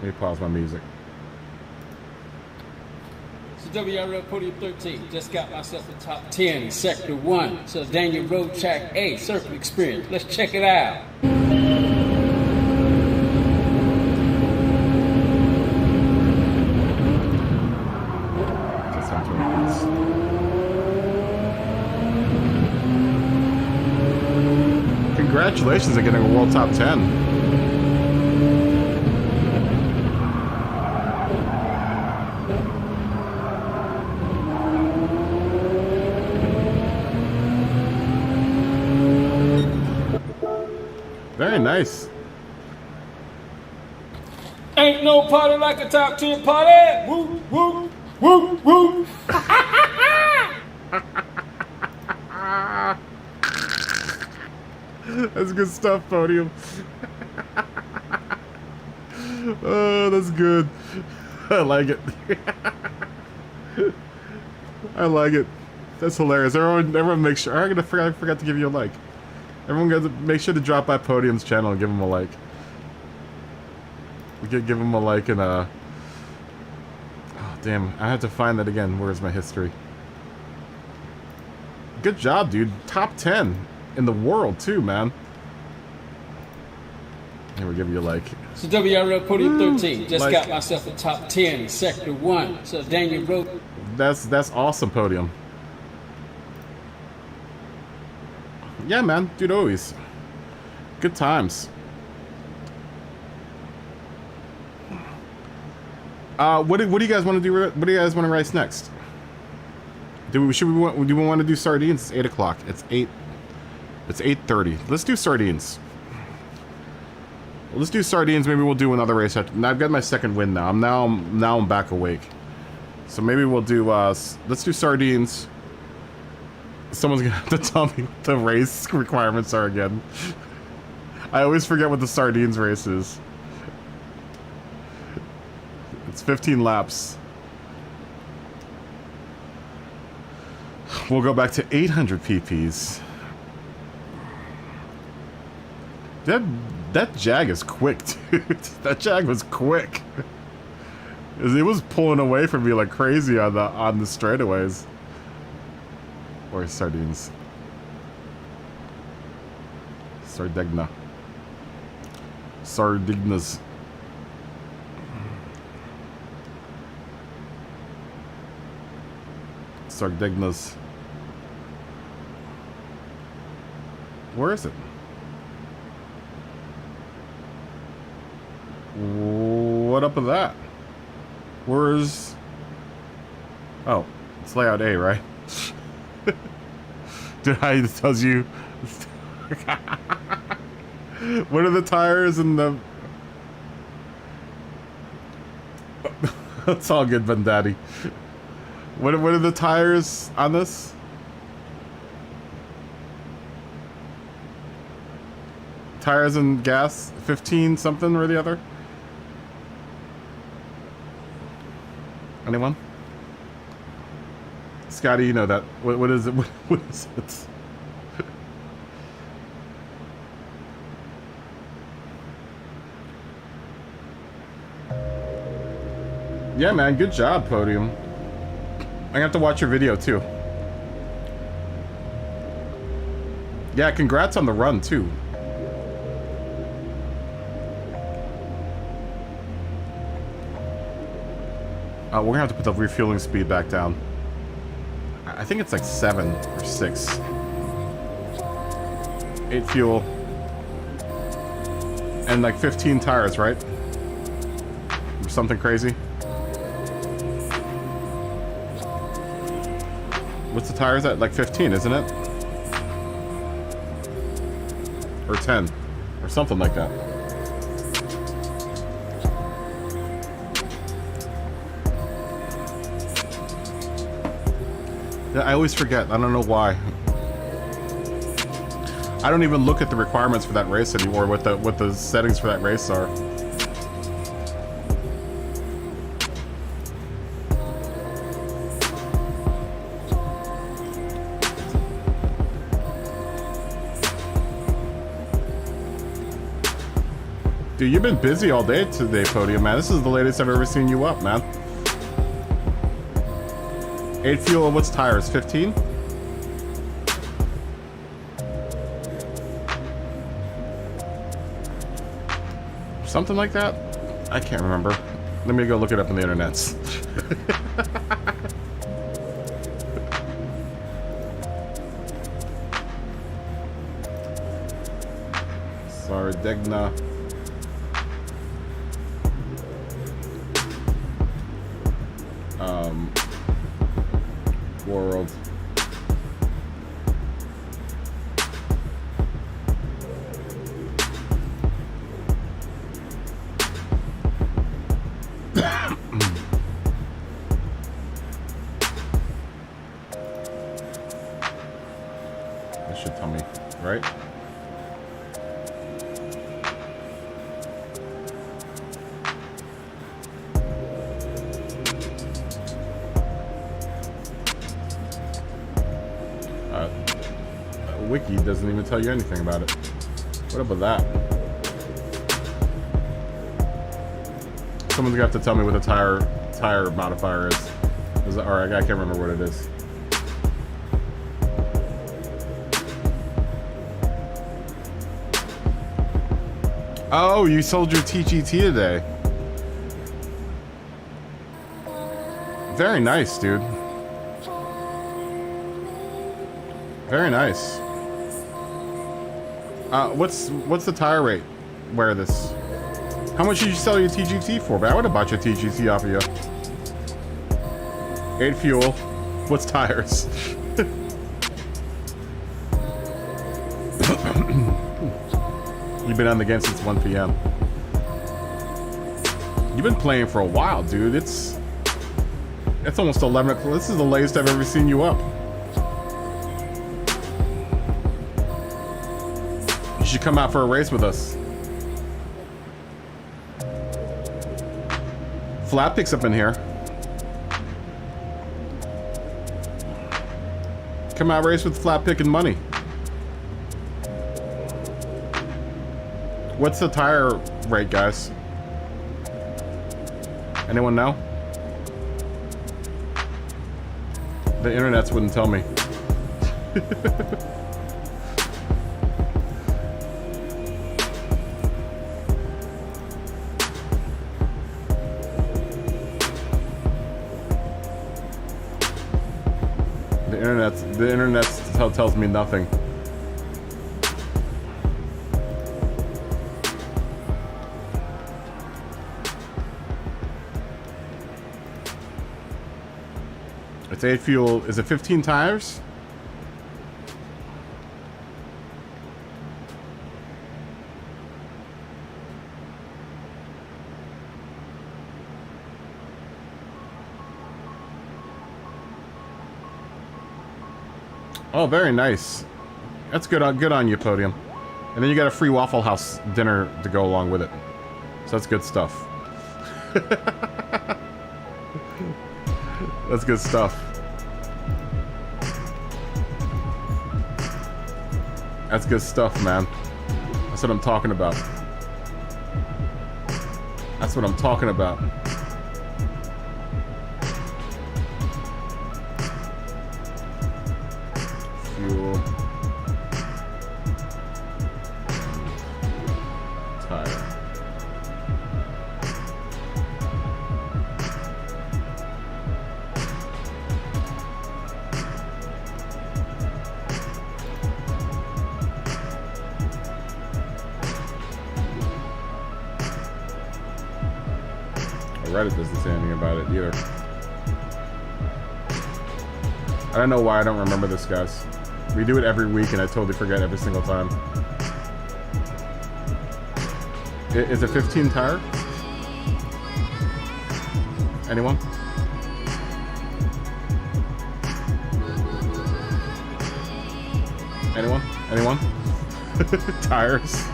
Let me pause my music. So WRL Podium 13, just got myself a top 10, Sector 1. So Daniel Road Track A, Circle Experience. Let's check it out. Congratulations on getting a World Top 10. Very nice. Ain't no party like a top 10 party. Woo, woo, woo, woo. That's good stuff, Podium. Oh, that's good. I like it. I like it. That's hilarious. Everyone make sure. I forgot to give you a like. Everyone got to make sure to drop by Podium's channel and give him a like. We could give him a like and oh damn, I have to find that again. Where's my history? Good job, dude. Top 10 in the world, too, man. Here, we'll give you like... So WRL Podium 13. Just like, got myself a top 10, Sector 1. So Daniel Roach. That's awesome, Podium. Yeah, man. Dude, always. Good times. What do you guys want to do? What do you guys want to race next? Do we want to do sardines? It's 8 o'clock. It's 8:30. Let's do sardines. Let's do sardines. Maybe we'll do another race. Now I've got my second win now. I'm back awake. So maybe we'll do let's do sardines. Someone's gonna have to tell me what the race requirements are again. I always forget what the sardines race is. It's 15 laps. We'll go back to 800 pp's. That Jag is quick, dude. That Jag was quick. It was pulling away from me like crazy on the straightaways. Or sardines. Sardigna. Sardignas. Sardignas. Where is it? What up with that? Where's... Oh, it's layout A, right? Did I tells you... What are the tires and the... It's all good, Bandaddy. What are the tires on this? Tires and gas, 15 something or the other? Anyone? Scotty, you know that. What is it? What is it? Yeah, man, good job, Podium. I have to watch your video too. Yeah, congrats on the run too. We're gonna have to put the refueling speed back down. I think it's like 7 or 6. 8 fuel. And like 15 tires, right? Or something crazy. What's the tires at? Like 15, isn't it? Or 10. Or something like that. Yeah, I always forget. I don't know why. I don't even look at the requirements for that race anymore, what the settings for that race are. Dude, you've been busy all day today, Podium, man. This is the latest I've ever seen you up, man. 8 fuel, what's tires? 15? Something like that? I can't remember. Let me go look it up on the internets. Sardigna. World. That should tell me, right? Wiki doesn't even tell you anything about it. What up with that? Someone's gonna have to tell me what the tire modifier is. Or I can't remember what it is. Oh, you sold your TGT today. Very nice, dude. Very nice. What's the tire rate? Wear this. How much did you sell your TGT for? But I would have bought your TGT off of you. 8 fuel. What's tires? You've been on the game since 1 p.m. You've been playing for a while, dude. It's almost 11 o'clock. This is the latest I've ever seen you up. You should come out for a race with us. Flat picks up in here. Come out race with flat pick and money. What's the tire rate, guys? Anyone know? The internets wouldn't tell me. The internet tells me nothing. It's 8 fuel. Is it 15 tires? Oh, very nice. That's good on you, Podium. And then you got a free Waffle House dinner to go along with it. So that's good stuff. That's good stuff. That's good stuff, man. That's what I'm talking about. That's what I'm talking about. Fuel. Tire. Reddit doesn't say anything about it either. I don't know why I don't remember this, guys. We do it every week and I totally forget every single time. Is it 15 tire? Anyone? Anyone? Anyone? Tires?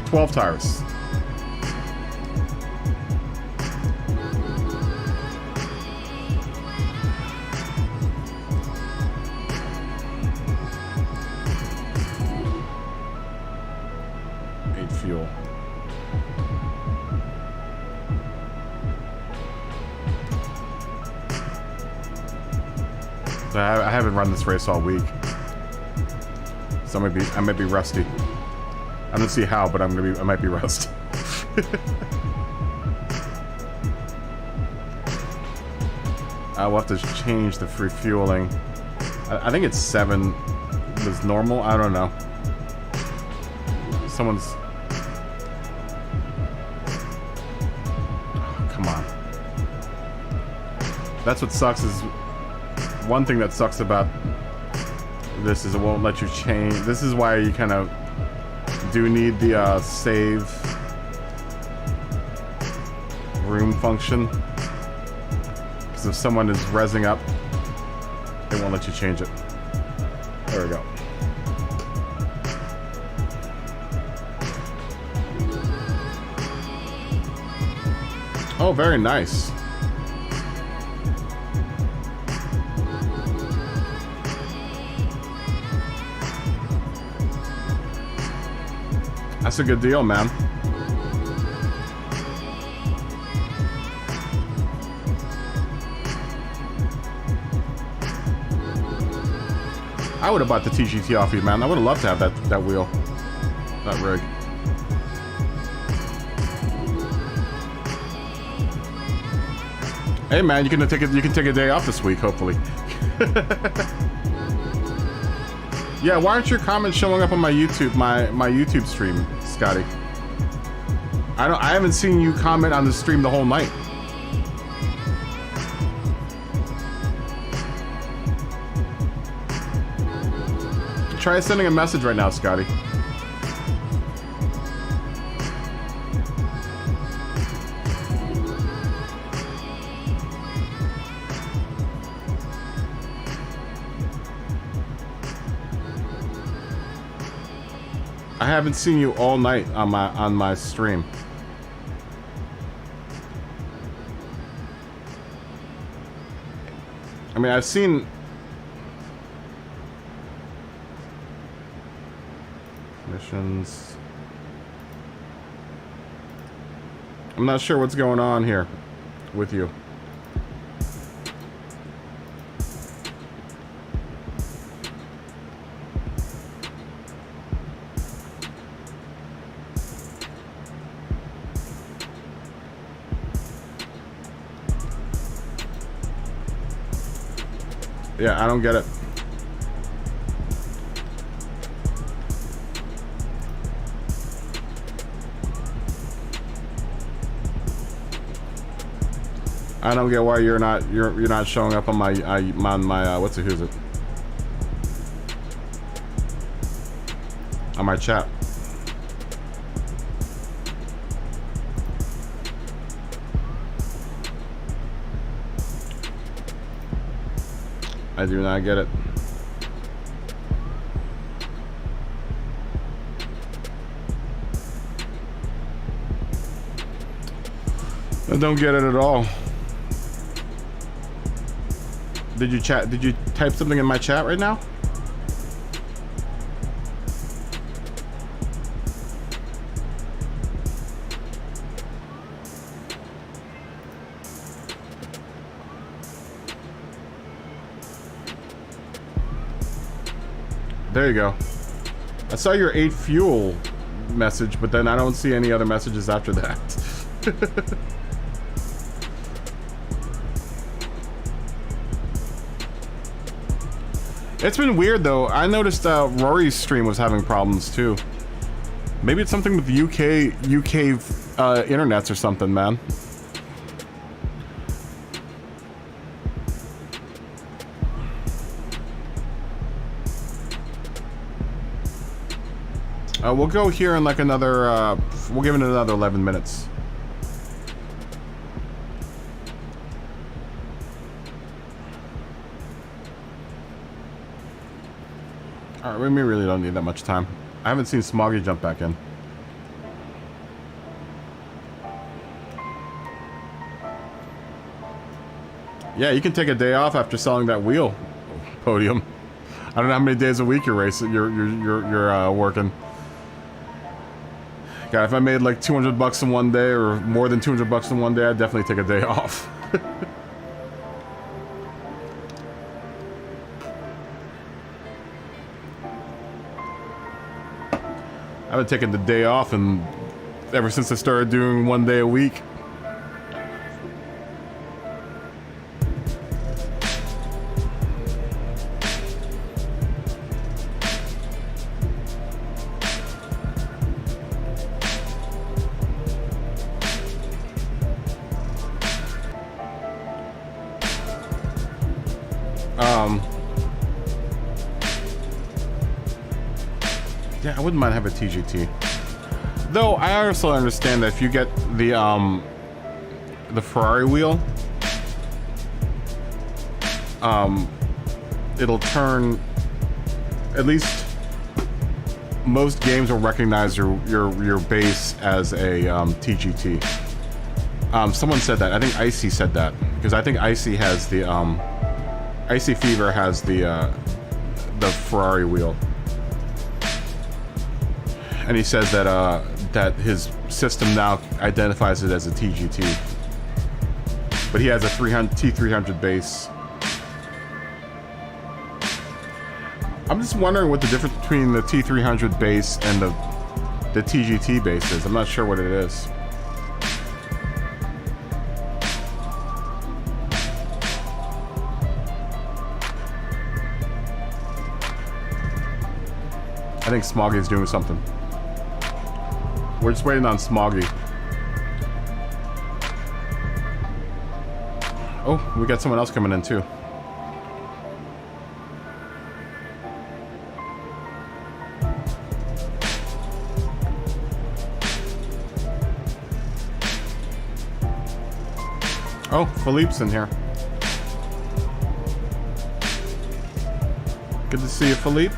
$12 tires. Fuel. I haven't run this race all week, so I might be rusty. I don't see how, but I might be rusty. I'll have to change the refueling. I think it's 7 was normal. I don't know. Someone's. Come on. That's what sucks. Is one thing that sucks about this is it won't let you change. This is why you kind of do need the save room function, because if someone is rezzing up, it won't let you change it. There we go. Oh, very nice. That's a good deal, man. I would have bought the TGT off you, man. I would have loved to have that wheel, that rig. Hey, man, you can take a day off this week, hopefully. Yeah, why aren't your comments showing up on my YouTube YouTube stream, Scotty? I haven't seen you comment on the stream the whole night. Try sending a message right now, Scotty. I haven't seen you all night on my stream. I mean, I've seen missions. I'm not sure what's going on here with you. Yeah, I don't get it. I don't get why you're not showing up on my what's it, who's it? On my chat. I do not get it. I don't get it at all. Did you type something in my chat right now? There you go. I saw your 8 fuel message, but then I don't see any other messages after that. It's been weird though. I noticed Rory's stream was having problems too. Maybe it's something with UK internets or something, man. We'll go here in like another, we'll give it another 11 minutes. Alright, we really don't need that much time. I haven't seen Smoggy jump back in. Yeah, you can take a day off after selling that wheel, Podium. I don't know how many days a week you're racing, you're working. God, if I made like 200 bucks in one day or more than 200 bucks in one day, I'd definitely take a day off. I haven't taken the day off and ever since I started doing 1 day a week. Yeah, I wouldn't mind having a TGT. Though I also understand that if you get the Ferrari wheel, it'll turn. At least most games will recognize your base as a TGT. Someone said that. I think Icy said that because I think Icy has the Icy Fever has the Ferrari wheel. And he says that that his system now identifies it as a TGT, but he has a T300 base. I'm just wondering what the difference between the T300 base and the TGT base is. I'm not sure what it is. I think Smoggy's doing something. We're just waiting on Smoggy. Oh, we got someone else coming in too. Oh, Philippe's in here. Good to see you, Philippe.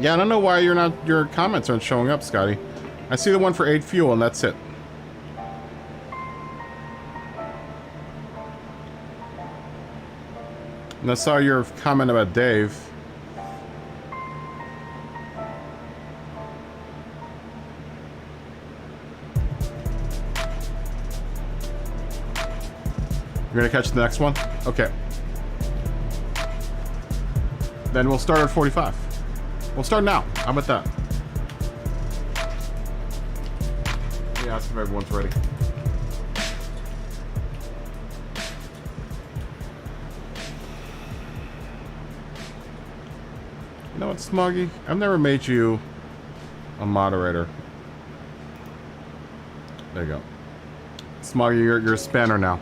Yeah, I don't know why your comments aren't showing up, Scotty. I see the one for 8 fuel and that's it. And I saw your comment about Dave. You're gonna catch the next one? Okay. Then we'll start at 45. We'll start now. How about that? Yeah, ask if everyone's ready. You know what, Smoggy? I've never made you a moderator. There you go. Smoggy, you're a spanner now.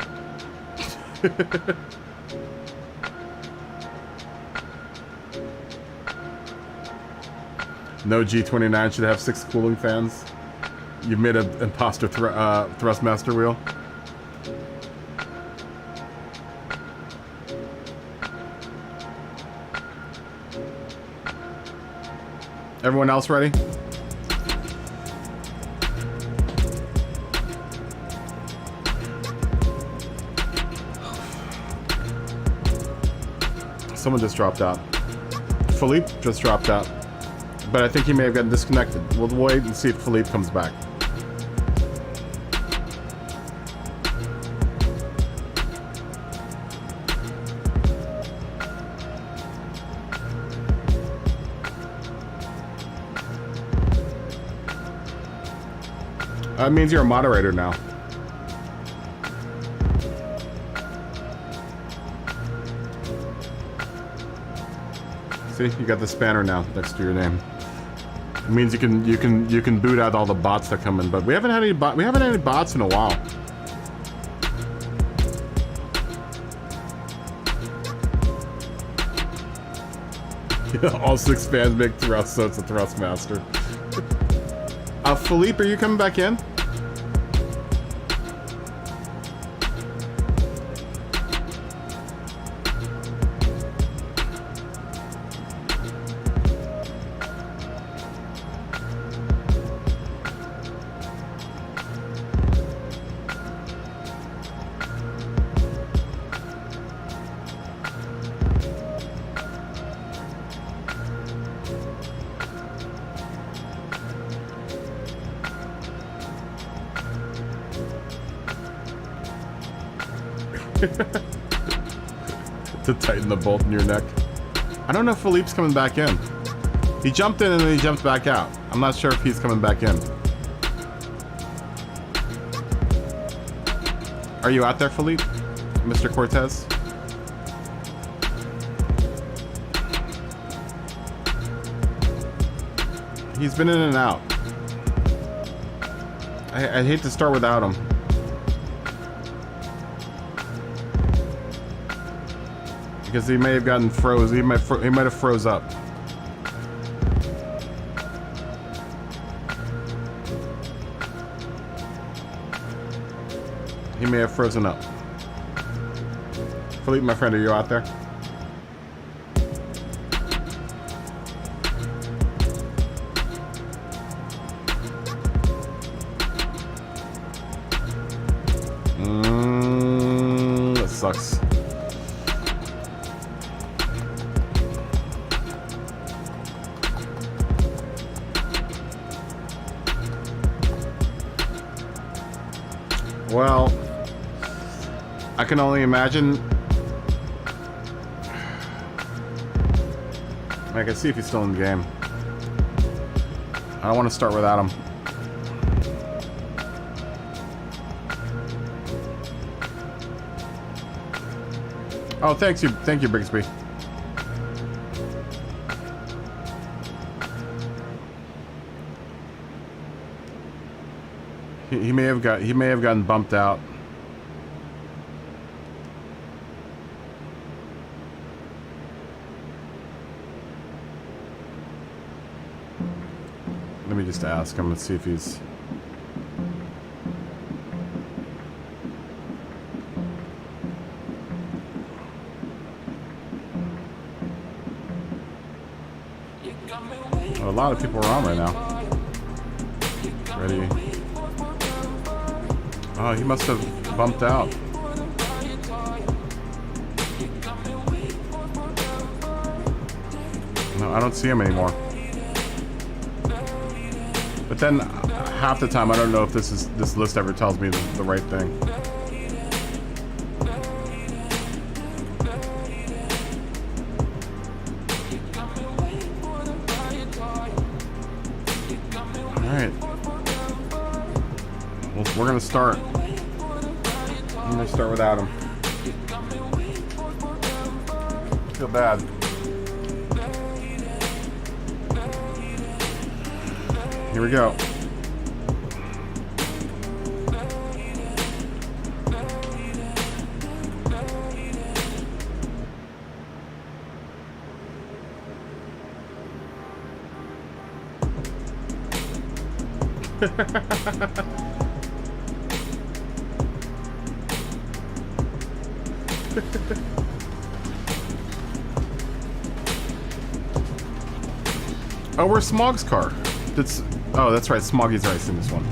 No G29 should have 6 cooling fans. You've made an imposter thrustmaster wheel. Everyone else ready? Someone just dropped out. Philippe just dropped out. But I think he may have gotten disconnected. We'll wait and see if Philippe comes back. That means you're a moderator now. See, you got the spanner now next to your name. It means you can boot out all the bots that come in, but we haven't had any bots in a while. All 6 fans make thrust, so it's a thrust master. Philippe, are you coming back in? To tighten the bolt in your neck. I don't know if Philippe's coming back in. He jumped in and then he jumped back out. I'm not sure if he's coming back in. Are you out there, Philippe? Mr. Cortez? He's been in and out. I hate to start without him. Because he may have gotten froze. He might have froze up. He may have frozen up. Philippe, my friend, are you out there? sucks. Well, I can only imagine. I can see if he's still in the game. I don't want to start without him. Oh, thank you, Bigsby. He may have gotten bumped out. Let me just ask him. Let's see if he's. Well, a lot of people are on right now. Ready? Oh, he must have bumped out. No, I don't see him anymore. But then, half the time, I don't know if this list ever tells me the right thing. We're gonna start. I'm gonna start without him. Feel bad. Here we go. Oh, where's Smog's car? Oh, that's right. Smoggy's racing this one.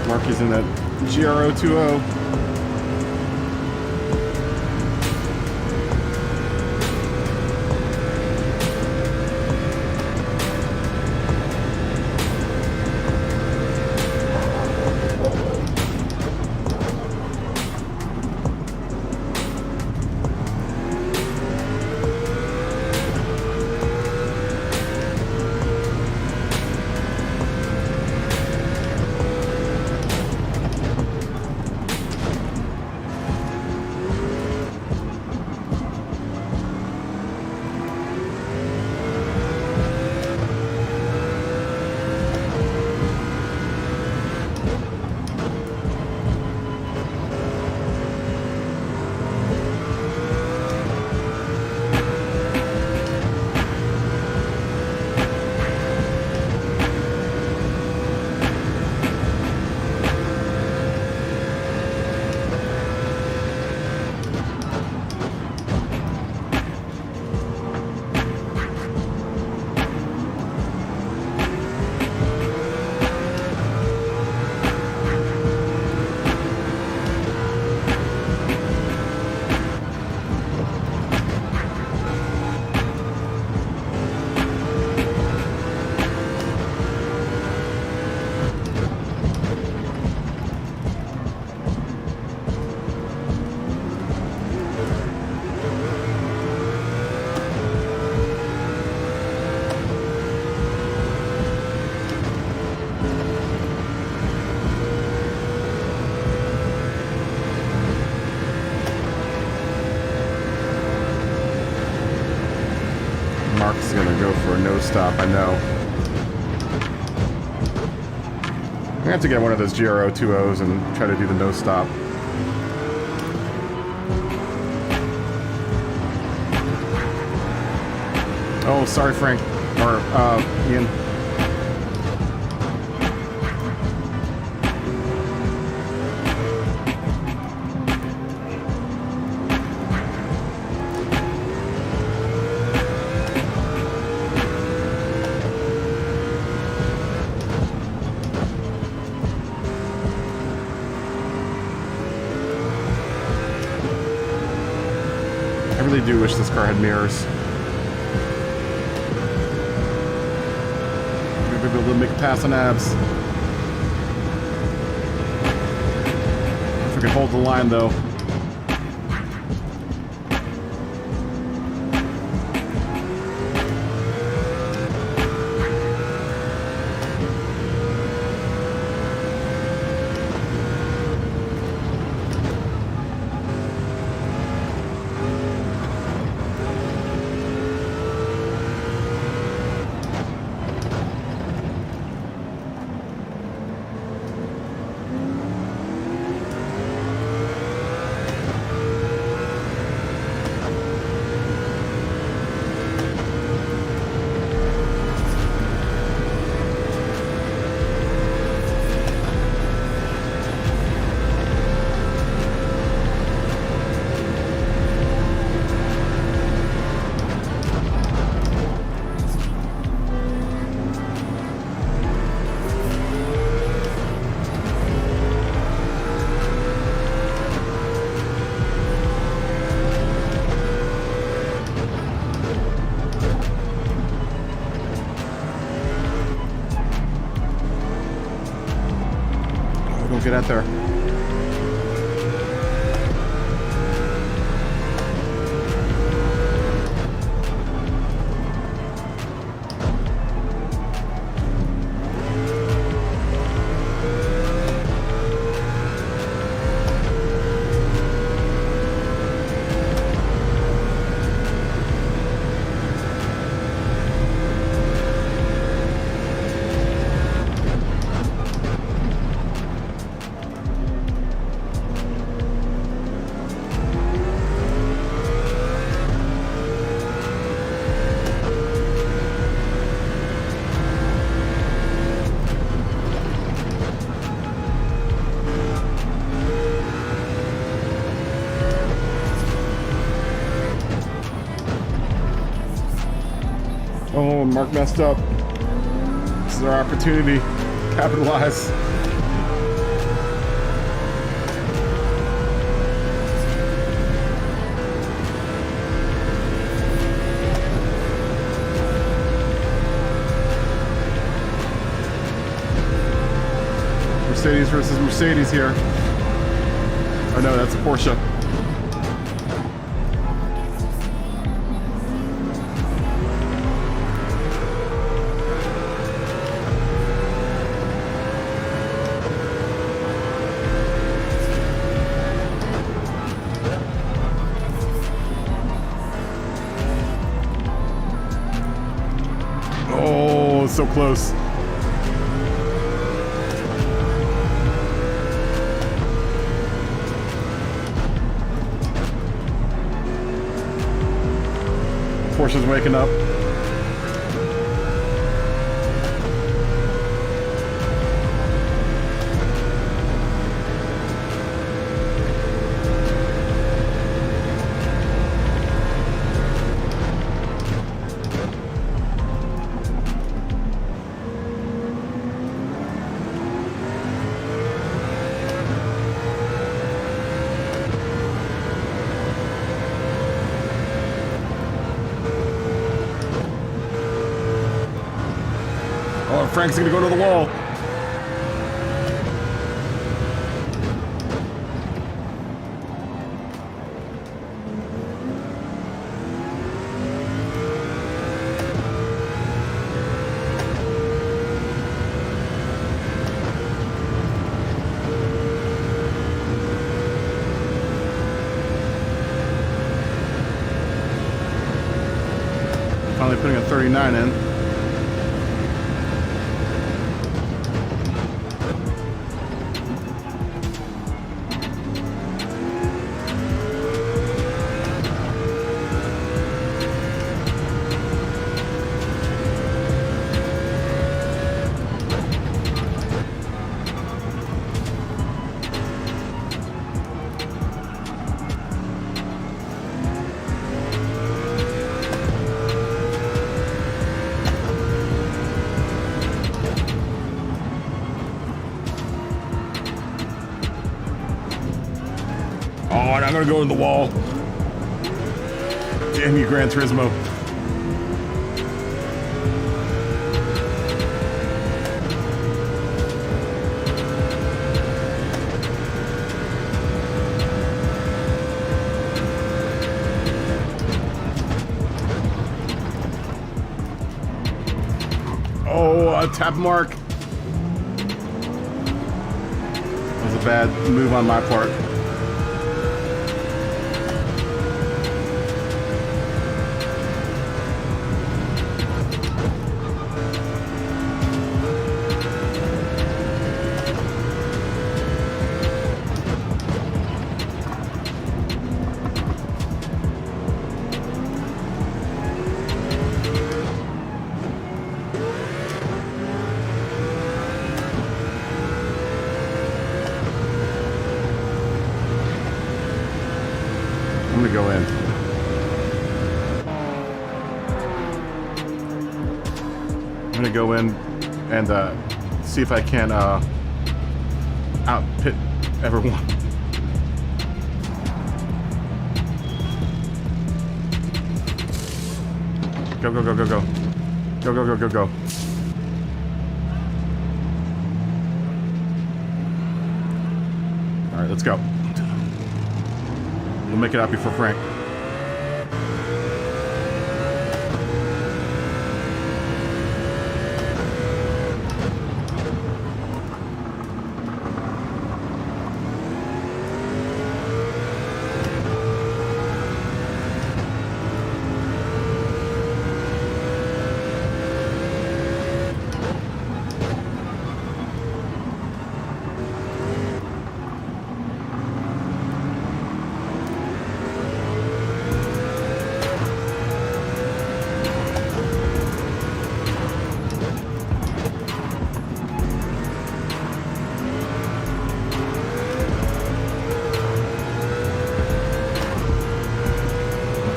Marky's in that GRO20. stop, I know. I'm gonna have to get one of those GRO 2.0s and try to do the no stop. Oh, sorry, Frank. Or, Ian. I really do wish this car had mirrors. Maybe be able to make a pass on abs. If we could hold the line, though. Get out there. Oh, Mark messed up. This is our opportunity. Capitalize. Mercedes versus Mercedes here. Oh no, that's a Porsche. Oh, so close. Porsche's waking up. Frank's gonna go to the wall. Finally putting a 39 in. Oh, and I'm gonna go in the wall. Damn you, Gran Turismo. Oh, a tap mark. That was a bad move on my part. I'm gonna go in. I'm gonna go in and see if I can outpit everyone. Go, go, go, go, go. Go, go, go, go, go. Alright, let's go. We'll make it out before Frank.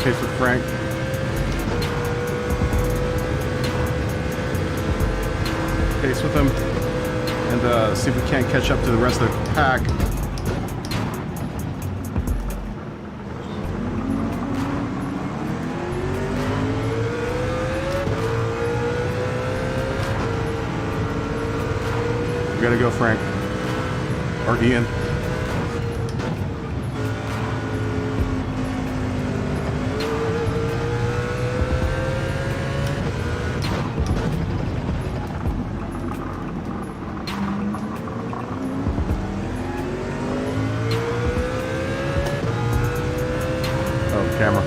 Pace with Frank. Pace with him. And see if we can't catch up to the rest of the pack. We gotta go, Frank. Or Ian. Camera.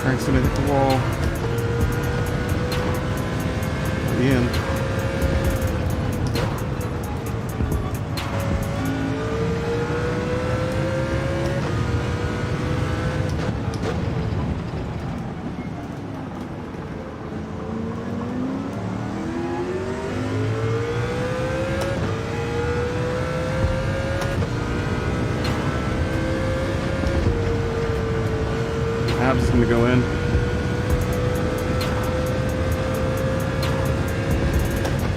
Frank's gonna hit the wall. Ian. Abs is going to go in.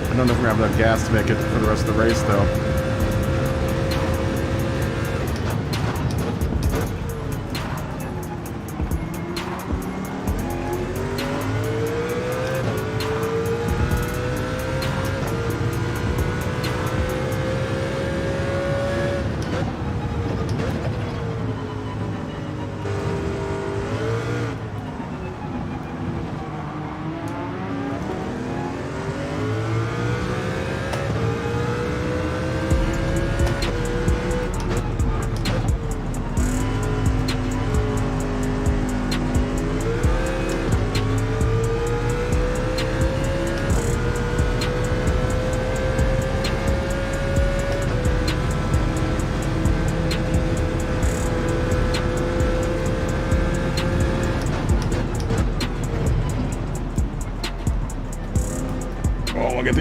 I don't know if we're going to have enough gas to make it for the rest of the race, though.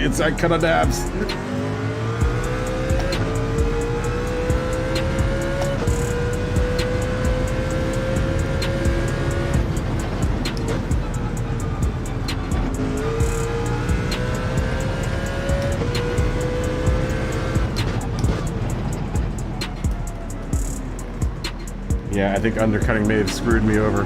the inside cut on dabs. Yeah, I think undercutting may have screwed me over.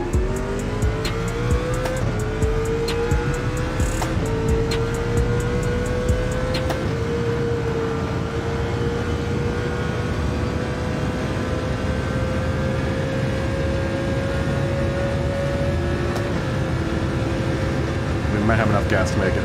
We might have enough gas to make it.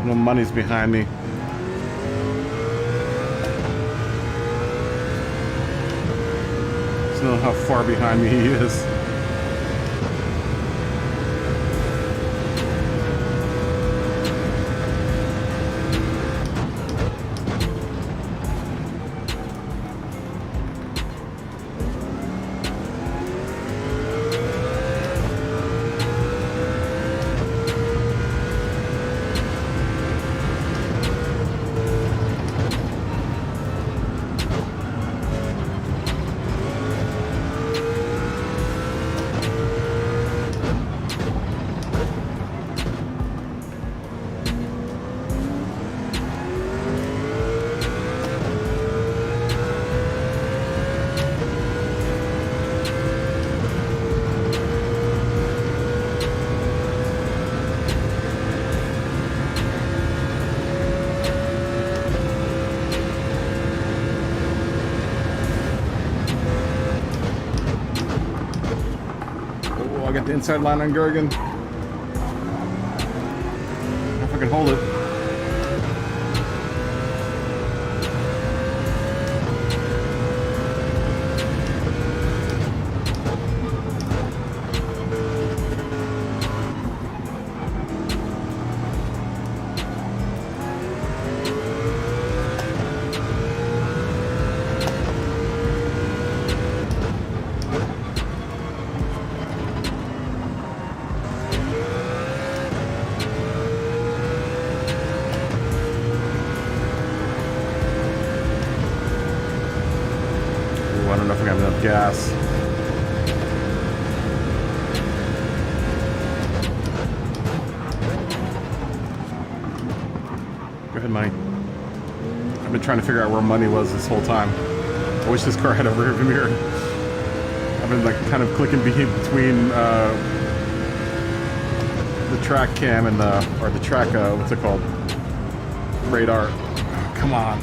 No money's behind me. Just know how far behind me he is. I got the inside line on Gergen. If I can hold it. I don't know if I got enough gas. Go ahead, Money. I've been trying to figure out where Money was this whole time. I wish this car had a rearview mirror. I've been like kind of clicking between the track cam and the track, what's it called? Radar. Come on.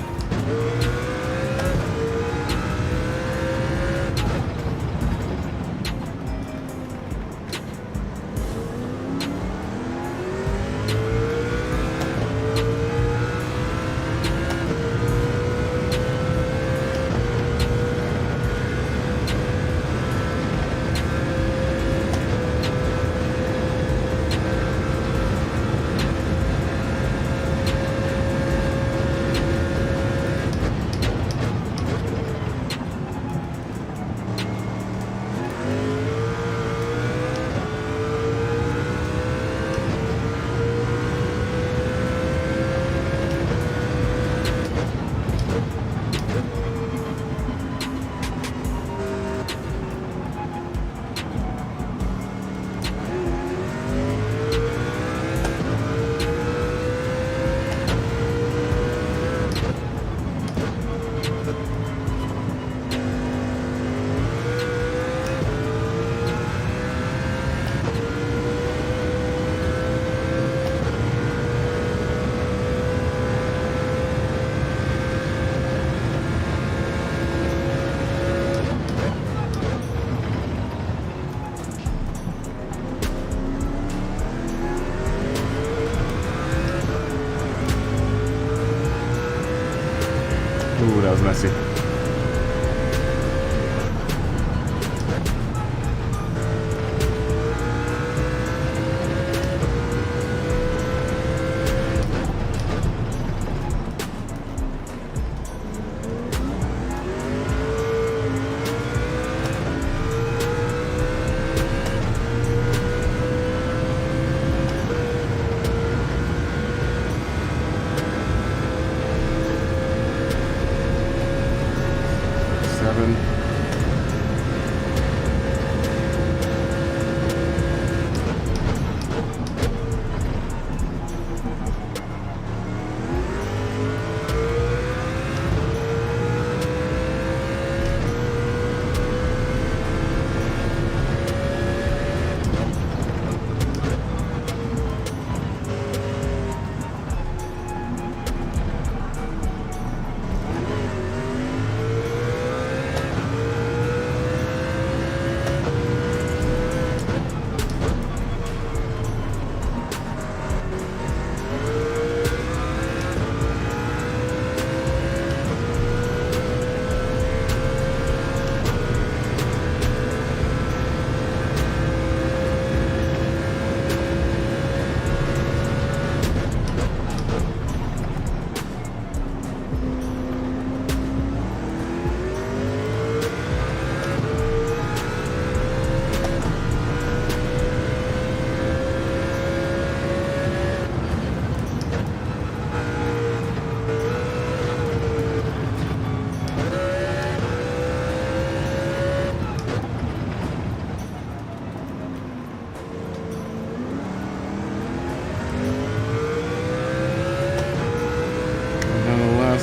Ooh, that was messy.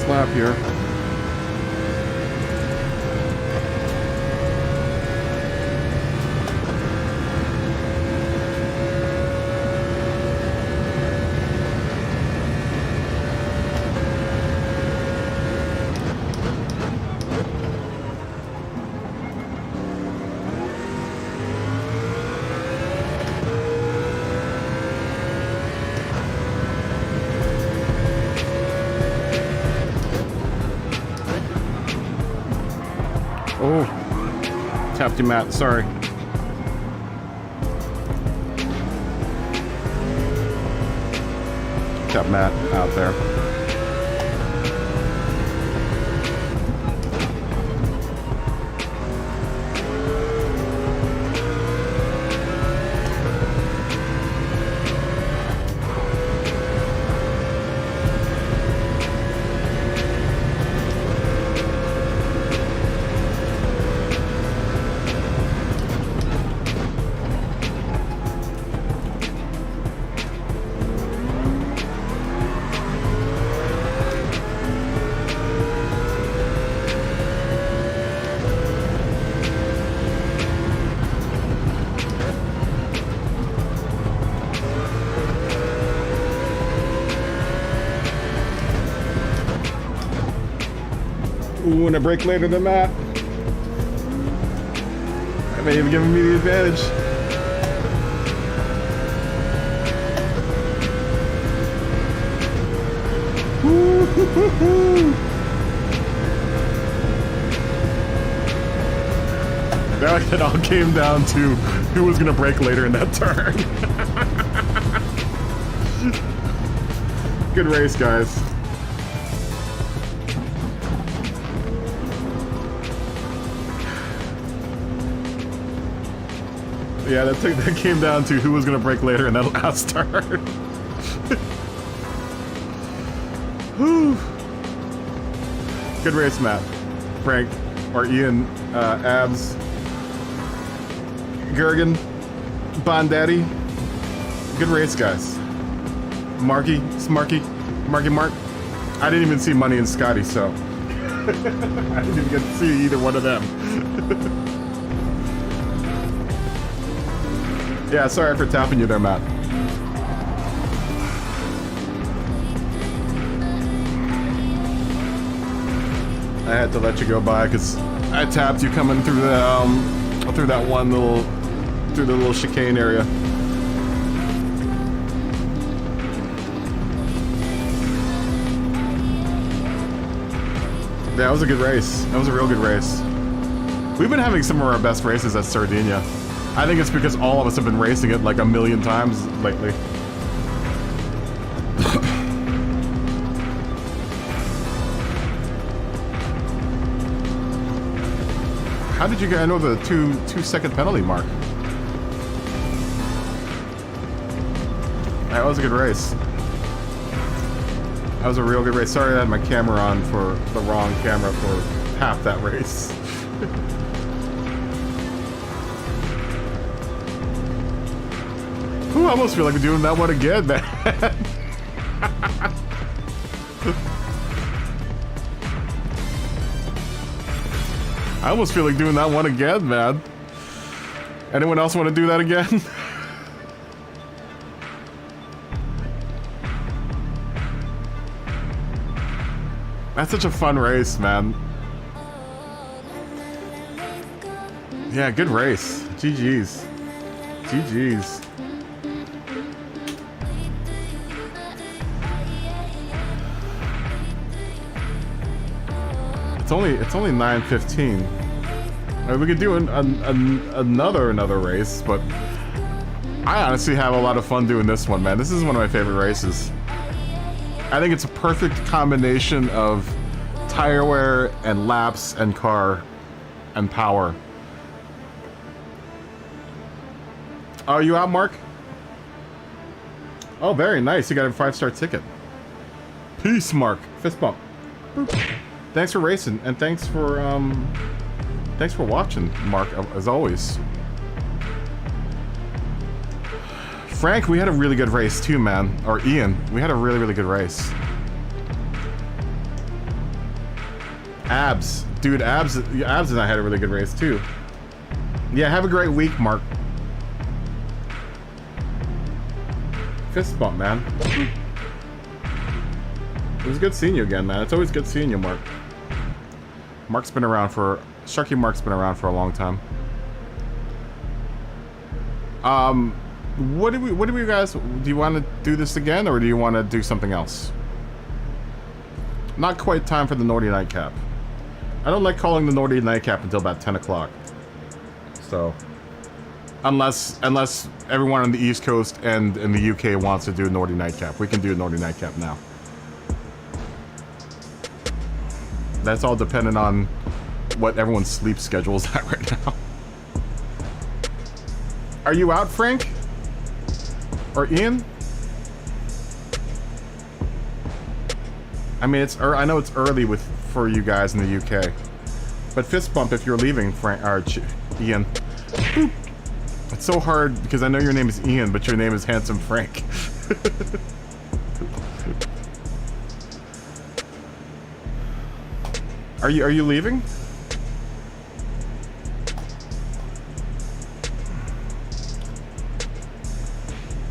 Lap here. Oh, tapped you, Matt. Sorry. Tap Matt out there. Ooh, and a break later than that. That may have given me the advantage. Woo-hoo-hoo-hoo. Now it all came down to who was gonna brake later in that turn. Good race, guys. Yeah, that came down to who was gonna brake later in that last turn. Whew. Good race, Matt. Frank, or Ian, Abs, Gergen, Bond Daddy. Good race, guys. Marky, Smarky, Marky Mark. I didn't even see Money and Scotty, so I didn't even get to see either one of them. Yeah, sorry for tapping you there, Matt. I had to let you go by because I tapped you coming through the through that one little chicane area. That was a good race. That was a real good race. We've been having some of our best races at Sardinia. I think it's because all of us have been racing it like a million times lately. How did you get? I know the two-second penalty mark. That was a good race. That was a real good race. Sorry I had my camera on for the wrong camera for half that race. Ooh, I almost feel like we're doing that one again, man. I almost feel like doing that one again, man. Anyone else want to do that again? That's such a fun race, man. Yeah, good race. GG's. GG's. It's only 9:15. We could do another race, but I honestly have a lot of fun doing this one, man. This is one of my favorite races. I think it's a perfect combination of tire wear and laps and car and power. Oh, you out, Mark? Oh, very nice. You got a 5-star ticket. Peace, Mark. Fist bump. Boop. Thanks for racing, and thanks for watching, Mark, as always. Frank, we had a really good race too, man. Or Ian, we had a really, really good race. Abs. Dude, Abs and I had a really good race too. Yeah, have a great week, Mark. Fist bump, man. It was good seeing you again, man. It's always good seeing you, Mark. Mark's been around for... Sharky Mark's been around for a long time. What do we guys... Do you want to do this again, or do you want to do something else? Not quite time for the Naughty Nightcap. I don't like calling the Naughty Nightcap until about 10 o'clock. So... Unless everyone on the East Coast and in the UK wants to do a Naughty Nightcap. We can do a Naughty Nightcap now. That's all dependent on what everyone's sleep schedule is at right now. Are you out, Frank? Or Ian? I mean, I know it's early for you guys in the UK, but fist bump if you're leaving, Frank or Ian. Boop. It's so hard because I know your name is Ian, but your name is Handsome Frank. Are you leaving?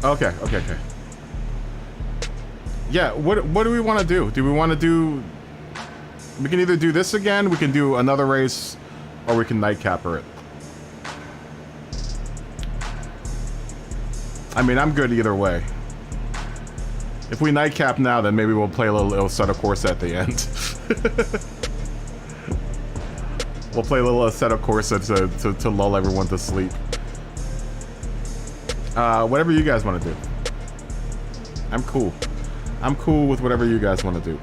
Okay. Yeah, what do we want to do? Do we want to do... We can either do this again, we can do another race, or we can nightcapper it. I mean, I'm good either way. If we nightcap now, then maybe we'll play a little Assetto Corsa at the end. We'll play a little Assetto Corsa to lull everyone to sleep. Whatever you guys want to do. I'm cool. I'm cool with whatever you guys want to do.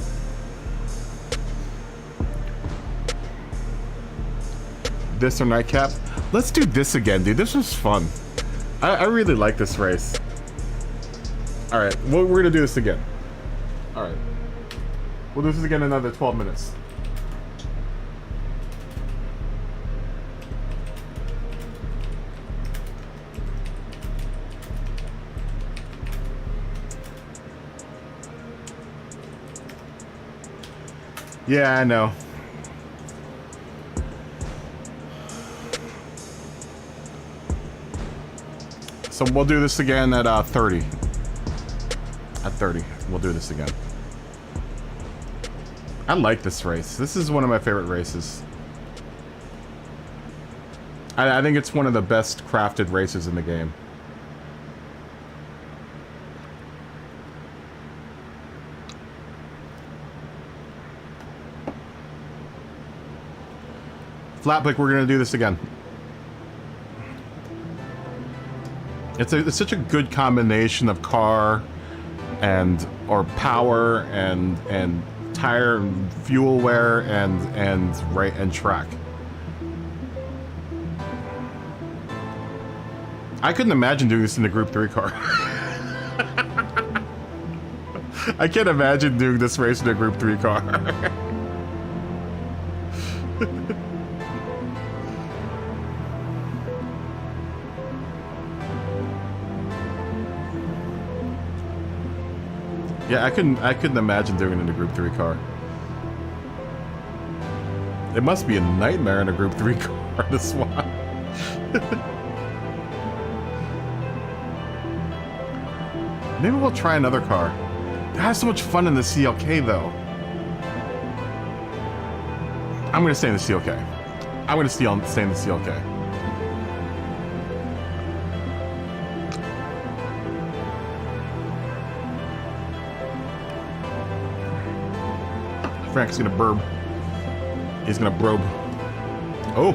This or nightcap? Let's do this again, dude. This was fun. I really like this race. Alright, we're gonna do this again. Alright. We'll do this again in another 12 minutes. Yeah, I know. So we'll do this again at 30. At 30, we'll do this again. I like this race. This is one of my favorite races. I think it's one of the best crafted races in the game. Flatpick, we're gonna do this again. It's such a good combination of car or power and tire and fuel wear and track. I couldn't imagine doing this in a Group 3 car. I can't imagine doing this race in a Group 3 car. Yeah, I couldn't imagine doing it in a Group 3 car. It must be a nightmare in a Group 3 car to swap. Maybe we'll try another car. It has so much fun in the CLK though. I'm gonna stay in the CLK. I'm gonna stay in the CLK. Frank's gonna burb. He's gonna brobe. Oh!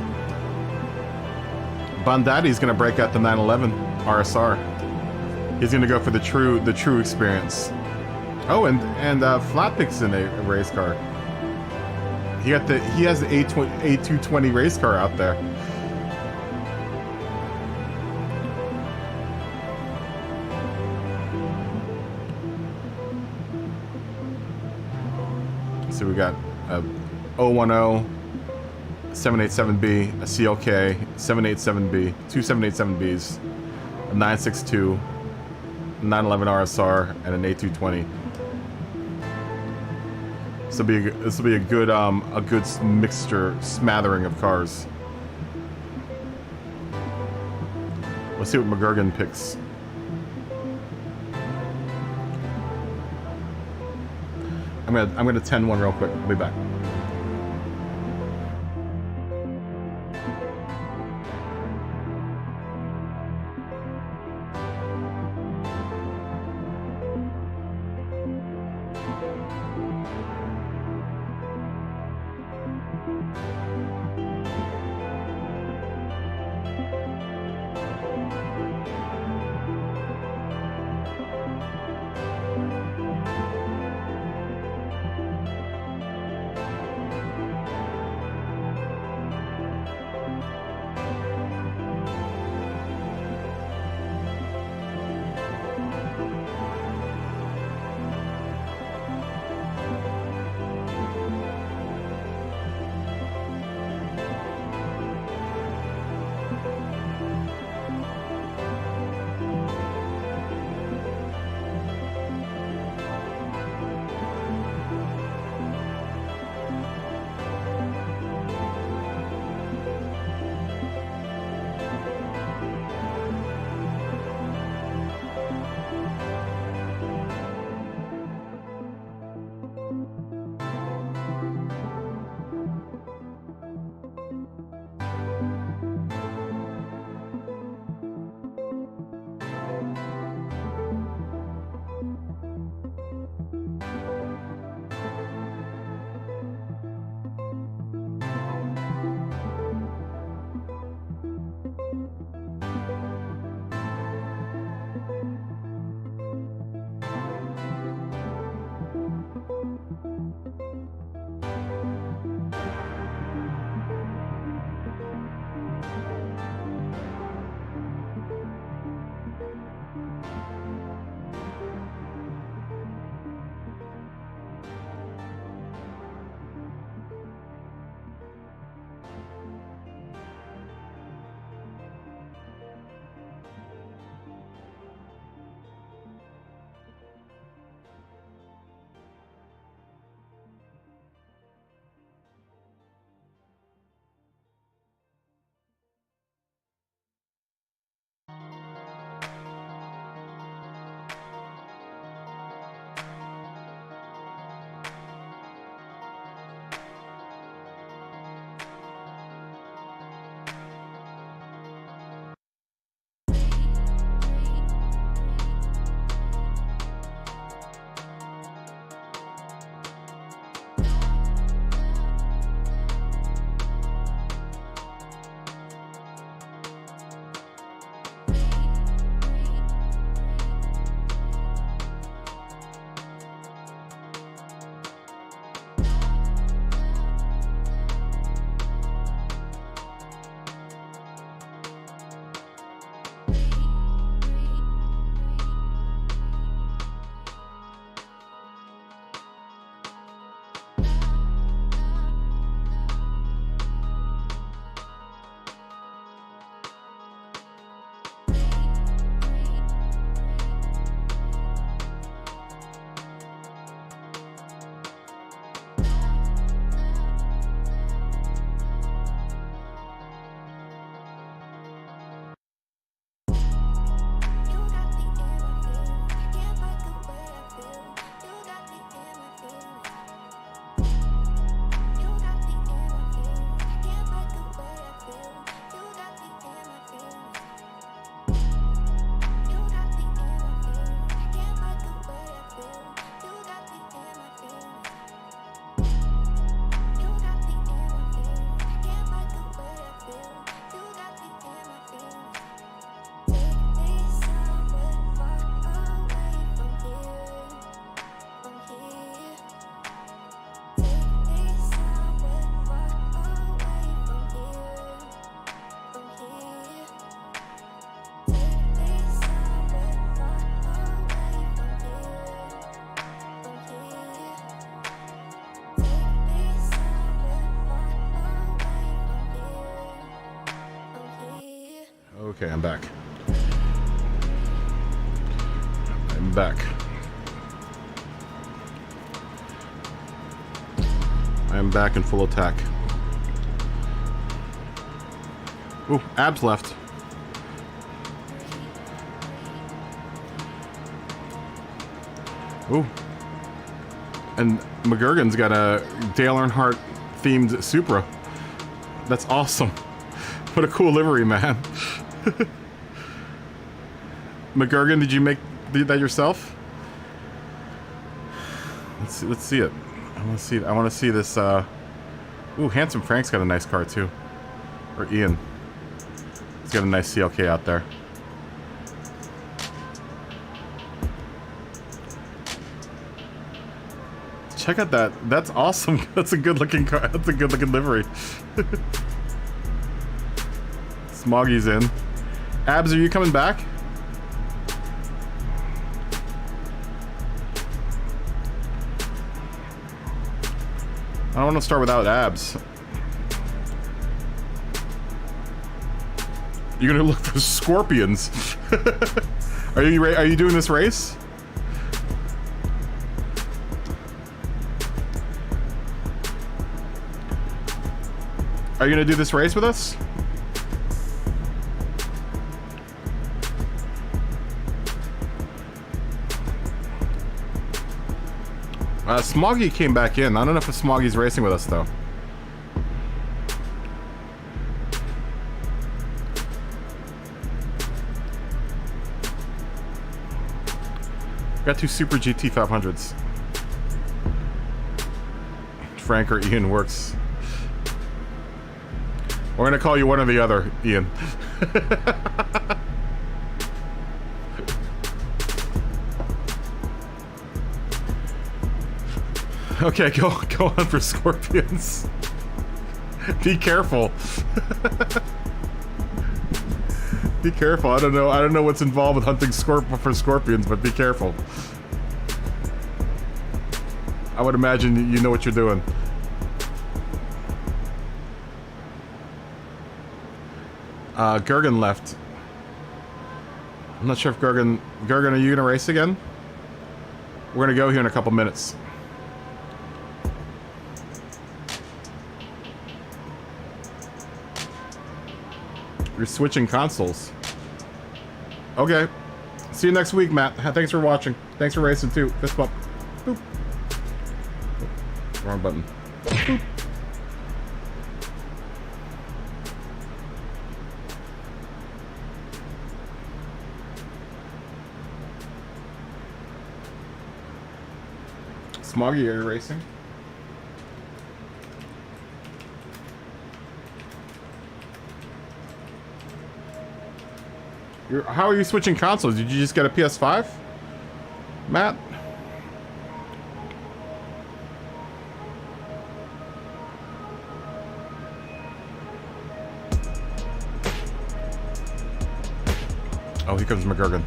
Bondaddi's gonna break out the 911 RSR. He's gonna go for the true experience. Oh, and Flatpick's in a race car. He has the A220 race car out there. So we got a 010, 787B, a CLK, 787B, two 787Bs, a 962, 911 RSR, and an A220. This will be a good mixture, smattering of cars. Let's see what McGurgan picks. I'm gonna 10-1 real quick. I'll be back. Okay, I'm back. I'm back. I am back in full attack. Ooh, abs left. Ooh. And McGurgan's got a Dale Earnhardt themed Supra. That's awesome. What a cool livery, man. McGurgan, did you make that yourself? Let's see it. I want to see this. Ooh, Handsome Frank's got a nice car too. Or Ian. He's got a nice CLK out there. Check out that. That's awesome. That's a good looking car. That's a good looking livery. Smoggy's in. Abs, are you coming back? I don't want to start without abs. You're gonna look for scorpions. Are you doing this race? Are you gonna do this race with us? Smoggy came back in. I don't know if Smoggy's racing with us though. Got two Super GT 500s. Frank or Ian works. We're gonna call you one or the other, Ian. Okay, go on for scorpions. Be careful. Be careful. I don't know what's involved with hunting for scorpions, but be careful. I would imagine you know what you're doing. Gergen left. I'm not sure if Gergen, are you gonna race again? We're gonna go here in a couple minutes. You're switching consoles. Okay. See you next week, Matt. Thanks for watching. Thanks for racing too. Fist bump. Boop. Wrong button. Boop. Smoggy, are you racing? How are you switching consoles? Did you just get a PS5? Matt? Oh, here comes McGurgan.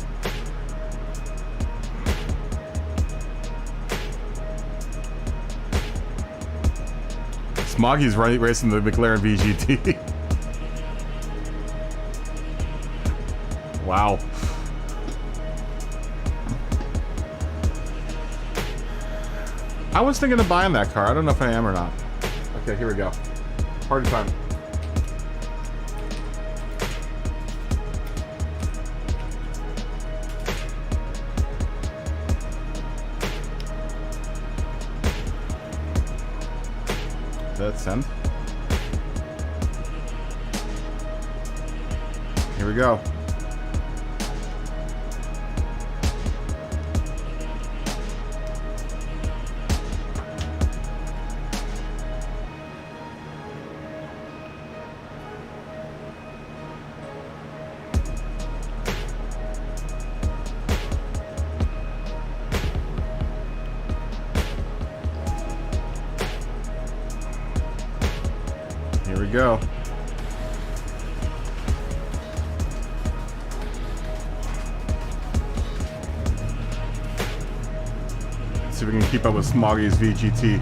Smoggy's racing the McLaren VGT. Wow. I was thinking of buying that car. I don't know if I am or not. Okay, here we go. Party time. Let's send. Here we go. Here we go. Let's see if we can keep up with Smoggy's VGT.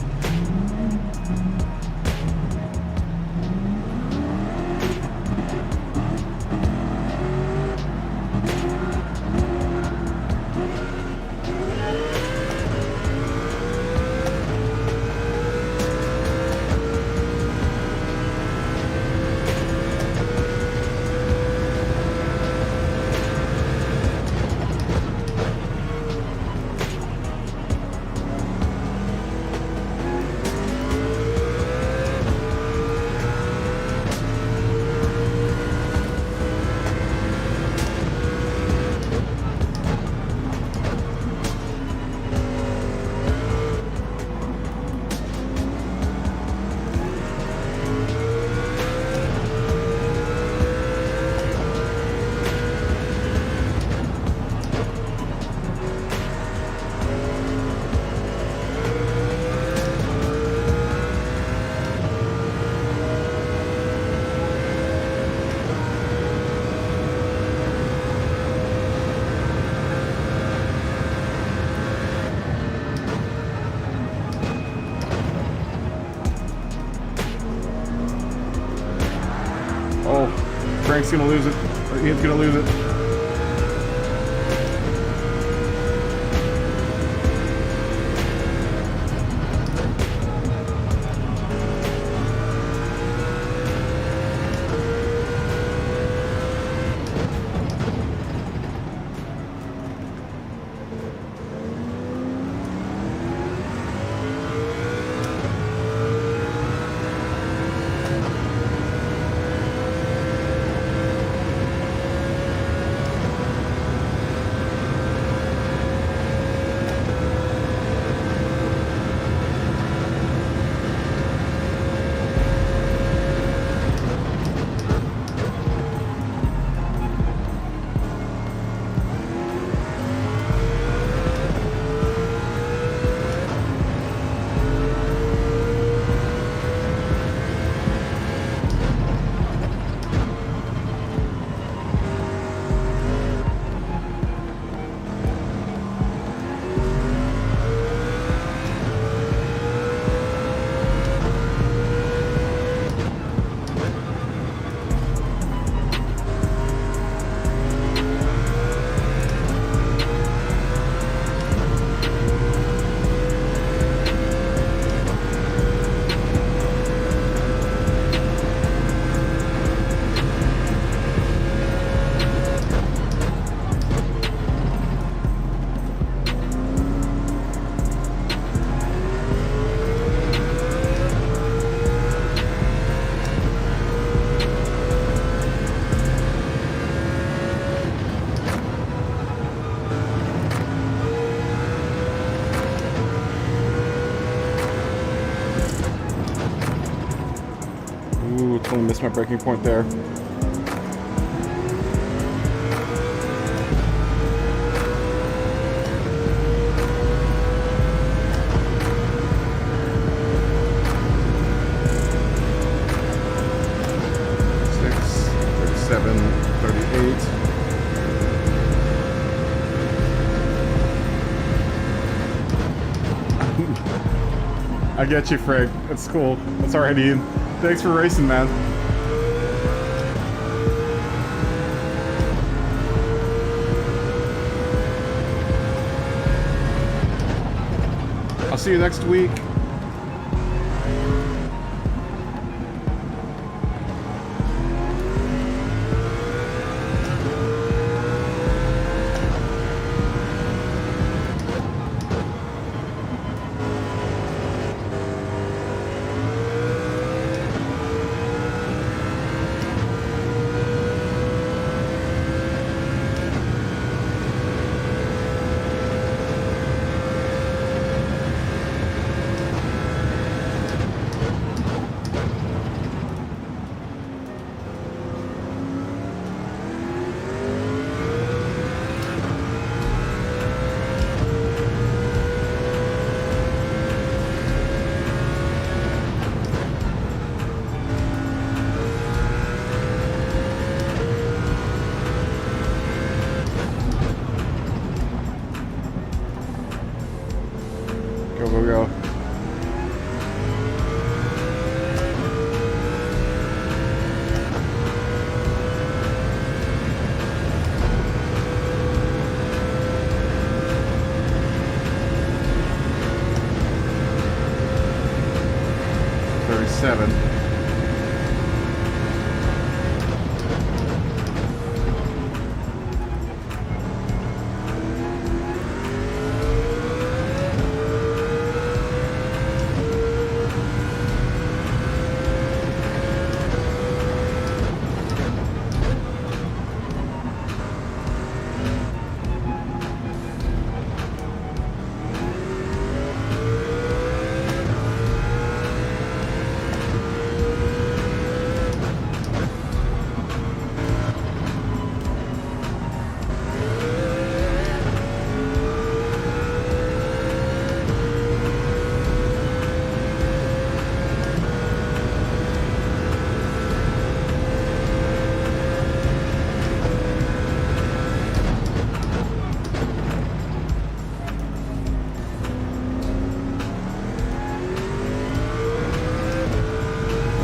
Frank's gonna lose it. Or Ian's gonna lose it. Totally missed my breaking point there. I get you, Frank. It's cool. That's alright, Ian. Thanks for racing, man. I'll see you next week. Go. 37.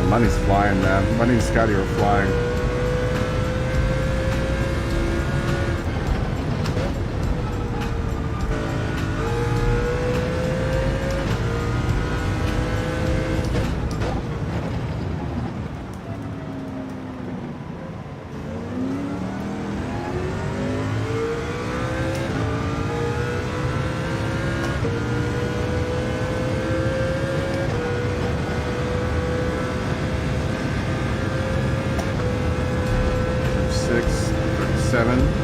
Money's flying, man. Money and Scotty are flying. GT7.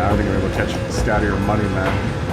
I don't think I'm able to catch Scott your money, man.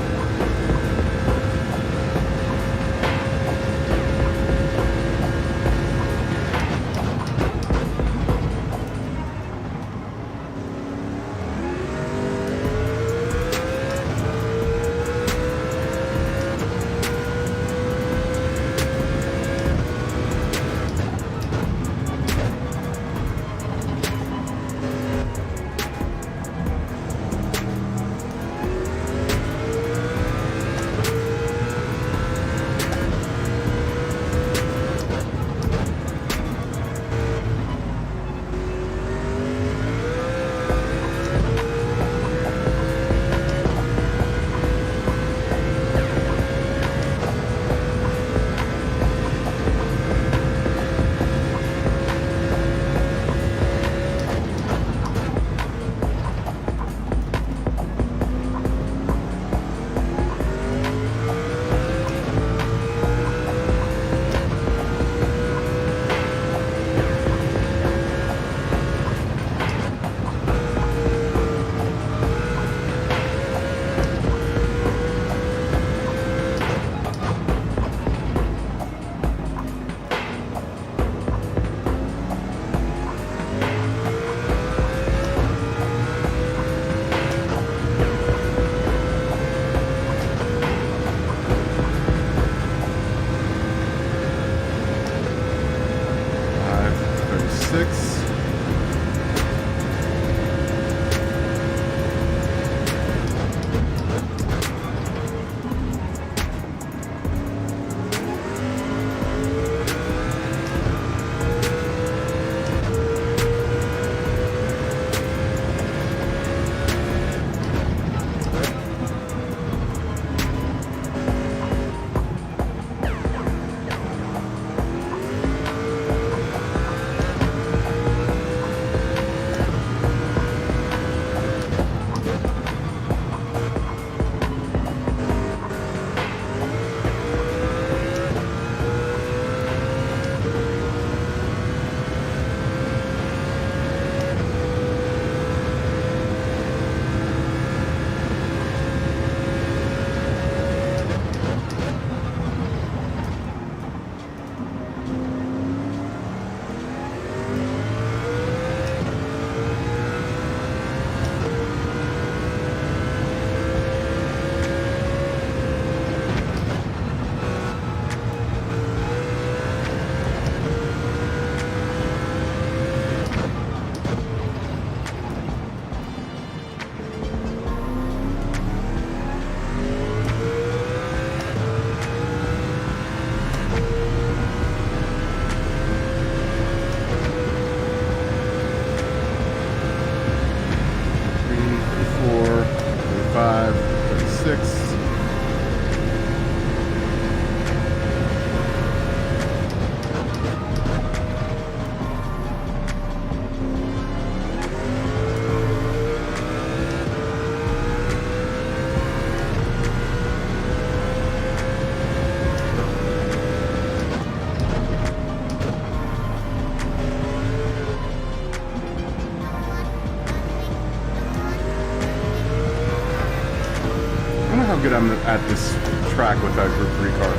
get on at this track with that Group 3 car.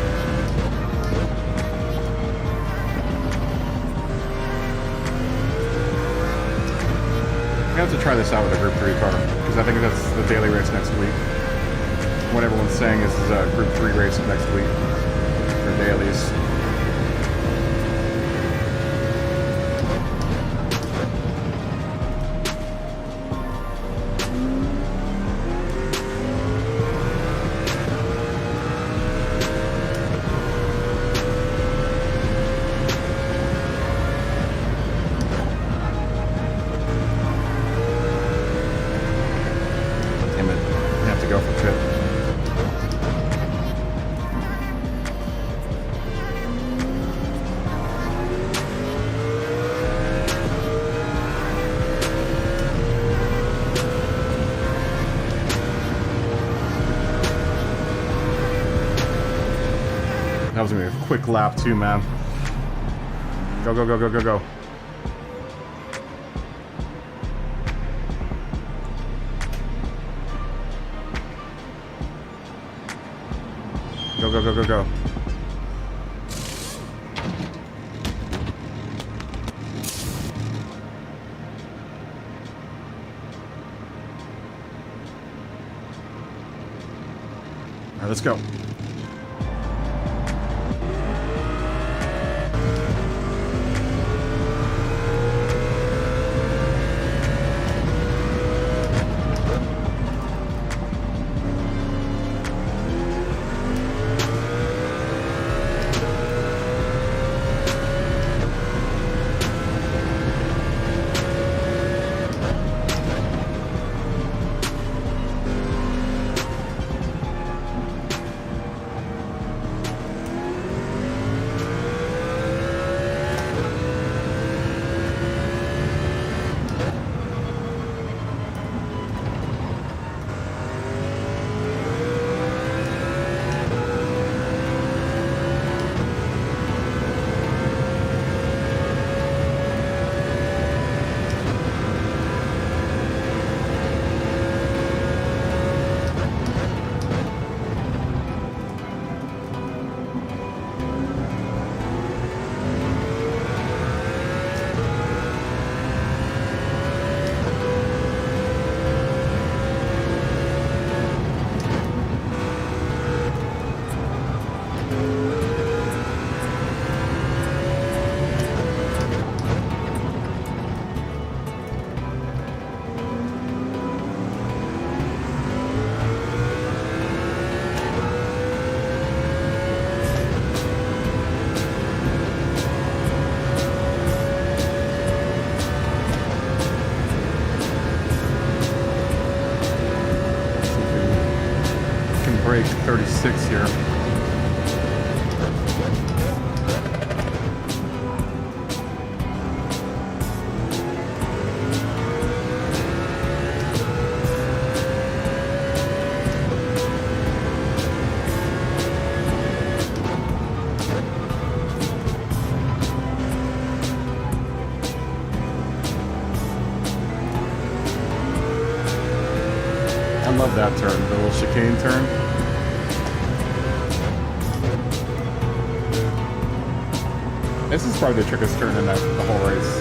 I have to try this out with a Group 3 car, because I think that's the daily race next week. What everyone's saying is a Group 3 race next week for dailies. That was gonna be a quick lap too, man. Go, go, go, go, go, go. Go, go, go, go, go. All right, let's go. Break 36 here. I love that turn, the little chicane turn. This is probably the trickiest turn in the whole race.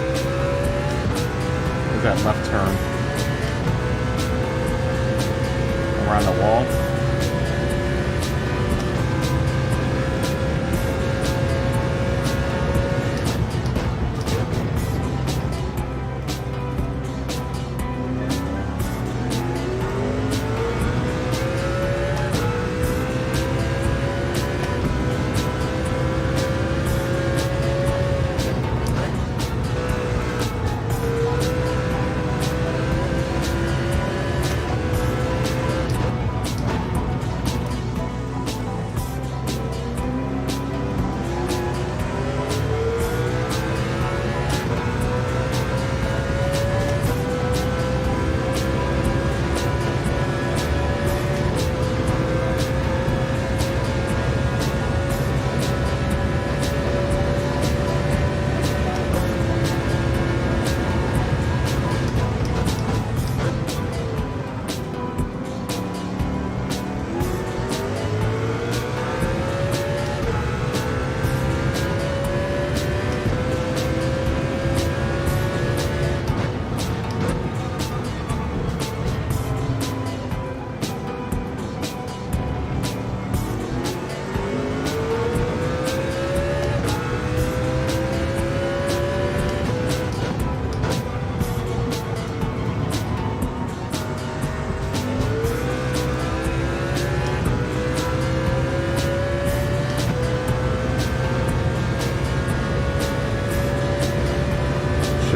Is that left turn around the wall.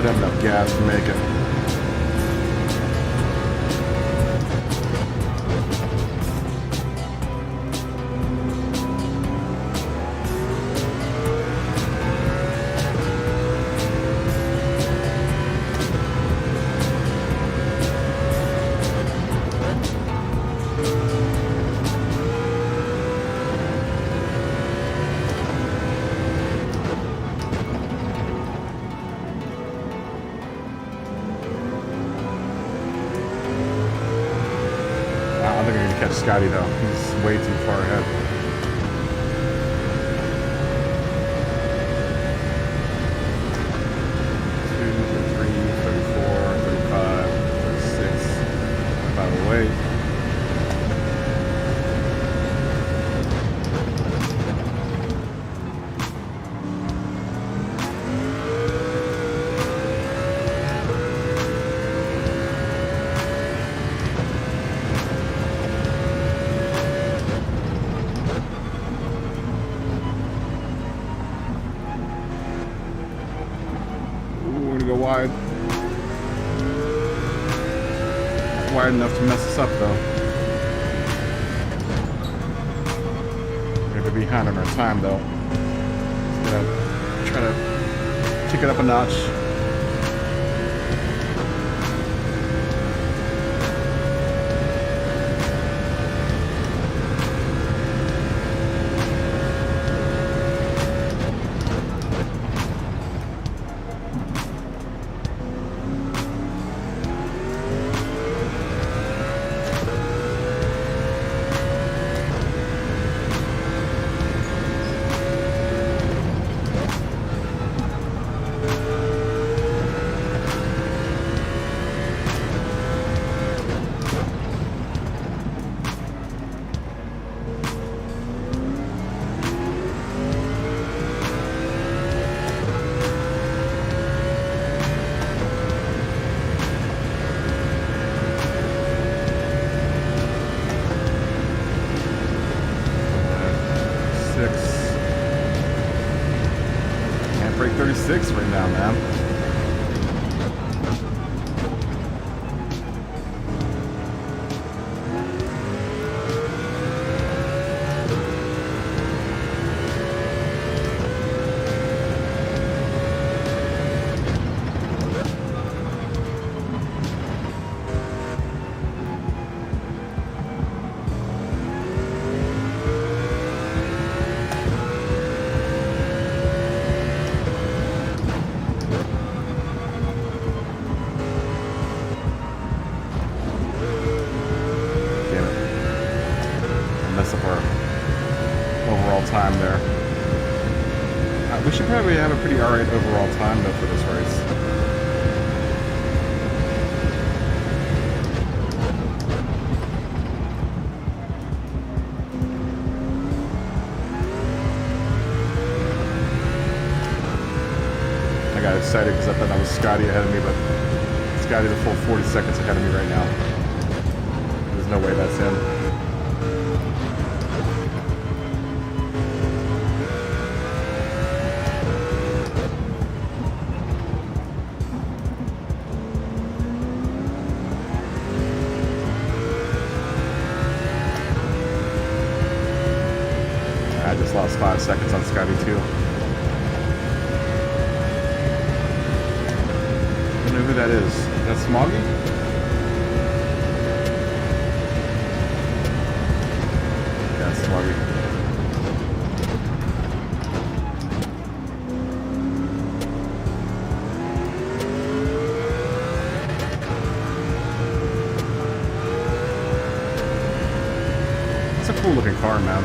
have enough gas to make it. I think I'm gonna catch Scotty though. He's way too far ahead. Two, 34, 35, 36, 5 away. Go wide. Wide enough to mess us up though. We're gonna be behind on our time though. Just gonna try to kick it up a notch. Break 36 right now, man. Mess up our overall time there. We should probably have a pretty alright overall time though for this race. I got excited because I thought that was Scotty ahead of me, but Scotty's a full 40 seconds ahead of me right now. There's no way that's him. I just lost 5 seconds on Scotty too. I don't know who that is. Is that Smoggy? Yeah, it's Smoggy. It's a cool looking car, man.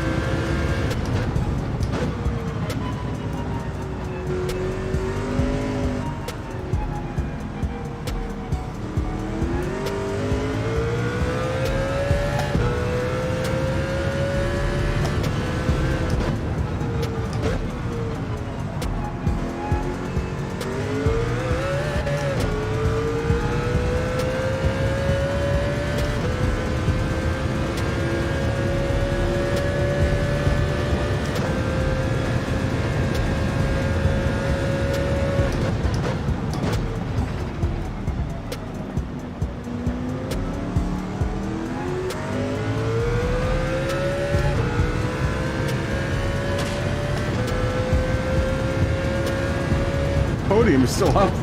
podium. You're still up.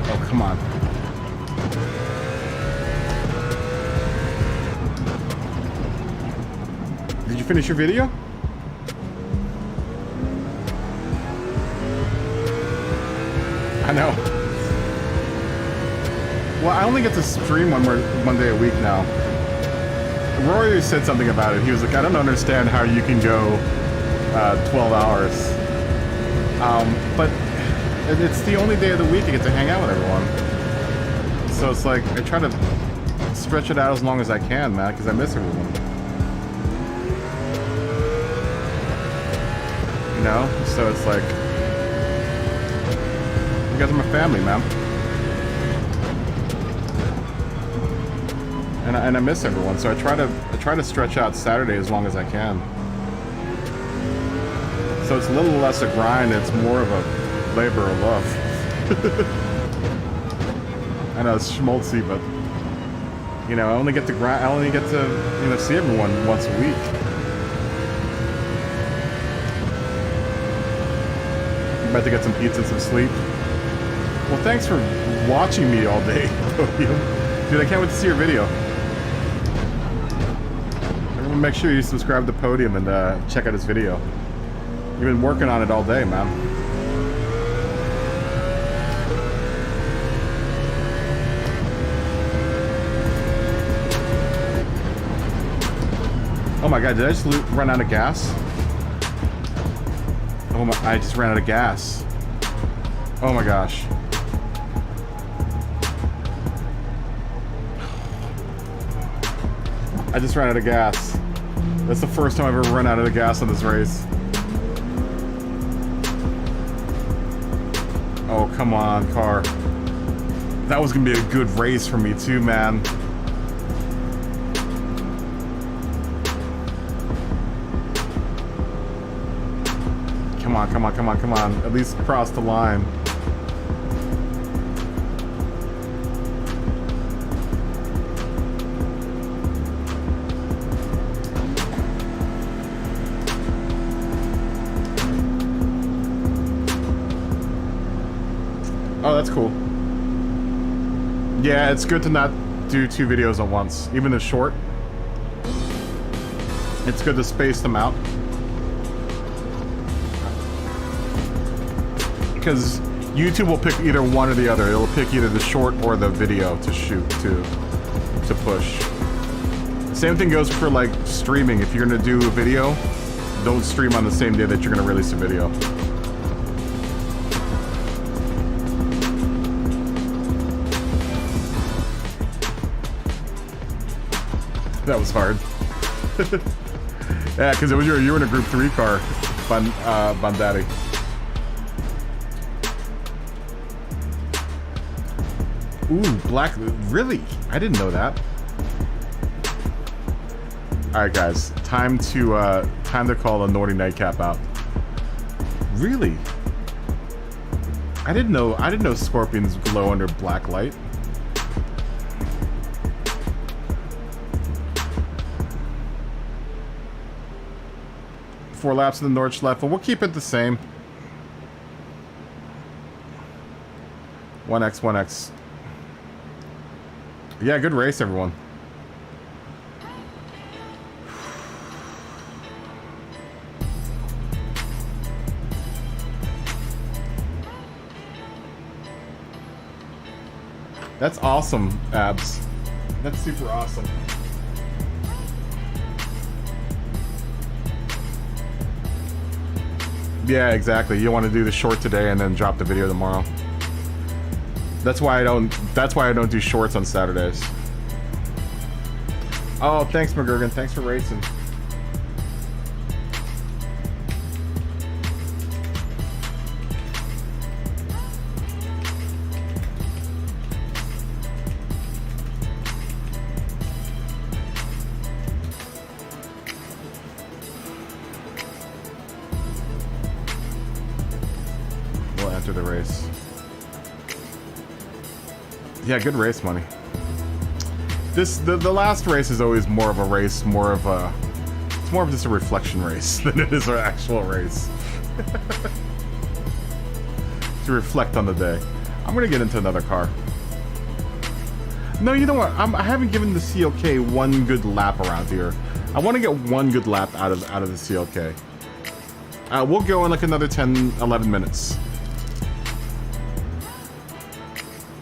Oh, come on. Did you finish your video? I know. Well, I only get to stream one day a week now. Rory said something about it. He was like, I don't understand how you can go 12 hours. But it's the only day of the week I get to hang out with everyone. So it's like, I try to stretch it out as long as I can, man, because I miss everyone. You know? So it's like, you guys are my family, man. And I miss everyone, so I try to stretch out Saturday as long as I can. So it's a little less a grind, it's more of a labor of love. I know it's schmaltzy, but you know, I only get to, you know, see everyone once a week. I'm about to get some pizza and some sleep. Well, thanks for watching me all day, dude. I can't wait to see your video. Make sure you subscribe to Podium and check out his video. You've been working on it all day, man. Oh my god, did I just run out of gas? Oh my, I just ran out of gas. Oh my gosh. I just ran out of gas. That's the first time I've ever run out of the gas on this race. Oh, come on, car. That was gonna be a good race for me too, man. Come on, come on, come on, come on. At least cross the line. Oh, that's cool. Yeah, it's good to not do 2 videos at once. Even the short. It's good to space them out. Because YouTube will pick either one or the other. It'll pick either the short or the video to shoot, to push. Same thing goes for like streaming. If you're gonna do a video, don't stream on the same day that you're gonna release a video. That was hard. Yeah, because it was you were in a group 3 car, Bandati. Ooh, black, really? I didn't know that. All right, guys, time to call a naughty nightcap out. Really? I didn't know scorpions glow under black light. Four laps in the Nordschleife. We'll keep it the same. 1x, 1x. Yeah, good race, everyone. That's awesome, Abs. That's super awesome. Yeah, exactly. You want to do the short today and then drop the video tomorrow. That's why I don't do shorts on Saturdays. Oh, thanks, McGurgan. Thanks for racing. We'll enter the race. Yeah, good race money. The last race is always more of a race, more of a It's more of just a reflection race than it is an actual race. To reflect on the day. I'm gonna get into another car. No, you know what? I haven't given the CLK one good lap around here. I want to get one good lap out of the CLK. We'll go in like another 10, 11 minutes.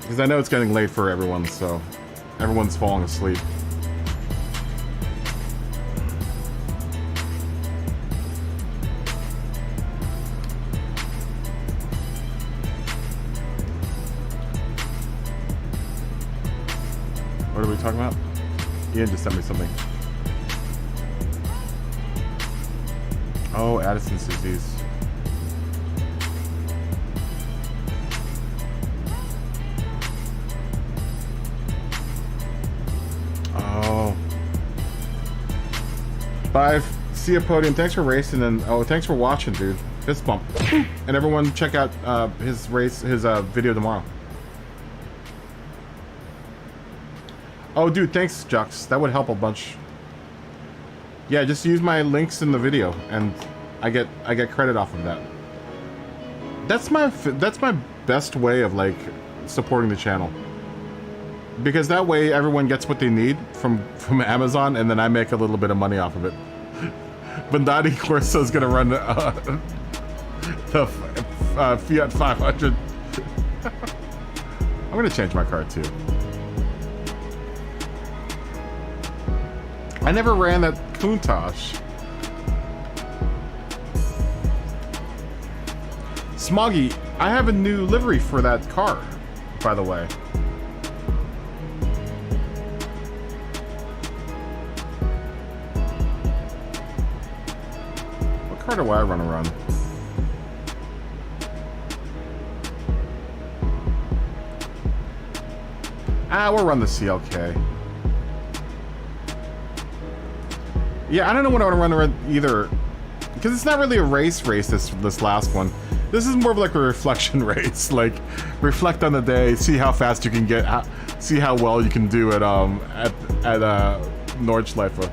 Because I know it's getting late for everyone, so everyone's falling asleep. What are we talking about? Ian just sent me something. Oh, Addison's disease. Oh. Bye. See you, Podium. Thanks for racing and thanks for watching, dude. Fist bump. And everyone check out his video tomorrow. Oh, dude, thanks, Jux. That would help a bunch. Yeah, just use my links in the video, and I get credit off of that. That's my best way of like supporting the channel, because that way everyone gets what they need from Amazon, and then I make a little bit of money off of it. Bandati Corso is gonna run the Fiat 500. I'm gonna change my car too. I never ran that Countach. Smoggy, I have a new livery for that car, by the way. What car do I run around? We'll run the CLK. Yeah, I don't know what I want to run either, because it's not really a race this last one. This is more of like a reflection race. Like, reflect on the day, see how fast you can get, see how well you can do at Nordschleife.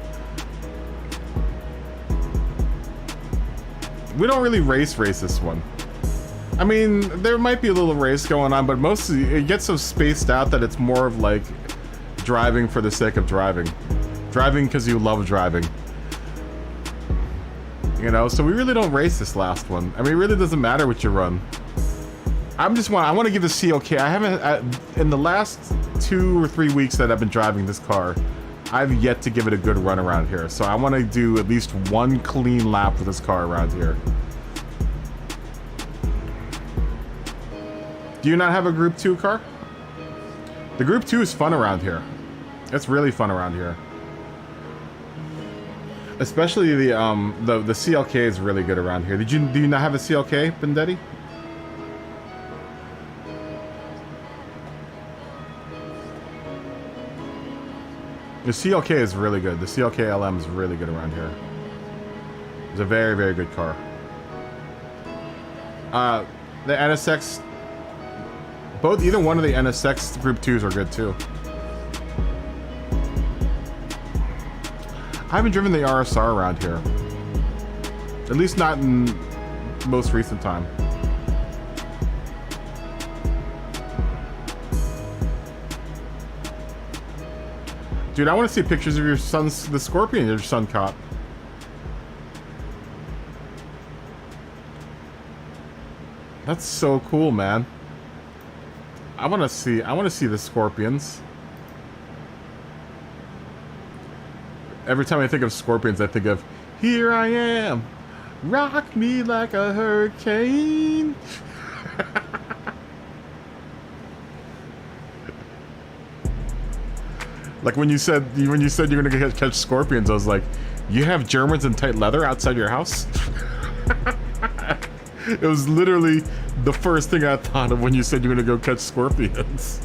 We don't really race this one. I mean, there might be a little race going on, but mostly it gets so spaced out that it's more of like driving for the sake of driving. Driving because you love driving. You know, so we really don't race this last one. I mean, it really doesn't matter what you run. I want to give the CLK. I haven't, in the last 2 or 3 weeks that I've been driving this car, I've yet to give it a good run around here. So I want to do at least one clean lap with this car around here. Do you not have a Group 2 car? The Group 2 is fun around here. It's really fun around here. Especially the CLK is really good around here. Do you not have a CLK, Bendetti? The CLK is really good. The CLK LM is really good around here. It's a very, very good car. The NSX, either one of the NSX Group 2s are good too. I haven't driven the RSR around here. At least not in most recent time. Dude, I want to see pictures of your son's, the Scorpion your son caught. That's so cool, man. I want to see the Scorpions. Every time I think of Scorpions, I think of, here I am, rock me like a hurricane. Like when you said you're gonna catch scorpions, I was like, you have Germans in tight leather outside your house? It was literally the first thing I thought of when you said you're gonna go catch scorpions.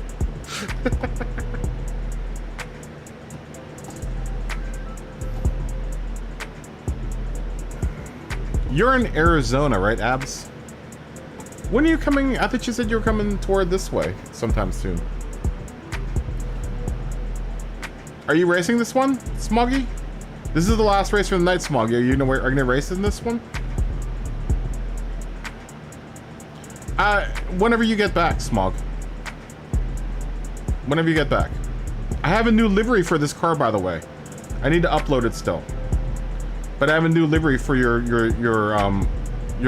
You're in Arizona, right, Abs? When are you coming? I thought you said you were coming toward this way sometime soon. Are you racing this one, Smoggy? This is the last race for the night, Smog. You know where are gonna race in this one? Whenever you get back, Smog. Whenever you get back. I have a new livery for this car, by the way. I need to upload it still. But I have a new livery for your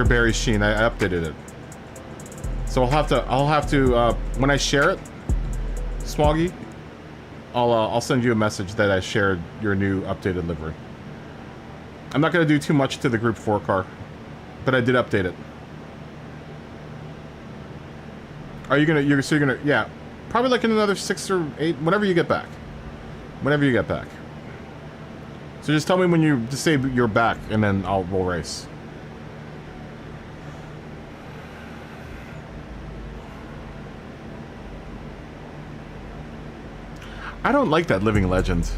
Barry Sheen. I updated it. So I'll have to when I share it, Smoggy, I'll send you a message that I shared your new updated livery. I'm not gonna do too much to the Group 4 car, but I did update it. Are you gonna? Yeah, probably like in another 6 or 8. Whenever you get back. Whenever you get back. So just tell me when you just say you're back, and then we'll race. I don't like that Living Legend.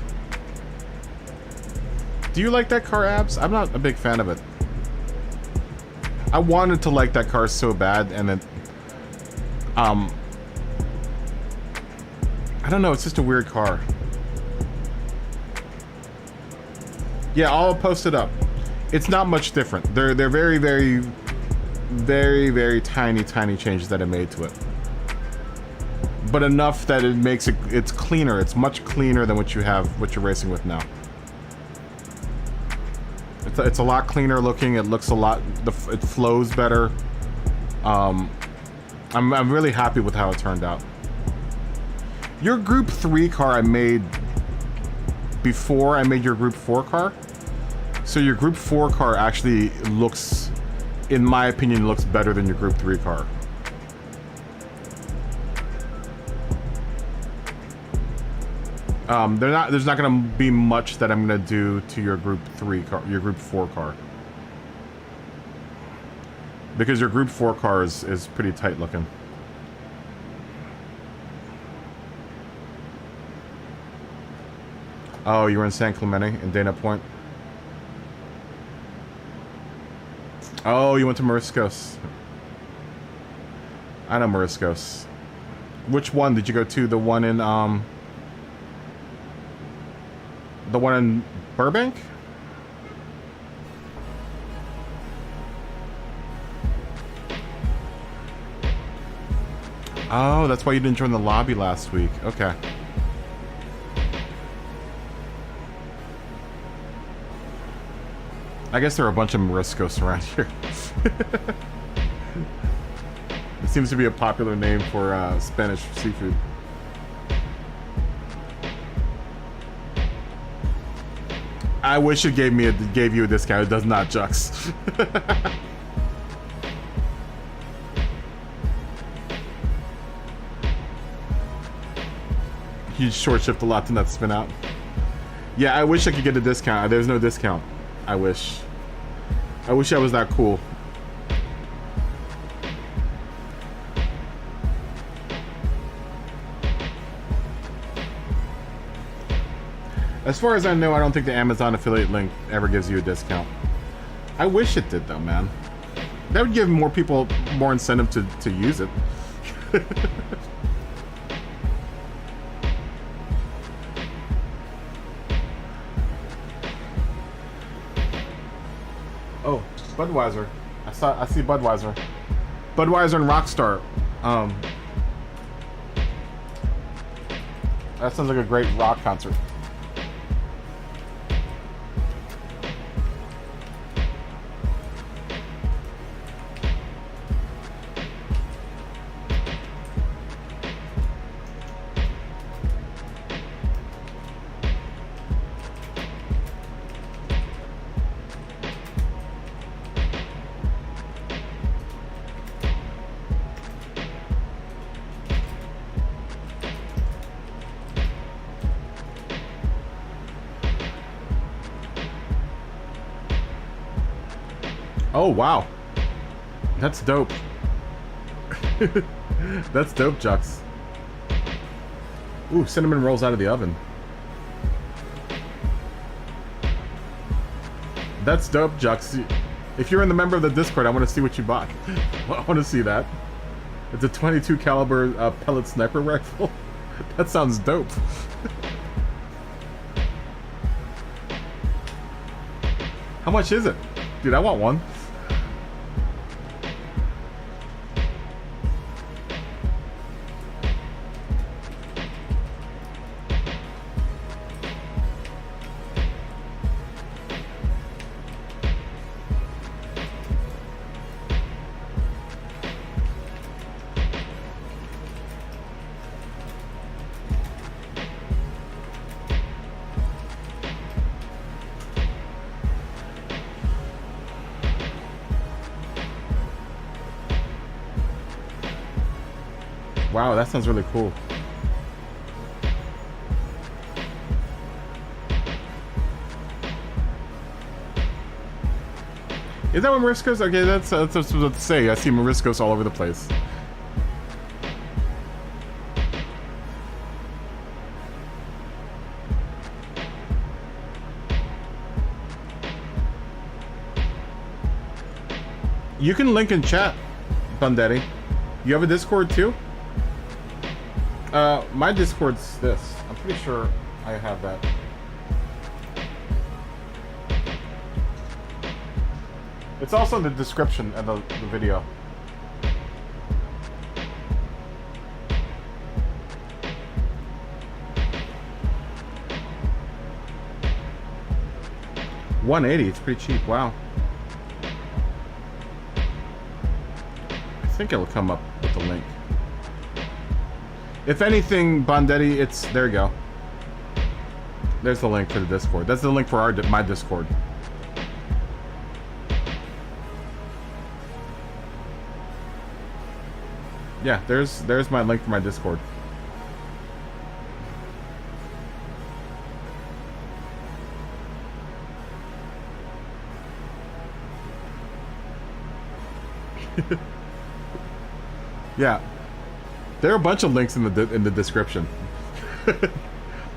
Do you like that car, Abs? I'm not a big fan of it. I wanted to like that car so bad, and then I don't know, it's just a weird car. Yeah, I'll post it up. It's not much different. They're very, very, very, very tiny changes that I made to it. But enough that it makes it's cleaner. It's much cleaner than what you're racing with now. It's a lot cleaner looking. It looks a lot, it flows better. I'm really happy with how it turned out. Your Group 3 car I made before I made your Group 4 car. So your Group 4 car actually looks, in my opinion, looks better than your Group 3 car. There's not gonna be much that I'm gonna do to your Group 3 car, your Group 4 car. Because your Group 4 car is pretty tight looking. Oh, you were in San Clemente in Dana Point? Oh, you went to Moriscos. I know Moriscos. Which one did you go to? The one in Burbank? Oh, that's why you didn't join the lobby last week. Okay. I guess there are a bunch of Moriscos around here. It seems to be a popular name for Spanish seafood. I wish it gave you a discount. It does not, Jux. You short shift a lot to not spin out. Yeah, I wish I could get a discount. There's no discount. I wish I was that cool. As far as I know, I don't think the Amazon affiliate link ever gives you a discount. I wish it did though, man. That would give more people more incentive to use it. Oh, Budweiser. I see Budweiser. Budweiser and Rockstar. That sounds like a great rock concert. Oh, wow. That's dope. That's dope, Jux. Ooh, cinnamon rolls out of the oven. That's dope, Jux. If you're in the member of the Discord, I want to see what you bought. I want to see that. It's a 22 caliber pellet sniper rifle. That sounds dope. How much is it? Dude, I want one. Wow, that sounds really cool. Is that what Marisco's? Okay, that's what I was about to say. I see Marisco's all over the place. You can link in chat, Bundetti. You have a Discord too? My Discord's this. I'm pretty sure I have that. It's also in the description of the video. $180, it's pretty cheap, wow. I think it'll come up with the link. If anything, Bondetti, it's... There you go. There's the link for the Discord. That's the link for my Discord. Yeah, there's my link for my Discord. Yeah. There are a bunch of links in the description.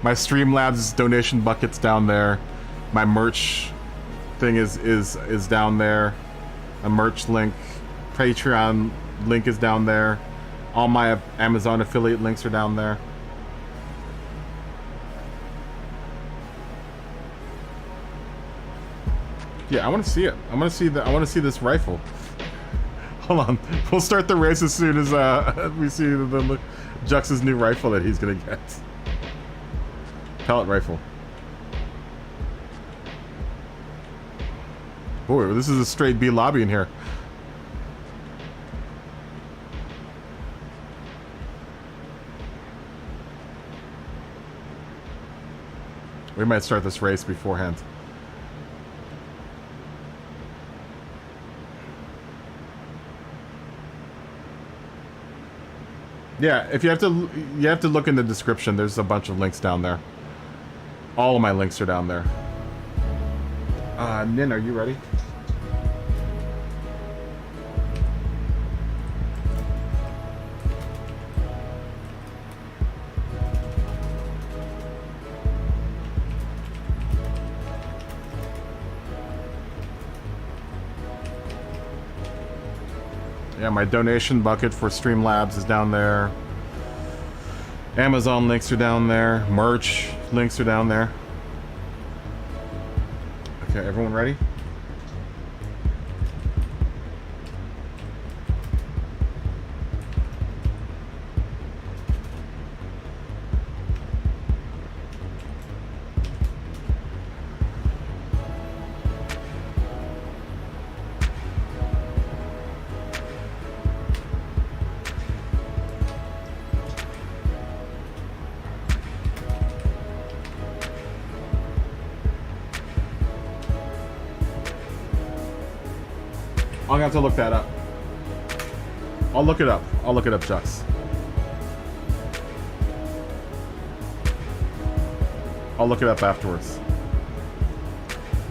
My Streamlabs donation bucket's down there. My merch thing is down there. A merch link. Patreon link is down there. All my Amazon affiliate links are down there. Yeah, I want to see it. I want to see this rifle. Hold on. We'll start the race as soon as we see the Jux's new rifle that he's gonna get. Pellet rifle. Boy, this is a straight B lobby in here. We might start this race beforehand. Yeah, if you have to look in the description. There's a bunch of links down there. All of my links are down there. Nin, are you ready? Yeah, my donation bucket for Streamlabs is down there. Amazon links are down there. Merch links are down there. Okay, everyone ready? I'm gonna have to look that up. I'll look it up. I'll look it up, Jux. I'll look it up afterwards.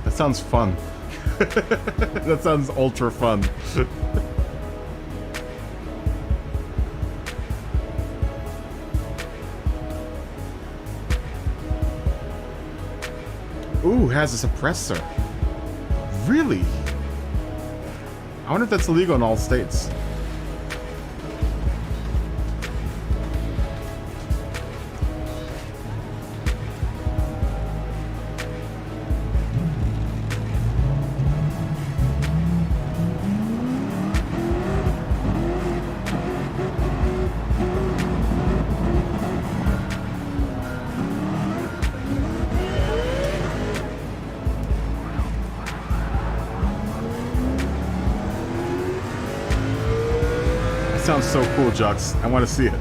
That sounds fun. That sounds ultra fun. Ooh, has a suppressor. Really? I wonder if that's illegal in all states. sounds so cool, Jux. I want to see it.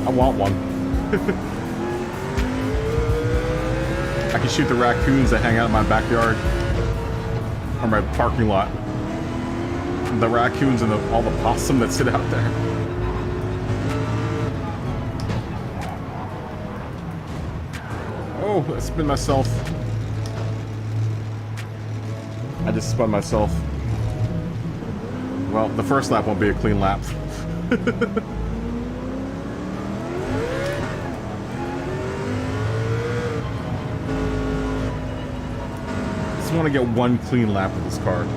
I want one. I can shoot the raccoons that hang out in my backyard. Or my parking lot. The raccoons and all the possum that sit out there. Oh, I spin myself. I just spun myself. Well, the first lap won't be a clean lap. Just want to get one clean lap with this car.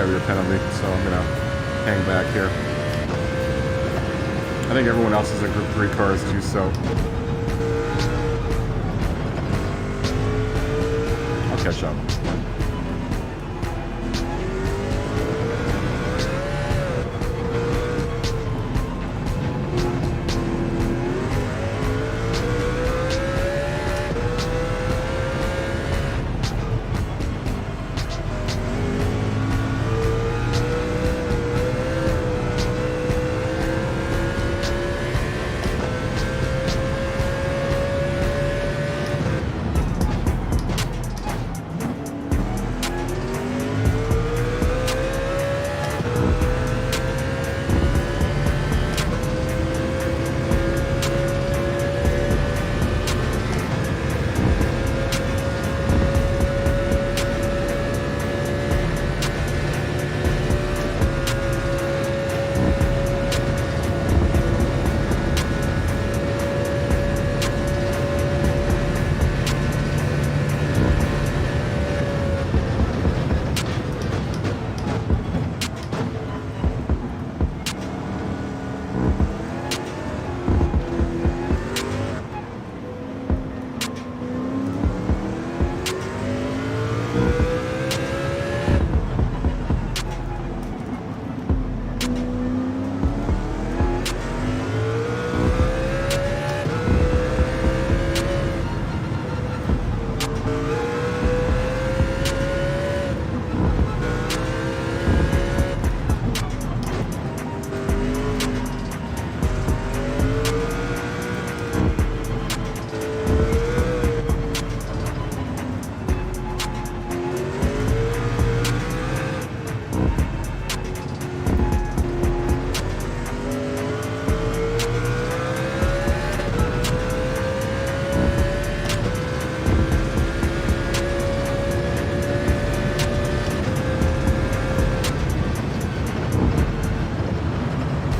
heavier penalty, so I'm gonna hang back here. I think everyone else is in group 3 cars too, so I'll catch up.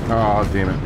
Oh, damn it.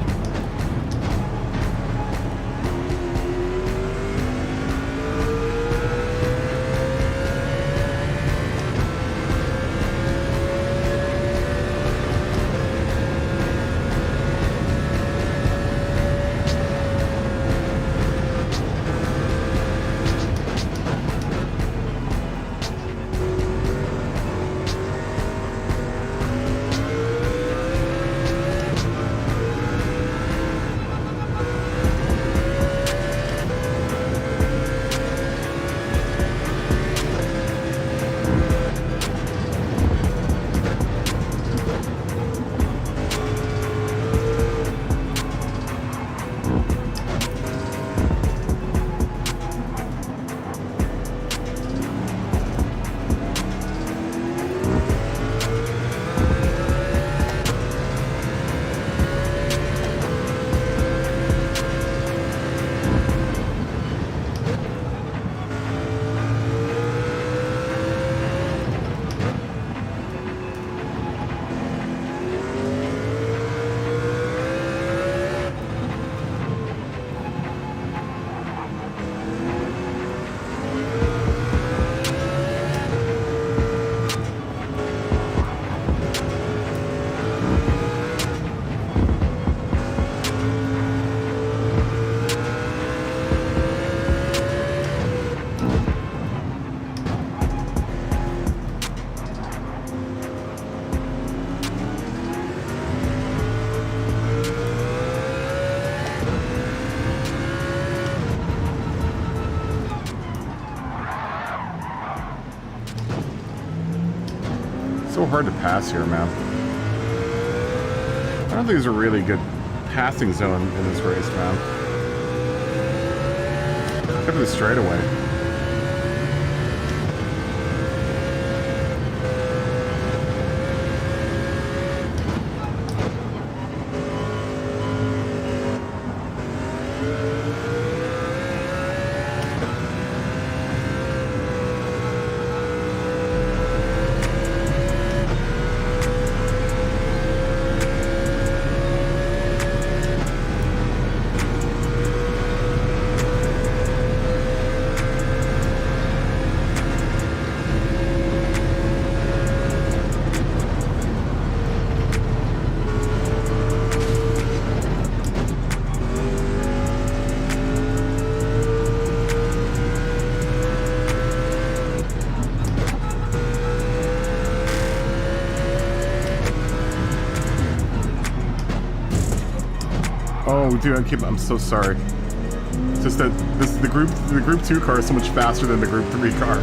So hard to pass here, man. I don't think there's a really good passing zone in this race, man. Except for the straightaway. dude, I'm so sorry. It's just that the group 2 car is so much faster than the group 3 car.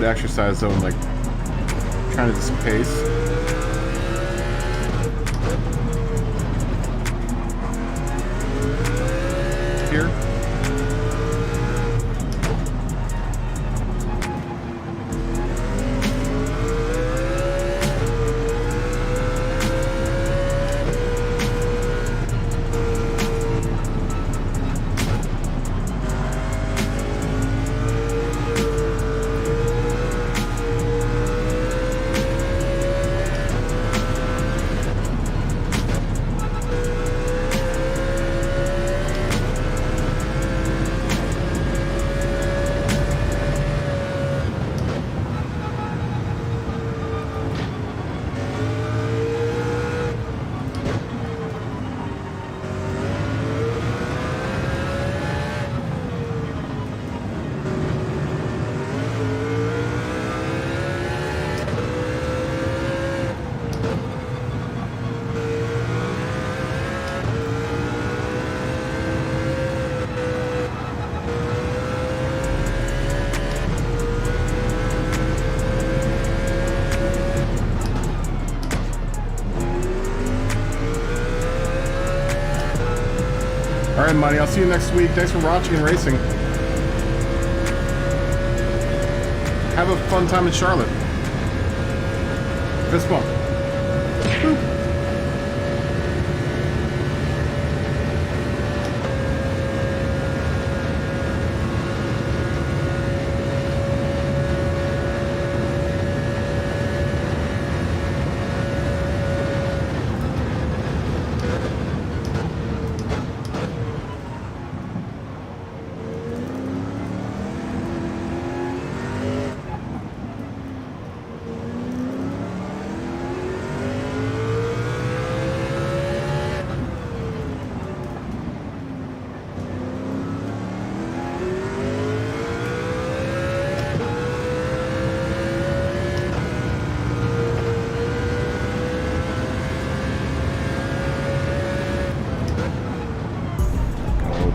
Exercise zone, like trying to just pace. Here. Alright, Money, I'll see you next week. Thanks for watching and racing. Have a fun time in Charlotte. Fist bump. Boop.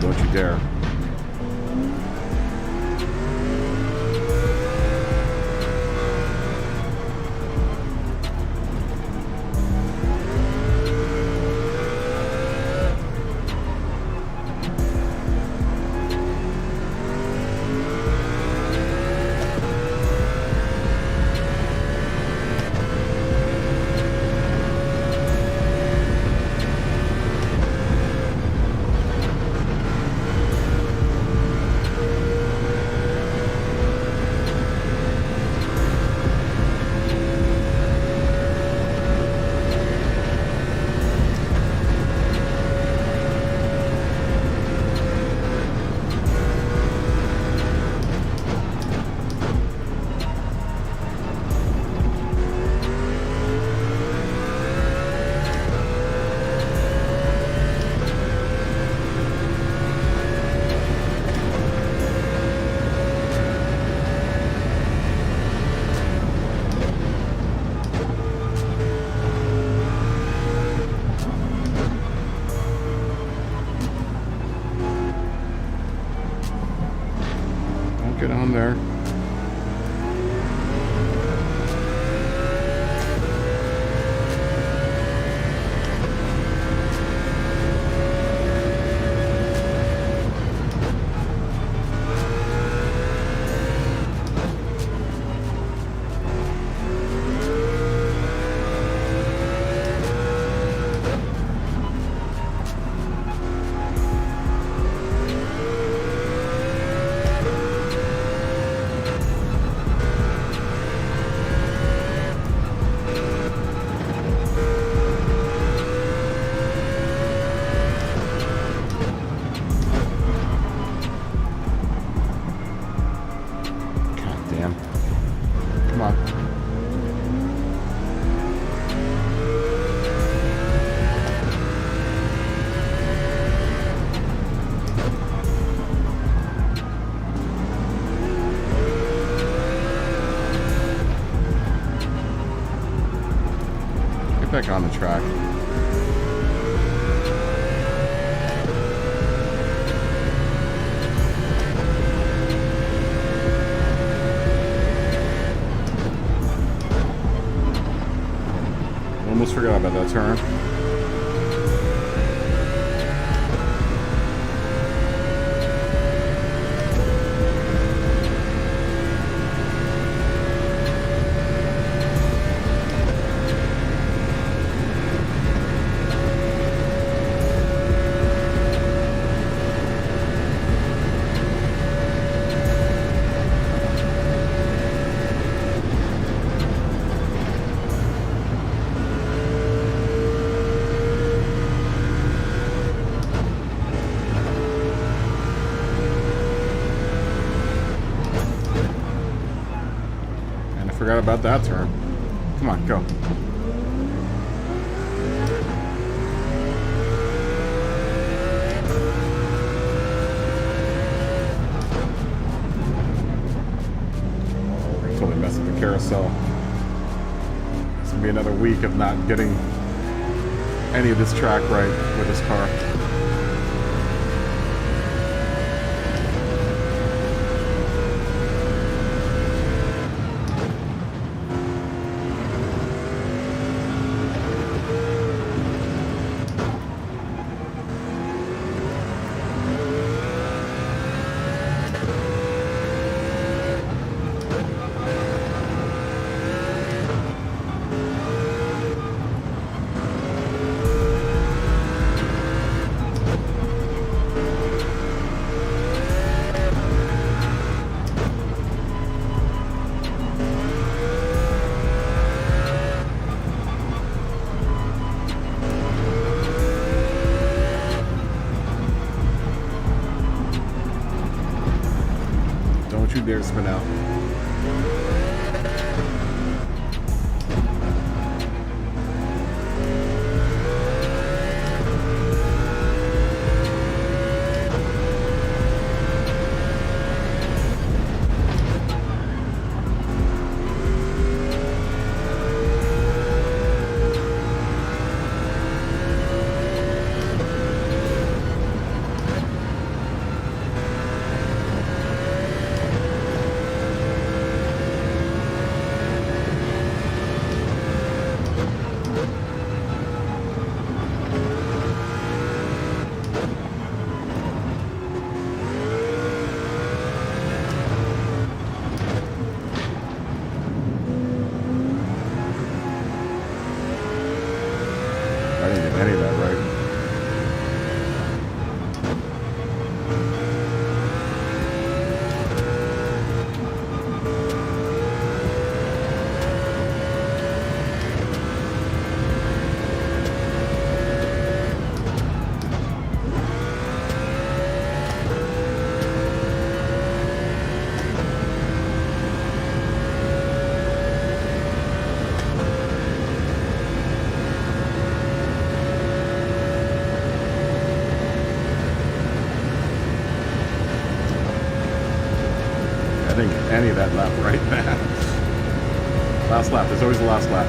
Don't you dare. Get on there. back on the track. Almost forgot about that turn. Forgot about that turn. Come on, go. Totally messed up the carousel. It's gonna be another week of not getting any of this track right with this car. Don't you dare spin out. I didn't get any of that right. I didn't get any of that lap right, man. Last lap. There's always the last lap.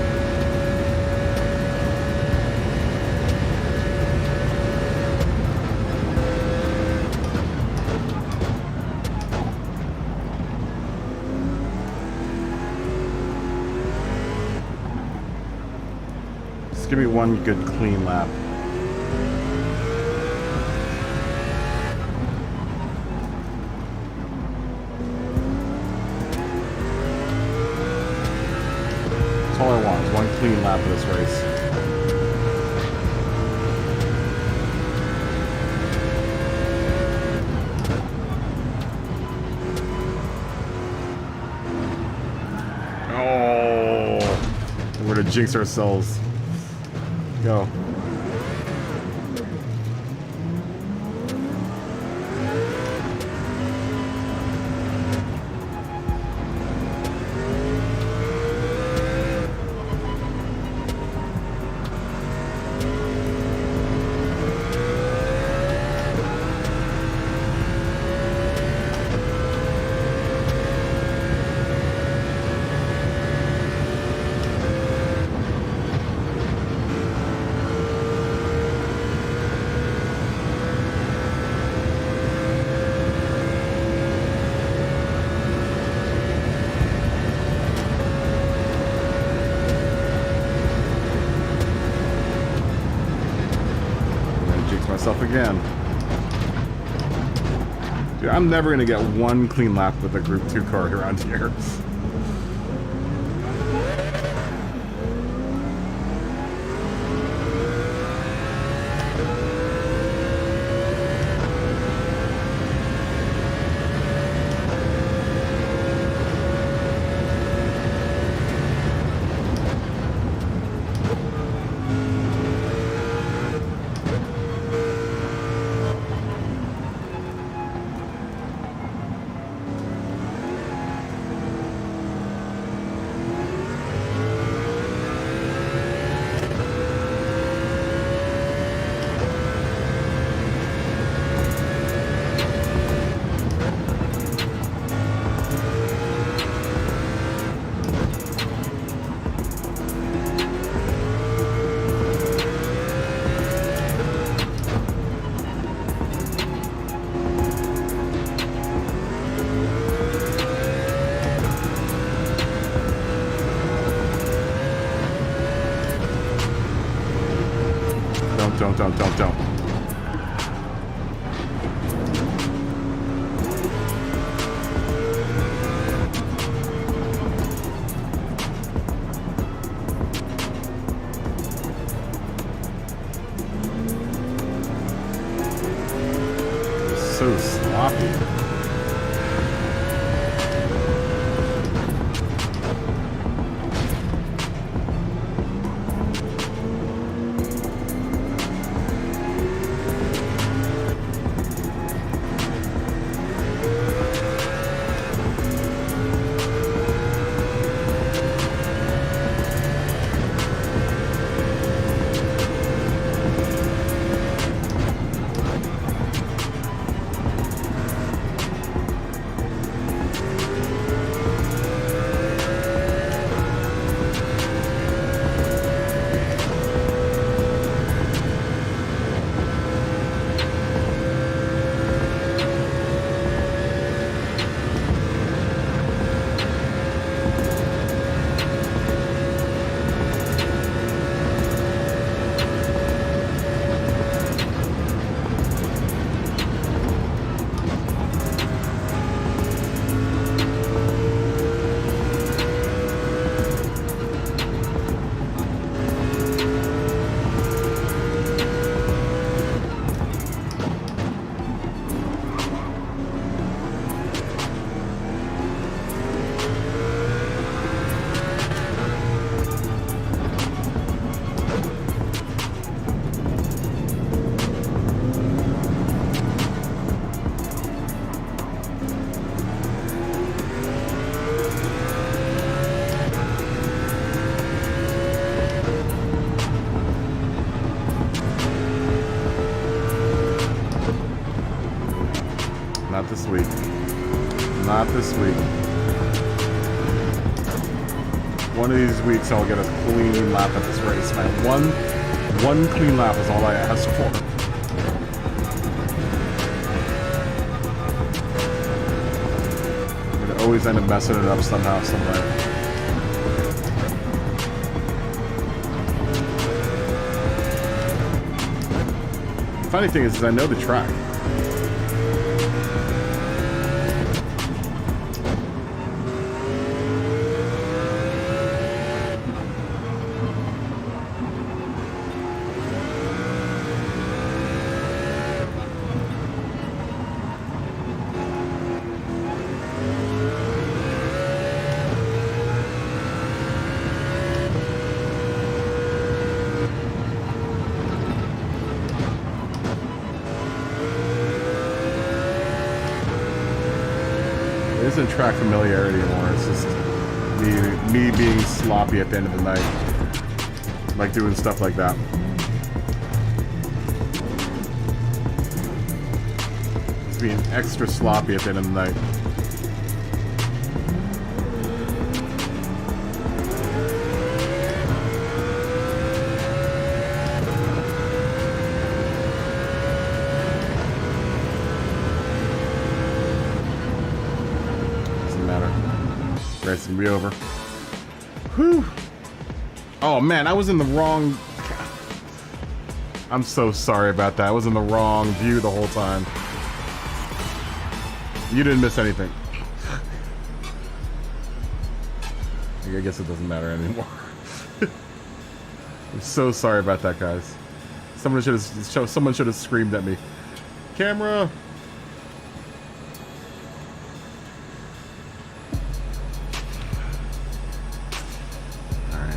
Just give me one good clean lap. That's all I want, is one clean lap of this race. Oh, we're gonna jinx ourselves. Go. myself again. Dude, I'm never gonna get one clean lap with a Group 2 car around here. Don't. So sloppy. Not this week. Not this week. One of these weeks I'll get a clean lap at this race, man. One clean lap is all I ask for. I'm gonna always end up messing it up somehow, somewhere. The funny thing is I know the track. It isn't track familiarity anymore, it's just me being sloppy at the end of the night. Like doing stuff like that. Just being extra sloppy at the end of the night. Race will be over. Whew. Oh man, I was in the wrong I'm so sorry about that. I was in the wrong view the whole time. You didn't miss anything. I guess it doesn't matter anymore. I'm so sorry about that, guys. Someone should have screamed at me. Camera. All right.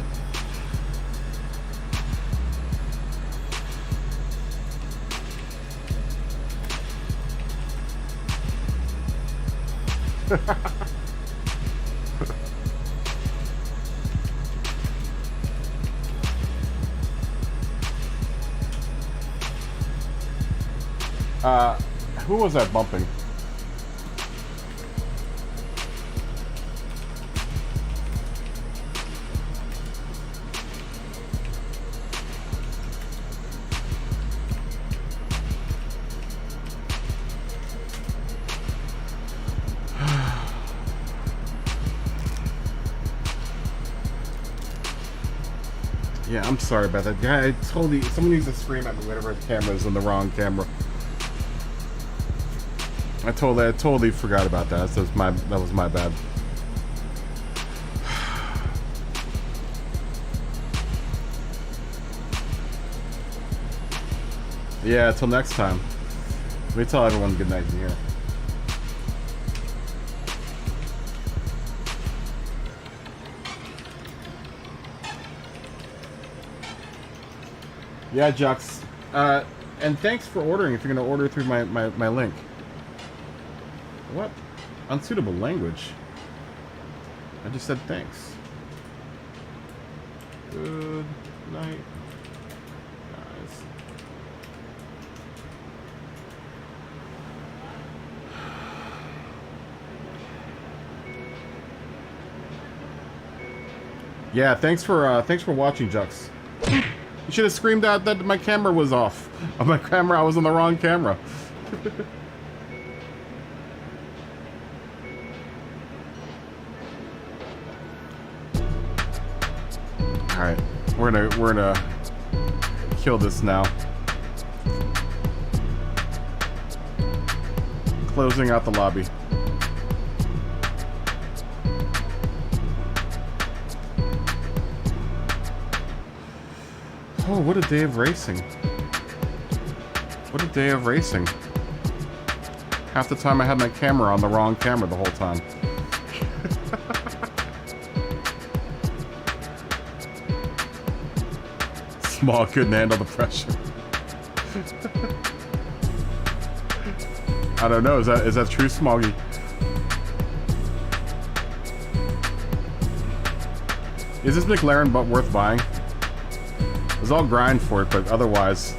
Who was that bumping? Yeah, I'm sorry about that. Guy, I told you, someone needs to scream at me whenever the camera is on the wrong camera. I totally forgot about that. So that was my bad. Yeah, till next time. Let me tell everyone good night in here. Yeah, Jux. And thanks for ordering if you're going to order through my link. What? Unsuitable language. I just said thanks. Good night, guys. Yeah, thanks for watching, Jux. You should have screamed out that my camera was off. On my camera, I was on the wrong camera. All right, we're gonna kill this now. Closing out the lobby. Oh, what a day of racing. What a day of racing. Half the time I had my camera on the wrong camera the whole time. Small couldn't handle the pressure. I don't know, is that true, Smoggy? Is this McLaren but worth buying? I'll grind for it, but otherwise,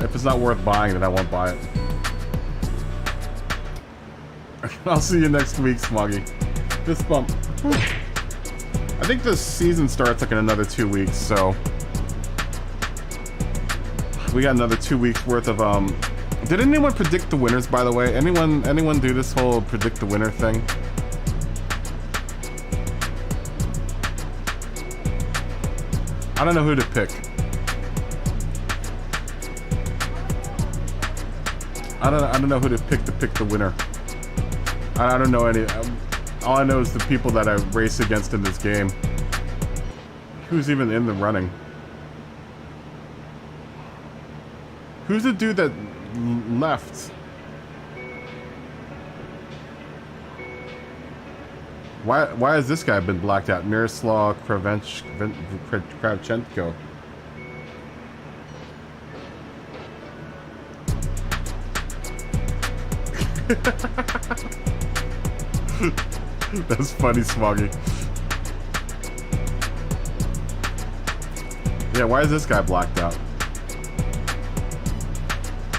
if it's not worth buying, then I won't buy it. I'll see you next week, Smoggy. Fist bump. I think the season starts like in another 2 weeks, so we got another 2 weeks worth of Did anyone predict the winners, by the way? Anyone do this whole predict the winner thing? I don't know who to pick. I don't know who to pick the winner. I don't know any. All I know is the people that I race against in this game. Who's even in the running? Who's the dude that left? Why has this guy been blacked out? Miroslav Kravchenko. That's funny, Smoggy. Yeah, why is this guy blacked out?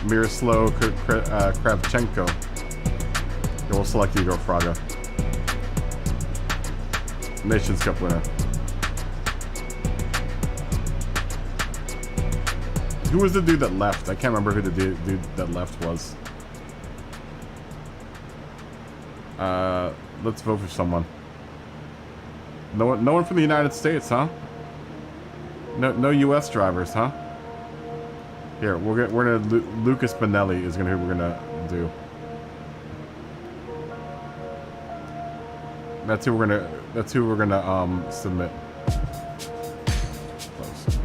Miroslav Kravchenko. We'll select Igor Fraga. Nations Cup winner. Who was the dude that left? I can't remember who the dude that left was. Let's vote for someone. No one from the United States, huh? No US drivers, huh? Here, we're gonna Lucas Benelli is gonna who we're gonna do. That's who we're gonna submit. Close.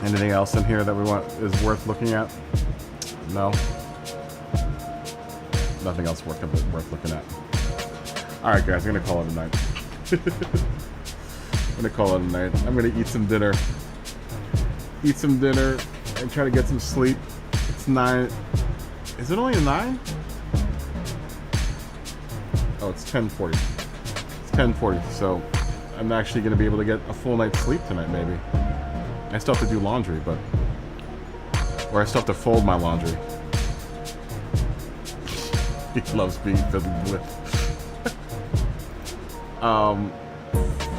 Anything else in here that we want is worth looking at? No. Nothing else worth looking at. All right, guys, I'm gonna call it a night. I'm gonna call it a night. I'm gonna eat some dinner. Eat some dinner and try to get some sleep. It's 9. Is it only a 9? Oh, it's 10:40. It's 10:40, so I'm actually gonna be able to get a full night's sleep tonight, maybe. I still have to do laundry, but... Or I still have to fold my laundry. He loves being fiddled with.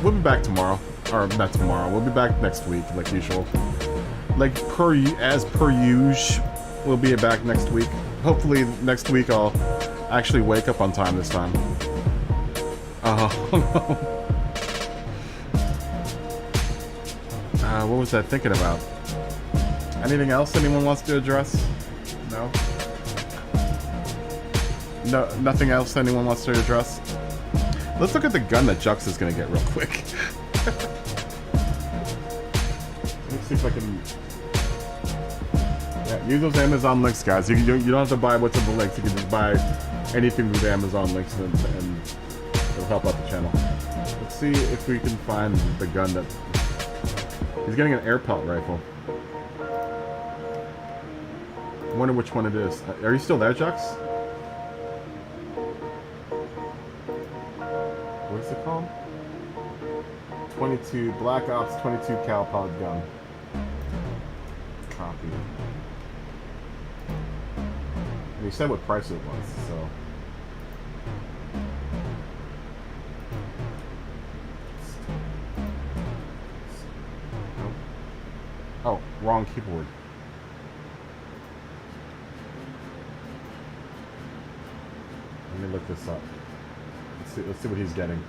We'll be back tomorrow. Or not tomorrow. We'll be back next week, like usual. Like as per usual, we'll be back next week. Hopefully next week I'll actually wake up on time this time. Oh no. What was I thinking about? Anything else anyone wants to address? No? No, nothing else anyone wants to address? Let's look at the gun that Jux is gonna get real quick. Let's see if I can... Yeah, use those Amazon links, guys. You don't have to buy what's in the links. You can just buy anything with the Amazon links and it'll help out the channel. Let's see if we can find the gun that... He's getting an air pellet rifle. I wonder which one it is. Are you still there, Jux? What is it called? 22 Black Ops 22 cal pellet gun. Copy. And he said what price it was, so. Oh, wrong keyboard. Let me look this up. Let's see what he's getting.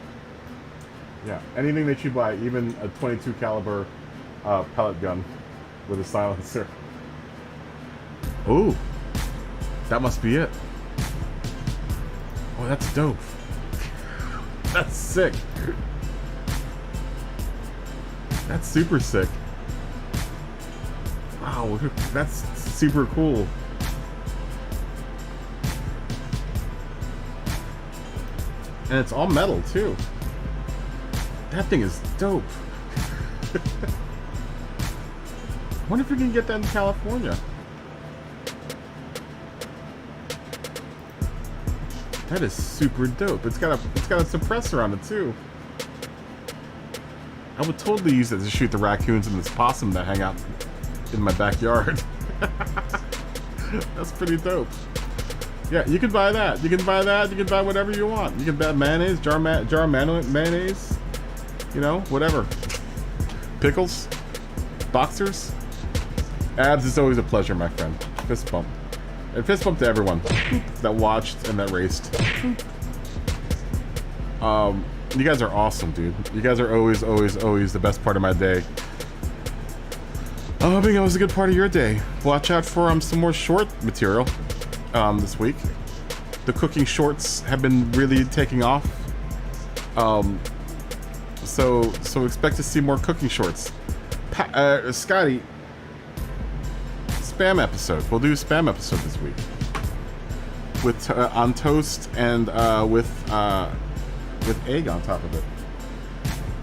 Yeah, anything that you buy, even a 22 caliber pellet gun with a silencer. Ooh, that must be it. Oh, that's dope. That's sick. That's super sick. Wow, that's super cool. And it's all metal, too. That thing is dope. I wonder if we can get that in California. That is super dope. It's got a suppressor on it, too. I would totally use it to shoot the raccoons and this possum that hang out in my backyard. That's pretty dope. Yeah, you can buy that. You can buy that. You can buy whatever you want. You can buy mayonnaise, jar of mayonnaise. You know, whatever. Pickles, boxers. Abs, it's always a pleasure, my friend. Fist bump. And fist bump to everyone that watched and that raced. You guys are awesome, dude. You guys are always the best part of my day. I'm hoping it was a good part of your day. Watch out for some more short material this week. The cooking shorts have been really taking off. So expect to see more cooking shorts. Scotty, spam episode. We'll do a spam episode this week with on toast and with egg on top of it.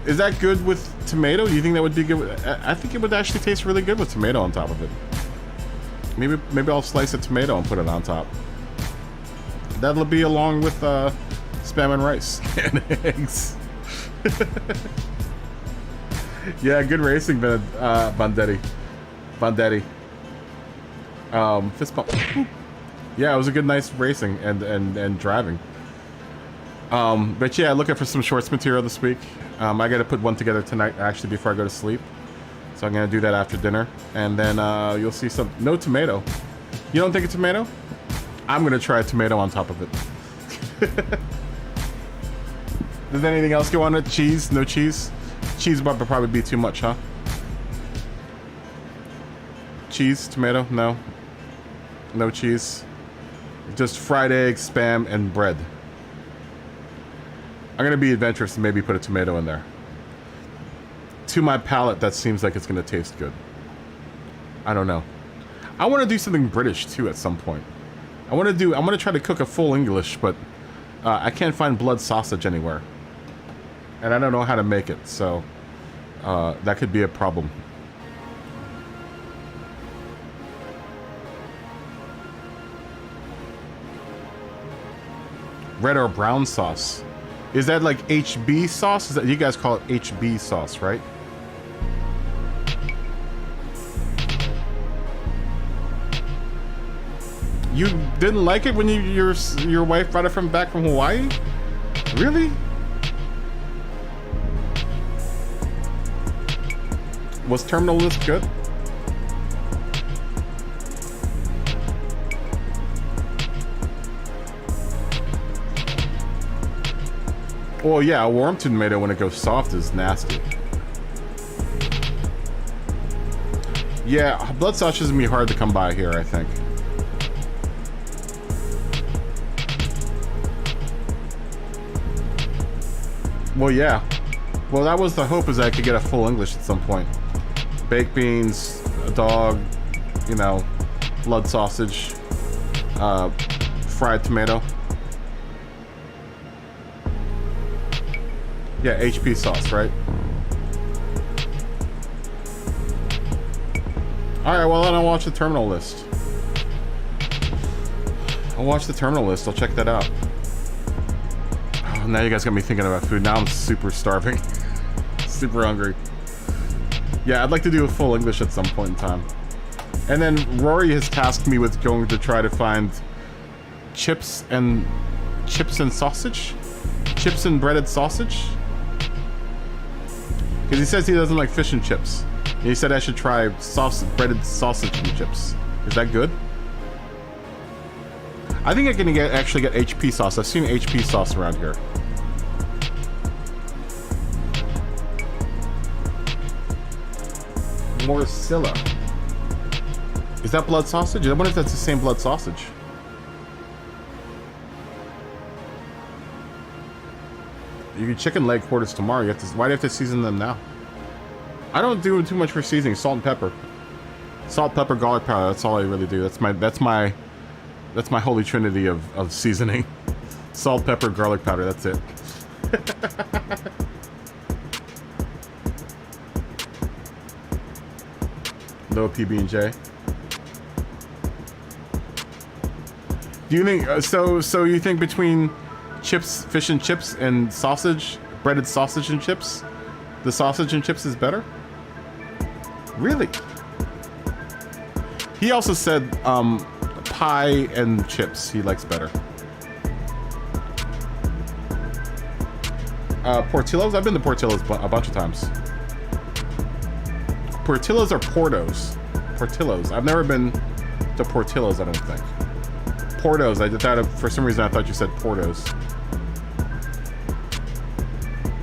Is that good with tomato? Do you think that would be good? I think it would actually taste really good with tomato on top of it. Maybe I'll slice a tomato and put it on top. That'll be along with spam and rice and eggs. Yeah, good racing, Bandetti. Fist bump. Yeah, it was a good, nice racing and driving. But yeah, looking for some shorts material this week. I got to put one together tonight, actually, before I go to sleep. So I'm gonna do that after dinner, and then you'll see some. No tomato. You don't think a tomato? I'm gonna try a tomato on top of it. Does anything else go on it? Cheese? No cheese? Cheese would probably be too much, huh? Cheese, tomato, no. No cheese. Just fried eggs, spam, and bread. I'm gonna be adventurous and maybe put a tomato in there. To my palate, that seems like it's gonna taste good. I don't know. I want to do something British too at some point. I'm gonna try to cook a full English, but I can't find blood sausage anywhere. And I don't know how to make it, so that could be a problem. Red or brown sauce. Is that like HB sauce? Is that, you guys call it HB sauce, right? You didn't like it when your wife brought it back from Hawaii? Really? Was Terminal List good? Well, yeah, a warm tomato when it goes soft is nasty. Yeah, blood sausage is gonna be hard to come by here, I think. Well, yeah. Well, that was the hope, is that I could get a full English at some point. Baked beans, a dog, you know, blood sausage, fried tomato. Yeah, HP sauce, right? Alright, well then I'll watch the Terminal List. I'll watch the Terminal List, I'll check that out. Oh, now you guys got me thinking about food. Now I'm super starving. Super hungry. Yeah, I'd like to do a full English at some point in time. And then Rory has tasked me with going to try to find chips and sausage? Chips and breaded sausage? Because he says he doesn't like fish and chips. And he said I should try breaded sausage and chips. Is that good? I think I can actually get HP sauce. I've seen HP sauce around here. Morcilla. Is that blood sausage? I wonder if that's the same blood sausage. You can chicken leg quarters tomorrow. You have to, why do you have to season them now? I don't do too much for seasoning. Salt and pepper. Salt, pepper, garlic powder. That's all I really do. That's my holy trinity of seasoning. Salt, pepper, garlic powder. That's it. No PB&J. Do you think so you think between chips, fish and chips, and sausage, breaded sausage and chips, the sausage and chips is better? Really? He also said pie and chips he likes better. Portillo's? I've been to Portillo's a bunch of times. Portillo's or Portos? Portillo's. I've never been to Portillo's, I don't think. Portos. I thought, for some reason I thought you said Portos.